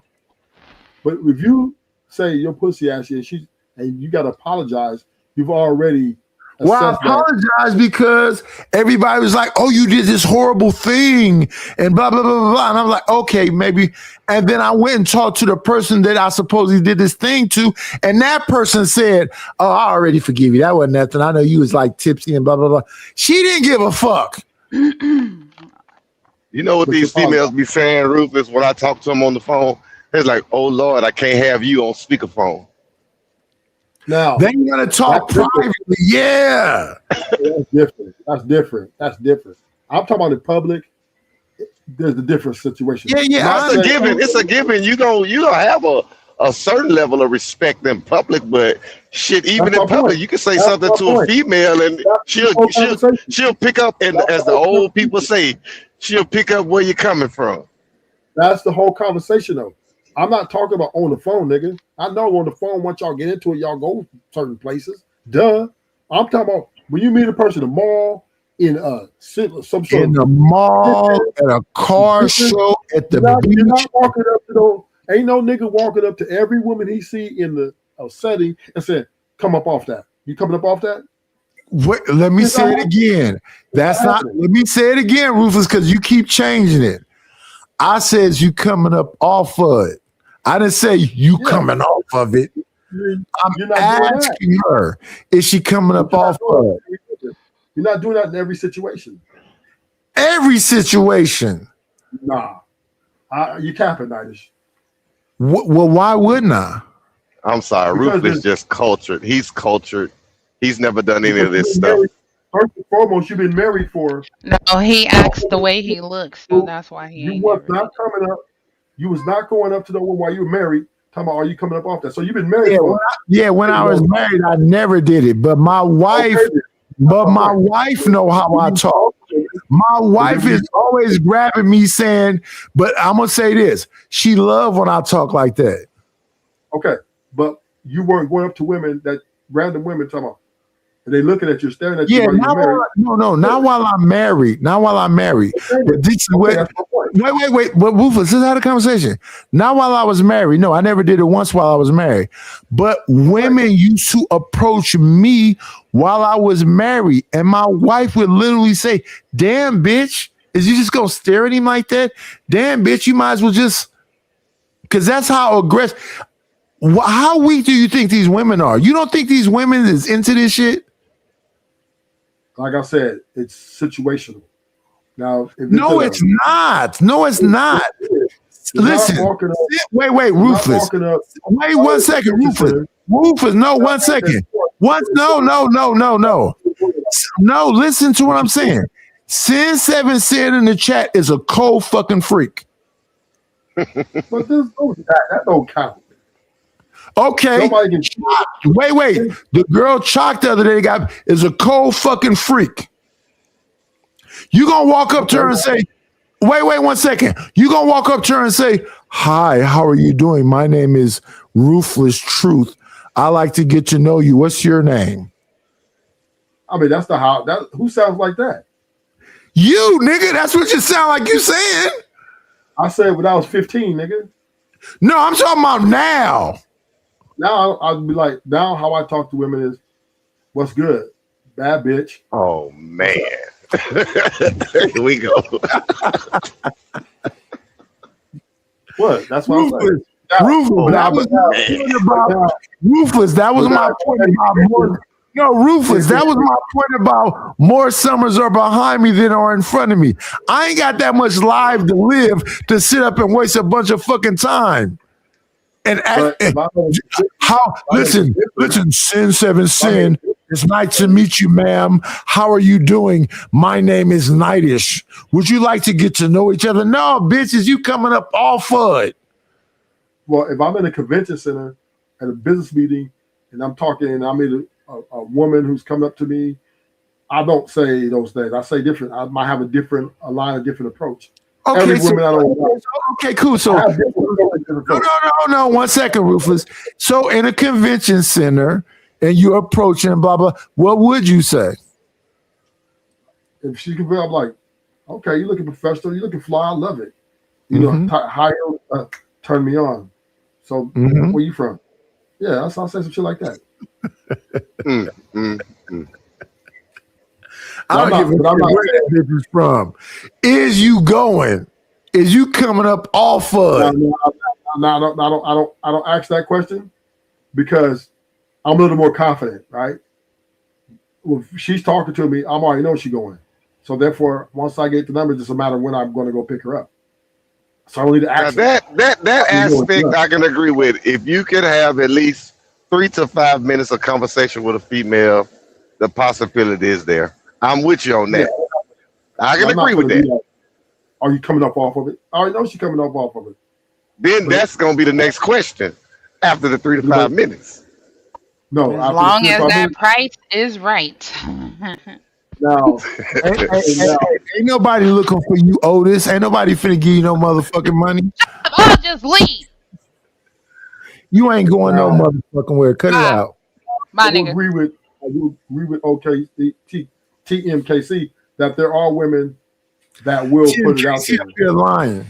S16: But if you say your pussy ashy and you got to apologize, you've already.
S4: Well, I apologize because everybody was like, oh, you did this horrible thing and blah, blah, blah, blah, blah. And I'm like, okay, maybe. And then I went and talked to the person that I supposedly did this thing to. And that person said, oh, I already forgive you. That wasn't nothing. I know you was like tipsy and blah, blah, blah. She didn't give a fuck.
S3: You know what these females be saying, Rufus, when I talk to them on the phone? They're like, oh, Lord, I can't have you on speakerphone.
S16: Now
S4: they're gonna talk privately. Yeah.
S16: That's different. I'm talking about in public. There's a different situation.
S3: Yeah. It's a given. You don't have a certain level of respect in public, but shit, even in public, you can say something to a female and she'll pick up, and as the old people say, she'll pick up where you're coming from.
S16: That's the whole conversation, though. I'm not talking about on the phone, nigga. I know on the phone, once y'all get into it, y'all go certain places. Duh. I'm talking about when you meet a person in the mall, in some sort
S4: In the mall, at a car show, at the beach.
S16: You're not walking up to those. Ain't no nigga walking up to every woman he see in the setting and saying, "Come up off that." You coming up off that?
S4: Wait, let me say it again. That's not. Let me say it again, Rufus, because you keep changing it. I said you coming up off of it. I didn't say you coming off of it. I'm asking her, is she coming up off of it?
S16: You're not doing that in every situation.
S4: Every situation.
S16: Nah, you capping, Nightish.
S4: Well, why wouldn't I?
S3: I'm sorry, Rufus is just cultured. He's cultured. He's never done any of this stuff.
S16: First and foremost, you've been married for.
S22: No, he acts the way he looks, so that's why he.
S16: You was not coming up. You was not going up to the one while you were married. Talking about, are you coming up off that? So you've been married.
S4: When I was married, I never did it. But my wife, know how I talk. My wife is always grabbing me saying, but I'm gonna say this: she loved when I talk like that.
S16: Okay, but you weren't going up to women, that random women, talking about, and they looking at you, staring at you.
S4: Yeah, not while I'm married. Not while I'm married. But this is wait. But Rufus, let's have a conversation. Not while I was married. No, I never did it once while I was married. But women used to approach me while I was married, and my wife would literally say, "Damn, bitch, is you just gonna stare at him like that? Damn, bitch, you might as well just," because that's how aggressive. How weak do you think these women are? You don't think these women is into this shit?
S16: Like I said, it's situational. Now,
S4: no, it's not. No, it's not. Listen, wait, Rufus. Wait 1 second, Rufus. Rufus, no, 1 second. No. No, listen to what I'm saying. Sin7 said in the chat is a cold fucking freak.
S16: But that don't count.
S4: Okay. Wait. The girl Chalk the other day is a cold fucking freak. You gonna walk up to her and say, wait 1 second. You gonna walk up to her and say, "Hi, how are you doing? My name is Ruthless Truth. I like to get to know you. What's your name?"
S16: I mean, who sounds like that?
S4: You, nigga. That's what you sound like you saying.
S16: I said when I was 15, nigga.
S4: No, I'm talking about now.
S16: Now I'd be like, now how I talk to women is, "What's good? Bad bitch."
S3: Oh man. Here we go.
S16: What? That's what I'm saying.
S4: Rufus, that was my point about Rufus. That was my point about more. No, Rufus, that was my point about more summers are behind me than are in front of me. I ain't got that much life to live to sit up and waste a bunch of fucking time. And listen, Sin7 Sin. It's nice to meet you, ma'am. How are you doing? My name is Nightish. Would you like to get to know each other? No, bitches, you coming up off of it.
S16: Well, if I'm in a convention center at a business meeting and I'm talking and I meet a woman who's coming up to me, I don't say those things. I say different. I might have a line of different approach.
S4: Okay, okay, cool. So no. 1 second, Rufus. So in a convention center and you're approaching blah blah, what would you say?
S16: If she could be, I'm like, okay, you're looking professional, you're looking fly, I love it. You know, high turn me on. So where you from? Yeah, I'll say some shit like that.
S4: I don't give a shit where that bitch is from. Is you going? Is you coming up off of?
S16: No, I don't ask that question because I'm a little more confident, right? Well, if she's talking to me, I'm already know she's going. So therefore, once I get the numbers, it's a matter of when I'm going to go pick her up. So I don't need to ask.
S3: Now that aspect I can agree with. If you can have at least 3 to 5 minutes of conversation with a female, the possibility is there. I'm with you on that. Yeah. I can agree with that.
S16: Are you coming up off of it? I already know she's coming up off of it.
S3: Then that's going to be the next question after the 3 to 5 minutes.
S16: No,
S22: as long as that price is right.
S16: No,
S4: ain't nobody looking for you, Otis. Ain't nobody finna give you no motherfucking money.
S22: I'll just leave.
S4: You ain't going no
S16: Now,
S4: motherfucking where. Cut it out.
S22: My
S16: I will
S22: nigga.
S16: agree with TMKC that there are women that will put it out
S4: TMKC,
S16: there.
S4: you're lying.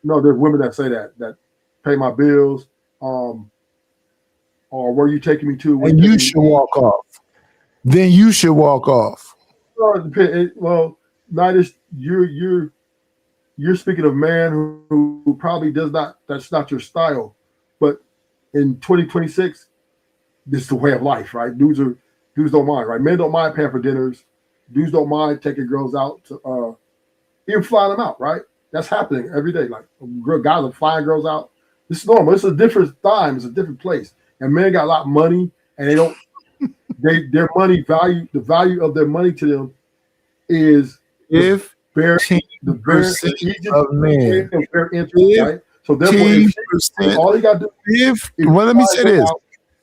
S16: No, there's women that say that pay my bills, or where you taking me to?
S4: And you should walk off. Then you should walk off.
S16: Well, Nidus, you're speaking of man who probably does not. That's not your style, but in 2026, this is the way of life, right? Dudes don't mind, right? Men don't mind paying for dinners. Dudes don't mind taking girls out to even flying them out, right? That's happening every day. Like guys are flying girls out. This is normal. It's a different time. It's a different place. And men got a lot of money, and they don't. Their money value, the value of their money to them is
S4: if
S16: the
S4: 10% of men.
S16: Right? So therefore, all you got to do
S4: let me say this.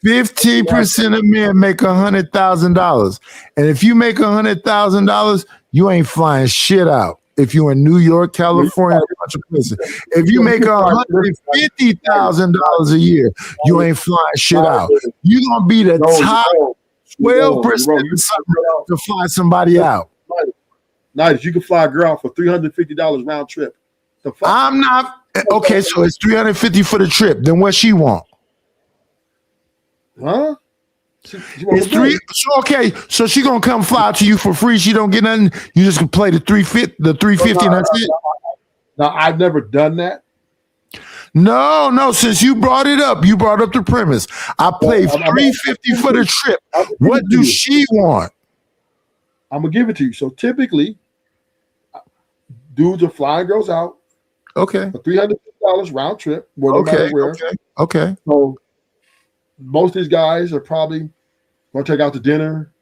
S4: 15% of men make $100,000. And if you make $100,000, you ain't flying shit out. If you're in New York, California, a bunch of places. If you make $150,000 a year, you ain't flying shit out. You're gonna be the top 12% to fly somebody out.
S16: Nice. You can fly a girl out for $350 round trip.
S4: I'm not okay. So it's $350 for the trip. Then what she want?
S16: Huh?
S4: It's three. So okay. So she gonna come fly to you for free. She don't get nothing. You just can play the 350. And that's it.
S16: No, I've never done that.
S4: No. Since you brought it up, you brought up the premise. I play $350 for the trip. What do she want?
S16: I'm gonna give it to you. So typically, dudes are flying girls out.
S4: Okay.
S16: For $350 round trip. No matter where.
S4: Okay.
S16: So most of these guys are probably going to take out to dinner,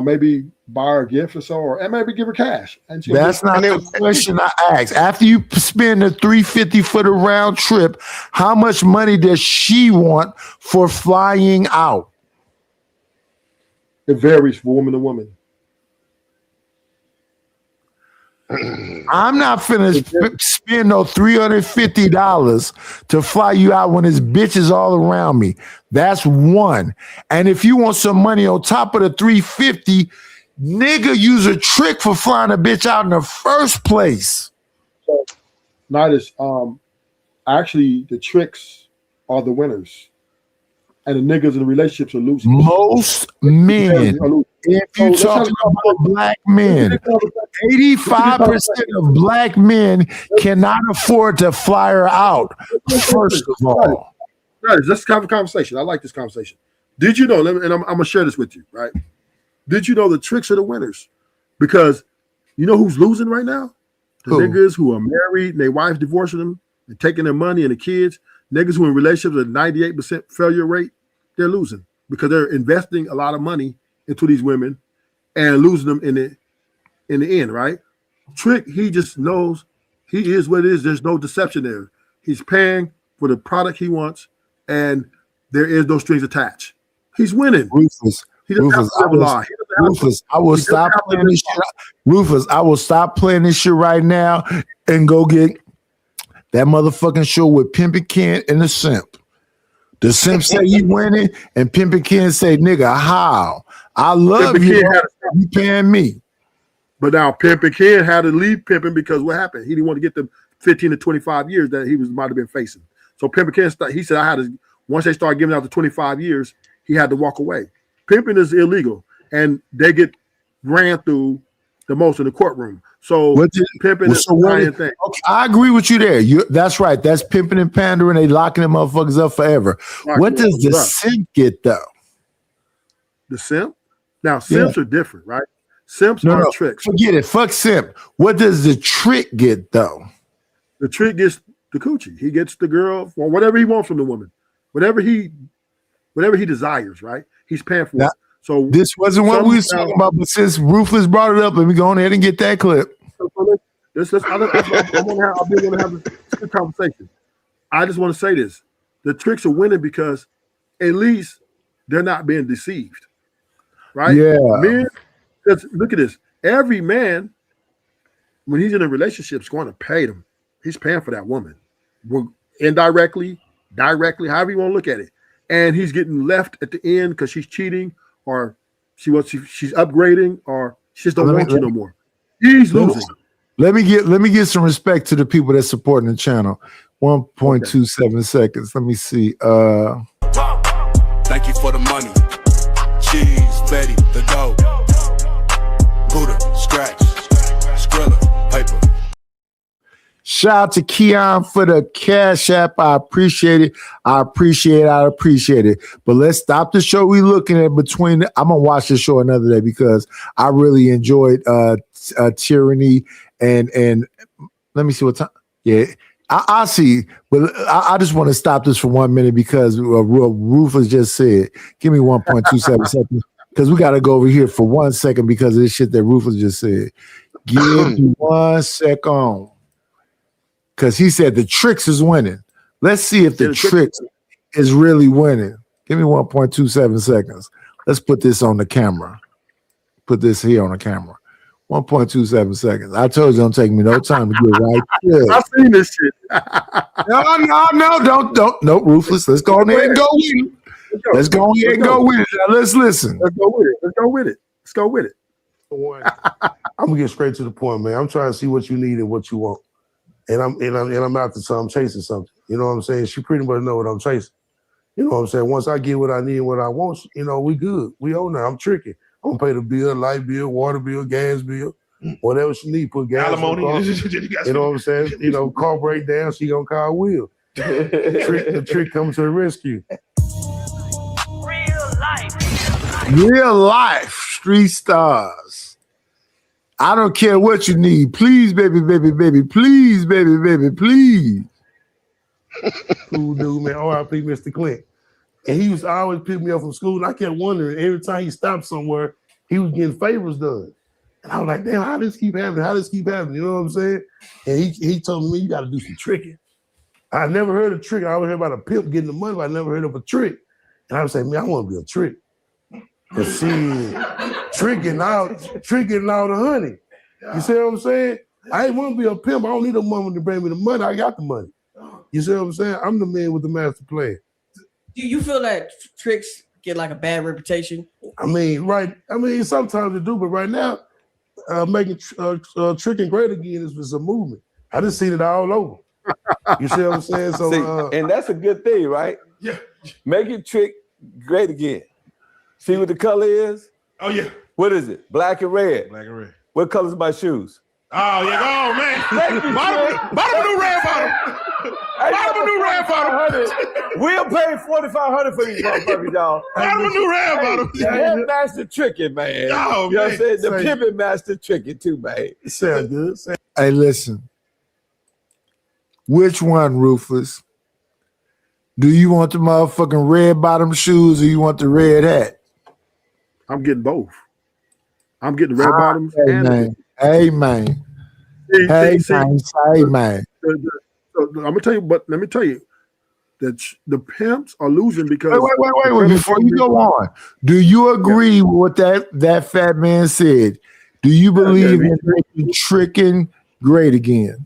S16: maybe buy her a gift or so, and maybe give her cash. And
S4: that's not the question I asked. After you spend the $350 for the round trip, how much money does she want for flying out?
S16: It varies from woman to woman.
S4: I'm not finna spend no $350 to fly you out when there's bitches all around me. That's one. And if you want some money on top of the $350, nigga, use a trick for flying a bitch out in the first place.
S16: So, Nidus, actually, the tricks are the winners, and the niggas in the relationships are losing.
S4: Most men, if you talking about black men, 85% of black men cannot afford to fly her out. First of all,
S16: let's have a conversation. I like this conversation. Did you know? And I'm gonna share this with you, right? Did you know the tricks are the winners? Because you know who's losing right now? The niggas who are married and their wives divorcing them and taking their money and the kids. Niggas who are in relationships at 98% failure rate, they're losing because they're investing a lot of money into these women and losing them in the end, right? Trick, he just knows he is what it is. There's no deception there. He's paying for the product he wants, and there is no strings attached. He's winning.
S4: Rufus, I will stop playing this shit. Rufus, I will stop playing this shit right now and go get that motherfucking show with Pimpin' Ken and the Simp. The Simp say he winning, and Pimpin' Ken say, nigga, how? I love you. You paying me.
S16: But now Pimpin' Ken had to leave Pimpin' because what happened? He didn't want to get the 15 to 25 years that he might have been facing. So Pimpin' Ken, he said, I had to, once they started giving out the 25 years, he had to walk away. Pimping is illegal, and they get ran through the most in the courtroom. So pimping is a lying thing.
S4: Okay, I agree with you there. That's right. That's pimping and pandering. They locking them motherfuckers up forever. Right. What does the simp get though?
S16: The simp? Now simps are different, right? Simps are tricks.
S4: Forget it. Fuck simp. What does the trick get though?
S16: The trick gets the coochie. He gets the girl or whatever he wants from the woman, whatever he desires, right? He's paying for it. So
S4: this wasn't what we was talking about, but since Rufus brought it up, let me go on ahead and get that clip.
S16: I'll be able to have a conversation. I just want to say this: the tricks are winning because at least they're not being deceived, right?
S4: Yeah.
S16: Men, look at this. Every man, when he's in a relationship, is going to pay them. He's paying for that woman, indirectly directly, however you want to look at it. And he's getting left at the end because she's cheating, or she's upgrading, or she just don't want you no more. He's losing.
S4: Let me get some respect to the people that's supporting the channel. 1.27 seconds. Let me see.
S13: Thank you for the money. Cheese, Betty, the dough. Buddha, scratch, Skrilla, paper.
S4: Shout out to Keon for the Cash App. I appreciate it. I appreciate it. But let's stop the show we looking at between. I'm gonna watch the show another day because I really enjoyed Tyranny and let me see what time. Yeah, I see. But I just want to stop this for 1 minute because Rufus just said, give me 1.27 seconds because we got to go over here for 1 second because of this shit that Rufus just said. Give me 1 second. Because he said the tricks is winning. Let's see if the tricks is really winning. Give me 1.27 seconds. Let's put this on the camera. Put this here on the camera. 1.27 seconds. I told you, don't take me no time to get right there.
S16: I've seen this shit.
S4: No, don't, Rufus. Let's go ahead and go with it. Let's go ahead and go with it. Now, let's listen.
S16: Let's go with it.
S10: I'm gonna get straight to the point, man. I'm trying to see what you need and what you want. And I'm after something, I'm chasing something. You know what I'm saying? She pretty much know what I'm chasing. You know what I'm saying? Once I get what I need and what I want, we good. We own now. I'm tricky. I'm gonna pay the bill, light bill, water bill, gas bill, whatever she need. Put gas
S17: Alimony.
S10: on the car. You know what I'm saying? Car break down, she gonna call Will. The trick comes to the rescue.
S4: Real life street stars. I don't care what you need. Please, baby. Please, baby. Please.
S10: Cool dude, man. R.I.P. Mr. Clint. And he used to always pick me up from school. And I kept wondering every time he stopped somewhere, he was getting favors done. And I was like, damn, how this keep happening? You know what I'm saying? And he told me, you got to do some tricking. I never heard of trick. I always heard about a pimp getting the money, but I never heard of a trick. And I would say, man, I want to be a trick. And see, tricking out the honey. You see what I'm saying? I ain't want to be a pimp. I don't need a woman to bring me the money. I got the money. You see what I'm saying? I'm the man with the master plan.
S11: Do you feel that tricks get like a bad reputation?
S10: Sometimes they do, but right now, making tricking great again is a movement. I just seen it all over. You see what I'm saying? So,
S23: and that's a good thing, right?
S17: Yeah.
S23: Making trick great again. See what the color is?
S17: Oh yeah.
S23: What is it? Black and red.
S17: Black and red.
S23: What color's my shoes?
S17: Oh yeah. Oh man. Bottom new red bottom. Bottom new red bottom.
S23: We'll pay $4,500 for these motherfuckers, y'all.
S17: Bottom new red bottom.
S23: The headmaster tricking, man.
S17: Oh,
S23: you know what I'm
S17: man.
S23: saying? The pimping master tricking too, man.
S10: Sound good.
S4: Hey, listen. Which one, Rufus? Do you want the motherfucking red bottom shoes or you want the red hat?
S16: I'm getting both. I'm getting the red bottoms.
S4: Amen. Amen.
S16: I'm gonna tell you, but let me tell you that the pimps are losing because
S4: wait. Before you go on, do you agree with what that fat man said? Do you believe in making tricking great again?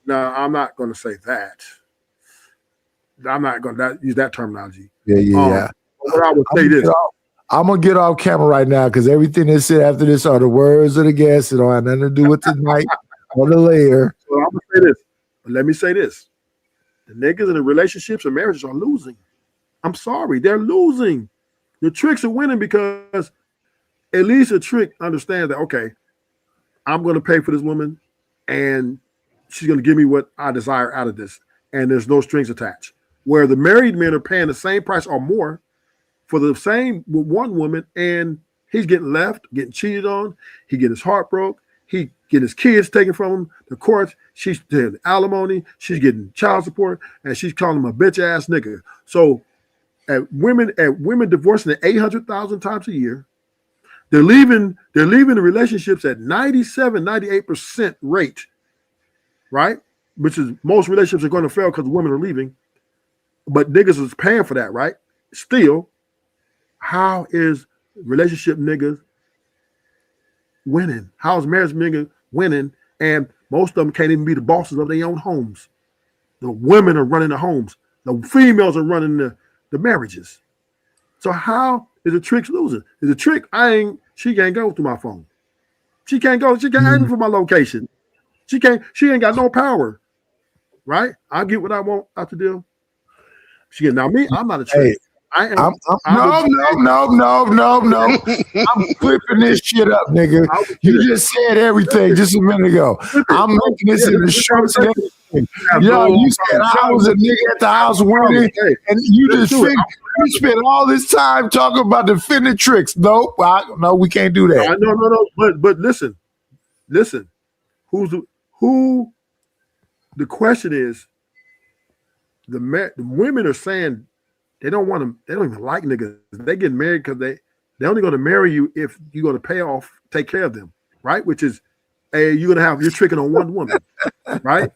S16: No, I'm not gonna say that. I'm not gonna use that terminology.
S4: Yeah.
S16: But I would say this.
S4: I'm gonna get off camera right now because everything they said after this are the words of the guests. It don't have nothing to do with tonight or the layer.
S16: So I'm gonna say this. But let me say this. The niggas in the relationships and marriages are losing. I'm sorry, they're losing. The tricks are winning because at least a trick understands that, okay, I'm gonna pay for this woman and she's gonna give me what I desire out of this. And there's no strings attached. Where the married men are paying the same price or more for the same one woman, and he's getting left, getting cheated on, he getting his heart broke, he getting his kids taken from him, the courts, she's getting alimony, she's getting child support, and she's calling him a bitch ass nigga. So at women divorcing at 800,000 times a year, they're leaving the relationships at 98% rate, right? Which is most relationships are going to fail because women are leaving, but niggas is paying for that, right? Still, how is relationship niggas winning? How is marriage niggas winning? And most of them can't even be the bosses of their own homes. The women are running the homes. The females are running the marriages. So how is the trick losing? Is the trick she can't go through my phone. She can't go, she can't ask me for my location. She ain't got no power. Right? I get what I want out the deal. Now me, I'm not a trick.
S4: Hey, no. I'm flipping this shit up, nigga. You just said everything just a minute ago. I'm making this in the shorts and everything. Yo, you said I was a nigga at the house winning, and you spent all this time talking about defending tricks. Nope, no, we can't do that.
S16: No. But listen. Who? The question is, the women are saying they don't want them. They don't even like niggas. They get married because they're only going to marry you if you're going to take care of them, right? Which is, you're tricking on one woman, right?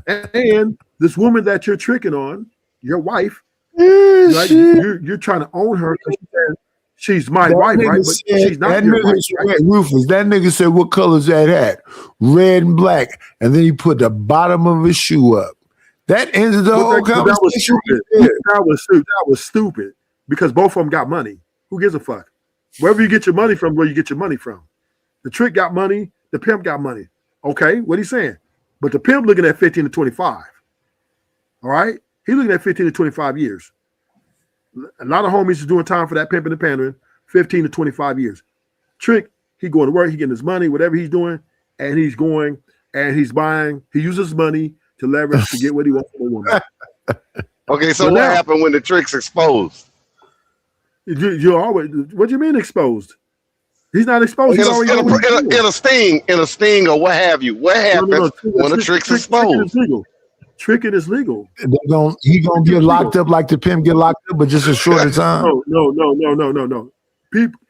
S16: And this woman that you're tricking on, your wife, right? You're trying to own her because she's my wife, right? But she's not your wife, right?
S4: Rufus, that nigga said, "What color's that hat? Red and black." And then he put the bottom of his shoe up. That ended the whole conversation.
S16: That was stupid because both of them got money. Who gives a fuck? Wherever you get your money from, where you get your money from. The trick got money. The pimp got money. Okay, what he's saying? But the pimp looking at 15 to 25. All right, he's looking at 15 to 25 years. A lot of homies is doing time for that pimping and pandering. 15 to 25 years. Trick, he going to work. He getting his money, whatever he's doing, and he's going and he's buying. He uses money to leverage to get what he wants from a woman.
S3: Okay, so what happened when the trick's exposed?
S16: You always. What do you mean exposed? He's not exposed.
S3: In a sting, or what have you? What happens when a trick's exposed?
S16: Tricking is legal.
S4: He gonna get locked up like the pimp get locked up, but just a shorter time.
S16: No.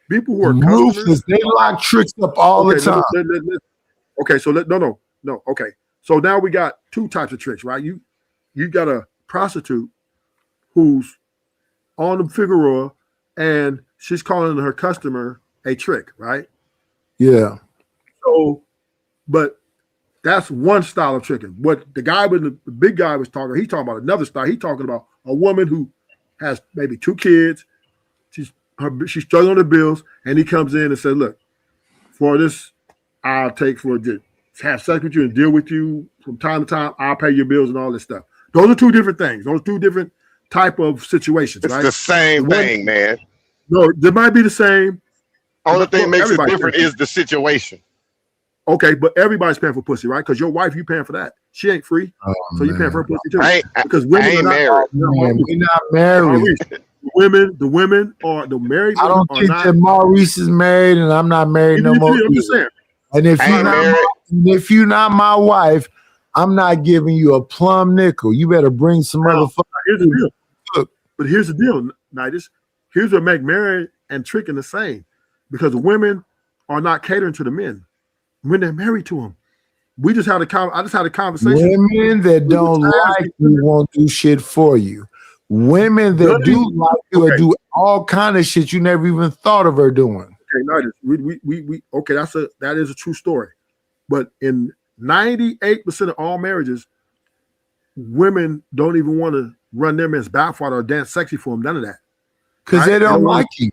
S16: People who are
S4: ruthless, they lock tricks up all the time.
S16: Okay, so now we got two types of tricks, right? You got a prostitute who's on the Figueroa and she's calling her customer a trick, right?
S4: Yeah.
S16: So, but that's one style of tricking. What the guy with the big guy was talking, he's talking about another style. He's talking about a woman who has maybe 2 kids. She's struggling on the bills, and he comes in and says, "Look, for this, I'll take for to have sex with you and deal with you from time to time. I'll pay your bills and all this stuff." Those are two different things. Those are two different type of situations.
S3: It's
S16: right?
S3: the same thing, man.
S16: No, they might be the same.
S3: Only thing makes it different is the situation.
S16: Okay, but everybody's paying for pussy, right? Because your wife, you paying for that. She ain't free, so you paying for her pussy too. Because women are
S3: married.
S4: We're not married.
S16: The women are the married.
S4: I don't think that Maurice is married, and I'm not married no more.
S16: I'm just saying.
S4: And if you're not my wife, I'm not giving you a plum nickel. You better bring some motherfucker.
S16: Here's the deal. Look, but here's the deal, Nidus. Here's what make married and tricking the same, because the women are not catering to the men when they're married to them. I just had a conversation.
S4: Women that don't like you won't do shit for you. Women that do like you will do all kind of shit you never even thought of her doing.
S16: Okay, Nidus, that is a true story. But in 98% of all marriages, women don't even want to run their men's bathwater or dance sexy for them. None of that.
S4: Because they don't like you.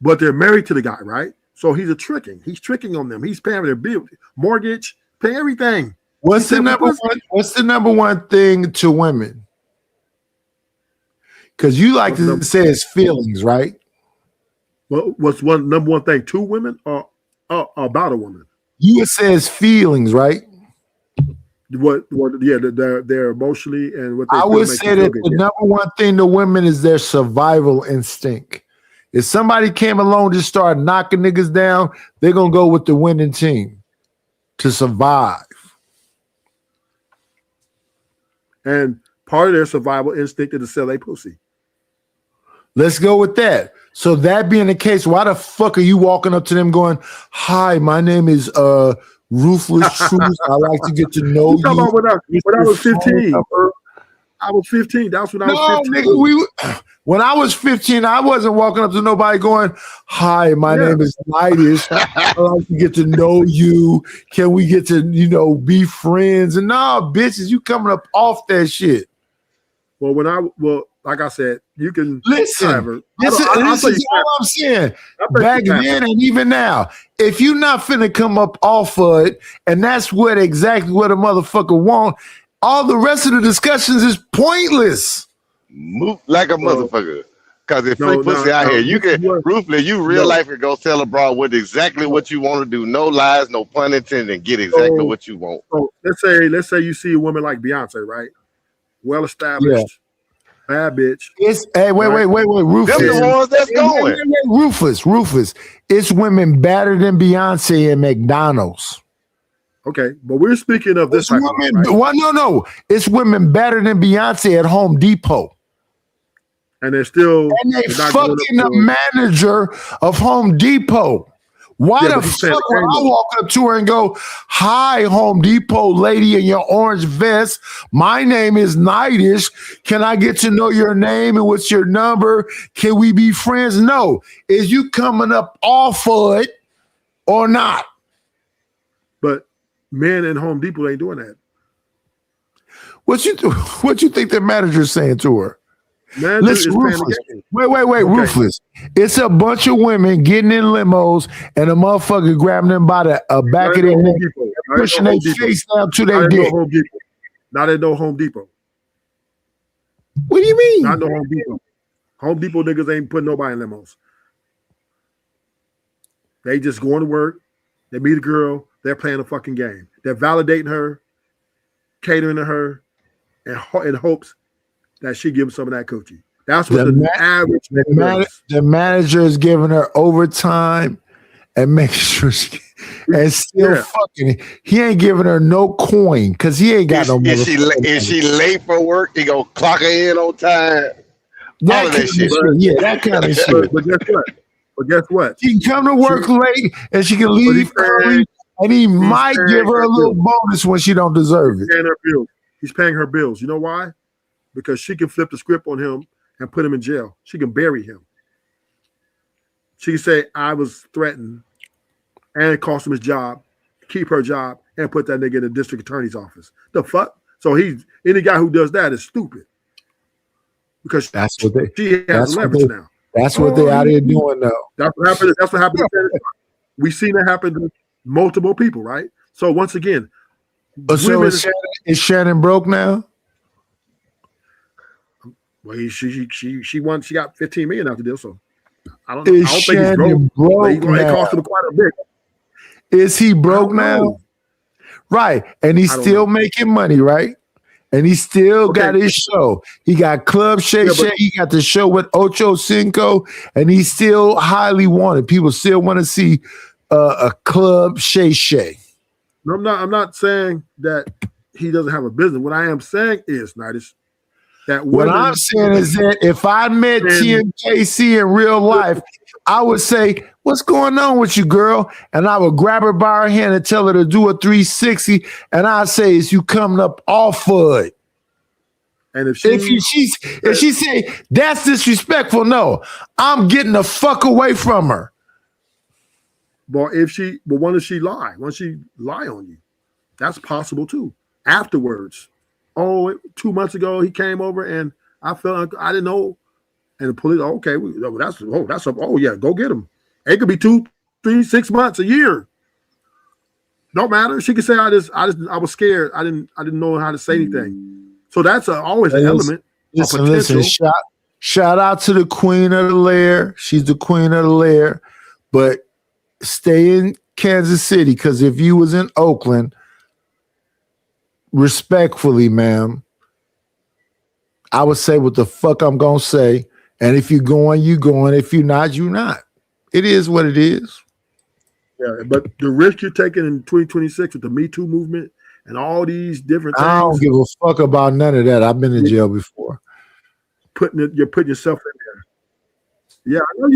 S16: But they're married to the guy, right? So he's tricking on them. He's paying their bill, mortgage, pay everything.
S4: What's the number one thing to women? Because you like to say it's feelings, right?
S16: Well, what's number one thing to women or about a woman?
S4: You would say it's feelings, right?
S16: They're emotionally and what they
S4: I
S16: feel
S4: would
S16: makes
S4: say
S16: them feel
S4: that
S16: good.
S4: the number one thing to women is their survival instinct. If somebody came along and just started knocking niggas down, they're gonna go with the winning team to survive.
S16: And part of their survival instinct is to sell a pussy.
S4: Let's go with that. So that being the case, why the fuck are you walking up to them going, "Hi, my name is Ruthless Truth. I like to get to know you."
S16: Talking about when I was 15. I was 15. That's when I was 15.
S4: Nigga, when I was 15, I wasn't walking up to nobody going, "Hi, my name is Nidus. I like to get to know you. Can we get to, be friends?" And no, bitches, you coming up off that shit.
S16: like I said, you can
S4: Listen,
S16: whatever.
S4: this is all I'm saying. Back then and even now, if you not finna come up off of it, and that's exactly what a motherfucker want, all the rest of the discussions is pointless.
S3: Move like a motherfucker. Because if free pussy out here, you can ruthless, you real life can go tell a broad what exactly what you want to do. No lies, no pun intended, and get exactly what you want.
S16: So let's say you see a woman like Beyonce, right? Well established, bad bitch.
S4: Wait, Rufus.
S3: Them the ones that's going.
S4: Rufus. It's women better than Beyonce at McDonald's.
S16: Okay, but we're speaking of this type of woman, right?
S4: Well, no. It's women better than Beyonce at Home Depot.
S16: And they're still
S4: fucking the manager of Home Depot. Why the fuck would I walk up to her and go, "Hi, Home Depot lady in your orange vest. My name is Nightish. Can I get to know your name and what's your number? Can we be friends?" No. Is you coming up off of it or not?
S16: But men in Home Depot ain't doing that.
S4: What you think the manager's saying to her?
S16: Listen,
S4: Rufus. Wait, Rufus. It's a bunch of women getting in limos and a motherfucker grabbing them by the back of their neck, pushing their face down to their dick.
S16: Not at no Home Depot.
S4: What do you mean?
S16: Not no Home Depot. Home Depot niggas ain't putting nobody in limos. They just going to work. They meet a girl. They're playing a fucking game. They're validating her, catering to her, in hopes that she gives some of that coochie. That's what the average
S4: the manager is giving her overtime and making sure and still fucking. He ain't giving her no coin because he ain't got no money.
S3: Is she late for work? He gonna clock her in on time.
S4: That kind of shit. Yeah, that kind of shit.
S16: But guess what?
S4: She can come to work late and she can leave early, and he might give her a little bonus when she don't deserve it.
S16: He's paying her bills. You know why? Because she can flip the script on him and put him in jail. She can bury him. She can say, "I was threatened," and cost him his job, keep her job, and put that nigga in the district attorney's office. The fuck? So any guy who does that is stupid. Because she has leverage now.
S4: That's what they're out here doing now.
S16: That's what happened. That's what happened. We've seen that happen to multiple people, right? So once again,
S4: so is Shannon broke now?
S16: Well, she won. She got $15 million out the deal. So I don't
S4: think
S16: he's broke. It cost him quite a bit.
S4: Is he broke now? Right, and he's still making money, right? And he still got his show. He got Club Shay Shay. He got the show with Ocho Cinco, and he's still highly wanted. People still want to see a Club Shay Shay.
S16: No, I'm not saying that he doesn't have a business. What I am saying is, Nightish, that
S4: what I'm saying is that if I met TMKC in real life, I would say, "What's going on with you, girl?" And I would grab her by her hand and tell her to do a 360. And I say, "Is you coming up off of it?"
S16: And if
S4: she say that's disrespectful, no, I'm getting the fuck away from her.
S16: But when does she lie? When she lie on you, that's possible too. Afterwards, 2 months ago he came over and I felt like I didn't know, and the police. Okay, go get him. It could be 2, 3, 6 months, a year. Don't matter. She could say I was scared. I didn't know how to say anything. So that's always an element.
S4: Listen. Shout out to the queen of the lair. She's the queen of the lair, but stay in Kansas City, because if you was in Oakland, respectfully, ma'am, I would say what the fuck I'm gonna say. And if you're going, you going. If you're not, you're not. It is what it is.
S16: Yeah, but the risk you're taking in 2026 with the Me Too movement and all these different things,
S4: I don't give a fuck about none of that. I've been in jail before.
S16: You're putting yourself in there. Yeah, I know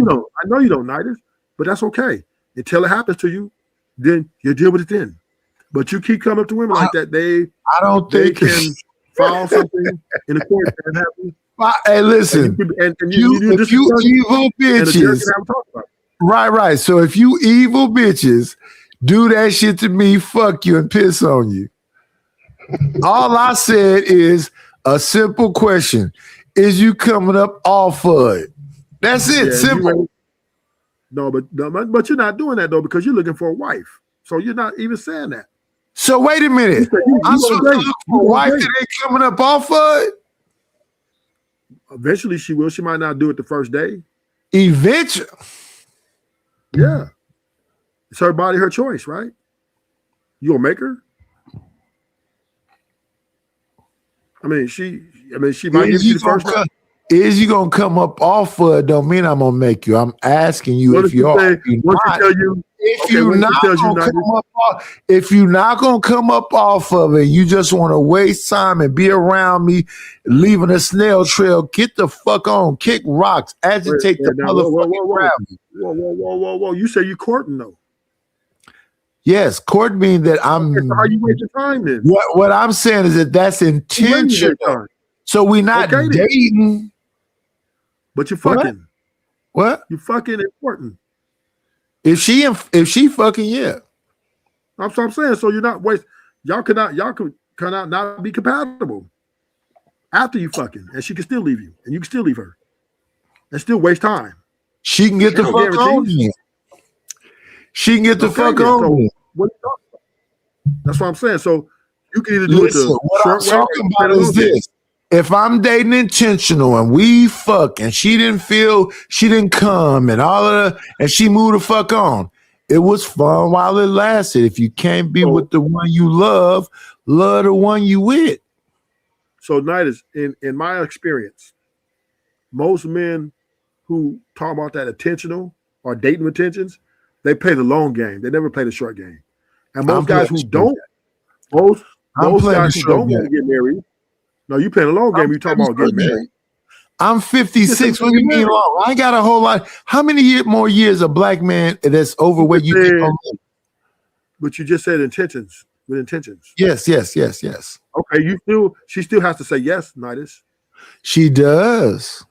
S16: you don't, Nightish, but that's okay. Until it happens to you, then you deal with it then. But you keep coming up to women like that, they can file something in the court and happen.
S4: Hey, listen, you evil bitches. Right. So if you evil bitches do that shit to me, fuck you and piss on you. All I said is
S16: A simple question: is you coming up off of it? That's it.
S10: Yeah,
S16: Simple.
S10: No, but you're not doing that though because you're looking for a wife. So you're not even saying that.
S16: So wait a minute. I'm supposed to look for a wife that ain't coming up off of it.
S10: Eventually she will. She might not do it the first day.
S16: Eventually.
S10: Yeah. It's her body, her choice, right? You gonna make her? I mean, she might give you the first time.
S16: Is you gonna come up off of it? Don't mean I'm gonna make you. I'm asking you if you are. If you're not gonna come up off of it, you just want to waste time and be around me, leaving a snail trail. Get the fuck on, kick rocks, agitate the motherfucking crowd.
S10: Whoa! You say you courting though?
S16: Yes, court means that I'm.
S10: Okay, so how you waste your time then?
S16: What I'm saying is that that's intentional. So we're not dating.
S10: But you're fucking.
S16: What?
S10: You fucking important.
S16: If she fucking, yeah.
S10: That's what I'm saying. So you're not y'all could not be compatible after you fucking, and she can still leave you, and you can still leave her, and still waste time.
S16: She can get the fuck on me. She can get the fuck on me.
S10: That's what I'm saying. So you can either do it the
S16: what I'm talking about is this. If I'm dating intentional and we fuck and she didn't come and all of that, and she moved the fuck on, it was fun while it lasted. If you can't be with the one you love the one you with.
S10: So Nidus, in my experience, most men who talk about that intentional or dating intentions, they play the long game. They never play the short game. And most guys who don't, most guys who don't want to get married. No, you playing a long game. You talking about getting married.
S16: I'm 56. What do you mean long? I ain't got a whole lot. How many more years a black man that's overweight you think on live?
S10: But you just said intentions. With intentions.
S16: Yes.
S10: Okay, she still has to say yes, Nidus.
S16: She does.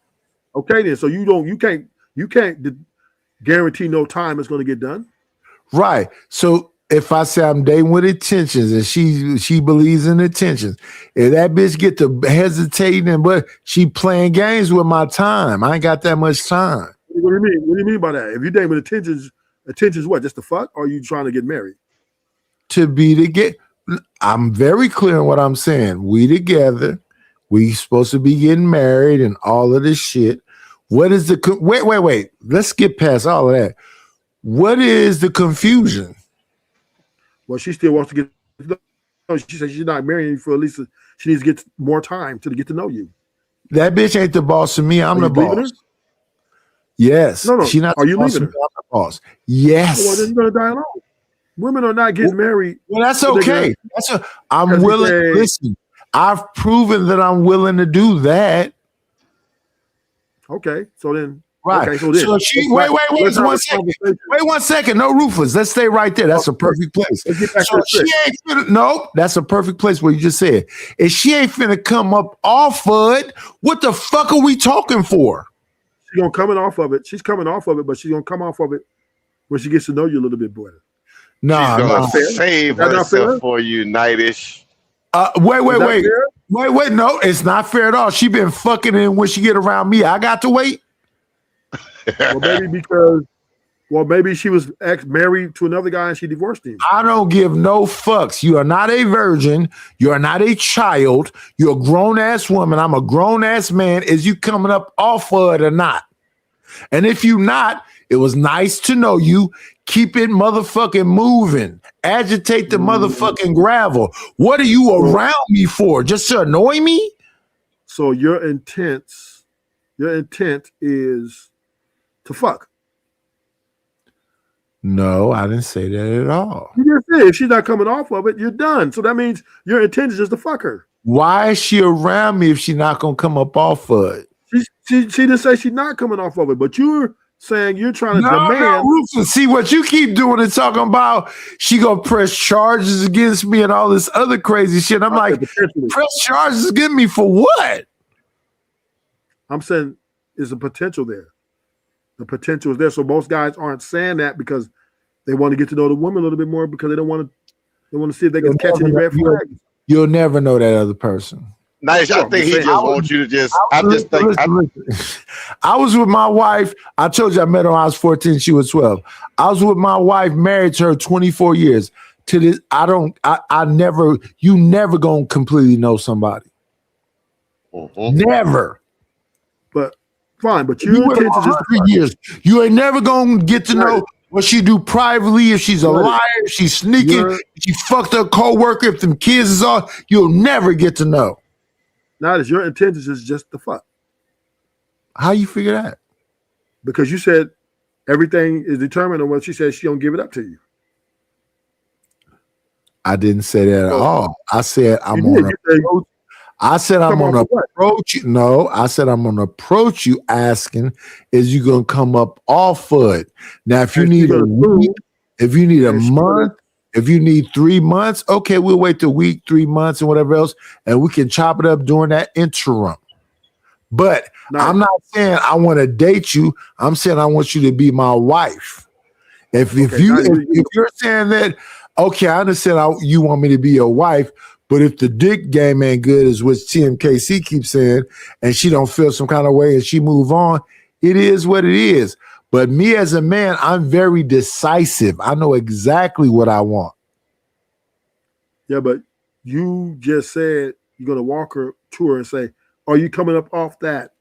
S10: Okay, then. So you can't guarantee no time it's going to get done.
S16: Right. So if I say I'm dating with intentions and she believes in intentions, if that bitch get to hesitating but she playing games with my time, I ain't got that much time.
S10: What do you mean? What do you mean by that? If you dating with intentions what? Just to fuck, or are you trying to get married?
S16: I'm very clear on what I'm saying. We together, we supposed to be getting married and all of this shit. What is the wait? Let's get past all of that. What is the confusion?
S10: Well, she still wants to get. She says she's not marrying you for at least. She needs to get more time to get to know you.
S16: That bitch ain't the boss of me. I'm the boss.
S10: Her?
S16: Yes.
S10: No.
S16: She not.
S10: Are you leaving her?
S16: I'm the boss. Yes.
S10: Well, then you're gonna die alone. Women are not getting married.
S16: Well, that's okay. I'm willing. Listen, I've proven that I'm willing to do that.
S10: Okay, so then.
S16: Right.
S10: Okay, so
S16: she wait 1 second. Wait 1 second. No, Rufus. Let's stay right there. That's a perfect place. So she ain't finna, that's a perfect place where you just said. If she ain't finna come up off of it, what the fuck are we talking for?
S10: She's gonna come off of it. She's coming off of it, but she's gonna come off of it when she gets to know you a little bit better.
S16: Nah,
S3: she's gonna save herself for you, Nightish.
S16: Wait. No, it's not fair at all. She been fucking in when she get around me. I got to wait.
S10: Well, maybe she was married to another guy and she divorced him.
S16: I don't give no fucks. You are not a virgin. You are not a child. You're a grown ass woman. I'm a grown ass man. Is you coming up off of it or not? And if you not, it was nice to know you. Keep it motherfucking moving. Agitate the motherfucking gravel. What are you around me for? Just to annoy me?
S10: So your intent is to fuck.
S16: No, I didn't say that at all.
S10: You just said if she's not coming off of it, you're done. So that means your intent is just to fuck her.
S16: Why is she around me if she's not gonna come up off of it?
S10: She didn't say she's not coming off of it, but you're saying you're trying to demand.
S16: No, Rufus, see what you keep doing and talking about. She gonna press charges against me and all this other crazy shit. I'm like, press charges against me for what?
S10: I'm saying there's a potential there. The potential is there. So most guys aren't saying that because they want to get to know the woman a little bit more because they don't want to. They want to see if they can catch any red flags.
S16: You'll never know that other person.
S3: Nice. I think he just wants you to just. I just think.
S16: Listen. I was with my wife. I told you I met her when I was 14. She was 12. I was with my wife, married to her 24 years. To this, I never. You never gonna completely know somebody. Never.
S10: But fine. But
S16: You went 100 years. You ain't never gonna get to know what she do privately. If she's a liar, if she's sneaking, if she fucked her coworker, if them kids is all. You'll never get to know.
S10: Now that your intentions is just the fuck.
S16: How you figure that?
S10: Because you said everything is determined on what she said she don't give it up to you.
S16: I didn't say that at all. I said I'm on approach. I said I'm on approach you. No, I said I'm on approach you asking, is you gonna come up off foot? Now, if you need a week, if you need a month, if you need 3 months, okay, we'll wait the week, 3 months, and whatever else, and we can chop it up during that interim. But I'm not saying I want to date you. I'm saying I want you to be my wife. If you're saying that, okay, I understand you want me to be your wife, but if the dick game ain't good, is what TMKC keeps saying, and she don't feel some kind of way and she move on, it is what it is. But me as a man, I'm very decisive. I know exactly what I want.
S10: Yeah, but you just said you're gonna walk her to her and say, "Are you coming up off that?"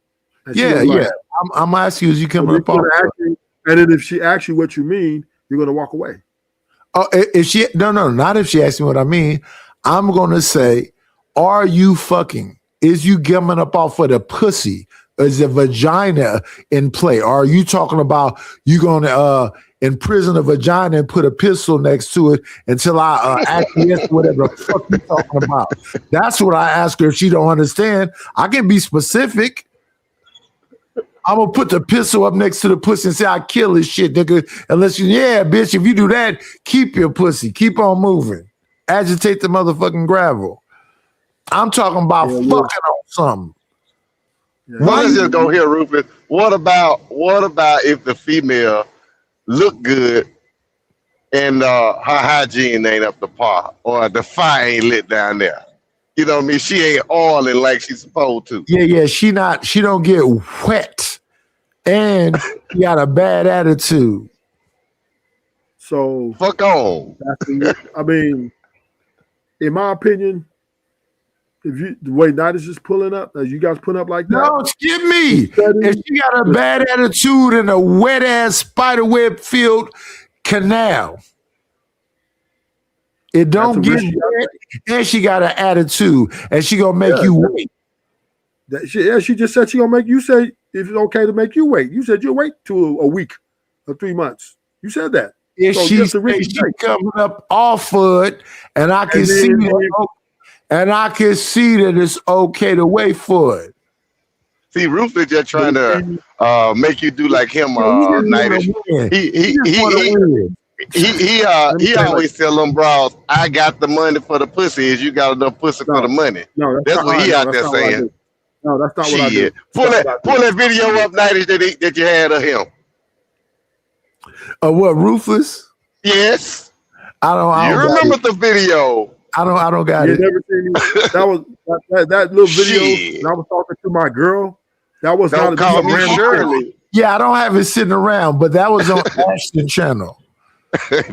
S10: And
S16: Yeah. I'm asking you, is you coming up off that?
S10: And then if she asks you what you mean, you're gonna walk away.
S16: Oh, if she not if she asks me what I mean. I'm gonna say, are you fucking? Is you coming up off of the pussy? Is the vagina in play? Or are you talking about you gonna imprison a vagina and put a pistol next to it until I acquiesce whatever the fuck you talking about? That's what I ask her if she don't understand. I can be specific. I'm gonna put the pistol up next to the pussy and say I kill this shit, nigga. Unless bitch, if you do that, keep your pussy. Keep on moving. Agitate the motherfucking gravel. I'm talking about fucking on something.
S3: Let's just go here, Rufus. What about if the female look good and her hygiene ain't up to par, or the fire ain't lit down there? You know what I mean? She ain't oiling like she's supposed to.
S16: Yeah. She don't get wet, and she got a bad attitude.
S10: So
S3: fuck on.
S10: I mean, in my opinion, the way Night is just pulling up, as you guys put up like that.
S16: No, skip me. If she got a bad attitude and a wet ass spiderweb filled canal, it don't get wet, and she got an attitude, and she gonna make you wait.
S10: She just said she gonna make you say if it's okay to make you wait. You said you'll wait till a week or 3 months. You said that.
S16: If she coming up off foot, and I can see that. And I can see that it's okay to wait for it.
S3: See, Rufus just trying to make you do like him, Nightish. He always tell them bros, I got the money for the pussy. Is you got enough pussy for the money?
S10: No,
S3: that's what he out there saying.
S10: No, that's not what I do.
S3: Pull that video up, Nightish, that you had of him.
S16: What, Rufus?
S3: Yes.
S16: I don't
S3: you remember the video?
S16: I don't got it.
S10: Never seen that was that little video. And I was talking to my girl. That was
S3: Don't call me Shirley.
S16: Yeah, I don't have it sitting around, but that was on Ashton channel.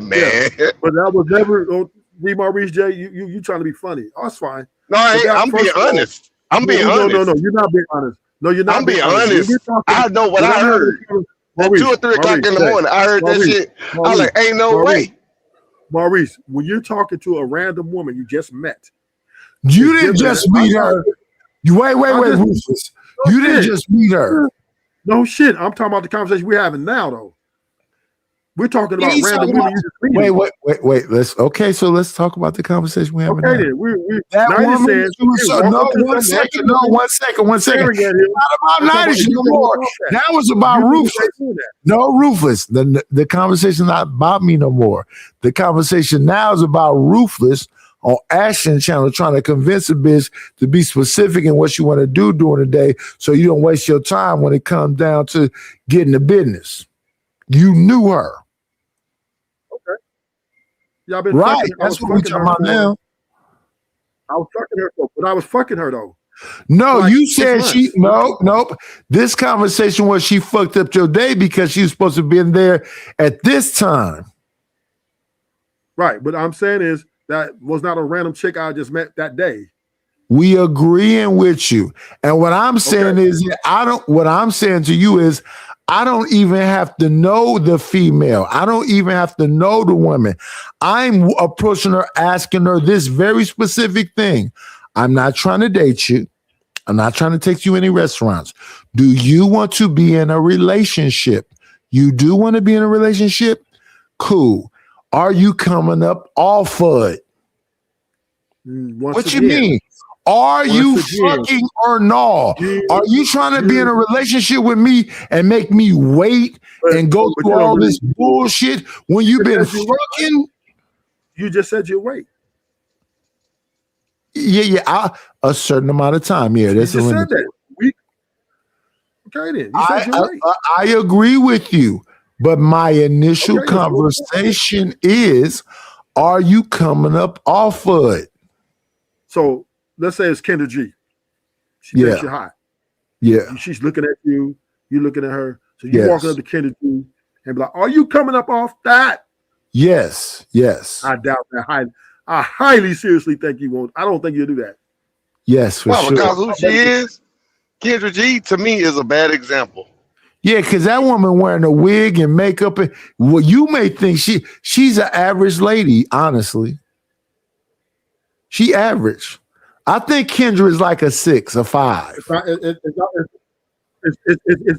S3: Man,
S10: but that was never. D. Maurice J. You trying to be funny? Oh, that's fine.
S3: No, I'm being honest. I'm being honest.
S10: No, you're not being honest. No, you're not.
S3: I'm being honest. I know what I heard. At 2 or 3 o'clock in the morning, I heard that shit. I was like, ain't no way.
S10: Maurice, when you're talking to a random woman you just met,
S16: you didn't just meet her. Wait, Rufus. You didn't just meet her.
S10: No shit. I'm talking about the conversation we're having now, though. We're talking about random women.
S16: Wait. Let's talk about the conversation we're having.
S10: Okay,
S16: then. One second. Not about Nightish no more. That was about Rufus. No, Rufus. The conversation not about me no more. The conversation now is about Rufus on Ashton channel trying to convince a bitch to be specific in what you want to do during the day, so you don't waste your time when it comes down to getting the business. You knew her.
S10: Okay. Yeah, I've been
S16: right. That's what we're talking about now.
S10: I was fucking her, but I was fucking her though.
S16: No,
S10: Like
S16: you
S10: 6
S16: said
S10: months.
S16: she nope. This conversation was she fucked up your day because she was supposed to be in there at this time.
S10: Right, but I'm saying is that was not a random chick I just met that day.
S16: We agreeing with you. And what I'm saying is that what I'm saying to you is I don't even have to know the female. I don't even have to know the woman. I'm approaching her, asking her this very specific thing. I'm not trying to date you. I'm not trying to take you any restaurants. Do you want to be in a relationship? You do want to be in a relationship? Cool. Are you coming up off of it? What you mean? Are you fucking or no? Are you trying to be in a relationship with me and make me wait and go through all this bullshit when you've been fucking?
S10: You just said you wait.
S16: Yeah. A certain amount of time. Yeah, that's
S10: You just
S16: a
S10: said that. Okay, then. You said you wait.
S16: I agree with you, but my initial conversation is, are you coming up off of it?
S10: So let's say it's Kendra G. She
S16: Yeah.
S10: thinks you're hot.
S16: Yeah.
S10: She's looking at you. You're looking at her. So you walking up to Kendra G and be like, "Are you coming up off that?"
S16: Yes.
S10: I doubt that. I highly seriously think you won't. I don't think you'll do that.
S16: Yes, for
S3: Well,
S16: sure.
S3: because who she is, Kendra G to me is a bad example.
S16: Yeah, because that woman wearing a wig and makeup, and well, you may think she's an average lady. Honestly, she average. I think Kendra is like a 6, a 5.
S10: It's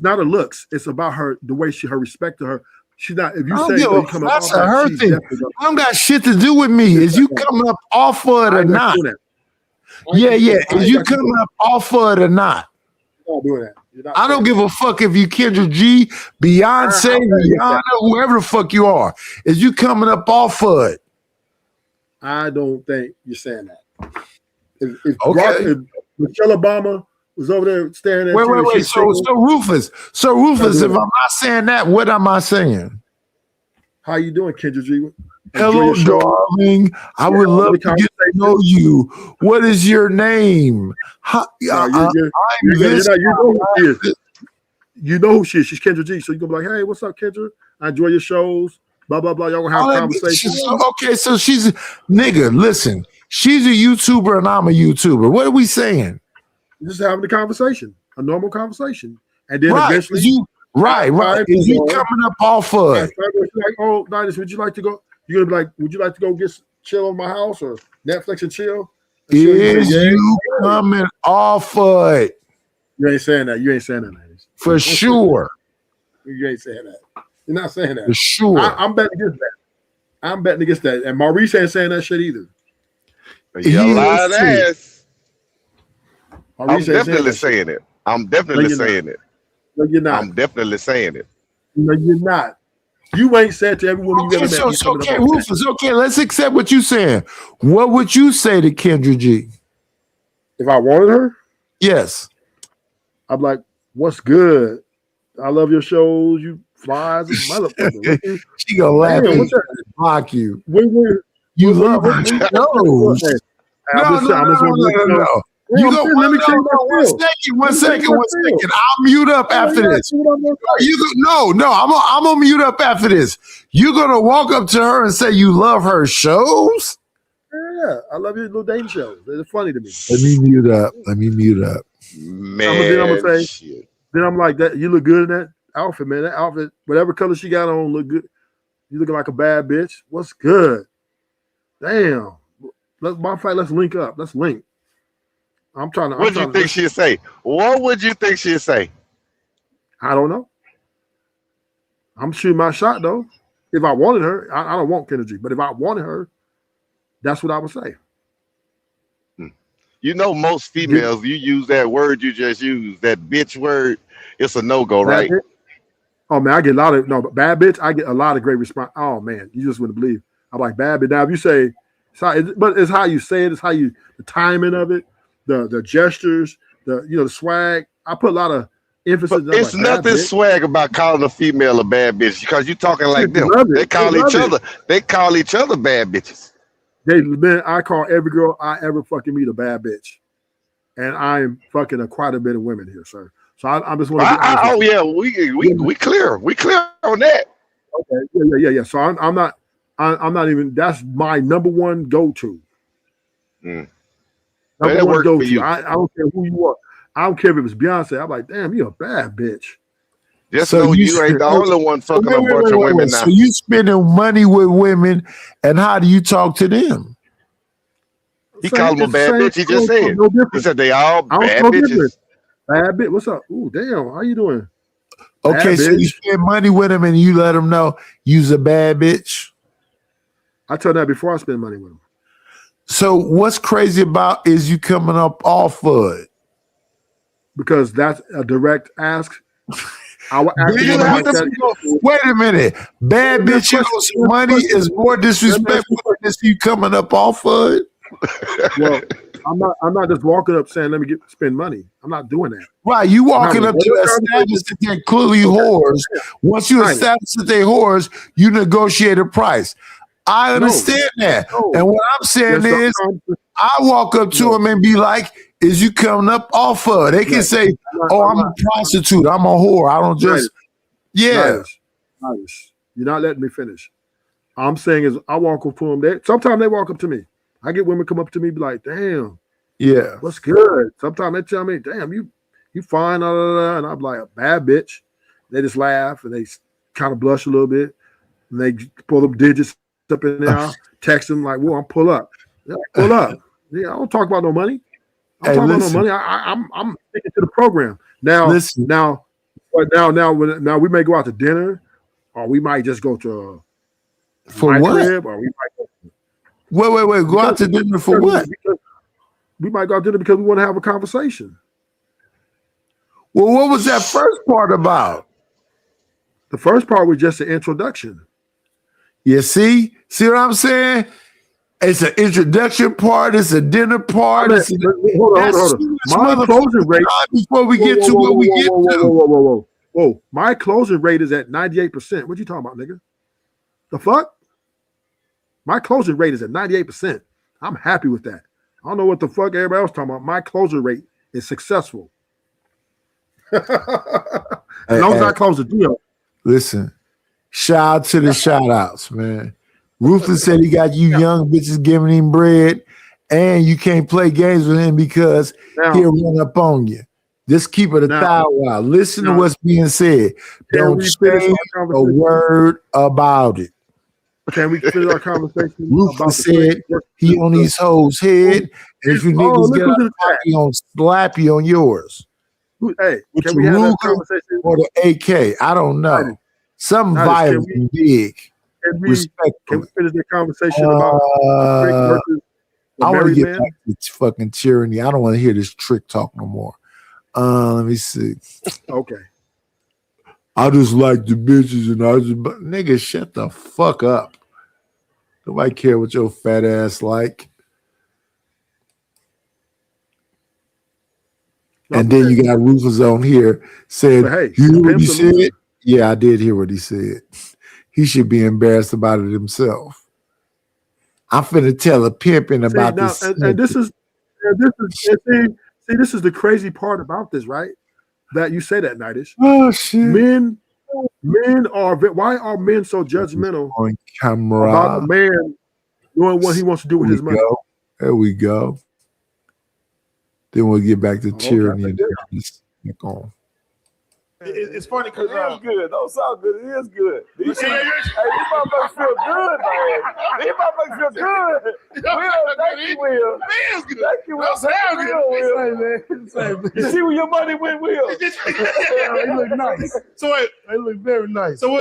S10: not her looks. It's about her, the way her respect to her. She's not. If you
S16: I don't
S10: say
S16: give
S10: oh,
S16: a
S10: you come
S16: fuck.
S10: up
S16: That's
S10: off that,
S16: her
S10: she's
S16: thing.
S10: definitely gonna-
S16: I don't got shit to do with me. Is you coming up off of it or not? Yeah. Is you coming up off of it or not?
S10: You're not doing that. You're not
S16: I don't give a fuck if you Kendra G, Beyonce, Rihanna, whoever the fuck you are. Is you coming up off of it?
S10: I don't think you're saying that. If
S16: Okay.
S10: Michelle Obama was over there staring at
S16: Wait.
S10: you, and she's
S16: So Rufus,
S10: do
S16: if I'm not saying that, what am I saying?
S10: how you doing, Kendra G?
S16: Hello, darling. I would love to get to know you. What is your name?
S10: You know who she is. You know who she is. She's Kendra G. So you gonna be like, "Hey, what's up, Kendra? I enjoy your shows." Blah blah blah. Y'all gonna have a conversation.
S16: Okay, so she's nigga. Listen, she's a YouTuber and I'm a YouTuber. What are we saying?
S10: Just having the conversation, a normal conversation, and then
S16: Right,
S10: eventually,
S16: is you Is you coming up off of it?
S10: Like, oh, Nidus, would you like to go? You're gonna be like, would you like to go get chill on my house or Netflix and chill?
S16: Is you coming off of it?
S10: You ain't saying that. You ain't saying that, Nidus.
S16: For sure.
S10: You ain't saying that. You're not saying that.
S16: For sure.
S10: I'm betting against that. I'm betting against that. And Maurice ain't saying that shit either.
S3: You lying ass. I'm
S10: Maurice ain't
S3: definitely
S10: saying
S3: saying it. I'm definitely saying it.
S10: No, you're not.
S3: I'm definitely saying it.
S10: No, you're not. You ain't said to every woman you
S16: Okay,
S10: ever met.
S16: so okay, Rufus. Okay, let's accept what you're saying. What would you say to Kendra G?
S10: If I wanted her,
S16: yes,
S10: I'm like, "What's good? I love your shows. You fly as a motherfucker."
S16: She gonna laugh
S10: Damn,
S16: and
S10: what's that?
S16: block you.
S10: You
S16: love her shows. No. You go,
S10: let me change
S16: one second. I'll mute up after this. I'm gonna mute up after this. You're gonna walk up to her and say you love her shows?
S10: Yeah, I love your little dating shows. They're funny to me.
S16: Let me mute up.
S3: Man,
S10: then I'm like, that you look good in that outfit, man. That outfit, whatever color she got on, look good. You looking like a bad bitch. What's good? Damn. Let's link up. Let's link.
S3: What do you think she'd say? What would you think she'd say?
S10: I don't know. I'm shooting my shot though. If I wanted her, I don't want Kendra G, but if I wanted her, that's what I would say.
S3: You know, most females, you use that word you just used, that bitch word, it's a no-go, right?
S10: Bitch? Oh man, I get a lot of bad bitch. I get a lot of great response. Oh man, you just wouldn't believe. I'm like bad bitch. Now if you say, but it's how you say it. It's how the timing of it, the gestures, the swag. I put a lot of emphasis.
S3: But it's nothing swag about calling a female a bad bitch because you're talking like them. They call each other. They call each other bad bitches.
S10: I call every girl I ever fucking meet a bad bitch.
S16: and I'm fucking quite a bit of women here, sir. So I just want to.
S3: Oh yeah, we clear. We clear on that.
S16: Okay. Yeah. So I'm not even. That's my number one go-to.
S3: Well,
S16: Number
S3: that
S16: one
S3: worked for
S16: go-to.
S3: you.
S16: I don't care who you are. I don't care if it was Beyonce. I'm like, damn, you a bad bitch.
S3: Just know you ain't the only one fucking a bunch of women now.
S4: So you spending money with women, and how do you talk to them?
S3: He called them a bad bitch. He just said. He said they all bad
S16: no
S3: bitches.
S16: different. Bad bitch. What's up? Ooh, damn. How you doing?
S4: Okay,
S16: Bad
S4: so you
S16: bitch.
S4: spend money with them, and you let them know you's a bad bitch.
S16: I tell that before I spend money with them.
S4: So what's crazy about is you coming up off of it?
S16: Because that's a direct ask. I would ask
S4: You
S16: a woman
S4: have
S16: like
S4: to
S16: that.
S4: go, wait a minute. Bad bitch, you gonna say money is more disrespectful than you coming up off of it?
S16: Well, I'm not just walking up saying, let me spend money. I'm not doing that.
S4: Right, you walking
S16: I'm
S4: up
S16: not-
S4: to establish that they're clearly whores. Once you
S16: Right.
S4: establish that they're whores, you negotiate a price. I understand that. And what I'm saying
S16: There's
S4: is, I walk up to them and be like, is you coming up off of it? They can
S16: Right.
S4: say, oh, I'm a prostitute. I'm a whore. I don't just, yeah.
S16: Nice. You're not letting me finish. I'm saying is I walk up to them. Sometimes they walk up to me. I get women come up to me be like, damn,
S4: yeah,
S16: what's good? Sometimes they tell me, damn, you fine, and I'm like, a bad bitch. They just laugh and they kind of blush a little bit. And they pull them digits up in there, text them like, well, I'm pull up. They're like, pull up. Yeah, I don't talk about no money. I don't talk about no money. I'm sticking to the program. Now we may go out to dinner, or we might just go to
S4: For
S16: my
S4: what?
S16: crib, or we might go
S4: Wait. Go out to dinner for what?
S16: We might go out to dinner because we want to have a conversation.
S4: Well, what was that first part about?
S16: The first part was just an introduction.
S4: You see what I'm saying? It's an introduction part. It's a dinner part.
S16: Hold on. My closing rate
S4: before we get to what we get to.
S16: Whoa. My closing rate is at 98%. What you talking about, nigga? The fuck? My closing rate is at 98%. I'm happy with that. I don't know what the fuck everybody else talking about. My closing rate is successful. As long as I close the deal.
S4: Listen, shout out to the shout outs, man. Ruthless said he got you young bitches giving him bread, and you can't play games with him because he'll run up on you. Just keep it a thou wow. Listen to what's being said. Don't say a word about it.
S16: Can we finish our conversation?
S4: Ruthless said he on these hoes' head, and if you niggas get up, he gonna slap you on yours.
S16: Hey,
S4: With
S16: can
S4: the
S16: we have that
S4: Ruger
S16: conversation?
S4: or the AK? I don't know. Something violent and big.
S16: Can we finish the conversation about Trick versus the
S4: I want to
S16: married
S4: get
S16: man?
S4: back to fucking tyranny. I don't want to hear this Trick talk no more. Let me see.
S16: Okay.
S4: I just like the bitches and I just nigga, shut the fuck up. Nobody care what your fat ass like. And then you got Rufus on here said,
S16: But hey,
S4: you hear what he
S16: pimps are
S4: said? Yeah, I did hear what he said. He should be embarrassed about it himself. I'm finna tell a pimping about
S16: now,
S4: this.
S16: and this is the crazy part about this, right? That you say that, Nightish.
S4: Oh shit.
S16: Men are why are men so judgmental
S4: On camera.
S16: about a man doing what he wants to do with his money?
S4: There we go. Then we'll get back to tyranny and darkness. Back on.
S23: It's funny because it is good. Don't sound good. It is good. These motherfuckers feel good, man. These motherfuckers feel good. Will, thank you, Will. Thank you, Will. Thank you, Will. You see where your money went, Will?
S10: They look nice. They look very nice.
S7: So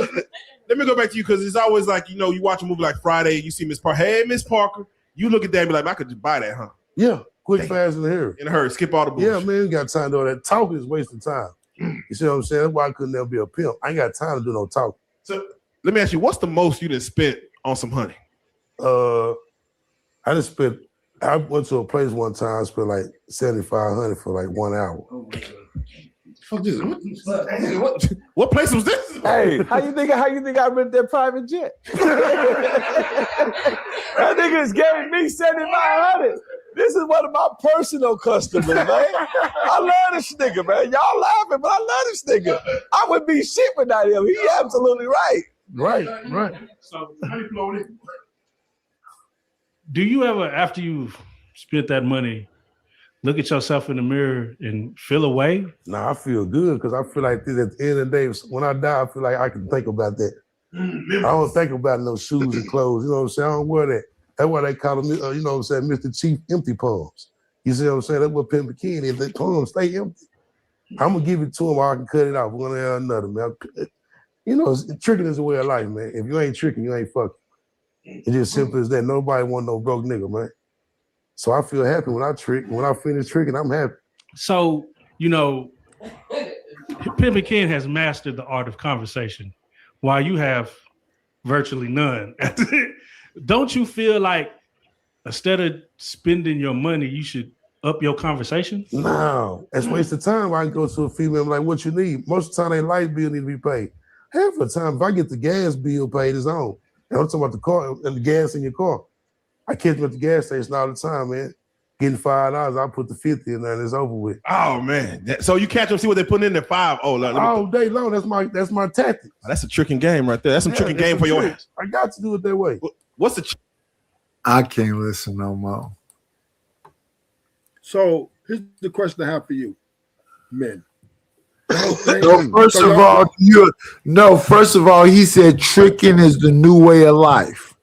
S7: let me go back to you because it's always like, you watch a movie like Friday, you see Miss Parker. Hey, Miss Parker. You look at that and be like, I could just buy that, huh?
S10: Yeah, quick, fast, and here.
S7: In a hurry, skip all the bullshit.
S10: Yeah, man, you got time to do that. Talking is wasting time. You see what I'm saying? That's why I couldn't ever be a pimp. I ain't got time to do no talking.
S7: So let me ask you, what's the most you done spent on some honey?
S10: I went to a place one time, spent like $7,500 for like 1 hour.
S7: Oh my God. Fuck this. What place was this?
S23: Hey, how you think I rented that private jet? That niggas gave me $7,500. This is one of my personal customers, man. I love this nigga, man. Y'all laughing, but I love this nigga. I would be shit without him. He absolutely right.
S10: Right.
S7: So, how you blow it?
S1: Do you ever, after you've spent that money, look at yourself in the mirror and feel away?
S10: Nah, I feel good because I feel like this, at the end of the day, when I die, I feel like I can think about that. I don't think about no shoes and clothes. You know what I'm saying? I don't wear that. That's why they call him, you know what I'm saying, Mr. Chief Empty Palms. You see what I'm saying? That's what Pimp McKinney is. The palms stay empty. I'm going to give it to him or I can cut it off one way or another, man. You know, tricking is a way of life, man. If you ain't tricking, you ain't fucking. It's just simple as that. Nobody want no broke nigga, man. So I feel happy when I trick. When I finish tricking, I'm happy.
S1: So, you know, Pimp McKinney has mastered the art of conversation while you have virtually none. Don't you feel like instead of spending your money, you should up your conversation?
S10: No, that's waste of time. I can go to a female like, what you need? Most of the time, their light bill need to be paid. Half the time, if I get the gas bill paid, it's on. And I'm talking about the car and the gas in your car. I catch them at the gas station all the time, man. Getting $5, I put the 50 in there and it's over with.
S7: Oh man! So you catch them, see what they're putting in there. 5. Oh,
S10: all day long. That's my tactic.
S7: That's a tricking game right there. That's some tricking game for your ass.
S10: I got to do it that way.
S7: What's the?
S8: I can't listen no more.
S16: So here's the question I have for you, men.
S8: First of all, he said tricking is the new way of life.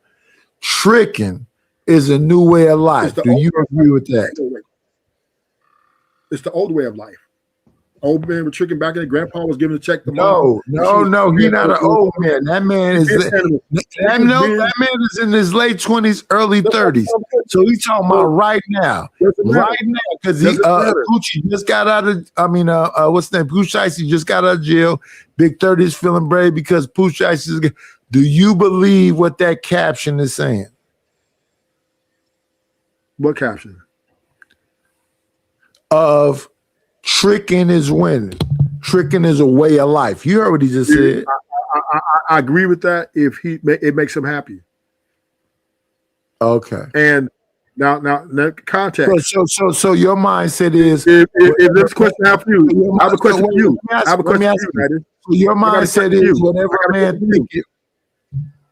S8: Tricking is a new way of life. Do you agree with that?
S16: It's the old way of life. Old men were tricking back in. Grandpa was giving a check to
S8: No, he's not an old man. That man is that man is in his late 20s, early 30s. So he's talking about right now, because Gucci just got out of. What's the name? Pooh Shiesty just got out of jail. Big 30s feeling brave because Pooh Shiesty is. Do you believe what that caption is saying?
S16: What caption?
S8: Of tricking is winning. Tricking is a way of life. You heard what he just said.
S16: I agree with that. If it makes him happy.
S8: Okay.
S16: And now context.
S8: So your mindset is
S16: if this question I have for you, I have a question for you. I have a question for you.
S8: So your mindset is whatever a man thinks.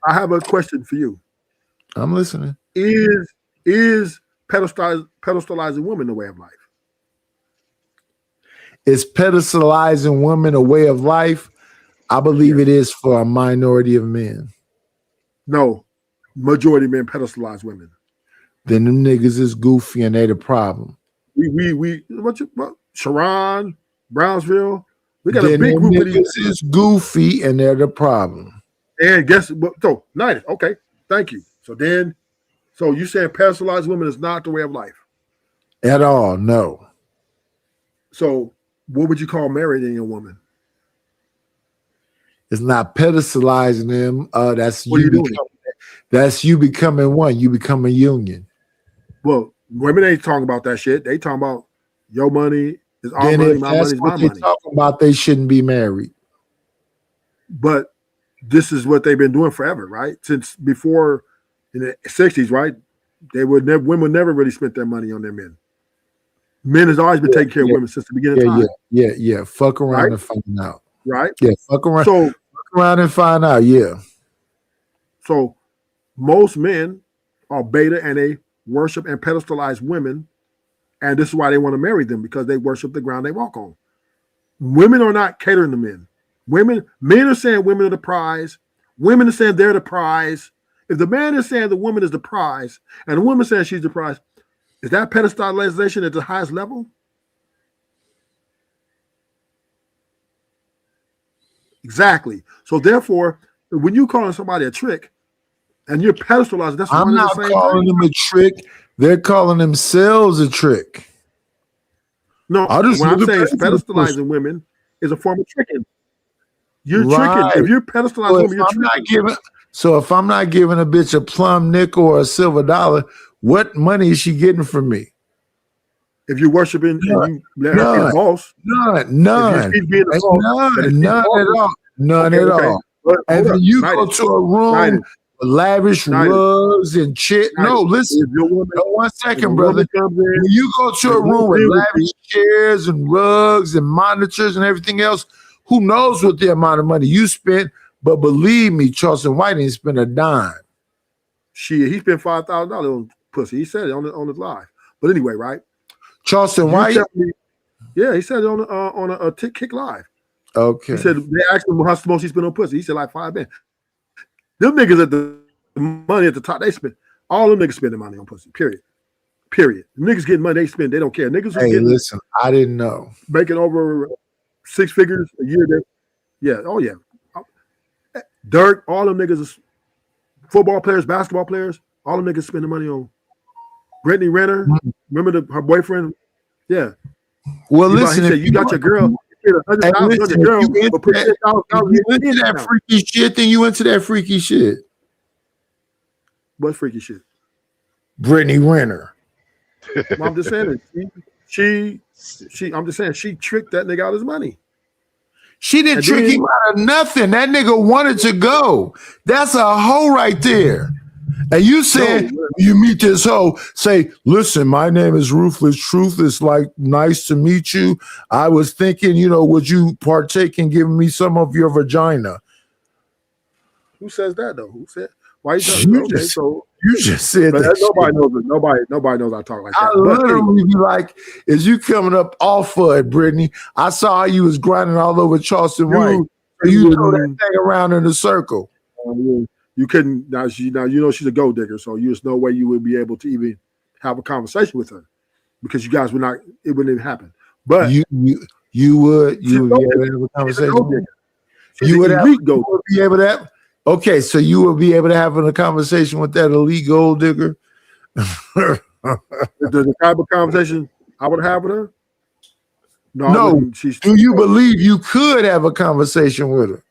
S16: I have a question for you.
S8: I'm listening.
S16: Is pedestalizing women a way of life?
S8: Is pedestalizing women a way of life? I believe it is for a minority of men.
S16: No, majority of men pedestalize women.
S8: Then them niggas is goofy and they the problem.
S16: Sharon, Brownsville, we got
S8: then
S16: a big
S8: them
S16: group of
S8: niggas
S16: these.
S8: is goofy and they're the problem.
S16: And guess what? So, United. Okay, thank you. So you saying pedestalize women is not the way of life?
S8: At all, no.
S16: So what would you call marrying a woman?
S8: It's not pedestalizing them. That's
S16: what
S8: you that's you becoming one. You become a union.
S16: Well, women ain't talking about that shit. They talking about your money is our
S8: Then
S16: money,
S8: if
S16: my
S8: that's
S16: money is
S8: what
S16: my
S8: they
S16: money.
S8: talking about, they shouldn't be married.
S16: But this is what they've been doing forever, right? Since before in the 60s, right? Women would never really spent their money on their men. Men has always been taking care of women since the beginning of time.
S8: Yeah. Fuck around
S16: Right?
S8: and find out.
S16: Right?
S8: Yeah, fuck around.
S16: So
S8: Fuck around and find out. Yeah.
S16: So most men are beta and they worship and pedestalize women, and this is why they want to marry them, because they worship the ground they walk on. Women are not catering to men. Men are saying women are the prize. Women are saying they're the prize. If the man is saying the woman is the prize, and the woman saying she's the prize, is that pedestalization at the highest level? Exactly. So therefore, when you calling somebody a trick and you're pedestalizing, that's
S8: I'm not calling them a trick. They're calling themselves a trick.
S16: No,
S8: I'll just
S16: what I'm
S8: look
S16: saying is
S8: at the person.
S16: pedestalizing women is a form of tricking. You're
S8: Right.
S16: tricking. If you're pedestalizing
S8: So
S16: women,
S8: if
S16: you're
S8: I'm not
S16: tricking.
S8: if I'm not giving a bitch a plum nickel or a silver dollar, what money is she getting from me?
S16: If you're worshiping and you let her be the boss,
S8: None.
S16: If she's being the boss, then it's
S8: None
S16: being
S8: at
S16: boss.
S8: all. None
S16: Okay,
S8: at
S16: okay.
S8: all.
S16: But
S8: And
S16: hold
S8: then
S16: up.
S8: you
S16: United.
S8: go to a room
S16: United.
S8: lavish rugs and shit. No, listen. No, 1 second, brother. When you go to a room with lavish chairs and rugs and monitors and everything else, who knows what the amount of money you spent? But believe me, Charleston White didn't spend a dime.
S16: Shit, he spent $5,000 on pussy. He said it on his live. But anyway, right?
S8: Charleston White.
S16: Yeah, he said it on a Kick Live.
S8: Okay.
S16: He said they asked him how much he spent on pussy. He said like $5 million. Them niggas at the money at the top, they spend all them niggas spending money on pussy. Period. Niggas getting money, they spend. They don't care. Niggas
S8: Hey, listen, I didn't know.
S16: making over 6 figures a year. Oh yeah. Dirk, all them niggas is football players, basketball players. All them niggas spending money on Brittany Renner. Remember her boyfriend? Yeah.
S8: Well,
S16: He
S8: listen,
S16: said,
S8: if
S16: you got your girl.
S8: Hey, listen, if you into that freaky shit, then you into that freaky shit.
S16: What freaky shit?
S8: Brittany Renner.
S16: Well, I'm just saying that I'm just saying she tricked that nigga out of his money.
S8: She didn't
S16: And
S8: trick
S16: then-
S8: him out of nothing. That nigga wanted to go. That's a hoe right there. And you said you meet this hoe, say, listen, my name is Ruthless Truth. It's like nice to meet you. I was thinking, would you partake in giving me some of your vagina?
S16: Who says that though? Who said? Why you
S8: You just said
S16: but
S8: that.
S16: nobody knows it. Nobody knows I talk like that.
S8: I
S16: But
S8: literally be like, is you coming up off of it, Brittany? I saw how you was grinding all over Charleston White. You throw that thing around in a circle.
S16: You couldn't now she's a gold digger, so there's no way you would be able to even have a conversation with her because you guys would not. It wouldn't even happen. But
S8: you would be able to have a conversation. You would be able to have. Okay, so you would be able to have a conversation with that elite gold digger.
S16: the type of conversation I would have with her.
S8: No. Do you believe you could have a conversation with her?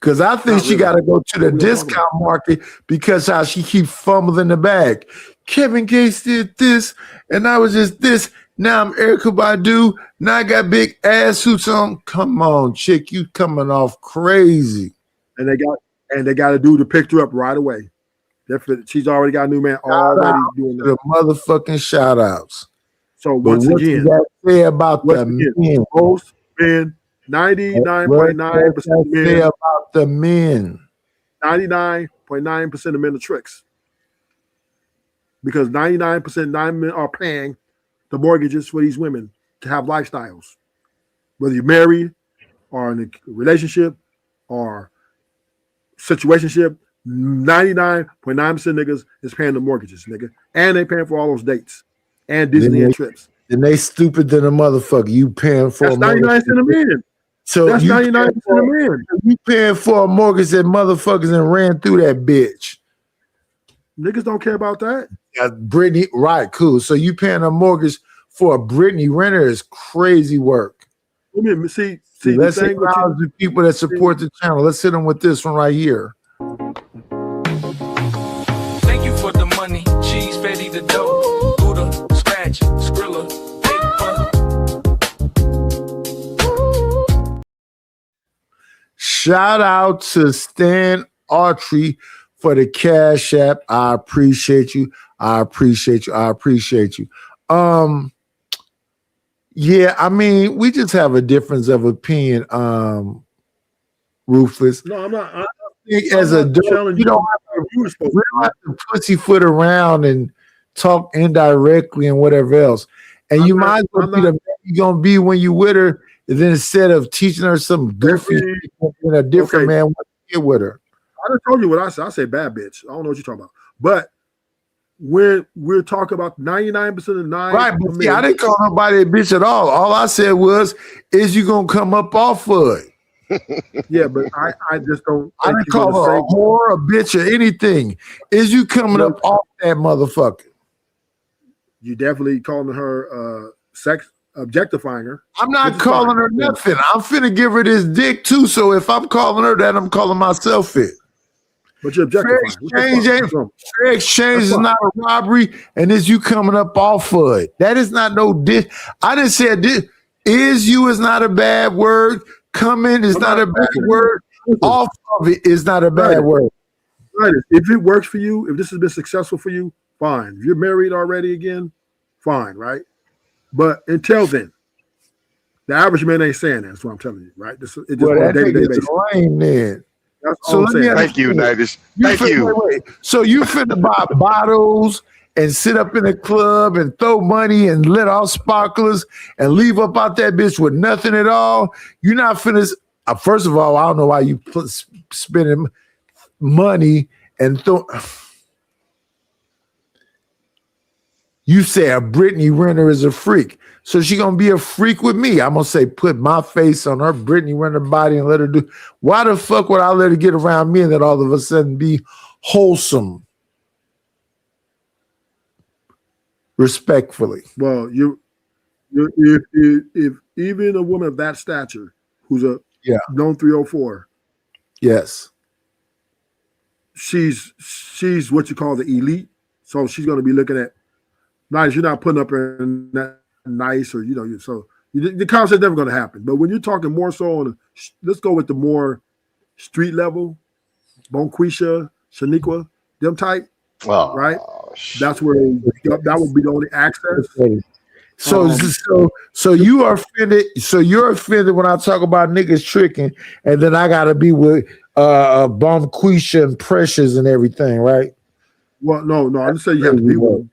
S8: Because I think she got to go to the discount market because how she keeps fumbling the bag. Kevin Gates did this, and I was just this. Now I'm Erykah Badu. Now I got big ass suits on. Come on, chick, you coming off crazy.
S16: And they got to do to pick her up right away. She's already got a new man already doing
S8: the motherfucking shout outs.
S16: So once
S8: what
S16: again,
S8: you got to say about the men?
S16: Most men, 99.9% of men.
S8: Say about the men.
S16: 99.9% of men are tricks. Because 99% men are paying the mortgages for these women to have lifestyles. Whether you're married or in a relationship or situationship, 99.9% niggas is paying the mortgages, nigga. And they paying for all those dates and Disney trips.
S8: And they stupid than a motherfucker. You paying for
S16: That's
S8: a mortgage.
S16: 99% of men.
S8: So
S16: that's
S8: you
S16: 99% of men.
S8: You paying for a mortgage that motherfuckers and ran through that bitch.
S16: Niggas don't care about that.
S8: Brittany, right, cool. So you paying a mortgage for a Brittany Renner is crazy work.
S16: See,
S8: let's acknowledge the people that support the channel. Let's hit them with this one right here.
S18: Thank you for the money, cheese, fatty, the dough, Buddha, scratch, Skrilla, paper.
S8: Shout out to Stan Autry for the Cash App. I appreciate you. I appreciate you. I appreciate you. Yeah, I mean, we just have a difference of opinion. Ruthless.
S16: No, I'm not. I
S8: think as a adult, you don't have to pussyfoot around and talk indirectly and whatever else. And you might as well be the man you're gonna be when you with her. And then instead of teaching her some goofy, a different man wants to get with her.
S16: I just told you what I said. I say bad bitch. I don't know what you're talking about. But we're talking about 99% of the nine.
S8: Right, but see, I didn't call nobody a bitch at all. All I said was, is you gonna come up off of it?
S16: Yeah, but I just don't.
S8: I didn't call her a whore, a bitch, or anything. Is you coming up off that motherfucker?
S16: You definitely calling her sex objectifying her.
S8: I'm not calling her nothing. I'm finna give her this dick too. So if I'm calling her that, I'm calling myself it.
S16: But you're objectifying.
S8: Fair exchange is not a robbery, and is you coming up off of it. That is not no dick. I didn't say this. Is you is not a bad word. Coming is not a bad word. Off of it is not a bad
S16: Right.
S8: word.
S16: Right. If it works for you, if this has been successful for you, fine. If you're married already again, fine, right? But until then, the average man ain't saying that. That's what I'm telling you, right? It just
S8: Well,
S16: on a
S8: that
S16: day-to-day
S8: nigga's
S16: basis.
S8: lame then.
S16: That's
S8: So
S16: all I'm
S8: let me
S16: saying.
S8: ask
S3: Thank you, Natish. Thank you.
S8: Wait. So you finna buy bottles and sit up in a club and throw money and let off sparklers and leave up out that bitch with nothing at all? You're not finna. First of all, I don't know why you spending money and throw. You say a Brittany Renner is a freak. So she gonna be a freak with me. I'm gonna say put my face on her Brittany Renner body and let her do. Why the fuck would I let her get around me and then all of a sudden be wholesome? Respectfully.
S16: Well, if even a woman of that stature who's a known 304,
S8: yes,
S16: she's what you call the elite. So she's gonna be looking at nice. You're not putting up in that nice, or the conversation's never going to happen. But when you're talking more so on, let's go with the more street level, Bonquisha, Shaniqua, them type, right? That's where that would be the only access.
S8: So you are offended. So you're offended when I talk about niggas tricking, and then I gotta be with Bonquisha and Precious and everything, right?
S16: Well, no, I didn't say you have to be with them.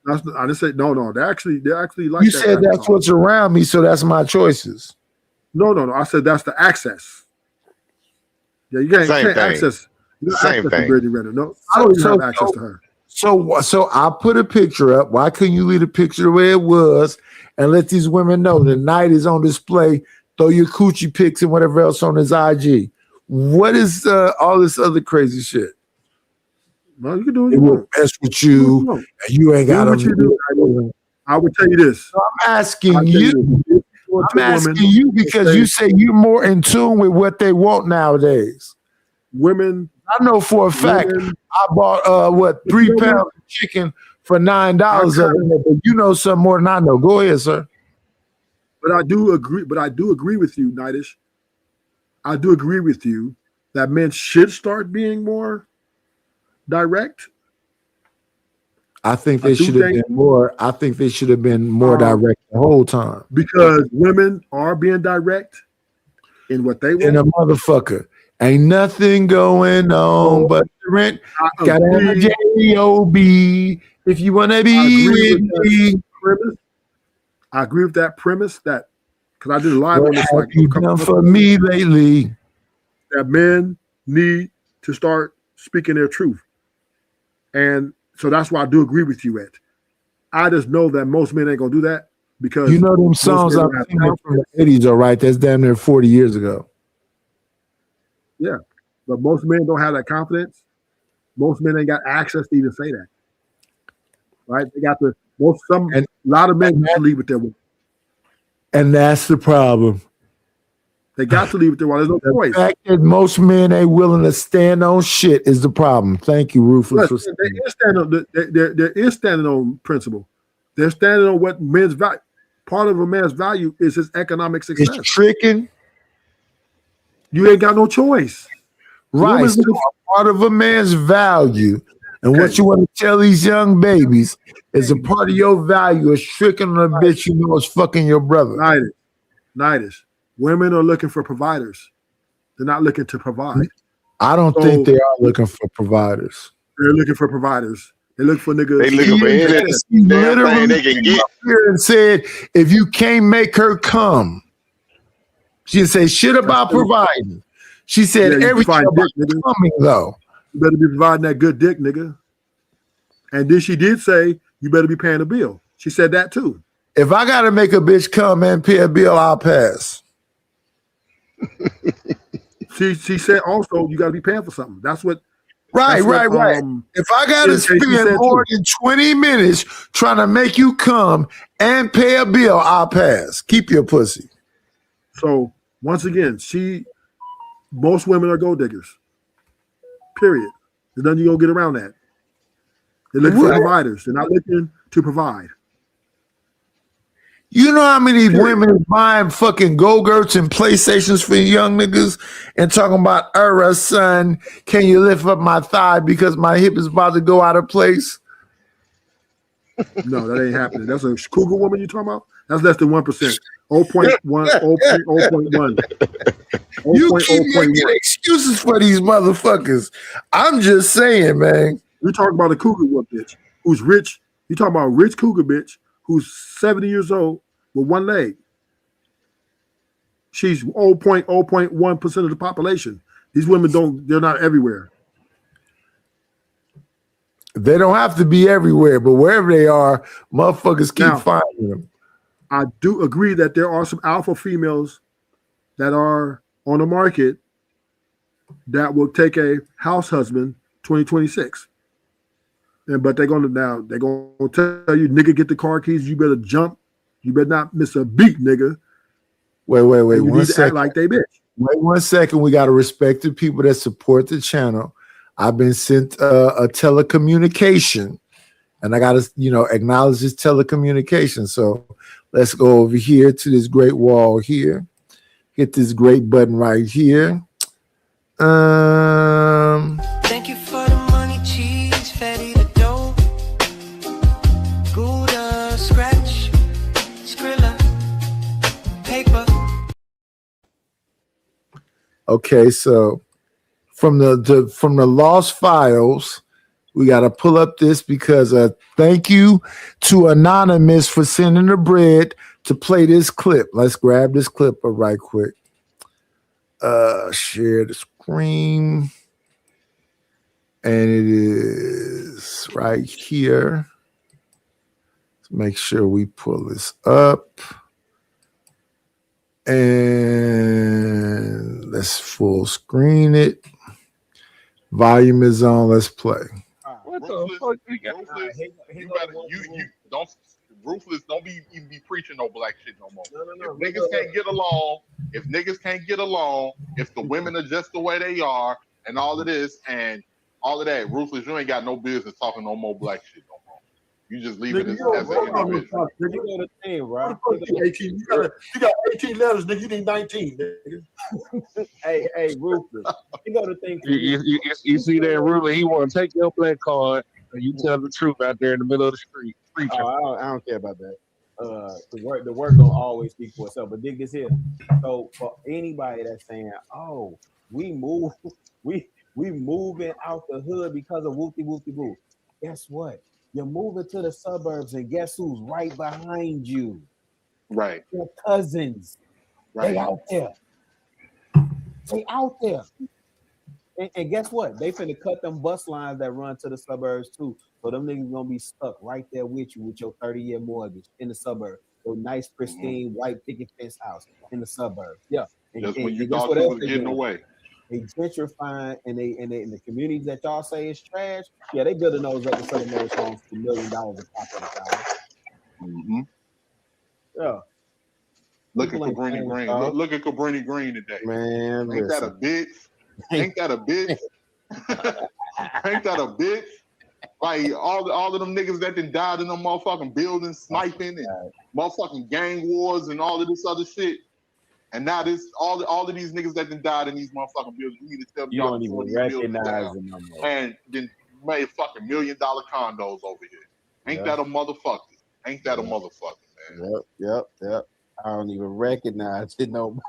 S16: I didn't say no. They actually like.
S8: You
S16: that
S8: said
S16: type of
S8: that's what's around me, so that's my choices.
S16: No. I said that's the access. Yeah, you can't access. You don't
S3: Same
S16: access
S3: thing.
S16: to Brittany Renner. No, I don't even have access to her.
S8: So I put a picture up. Why couldn't you leave the picture the way it was and let these women know the night is on display? Throw your coochie pics and whatever else on his IG. What is all this other crazy shit?
S16: No, you can do
S8: it. Will mess with you, and you ain't got
S16: to. I would tell you this.
S8: So I'm asking you. I'm asking you because you say you're more in tune with what they want nowadays.
S16: Women,
S8: I know for a fact. I bought 3 pounds of chicken for $9. But you know something more than I know. Go ahead, sir.
S16: But I do agree. But I do agree with you, Nitish. I do agree with you that men should start being more direct.
S8: I think they should have been more. I think they should have been more direct the whole time.
S16: Because women are being direct in what they want.
S8: And a motherfucker. Ain't nothing going on but the rent. Got a J-O-B. If you want to be with me.
S16: I agree with that premise that, because I did a live
S8: What
S16: on this
S8: have you done for me lately?
S16: That men need to start speaking their truth. And so that's why I do agree with you, Ed. I just know that most men ain't going to do that because.
S8: You know them songs I'm singing from the 80s, all right? That's damn near 40 years ago.
S16: Yeah, but most men don't have that confidence. Most men ain't got access to even say that. Right? They got a lot of men got to leave with their woman.
S8: And that's the problem.
S16: They got to leave with their woman. There's no choice.
S8: The fact that most men ain't willing to stand on shit is the problem. Thank you, Ruthless.
S16: There is standing on principle. They're standing on what men's value. Part of a man's value is his economic success.
S8: It's tricking.
S16: You ain't got no choice.
S8: Right. So part of a man's value, and what you want to tell these young babies is a part of your value is tricking on a bitch you know is fucking your brother.
S16: Nitish. Women are looking for providers. They're not looking to provide.
S8: I don't think they are looking for providers.
S16: They're looking for providers. They look for niggas.
S3: They looking for any damn thing they can get.
S8: Here and said, if you can't make her come, she didn't say shit about providing. She said everything about coming though.
S16: You better be providing that good dick, nigga. And then she did say, you better be paying the bill. She said that too.
S8: If I gotta make a bitch come and pay a bill, I'll pass.
S16: She said also you gotta be paying for something. That's what.
S8: Right. If I gotta spend more than 20 minutes trying to make you come and pay a bill, I'll pass. Keep your pussy.
S16: So once again, most women are gold diggers. Period. There's nothing you gonna get around that. They're looking for providers. They're not looking to provide.
S8: You know how many women is buying fucking Go-Gurts and PlayStations for young niggas and talking about, son, can you lift up my thigh because my hip is about to go out of place?
S16: No, that ain't happening. That's a cougar woman you talking about? That's less than 1%. 0.1, 0.1.
S8: You keep making excuses for these motherfuckers. I'm just saying, man.
S16: You talking about a cougar one bitch who's rich. You talking about a rich cougar bitch who's 70 years old with one leg. She's 0.1% of the population. These women they're not everywhere.
S8: They don't have to be everywhere, but wherever they are, motherfuckers keep finding them.
S16: I do agree that there are some alpha females that are on the market that will take a house husband 2026. But they're gonna tell you, nigga, get the car keys, you better jump, you better not miss a beat, nigga.
S8: Wait,
S16: you
S8: 1
S16: need to
S8: second.
S16: act like they bitch.
S8: Wait 1 second. We gotta respect the people that support the channel. I've been sent a telecommunication, and I gotta, acknowledge this telecommunication. So let's go over here to this great wall here. Hit this great button right here.
S2: Thank you for the money, cheese, fatty the dough. Gouda, scratch, Skrilla, paper.
S8: Okay, so from the lost files, we got to pull up this because thank you to Anonymous for sending the bread to play this clip. Let's grab this clip up right quick. Share the screen. And it is right here. Let's make sure we pull this up. And let's full screen it. Volume is on. Let's play.
S17: What the fuck? You don't Ruthless. Don't even be preaching no black shit no more. If niggas can't get along, if the women are just the way they are, and all of this and all of that, Ruthless, you ain't got no business talking no more black shit no more. You just leave it as an individual.
S23: You know the thing, right?
S16: You got 18 letters, nigga. You need 19. Nigga.
S23: hey, Ruthless. You know the thing.
S12: You see that ruler? He want to take your black card and you tell the truth out there in the middle of the street.
S23: I don't care about that. The work gonna always speak for itself. But dig this here. So for anybody that's saying, "Oh, we moving out the hood because of whoopty woo," guess what? You're moving to the suburbs, and guess who's right behind you?
S17: Right.
S23: Your cousins.
S17: Right.
S23: They out there. And guess what? They finna cut them bus lines that run to the suburbs too. So them niggas gonna be stuck right there with you with your 30-year mortgage in the suburbs. Your nice, pristine, white picket fence house in the suburbs. Yeah.
S17: Just when you thought you was getting away.
S23: They gentrifying and they in the communities that y'all say is trash. Yeah, they building those up to sell those homes for $1 million a pop at a time.
S17: Mm-hmm.
S23: Yeah.
S17: Look at Cabrini Green. Look at Cabrini Green today.
S23: Man,
S17: ain't that a bitch? Ain't that a bitch? Ain't that a bitch? Like all of them niggas that done died in them motherfucking buildings, sniping and motherfucking gang wars and all of this other shit. And now this all of these niggas that done died in these motherfucking buildings, you need to tell me
S23: you don't even recognize them no more.
S17: And then made fucking $1 million condos over here. Ain't that a motherfucker? Ain't that a motherfucker, man?
S23: Yep. I don't even recognize it no more.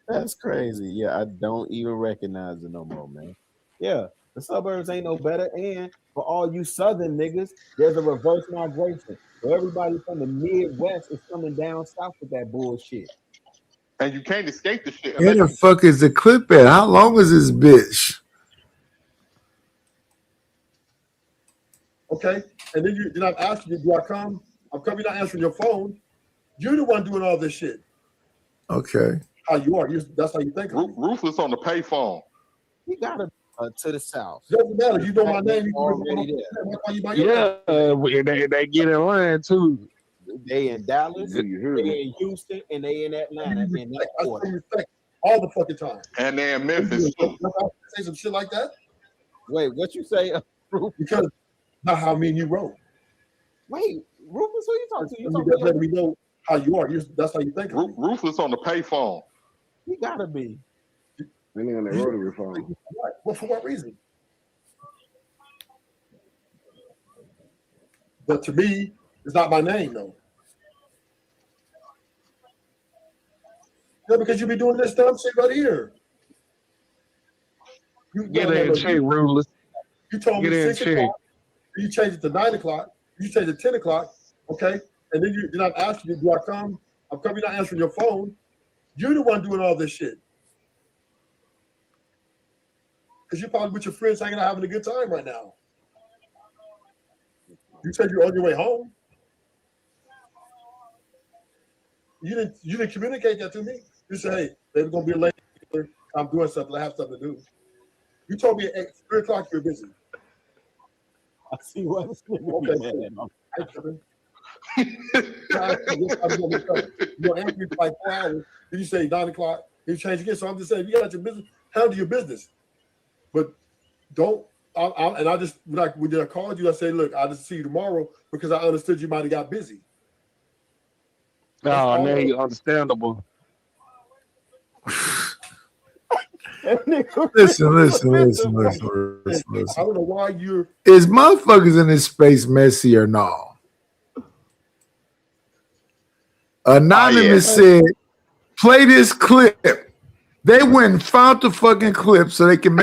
S23: That's crazy. Yeah, I don't even recognize it no more, man. Yeah, the suburbs ain't no better. And for all you southern niggas, there's a reverse migration. So everybody from the Midwest is coming down south with that bullshit.
S17: And you can't escape the shit.
S8: Where the fuck is the clip at? How long is this bitch?
S16: Okay, and then you're not asking me, do I come? I'm coming, you're not answering your phone. You're the one doing all this shit.
S8: Okay.
S16: How you are? That's how you think.
S17: Ruthless on the payphone.
S23: We got it to the south.
S16: Doesn't matter. You know my name. You
S23: already
S12: Yeah, they get in line too.
S23: They in Dallas, they in Houston, and they in Atlanta. In that quarter.
S16: All the fucking time.
S17: And they in Memphis too.
S16: Say some shit like that.
S23: Wait, what you say?
S16: Because not how me and you wrote.
S23: Wait, Rufus, who you talking to? You
S16: I mean,
S23: talking
S16: that's
S23: to
S16: letting me know how you are. That's how you think.
S17: Rufus on the payphone.
S23: He gotta be.
S6: Depending on the rotary phone.
S16: Well, for what reason? But to me, it's not my name, though. Yeah, because you be doing this dumb shit right here.
S12: Get in check, rulers.
S16: You told me
S12: Get in
S16: 6
S12: check.
S16: o'clock. You changed it to 9 o'clock. You changed it to 10 o'clock. Okay. And then you're not asking me, do I come? I'm coming, you're not answering your phone. You're the one doing all this shit. Because you're probably with your friends hanging out, having a good time right now. You said you're on your way home. You didn't communicate that to me. You said, hey, they're gonna be late. I'm doing something, I have something to do. You told me at 3 o'clock you're busy.
S23: I see what
S16: Okay. You're answer me for like 4 hours. Then you say 9 o'clock. You change again. So I'm just saying, you got your business, handle your business. But don't. And I just like when I called you, I said, look, I'll just see you tomorrow because I understood you might have got busy.
S12: Oh, now you understandable.
S8: Listen.
S16: I don't know why you're.
S8: Is motherfuckers in this space messy or no? Anonymous said, play this clip. They went and found the fucking clip so they can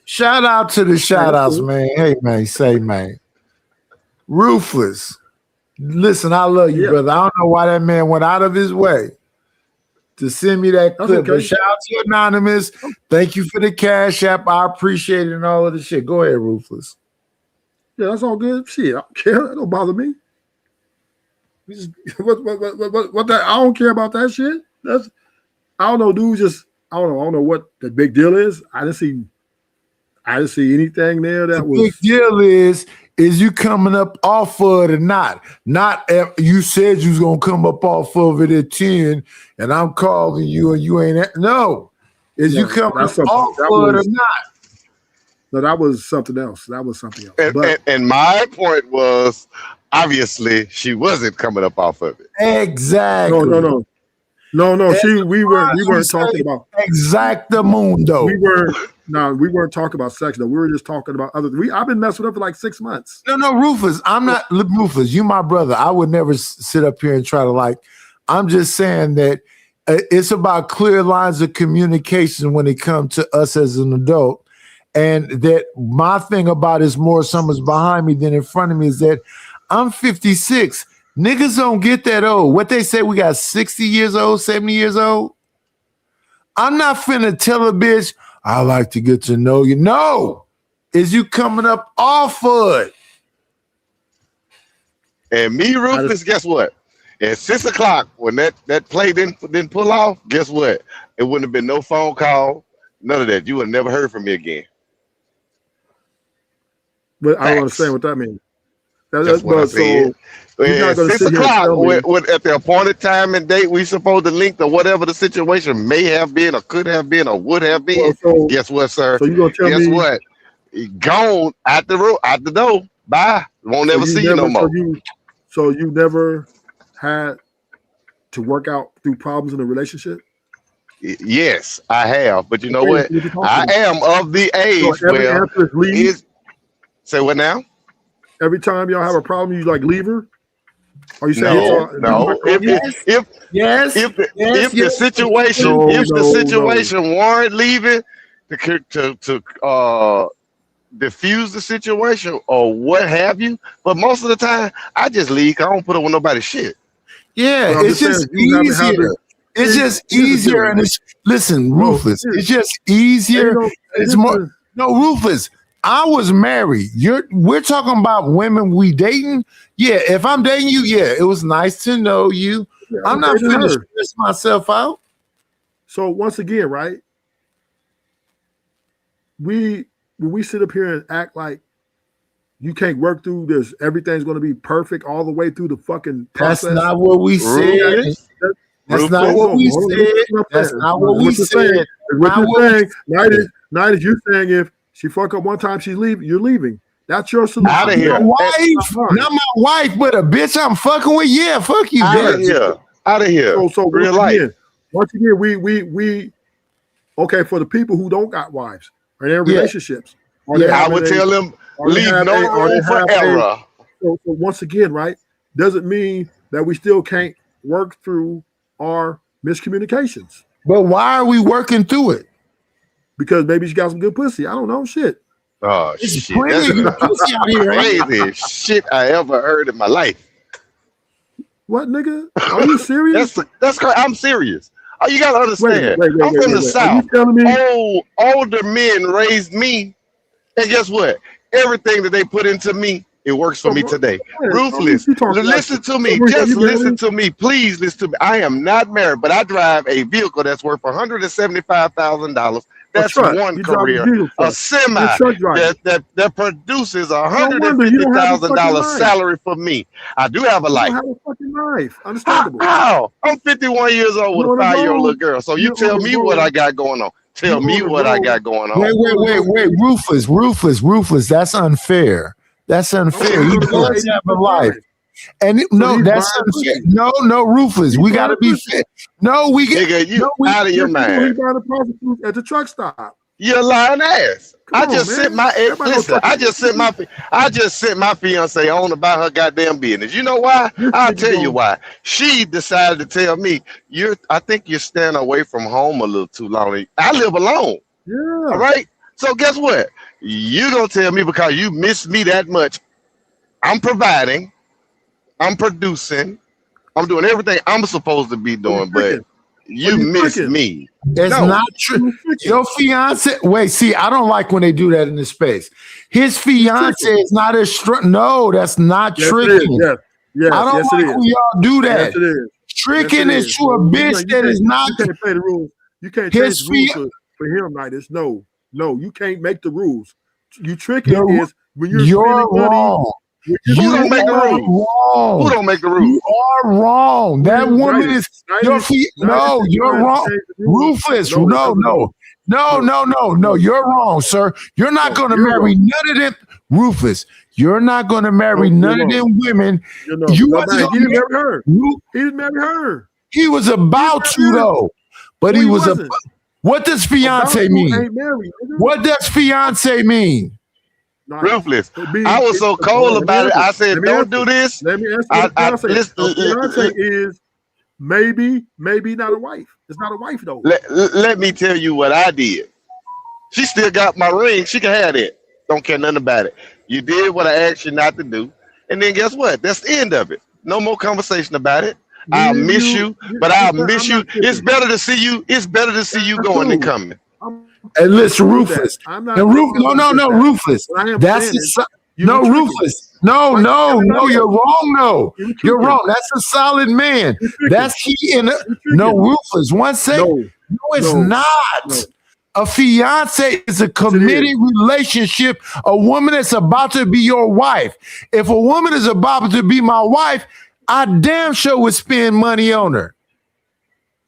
S8: shout out to the shout outs, man. Hey, man, say, man. Ruthless. Listen, I love you, brother. I don't know why that man went out of his way to send me that clip.
S16: okay.
S8: But shout out to Anonymous. Thank you for the Cash App. I appreciate it and all of the shit. Go ahead, Ruthless.
S16: Yeah, that's all good. Shit, I don't care. That don't bother me. We just, what that? I don't care about that shit. That's I don't know, dude. I don't know what the big deal is. I didn't see anything there that was.
S8: Big deal is you coming up off of it or not? Not if you said you was gonna come up off of it at 10, and I'm calling you and you ain't. No, is you coming off of it or not?
S16: No, that was something else.
S3: And my point was, obviously, she wasn't coming up off of it.
S8: Exactly.
S16: No. We weren't talking about
S8: exactamundo.
S16: We weren't talking about sex though. We were just talking about other. I've been messing with her for like 6 months.
S8: No, Rufus. I'm not Rufus. You my brother. I would never sit up here and try to I'm just saying that it's about clear lines of communication when it comes to us as an adult. And that my thing about is more someone's behind me than in front of me is that I'm 56. Niggas don't get that old. What they say, we got 60 years old, 70 years old. I'm not finna tell a bitch, I like to get to know you. No, is you coming up off of it.
S3: And me, Rufus, guess what? At 6 o'clock, when that play didn't pull off, guess what? It wouldn't have been no phone call, none of that. You would have never heard from me again.
S16: But I don't understand what that means.
S3: That's what I said. At 6 o'clock, at the appointed time and date, we supposed to link to whatever the situation may have been, or could have been, or would have been. Guess what, sir?
S16: So you gonna tell
S3: Guess
S16: me?
S3: what? Gone out the door. Bye. Won't ever see you no more.
S16: So you never had to work out through problems in a relationship?
S3: Yes, I have. But you know what? I am of the age where say what now?
S16: Every time y'all have a problem, you leave her? Or you say
S3: no. If the situation warrant leaving to diffuse the situation or what have you, but most of the time I just leave. I don't put up with nobody's shit.
S8: Yeah, it's just easier. It's just easier, and listen, Rufus. It's just easier. It's more. No, Rufus. I was married. We're talking about women we dating. Yeah, if I'm dating you, yeah, it was nice to know you. Yeah, I'm not finna stress myself out.
S16: So once again, right? When we sit up here and act like you can't work through this, everything's going to be perfect all the way through the fucking process.
S8: That's not what we said. That's not what we said. That's not what we said.
S16: What you're saying, Night is you're saying if she fuck up one time, you're leaving. That's your solution.
S3: Out of
S8: My
S3: here.
S8: wife, not my wife, but a bitch I'm fucking with. Yeah, fuck you,
S3: Out of
S8: bitch.
S3: here. Out of here.
S16: So
S3: Real life.
S16: once again, we okay for the people who don't got wives or their
S8: Yeah.
S16: relationships.
S3: I would tell them leave no room for error.
S16: So once again, right, doesn't mean that we still can't work through our miscommunications.
S8: But why are we working through it?
S16: Because maybe she got some good pussy. I don't know. Shit.
S3: Oh
S8: It's
S3: shit!
S8: plenty
S3: That's
S8: of good pussy out here, ain't it?
S3: crazy shit I ever heard in my life.
S16: What, nigga? Are you serious?
S3: That's crazy. I'm serious. Oh, you gotta understand.
S16: Wait,
S3: I'm from the
S16: Are
S3: South.
S16: you telling me?
S3: Older men raised me, and guess what? Everything that they put into me, it works for me today. Ruthless. Listen to me. Just listen to me. Please listen to me. I am not married, but I drive a vehicle that's worth $175,000. That's
S16: truck.
S3: one
S16: You drive a
S3: career.
S16: diesel
S3: A
S16: truck.
S3: semi
S16: You're a truck driver.
S3: that produces
S16: wonder you don't have a fucking
S3: $150,000
S16: life.
S3: salary for me. I do have a
S16: You
S3: life.
S16: don't have a fucking life. Understandable.
S3: How? I'm 51 years old with
S16: You're
S3: a
S16: on the
S3: 5-year-old
S16: road.
S3: little girl. So you
S16: You're
S3: tell
S16: on the
S3: me what
S16: road.
S3: I got going on. Tell
S16: You're
S3: me
S16: on the
S3: what I
S16: road.
S3: got going on.
S8: Wait. Rufus. That's unfair. He does have a life. And no, that's unfair. No, Rufus. We gotta be fair. No, we get
S3: Nigga, you out of your
S16: He
S3: mind.
S16: buying a prostitute at the truck stop.
S3: You're lying ass.
S16: Come
S3: I
S16: on,
S3: just
S16: man.
S3: sent my ex.
S16: Everybody knows
S3: Listen, I just sent my fiance on about her goddamn business. You know why? I'll tell you why. She decided to tell me, I think you're staying away from home a little too long. I live alone.
S16: Yeah.
S3: All right. So guess what? You gonna tell me because you miss me that much. I'm providing, I'm producing, I'm doing everything I'm supposed to be doing, but you miss me.
S8: It's not true. Your fiance. Wait, see, I don't like when they do that in this space. His fiance is not as strong. No, that's not
S16: Yes, it
S8: tricking.
S16: is. Yes,
S8: I don't
S16: yes,
S8: like
S16: it is.
S8: when y'all do that.
S16: Yes, it is.
S8: Tricking
S16: Yes, it
S8: is to a bitch that is not.
S16: You can't play the rules. You can't
S8: His
S16: change the rules for him like this. No, you can't make the rules. You tricking is when you're spending money.
S8: Wrong.
S3: Who don't make the rules?
S8: Wrong.
S3: Who don't make the rules?
S8: You are wrong. That woman is your feet. No, you're wrong. Rufus. No. You're wrong, sir. You're not going to marry none of them. Rufus, you're not going to marry none of them women. You wasn't
S16: He didn't
S8: gonna
S16: marry her.
S8: marry-
S16: He didn't marry her.
S8: He was about to though, but
S16: No,
S8: he
S16: he
S8: was a.
S16: wasn't.
S8: What does fiance
S16: About to
S8: mean?
S16: ain't married, nigga.
S8: What does fiance mean?
S3: Ruthless. I was so cold about it. I said, don't do this.
S16: Let me answer the fiance is maybe not a wife. It's not a wife though.
S3: Let me tell you what I did. She still got my ring. She can have it. Don't care nothing about it. You did what I asked you not to do. And then guess what? That's the end of it. No more conversation about it. I'll miss you, but I'll miss you. It's better to see you. It's better to see you going than coming.
S8: And listen, Rufus.
S16: I'm not.
S8: And Rufus. That's Rufus. No, you're wrong. No, you're wrong. That's a solid man. That's he in a Rufus. One second. No, it's not. A fiance is a committed relationship. A woman that's about to be your wife. If a woman is about to be my wife, I damn sure would spend money on her.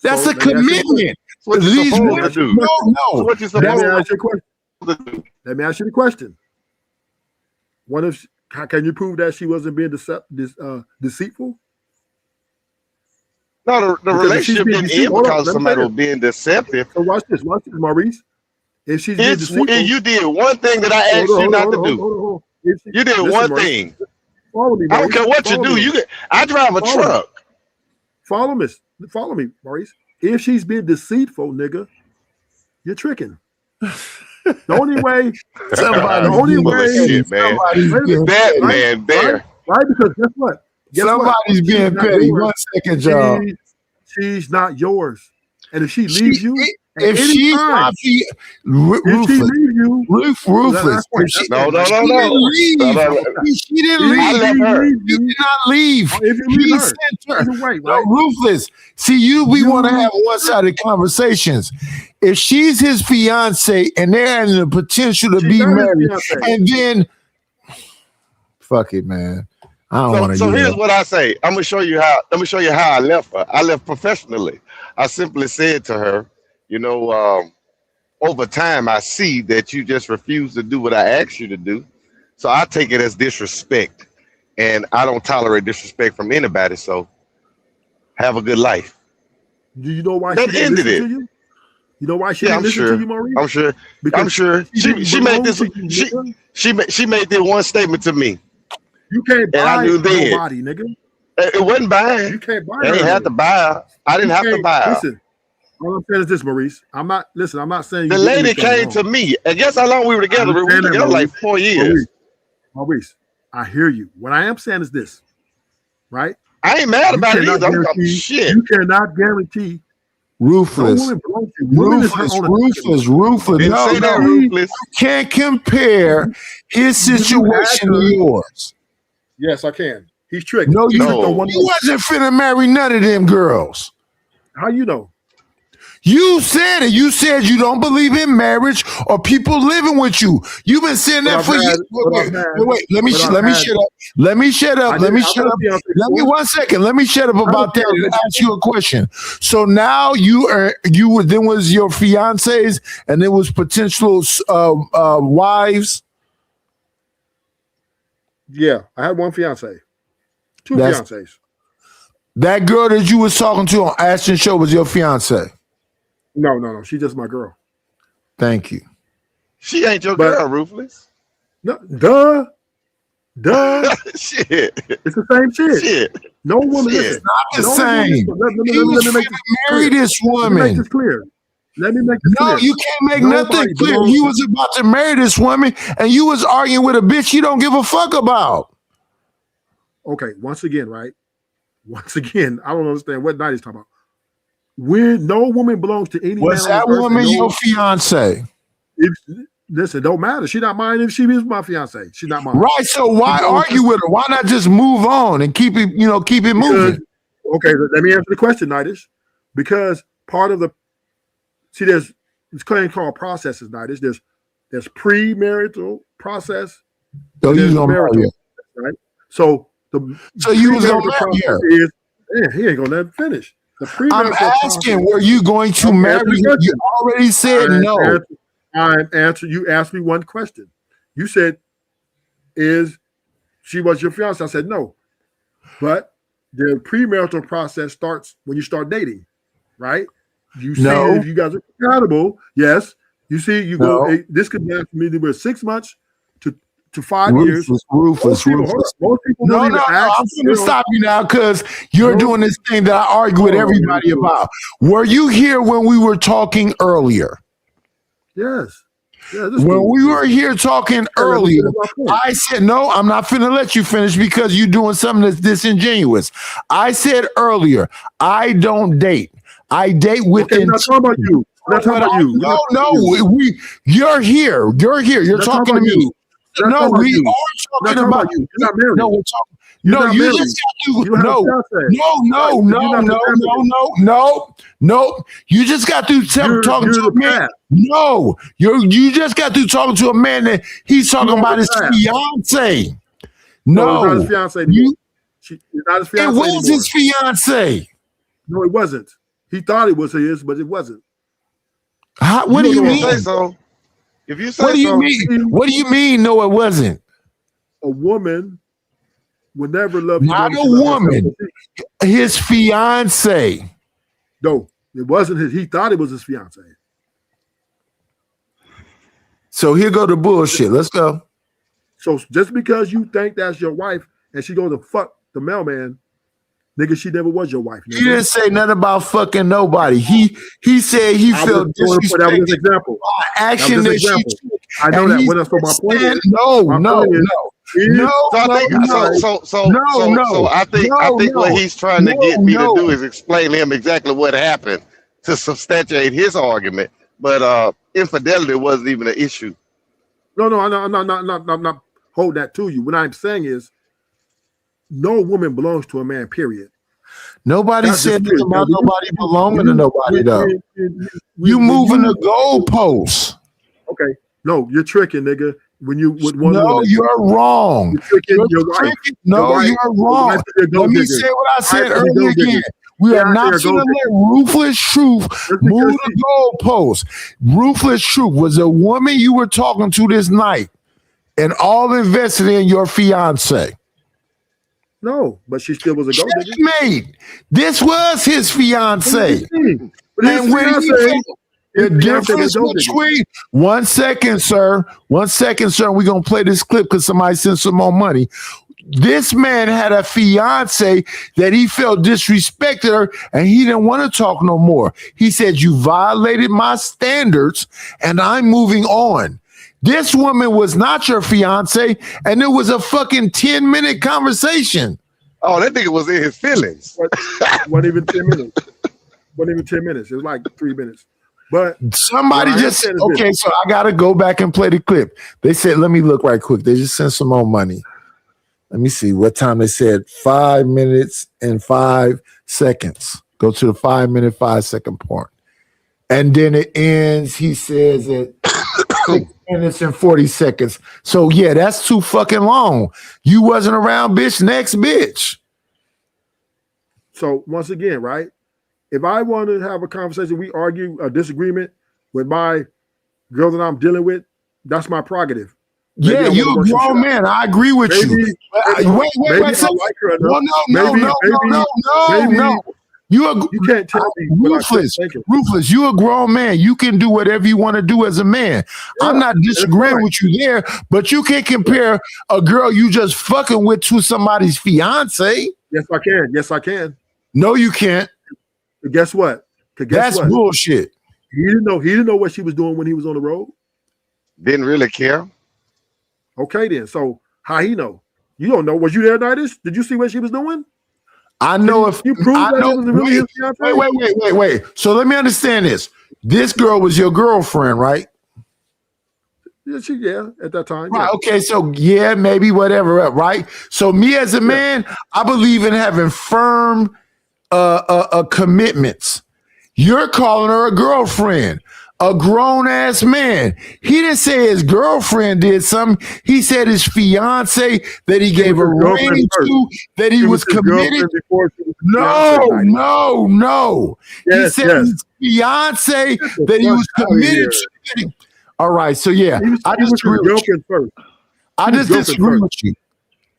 S8: That's a commitment.
S3: What you supposed to do?
S8: No.
S3: What you supposed
S16: Let
S3: to do?
S16: Let me ask you the question. What if? Can you prove that she wasn't being deceitful?
S3: No, the relationship didn't end because somebody was being deceptive.
S16: So watch this, Maurice. If she's being deceitful,
S3: you did one thing that I asked you not to do. You did one thing.
S16: Follow me,
S3: I don't care what you do. I drive a truck.
S16: Follow me, Maurice. If she's being deceitful, nigga, you're tricking. The only way, right? Because guess what?
S8: Somebody's being petty. 1 second, y'all.
S16: She's not yours, and if she leaves you,
S8: if she's not Rufus,
S3: no.
S8: She didn't leave. He did not leave. He sent her. No, Rufus. See, we want to have one-sided conversations. If she's his fiance and they're having the potential to be married, and then fuck it, man. I don't want to.
S3: So here's what I say. I'm gonna show you how. I left her. I left professionally. I simply said to her, over time, I see that you just refuse to do what I asked you to do. So I take it as disrespect, and I don't tolerate disrespect from anybody. So have a good life.
S16: Do you know why
S3: That
S16: she didn't
S3: ended
S16: listen
S3: it.
S16: to you? You know why she
S3: Yeah,
S16: didn't
S3: I'm
S16: listen
S3: sure.
S16: to you, Maurice?
S3: I'm sure.
S16: Because
S3: I'm sure.
S16: didn't
S3: She made
S16: belong
S3: this.
S16: to you, nigga.
S3: She made this one statement to me,
S16: You can't
S3: and I
S16: buy
S3: knew then.
S16: nobody, nigga.
S3: It wasn't buying.
S16: You can't buy
S3: I didn't
S16: her,
S3: have to
S16: nigga.
S3: buy her. I didn't
S16: You
S3: have to
S16: can't
S3: buy her.
S16: listen. All I'm saying is this, Maurice. I'm not saying you
S3: The
S16: did
S3: lady
S16: anything
S3: came
S16: wrong.
S3: to me, and guess how long we were
S16: I
S3: together? We were
S16: understand that,
S3: together like
S16: Maurice.
S3: 4 years.
S16: Maurice, I hear you. What I am saying is this, right?
S3: I ain't mad
S16: You
S3: about it
S16: cannot
S3: either. I'm
S16: guarantee.
S3: shit.
S16: You cannot guarantee. No
S8: Ruthless.
S16: woman belongs to you. Woman is her own.
S8: Ruthless.
S3: Didn't
S8: No,
S3: say that,
S8: no.
S3: Ruthless.
S8: You can't compare his situation to yours.
S16: Yes, I can. He's tricked.
S8: No,
S16: He
S8: you,
S16: tricked on one
S8: you
S16: woman.
S8: wasn't finna marry none of them girls.
S16: How you know?
S8: You said it. You said you don't believe in marriage or people living with you. You've been saying that
S16: But
S8: for
S16: I've
S8: years.
S16: had- but I've had-
S8: Wait. Let me
S16: but I've
S8: shut up. Let me shut up.
S16: I
S8: Let me
S16: did- I
S8: shut
S16: was
S8: up.
S16: fiancé
S8: Let me
S16: before.
S8: 1 second. Let me shut up
S16: was
S8: about that and
S16: fiancé
S8: ask you a question. So now then was your fiancés and there was potential wives.
S16: Yeah, I had one fiance, two
S8: That's-
S16: fiancés.
S8: That girl that you was talking to on Ashton Show was your fiance.
S16: No. She's just my girl.
S8: Thank you.
S3: She ain't your
S16: But-
S3: girl, Ruthless.
S16: No, duh.
S3: Shit.
S16: It's the same shit.
S3: Shit.
S16: No woman.
S3: Shit.
S16: Listen,
S8: The
S16: no
S8: same.
S16: Woman, let
S8: He
S16: me
S8: was
S16: make
S8: finna
S16: this
S8: marry
S16: clear.
S8: this
S16: Let me make
S8: woman.
S16: this clear. Let me make this
S8: No,
S16: clear.
S8: you can't make
S16: Nobody
S8: nothing clear.
S16: belongs-
S8: He was about to marry this woman, and you was arguing with a bitch you don't give a fuck about.
S16: Okay, once again, right? Once again, I don't understand what night he's talking about. When no woman belongs to any
S8: Was
S16: man on
S8: that
S16: this earth,
S8: woman
S16: no-
S8: your fiance?
S16: Listen, don't matter. She not mine if she is my fiance. She's not mine.
S8: Right. So why
S16: She belongs
S8: argue with her? Why not just move on and keep it moving?
S16: Because- okay, let me answer the question, Nidish. Because part of there's this claim called processes, Nidish. There's premarital process.
S8: So
S16: and
S8: you
S16: there's
S8: gonna marry
S16: marital, right? So
S8: you was gonna
S16: premarital
S8: marry her?
S16: process is, yeah, he ain't gonna let it finish. The
S8: I'm
S16: premarital
S8: asking,
S16: process-
S8: were you going to
S16: I'm
S8: marry
S16: answering
S8: her?
S16: the
S8: You
S16: question.
S8: already said no.
S16: I'm answering. You asked me one question. You said, "Is she was your fiance?" I said no, but the premarital process starts when you start dating, right? You see
S8: No.
S16: if you guys are compatible. Yes, you see you
S8: No.
S16: go. This could last me anywhere 6 months to 5 years.
S8: Ruthless.
S16: Most people, hold up, most people
S8: No,
S16: don't
S8: no,
S16: even
S8: no.
S16: ask
S8: I'm
S16: you,
S8: going to stop you now because you're doing this thing that I argue with everybody about. Were you here when we were talking earlier?
S16: Yes. Yeah, this
S8: When
S16: dude-
S8: we were here talking earlier, I said, no, I'm not finna let you finish because you're doing something that's disingenuous. I said earlier, I don't date. I date with
S16: Okay, we're not talking about you. We're not talking about you. We're
S8: No,
S16: not
S8: no,
S16: talking about you.
S8: you're here. You're here. You're
S16: We're not
S8: talking to
S16: talking about
S8: me.
S16: you. We're not
S8: No,
S16: talking about
S8: we
S16: you.
S8: are
S16: We're
S8: talking
S16: not
S8: about
S16: you. You're not married.
S8: No, we're talking.
S16: You're
S8: No,
S16: not
S8: you
S16: married.
S8: just got
S16: You
S8: to.
S16: have
S8: No,
S16: a fiance.
S8: no,
S16: You're not the
S8: no. You just got to talking to
S16: you're
S8: a
S16: the
S8: man.
S16: past.
S8: No, you just got to talking to a man that he's talking
S16: You are
S8: about
S16: the
S8: his
S16: past.
S8: fiance.
S16: No, it's not
S8: No,
S16: his fiance anymore.
S8: you.
S16: It's not his
S8: It
S16: fiance
S8: was
S16: anymore.
S8: his fiance.
S16: No, it wasn't. He thought it was his, but it wasn't.
S8: What do you
S16: don't know
S8: mean?
S16: what I'm
S3: Say so. If you say
S8: What do you
S3: so,
S8: mean? What do you mean? No, it wasn't.
S16: A woman would never love you.
S8: Not
S16: more
S8: a
S16: than she loves
S8: woman.
S16: herself.
S8: His fiance.
S16: No, it wasn't his. He thought it was his fiance.
S8: So here go the bullshit. Let's go.
S16: So just because you think that's your wife and she goes to fuck the mailman, nigga, she never was your wife.
S8: He
S16: Nigga.
S8: didn't say nothing about fucking nobody. He said he
S16: I
S8: felt
S16: was going to put that was
S8: disrespected
S16: an example.
S8: by action
S16: That
S8: that
S16: was an
S8: she
S16: example.
S8: took.
S16: I know
S8: And
S16: that.
S8: he
S16: What else? So my point
S8: said,
S16: is,
S8: no,
S16: my
S8: no,
S16: point is,
S8: no.
S16: is-
S8: No,
S3: So I think
S8: no,
S3: I think what he's trying to get me to do is explain to him exactly what happened to substantiate his argument. But infidelity wasn't even an issue.
S16: No, I'm not holding that to you. What I'm saying is, no woman belongs to a man. Period.
S8: Nobody
S16: That's
S8: said
S16: just
S8: nothing
S16: it.
S8: about
S16: Now,
S8: nobody belonging to nobody though.
S16: when
S8: You moving
S16: you-
S8: the goalposts.
S16: Okay, no, you're tricking, nigga. When you with one
S8: No,
S16: woman,
S8: you're wrong.
S16: You're tricking your wife.
S8: tricking- No,
S16: Your wife-
S8: you're
S16: your
S8: wrong.
S16: wife is a gold
S8: Let me
S16: digger.
S8: say what I
S16: Wife
S8: said
S16: is a
S8: earlier
S16: gold digger.
S8: again. We
S16: You're
S8: are
S16: out
S8: not
S16: there,
S8: going
S16: gold
S8: to let Ruthless Truth move the goalposts. Ruthless Truth was a woman you were talking to this night. and all invested in your fiance.
S16: No, but she still was a gold digger.
S8: Mate, this was his fiance.
S16: But his
S8: And when he
S16: fiance,
S8: the
S16: his fiance
S8: difference
S16: was gold digger.
S8: between 1 second, sir. 1 second, sir. We're gonna play this clip because somebody sent some more money. This man had a fiance that he felt disrespected her, and he didn't want to talk no more. He said, "You violated my standards, and I'm moving on." This woman was not your fiance, and it was a fucking 10-minute conversation.
S3: Oh, that nigga was in his feelings.
S16: Wasn't even 10 minutes. Wasn't even 10 minutes. It was like 3 minutes. But
S8: somebody
S16: what I
S8: just
S16: said is
S8: okay.
S16: this.
S8: So I gotta go back and play the clip. They said, "Let me look right quick." They just sent some more money. Let me see what time they said. 5 minutes and 5 seconds. Go to the 5 minute, 5 second part. And then it ends, he says, at 6 minutes and 40 seconds. So yeah, that's too fucking long. You wasn't around, bitch. Next bitch.
S16: So once again, right? If I want to have a conversation, we argue a disagreement with my girl that I'm dealing with, that's my prerogative. Maybe I
S8: Yeah,
S16: wanna
S8: you a
S16: work some shit
S8: grown
S16: out.
S8: man. I agree with
S16: Maybe-
S8: you.
S16: maybe-
S8: Wait,
S16: maybe I
S8: second.
S16: like her enough.
S8: No,
S16: Maybe-
S8: no. You
S16: can't tell me what I should
S8: ruthless.
S16: think of.
S8: Ruthless. You a grown man. You can do whatever you want to do as a man. I'm not disagreeing with you there, but you can't compare a girl you just fucking with to somebody's fiance.
S16: Yes, I can. Yes, I can.
S8: No, you can't.
S16: But guess what? 'Cause guess
S8: That's
S16: what?
S8: bullshit.
S16: He didn't know. He didn't know what she was doing when he was on the road.
S3: Didn't really care.
S16: Okay, then. So how he know? You don't know. Was you there, Nidus? Did you see what she was doing?
S8: I know if
S16: you proved
S8: I
S16: that
S8: know.
S16: it was really his fiance.
S8: Wait. So let me understand this. This girl was your girlfriend, right?
S16: Yeah, at that time.
S8: Right.
S16: Yeah.
S8: Okay. So yeah, maybe whatever. Right. So me as a man, I believe in having firm commitments. You're calling her a girlfriend, a grown ass man. He didn't say his girlfriend did something. He said his fiance that he gave a ring to, that he was committed. No. He
S16: Yes,
S8: said
S16: yes.
S8: his fiance that he was
S16: fuck outta
S8: committed to. All right. So yeah, I
S16: He was
S8: disagree
S16: his
S8: with you.
S16: girlfriend first.
S8: I
S16: He was
S8: just
S16: girlfriend
S8: disagree
S16: first.
S8: with you.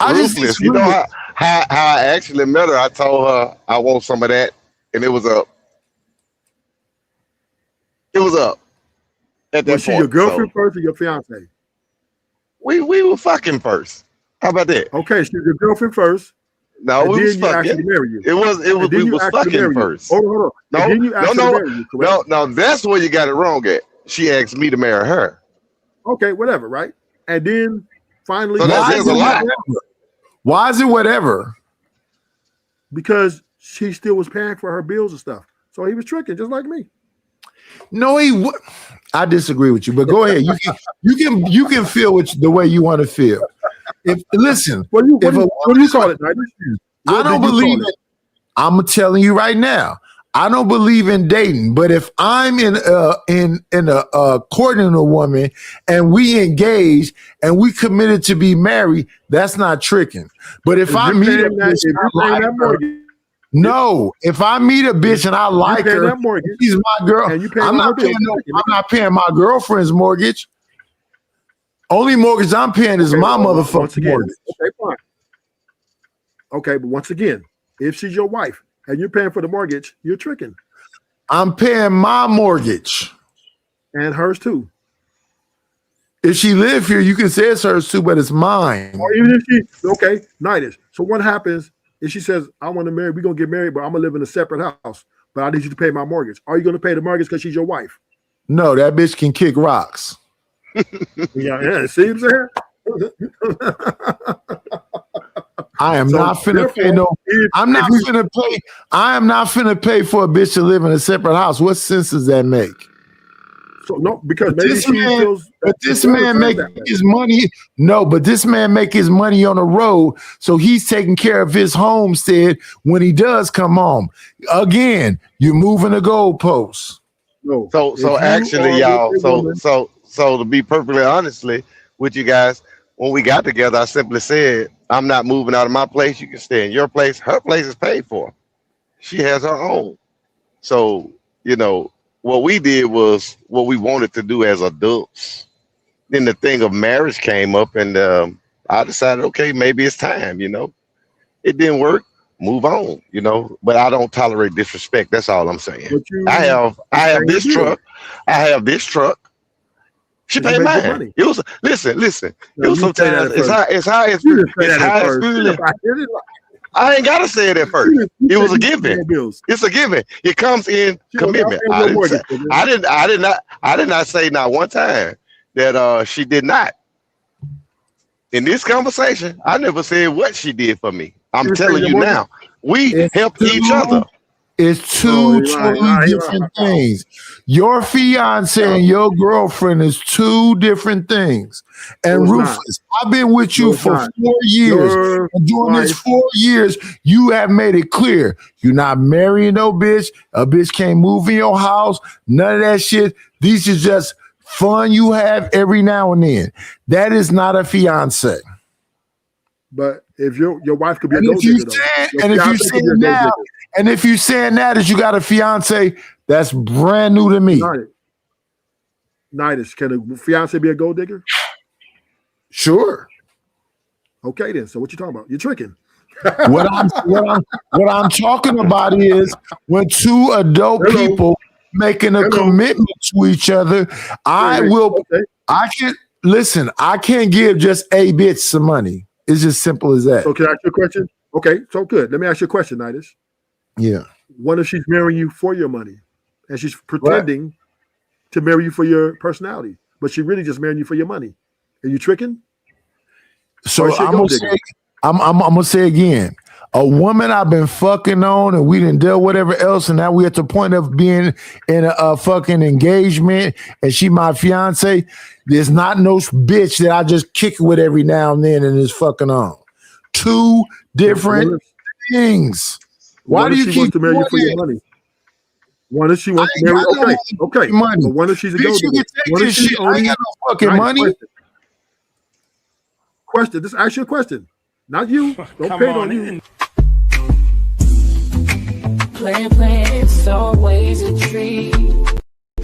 S8: I just
S3: Ruthless.
S8: disagree
S3: You know
S8: with
S3: how I actually met her? I told her I want some of that, and it was up. It was up at that
S16: Was she
S3: point.
S16: your girlfriend
S3: So
S16: first or your fiance?
S3: we were fucking first. How about that?
S16: Okay, she was your girlfriend first.
S3: No,
S16: and
S3: we
S16: then
S3: was
S16: you asked her to
S3: fucking.
S16: marry you.
S3: It was
S16: And then
S3: we
S16: you
S3: was
S16: asked her to
S3: fucking
S16: marry you.
S3: first.
S16: Hold on.
S3: No,
S16: And then you asked her to
S3: no,
S16: marry you, correct?
S3: no. That's where you got it wrong at. She asked me to marry her.
S16: Okay, whatever, right? And then finally,
S3: So that says a lot.
S8: Why is it whatever?
S16: Because she still was paying for her bills and stuff. So he was tricking, just like me.
S8: No, I disagree with you, but go ahead. You can feel the way you want to feel. Listen,
S16: what do you call it, Nigel?
S8: I don't believe it. I'm telling you right now. I don't believe in dating, but if I'm courting a woman and we engage and we committed to be married, that's not tricking. But if I meet a bitch and I like her, no, if I meet a bitch and I like her, she's my girl. I'm not paying my girlfriend's mortgage. Only mortgage I'm paying is my motherfucking mortgage.
S16: Okay, fine. Okay, but once again, if she's your wife and you're paying for the mortgage, you're tricking.
S8: I'm paying my mortgage.
S16: And hers too.
S8: If she live here, you can say it's hers too, but it's mine.
S16: Or even if she, okay, Nidus. So what happens if she says, I want to marry, we're going to get married, but I'm going to live in a separate house, but I need you to pay my mortgage. Are you going to pay the mortgage because she's your wife?
S8: No, that bitch can kick rocks.
S16: Yeah, see what I'm saying?
S8: I am
S16: So,
S8: not finna pay
S16: therefore,
S8: I am not finna pay for a bitch to live in a separate house. What sense does that make?
S16: So no, because
S8: But
S16: maybe
S8: this
S16: she
S8: man,
S16: feels
S8: but this man make his money. No, but this man make his money on the road, so he's taking care of his homestead when he does come home. Again, you're moving the goalposts.
S16: No.
S3: So actually, y'all. So to be perfectly honestly with you guys, when we got together, I simply said, I'm not moving out of my place. You can stay in your place. Her place is paid for. She has her own. So, what we did was what we wanted to do as adults. then the thing of marriage came up, and I decided, okay, maybe it's time. It didn't work. Move on. But I don't tolerate disrespect. That's all I'm saying. I have this truck. I have this truck. She paid mine. It was listen. It was sometimes it's high as feeling. I ain't gotta say it at first. It was a given. It's a given. It comes in commitment. I did not say not one time that she did not. In this conversation, I never said what she did for me. I'm telling you now. We helped each other.
S8: It's two totally different things. Your fiance and your girlfriend is two different things. And Rufus, I've been with you for 4 years. And during this 4 years, you have made it clear you're not marrying no bitch. A bitch can't move in your house. None of that shit. These is just fun you have every now and then. That is not a fiance.
S16: But if your wife could be a
S8: and
S16: gold
S8: if you
S16: digger,
S8: saying, and if you saying now, and if you saying now that you got a fiance, that's brand new to me.
S16: Nidus, can a fiance be a gold digger?
S8: Sure.
S16: Okay, then. So what you talking about? You're tricking.
S8: What I'm talking about is when two adult people making a commitment to each other, I can't give just a bitch some money. It's just simple as that.
S16: So can I ask you a question? Okay, so good. Let me ask you a question, Nidus.
S8: Yeah.
S16: What if she's marrying you for your money and she's pretending to marry you for your personality, but she really just marrying you for your money? Are you tricking?
S8: So I'm gonna say again, a woman I've been fucking on and we didn't deal whatever else, and now we're at the point of being in a fucking engagement, and she my fiance. There's not no bitch that I just kick it with every now and then and is fucking on. Two different things. Why do you keep
S16: to marry you for your money? One if she wants to marry. Okay.
S8: Money.
S16: But one if she's a
S8: bitch, you can take this shit. I ain't got no fucking money.
S16: Question. Just ask you a question. Not you. Don't pay it on you.
S2: Playing, it's always a treat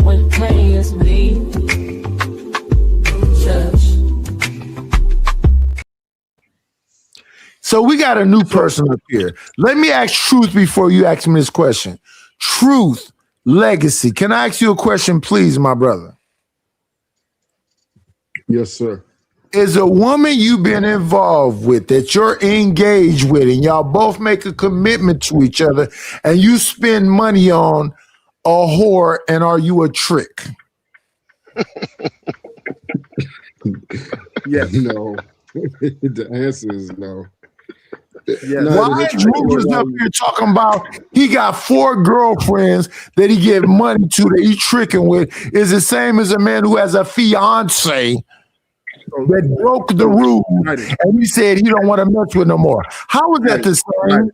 S2: when players meet.
S8: So we got a new person up here. Let me ask Truth before you ask me this question. Truth, Legacy. Can I ask you a question, please, my brother?
S16: Yes, sir.
S8: Is a woman you've been involved with that you're engaged with and y'all both make a commitment to each other and you spend money on a whore, and are you a trick?
S6: Yeah, no. The answer is no.
S8: Yeah. Why is Rufus up here talking about he got 4 girlfriends that he give money to that he tricking with is the same as a man who has a fiance that broke the rules and he said he don't want to mess with no more. How is that the same?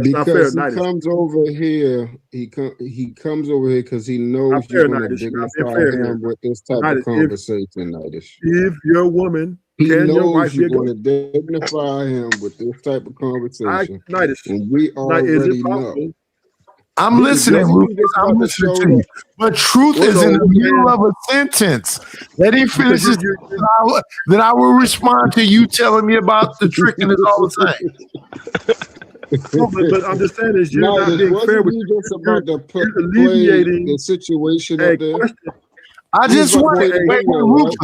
S6: Because he comes over here, he comes over here because he knows you're going to dignify him with this type of conversation, Nidus.
S16: If your woman,
S6: he
S16: can your
S6: knows
S16: wife
S6: you're
S16: be a
S6: going to dignify him with this type of conversation.
S16: Nidus,
S6: and we already know.
S8: I'm listening, Rufus. I'm listening to you. But Truth is in the middle of a sentence. Let him finish this. Then I will respond to you telling me about the tricking is all the same.
S16: No, but I'm just saying is you're not being fair with
S6: you. Just about to
S16: you're alleviating
S6: the situation up there.
S8: I just want to wait, Rufus.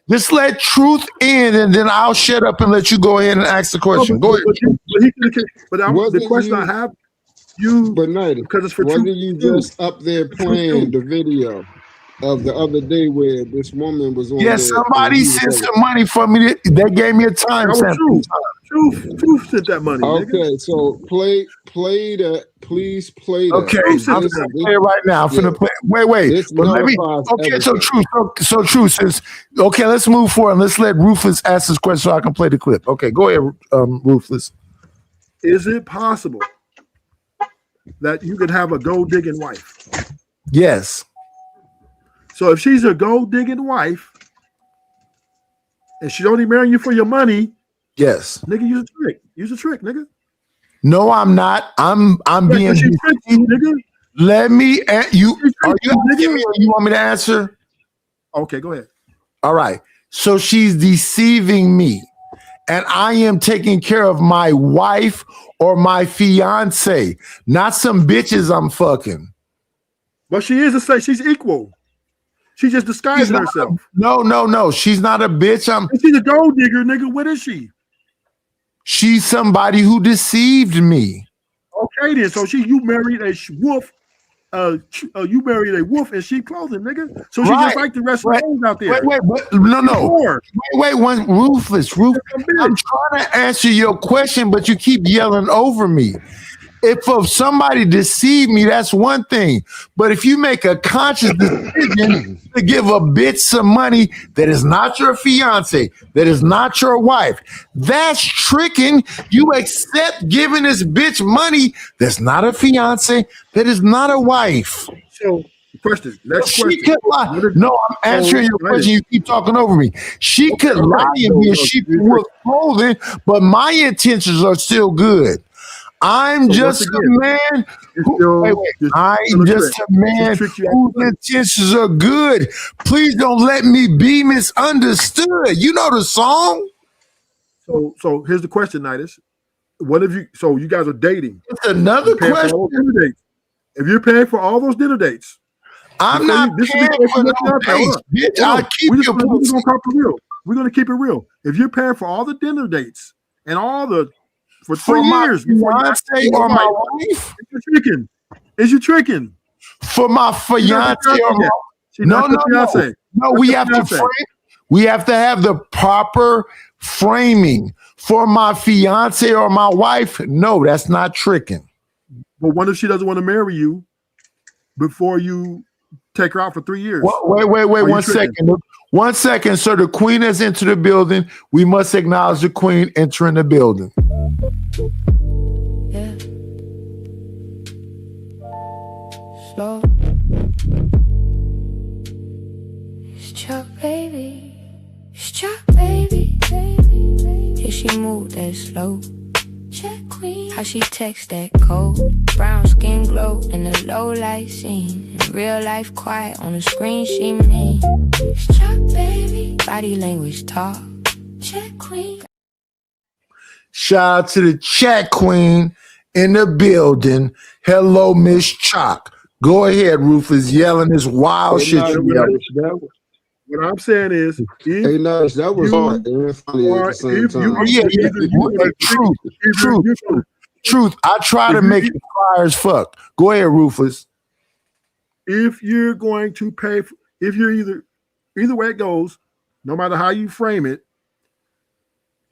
S8: Just let Truth in, and then I'll shut up and let you go ahead and ask the question. Go ahead.
S16: But the question I have.
S6: But Nidus,
S16: because it's for
S6: wasn't
S16: truth.
S6: you just up there playing the video of the other day where this woman was on?
S8: Yeah, somebody sent some money for me. They gave me a time stamp.
S16: Truth sent that money.
S6: Okay,
S16: nigga.
S6: so play that. Please play that.
S8: Okay, I'm gonna play it right now. I'm gonna play. Wait. But let me. Okay, so Truth says. Okay, let's move forward. Let's let Rufus ask this question so I can play the clip. Okay, go ahead, Rufus.
S16: Is it possible that you could have a gold digging wife?
S8: Yes.
S16: So if she's a gold digging wife and she's only marrying you for your money,
S8: yes,
S16: nigga, use a trick. Use a trick, nigga.
S8: No, I'm not. I'm being.
S16: Nigga.
S8: Let me. You are you asking me? Or you want me to answer?
S16: Okay, go ahead.
S8: All right. So she's deceiving me. And I am taking care of my wife or my fiance, not some bitches I'm fucking.
S16: But she is she's equal. She just disguising herself.
S8: No. She's not a bitch.
S16: She's a gold digger, nigga. What is she?
S8: She's somebody who deceived me.
S16: Okay, then. So you married a wolf. You married a wolf in sheep clothing, nigga. So she just like the rest of the hoes out there.
S8: Wait, Rufus. I'm trying to answer your question, but you keep yelling over me. If somebody deceived me, that's one thing. But if you make a conscious decision to give a bitch some money that is not your fiance, that is not your wife, that's tricking. You accept giving this bitch money that's not a fiance, that is not a wife.
S16: So, question. Next
S8: question. Could lie. No, I'm answering your question. You keep talking over me. She could lie and be a sheep in wolf clothing, but my intentions are still good. I'm just a man. I'm just a man whose intentions are good. Please don't let me be misunderstood. You know the song.
S16: So here's the question, Nidus. What if you? So you guys are dating?
S8: It's another question.
S16: If you're paying for all those dinner dates,
S8: I'm not paying for no dates, bitch. I'll keep your pussy.
S16: We're gonna keep it real. If you're paying for all the dinner dates and all the for 3 years
S8: before you or my wife,
S16: is you tricking?
S8: For my fiance or my no. We have to frame. We have to have the proper framing. For my fiance or my wife, no, that's not tricking.
S16: But what if she doesn't want to marry you before you take her out for 3 years?
S8: Wait, 1 second. 1 second. So the queen has entered the building. We must acknowledge the queen entering the building.
S2: Yeah. Slow. It's Chuck, baby. It's Chuck, baby. Yeah, she move that slow. Check queen. How she text that code. Brown skin glow in the low light scene. In real life quiet on the screen she mean. It's Chuck, baby. Body language talk. Check queen.
S8: Shout out to the chat queen in the building. Hello, Miss Chalk. Go ahead, Rufus, yelling this wild shit.
S16: What I'm saying is,
S6: that was hard and funny at the same time.
S8: Truth. I try to make it fire as fuck. Go ahead, Rufus.
S16: If you're going to pay, if you're either way it goes, no matter how you frame it,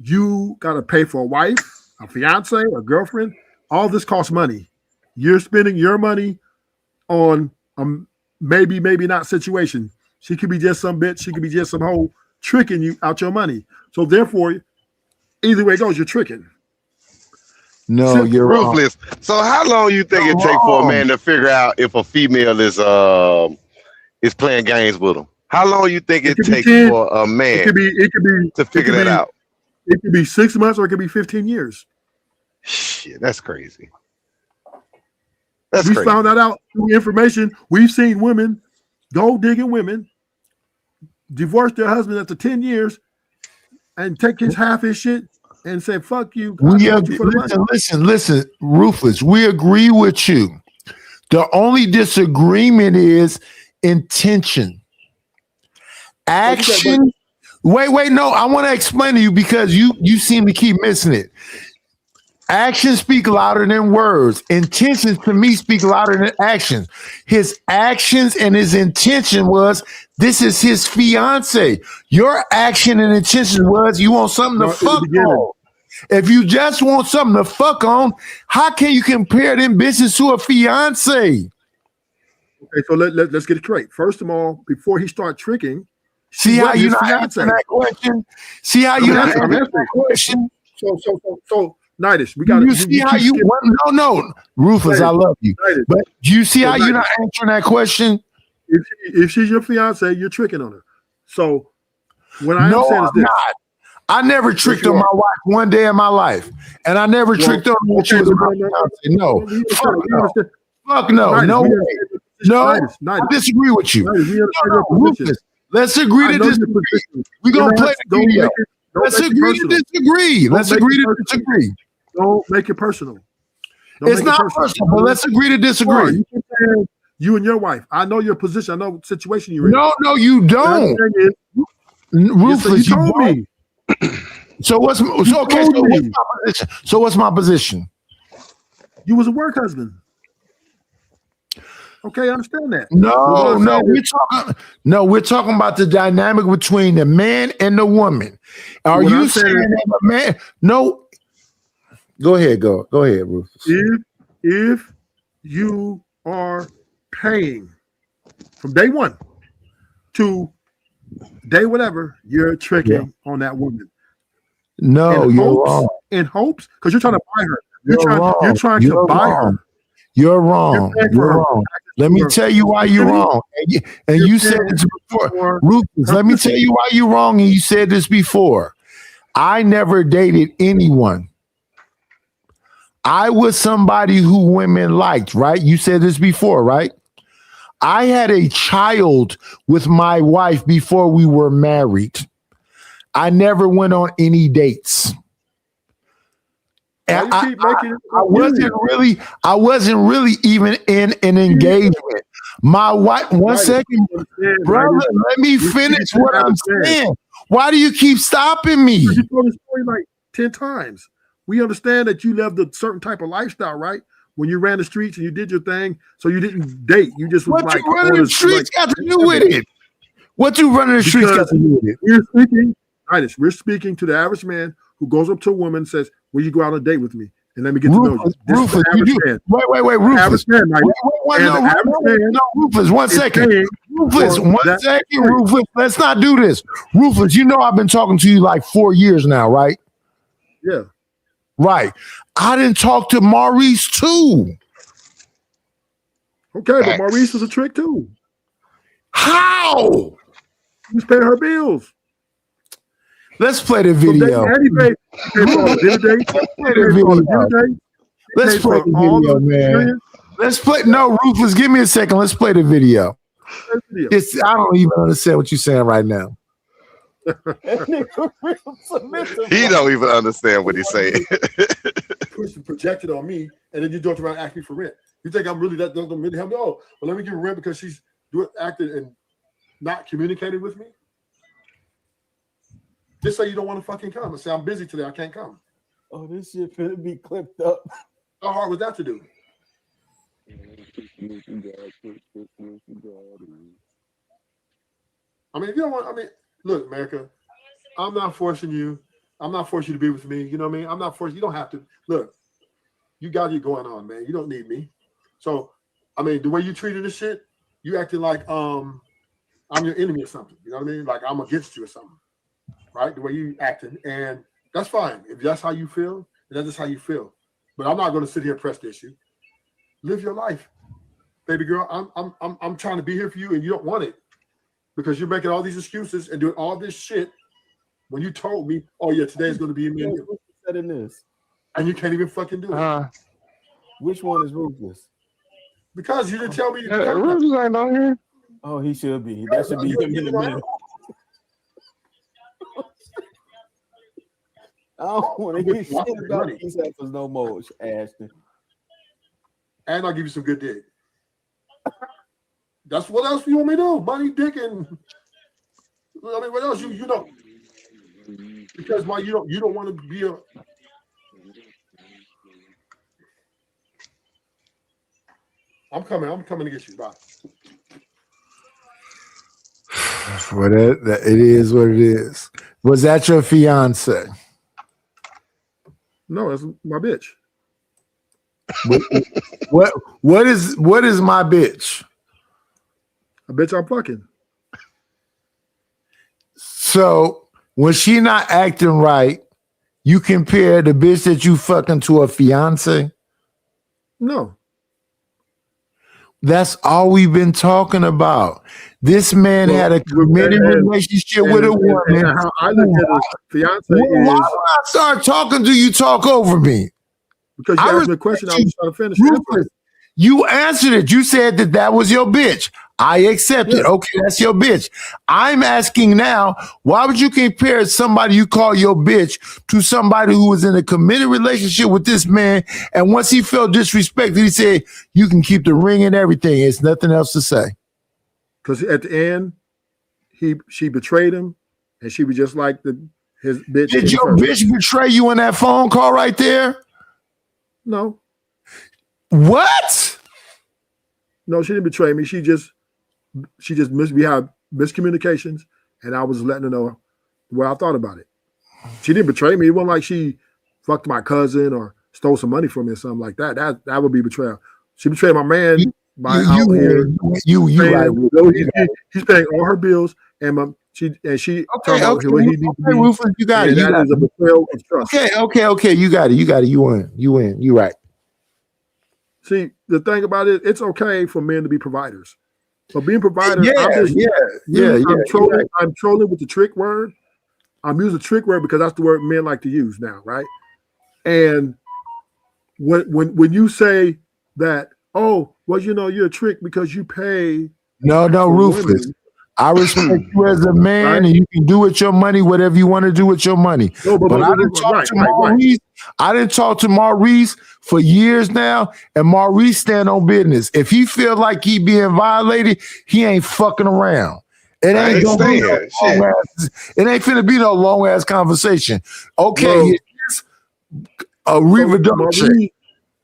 S16: you got to pay for a wife, a fiance, a girlfriend. All this costs money. You're spending your money on a maybe not situation. She could be just some bitch. She could be just some hoe tricking you out your money. So therefore, either way it goes, you're tricking.
S8: No, you're
S3: ruthless. So how long you think it take for a man to figure out if a female is playing games with him? How long you think it takes for a man to figure that out?
S16: It could be 6 months or it could be 15 years.
S3: Shit, that's crazy.
S16: We found that out through information. We've seen women, gold digging women, divorce their husband after 10 years and take half his shit and say, fuck you.
S8: Listen, Rufus, we agree with you. The only disagreement is intention. Action. Wait, no, I want to explain to you because you seem to keep missing it. Actions speak louder than words. Intentions to me speak louder than actions. His actions and his intention was, this is his fiance. Your action and intention was, you want something to fuck on. If you just want something to fuck on, how can you compare them bitches to a fiance?
S16: Okay, so let's get it straight. First of all, before he start tricking,
S8: see how you not answering that question? See how you not answering that question?
S16: So Nidus, we got
S8: to see how you no, Rufus, Nidus, I love you. Nidus. But do you see how you're not answering that question?
S16: If she's your fiance, you're tricking on her. So what I'm saying is this.
S8: Not. I never tricked on my wife one day in my life. And I never tricked on her when she was my fiance. No. Fuck no. No way. No, I disagree with you. Rufus, Let's agree to disagree. We're gonna play the video. Let's agree to disagree. Let's agree to disagree.
S16: Don't make it personal.
S8: It's not personal, but let's agree to disagree.
S16: You and your wife. I know your position. I know what situation you're in.
S8: No, you don't. Ruthless,
S16: you told me.
S8: So what's my position? So what's my position?
S16: You was a work husband. Okay, I understand that.
S8: We're talking about the dynamic between the man and the woman. Are you saying that a man? No. Go ahead, Rufus.
S16: If you are paying from day one to day whatever, you're tricking on that woman.
S8: No, you're wrong.
S16: In hopes, because you're trying to buy her. You're trying to buy her.
S8: You're wrong. You're wrong. Let me tell you why you're wrong. And you said this before. Rufus, let me tell you why you're wrong. And you said this before. I never dated anyone. I was somebody who women liked, right? You said this before, right? I had a child with my wife before we were married. I never went on any dates. And I wasn't really even in an engagement. My wife, one second, brother, let me finish what I'm saying. Why do you keep stopping me?
S16: You told the story like 10 times. We understand that you lived a certain type of lifestyle, right? When you ran the streets and you did your thing, so you didn't date. You just was
S8: what you running the streets got to do with it? What you running the streets got to do with it?
S16: We're speaking to the average man who goes up to a woman and says, "Will you go out on a date with me? And let me get to know you."
S8: Rufus, wait, Rufus. Rufus, 1 second. Rufus, 1 second, Rufus. Let's not do this. Rufus, you know I've been talking to you like 4 years now, right?
S16: Yeah.
S8: Right. I didn't talk to Maurice too.
S16: Okay, but Maurice is a trick too.
S8: How?
S16: He's paying her bills.
S8: Let's play the video. Let's play the video, man. Let's play. No, Rufus, give me a second. Let's play the video. I don't even understand what you're saying right now.
S3: He don't even understand what he's saying.
S16: Push and project it on me, and then you don't around and ask me for rent. You think I'm really that don't really help me? Oh, well, let me give her rent because she's acting and not communicating with me. Just say you don't want to fucking come and say I'm busy today. I can't come.
S23: Oh, this shit finna be clipped up.
S16: How hard was that to do? I mean, if you don't want, look, America, I'm not forcing you. I'm not forcing you to be with me. You know what I mean? I'm not forcing you. Don't have to. Look, you got it going on, man. You don't need me. So, I mean, the way you treated this shit, you acting like I'm your enemy or something. You know what I mean? Like I'm against you or something. Right? The way you acting. And that's fine. If that's how you feel, then that's just how you feel. But I'm not going to sit here and press the issue. Live your life. Baby girl, I'm trying to be here for you and you don't want it. Because you're making all these excuses and doing all this shit when you told me, oh yeah, today's going to be me and you.
S23: Said in this.
S16: And you can't even fucking do it.
S23: Which one is Rufus?
S16: Because you didn't tell me.
S23: Rufus ain't on here. Oh, he should be. That should be him in a minute. I don't want to hear shit about these heifers no more, Ashton.
S16: And I'll give you some good dick. That's what else you want me to do? Money, dick, and I mean, what else you know? Because why you don't want to be a. I'm coming to get you. Bye.
S8: Well, it is what it is. Was that your fiance?
S16: No, that's my bitch.
S8: What is my bitch?
S16: A bitch I'm fucking.
S8: So when she not acting right, you compare the bitch that you fucking to a fiance?
S16: No.
S8: That's all we've been talking about. This man had a committed relationship with a woman.
S16: And how I look at a fiance
S8: why when I start talking, do you talk over me?
S16: Because you asked me a question, I was trying to finish.
S8: Rufus, You answered it. You said that was your bitch. I accept it. Okay, that's your bitch. I'm asking now, why would you compare somebody you call your bitch to somebody who was in a committed relationship with this man, and once he felt disrespected, he said, you can keep the ring and everything. It's nothing else to say.
S16: Because at the end, she betrayed him, and she was just like his bitch.
S8: Did your bitch betray you in that phone call right there?
S16: No.
S8: What?
S16: No, she didn't betray me. We had miscommunications, and I was letting her know what I thought about it. She didn't betray me. It wasn't like she fucked my cousin or stole some money from me or something like that. That would be betrayal. She betrayed my man by out here. He's paying all her bills, and she
S8: Rufus, you got it.
S16: That is a betrayal of trust.
S8: Okay. You got it. You win. You right.
S16: See, the thing about it, it's okay for men to be providers. But being providers, I'm trolling with the trick word. I'm using the trick word because that's the word men like to use now, right? And when you say that, oh, well, you're a trick because you pay.
S8: No, Rufus. Women. I respect you as a man, right? And you can do with your money whatever you want to do with your money. No, but I didn't talk to Maurice. I didn't talk to Maurice for years now, and Maurice stand on business. If he feel like he being violated, he ain't fucking around. It ain't finna be no long ass conversation. Okay, it's a reproduction.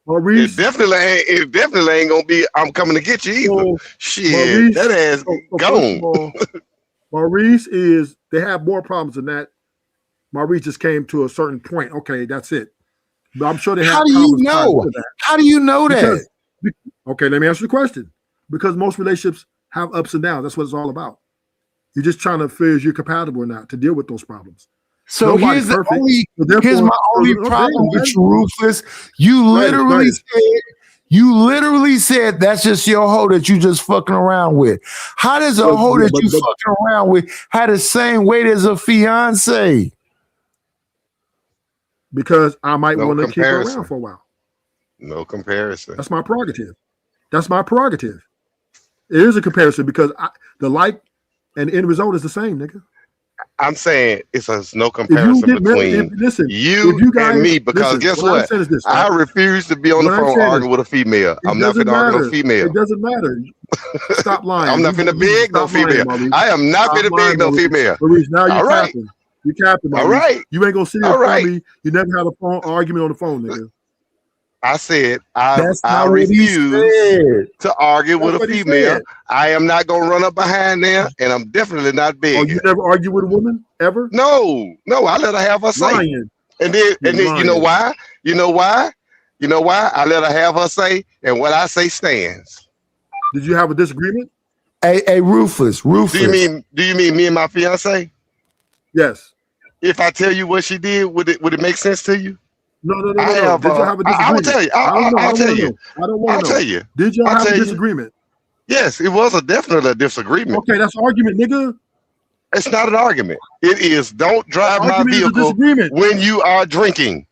S3: Maurice, it definitely ain't gonna be. I'm coming to get you either. Shit, that ass gone.
S16: Maurice they have more problems than that. Maurice just came to a certain point. Okay, that's it. But I'm sure they have.
S8: How do you know? How do you know that?
S16: Okay, let me answer the question. Because most relationships have ups and downs. That's what it's all about. You're just trying to figure if you're compatible or not to deal with those problems.
S8: So here's my only problem with you, Rufus. You literally said that's just your hoe that you just fucking around with. How does a hoe that you fucking around with have the same weight as a fiance?
S16: Because I might want to keep her around for a while.
S3: No comparison.
S16: That's my prerogative. It is a comparison because the like and the end result is the same, nigga.
S3: I'm saying it's no comparison between you and me because guess what? I refuse to be on the phone arguing with a female. I'm not going to argue with a female.
S16: It doesn't matter. Stop lying.
S3: I'm not going to beg no female. I am not going to beg no female.
S16: Maurice, now you're capping. You're capping, Maurice.
S3: All right.
S16: You ain't going to sit here and tell me you never had a phone argument on the phone, nigga.
S3: I said I refuse to argue with a female. I am not going to run up behind there, and I'm definitely not begging.
S16: Oh, you never argue with a woman ever?
S3: No. I let her have her say.
S16: Lying.
S3: And then you know why? I let her have her say, and what I say stands.
S16: Did you have a disagreement?
S8: Hey, Rufus. Do
S3: you mean me and my fiance?
S16: Yes.
S3: If I tell you what she did, would it make sense to you?
S16: No. Did you have a disagreement?
S3: I will tell you. I'll tell you.
S16: I don't want to know.
S3: I'll tell you.
S16: Did y'all have a disagreement?
S3: Yes, it was definitely a disagreement.
S16: Okay, that's an argument, nigga.
S3: It's not an argument. It is don't drive my vehicle when you are drinking.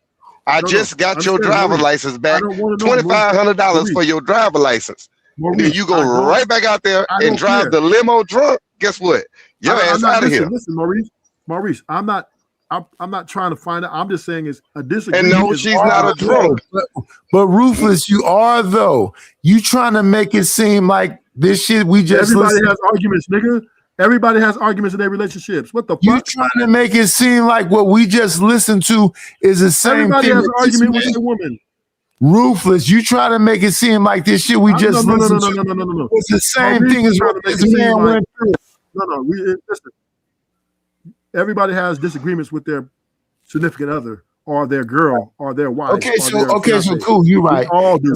S3: I just got your driver's license back. $2,500 for your driver's license. Then you go right back out there and drive the limo drunk. Guess what? Your ass out of here.
S16: Listen, Maurice, I'm not trying to find out. I'm just saying it's a disagreement.
S3: And no, she's not a drunk.
S8: But Rufus, you are though. You trying to make it seem like this shit we just
S16: everybody has arguments, nigga. Everybody has arguments in their relationships. What the fuck?
S8: You trying to make it seem like what we just listened to is the same
S16: everybody
S8: thing.
S16: Everybody has an argument with a woman.
S8: Rufus, you try to make it seem like this shit we just listened to.
S16: No.
S8: It's the same thing as what this man went through.
S16: No. Listen. Everybody has disagreements with their significant other or their girl or their wife.
S8: Okay, so cool. You right.
S16: All do.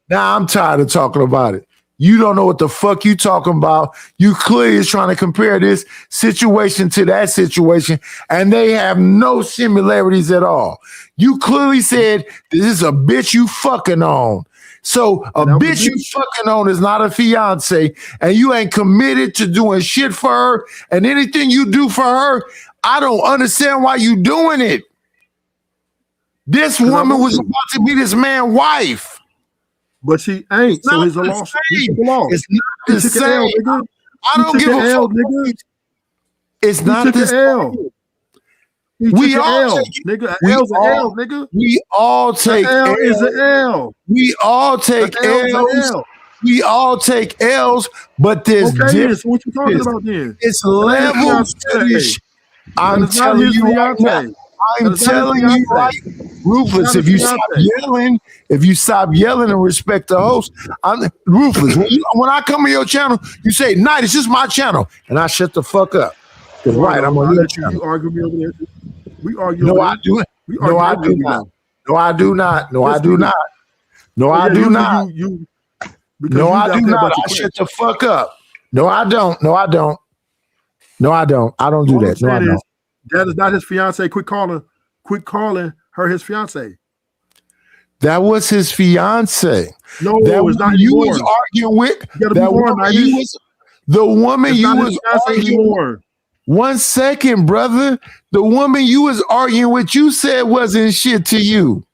S8: Now I'm tired of talking about it. You don't know what the fuck you talking about. You clearly is trying to compare this situation to that situation, and they have no similarities at all. You clearly said this is a bitch you fucking on. So a bitch you fucking on is not a fiance, and you ain't committed to doing shit for her, and anything you do for her, I don't understand why you doing it. This woman was about to be this man's wife.
S16: But she ain't. So it's a loss.
S8: It's not the same. I don't give a fuck.
S16: Nigga.
S8: It's not the same.
S16: We all take nigga. L's an L, nigga.
S8: We all take
S16: L is an L.
S8: We all take L's. We all take L's, but there's difference.
S16: So what you talking about then?
S8: It's levels to this. I'm telling you right now. I'm telling you right, Rufus. If you stop yelling and respect the host, Rufus. When I come to your channel, you say, "Night, it's just my channel," and I shut the fuck up. Right, I'm on your channel.
S16: You argue me over there. We argue.
S8: No, I do. No, I do not. No, I do not. No, I do not. No, I do not. No, I do not. I shut the fuck up. No, I don't. No, I don't. No, I don't. I don't do that. No, I don't.
S16: That is not his fiance. Quit calling her his fiance.
S8: That was his fiance.
S16: No,
S8: that
S16: was not
S8: you was arguing with. The woman you was arguing with. 1 second, brother. The woman you was arguing with, you said wasn't shit to you.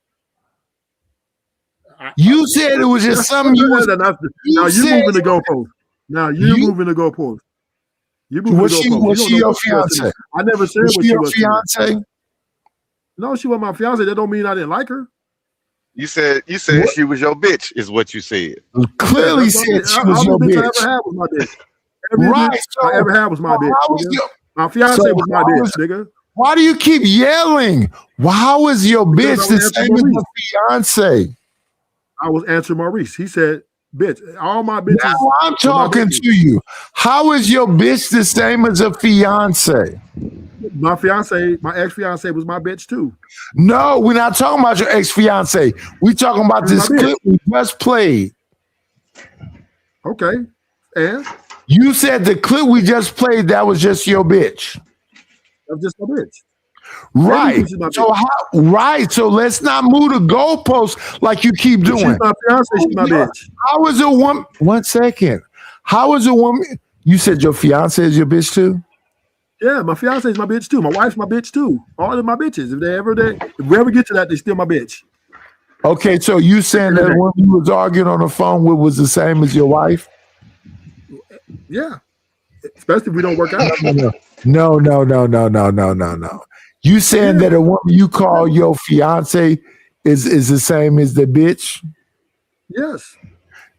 S8: You said it was just something you was.
S16: Now you moving the goalpost. Now you moving the goalpost.
S8: Was she your fiance?
S16: I never said
S8: was
S16: what
S8: she
S16: she
S8: your
S16: was.
S8: Fiance?
S16: No, she was my fiance. That don't mean I didn't like her.
S3: You said she was your bitch, is what you said.
S8: Clearly said she was your bitch.
S16: I ever had was my bitch. Every
S8: Right.
S16: bitch I ever had was my bitch. My fiance was my bitch, nigga.
S8: Why do you keep yelling? How is your bitch the same as your fiance?
S16: I was answering Maurice. He said, bitch, all my bitches.
S8: Now I'm talking to you. How is your bitch the same as a fiance?
S16: My fiance, my ex-fiance was my bitch too.
S8: No, we're not talking about your ex-fiance. We're talking about this clip we just played.
S16: Okay. And?
S8: You said the clip we just played, that was just your bitch.
S16: That was just my bitch.
S8: Right. So let's not move the goalposts like you keep doing.
S16: She's my fiance, she's my bitch.
S8: How is a woman? 1 second. How is a woman? You said your fiance is your bitch too?
S16: Yeah, my fiance is my bitch too. My wife's my bitch too. All of my bitches. If we ever get to that, they still my bitch.
S8: Okay, so you saying that woman you was arguing on the phone with was the same as your wife?
S16: Yeah. Especially if we don't work out.
S8: No. You saying that a woman you call your fiance is the same as the bitch?
S16: Yes.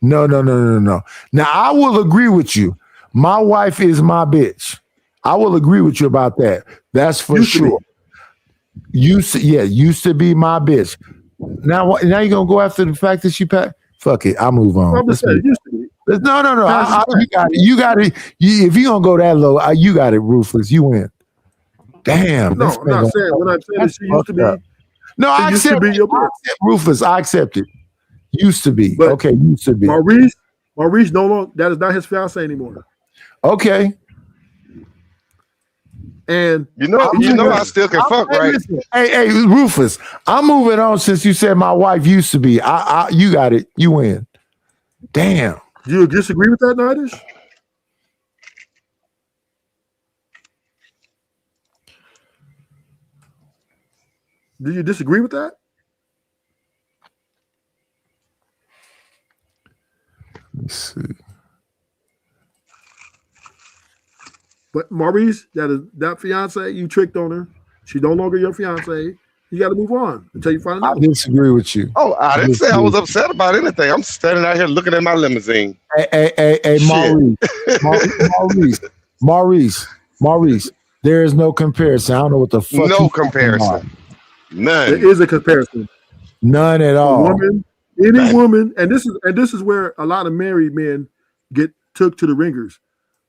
S8: No. Now I will agree with you. My wife is my bitch. I will agree with you about that. That's for sure. Used to be my bitch. Now you're gonna go after the fact that she packed? Fuck it, I'll move on.
S16: I'm just saying, used to be.
S8: No. You got it. If you gonna go that low, you got it, Rufus. You win. Damn.
S16: No, I'm not saying. What I'm saying is she used to be.
S8: No, I accept it. Rufus, I accept it. Used to be.
S16: But
S8: okay, used to be.
S16: Maurice no longer. That is not his fiance anymore.
S8: Okay.
S3: And you know, I still can fuck, right?
S8: Listen, hey, Rufus, I'm moving on since you said my wife used to be. You got it. You win. Damn.
S16: Do you disagree with that, Nidish? Do you disagree with that?
S8: Let's see.
S16: But Maurice, that fiance, you tricked on her. She no longer your fiance. You got to move on until you find out.
S8: I disagree with you.
S3: Oh, I didn't say I was upset about anything. I'm standing out here looking at my limousine.
S8: Hey, Maurice. There is no comparison. I don't know what the fuck.
S3: No comparison. None.
S16: There is a comparison.
S8: None at all.
S16: Any woman, and this is where a lot of married men get took to the ringers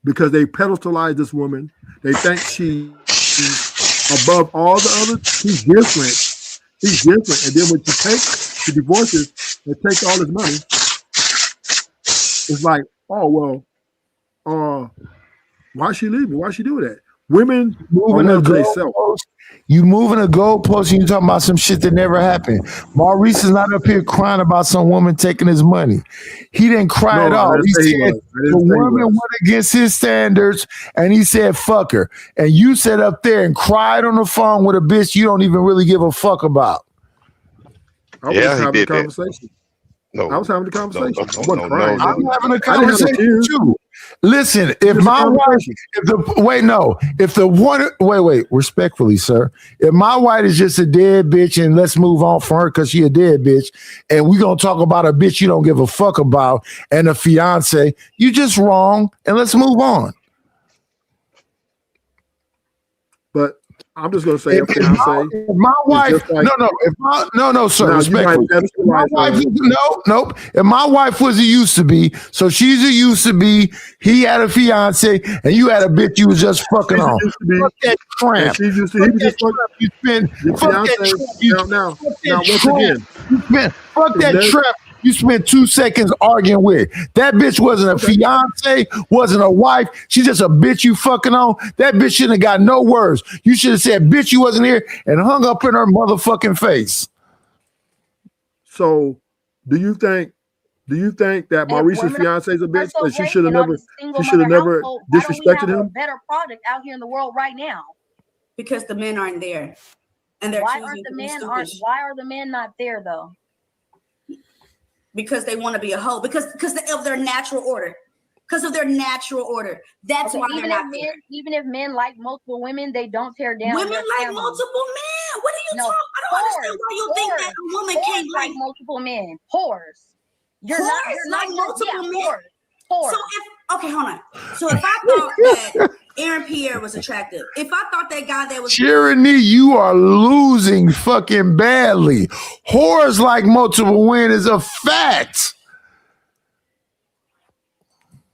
S16: because they pedestalize this woman. They think she's above all the others. He's different. And then when she divorces and takes all his money, it's like, oh well, why is she leaving? Why is she doing that? Women moving a goalpost.
S8: You moving a goalpost and you talking about some shit that never happened. Maurice is not up here crying about some woman taking his money. He didn't cry at all. He said the woman went against his standards and he said fuck her. And you sat up there and cried on the phone with a bitch you don't even really give a fuck about.
S16: I was having a conversation.
S3: No,
S16: I was having a conversation.
S3: no,
S16: I wasn't
S3: no,
S16: crying.
S3: no.
S8: I'm having a
S16: I didn't have no
S8: conversation
S16: tears.
S8: too. Listen, if
S16: Just a
S8: my wife,
S16: conversation.
S8: wait, respectfully, sir, if my wife is just a dead bitch and let's move on from her because she a dead bitch, and we gonna talk about a bitch you don't give a fuck about and a fiance, you just wrong, and let's move on.
S16: But I'm just gonna say,
S8: If my wife,
S16: just like-
S8: no, sir,
S16: Now, you
S8: respectfully.
S16: might-
S8: If my wife, nope. If my wife was a used to be, so she's a used to be, he had a fiance, and you had a bitch you was just fucking on. Fuck that tramp.
S16: She used to. He was just fucking.
S8: You spend
S16: Your
S8: fuck that
S16: fiance.
S8: tramp.
S16: Now,
S8: Fuck that
S16: once
S8: tramp.
S16: again,
S8: You spent fuck that
S16: Is that-
S8: trap. You spent 2 seconds arguing with. That bitch wasn't a fiance, wasn't a wife. She's just a bitch you fucking on. That bitch shouldn't have got no words. You should have said, bitch, you wasn't here, and hung up in her motherfucking face.
S16: so do you think that Maurice's
S5: women
S16: fiance is a
S5: are
S16: bitch
S5: so
S16: and she
S5: great
S16: should have
S5: in all
S16: never
S5: these single
S16: she should have
S5: mother
S16: never
S5: households, why don't we
S16: disrespected
S5: have a
S16: him?
S5: better product out here in the world right now?
S15: Because the men aren't there, and they're
S5: Why
S15: choosing
S5: aren't the
S15: to be
S5: men
S15: stupid
S5: why are the men not there though?
S15: because they want to be a hoe because of their natural order. Because of their natural order. That's
S5: Okay,
S15: why they're not there.
S5: even if men like multiple women, they don't tear down.
S15: Women
S5: their
S15: like
S5: family.
S15: multiple men. What are you
S5: No,
S15: talking? I don't understand why you think that a woman can't
S5: like multiple men. Whores. You're not
S15: like multiple men.
S5: Whores.
S15: So okay, hold on. So if I thought that Aaron Pierre was attractive, if I thought that guy that was
S8: Tyranny, you are losing fucking badly. Whores like multiple women is a fact.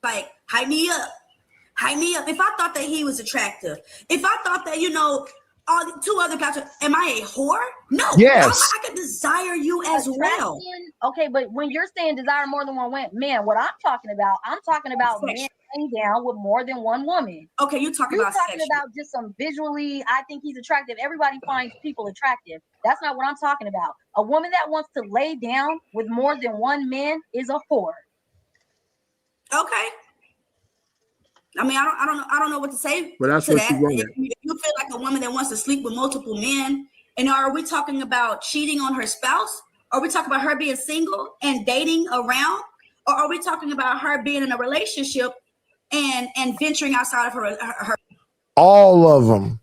S15: like hype me up. If I thought that he was attractive, if I thought that all the 2 other guys, am I a whore? No.
S8: Yes.
S15: I could desire you as well.
S5: Okay, but when you're saying desire more than one man, what I'm talking about men laying down with more than one woman.
S15: Okay, you're talking about
S5: just some visually, I think he's attractive. Everybody finds people attractive. That's not what I'm talking about. A woman that wants to lay down with more than one man is a whore.
S15: Okay. I mean, I don't know what to say.
S16: But that's
S15: to
S16: what
S15: that.
S16: she's wrong
S15: If
S16: at.
S15: you feel like a woman that wants to sleep with multiple men, and are we talking about cheating on her spouse? Are we talking about her being single and dating around? Or are we talking about her being in a relationship and venturing outside of her?
S8: All of them.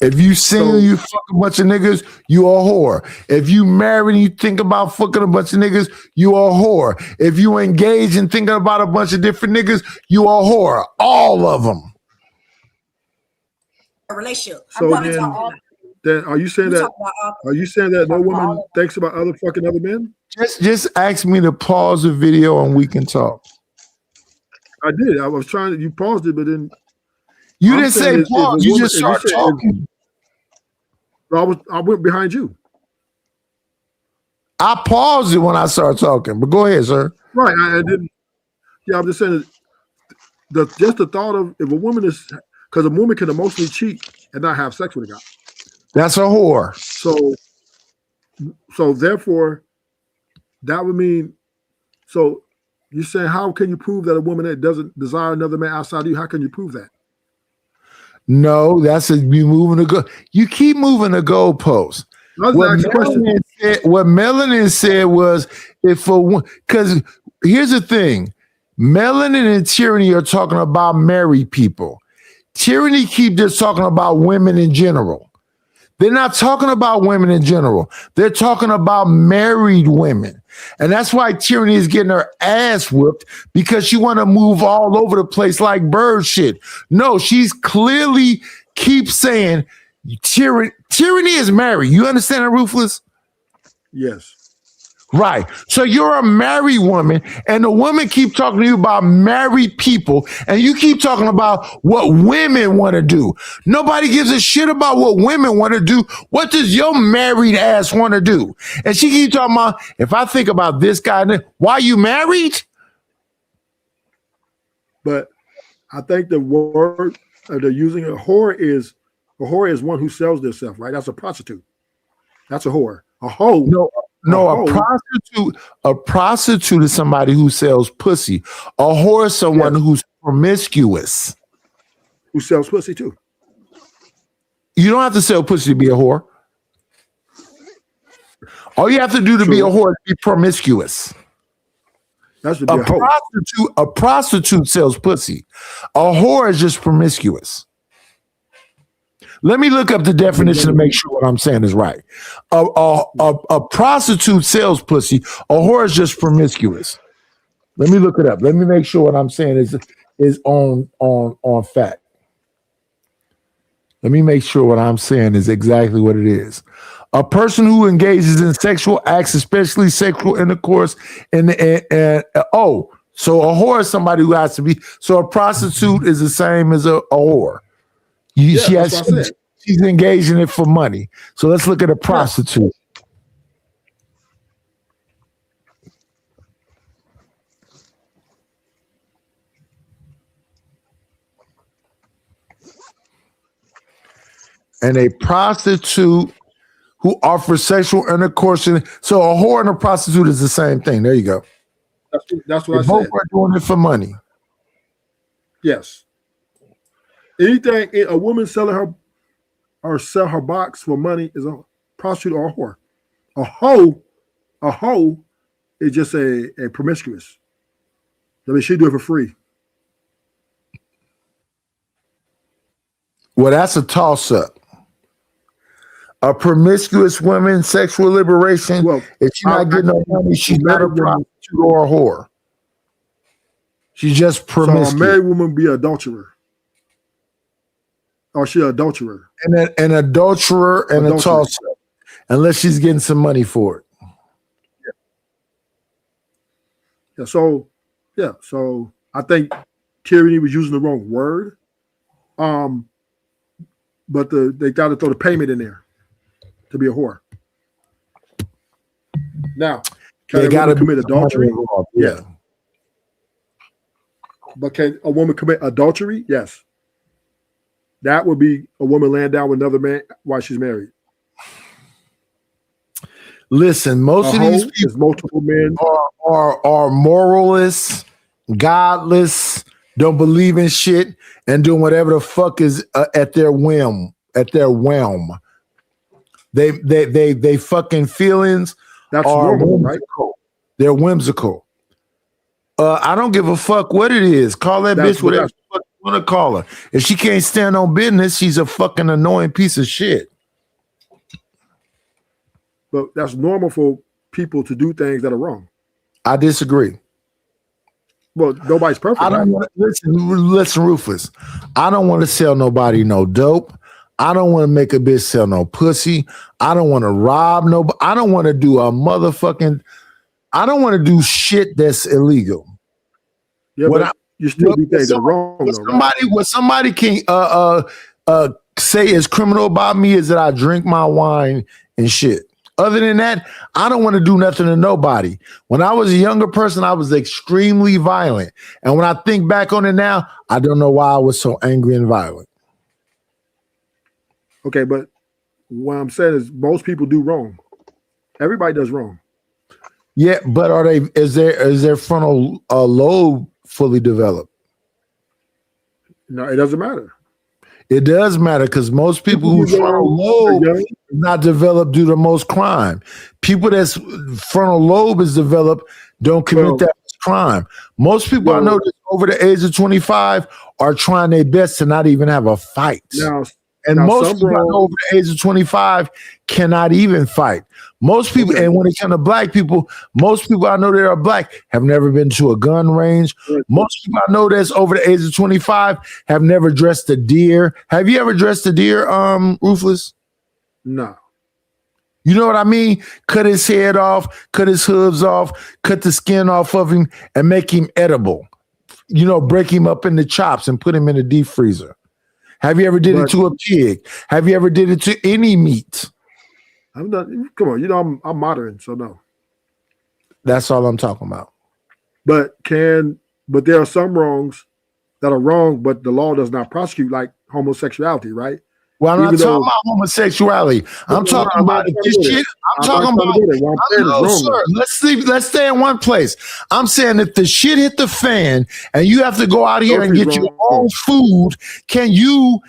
S8: If you single, you fuck a bunch of niggas, you a whore. If you married and you think about fucking a bunch of niggas, you a whore. If you engage and thinking about a bunch of different niggas, you a whore. All of them.
S15: A relationship.
S16: So then are you saying that no woman thinks about other men?
S8: Just ask me to pause the video and we can talk.
S16: I did. I was trying to. You paused it, but then
S8: you didn't say pause. You just started talking.
S16: I went behind you.
S8: I paused it when I started talking, but go ahead, sir.
S16: Right. I didn't. Yeah, I'm just saying that just the thought of if a woman is because a woman can emotionally cheat and not have sex with a guy.
S8: That's a whore.
S16: So therefore, that would mean. So you're saying how can you prove that a woman that doesn't desire another man outside of you? How can you prove that?
S8: No, that's you moving the go. You keep moving the goalpost. What Melanin said was because here's the thing. Melanin and Tyranny are talking about married people. Tyranny keep just talking about women in general. They're not talking about women in general. They're talking about married women. And that's why Tyranny is getting her ass whooped because she want to move all over the place like bird shit. No, she's clearly keeps saying Tyranny is married. You understand that, Ruthless?
S16: Yes.
S8: Right. So you're a married woman and the women keep talking to you about married people and you keep talking about what women want to do. Nobody gives a shit about what women want to do. What does your married ass want to do? And she keeps talking about, if I think about this guy, why are you married?
S16: But I think the word they're using a whore is one who sells themselves, right? That's a prostitute. That's a whore. A hoe.
S8: No, a prostitute is somebody who sells pussy. A whore is someone who's promiscuous.
S16: Who sells pussy too.
S8: You don't have to sell pussy to be a whore. All you have to do to be a whore is be promiscuous.
S16: That's
S8: a prostitute sells pussy. A whore is just promiscuous. Let me look up the definition to make sure what I'm saying is right. A prostitute sells pussy. A whore is just promiscuous. Let me look it up. Let me make sure what I'm saying is on fact. Let me make sure what I'm saying is exactly what it is. A person who engages in sexual acts, especially sexual intercourse, so a whore is somebody who has to be. So a prostitute is the same as a whore. She's engaged in it for money. So let's look at a prostitute. And a prostitute who offers sexual intercourse. So a whore and a prostitute is the same thing. There you go.
S16: That's what I said.
S8: Both are doing it for money.
S16: Yes. Anything a woman selling her or sell her box for money is a prostitute or a whore. A hoe is just a promiscuous. I mean, she do it for free.
S8: Well, that's a toss-up. A promiscuous woman, sexual liberation. Well, if she's not getting no money, she's not a prostitute or a whore. She's just promiscuous.
S16: So a married woman be an adulterer. Or she an adulterer.
S8: And an adulterer and a toss-up. Unless she's getting some money for it.
S16: Yeah. So I think tyranny was using the wrong word. But they got to throw the payment in there to be a whore. Now, can a woman commit adultery? Yeah. But can a woman commit adultery? Yes. That would be a woman laying down with another man while she's married.
S8: Listen, most of these people,
S16: multiple men,
S8: are moralists, godless, don't believe in shit, and doing whatever the fuck is at their whim. They fucking feelings
S16: are
S8: normal,
S16: whimsical.
S8: Right? They're whimsical. I don't give a fuck what it is. Call that bitch whatever the fuck you want to call her. If she can't stand on business, she's a fucking annoying piece of shit.
S16: But that's normal for people to do things that are wrong.
S8: I disagree.
S16: Well, nobody's perfect.
S8: I don't want to listen, Rufus. I don't want to sell nobody no dope. I don't want to make a bitch sell no pussy. I don't want to rob nobody. I don't want to do a motherfucking. I don't want to do shit that's illegal.
S16: Yeah, but you still do things that are wrong.
S8: What somebody can say is criminal about me is that I drink my wine and shit. Other than that, I don't want to do nothing to nobody. When I was a younger person, I was extremely violent. And when I think back on it now, I don't know why I was so angry and violent.
S16: Okay, but what I'm saying is most people do wrong. Everybody does wrong.
S8: Yeah, but is their frontal lobe fully developed?
S16: No, it doesn't matter.
S8: It does matter because most people whose frontal lobe is not developed do the most crime. People that's frontal lobe is developed don't commit that crime. Most people I know that's over the age of 25 are trying their best to not even have a fight. Most people I know over the age of 25 cannot even fight. Most people, and when it comes to black people, most people I know that are black have never been to a gun range. Most people I know that's over the age of 25 have never dressed a deer. Have you ever dressed a deer, Rufus?
S16: No.
S8: You know what I mean? Cut his head off, cut his hooves off, cut the skin off of him, and make him edible. You know, break him up into chops and put him in the deep freezer. Have you ever did it to a pig? Have you ever did it to any meat?
S16: I'm not. Come on, you know I'm modern, so no.
S8: That's all I'm talking about.
S16: But there are some wrongs that are wrong, but the law does not prosecute, like homosexuality, right?
S8: Well, I'm not talking about homosexuality. I'm talking about this shit. I'm talking about. Sir, let's stay in one place. I'm saying if the shit hit the fan and you have to go out here and get your own food, can you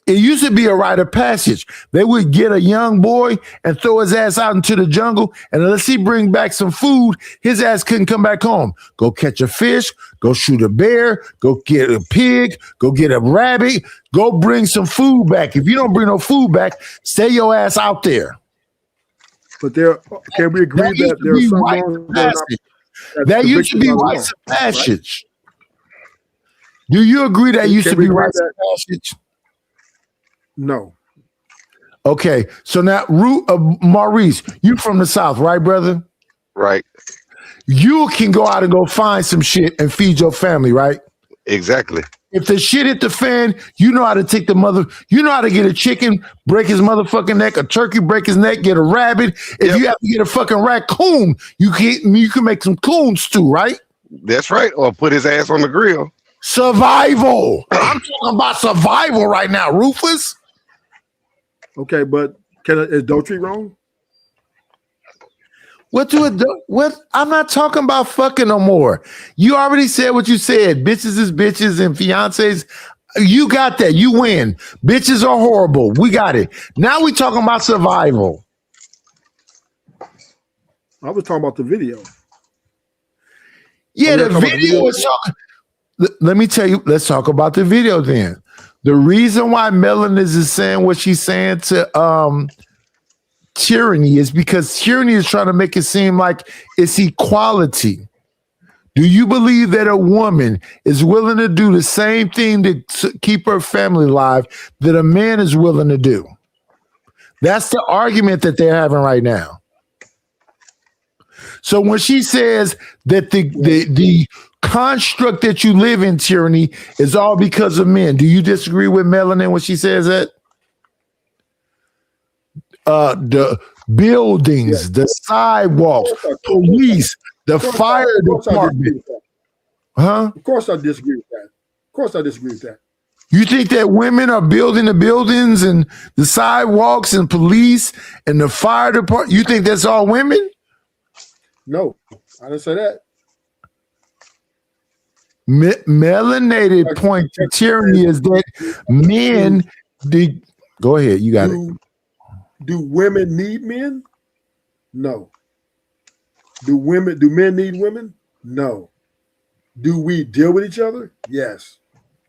S8: It used to be a rite of passage. They would get a young boy and throw his ass out into the jungle, and unless he bring back some food, his ass couldn't come back home. Go catch a fish, go shoot a bear, go get a pig, go get a rabbit, go bring some food back. If you don't bring no food back, stay your ass out there.
S16: But can we agree that there's some laws
S8: that used to be rites of passage? Do you agree that used to be rites of passage?
S16: No.
S8: Okay, so now, Maurice, you from the South, right, brother?
S3: Right.
S8: You can go out and go find some shit and feed your family, right?
S3: Exactly.
S8: If the shit hit the fan, you know how to take you know how to get a chicken, break his motherfucking neck, a turkey, break his neck, get a rabbit. If you have to get a fucking raccoon, you can make some coon stew, right?
S3: That's right. Or put his ass on the grill.
S8: Survival. I'm talking about survival right now, Rufus.
S16: Okay, but is adultery wrong?
S8: What? I'm not talking about fucking no more. You already said what you said. Bitches is bitches and fiancés. You got that. You win. Bitches are horrible. We got it. Now we talking about survival.
S16: I was talking about the video.
S8: Yeah, the video was talking. Let me tell you. Let's talk about the video then. The reason why Melanis is saying what she's saying to Tyranny is because Tyranny is trying to make it seem like it's equality. Do you believe that a woman is willing to do the same thing to keep her family alive that a man is willing to do? That's the argument that they're having right now. So when she says that the construct that you live in, Tyranny, is all because of men, do you disagree with Melanin when she says that? The buildings, the sidewalks, police, the fire department. Huh?
S16: Of course I disagree with that. Of course I disagree with that.
S8: You think that women are building the buildings and the sidewalks and police and the fire department? You think that's all women?
S16: No, I didn't say that.
S8: Melanated point to Tyranny is that men. Go ahead, you got it.
S16: Do women need men? No. Do men need women? No. Do we deal with each other? Yes.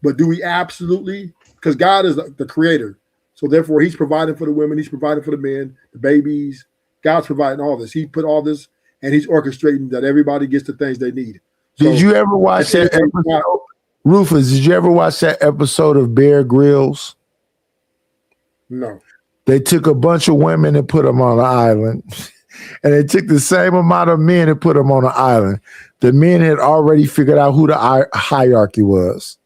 S16: But do we absolutely? Because God is the creator. So therefore, he's providing for the women. He's providing for the men, the babies. God's providing all this. He put all this, and he's orchestrating that everybody gets the things they need.
S8: Did you ever watch that episode? Rufus, did you ever watch that episode of Bear Grylls?
S16: No.
S8: They took a bunch of women and put them on an island. And they took the same amount of men and put them on an island. The men had already figured out who the hierarchy was.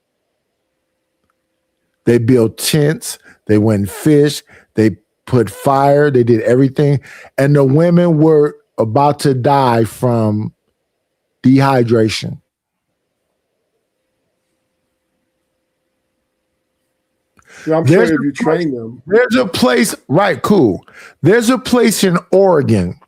S8: They built tents. They went fish. They put fire. They did everything. And the women were about to die from dehydration.
S16: Yeah, I'm sure if you train them.
S8: There's a place, right, cool. There's a place in Oregon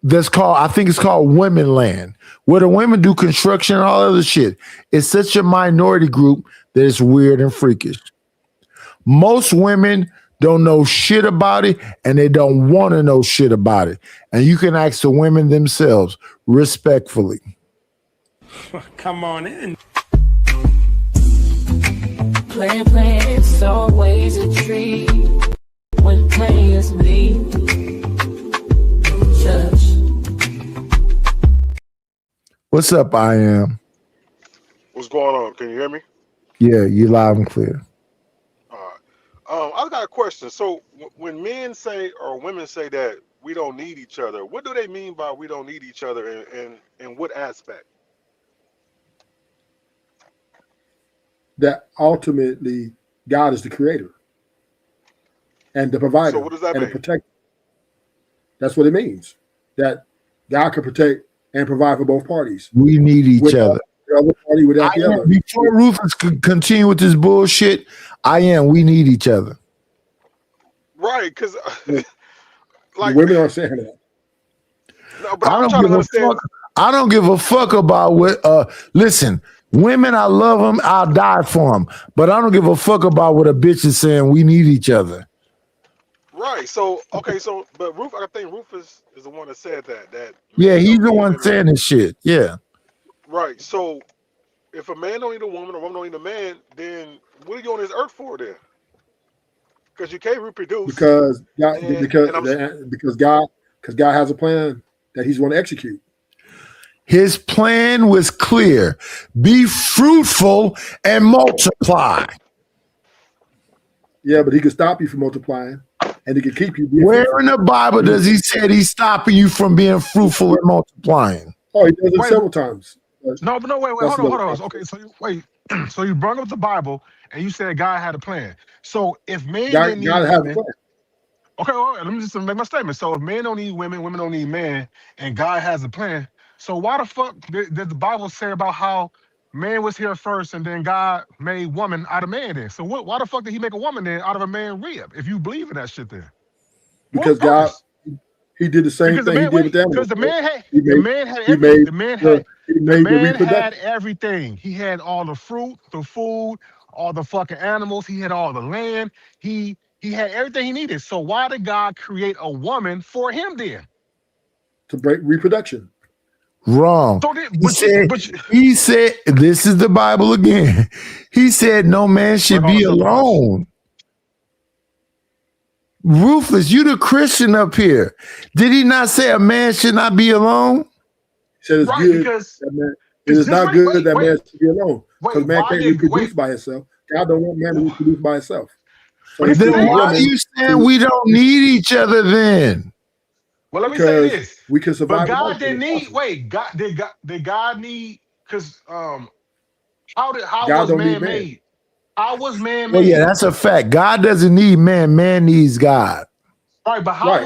S8: that's called, I think it's called Women Land, where the women do construction and all other shit. It's such a minority group that it's weird and freakish. Most women don't know shit about it, and they don't want to know shit about it. And you can ask the women themselves respectfully.
S18: Come on in.
S2: Playing, it's always a treat when players meet.
S8: What's up, I am?
S14: What's going on? Can you hear me?
S8: Yeah, you loud and clear.
S14: I got a question. So when men say or women say that we don't need each other, what do they mean by we don't need each other, and in what aspect?
S16: That ultimately God is the creator and the provider.
S14: So what does that
S16: and
S14: mean?
S16: The protector. That's what it means. That God can protect and provide for both parties.
S8: We need each other.
S16: The other party without the other.
S8: Before Rufus could continue with this bullshit, we need each other.
S14: Right, because like
S16: women are saying that.
S14: No, but I'm trying to understand.
S8: I don't give a fuck about what. Listen, Women, I love them. I'll die for them. But I don't give a fuck about what a bitch is saying. We need each other.
S14: Right. So okay. So but I think Rufus is the one that said that.
S8: Yeah, he's the one saying this shit. Yeah.
S14: Right. So if a man don't need a woman, or a woman don't need a man, then what are you on this earth for then? Because you can't reproduce.
S16: Because God has a plan that He's going to execute.
S8: His plan was clear: be fruitful and multiply.
S16: Yeah, but He could stop you from multiplying, and He could keep you.
S8: Where in the Bible does He say He's stopping you from being fruitful and multiplying?
S16: Oh, He does it several times.
S23: No, but no, wait, hold on. Okay, so so you brought up the Bible and you said God had a plan. So if men didn't need women, okay, all right, let me just make my statement. So if men don't need women, women don't need men, and God has a plan, so why the fuck did the Bible say about how man was here first and then God made woman out of man then? So why the fuck did He make a woman then out of a man rib? If you believe in that shit then?
S16: Because God, He did the same thing He did with them.
S23: Because the man had everything. The man had everything. He had all the fruit, the food, all the fucking animals. He had all the land. He had everything he needed. So why did God create a woman for him then?
S16: To break reproduction.
S8: Wrong. He said, this is the Bible again. He said no man should be alone. Rufus, you the Christian up here. Did He not say a man should not be alone?
S16: He said it's good. It is not good that man should be alone. Because man can't reproduce by himself. God don't want man to reproduce by himself. So
S8: then why are you saying we don't need each other then?
S23: Well, let me say this.
S16: We can survive.
S23: But God didn't need. Wait, did God need? Because how was man made? How was man made?
S8: Well, yeah, that's a fact. God doesn't need man. Man needs God.
S23: Right, but how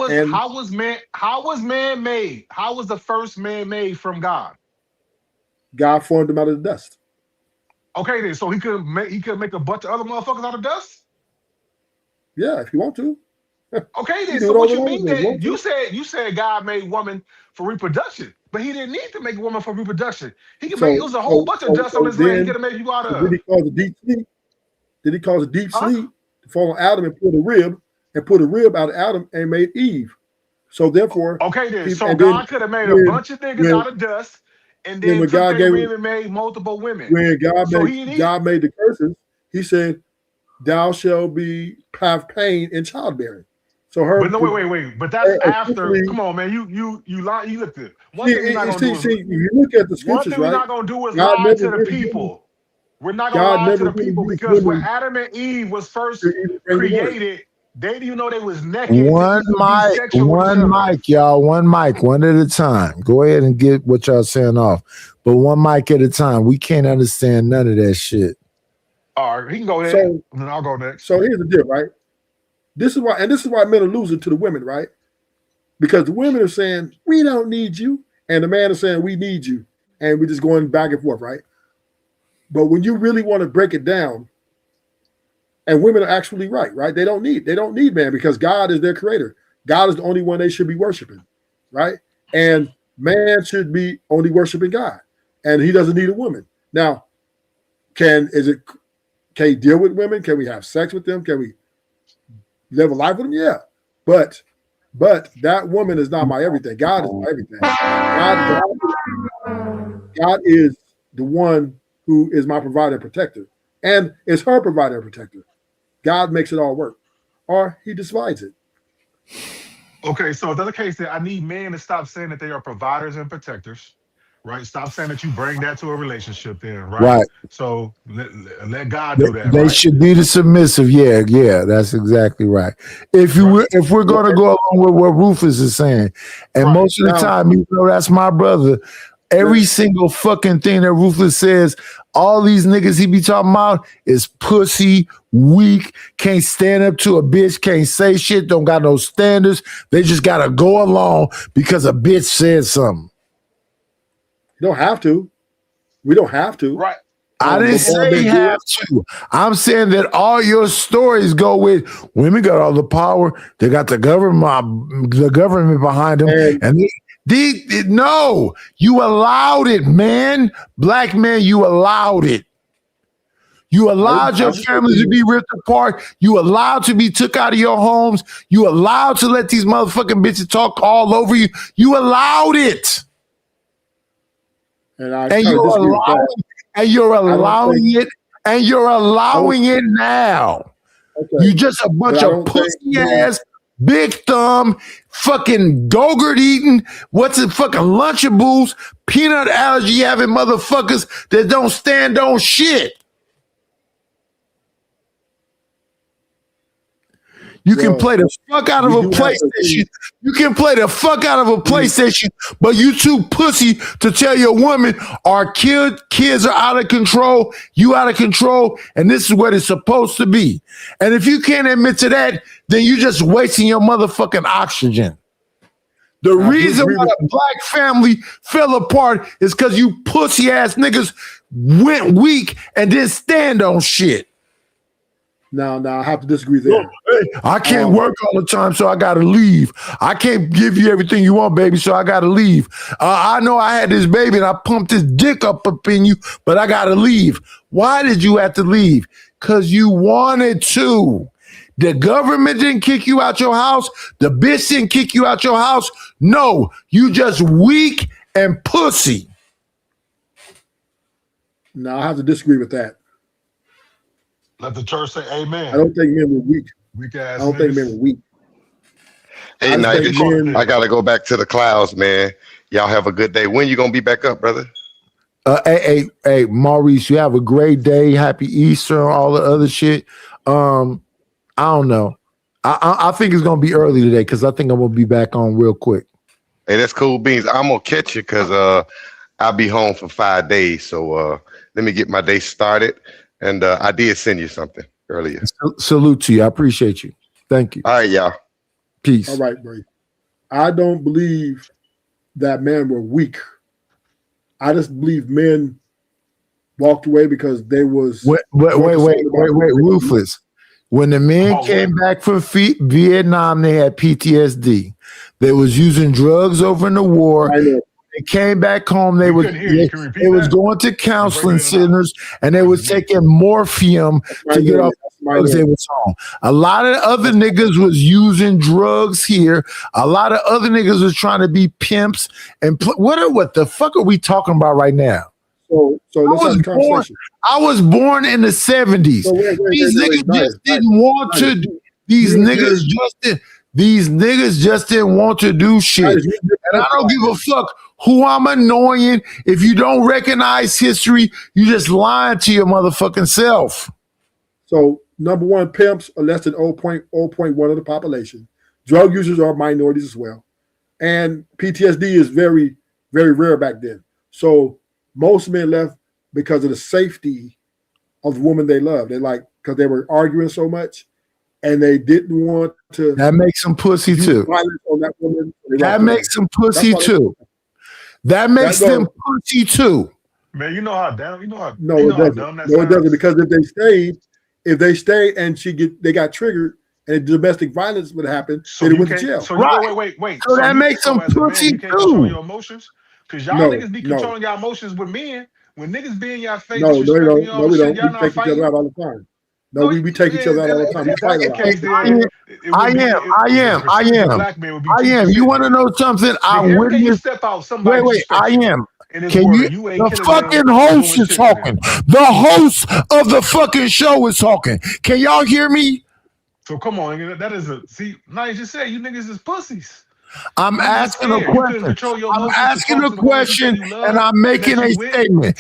S23: was man made? How was the first man made from God?
S16: God formed him out of the dust.
S23: Okay, then, so he could make a bunch of other motherfuckers out of dust?
S16: Yeah, if you want to.
S23: Okay, then. So what you mean that you said God made woman for reproduction, but He didn't need to make a woman for reproduction. He could make it was a whole bunch of dust on this land. He could have made you out of.
S16: Did He cause a deep sleep? Did He cause a deep sleep to fall on Adam and put a rib out of Adam and made Eve? So therefore,
S23: okay, then. So God could have made a bunch of niggas out of dust, and then took their rib and made multiple women.
S16: When God made the curses, He said, "Thou shalt have pain in childbearing." So her.
S23: But no, wait. But that's after. Come on, man. You lie. You look good. One thing we're not gonna do is.
S16: You look at the scriptures,
S23: one thing we're not gonna do is lie to the people. We're not gonna lie to the people because when Adam and Eve was first created, they didn't even know they was naked.
S8: One mic, y'all. One mic, one at a time. Go ahead and get what y'all saying off, but one mic at a time. We can't understand none of that shit.
S23: All right, he can go ahead, and then I'll go next.
S16: So here's the deal, right? This is why men are losing to the women, right? Because the women are saying, we don't need you. And the man is saying, we need you. And we're just going back and forth, right? But when you really want to break it down, and women are actually right? They don't need man because God is their creator. God is the only one they should be worshiping, right? And man should be only worshiping God. And he doesn't need a woman. Now, can he deal with women? Can we have sex with them? Can we live a life with them? Yeah. But that woman is not my everything. God is my everything. God is the one who is my provider and protector. And is her provider and protector. God makes it all work. Or he divides it.
S23: Okay, so if that's the case, then I need men to stop saying that they are providers and protectors. Right, stop saying that you bring that to a relationship. Then, right? So let God do that.
S8: They should be the submissive. Yeah, that's exactly right. If we're going to go along with what Rufus is saying, and most of the time, that's my brother. Every single fucking thing that Rufus says, all these niggas he be talking about is pussy, weak, can't stand up to a bitch, can't say shit, don't got no standards. They just gotta go along because a bitch said something.
S16: You don't have to. We don't have to.
S23: Right.
S8: I didn't say you have to. I'm saying that all your stories go with women got all the power. They got the government behind them, and No, you allowed it, man. Black man, you allowed it. You allowed your families to be ripped apart. You allowed to be took out of your homes. You allowed to let these motherfucking bitches talk all over you. You allowed it. And you're allowing it now.
S6: Okay.
S8: You just a bunch of pussy ass, big thumb, fucking Go-Gurt eating, what's it, fucking Lunchables, peanut allergy having motherfuckers that don't stand on shit. You can play the fuck out of a PlayStation. You can play the fuck out of a PlayStation, but you too pussy to tell your woman our kids are out of control, you out of control, and this is what it's supposed to be. And if you can't admit to that, then you just wasting your motherfucking oxygen. The reason why the black family fell apart is because you pussy ass niggas went weak and didn't stand on shit.
S6: Now, I have to disagree there.
S8: I can't work all the time, so I got to leave. I can't give you everything you want, baby, so I got to leave. I know I had this baby and I pumped this dick up in you, but I got to leave. Why did you have to leave? Because you wanted to. The government didn't kick you out your house. The bitch didn't kick you out your house. No, you just weak and pussy.
S6: No, I have to disagree with that.
S14: Let the church say amen.
S6: I don't think men were weak.
S14: Weak ass.
S6: I don't think men were weak.
S3: Hey, I gotta go back to the clouds, man. Y'all have a good day. When you gonna be back up, brother?
S8: Hey, Maurice, you have a great day. Happy Easter, all the other shit. I don't know. I think it's gonna be early today because I think I'm gonna be back on real quick.
S3: Hey, that's cool beans. I'm gonna catch you because I'll be home for 5 days. So let me get my day started. And I did send you something earlier.
S8: Salute to you. I appreciate you. Thank you.
S3: All right, y'all.
S8: Peace.
S6: All right, bro. I don't believe that men were weak. I just believe men walked away because they was.
S8: Wait, Ruthless. When the men came back from Vietnam, they had PTSD. They was using drugs over in the war. They came back home. They was going to counseling centers and they was taking morphine to get off the drugs they was on. A lot of other niggas was using drugs here. A lot of other niggas was trying to be pimps. And what the fuck are we talking about right now?
S6: So let's have a conversation.
S8: I was born in the 70s. These niggas just didn't want to. These niggas just didn't want to do shit. And I don't give a fuck who I'm annoying. If you don't recognize history, you just lying to your motherfucking self.
S6: So number one, pimps are less than 0.1 of the population. Drug users are minorities as well. And PTSD is very, very rare back then. So most men left because of the safety of the woman they love. They because they were arguing so much and they didn't want to.
S8: That makes them pussy too.
S6: That,
S8: that makes them pussy too. That makes them pussy too.
S14: Man, you know how dumb.
S6: No, it doesn't. Because if they stayed and they got triggered and domestic violence would happen, they went to jail.
S14: So wait.
S8: So that makes them pussy
S14: too. You can't control your emotions because y'all niggas be controlling y'all emotions with men. When niggas be in your face,
S6: no, we don't. We take each other out all the time. No, we take each other out all the time. We fight a lot.
S8: I am. You want to know something? I witnessed. Wait. I am. Can you? The fucking host is talking. The host of the fucking show is talking. Can y'all hear me?
S14: So come on, that is now you just said you niggas is pussies.
S8: I'm asking a question and I'm making a statement.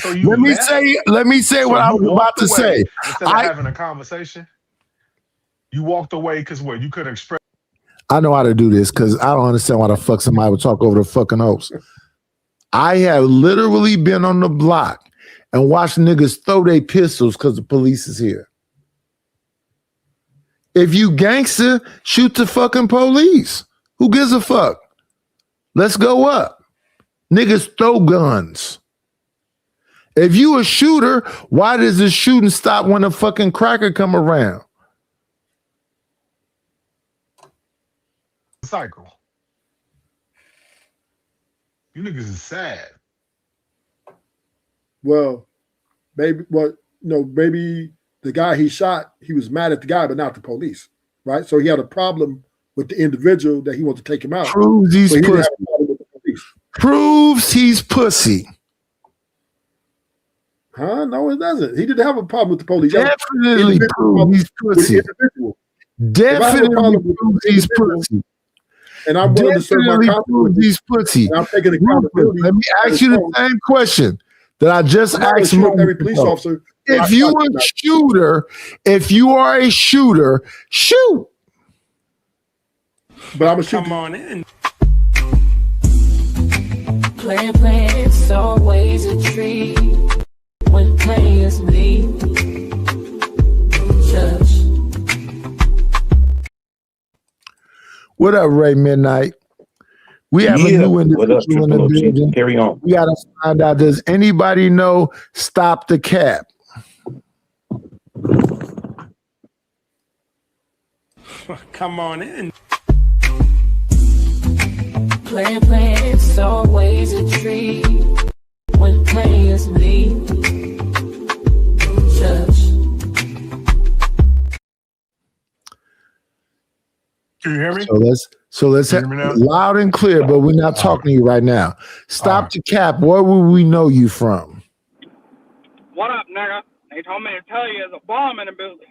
S8: Let me say what I was about to say.
S14: Instead of having a conversation, you walked away because what? You couldn't express.
S8: I know how to do this because I don't understand why the fuck somebody would talk over the fucking host. I have literally been on the block and watched niggas throw their pistols because the police is here. If you gangster, shoot the fucking police. Who gives a fuck? Let's go up. Niggas throw guns. If you a shooter, why does the shooting stop when a fucking cracker come around?
S14: Cycle.
S19: You niggas is sad.
S16: Well, maybe maybe the guy he shot, he was mad at the guy, but not the police, right? So he had a problem with the individual that he wanted to take him out.
S8: Proves he's pussy. Proves he's pussy.
S16: Huh? No, it doesn't. He didn't have a problem with the police.
S8: Definitely proves he's pussy. Definitely proves he's pussy.
S16: And I'm willing to serve my
S8: proves he's pussy.
S16: And I'm taking accountability.
S8: Let me ask you the same question that I just asked
S16: every police officer.
S8: If you are a shooter, shoot.
S16: But I'm a shooter.
S18: Come on in.
S2: Plan, it's always a treat when players leave. Judge.
S8: What up, Ray Midnight? We have a new individual in the building.
S9: Carry on.
S8: We got to find out, does anybody know Stop the Cap?
S18: Come on in.
S2: Plan, it's always a treat when players leave. Judge.
S19: Can you hear me?
S8: So let's have loud and clear, but we're not talking to you right now. Stop the Cap. Where will we know you from?
S20: What up, nigga? They told me to tell you there's a bomb in the building.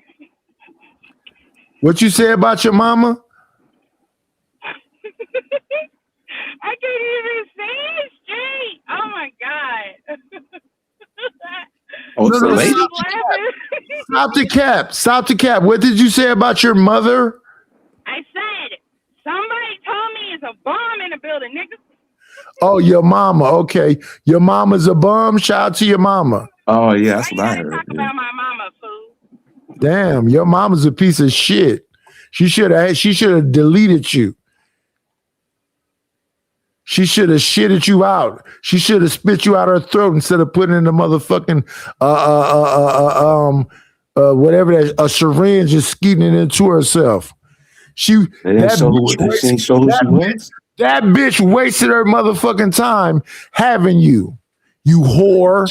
S8: What you say about your mama?
S20: I can't even say it straight. Oh my god.
S8: Stop the Cap. Stop the Cap. What did you say about your mother?
S20: I said somebody told me it's a bomb in the building, nigga.
S8: Oh, your mama. Okay. Your mama's a bum. Shout out to your mama.
S9: Oh, yeah, that's what I heard.
S20: Talk about my mama, fool.
S8: Damn, your mama's a piece of shit. She should have deleted you. She should have shitted you out. She should have spit you out her throat instead of putting in the motherfucking whatever that a syringe is skeeting it into herself. That bitch wasted her motherfucking time having you. You whore.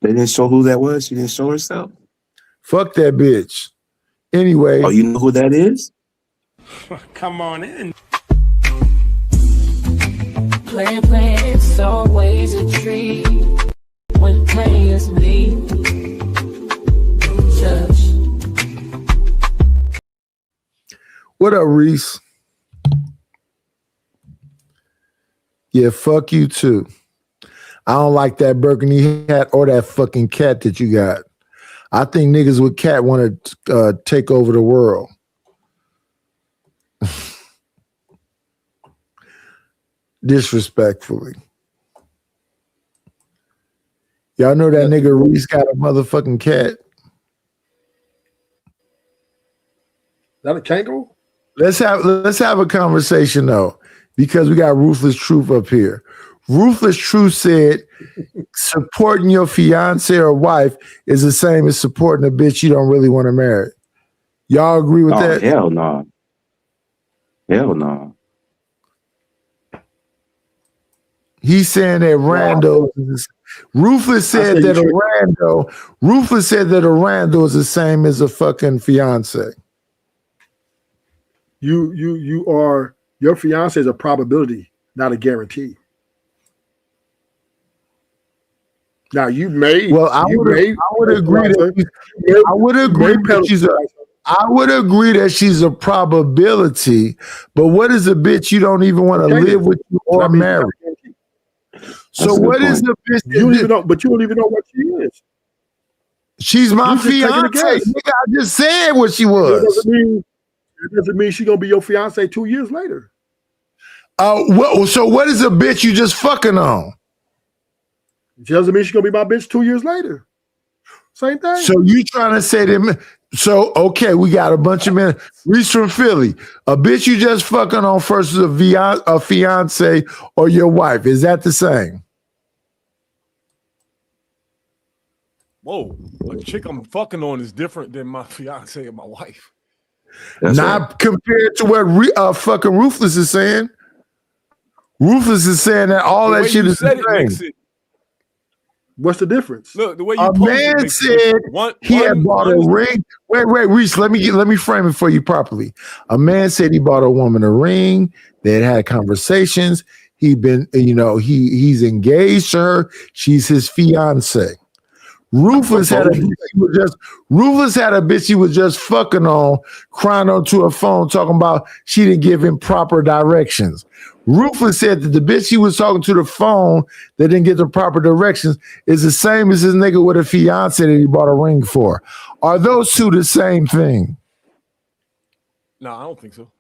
S9: They didn't show who that was. She didn't show herself.
S8: Fuck that bitch. Anyway.
S9: Oh, you know who that is?
S18: Come on in.
S2: Plan, it's always a treat when players leave. Judge.
S8: What up, Reese? Yeah, fuck you too. I don't like that burgundy hat or that fucking cat that you got. I think niggas with cat want to take over the world. Disrespectfully. Y'all know that nigga Reese got a motherfucking cat.
S16: That a kangaroo?
S8: Let's have a conversation though, because we got Ruthless Truth up here. Ruthless Truth said supporting your fiance or wife is the same as supporting a bitch you don't really want to marry. Y'all agree with that?
S9: Hell no. Hell no.
S8: He's saying that Rando. Ruthless said that a Rando is the same as a fucking fiance.
S16: Your fiance is a probability, not a guarantee. Now you may.
S8: Well, I would agree that she's a probability, but what is a bitch you don't even want to live with you or marry? So what is the bitch?
S16: You don't even know, but you don't even know what she is.
S8: She's my fiance. Nigga, I just said what she was.
S16: It doesn't mean she's gonna be your fiance 2 years later.
S8: So what is a bitch you just fucking on?
S16: It doesn't mean she's gonna be my bitch 2 years later. Same thing.
S8: So you trying to say that? So okay, we got a bunch of men. Reese from Philly, a bitch you just fucking on versus a fiance or your wife. Is that the same?
S23: Whoa, a chick I'm fucking on is different than my fiance and my wife.
S8: Not compared to what fucking Ruthless is saying. Ruthless is saying that all
S23: The
S8: that
S23: way
S8: shit
S23: you
S8: is
S23: said
S8: the
S23: it makes
S8: same.
S23: it.
S6: What's the difference?
S23: Look, the way you
S8: A
S23: posed it
S8: man
S23: makes
S8: said
S23: sense.
S8: he had bought a ring. Wait, Reese, let me frame it for you properly. A man said he bought a woman a ring. They had conversations. He's engaged to her. She's his fiance. Rufus had a bitch he was just fucking on, crying onto her phone, talking about she didn't give him proper directions. Rufus said that the bitch he was talking to the phone that didn't get the proper directions is the same as his nigga with a fiance that he bought a ring for. Are those two the same thing?
S23: No, I don't think so.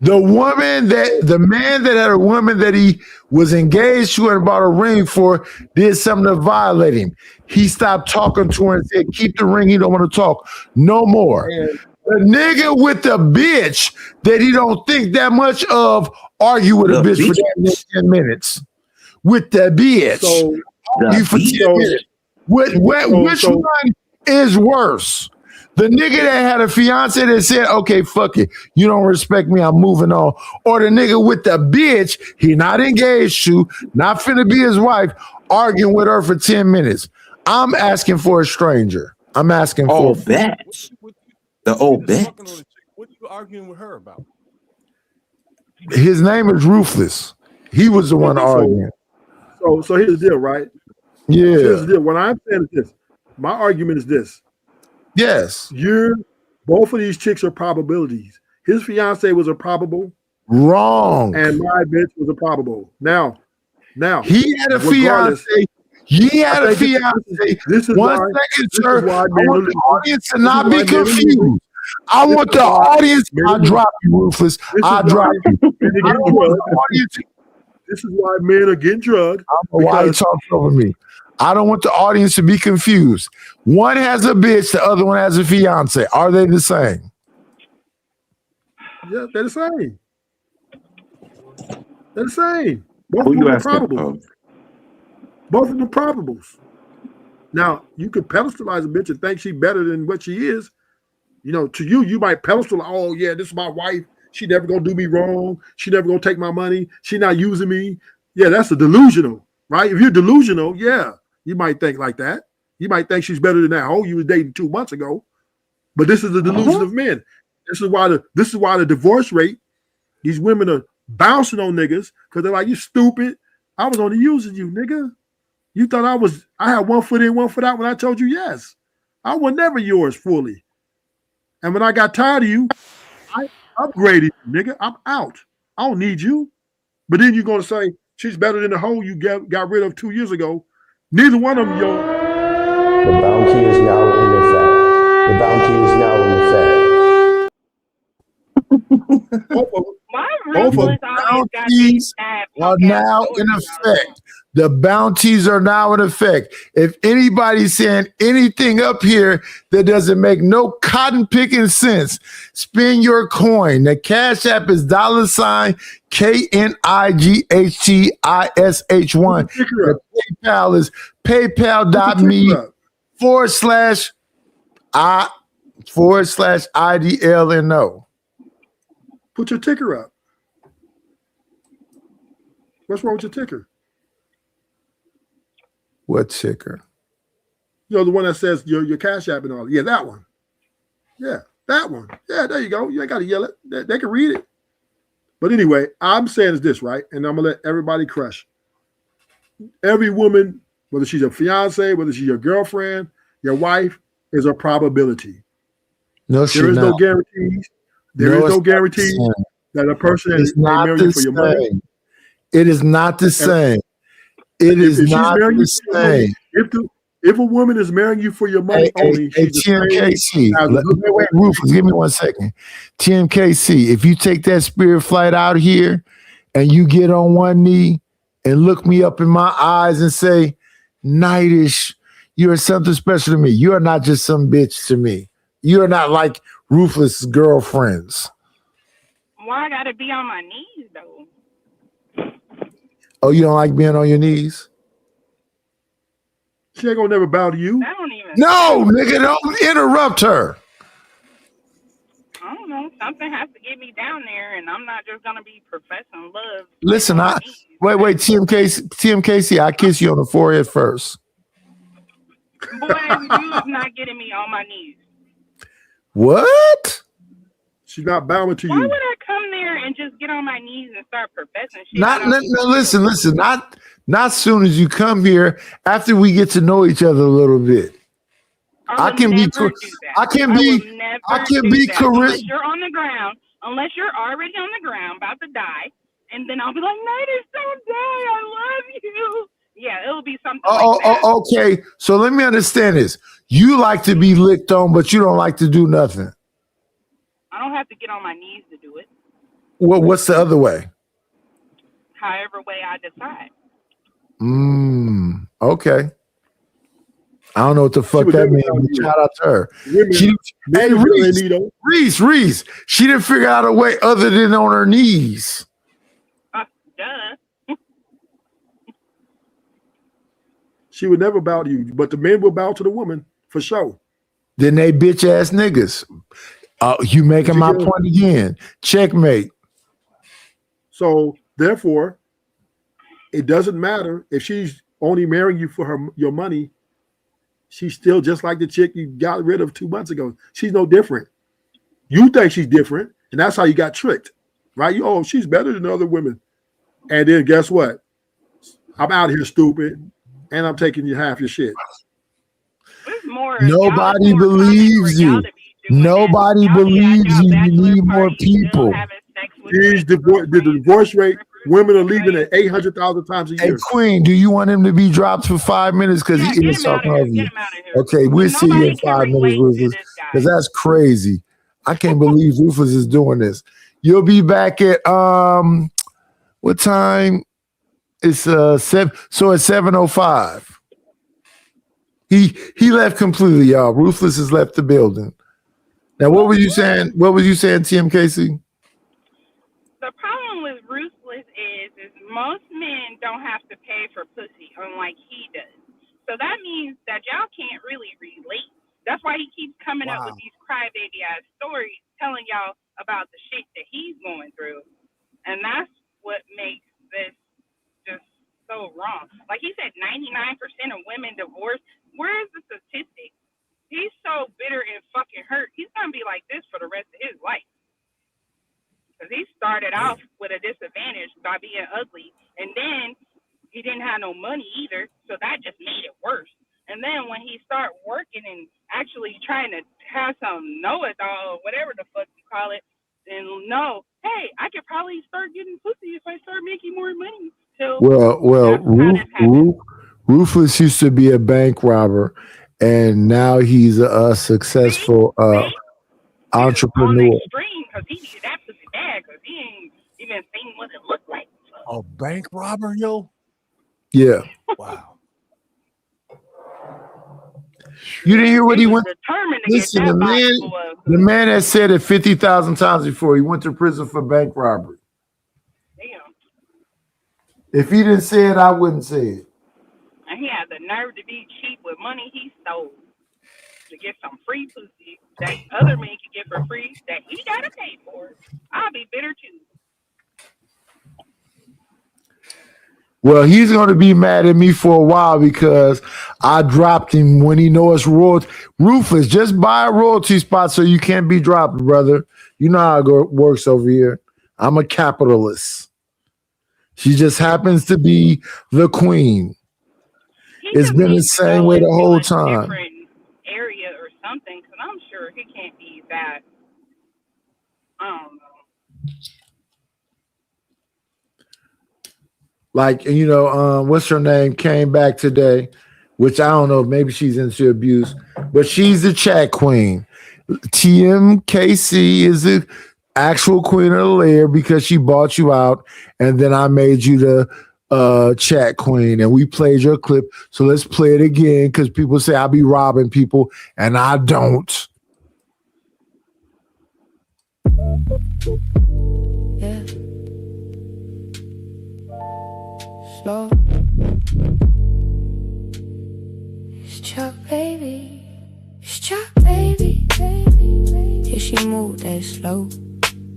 S8: The man that had a woman that he was engaged to and bought a ring for did something to violate him. He stopped talking to her and said, keep the ring, he don't want to talk no more. The nigga with the bitch that he don't think that much of argue with a bitch for that next 10 minutes. With the bitch. Argue for 10 minutes. Which one is worse? The nigga that had a fiance that said, okay, fuck it. You don't respect me, I'm moving on. Or the nigga with the bitch he not engaged to, not finna be his wife, arguing with her for 10 minutes. I'm asking for a stranger. I'm asking for
S23: bitch.
S8: the old bitch.
S23: What are you arguing with her about?
S8: His name is Ruthless. He was the one arguing.
S6: So here's the deal, right?
S8: Yeah.
S6: Here's the deal. What I'm saying is this. My argument is this.
S8: Yes.
S6: Both of these chicks are probabilities. His fiance was a probable.
S8: Wrong.
S6: And my bitch was a probable. Now,
S8: he had a fiance. He had a fiance.
S6: This is
S8: One second, sir. I want the audience to not be confused. I want the audience. I'll drop you, Ruthless. I'll drop you.
S6: This is why men are getting drugged.
S8: I don't know why he talks over me. I don't want the audience to be confused. One has a bitch, the other one has a fiance. Are they the same?
S6: Yeah, they're the same. They're the same. Both
S9: Who
S6: of
S9: you
S6: them are
S9: asking?
S6: probables. Both of them are probables. Now, you could pedestalize a bitch and think she's better than what she is. You know, to you, you might pedestal, oh, yeah, this is my wife. She never going to do me wrong. She never going to take my money. She not using me. Yeah, that's a delusional, right? If you're delusional, yeah, you might think like that. You might think she's better than that hoe you was dating 2 months ago. But this is the delusion of men. This is why the divorce rate, these women are bouncing on niggas because they're like, you stupid. I was only using you, nigga. You thought I had 1 foot in, 1 foot out when I told you yes. I was never yours fully. And when I got tired of you, I upgraded you, nigga. I'm out. I don't need you. But then you're gonna say she's better than the hoe you got rid of 2 years ago. Neither one of them, yo.
S13: The bounty is now in effect. The bounty is now in effect.
S8: Both of bounties are now in effect. The bounties are now in effect. If anybody's saying anything up here that doesn't make no cotton picking sense, spin your coin. The Cash App is $KNIGHTISH1. The PayPal is paypal.me/IDLNO.
S6: Put your ticker up. What's wrong with your ticker?
S8: What ticker?
S6: You know, the one that says your Cash App and all. Yeah, that one. Yeah, that one. Yeah, there you go. You ain't got to yell it. They can read it. But anyway, I'm saying is this, right? And I'm going to let everybody crush. Every woman, whether she's a fiance, whether she's your girlfriend, your wife, is a probability.
S8: No,
S6: there is no guarantees. There is no guarantee that a person is marrying you for your money.
S8: It is not the same. It is not the same.
S6: If a woman is marrying you for your money only,
S8: TMKC. Wait, Rufus, give me 1 second. TMKC, if you take that spirit flight out here and you get on one knee and look me up in my eyes and say, Nightish, you're something special to me. You are not just some bitch to me. You are not like Ruthless girlfriends.
S20: Why I gotta be on my knees though?
S8: Oh, you don't like being on your knees?
S6: She ain't gonna never bow to you.
S20: I don't even.
S8: No, nigga, don't interrupt her.
S20: I don't know. Something has to get me down there, and I'm not just gonna be professing love.
S8: Listen, wait, TMKC, I kiss you on the forehead first.
S20: Boy, you is not getting me on my knees.
S8: What?
S6: She's not bowing to
S20: Why
S6: you.
S20: would I come there and just get on my knees and start professing shit?
S8: Listen, not soon as you come here, after we get to know each other a little bit. I can be
S20: Unless you're on the ground, unless you're already on the ground about to die, and then I'll be like, Nidus, don't die, I love you. Yeah, it'll be something like that.
S8: Okay. So let me understand this. You like to be licked on, but you don't like to do nothing.
S20: I don't have to get on my knees to do it.
S8: What's the other way?
S20: However way I decide.
S8: Okay. I don't know what the fuck that means. Shout out to her. Reese. She didn't figure out a way other than on her knees.
S20: Duh.
S6: She would never bow to you, but the men will bow to the woman for sure.
S8: Then they bitch ass niggas. You making my point again. Checkmate.
S6: So therefore, it doesn't matter if she's only marrying you for your money. She's still just like the chick you got rid of 2 months ago. She's no different. You think she's different, and that's how you got tricked, right? She's better than other women. And then guess what? I'm out here stupid, and I'm taking you half your shit.
S8: Nobody believes you. Nobody believes you. You need more people.
S6: The divorce rate, women are leaving at 800,000 times a year.
S8: Hey, Queen, do you want him to be dropped for 5 minutes because he is talking over you? Okay, we'll see you in 5 minutes, Rufus, because that's crazy. I can't believe Rufus is doing this. You'll be back at what time? It's 7. So at 7:05. He left completely, y'all. Ruthless has left the building. Now, what were you saying? What was you saying, TMKC?
S20: The problem with Ruthless is most men don't have to pay for pussy, unlike he does. So that means that y'all can't really relate. That's why he keeps coming up with these crybaby ass stories, telling y'all about the shit that he's going through, and that's what makes this just so wrong. Like he said, 99% of women divorce. Where is the statistic? He's so bitter and fucking hurt. He's gonna be like this for the rest of his life. Because he started off with a disadvantage by being ugly, and then he didn't have no money either, so that just made it worse. And then when he started working and actually trying to have some know-it-all, whatever the fuck you call it, and I could probably start getting pussy if I start making more money. So
S8: Rufus used to be a bank robber, and now he's a successful entrepreneur.
S20: Because he needed that pussy bad, because he ain't even seen what it looked like.
S19: A bank robber, yo?
S8: Yeah.
S19: Wow.
S8: You didn't hear what he went. Listen, the man has said it 50,000 times before. He went to prison for bank robbery.
S20: Damn.
S8: If he didn't say it, I wouldn't say it.
S20: And he had the nerve to be cheap with money he stole to get some free pussy that other men could get for free that he gotta pay for. I'll be bitter too.
S8: Well, he's going to be mad at me for a while because I dropped him when he knows royalty. Rufus, just buy a royalty spot so you can't be dropped, brother. You know how it works over here. I'm a capitalist. She just happens to be the queen. It's been the same way the whole time.
S20: Different area or something, because I'm sure he can't be that. I don't know.
S8: Like, what's her name came back today, which I don't know, maybe she's into abuse, but she's the chat queen. TMKC is the actual queen of the lair because she bought you out, and then I made you the chat queen, and we played your clip. So let's play it again because people say I be robbing people, and I don't.
S2: Yeah. Slow. It's Chuck, baby. It's Chuck, baby. Yeah, she moved that that slow.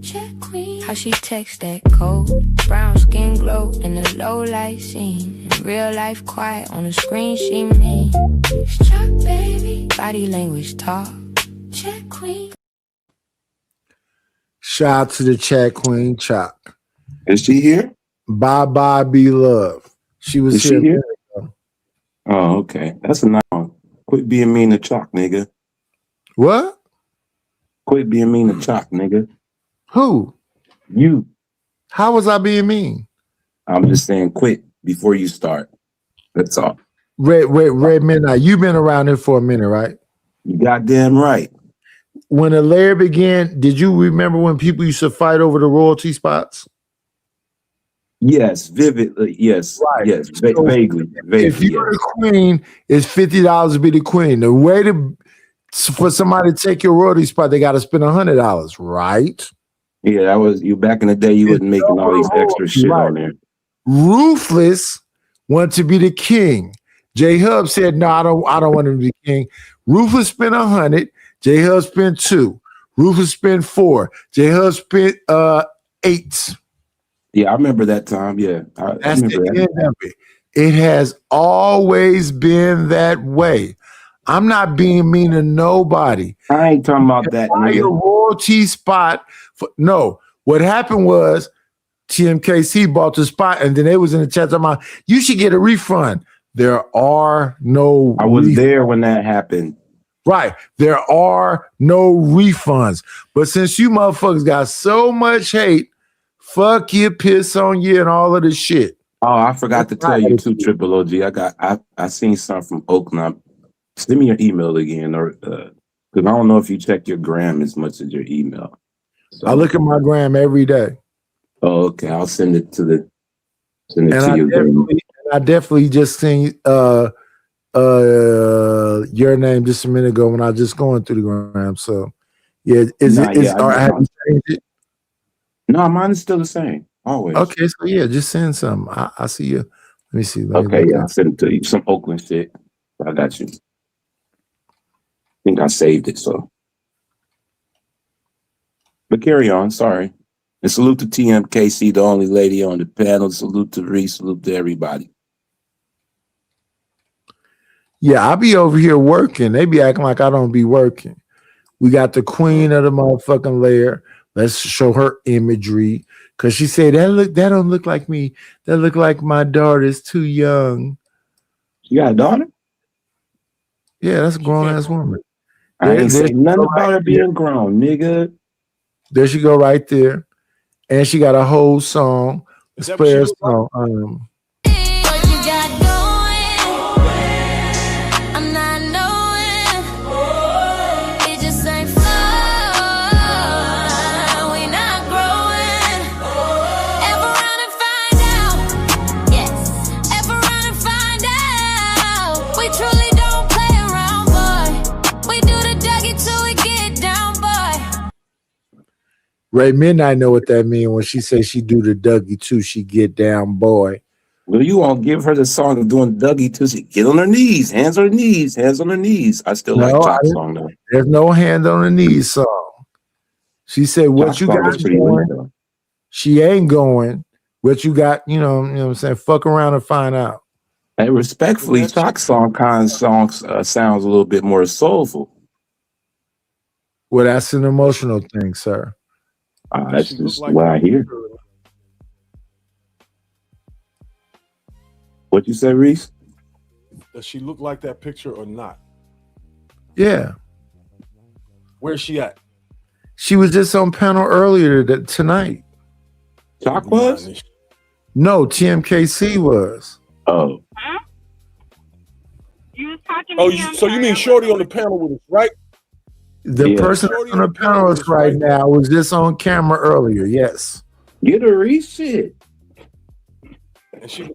S2: Check queen. How she text that code. Brown skin glow in the low light scene. In real life quiet on the screen she mean. Chuck baby. Body language talk. Check queen.
S8: Shout out to the chat queen, Chuck.
S9: Is she here?
S8: Bye bye, be love. She was
S9: Is she
S8: here.
S9: here? Oh, okay. That's a nice one. Quit being mean to Chalk, nigga.
S8: What?
S9: Quit being mean to Chalk, nigga.
S8: Who?
S9: You.
S8: How was I being mean?
S9: I'm just saying quit before you start. That's all.
S8: Red Midnight, you've been around here for a minute, right?
S9: You goddamn right.
S8: When the lair began, did you remember when people used to fight over the royalty spots?
S9: Yes, vividly. Yes,
S8: Right.
S9: yes,
S8: So
S9: vaguely.
S8: if you're the queen, it's $50 to be the queen. The way for somebody to take your royalty spot, they got to spend $100, right?
S9: Yeah, that was you back in the day. You wasn't making all these extra shit
S8: Right.
S9: on there.
S8: Ruthless wanted to be the king. J Hub said, "No, I don't want him to be king." Ruthless spent 100. J Hub spent 2. Ruthless spent 4. J Hub spent 8.
S9: Yeah, I remember that time. Yeah, I
S8: That's
S9: remember
S8: the
S9: that.
S8: end of it. It has always been that way. I'm not being mean to nobody.
S9: I ain't talking about that,
S8: Buy a
S9: nigga.
S8: royalty spot. No, what happened was TMKC bought the spot, and then they was in the chat talking about you should get a refund. There are no.
S9: I was there when that happened.
S8: Right. There are no refunds. But since you motherfuckers got so much hate, fuck you, piss on you, and all of this shit.
S9: Oh, I forgot to tell you too, Triple OG. I seen something from Oakland. Send me your email again, or because I don't know if you check your gram as much as your email. So,
S8: I look at my gram every day.
S9: Oh, okay. I'll send it to
S8: And I definitely just seen your name just a minute ago when I was just going through the gram. So yeah, have you changed it?
S9: No, mine is still the same. Always.
S8: Okay, so yeah, just send some. I see you. Let me see. Let me
S9: Okay,
S8: look
S9: yeah,
S8: at
S9: I'll send it to you. Some Oakland shit. I got you. I think I saved it, so. But carry on, sorry. And salute to TMKC, the only lady on the panel. Salute to Reese, salute to everybody.
S8: Yeah, I be over here working. They be acting like I don't be working. We got the queen of the motherfucking lair. Let's show her imagery. Cause she said that don't look like me. That look like my daughter's too young.
S9: You got a daughter?
S8: Yeah, that's a grown ass woman.
S9: I ain't saying nothing about her being
S8: there.
S9: grown, nigga.
S8: There she go right there. And she got a whole song.
S19: Is that what she
S8: Spare
S19: look like?
S8: song.
S2: I'm not knowing. It just ain't flow. We not growing. Ever run and find out? Yes. Ever run and find out? We truly don't play around, boy. We do the Dougie till we get down, boy.
S8: Ray Midnight know what that mean when she says she do the Dougie too. She get down, boy.
S9: Well, you won't give her the song of doing Dougie till she get on her knees, hands on her knees, hands on her knees. I still like Chalk's song though.
S8: There's no hand on the knees song. She said, "What
S9: Chalk's
S8: you
S9: song
S8: got
S9: is pretty lit,
S8: going?"
S9: though.
S8: She ain't going. What you got? You know what I'm saying? Fuck around and find out.
S9: Hey, respectfully, Chalk's song sounds a little bit more soulful.
S8: Well, that's an emotional thing, sir.
S9: That's just what I hear. What you say, Reese?
S19: Does she look like that picture or not?
S8: Yeah.
S19: Where's she at?
S8: She was just on panel earlier tonight.
S9: Chalk was?
S8: No, TMKC was.
S9: Oh.
S20: You was talking
S19: Oh,
S20: to me.
S19: so you mean Shorty on the panel with us, right?
S8: The person that's on the panelist right now was just on camera earlier. Yes.
S9: Get a Reese shit.
S19: And she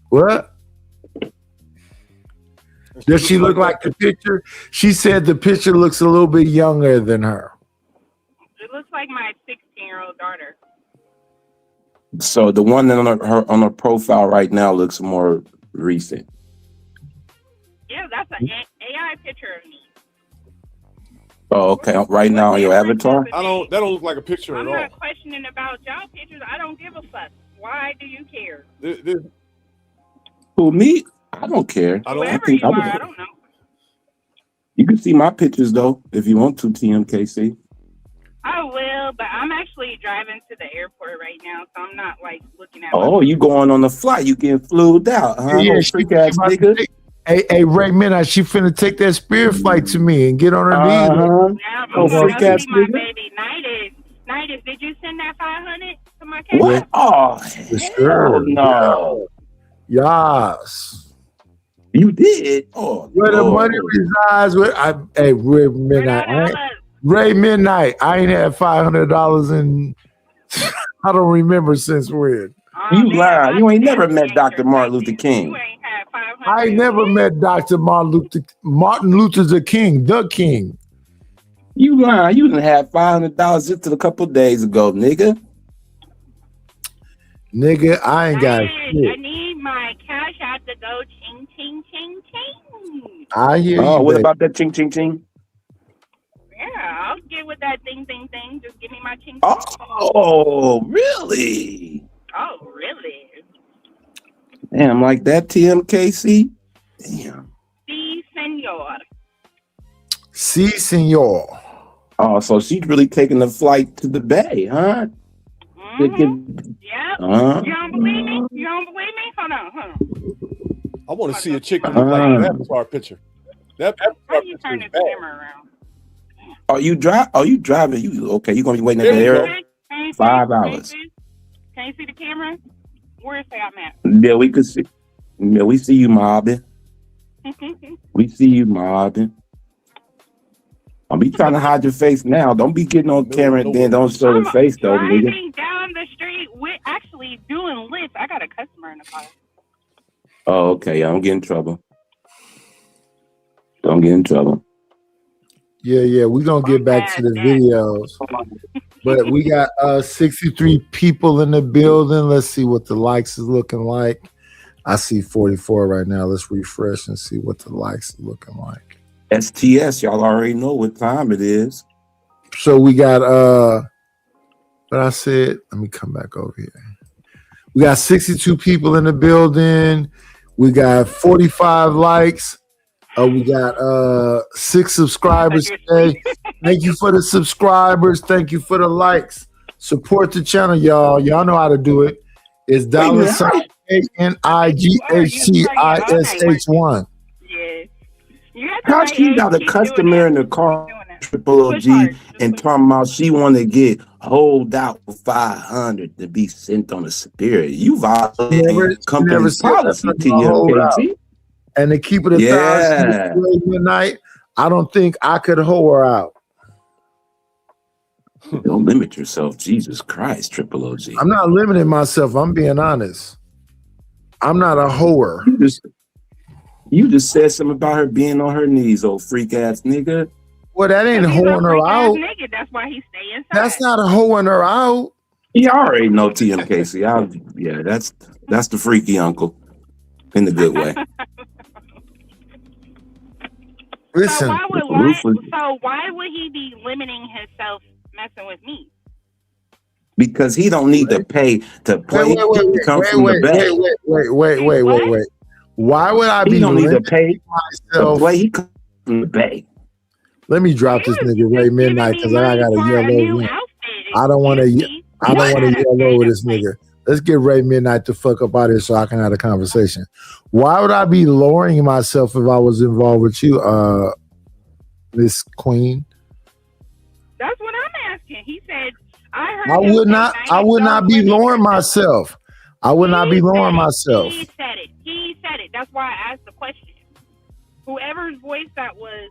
S8: What? Does she look like the picture? She said the picture looks a little bit younger than her.
S20: It looks like my 16-year-old daughter.
S9: So the one that on her profile right now looks more recent.
S20: Yeah, that's an AI picture of me.
S12: Oh, okay. Right now on your avatar.
S19: That don't look like a picture
S20: I'm
S19: at all.
S20: not questioning about y'all pictures. I don't give a fuck. Why do you care?
S12: Who, me? I don't care.
S20: Whoever you are, I don't know.
S12: You can see my pictures though if you want to, TMKC.
S20: I will, but I'm actually driving to the airport right now, so I'm not like looking at.
S12: Oh, you going on the flight? You getting flued out, huh?
S8: Yeah,
S12: Freak ass nigga.
S8: Hey, Ray Midnight, she finna take that spirit flight to me and get on her knees.
S20: Yeah,
S12: Oh, freak ass
S20: my
S12: nigga.
S20: baby. Nidus, did you send that 500 to my cash?
S12: What? Oh,
S8: Sure.
S12: no.
S8: Yes.
S12: You did? Oh,
S8: Where the
S12: Lord.
S8: money resides, hey, Ray Midnight. Ray Midnight, I ain't had $500 in, I don't remember since when.
S12: You lying. You ain't never met Dr. Martin Luther King.
S8: I ain't never met Dr. Martin Luther the King, the King.
S12: You lying. You didn't have $500 just a couple days ago, nigga.
S8: Nigga, I ain't got
S20: I
S8: shit.
S20: need my cash out to go ching, ching, ching, ching.
S8: I hear
S12: Oh,
S8: you.
S12: what
S8: baby.
S12: about that ching, ching, ching?
S20: Yeah, I'll get with that thing. Just give me my ching.
S12: Oh, really?
S20: Oh, really?
S12: Damn, like that, TMKC? Damn.
S20: Si, senor.
S8: Si, senor.
S12: Oh, so she's really taking the flight to the Bay, huh?
S20: Yeah.
S12: Uh-huh.
S20: You don't believe me? You don't believe me? Hold on.
S19: I want to see a chick that look like that avatar picture. That
S20: How
S19: avatar
S20: do you
S19: picture
S20: turn
S19: is
S20: this
S19: bad.
S20: camera around?
S12: Are you driving? You okay? You gonna be waiting at the
S19: There
S12: air?
S19: you
S20: Can you see?
S12: 5
S20: Can you
S12: hours.
S20: see? Can you see the camera? Where's that at?
S12: Yeah, we could see. Yeah, we see you mobbing. We see you mobbing. Don't be trying to hide your face now. Don't be getting on camera and then don't show your face though, nigga.
S20: Driving down the street with actually doing lifts. I got a customer in the car.
S12: Oh, okay. I don't get in trouble. Don't get in trouble.
S8: Yeah, we're gonna get back to the videos. But we got 63 people in the building. Let's see what the likes is looking like. I see 44 right now. Let's refresh and see what the likes is looking like.
S12: STS, y'all already know what time it is.
S8: So we got but I said, let me come back over here. We got 62 people in the building. We got 45 likes. We got 6 subscribers today. Thank you for the subscribers. Thank you for the likes. Support the channel, y'all. Y'all know how to do it. It's $ANIGHTISH1.
S12: How she got a customer in the car, Triple OG, and talking about she want to get hold out for 500 to be sent on a spirit? You violating company policy, TMKC.
S8: And to keep it 1,000 midnight, I don't think I could hold her out.
S12: Don't limit yourself, Jesus Christ, Triple OG.
S8: I'm not limiting myself. I'm being honest. I'm not a whore.
S12: You just said something about her being on her knees, old freak ass nigga.
S8: Well, that ain't hoeing her out.
S20: Nigga, that's why he stay inside.
S8: That's not a hoeing her out.
S12: You already know TMKC. Yeah, that's the freaky uncle in the good way.
S8: Listen,
S20: So why would he be limiting himself messing with me?
S12: Because he don't need to pay to play to come from the back.
S8: Wait. Why would I be
S12: He don't need to pay
S8: myself?
S12: to play. He come from the back.
S8: Let me drop this nigga Ray Midnight because I got a yellow ring. I don't want to yell over this nigga. Let's get Ray Midnight the fuck up out of here so I can have a conversation. Why would I be lowering myself if I was involved with you, Miss Queen?
S20: That's what I'm asking. He said, I
S8: would not be lowering myself. I would not be lowering myself.
S20: He said it. That's why I asked the question. Whoever's voice that was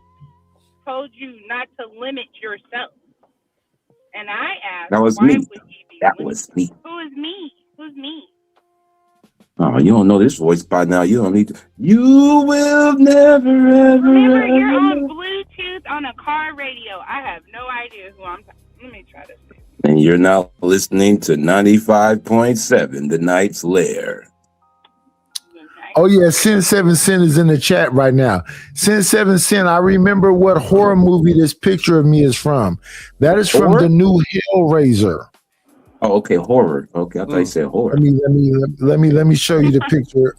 S20: told you not to limit yourself. And I asked,
S12: That was
S20: why
S12: me.
S20: would he be
S12: That
S20: limited?
S12: was me.
S20: Who is me? Who's me?
S12: Oh, you don't know this voice by now. You don't need to. You will never ever.
S20: Remember, you're
S12: ever.
S20: on Bluetooth on a car radio. I have no idea who I'm talking. Let me try this.
S12: And you're now listening to 95.7, The Night's Lair.
S8: Oh yeah, Sin 7 Sin is in the chat right now. Sin 7 Sin, I remember what horror movie this picture of me is from. That is from the new Hellraiser.
S12: Oh, okay, horror. Okay, I thought you said horror.
S8: Let me show you the picture.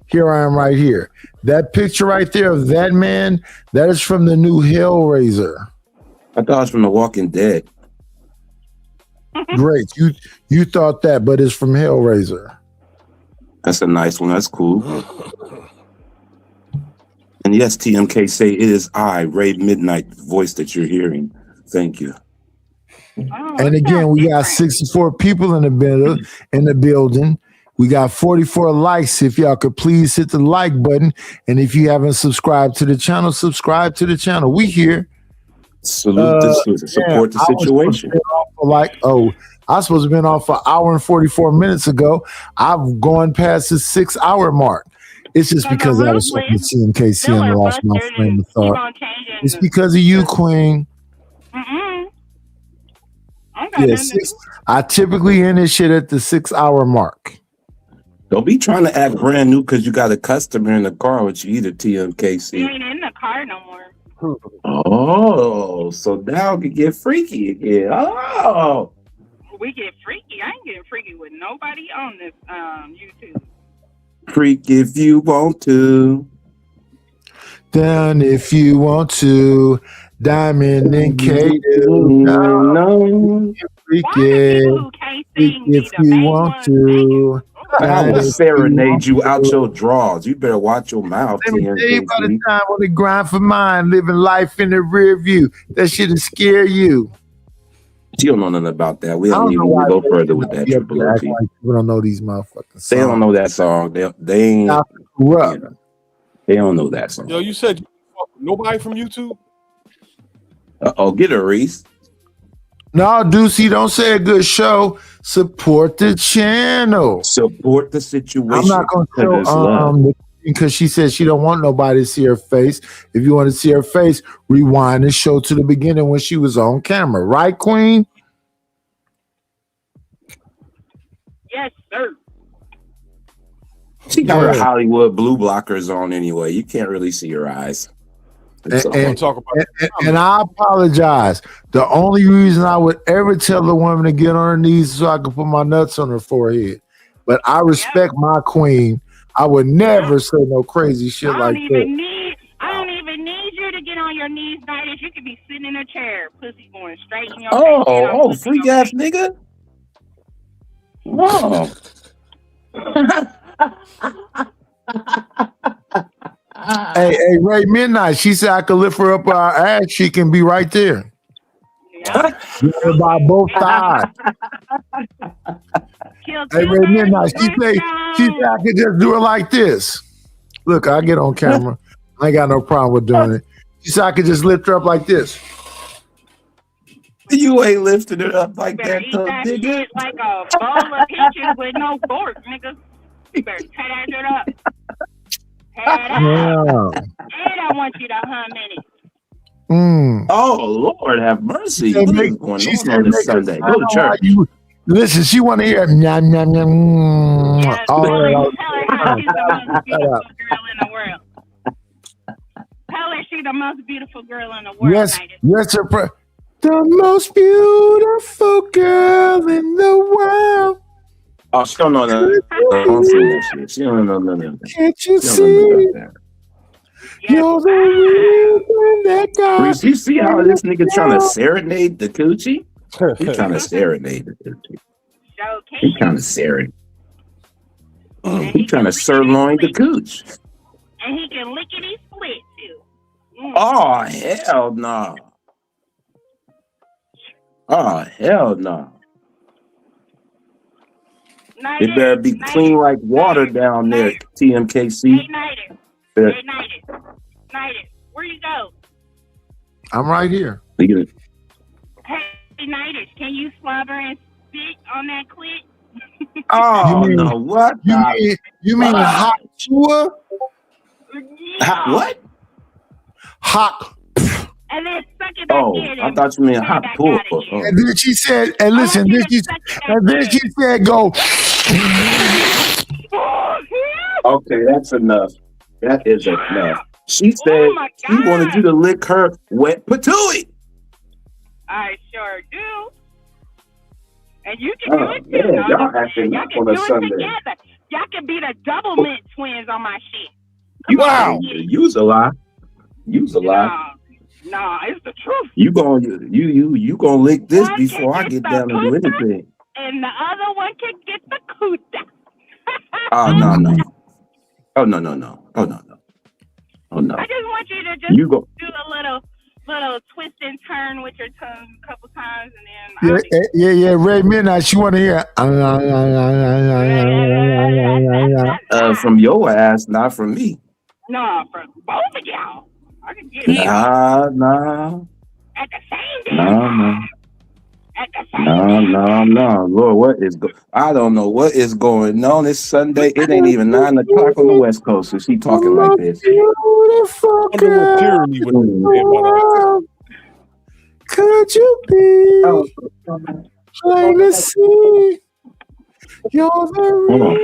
S8: Here I am right here. That picture right there of that man, that is from the new Hellraiser.
S12: I thought it was from The Walking Dead.
S8: Great. You thought that, but it's from Hellraiser.
S12: That's a nice one. That's cool. And yes, TMK say it is I, Ray Midnight, the voice that you're hearing. Thank you.
S8: And again, we got 64 people in the building. We got 44 likes. If y'all could please hit the like button. And if you haven't subscribed to the channel, subscribe to the channel. We here.
S12: Salute support the situation.
S8: I was supposed to have been off for an hour and 44 minutes ago. I've gone past the 6 hour mark. It's just because I was talking to CMKC and lost my frame of thought. It's because of you, Queen. Yeah, I typically end this shit at the 6 hour mark.
S12: Don't be trying to act brand new because you got a customer in the car with you either, TMKC.
S20: You ain't in the car no more.
S12: Oh, so now we can get freaky again. Oh.
S20: We get freaky. I ain't getting freaky with nobody on this YouTube.
S12: Freak if you want to.
S8: Down if you want to. Diamond and Kato.
S12: No.
S8: Freak if you want to.
S12: I will serenade you out your drawers. You better watch your mouth.
S8: Let me tell you about the time when they grind for mine, living life in the rear view. That shit'll scare you.
S12: You don't know nothing about that. We don't even go further with that.
S8: People don't know these motherfuckers.
S12: They don't know that song. They ain't. They don't know that song.
S19: Yo, you said you fuck with nobody from YouTube?
S12: Get her, Reese.
S8: No, Deucey, don't say a good show. Support the channel.
S12: Support the situation.
S8: I'm not going to show because she said she don't want nobody to see her face. If you want to see her face, rewind the show to the beginning when she was on camera. Right, Queen?
S20: Yes, sir.
S12: She got her Hollywood blue blockers on anyway. You can't really see her eyes.
S8: And I apologize. The only reason I would ever tell a woman to get on her knees is so I could put my nuts on her forehead. But I respect my queen. I would never say no crazy shit like that.
S20: I don't even need you to get on your knees, Nighters. You could be sitting in a chair, pussy going straight in your face.
S12: Freak ass nigga. Whoa.
S8: Hey, Ray Midnight. She said I could lift her up our ass. She can be right there. By both sides. Hey, Ray Midnight. She said I could just do it like this. Look, I get on camera. I ain't got no problem with doing it. She said I could just lift her up like this.
S12: You ain't lifting it up like that,
S20: nigga. Like a bowl of peaches with no fork, nigga. You better tear that shit up. And I want you to hum in it.
S12: Oh Lord, have mercy! What is going on this Sunday? Go to church.
S8: Listen, she want to hear nyam nyam nyam.
S20: Yes, tell her how she's the most beautiful girl in the world. Tell her she's the most beautiful girl in the world.
S8: Yes, the most beautiful girl in the world.
S12: Oh, she don't know that. Don't say that shit. She don't know none of that.
S8: Can't you see? You're the reason that God.
S12: Reese, you see how this nigga trying to serenade the coochie? He's trying to serenade the coochie. He's trying to serenade. He's trying to sirloin the cooch.
S20: And he can lickety split too.
S12: Oh hell no! Oh hell no! It better be clean like water down there, TMKC.
S20: Hey, Nighters, where you go?
S8: I'm right here.
S20: Hey, Nighters, can you slobber and spit on that clit?
S12: Oh, no, what?
S8: You mean hot chewer?
S12: Hot what?
S8: Hot.
S20: And then suck it back in.
S12: I thought you meant hot pool.
S8: And then she said, and listen, then she said, go.
S12: Okay, that's enough. That is enough. She said
S20: Oh my
S12: she wanted you to lick her wet patootie.
S20: I sure do. And you can do
S12: Oh
S20: it too.
S12: man,
S20: No,
S12: y'all
S20: no,
S12: acting
S20: y'all
S12: up
S20: can
S12: on
S20: do
S12: a
S20: it
S12: Sunday.
S20: together. Y'all can be the double mint twins on my shit.
S12: Wow. Use a lie. Use a lie.
S20: No, it's the truth.
S12: You gonna lick this before I get down to do anything.
S20: And the other one can get the kuta.
S12: Oh no. Oh no. Oh no.
S20: I just want you to just
S12: You go.
S20: do a little twist and turn with your tongue a couple times, and then
S8: Yeah. Ray Midnight, she want to hear.
S12: From your ass, not from me.
S20: no, for both of y'all. I can get it
S12: Nah.
S20: at the same time.
S12: No. Lord, I don't know what is going on. It's Sunday. It ain't even 9 o'clock on the West Coast. And she talking like this.
S8: Beautiful
S19: Wonder what tyranny would say about all
S8: could you be trying to see? You're the
S12: Hold on.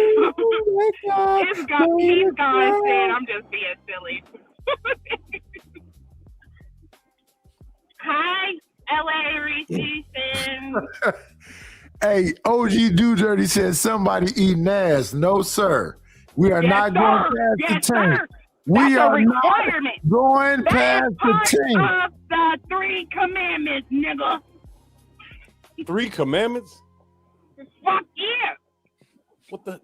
S20: He's gone and said, I'm just being silly. Hi, LA Reese.
S8: Hey, OG Do Dirty says somebody eating ass. No, sir. We are not going past the tank. We are not going past the tank.
S20: Of the 3 commandments, nigga.
S19: 3 commandments?
S20: Fuck yeah.
S19: What the?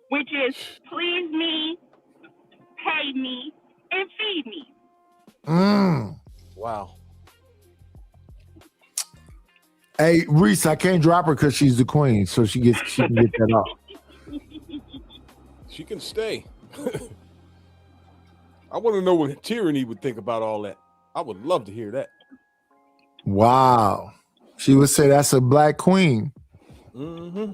S20: Which is please me, pay me, and feed me.
S19: Wow.
S8: Hey, Reese, I can't drop her because she's the queen, so she can get that off.
S19: She can stay. I want to know what tyranny would think about all that. I would love to hear that.
S8: Wow. She would say that's a black queen.
S19: Mm-hmm.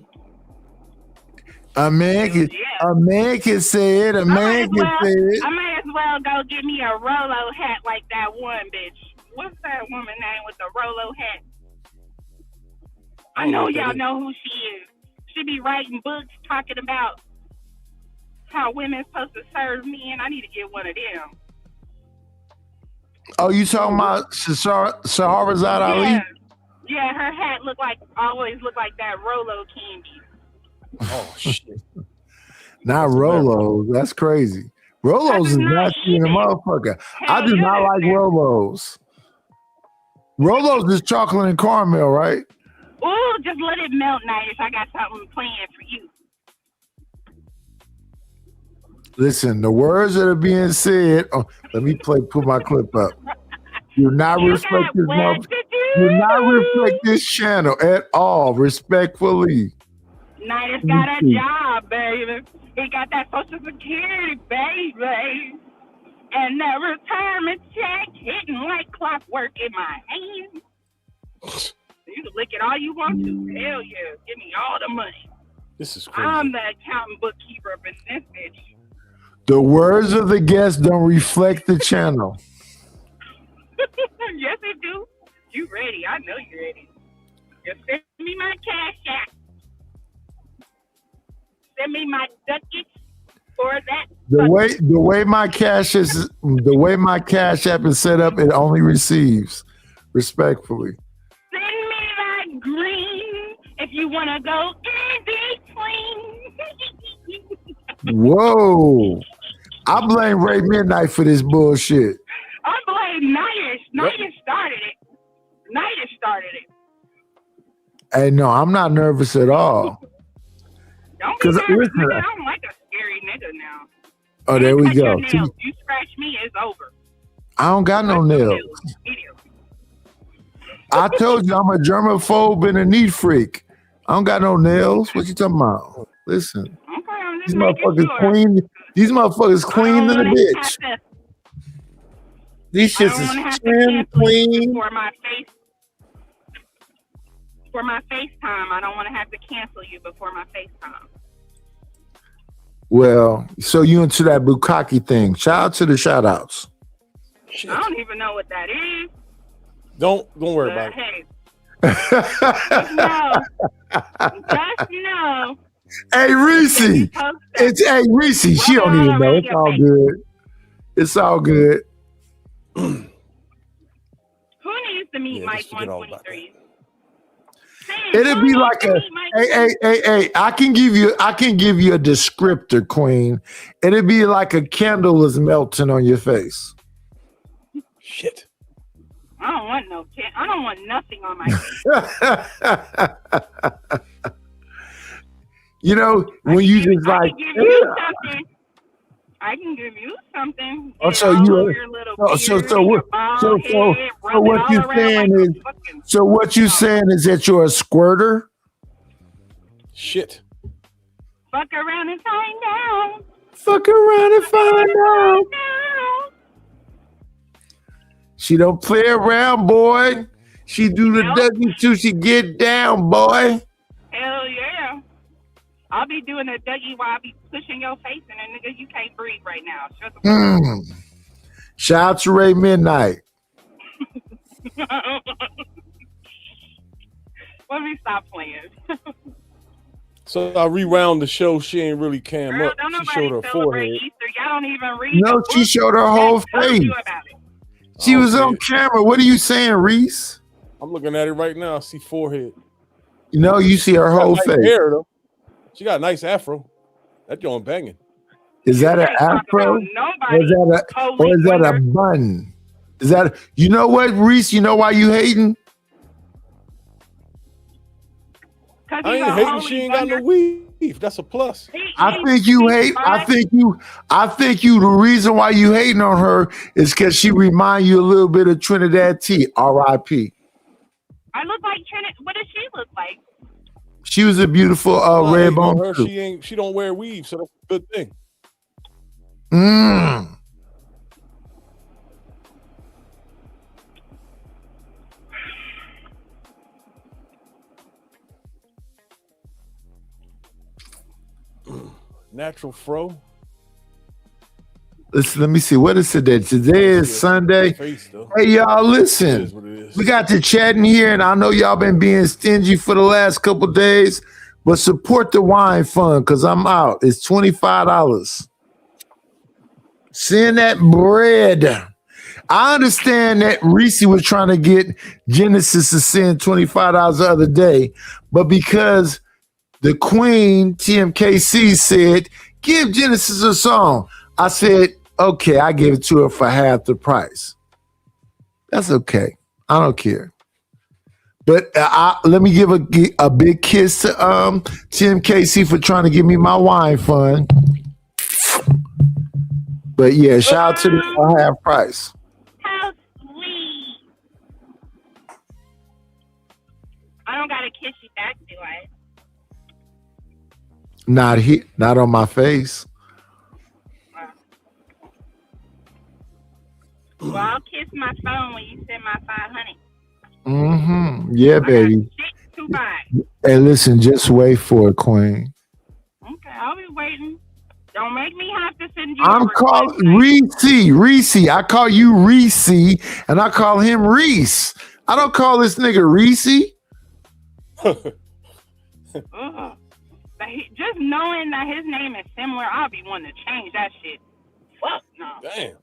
S8: A man can say it. A man can say it.
S20: I might as well go get me a Rolo hat like that one bitch. What's that woman name with the Rolo hat? I know y'all know who she is. She be writing books talking about how women's supposed to serve men. I need to get one of them.
S8: Oh, you talking about Shahrazad Ali?
S20: Yeah, her hat always look like that Rolo candy.
S19: Oh shit!
S8: Not Rolos. That's crazy. Rolos is nasty in the motherfucker. I do not like Rolos. Rolos is chocolate and caramel, right?
S20: Ooh, just let it melt, Nice. I got something planned for you.
S8: Listen, the words that are being said. Oh, let me put my clip up. Do not respect this do not respect this channel at all, respectfully.
S20: Nice got a job, baby. He got that Social Security, baby. And that retirement check hitting like clockwork in my hand. You can lick it all you want to. Hell yeah. Give me all the money.
S19: This is crazy.
S20: I'm the accountant bookkeeper up in this bitch.
S8: The words of the guest don't reflect the channel.
S20: Yes, it do. You ready. I know you're ready. Just send me my cash app. Send me my ducats for that.
S8: The way my cash app is set up, it only receives. Respectfully.
S20: Send me that green if you want to go in between.
S8: Whoa. I blame Ray Midnight for this bullshit.
S20: I blame Nidish. Nidish started it.
S8: Hey, no, I'm not nervous at all.
S20: Don't be nervous, nigga. I don't like a scary nigga now.
S8: Oh, there we go.
S20: You scratch me, it's over.
S8: I don't got no nails. I told you I'm a germaphobe and a neat freak. I don't got no nails. What you talking about? Listen. These motherfuckers clean. These motherfuckers clean than a bitch. These shits is trim, clean.
S20: For my FaceTime, I don't want to have to cancel you before my FaceTime.
S8: Well, so you into that bukkake thing. Shout out to the shout outs.
S20: I don't even know what that is.
S19: Don't worry about it.
S20: Hey. Just know
S8: Hey, Reese. Hey, Reese. She don't even know. It's all good. It's all good.
S20: Who needs to meet Mike 123?
S8: It'd be like a hey. I can give you a descriptor, Queen. It'd be like a candle is melting on your face.
S19: Shit.
S20: I don't want no I don't want nothing on my face.
S8: You know, when you just like
S20: I can give you something.
S8: Oh, so what you saying is what you saying is that you're a squirter?
S19: Shit.
S20: Fuck around and find out.
S8: Fuck around and find out. She don't play around, boy. She do the Dougie till she get down, boy.
S20: Hell yeah. I'll be doing a Dougie while I be pushing your face in it, nigga. You can't breathe right now. Shut the fuck up.
S8: Shout out to Ray Midnight.
S20: Let me stop playing.
S19: So I rewound the show. She ain't really cam
S20: Girl,
S19: up.
S20: don't
S19: She showed her forehead.
S20: Easter. Y'all don't even read
S8: No,
S20: the
S8: she
S20: book
S8: showed her whole
S20: that tells
S8: face.
S20: you about it.
S8: She was on camera. What are you saying, Reese?
S19: I'm looking at it right now. I see forehead.
S8: You know, you see her
S19: She got
S8: whole
S19: nice
S8: face.
S19: hair, though. She got a nice afro. That joint banging.
S8: Is that an afro? Or is that a bun? Is that you know what, Reese? You know why you hating?
S19: I ain't hating. She ain't got no weave. That's a plus.
S8: I think you hate. I think you. The reason why you hating on her is because she remind you a little bit of Trinidad T. R.I.P.
S20: I look like Trinidad. What does she look like?
S8: She was a beautiful red bone.
S19: Her, she don't wear weave, so that's a good thing. Natural fro.
S8: Listen, let me see. What is today? Today is Sunday. Hey, y'all, listen. We got to chatting here, and I know y'all been being stingy for the last couple days, but support the wine fund because I'm out. It's $25. Send that bread. I understand that Reese was trying to get Genesis to send $25 the other day, but because the Queen, TMKC, said, give Genesis a song. I said, okay, I gave it to her for half the price. That's okay. I don't care. But let me give a big kiss to TMKC for trying to give me my wine fund. But yeah, shout out to them for half price.
S20: How sweet. I don't gotta kiss you back, do I?
S8: Not on my face.
S20: Well, I'll kiss my phone when you send my 500.
S8: Yeah, baby.
S20: Shit to buy.
S8: Hey, listen, just wait for it, Queen.
S20: Okay, I'll be waiting. Don't make me have to send you.
S8: I'm calling Reese. I call you Reese, and I call him Reese. I don't call this nigga Reese.
S20: Just knowing that his name is similar, I'll be wanting to change that shit. Fuck no.
S19: Damn.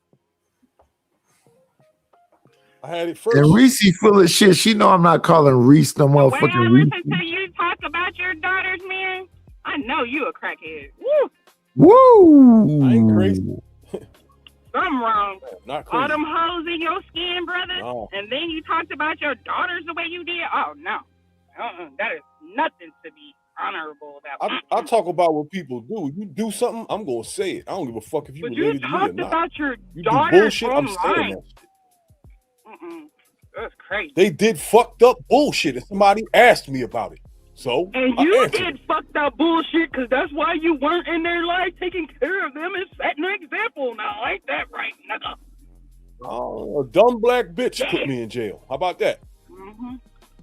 S19: I had it first.
S8: And Reese full of shit. She know I'm not calling Reese no motherfucking
S20: When I
S8: Reese.
S20: listen to you talk about your daughters, man, I know you a crackhead. Woo.
S8: Woo!
S19: I ain't crazy.
S20: Something wrong.
S19: Not crazy.
S20: All them hoes in your skin, brother.
S19: No.
S20: And then you talked about your daughters the way you did. Oh no. That is nothing to be honorable about.
S19: I talk about what people do. You do something, I'm gonna say it. I don't give a fuck if you
S20: But
S19: related
S20: you
S19: to me or
S20: talked
S19: not.
S20: about your
S19: You do
S20: daughters
S19: bullshit, I'm saying
S20: online.
S19: that shit.
S20: That's crazy.
S19: They did fucked up bullshit, and somebody asked me about it. So
S20: And
S19: I
S20: you
S19: answered
S20: did
S19: it.
S20: fucked up bullshit because that's why you weren't in their life taking care of them and setting an example. Now, ain't that right, nigga?
S19: Oh, a dumb black bitch put me in jail. How about that?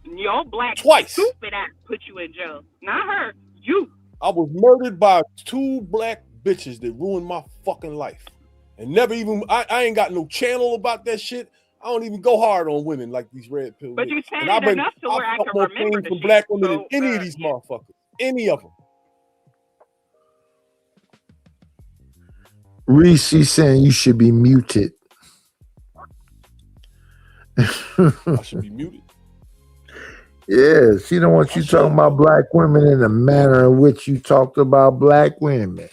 S20: Your black
S19: Twice.
S20: stupid ass put you in jail. Not her. You.
S19: I was murdered by 2 black bitches that ruined my fucking life. And never even, I ain't got no channel about that shit. I don't even go hard on women like these red pill.
S20: But you
S19: niggas.
S20: said
S19: And
S20: it enough to where I
S19: fuck
S20: can
S19: more
S20: remember
S19: pain
S20: the
S19: from
S20: shit.
S19: black women than
S20: So,
S19: any of these motherfuckers. Any of them.
S8: Reese, she's saying you should be muted.
S19: I should be muted.
S8: Yeah, she don't want you talking about black women in the manner in which you talked about black women.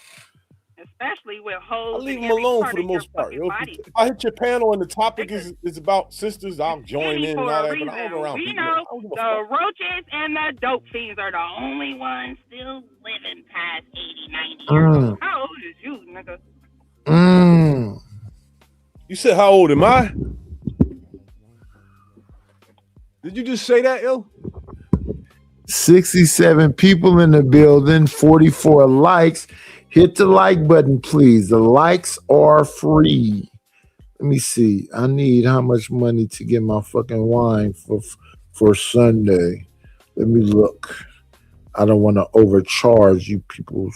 S20: Especially with
S19: I
S20: hoes.
S19: leave
S20: in
S19: them
S20: every
S19: alone
S20: part
S19: for the
S20: of your
S19: most part.
S20: fucking
S19: Yo,
S20: body.
S19: if I hit your panel and the topic is about sisters, I'll join
S20: Any
S19: in and
S20: for
S19: all
S20: a
S19: that. But I don't go around
S20: reason. We
S19: people.
S20: know
S19: I don't give a
S20: the
S19: fuck.
S20: roaches and the dope fiends are the only ones still living past 80, 90 years old. How old is you, nigga?
S19: You said how old am I? Did you just say that, yo?
S8: 67 people in the building, 44 likes. Hit the like button, please. The likes are free. Let me see. I need how much money to get my fucking wine for Sunday. Let me look. I don't want to overcharge you peoples.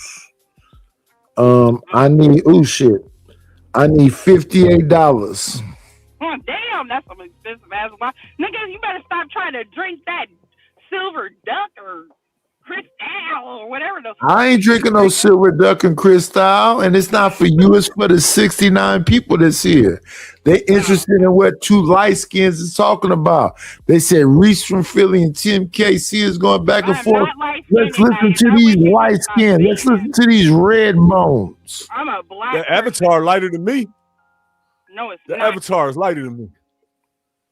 S8: I need I need $58.
S20: Oh, damn, that's some expensive ass wine. Niggas, you better stop trying to drink that Silver Duck or Cristal or whatever the fuck.
S8: I ain't drinking no Silver Duck and Cristal, and it's not for you. It's for the 69 people that's here. They interested in what two light skins is talking about. They said Reese from Philly and Tim KC is going back and forth. Let's listen to these light skins. Let's listen to these red bones.
S20: I'm a black
S19: The avatar lighter than me.
S20: No, it's
S19: The
S20: not.
S19: avatar is lighter than me.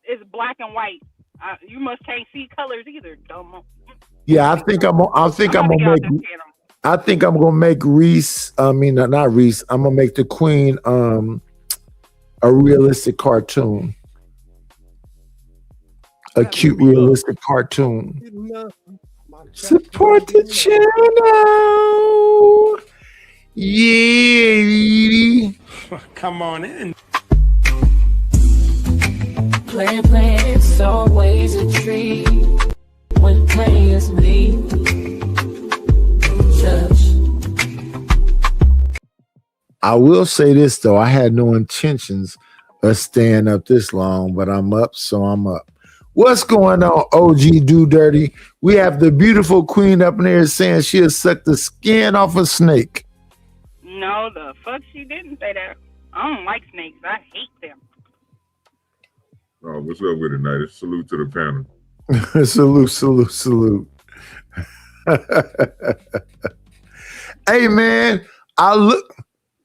S20: It's black and white. You must can't see colors either, dumb.
S8: Yeah, I think I'm gonna make Reese. I mean, not Reese. I'm gonna make the Queen a realistic cartoon, a cute realistic cartoon. Support the channel. Yeah.
S18: Come on in.
S2: Playing, it's always a treat when players meet.
S8: I will say this though, I had no intentions of staying up this long, but I'm up, so I'm up. What's going on, OG Do Dirty? We have the beautiful queen up in there saying she'll suck the skin off a snake.
S20: No, the fuck she didn't say that. I don't like snakes. I hate them.
S11: Oh, what's up with it, tonight? Salute to the panel.
S8: Salute. Hey man,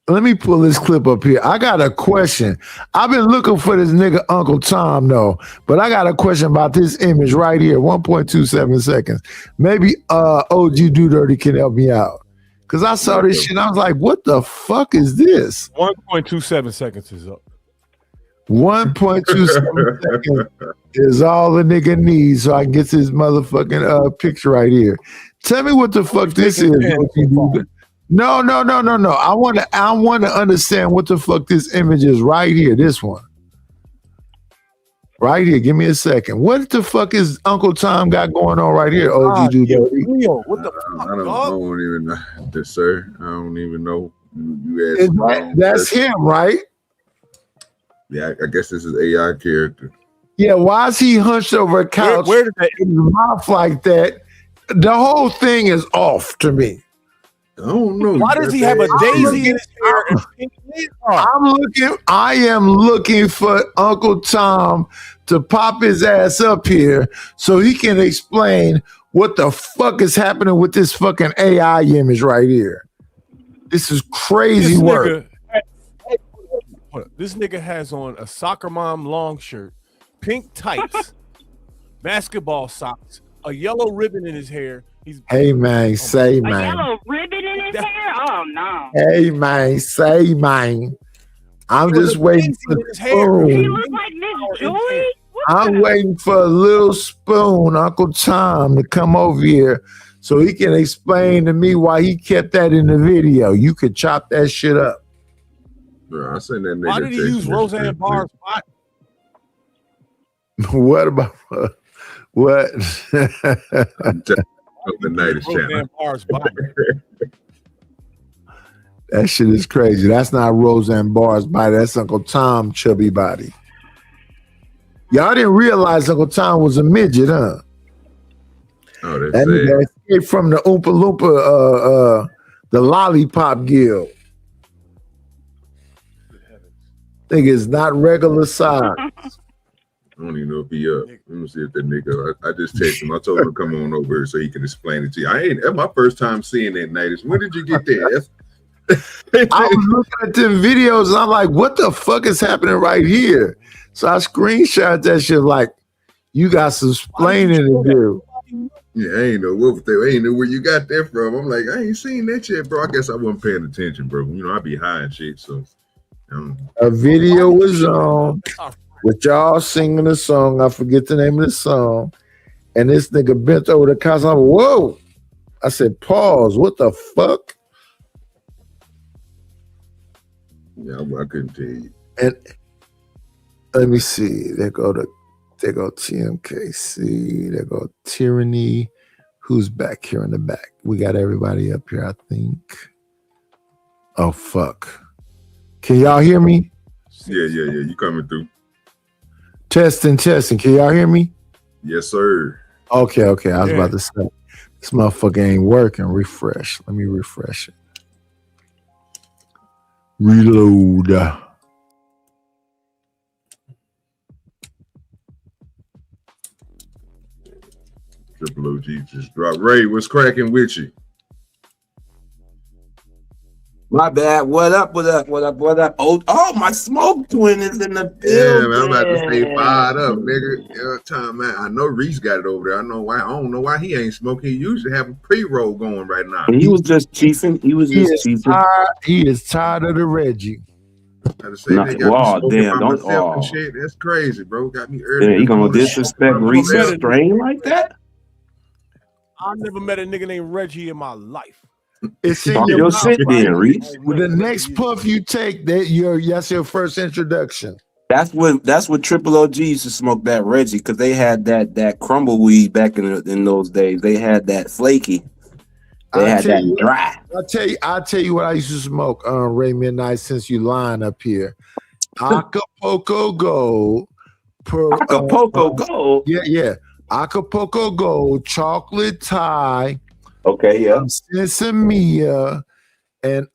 S8: let me pull this clip up here. I got a question. I've been looking for this nigga Uncle Tom though, but I got a question about this image right here, 1.27 seconds. Maybe OG Do Dirty can help me out. Cause I saw this shit, I was like, what the fuck is this?
S19: 1.27 seconds is up.
S8: 1.27 seconds is all the nigga needs so I can get this motherfucking picture right here. Tell me what the fuck this is. No. I want to understand what the fuck this image is right here. This one. Right here. Give me a second. What the fuck is Uncle Tom got going on right here? OG Do Dirty.
S19: What the fuck?
S11: I don't even know this, sir. I don't even know. You
S8: That's him, right?
S11: Yeah, I guess this is AI character.
S8: Yeah, why is he hunched over a couch? Where did that in his mouth like that? The whole thing is off to me.
S11: I don't know.
S19: Why does he have a daisy in his hair? And pink leaves on?
S8: I am looking for Uncle Tom to pop his ass up here so he can explain what the fuck is happening with this fucking AI image right here. This is crazy work.
S19: This nigga has on a soccer mom long shirt, pink tights, basketball socks, a yellow ribbon in his hair.
S8: Hey man, say
S20: A
S8: man.
S20: yellow ribbon in his hair? Oh no.
S8: Hey man, say man. I'm just waiting for the
S20: He
S8: spoon.
S20: looks like Miss Joy.
S8: I'm waiting for a little spoon, Uncle Tom, to come over here so he can explain to me why he kept that in the video. You could chop that shit up.
S11: Bro, I seen that nigga.
S19: Why did he use Roseanne Barr's body?
S8: What about what?
S11: The Nightest channel.
S19: Roseanne Barr's body.
S8: That shit is crazy. That's not Roseanne Barr's body. That's Uncle Tom chubby body. Y'all didn't realize Uncle Tom was a midget, huh?
S11: Oh, that's
S8: That nigga escaped from the Oompa Loompa, the Lollipop Guild. Nigga is not regular size.
S11: I don't even know if he up. Let me see if that nigga. I just texted him. I told him to come on over so he can explain it to you. That's my first time seeing that night. When did you get there?
S8: I was looking at them videos and I'm like, what the fuck is happening right here? So I screenshot that shit like, you got some explaining to do.
S11: Yeah, I ain't know what they. I ain't know where you got that from. I'm like, I ain't seen that shit, bro. I guess I wasn't paying attention, bro. You know, I be high and shit, so.
S8: A video was on with y'all singing a song. I forget the name of the song. And this nigga bent over the couch. I'm like, whoa. I said, pause. What the fuck?
S11: Yeah, I couldn't tell you.
S8: And let me see. There go TMKC. There go Tyranny. Who's back here in the back? We got everybody up here, I think. Oh, fuck. Can y'all hear me?
S11: Yeah. You coming through?
S8: Testing. Can y'all hear me?
S11: Yes, sir.
S8: Okay. I was about to say, this motherfucker ain't working. Refresh. Let me refresh it. Reload.
S11: Triple OG just dropped. Ray, what's cracking with you?
S12: My bad. What up? Oh, my smoke twin is in the building.
S11: Yeah, man, I'm about to stay fired up, nigga. Every time, man. I know Reese got it over there. I know why. I don't know why he ain't smoking. He usually have a pre-roll going right now.
S12: He was just chiefing. He
S8: is tired of the Reggie.
S11: And shit. That's crazy, bro. Got me early.
S12: Yeah, he gonna disrespect Reese's strain like that?
S19: I never met a nigga named Reggie in my life.
S8: It's in your shit then, Reese. With the next puff you take, that's your first introduction.
S12: That's what Triple OG used to smoke, that Reggie, because they had that crumble weed back in those days. They had that flaky. They had that dry.
S8: I'll tell you what I used to smoke on Ray Midnight, since you lying up here. Acapulco Gold.
S12: Acapulco Gold?
S8: Yeah. Acapulco Gold, chocolate Thai.
S12: Okay, yeah.
S8: Sensimilla, and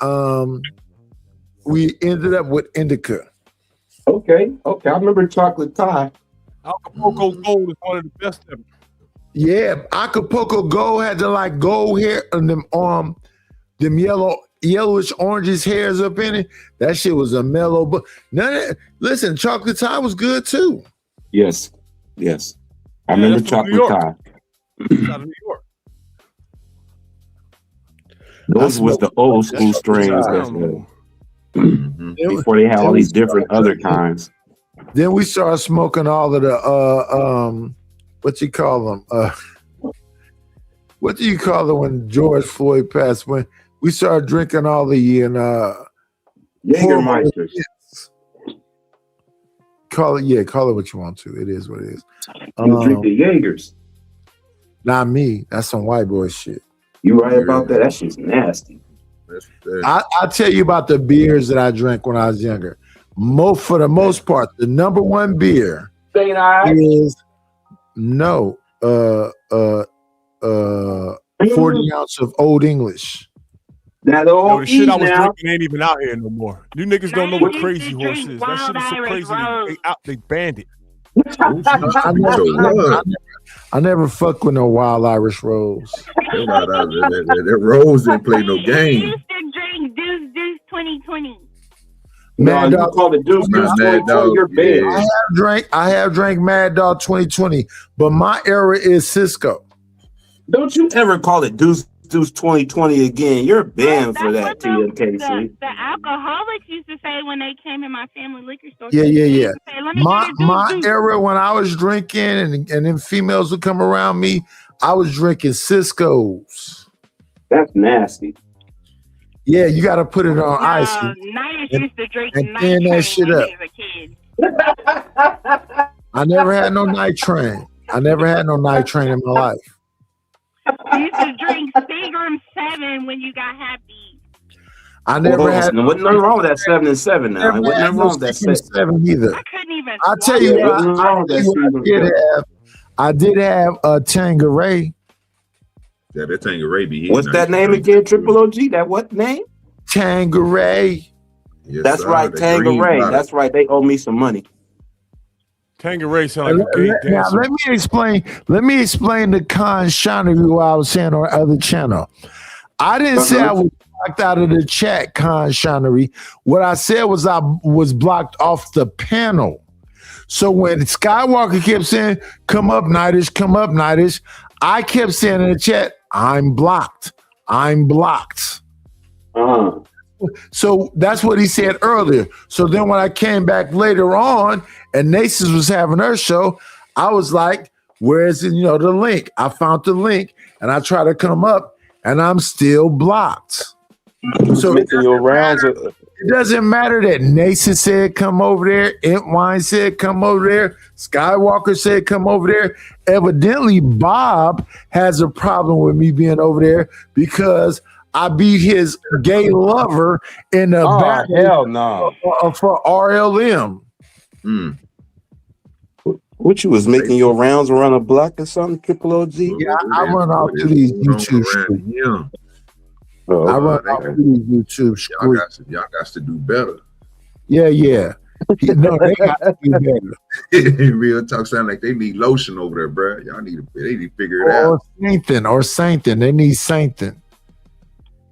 S8: we ended up with indica.
S12: Okay. I remember chocolate Thai.
S19: Acapulco Gold is one of the best ever.
S8: Yeah, Acapulco Gold had the like gold hair and them yellowish oranges hairs up in it. That shit was a mellow, but listen, chocolate Thai was good too.
S12: Yes. I remember chocolate Thai.
S19: Out of New York.
S12: Those was the old school strains before they had all these different other kinds.
S8: Then we started smoking all of the what you call them? What do you call it when George Floyd passed? When we started drinking all the
S12: Jägermeisters.
S8: Call it what you want to. It is what it is.
S12: You drink the Jaegers.
S8: Not me. That's some white boy shit.
S12: You right about that? That shit's nasty.
S8: I'll tell you about the beers that I drank when I was younger. For the most part, the number one beer is 40 ounce of Old English.
S12: That old
S19: the shit I was drinking ain't even out here no more. You niggas don't know what Crazy Horse is. That shit is so crazy. They banned it.
S8: I never fuck with no Wild Irish Rose.
S11: That Rose didn't play no game.
S20: You used to drink Deuce 2020.
S8: Mad Dog,
S12: call it Deuce.
S8: I have drank Mad Dog 2020, but my era is Cisco.
S12: Don't you ever call it Deuce 2020 again? You're banned for that, TMKC.
S20: The alcoholics used to say when they came in my family liquor store.
S8: Yeah.
S20: Say,
S8: My era when I was drinking and then females would come around me, I was drinking Cisco's.
S12: That's nasty.
S8: Yeah, you got to put it on ice.
S20: Night used to drink
S8: and thin that shit up. I never had no night train. in my life.
S20: You used to drink Seagram 7 when you got happy.
S8: I never had.
S12: Wasn't nothing wrong with that 7 and 7 now. Wasn't nothing wrong with that
S8: 7 either.
S20: I couldn't even.
S8: I'll tell you what I did have a Tanqueray.
S11: Yeah, that Tanqueray be.
S12: What's that name again? Triple OG. That what name?
S8: Tanqueray.
S11: Yes,
S12: That's
S11: sir.
S12: right,
S11: That green
S12: Tangeray.
S11: bottle.
S12: That's right. They owe me some money.
S19: Tangeray sound like a gay
S8: Now
S19: dancer.
S8: let me explain the Conchanery what I was saying on the other channel. I didn't say I was blocked out of the chat, Conchanery. What I said was I was blocked off the panel. So when Skywalker kept saying, come up, Nightish, come up, Nightish, I kept saying in the chat, I'm blocked. I'm blocked. So that's what he said earlier. So then when I came back later on and Naces was having her show, I was like, where's the link? I found the link and I try to come up and I'm still blocked. So
S12: Making your rounds.
S8: it doesn't matter that Naces said come over there, Entwine said come over there, Skywalker said come over there. Evidently, Bob has a problem with me being over there because I beat his gay lover in the battle
S12: Hell no.
S8: for RLM.
S12: What you was making your rounds around a block or something, Triple OG?
S8: Yeah, I run off to these YouTube streets.
S11: Yeah.
S8: I run off to these YouTube streets.
S11: Y'all got to do better.
S8: Yeah. No, they got to do better.
S11: Real talk sound like they need lotion over there, bro. Y'all need to figure it out.
S8: Or something. They need something.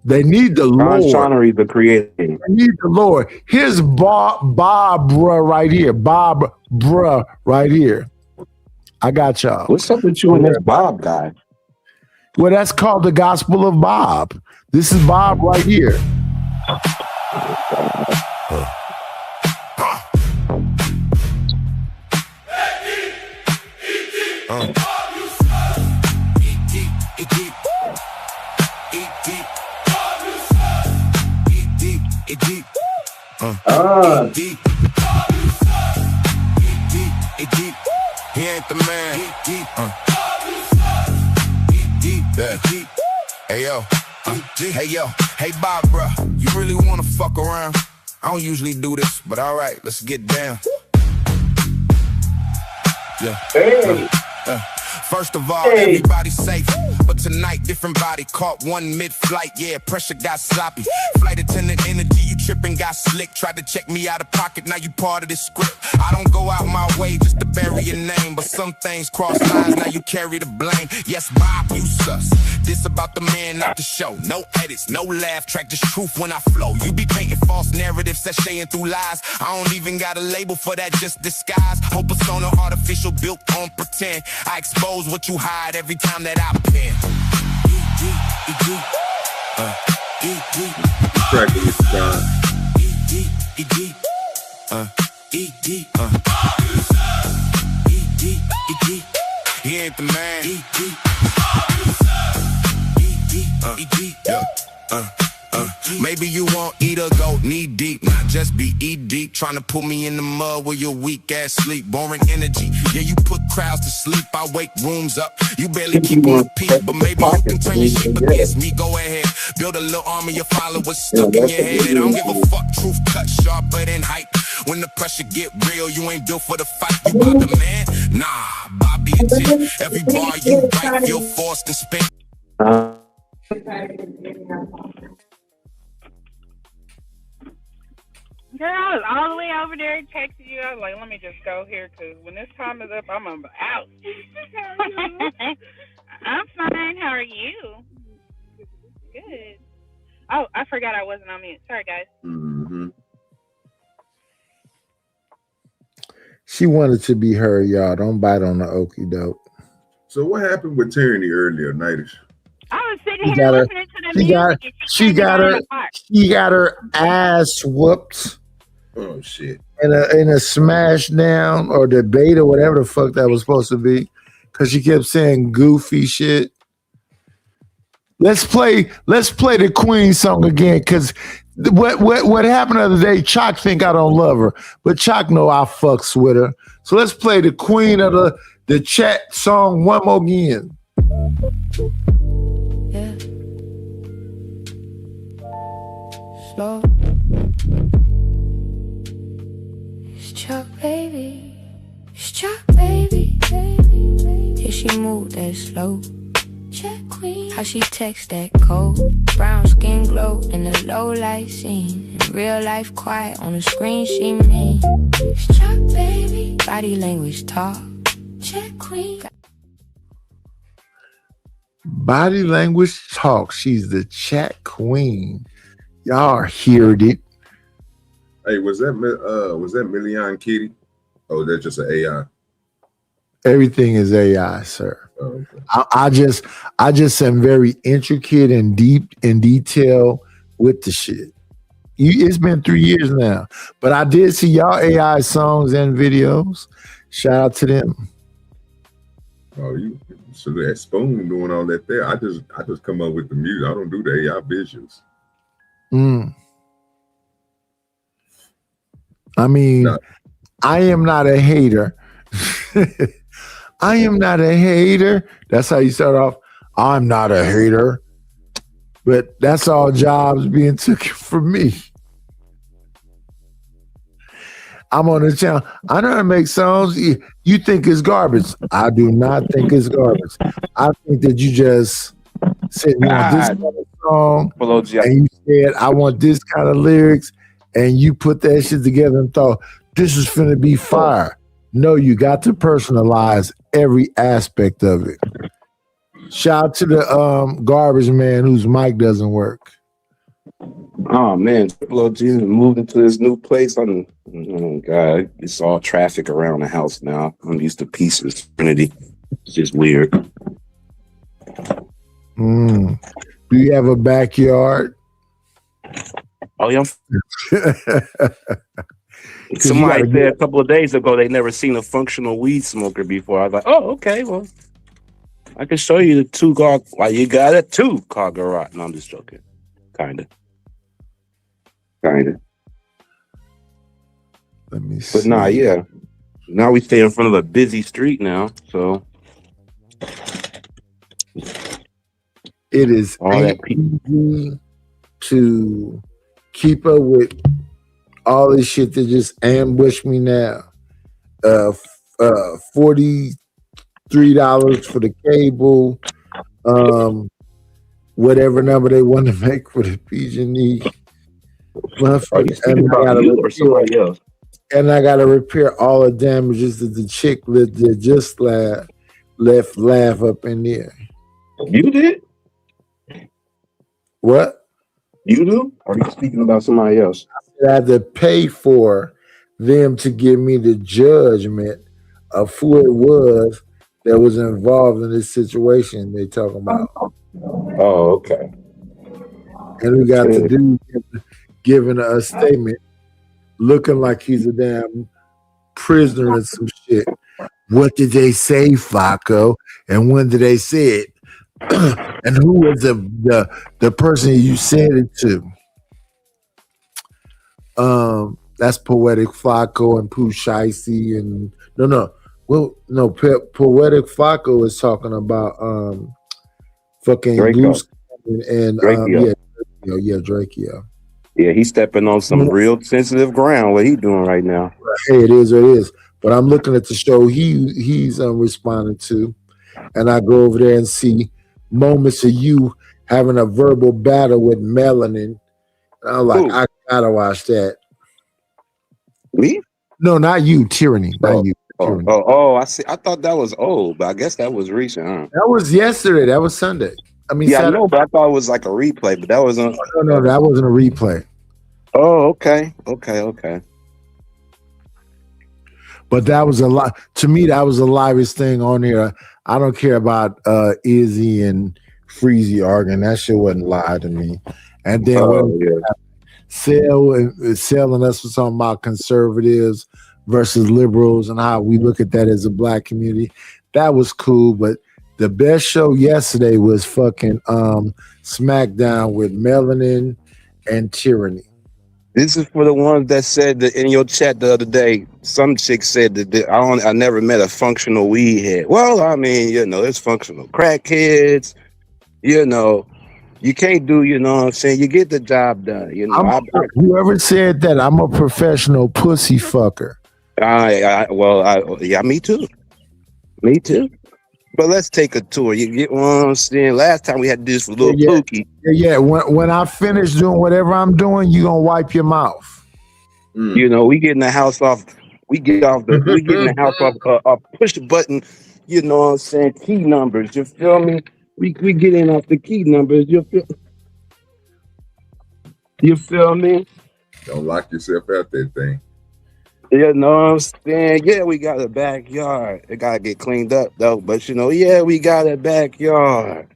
S8: They need the Lord.
S12: Conchanery, the creator.
S8: They need the Lord. Here's Bob bruh right here. Bob bruh right here. I got y'all.
S12: What's up with you and this Bob guy?
S8: Well, that's called the Gospel of Bob. This is Bob right here.
S18: He ain't the man. Hey yo, hey Bob, bro, you really wanna fuck around? I don't usually do this, but all right, let's get down. Yeah.
S12: Hey.
S18: First of all, everybody's safe, but tonight different body caught one mid-flight. Yeah, pressure got sloppy. Flight attendant energy, you tripping, got slick. Tried to check me out of pocket, now you part of this script. I don't go out my way just to bury your name, but some things cross lines, now you carry the blame. Yes, Bob, you sus. This about the man, not the show. No edits, no laugh track, just truth when I flow. You be painting false narratives, sashaying through lies. I don't even got a label for that, just disguise. Whole persona artificial, built on pretend. I expose what you hide every time that I pen.
S11: Track is done.
S18: He ain't the man. Maybe you won't eat or go knee deep, not just be deep, trying to pull me in the mud where your weak ass sleep. Boring energy, yeah, you put crowds to sleep. I wake rooms up, you barely keep on peak, but maybe you can turn your shit against me. Go ahead, build a little army of followers stuck in your head. I don't give a fuck, truth cut sharper than hype. When the pressure get real, you ain't built for the fight. You about the man? Nah, Bobby a tip. Every bar you write, feel forced to spin.
S20: Girl, I was all the way over there texting you. I was like, let me just go here because when this time is up, I'm out. I'm fine. How are you? Good. Oh, I forgot I wasn't on mute. Sorry, guys.
S11: Mm-hmm.
S8: She wanted to be her, y'all. Don't bite on the okie doke.
S11: So what happened with Tyranny earlier, Nightish?
S20: I was sitting here listening to the music.
S8: She got her ass whooped.
S11: Oh shit!
S8: In a smash down or debate or whatever the fuck that was supposed to be, because she kept saying goofy shit. Let's play the Queen song again, because what happened the other day, Chalk think I don't love her, but Chalk know I fucks with her. So let's play the Queen of the chat song one more again.
S2: Yeah. Slow. It's Chuck, baby. It's Chuck, baby. Yeah, she moved that slow. Check. queen. How she text that code. Brown skin glow in the low light scene. In real life quiet on the screen she mean. Strap baby. Body language talk. Check queen.
S8: Body language talk. She's the chat queen. Y'all heard it.
S11: Hey, was that Million Kitty? Oh, that's just an AI.
S8: Everything is AI, sir.
S11: Oh, okay.
S8: I just am very intricate and deep in detail with the shit. It's been 3 years now, but I did see y'all AI songs and videos. Shout out to them.
S11: Oh, so that Spoon doing all that there. I just come up with the music. I don't do the AI visuals.
S8: I mean, I am not a hater. I am not a hater. That's how you start off. I'm not a hater. But that's all jobs being taken from me. I'm on the channel. I know how to make songs. You think it's garbage. I do not think it's garbage. I think that you just said you want this kind of song, and you said I want this kind of lyrics, and you put that shit together and thought this is finna be fire. No, you got to personalize every aspect of it. Shout out to the garbage man whose mic doesn't work.
S12: Oh man, Triple OG moved into this new place. Oh god, it's all traffic around the house now. I'm used to peace and serenity. It's just weird.
S8: Do you have a backyard?
S12: Oh yeah. Somebody said a couple of days ago they never seen a functional weed smoker before. I was like, oh, okay, well, I can show you the 2-car. Why you got a 2-car garage? No, I'm just joking. Kinda.
S8: Let me see.
S12: But nah, yeah. Now we stay in front of a busy street now, so
S8: it is easy to keep up with all this shit that just ambushed me now. $43 for the cable, whatever number they want to make for the PG&E. And I gotta repair all the damages that the chick that just left laugh up in there.
S12: You did?
S8: What?
S12: You do? Or are you speaking about somebody else?
S8: I had to pay for them to give me the judgment of who it was that was involved in this situation they talking about.
S12: Oh, okay.
S8: And we got to do giving a statement looking like he's a damn prisoner and some shit. What did they say, Flacco? And when did they say it? And who was the person you said it to? That's Poetic Flacco and Pooh Shicey and Poetic Flacco is talking about fucking Goose and Drakeo.
S12: Yeah, he's stepping on some real sensitive ground. What he doing right now?
S8: Hey, it is what it is. But I'm looking at the show he's responding to, and I go over there and see moments of you having a verbal battle with Melanin. And I'm like, I gotta watch that.
S12: Me?
S8: No, not you, Tyranny. Not you. Tyranny.
S12: I see. I thought that was old, but I guess that was recent, huh?
S8: That was yesterday. That was Sunday. I mean,
S12: yeah,
S8: Saturday.
S12: I know, but I thought it was like a replay, but that wasn't.
S8: No, that wasn't a replay.
S12: Oh, okay.
S8: But that was a lot. To me, that was the livest thing on here. I don't care about Izzy and Freezy arguing. That shit wasn't live to me. And then Sale and us was talking about conservatives versus liberals and how we look at that as a black community. That was cool, but the best show yesterday was fucking SmackDown with Melanin and Tyranny.
S12: This is for the ones that said that in your chat the other day, some chick said that I never met a functional weed head. Well, I mean, there's functional crackheads. You can't do, what I'm saying? You get the job done.
S8: Whoever said that, I'm a professional pussy fucker.
S12: Yeah, me too. Me too. But let's take a tour. You get what I'm saying? Last time we had to do this for Lil
S8: Yeah.
S12: Pookie.
S8: Yeah. When I finish doing whatever I'm doing, you gonna wipe your mouth.
S12: You know, we getting the house off. We getting the house off. Push the button. You know what I'm saying? Key numbers. You feel me? We getting off the key numbers. You feel me?
S11: Don't lock yourself out that thing.
S12: You know what I'm saying? Yeah, we got a backyard. It gotta get cleaned up though. But you know, yeah, we got a backyard.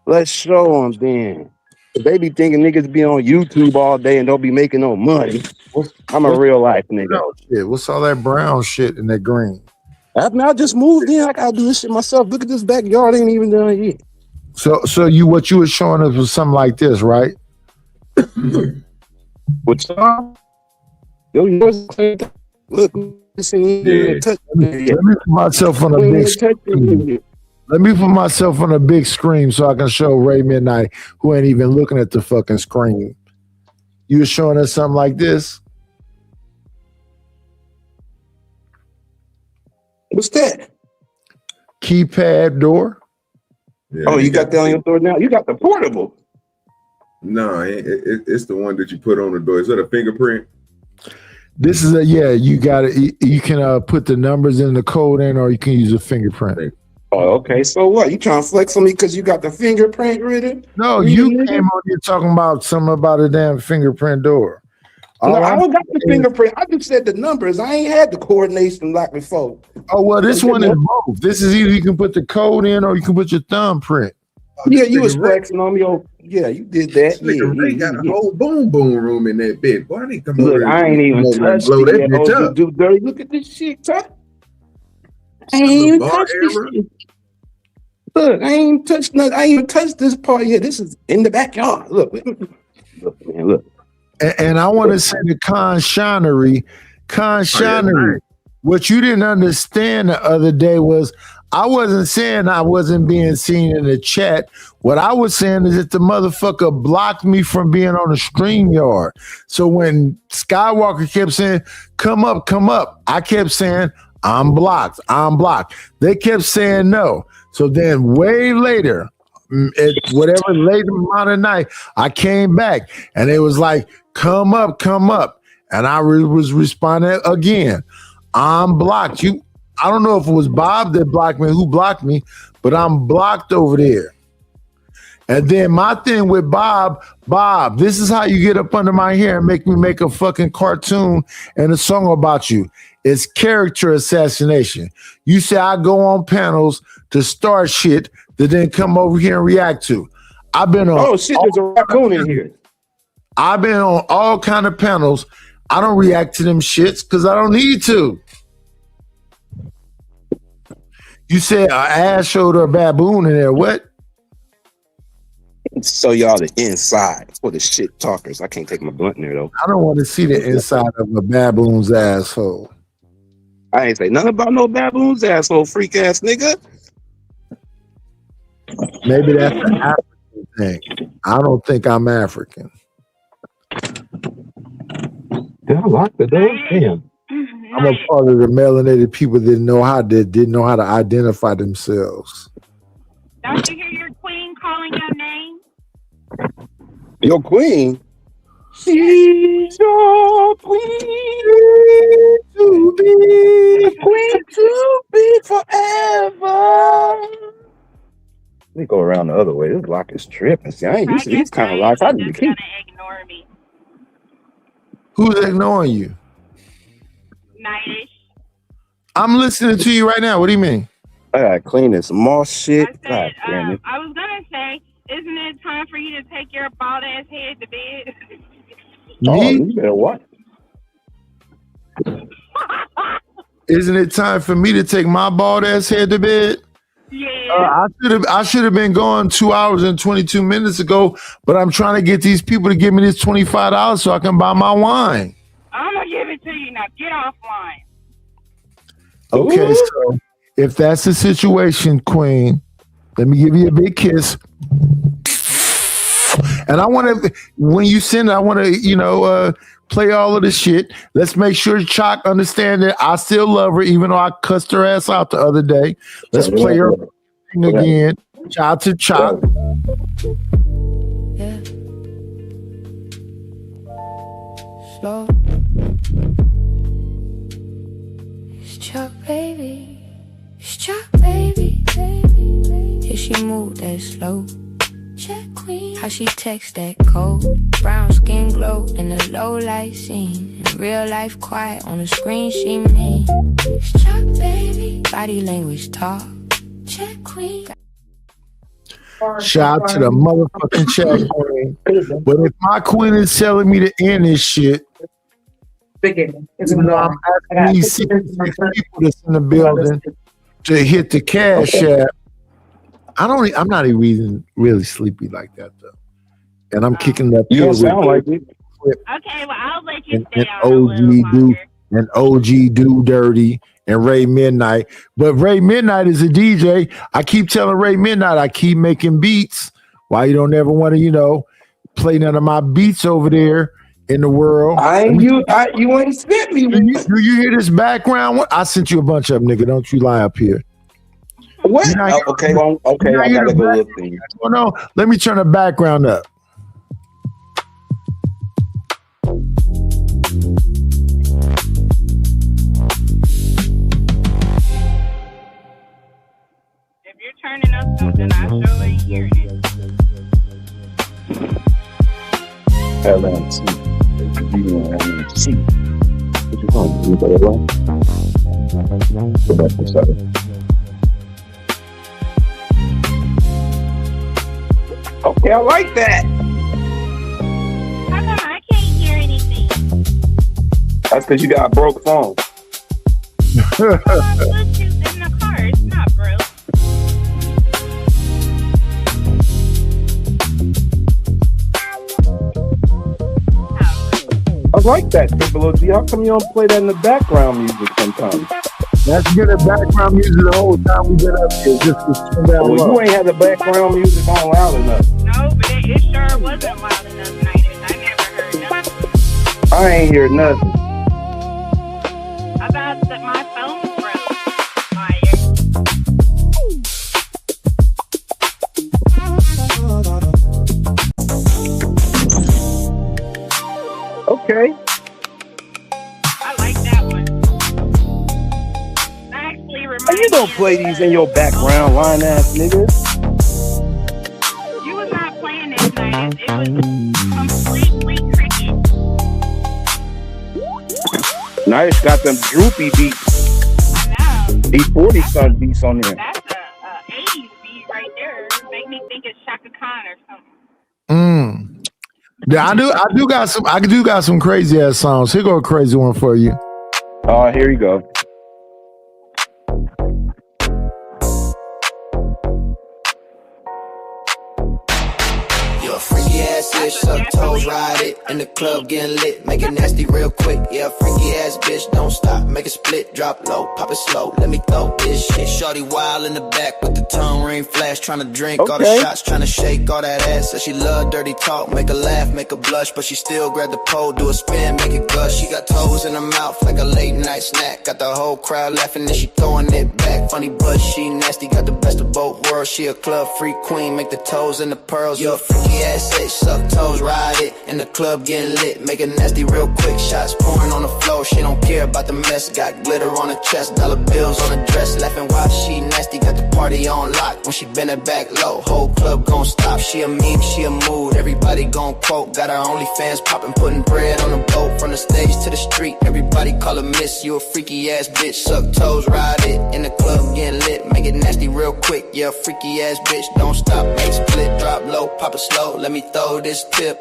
S12: Let's show them then. They be thinking niggas be on YouTube all day and don't be making no money. I'm a real life nigga.
S8: Shit, what's all that brown shit in that green?
S12: I just moved in. I gotta do this shit myself. Look at this backyard, ain't even done yet.
S8: So what you were showing us was something like this, right?
S12: What's up? Yo, yours cleaned up. Look,
S8: Yeah. Let me put myself on a big screen. Let me put myself on a big screen so I can show Ray Midnight, who ain't even looking at the fucking screen. You were showing us something like this?
S12: What's that?
S8: Keypad door.
S11: Yeah,
S12: Oh, you got that on your door now? You got the portable.
S11: No, it's the one that you put on the door. Is that a fingerprint?
S8: This is you got it. You can put the numbers in, the code in, or you can use a fingerprint.
S12: Oh, okay. So what? You trying to flex on me because you got the fingerprint reader?
S8: No, you came on here talking about something about a damn fingerprint door.
S12: No, I don't got the fingerprint. I just said the numbers. I ain't had the coordination like before.
S8: Oh, well, this one is both. This is either you can put the code in or you can put your thumbprint.
S12: Yeah, you was flexing on me. Oh, yeah, you did that.
S11: They got a whole boom room in that bed. Boy, I need to come
S12: Look,
S11: over.
S12: I ain't even touched
S11: blow that
S12: it.
S11: bitch up.
S12: Do dirty. Look at this shit, Tuck. I ain't even touched this shit. Look, I ain't touched nothing. I ain't even touched this part yet. This is in the backyard. Look, man, look.
S8: And I want to say to Con Shinery, what you didn't understand the other day was I wasn't saying I wasn't being seen in the chat. What I was saying is that the motherfucker blocked me from being on the StreamYard. So when Skywalker kept saying, come up, I kept saying, I'm blocked. They kept saying no. So then way later, at whatever late amount of night, I came back and it was like, come up. And I was responding again, I'm blocked. I don't know if it was Bob that blocked me, who blocked me, but I'm blocked over there. And then my thing with Bob, this is how you get up under my hair and make me make a fucking cartoon and a song about you. It's character assassination. You say I go on panels to start shit that then come over here and react to. I've been on.
S12: Oh shit, there's a raccoon in here.
S8: I've been on all kind of panels. I don't react to them shits because I don't need to. You said an ass showed or a baboon in there. What?
S12: So y'all the inside for the shit talkers. I can't take my blunt in there though.
S8: I don't want to see the inside of a baboon's asshole.
S12: I ain't say nothing about no baboon's asshole, freak ass nigga.
S8: Maybe that's an African thing. I don't think I'm African.
S12: Did I lock the door? Damn.
S8: I'm a part of the melanated people that didn't know how to identify themselves.
S20: Don't you hear your queen calling your name?
S12: Your queen? She's your queen to be, queen to be forever. Let me go around the other way. This lock is tripping. See, I ain't used to these kind of locks. I need to keep.
S20: Ignore me.
S8: Who's ignoring you?
S20: Nightish.
S8: I'm listening to you right now. What do you mean?
S12: I gotta clean this moss shit.
S20: I
S12: God
S20: said,
S12: damn it.
S20: I was gonna say, isn't it time for you to take your bald ass head to bed?
S12: Oh, you better what?
S8: Isn't it time for me to take my bald ass head to bed?
S20: Yeah.
S8: I should have been gone 2 hours and 22 minutes ago, but I'm trying to get these people to give me this $25 so I can buy my wine.
S20: I'm gonna give it to you now. Get offline.
S8: Okay, so if that's the situation, Queen, let me give you a big kiss. And I want to, when you send it, I want to, play all of the shit. Let's make sure Chalk understand that I still love her, even though I cussed her ass out the other day. Let's play her. tripping again. Shout out to Chop.
S2: Yeah. Slow. It's Chuck, baby. It's Chuck, baby. Yeah, she move that slow. Check queen. How she text that code. Brown skin glow in the low light scene. In real life quiet on the screen she mean. It's Chuck, baby. Body language talk. Check queen.
S8: Shout out to the motherfucking chat queen. But if my queen is telling me to end this shit, I'm asking these 66 people that's in the building to hit the cash app. I'm not even really sleepy like that though. And I'm kicking up.
S12: You don't sound like it.
S20: Okay, well, I'll let you stay
S8: and OG do dirty and Ray Midnight. But Ray Midnight is a DJ. I keep telling Ray Midnight I keep making beats. Why you don't ever want to, play none of my beats over there in the world?
S12: You ain't sent me.
S8: Do you hear this background? I sent you a bunch of them, nigga. Don't you lie up here.
S12: What? Okay, I gotta go look things.
S8: No, let me turn the background up.
S20: If you're turning up something, I sure ain't hearing it.
S12: LMC. What you calling? You better run. Go back to 7. Okay, I like that.
S20: How come I can't hear anything?
S12: That's because you got a broke phone.
S20: Bluetooth in the car, it's not broke.
S12: I like that, Triple OG. How come you don't play that in the background music sometimes?
S8: That's been the background music the whole time we've been up here. Just to turn down low.
S12: You ain't had the background music on loud enough.
S20: No, but it sure wasn't loud enough, Nighters. I never heard nothing.
S12: I ain't hear nothing.
S20: I thought that my phone broke.
S12: Okay.
S20: I like that one. Actually,
S12: You don't play these in your background, line ass nigga.
S20: you was not playing this night. It was completely cricket.
S12: Nice got them droopy beats.
S20: I know.
S12: These 40 son beats on there.
S20: That's a 80s beat right there. Make me think it's Shaka Khan or something.
S8: Yeah, I do got some crazy ass songs. Here go a crazy one for you.
S12: Oh, here you go.
S4: You're a freaky ass bitch, suck toes, ride it. In the club getting lit, make it nasty real quick. Yeah, freaky ass bitch, don't stop, make it split, drop low, pop it slow. Let me throw this shit. Shorty wild in the back with the tongue ring flash, tryna drink all the shots, tryna shake all that ass. Said she love dirty talk, make her laugh, make her blush, but she still grab the pole, do a spin, make it gush. She got toes in her mouth like a late night snack. Got the whole crowd laughing and she throwing it back. Funny but she nasty, got the best of both worlds. She a club freak queen, make the toes and the pearls. You're a freaky ass bitch, suck toes, ride it. In the club getting lit, make it nasty real quick. Shots pouring on the floor, she don't care about the mess. Got glitter on her chest, dollar bills on her dress. Laughing while she nasty, got the party on lock. When she bend it back low, whole club gon' stop. She a meme, she a mood, everybody gon' quote. Got her OnlyFans poppin', putting bread on the boat. From the stage to the street, everybody call her miss. You a freaky ass bitch, suck toes, ride it. In the club getting lit, make it nasty real quick. Yeah, freaky ass bitch, don't stop, make split, drop low, pop it slow. Let me throw this tip.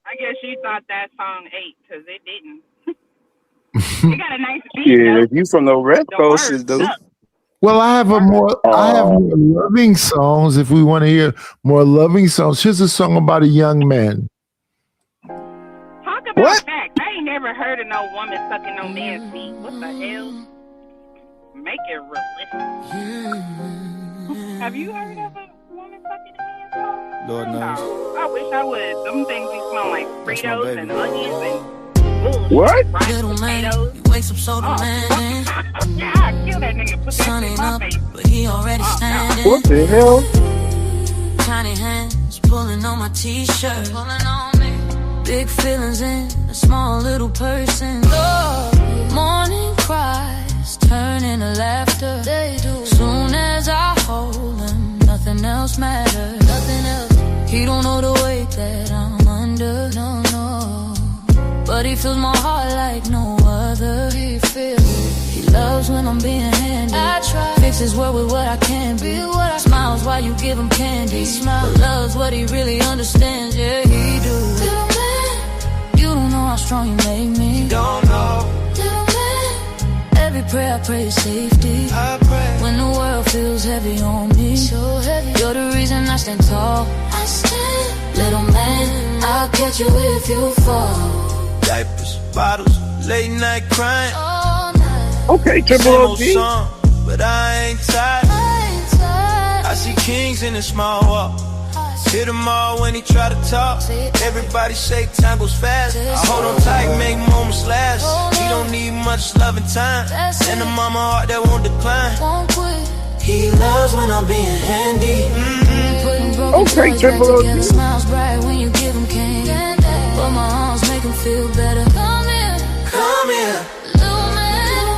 S20: I guess you thought that song ate, because it didn't. It got a nice beat.
S12: Yeah, if you from the West Coast, is the
S8: Well, I have more loving songs. If we want to hear more loving songs, here's a song about a young man.
S20: Talk about facts. I ain't never heard of no woman sucking no man's feet. What the hell? Make it realistic. Have you heard of a woman sucking a man's feet?
S21: Lord knows.
S20: No. I wish I would. Them things be smell like Fritos and onions and
S12: What?
S2: Little man, he wakes up so demanding. Sun ain't up, but he already standing.
S12: What the hell?
S2: Tiny hands pulling on my t-shirt. Big feelings in a small little person. Morning cries turn into laughter. They do. Soon as I hold him, nothing else matters. Nothing else. He don't know the weight that I'm under. No, no. But he fills my heart like no other. He feels it. He loves when I'm being handy. I try fix his world with what I can be. Smiles while you give him candy. But loves what he really understands. Yeah, he do. Little man, you don't know how strong you make me. You don't know. Little man, every prayer I pray is safety. I pray when the world feels heavy on me. So heavy. You're the reason I stand tall. I stand. Little man, I'll catch you if you fall.
S1: Diapers, bottles, late night crying.
S12: Okay, Triple OG.
S1: Song, but I ain't tired. I see kings in a small walk. Hit them all when he try to talk. Everybody say time goes fast. I hold on tight, make moments last. He don't need much love and time. And a mama heart that won't decline. He loves when I'm being handy.
S12: Okay, Triple OG.
S2: Smiles bright when you give him candy. But my arms make him feel better. Come here,
S1: come here.
S2: Little man,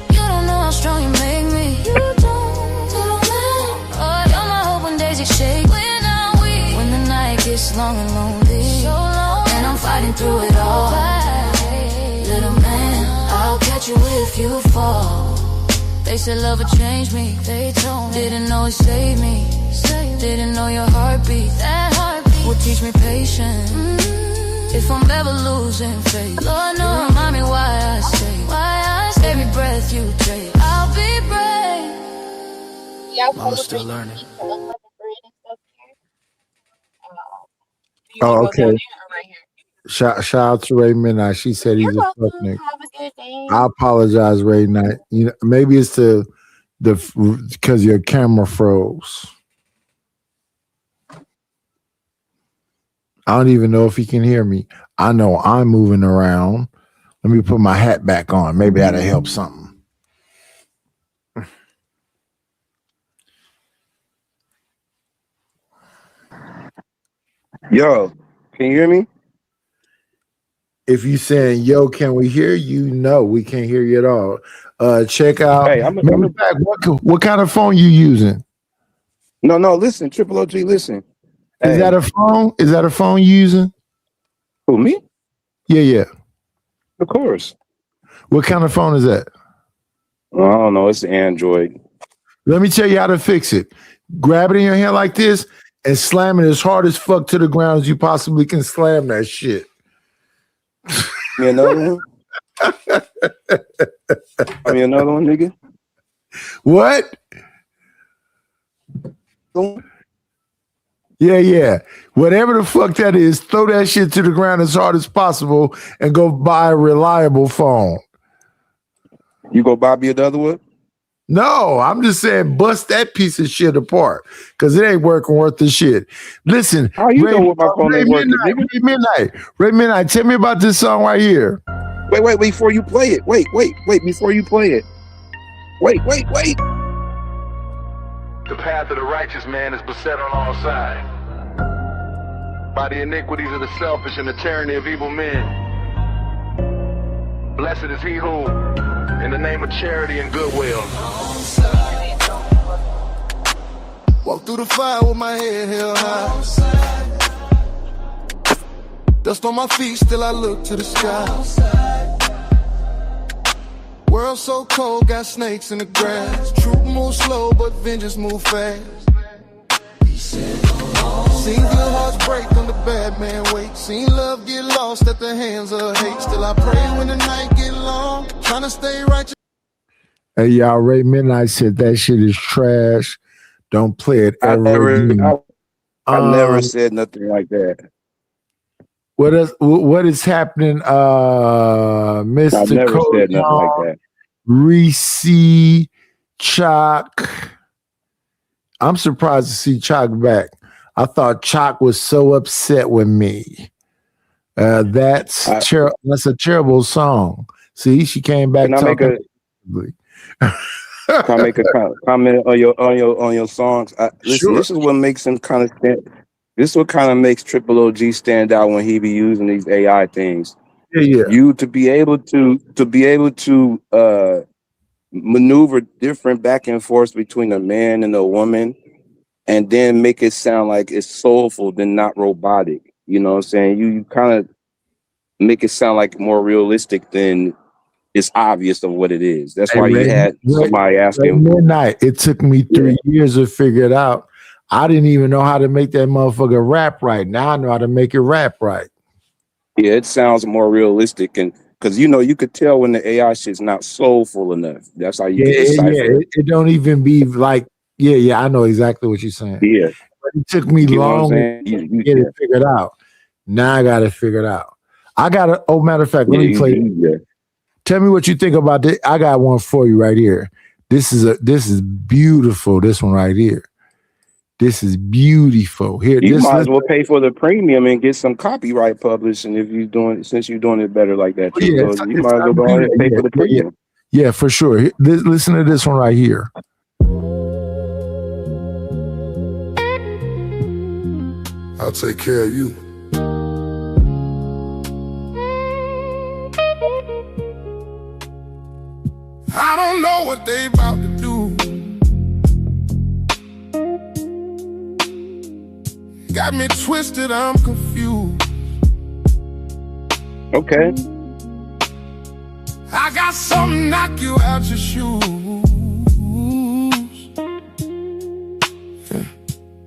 S2: you don't know how strong you make me. You don't, little man. Oh, you're my hope when days shake. When I'm weak, when the night gets long and lonely, so long, and I'm fighting through it all. Little man, I'll catch you if you fall. They said love would change me. They told me. Didn't know it saved me. Didn't know your heartbeat. That heartbeat will teach me patience. If I'm ever losing faith, Lord, no, remind me why I stay. Every breath you take, I'll be brave.
S1: Mama's still learning.
S8: Oh, okay. Shout out to Ray Midnight. She said he's a fuck nigga. I apologize, Ray Knight. You know, maybe it's the because your camera froze. I don't even know if he can hear me. I know I'm moving around. Let me put my hat back on. Maybe that'll help something.
S12: Yo, can you hear me?
S8: If you saying, yo, can we hear you? No, we can't hear you at all. Check out.
S12: Hey, I'm
S8: back. What kind of phone you using?
S12: No, listen, Triple OG, listen.
S8: Is that a phone? Is that a phone you using?
S12: Who, me?
S8: Yeah.
S12: Of course.
S8: What kind of phone is that?
S12: Well, I don't know. It's an Android.
S8: Let me tell you how to fix it. Grab it in your hand like this and slam it as hard as fuck to the ground as you possibly can slam that shit.
S12: Me another one? I mean, another one, nigga?
S8: What? Yeah. Whatever the fuck that is, throw that shit to the ground as hard as possible and go buy a reliable phone.
S12: You go buy me another one?
S8: No, I'm just saying bust that piece of shit apart because it ain't working worth the shit. Listen,
S12: how you know what my phone ain't working?
S8: Ray Midnight, tell me about this song right here.
S12: Wait, before you play it. Wait, before you play it. Wait.
S21: The path of the righteous man is beset on all sides by the iniquities of the selfish and the tyranny of evil men. Blessed is he who, in the name of charity and goodwill,
S22: walk through the fire with my head held high. Dust on my feet, still I look to the sky. World so cold, got snakes in the grass. Truth move slow, but vengeance move fast. Seen good hearts break when the bad man waits. Seen love get lost at the hands of hate. Still I pray when the night get long, trying to stay righteous.
S8: Hey, y'all, Ray Midnight said that shit is trash. Don't play it ever again.
S12: I never said nothing like that.
S8: What is happening? Mr.
S12: I never said nothing like that.
S8: Reese, Chalk. I'm surprised to see Chalk back. I thought Chalk was so upset with me. That's a terrible song. See, she came back.
S9: Can I make Can I make a comment on your songs? Listen,
S8: Sure.
S9: this is what makes him kind of stand. This is what kind of makes Triple OG stand out when he be using these AI things.
S8: Yeah.
S9: You to be able to maneuver different back and forth between a man and a woman, and then make it sound like it's soulful than not robotic. You know what I'm saying? You kind of make it sound like more realistic than it's obvious of what it is. That's why you had somebody asking.
S8: Midnight. It took me 3 years to figure it out. I didn't even know how to make that motherfucker rap right. Now I know how to make it rap right.
S9: Yeah, it sounds more realistic, and because you could tell when the AI shit's not soulful enough. That's how you can decipher it.
S8: It don't even be like, I know exactly what you're saying.
S9: Yeah.
S8: But it took me
S9: You know what I'm
S8: long
S9: saying?
S8: to get it figured out. Now I got it figured out. Matter of fact, let me play. Tell me what you think about this. I got one for you right here. This is beautiful. This one right here. This is beautiful. Here,
S9: You might as well pay for the premium and get some copyright published. And since you're doing it better like that, too, you might as well go ahead and pay for the premium.
S8: Yeah, for sure. Listen to this one right here.
S22: I'll take care of you. I don't know what they about to do. Got me twisted, I'm confused.
S9: Okay.
S22: I got something knock you out your shoes.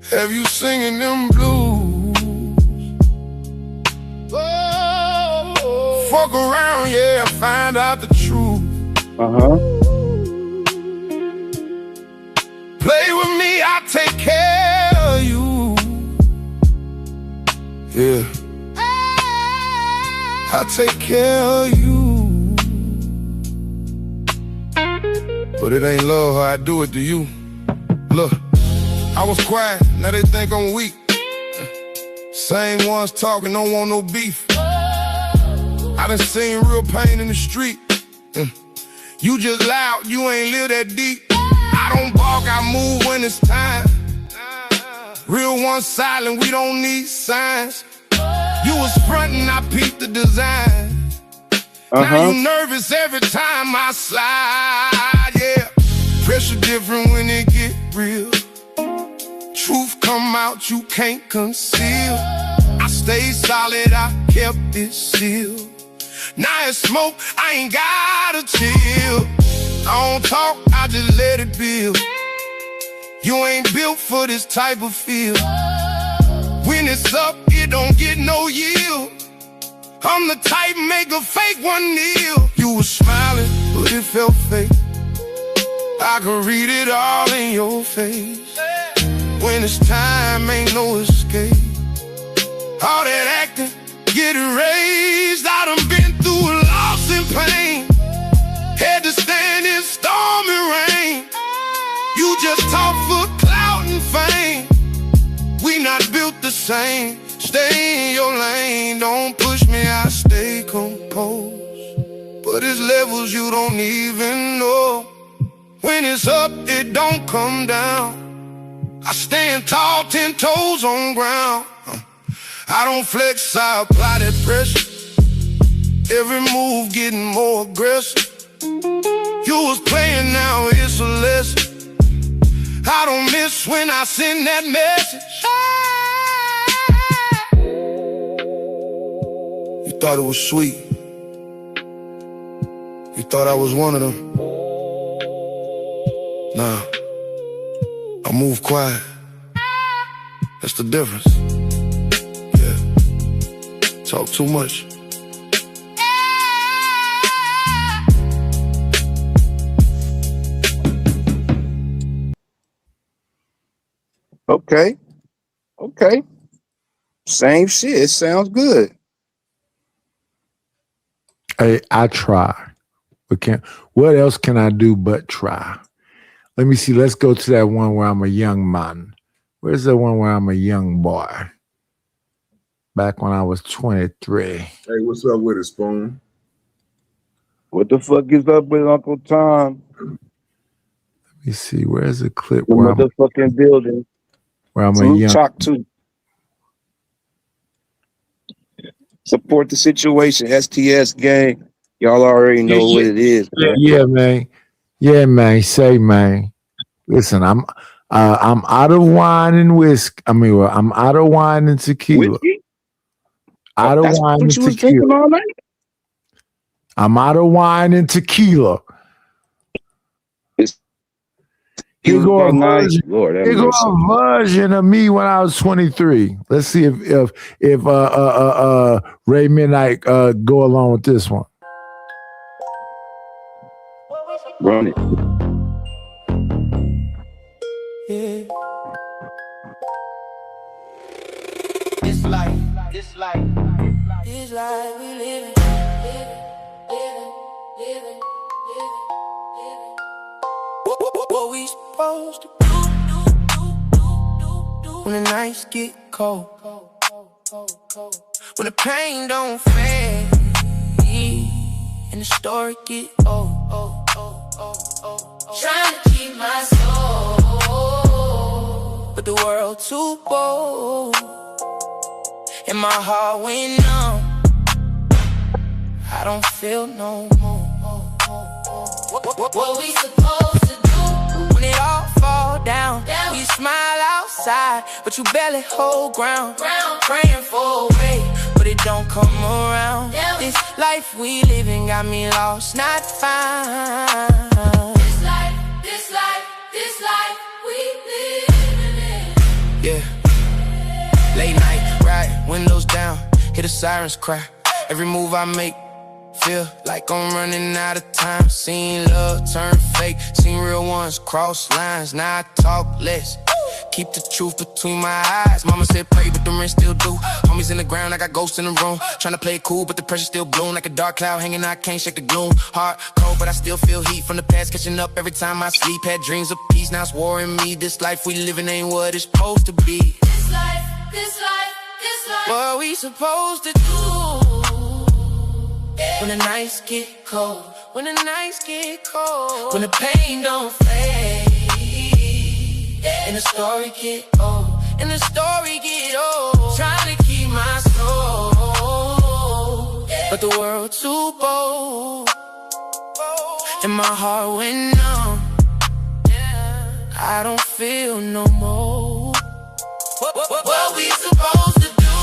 S22: Have you singing them blues? Oh, fuck around, yeah, find out the truth. Play with me, I'll take care of you. Yeah, I'll take care of you. But it ain't love how I do it to you. Look, I was quiet, now they think I'm weak. Same ones talking, don't want no beef. I done seen real pain in the street. You just loud, you ain't live that deep. I don't bark, I move when it's time. Real ones silent, we don't need signs. You was frontin', I peeped the design. Now you nervous every time I slide, yeah. Pressure different when it get real. Truth come out, you can't conceal. I stayed solid, I kept it sealed. Now it's smoke, I ain't gotta chill. I don't talk, I just let it build. You ain't built for this type of feel. When it's up, it don't get no yield. I'm the type make a fake one kneel. You was smiling, but it felt fake. I could read it all in your face. When it's time, ain't no escape. All that acting, get erased. I done been through loss and pain. Had to stand in storm and rain. You just talk for clout and fame. We not built the same. Stay in your lane, don't push me, I stay composed. But it's levels you don't even know. When it's up, it don't come down. I stand tall, 10 toes on ground. I don't flex, I apply that pressure. Every move getting more aggressive. You was playing, now it's a lesson. I don't miss when I send that message. You thought it was sweet. You thought I was one of them. Nah, I move quiet. That's the difference. Yeah, talk too much.
S9: Okay. Same shit. It sounds good.
S8: Hey, I try. What else can I do but try? Let me see. Let's go to that one where I'm a young man. Where's the one where I'm a young boy? back when I was 23.
S11: Hey, what's up with it, Spoon?
S12: What the fuck is up with Uncle Tom?
S8: Let me see. Where's the clip
S12: The
S8: where I'm,
S12: motherfucking building.
S8: where I'm a
S12: Salute
S8: young?
S12: Chalk too. Support the situation. STS gang. Y'all already know what it is. Man.
S8: Yeah, man. Yeah, man. Say, man. Listen, I'm out of wine and whiskey. I'm out of wine and tequila.
S12: Whiskey?
S8: Out of
S12: That's
S8: wine
S12: what
S8: and
S12: you was drinking
S8: tequila.
S12: all night?
S8: I'm out of wine and tequila. Here go a version.
S12: Lord, have
S8: Here go
S12: mercy.
S8: a version of me when I was 23. Let's see if Ray Midnight go along with this one.
S12: Run it.
S1: Yeah. This life we living. What we supposed to do when the nights get cold, when the pain don't fade and the story get old. Trying to keep my soul, but the world too bold, and my heart went numb. I don't feel no more. What we supposed to do when it all fall down? We smile outside, but you barely hold ground. Praying for a way, but it don't come around. This life we living got me lost, not found. This life we living in. Yeah. Late night, ride, windows down, hear the sirens cry. Every move I make, feel like I'm running out of time. Seen love turn fake, seen real ones cross lines. Now I talk less, keep the truth between my eyes. Mama said pray, but the rent still do. Homies in the ground, I got ghosts in the room. Tryna play it cool, but the pressure still bloom. Like a dark cloud hanging, I can't shake the gloom. Heart cold, but I still feel heat from the past catching up every time I sleep. Had dreams of peace, now it's war in me. This life we living ain't what it's supposed to be. This life, what we supposed to do when the nights get cold, when the nights get cold, when the pain don't fade and the story get old, and the story get old. Trying to keep my soul, but the world too bold, and my heart went numb. I don't feel no more. What we supposed to do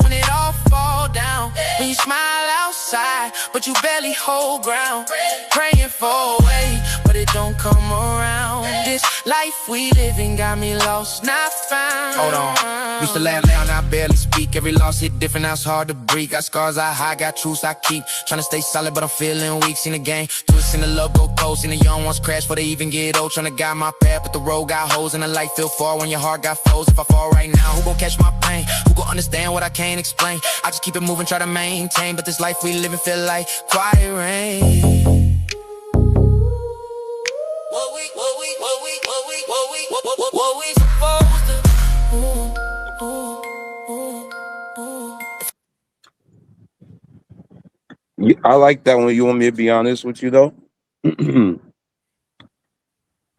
S1: when it all fall down? When you smile outside, but you barely hold ground. Praying for a way, but it don't come around. This life we living got me lost, not found.
S18: Hold on. Used to laugh loud, now I barely speak. Every loss hit different, now it's hard to breathe. Got scars I hide, got truths I keep. Tryna stay solid, but I'm feeling weak. Seen the game, twisting the love go cold. Seen the young ones crash before they even get old. Tryna guide my path, but the road got holes. And the light feel far when your heart got foes. If I fall right now, who gon' catch my pain? Who gon' understand what I can't explain? I just keep it moving, try to maintain. But this life we living feel like quiet rain. What we supposed to
S12: I like that one. You want me to be honest with you though?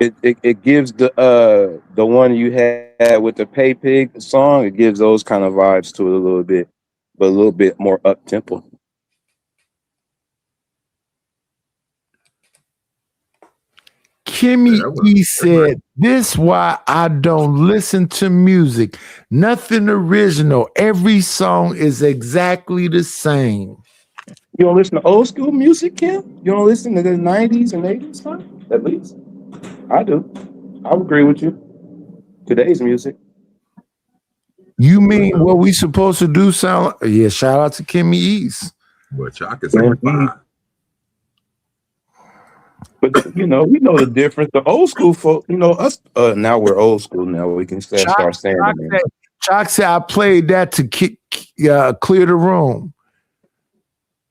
S12: It gives the one you had with the Pay Pig song. It gives those kind of vibes to it a little bit, but a little bit more up tempo.
S8: Kimmy E said, "This why I don't listen to music. Nothing original. Every song is exactly the same."
S12: You don't listen to old school music, Kim? You don't listen to the 90s and 80s stuff? At least I do. I agree with you. Today's music.
S8: You mean what we supposed to do sound? Yeah, shout out to Kimmy East.
S11: Well, Chalk is on fire.
S12: But you know, we know the difference. The old school folk, you know, us now we're old school now. We can start saying it.
S8: Chalk said I played that to clear the room.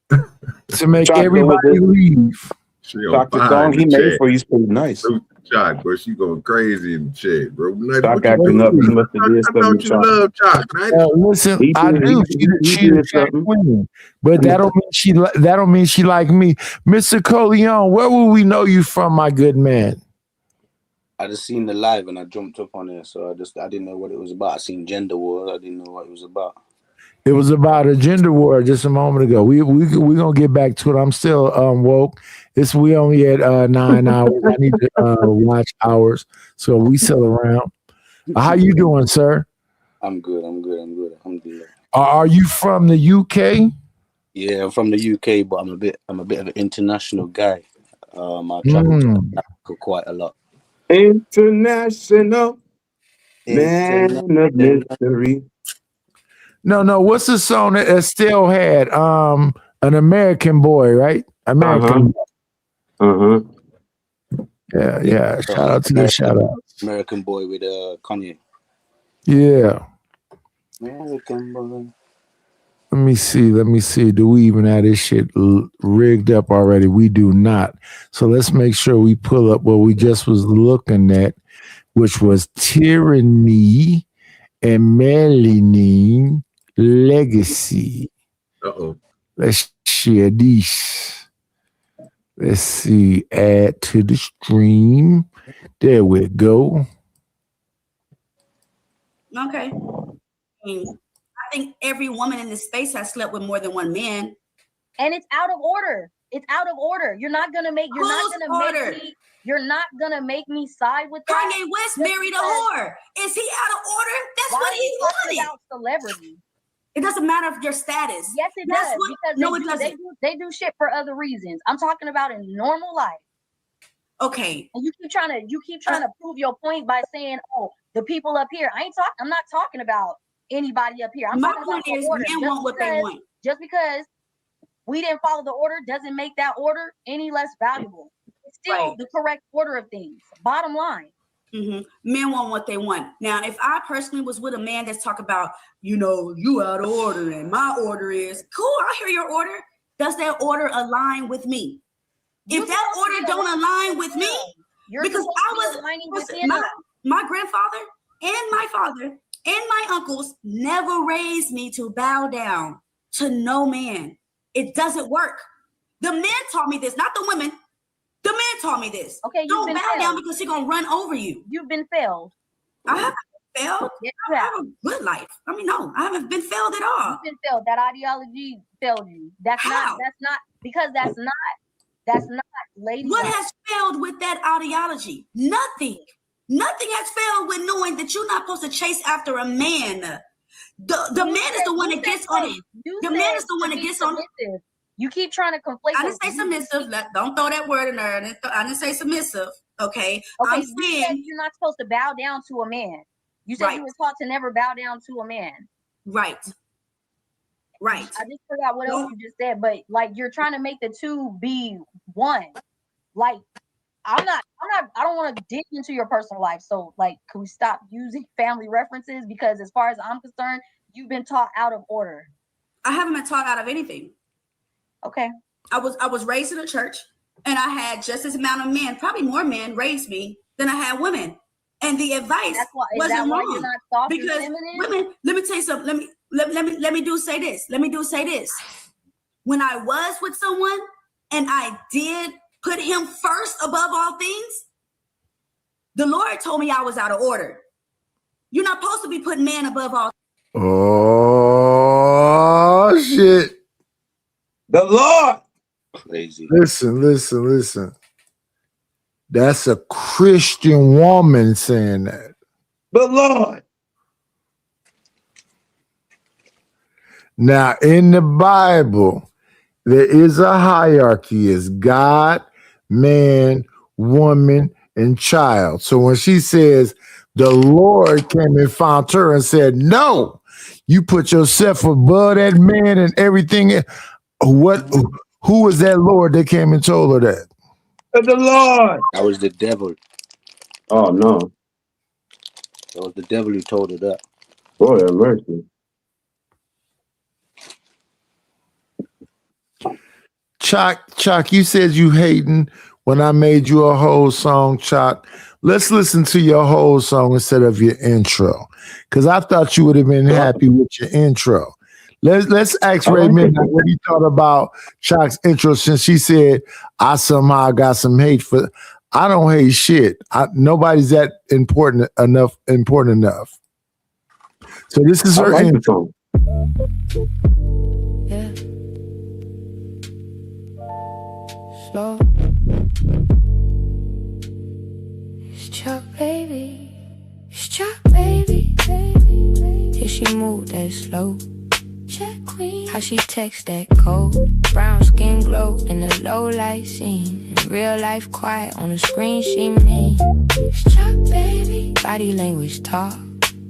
S8: To make everybody leave.
S11: She on
S12: Doc, the
S11: fire
S12: song
S11: in
S12: he
S11: the
S12: made
S11: chat.
S12: for you is pretty nice.
S11: Jock, bro, she going crazy in the chat, bro.
S12: Doc acting up. He must have did
S11: I
S12: something.
S11: thought you love Jock, right?
S8: Listen,
S12: He
S8: I
S12: did-
S8: do.
S12: he
S8: She
S12: did
S8: the Jack
S12: something.
S8: Queen, but that don't mean she like me, Mr. Coleon. Where will we know you from, my good man?
S7: I just seen the live and I jumped up on it, so I didn't know what it was about. I seen Gender Wars. I didn't know what it was about.
S8: It was about a gender war just a moment ago. We gonna get back to it. I'm still woke. We only at 9 hours. I need to watch hours, so we still around. How you doing, sir?
S7: I'm good. Alhamdulillah.
S8: Are you from the UK?
S7: Yeah, I'm from the UK, but I'm a bit of an international guy. I travel to Africa quite a lot.
S12: International man of mystery.
S8: No. What's the song that Estelle had? An American Boy, right? American. Yeah. Shout out to the shout out.
S7: American Boy with Kanye.
S8: Yeah.
S7: American Boy.
S8: Let me see. Do we even have this shit rigged up already? We do not. So let's make sure we pull up what we just was looking at, which was Tyranny and Melanin Legacy. Let's share these. Let's see. Add to the stream. There we go.
S15: Okay. I think every woman in this space has slept with more than one man.
S5: And it's out of order. It's out of order. You're not gonna make me side with that.
S15: Kanye West married a whore. Is he out of order? That's what he wanted.
S5: About celebrity.
S15: It doesn't matter if your status.
S5: Yes, it
S15: That's
S5: does.
S15: what-
S5: Because
S15: no, it doesn't.
S5: They do shit for other reasons. I'm talking about in normal life.
S15: Okay.
S5: And you keep trying to prove your point by saying, "Oh, the people up here." I'm not talking about anybody up here. I'm
S15: My
S5: talking
S15: point
S5: about the
S15: is,
S5: order.
S15: men
S5: Just
S15: want what they
S5: because-
S15: want.
S5: Just because we didn't follow the order doesn't make that order any less valuable. It's still the correct order of things. Bottom line.
S15: Men want what they want. Now, if I personally was with a man that's talking about, you out of order and my order is cool, I hear your order. Does that order align with me? If that order don't align with me, because I was my grandfather and my father and my uncles never raised me to bow down to no man. It doesn't work. The men taught me this, not the women. The man taught me this.
S5: Okay,
S15: don't bow down because he's gonna run over you.
S5: You've been failed.
S15: I haven't failed.
S5: Yes,
S15: I have a good life. No, I haven't been failed at all.
S5: You've been failed. That ideology failed you. That's not lady.
S15: What has failed with that ideology? Nothing. Nothing has failed with knowing that you're not supposed to chase after a man. The man is the one that gets on it. The man is the one that gets on it.
S5: You keep trying to conflate.
S15: I didn't say submissive. Don't throw that word in there. I didn't say submissive. Okay. I'm
S5: you said
S15: saying
S5: you're not supposed to bow down to a man. You said you were taught to never bow down to a man.
S15: Right.
S5: I just forgot what else you just said, but you're trying to make the two be one. I don't want to dig into your personal life. So can we stop using family references? Because as far as I'm concerned, you've been taught out of order.
S15: I haven't been taught out of anything.
S5: Okay.
S15: I was raised in a church and I had just as amount of men, probably more men raised me than I had women. And the advice wasn't wrong. Because women, let me tell you something. Let me say this. When I was with someone and I did put him first above all things, the Lord told me I was out of order. You're not supposed to be putting man above all.
S8: Oh shit.
S12: The Lord.
S7: Crazy.
S8: Listen. That's a Christian woman saying that.
S12: The Lord.
S8: Now, in the Bible, there is a hierarchy. It's God, man, woman, and child. So when she says the Lord came and found her and said, no, you put yourself above that man and everything. Who was that Lord that came and told her that?
S12: The Lord.
S7: That was the devil.
S12: Oh no.
S7: That was the devil who told her that.
S12: Boy, have mercy.
S8: Chuck, you said you hating when I made you a whole song, Chuck. Let's listen to your whole song instead of your intro, because I thought you would have been happy with your intro. Let's ask Ray Midnight what he thought about Chuck's intro, since she said I somehow got some hate for. I don't hate shit. Nobody's that important enough. So this is her intro.
S2: Yeah. Slow. It's Chuck, baby. It's Chuck, baby. Yeah, she move that slow. Check queen. How she text that code. Brown skin glow in the low light scene. In real life quiet on the screen she mean. It's Chuck, baby. Body language talk.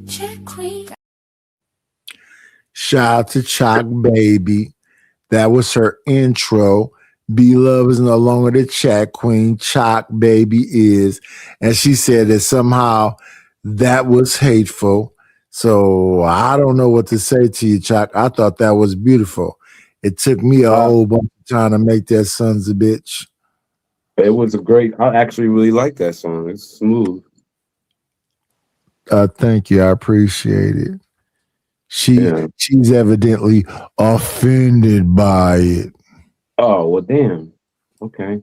S2: Check queen.
S8: Shout out to Chuck, baby. That was her intro. B-Love is no longer the chat queen. Chuck, baby is. And she said that somehow that was hateful. So I don't know what to say to you, Chuck. I thought that was beautiful. It took me a whole bunch of time to make that son's a bitch.
S12: It was a great. I actually really like that song. It's smooth.
S8: Thank you. I appreciate it. She's evidently offended by it.
S12: Oh, well, damn. Okay.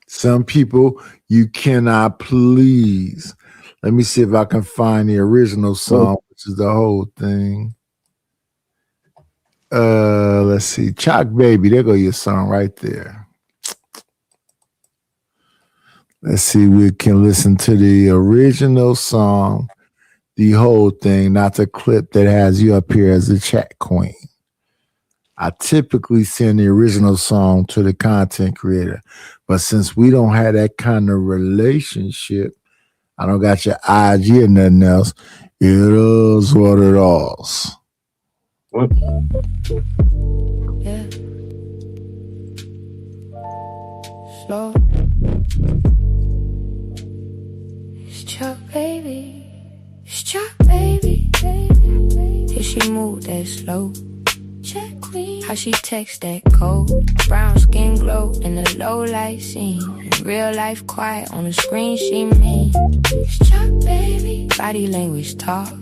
S8: Some people you cannot please. Let me see if I can find the original song, which is the whole thing. Let's see. Chuck, baby. There go your song right there. Let's see. We can listen to the original song, the whole thing, not the clip that has you up here as a chat queen. I typically send the original song to the content creator, but since we don't have that kind of relationship, I don't got your IG or nothing else. It is what it is.
S12: What?
S2: Yeah. Slow. It's Chuck, baby. It's Chuck, baby. Yeah, she move that slow. Check queen. How she text that code. Brown skin glow in the low light scene. In real life quiet on the screen she mean. It's Chuck, baby. Body language talk.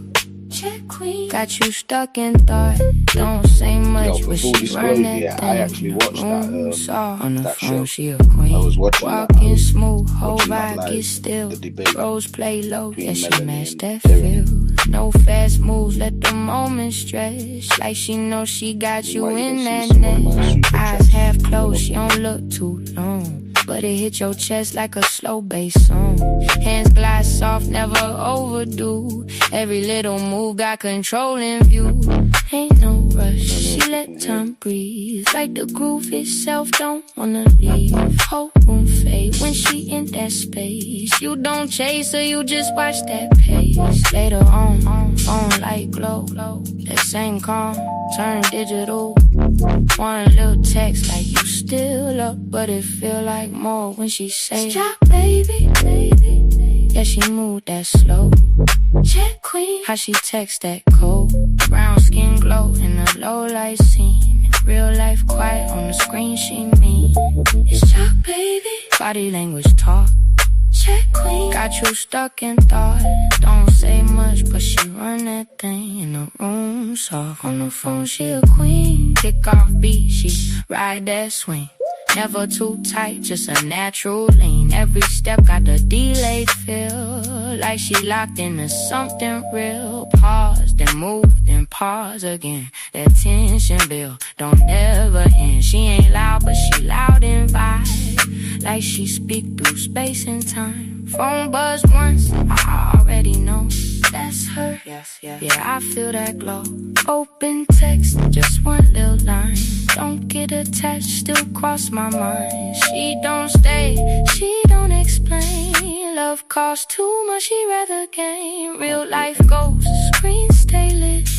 S2: Check queen. Got you stuck in thought. Don't say much, but she run that thing.
S7: I actually watched that.
S2: Saw on the
S7: that
S2: phone,
S7: show.
S2: she a queen.
S7: I was watching
S2: Walking smooth, whole
S7: watching that
S2: vibe
S7: live,
S2: get still.
S7: the debate
S2: Rose play low, yeah, she
S7: Melanie
S2: matched that
S7: and
S2: feel. No fast moves, let the moment stretch. Like she knows she got you in that net. Eyes half closed, she don't look too long. But it hit your chest like a slow bass song. Hands glide soft, never overdue. Every little move got control in view. Ain't no rush, she let time breathe. Like the groove itself don't wanna leave. Whole room fade when she in that space. You don't chase her, you just watch that pace. Later on, phone light glow. That same calm, turn digital. One little text like you still up, but it feel like more when she say stop, baby. Yeah, she move that slow. Check queen. How she text that code. Brown skin glow in the low light scene. Real life quiet on the screen she mean. It's Chuck, baby. Body language talk. Check queen. Got you stuck in thought. Don't say much, but she run that thing in the room soft. On the phone she a queen. Kick off beat, she ride that swing. Never too tight, just a natural lean. Every step got the delay feel. Like she locked into something real. Pause, then move, then pause again. That tension build, don't ever end. She ain't loud, but she loud in vibe. Like she speak through space and time. Phone buzz once, I already know that's her. Yes. Yeah, I feel that glow. Open text, just one little line. Don't get attached, still cross my mind. She don't stay, she don't explain. Love costs too much, she rather gain. Real life goes, screen stay lit.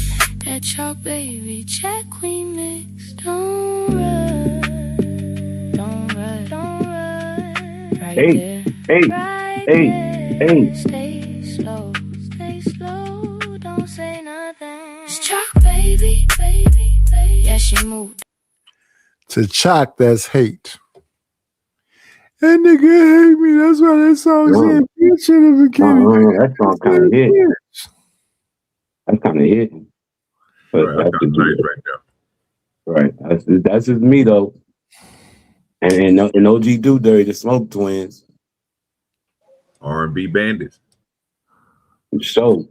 S2: That Chuck, baby, chat queen mix. Don't run, don't run, don't run. Right there, right there. Stay slow, don't say nothing. It's Chuck, baby. Yeah, she moved.
S8: To Chalk, that's hate. That nigga hate me. That's why that song said bitch in the beginning.
S12: That song kind of hit. That's kind of hitting. But
S11: Right,
S12: that's just
S11: nice right now.
S12: right. That's just me though. And OG Do Dirty, the Smoke Twins.
S11: R&B bandits.
S12: So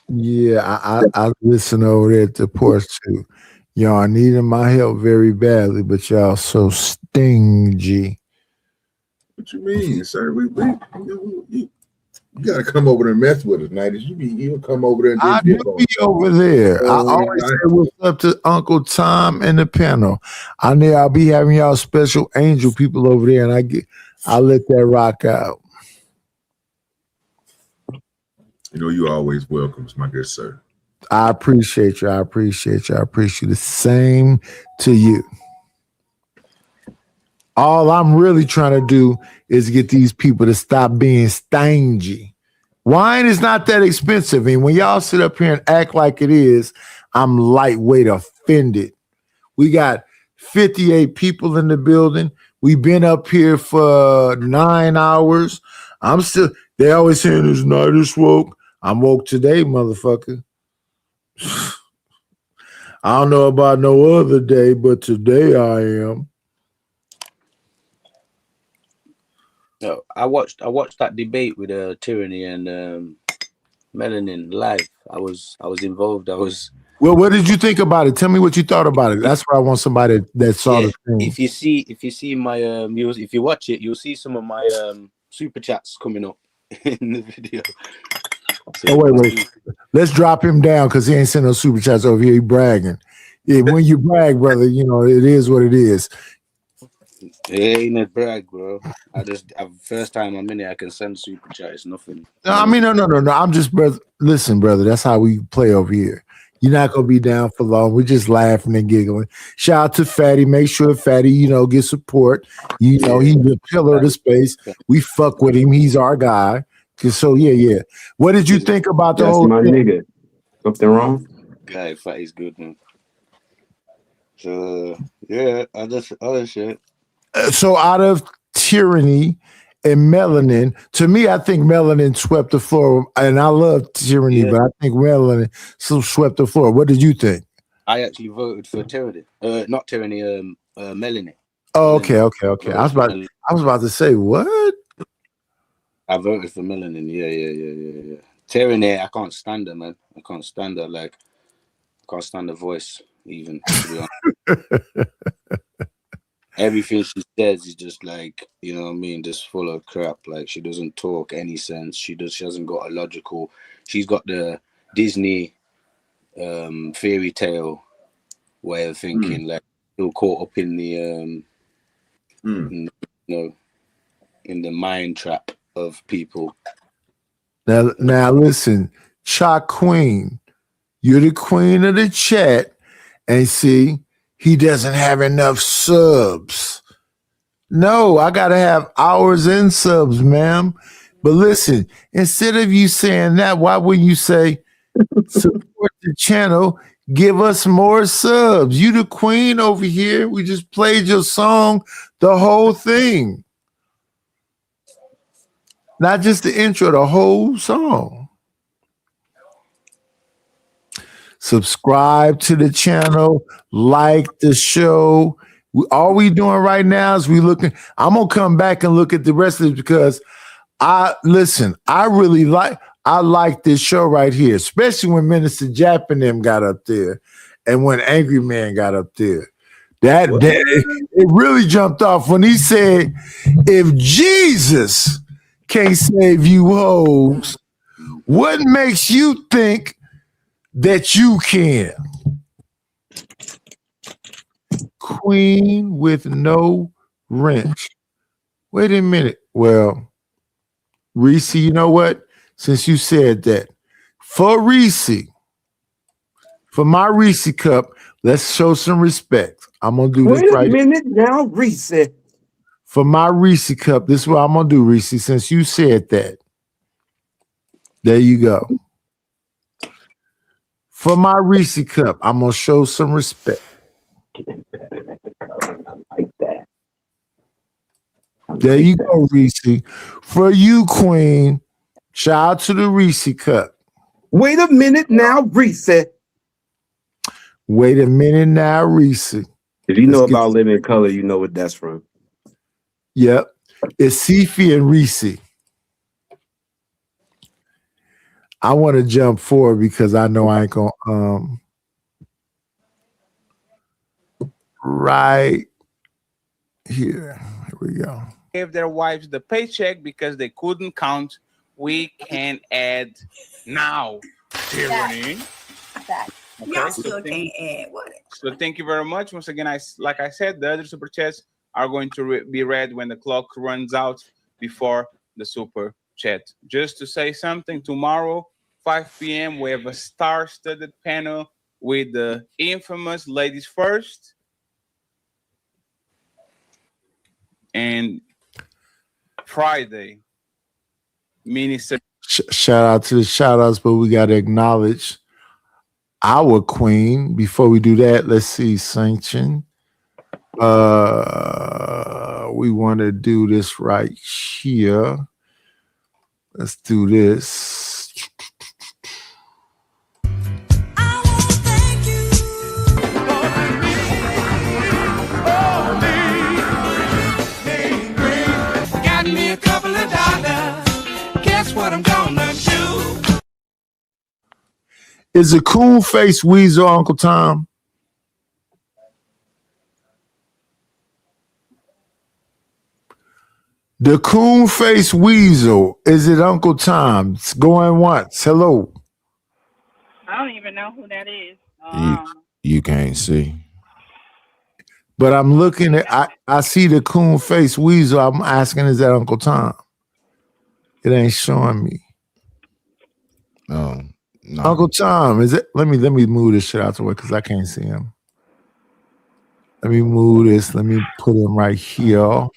S8: Yeah, I listen over there at the porch too. Y'all needing my help very badly, but y'all so stingy.
S11: What you mean, sir? You gotta come over there and mess with us, Night. You'll come over there and
S8: I do be over there. I always say what's up to Uncle Tom and the panel. I know I'll be having y'all special angel people over there, and I let that rock out.
S11: You know, you always welcome, my good sir.
S8: I appreciate you. I appreciate you. I appreciate the same to you. All I'm really trying to do is get these people to stop being stingy. Wine is not that expensive. And when y'all sit up here and act like it is, I'm lightweight offended. We got 58 people in the building. We've been up here for 9 hours. They always saying this night is woke. I'm woke today, motherfucker. I don't know about no other day, but today I am.
S7: No, I watched that debate with Tyranny and Melanin live. I was involved.
S8: Well, what did you think about it? Tell me what you thought about it. That's why I want somebody that saw the thing.
S7: If you see my if you watch it, you'll see some of my super chats coming up in the video. So
S8: wait. Let's drop him down because he ain't sending no super chats over here. He bragging. Yeah, when you brag, brother, you know, it is what it is.
S7: It ain't a brag, bro. First time I'm in it, I can send super chat. It's nothing.
S8: No, I mean, no. I'm just, brother. Listen, brother, that's how we play over here. You're not gonna be down for long. We're just laughing and giggling. Shout out to Fatty. Make sure Fatty, get support. He's the pillar of the space. We fuck with him. He's our guy. So yeah. What did you think about the whole
S12: my
S8: thing?
S12: nigga. Something wrong?
S7: Guy, Fatty's good, man. So yeah, other shit.
S8: So out of Tyranny and Melanin, to me, I think Melanin swept the floor, and I love Tyranny, but I think Melanin swept the floor. What did you think?
S7: I actually voted for Tyranny, not Tyranny, Melanin.
S8: Oh, okay. I was about to say what?
S7: I voted for Melanin. Yeah. Tyranny, I can't stand her, man. I can't stand her. Like, I can't stand the voice, even. To be honest. Everything she says is just like, you know what I mean, just full of crap. Like, she doesn't talk any sense. She hasn't got a logical. She's got the Disney fairy tale way of thinking. Like, still caught up in the in the mind trap of people.
S8: Now listen, Chalk Queen, you're the queen of the chat, and see, he doesn't have enough subs. No, I gotta have hours in subs, ma'am. But listen, instead of you saying that, why wouldn't you say support the channel? Give us more subs. You the queen over here. We just played your song, the whole thing. Not just the intro, the whole song. Subscribe to the channel, like the show. All we doing right now is we looking. I'm gonna come back and look at the rest of it because I like this show right here, especially when Minister Jap and them got up there and when Angry Man got up there. It really jumped off when he said, if Jesus can't save you hoes, what makes you think that you can? Queen with no wrench. Wait a minute. Well, Reese, you know what? Since you said that, for Reese, for my Reese cup, let's show some respect. I'm gonna do this right.
S12: Wait a minute now, Reese.
S8: For my Reese cup, this is what I'm gonna do, Reese. Since you said that, there you go. For my Reese cup, I'm gonna show some respect.
S12: like that.
S8: There you go, Reese. For you, Queen. Shout out to the Reese Cup.
S12: Wait a minute now, Reese.
S8: Wait a minute now, Reese.
S12: If you know about Living Color, you know what that's from.
S8: Yep. It's Sifi and Reese. I want to jump forward because I know I ain't gonna right here. Here we go.
S3: Gave their wives the paycheck because they couldn't count. We can add now. Tyranny.
S15: Y'all still can't add what?
S3: So thank you very much. Once again, like I said, the other super chats are going to be read when the clock runs out before the super chat. Just to say something, tomorrow, 5 p.m., we have a star-studded panel with the infamous Ladies First. And Friday, Minister.
S8: Shout out to the shout outs, but we got to acknowledge our queen. Before we do that, let's see, Sanction. We want to do this right here. Let's do this.
S18: Got me a couple of dollars. Guess what I'm gonna do?
S8: Is a coon face Weasel, Uncle Tom? The coon face Weasel, is it Uncle Tom? It's going once. Hello.
S20: I don't even know who that is.
S8: You can't see. But I'm looking at, I see the coon face Weasel. I'm asking, is that Uncle Tom? It ain't showing me.
S10: No.
S8: Uncle Tom, is it? Let me move this shit out the way because I can't see him. Let me move this. Let me put him right here.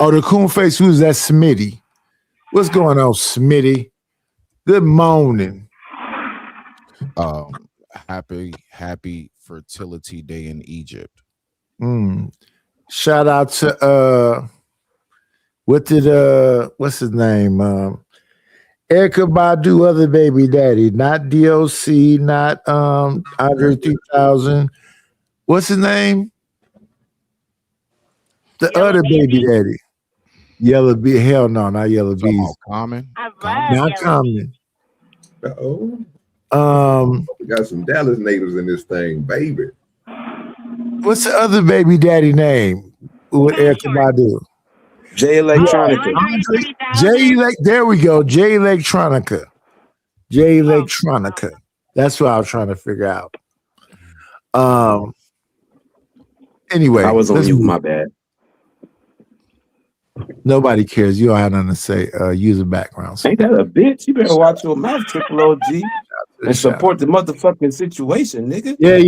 S8: Oh, the coon face, who's that? Smitty. What's going on, Smitty? Good morning.
S10: Happy Fertility Day in Egypt.
S8: Shout out to what's his name? Erykah Badu, other baby daddy, not DOC, not Andre 3000. What's his name? The other baby daddy. Yellow Bee. Hell no, not Yellow Bees.
S10: Common.
S8: Not Common.
S11: We got some Dallas natives in this thing, baby.
S8: What's the other baby daddy name with Erykah Badu?
S12: Jay Electronica.
S8: There we go. Jay Electronica. Jay Electronica. That's what I was trying to figure out. Anyway,
S12: I was on mute, my bad.
S8: Nobody cares. You don't have nothing to say. Use a background.
S12: Ain't that a bitch? You better watch your mouth, Triple OG, and support the motherfucking situation, nigga.
S8: Yeah.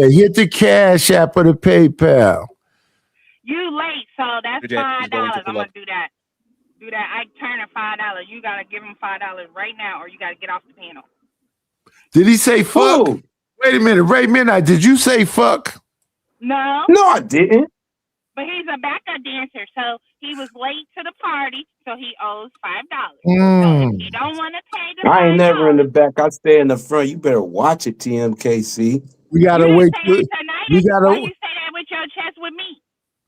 S8: Hit the Cash App or the PayPal.
S20: You late, so that's $5. I'm gonna do that. Do that. I turn it $5. You gotta give him $5 right now, or you gotta get off the panel.
S8: Did he say fuck?
S12: Ooh.
S8: Wait a minute, Ray Midnight. Did you say fuck?
S20: No.
S12: No, I didn't.
S20: But he's a backup dancer, so he was late to the party, so he owes $5. So if you don't want to pay the
S12: I ain't never in the back. I stay in the front. You better watch it, TMKC.
S8: We gotta wait. We gotta.
S20: Why you say that with your chest with me?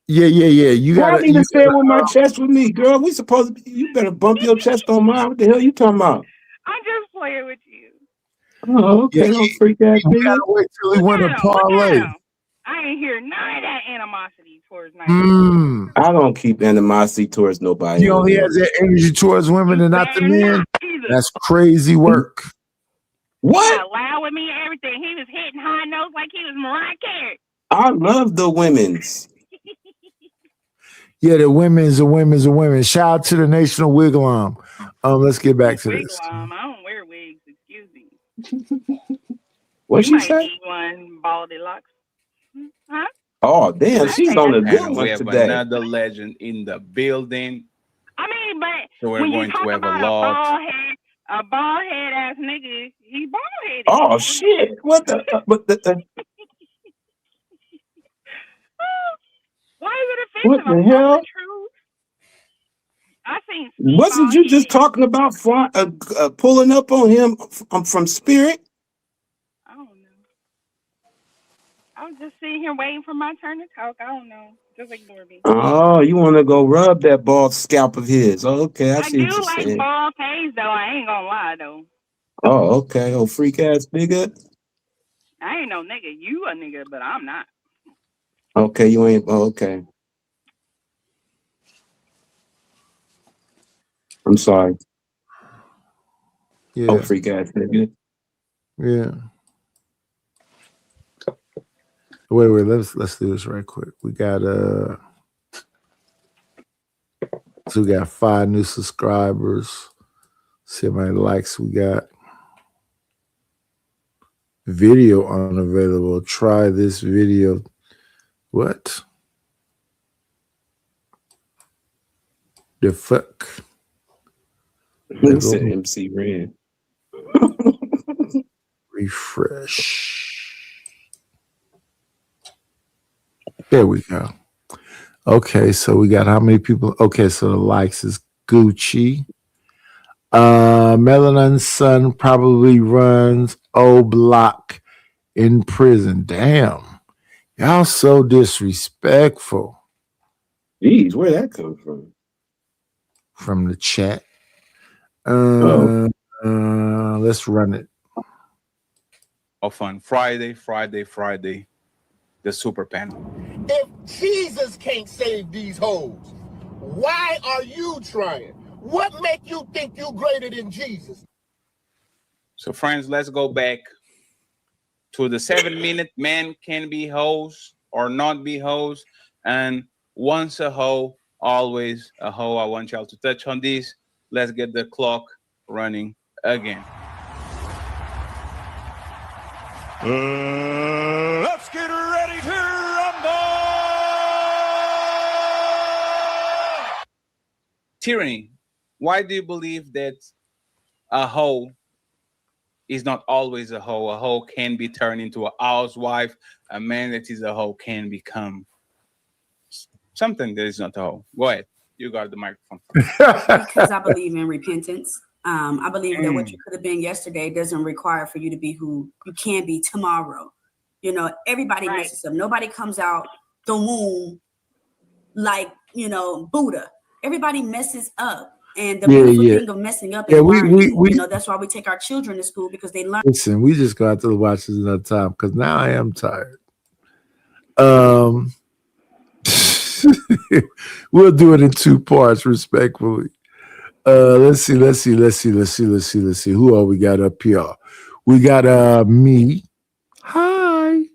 S8: Yeah. You
S12: Why
S8: gotta.
S12: you say with my chest with me, girl? We supposed to be. You better bump your chest on mine. What the hell you talking about?
S20: I'm just playing with you.
S12: Oh, okay. Don't freak that.
S8: We gotta wait till we win a parlay.
S20: I ain't hear none of that animosity towards my.
S12: I don't keep animosity towards nobody.
S8: He only has that energy towards women and not the men. That's crazy work.
S12: What?
S20: He got loud with me and everything. He was hitting high notes like he was Mariah Carey.
S12: I love the women's.
S8: Yeah, the women's. Shout out to the National Wigwam. Let's get back to this.
S20: I don't wear wigs. Excuse me.
S12: What
S20: you
S12: she say?
S20: Need one baldy locks. Huh?
S12: Oh damn, she's on the good
S3: And we
S12: one
S3: have
S12: today.
S3: another legend in the building.
S20: I mean, but
S3: So we're
S20: when
S3: going
S20: you
S3: to
S20: talk
S3: have a
S20: about
S3: lot.
S20: a bald head ass nigga, he bald headed.
S12: Oh shit! What the? What the hell?
S20: I seen.
S12: Wasn't you just talking about pulling up on him from Spirit?
S20: I don't know. I was just sitting here waiting for my turn to talk. I don't know. Just ignore me.
S12: Oh, you want to go rub that bald scalp of his? Okay, I see
S20: do
S12: what you're
S20: like
S12: saying.
S20: bald pays though. I ain't gonna lie though.
S12: Oh, okay. Oh, freak ass nigga.
S20: I ain't no nigga. You a nigga, but I'm not.
S12: Okay, you ain't. Oh, okay. I'm sorry.
S14: Yeah.
S12: Oh, freak ass nigga.
S14: Yeah. Wait, let's do this right quick. We got so we got 5 new subscribers. See how many likes we got. Video unavailable. Try this video. What? The fuck?
S12: Who said MC Red?
S14: Refresh. There we go. Okay, so we got how many people? Okay, so the likes is Gucci. Melanin's son probably runs O Block in prison. Damn. Y'all so disrespectful.
S12: Jeez, where'd that come from?
S14: From the chat. Let's run it.
S3: Off on Friday, the super panel.
S16: If Jesus can't save these hoes, why are you trying? What make you think you greater than Jesus?
S3: So friends, let's go back to the 7-minute men can be hoes or not be hoes. And once a hoe, always a hoe. I want y'all to touch on this. Let's get the clock running again.
S18: Let's get ready to rumble.
S3: Tyranny, why do you believe that a hoe is not always a hoe? A hoe can be turned into a housewife. A man that is a hoe can become something that is not a hoe. Go ahead. You got the microphone.
S15: Because I believe in repentance. I believe that what you could have been yesterday doesn't require for you to be who you can be tomorrow. You know, everybody messes up. Nobody comes out the womb like, you know, Buddha. Everybody messes up. And the beautiful thing of messing up is learning. You know, that's why we take our children to school, because they learn.
S14: Listen, we just got to watch this another time because now I am tired. We'll do it in 2 parts, respectfully. Let's see. Who all we got up here? We got me. Hi.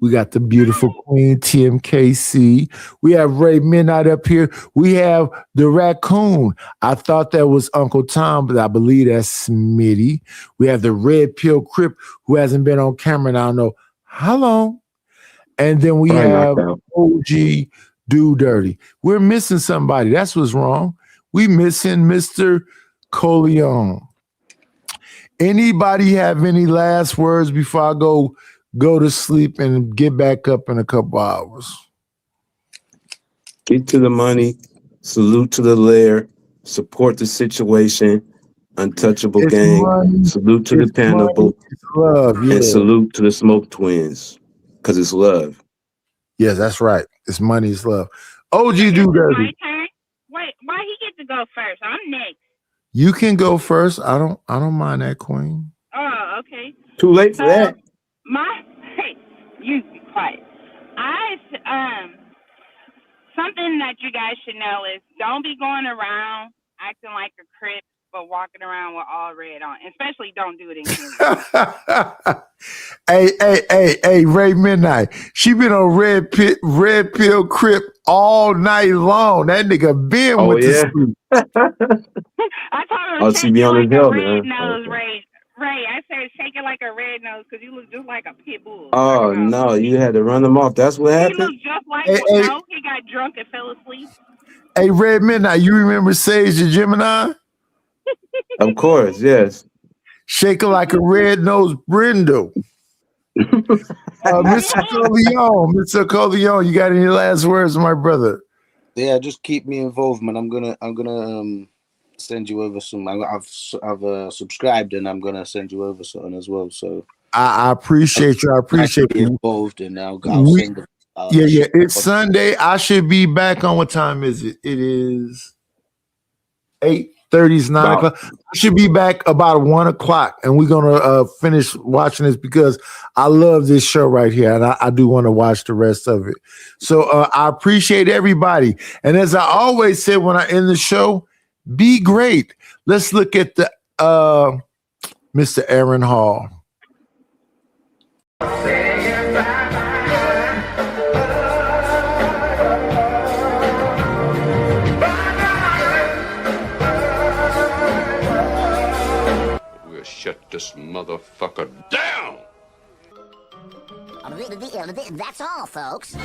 S14: We got the beautiful Queen TMKC. We have Ray Midnight up here. We have the raccoon. I thought that was Uncle Tom, but I believe that's Smitty. We have the Red Pill Crip, who hasn't been on camera in I don't know how long. And then we have OG Do Dirty. We're missing somebody. That's what's wrong. We missing Mr. Coleon. Anybody have any last words before I go to sleep and get back up in a couple hours?
S12: Get to the money. Salute to the lair. Support the situation. Untouchable
S14: It's
S12: gang.
S14: money.
S12: Salute to the
S14: It's
S12: Panable.
S14: love, yeah.
S12: And salute to the Smoke Twins. Because it's love.
S14: Yes, that's right. It's money, it's love. OG Do Dirty.
S20: My turn. Wait, why he get to go first? I'm next.
S14: You can go first. I don't mind that, Queen.
S20: Oh, okay.
S12: Too late for that.
S20: Hey, you be quiet. Something that you guys should know is don't be going around acting like a Crip, but walking around with all red on. Especially don't do it in here.
S14: Hey, Ray Midnight. She been on Red Pill Crip all night long. That nigga been with the sleep.
S20: I told him
S12: she be on his
S20: like a
S12: hill,
S20: red
S12: man.
S20: nose, Ray. I said shake it like a red nose because you look just like a pit bull.
S12: Oh, no. You had to run them off. That's what
S20: He
S12: happened?
S20: looked just like
S14: Hey,
S20: no, he got drunk and fell asleep.
S14: Hey, Red Midnight, you remember Sage the Gemini?
S12: Of course, yes.
S14: Shake her like a red-nosed Brindle. Mr. Coleon, you got any last words, my brother?
S7: Yeah, just keep me involved, man. I'm gonna send you over some. I've subscribed, and I'm gonna send you over something as well. So
S14: I appreciate you. I appreciate you.
S7: Involved, and I'll
S14: We-
S7: send the.
S14: Yeah. It's Sunday. I should be back on. What time is it? It is 8:30, 9 o'clock. I should be back about 1 o'clock, and we're gonna finish watching this because I love this show right here, and I do want to watch the rest of it. So I appreciate everybody. And as I always said when I end the show, be great. Let's look at the Mr. Aaron Hall.
S13: We'll shut this motherfucker down.
S17: That's all, folks.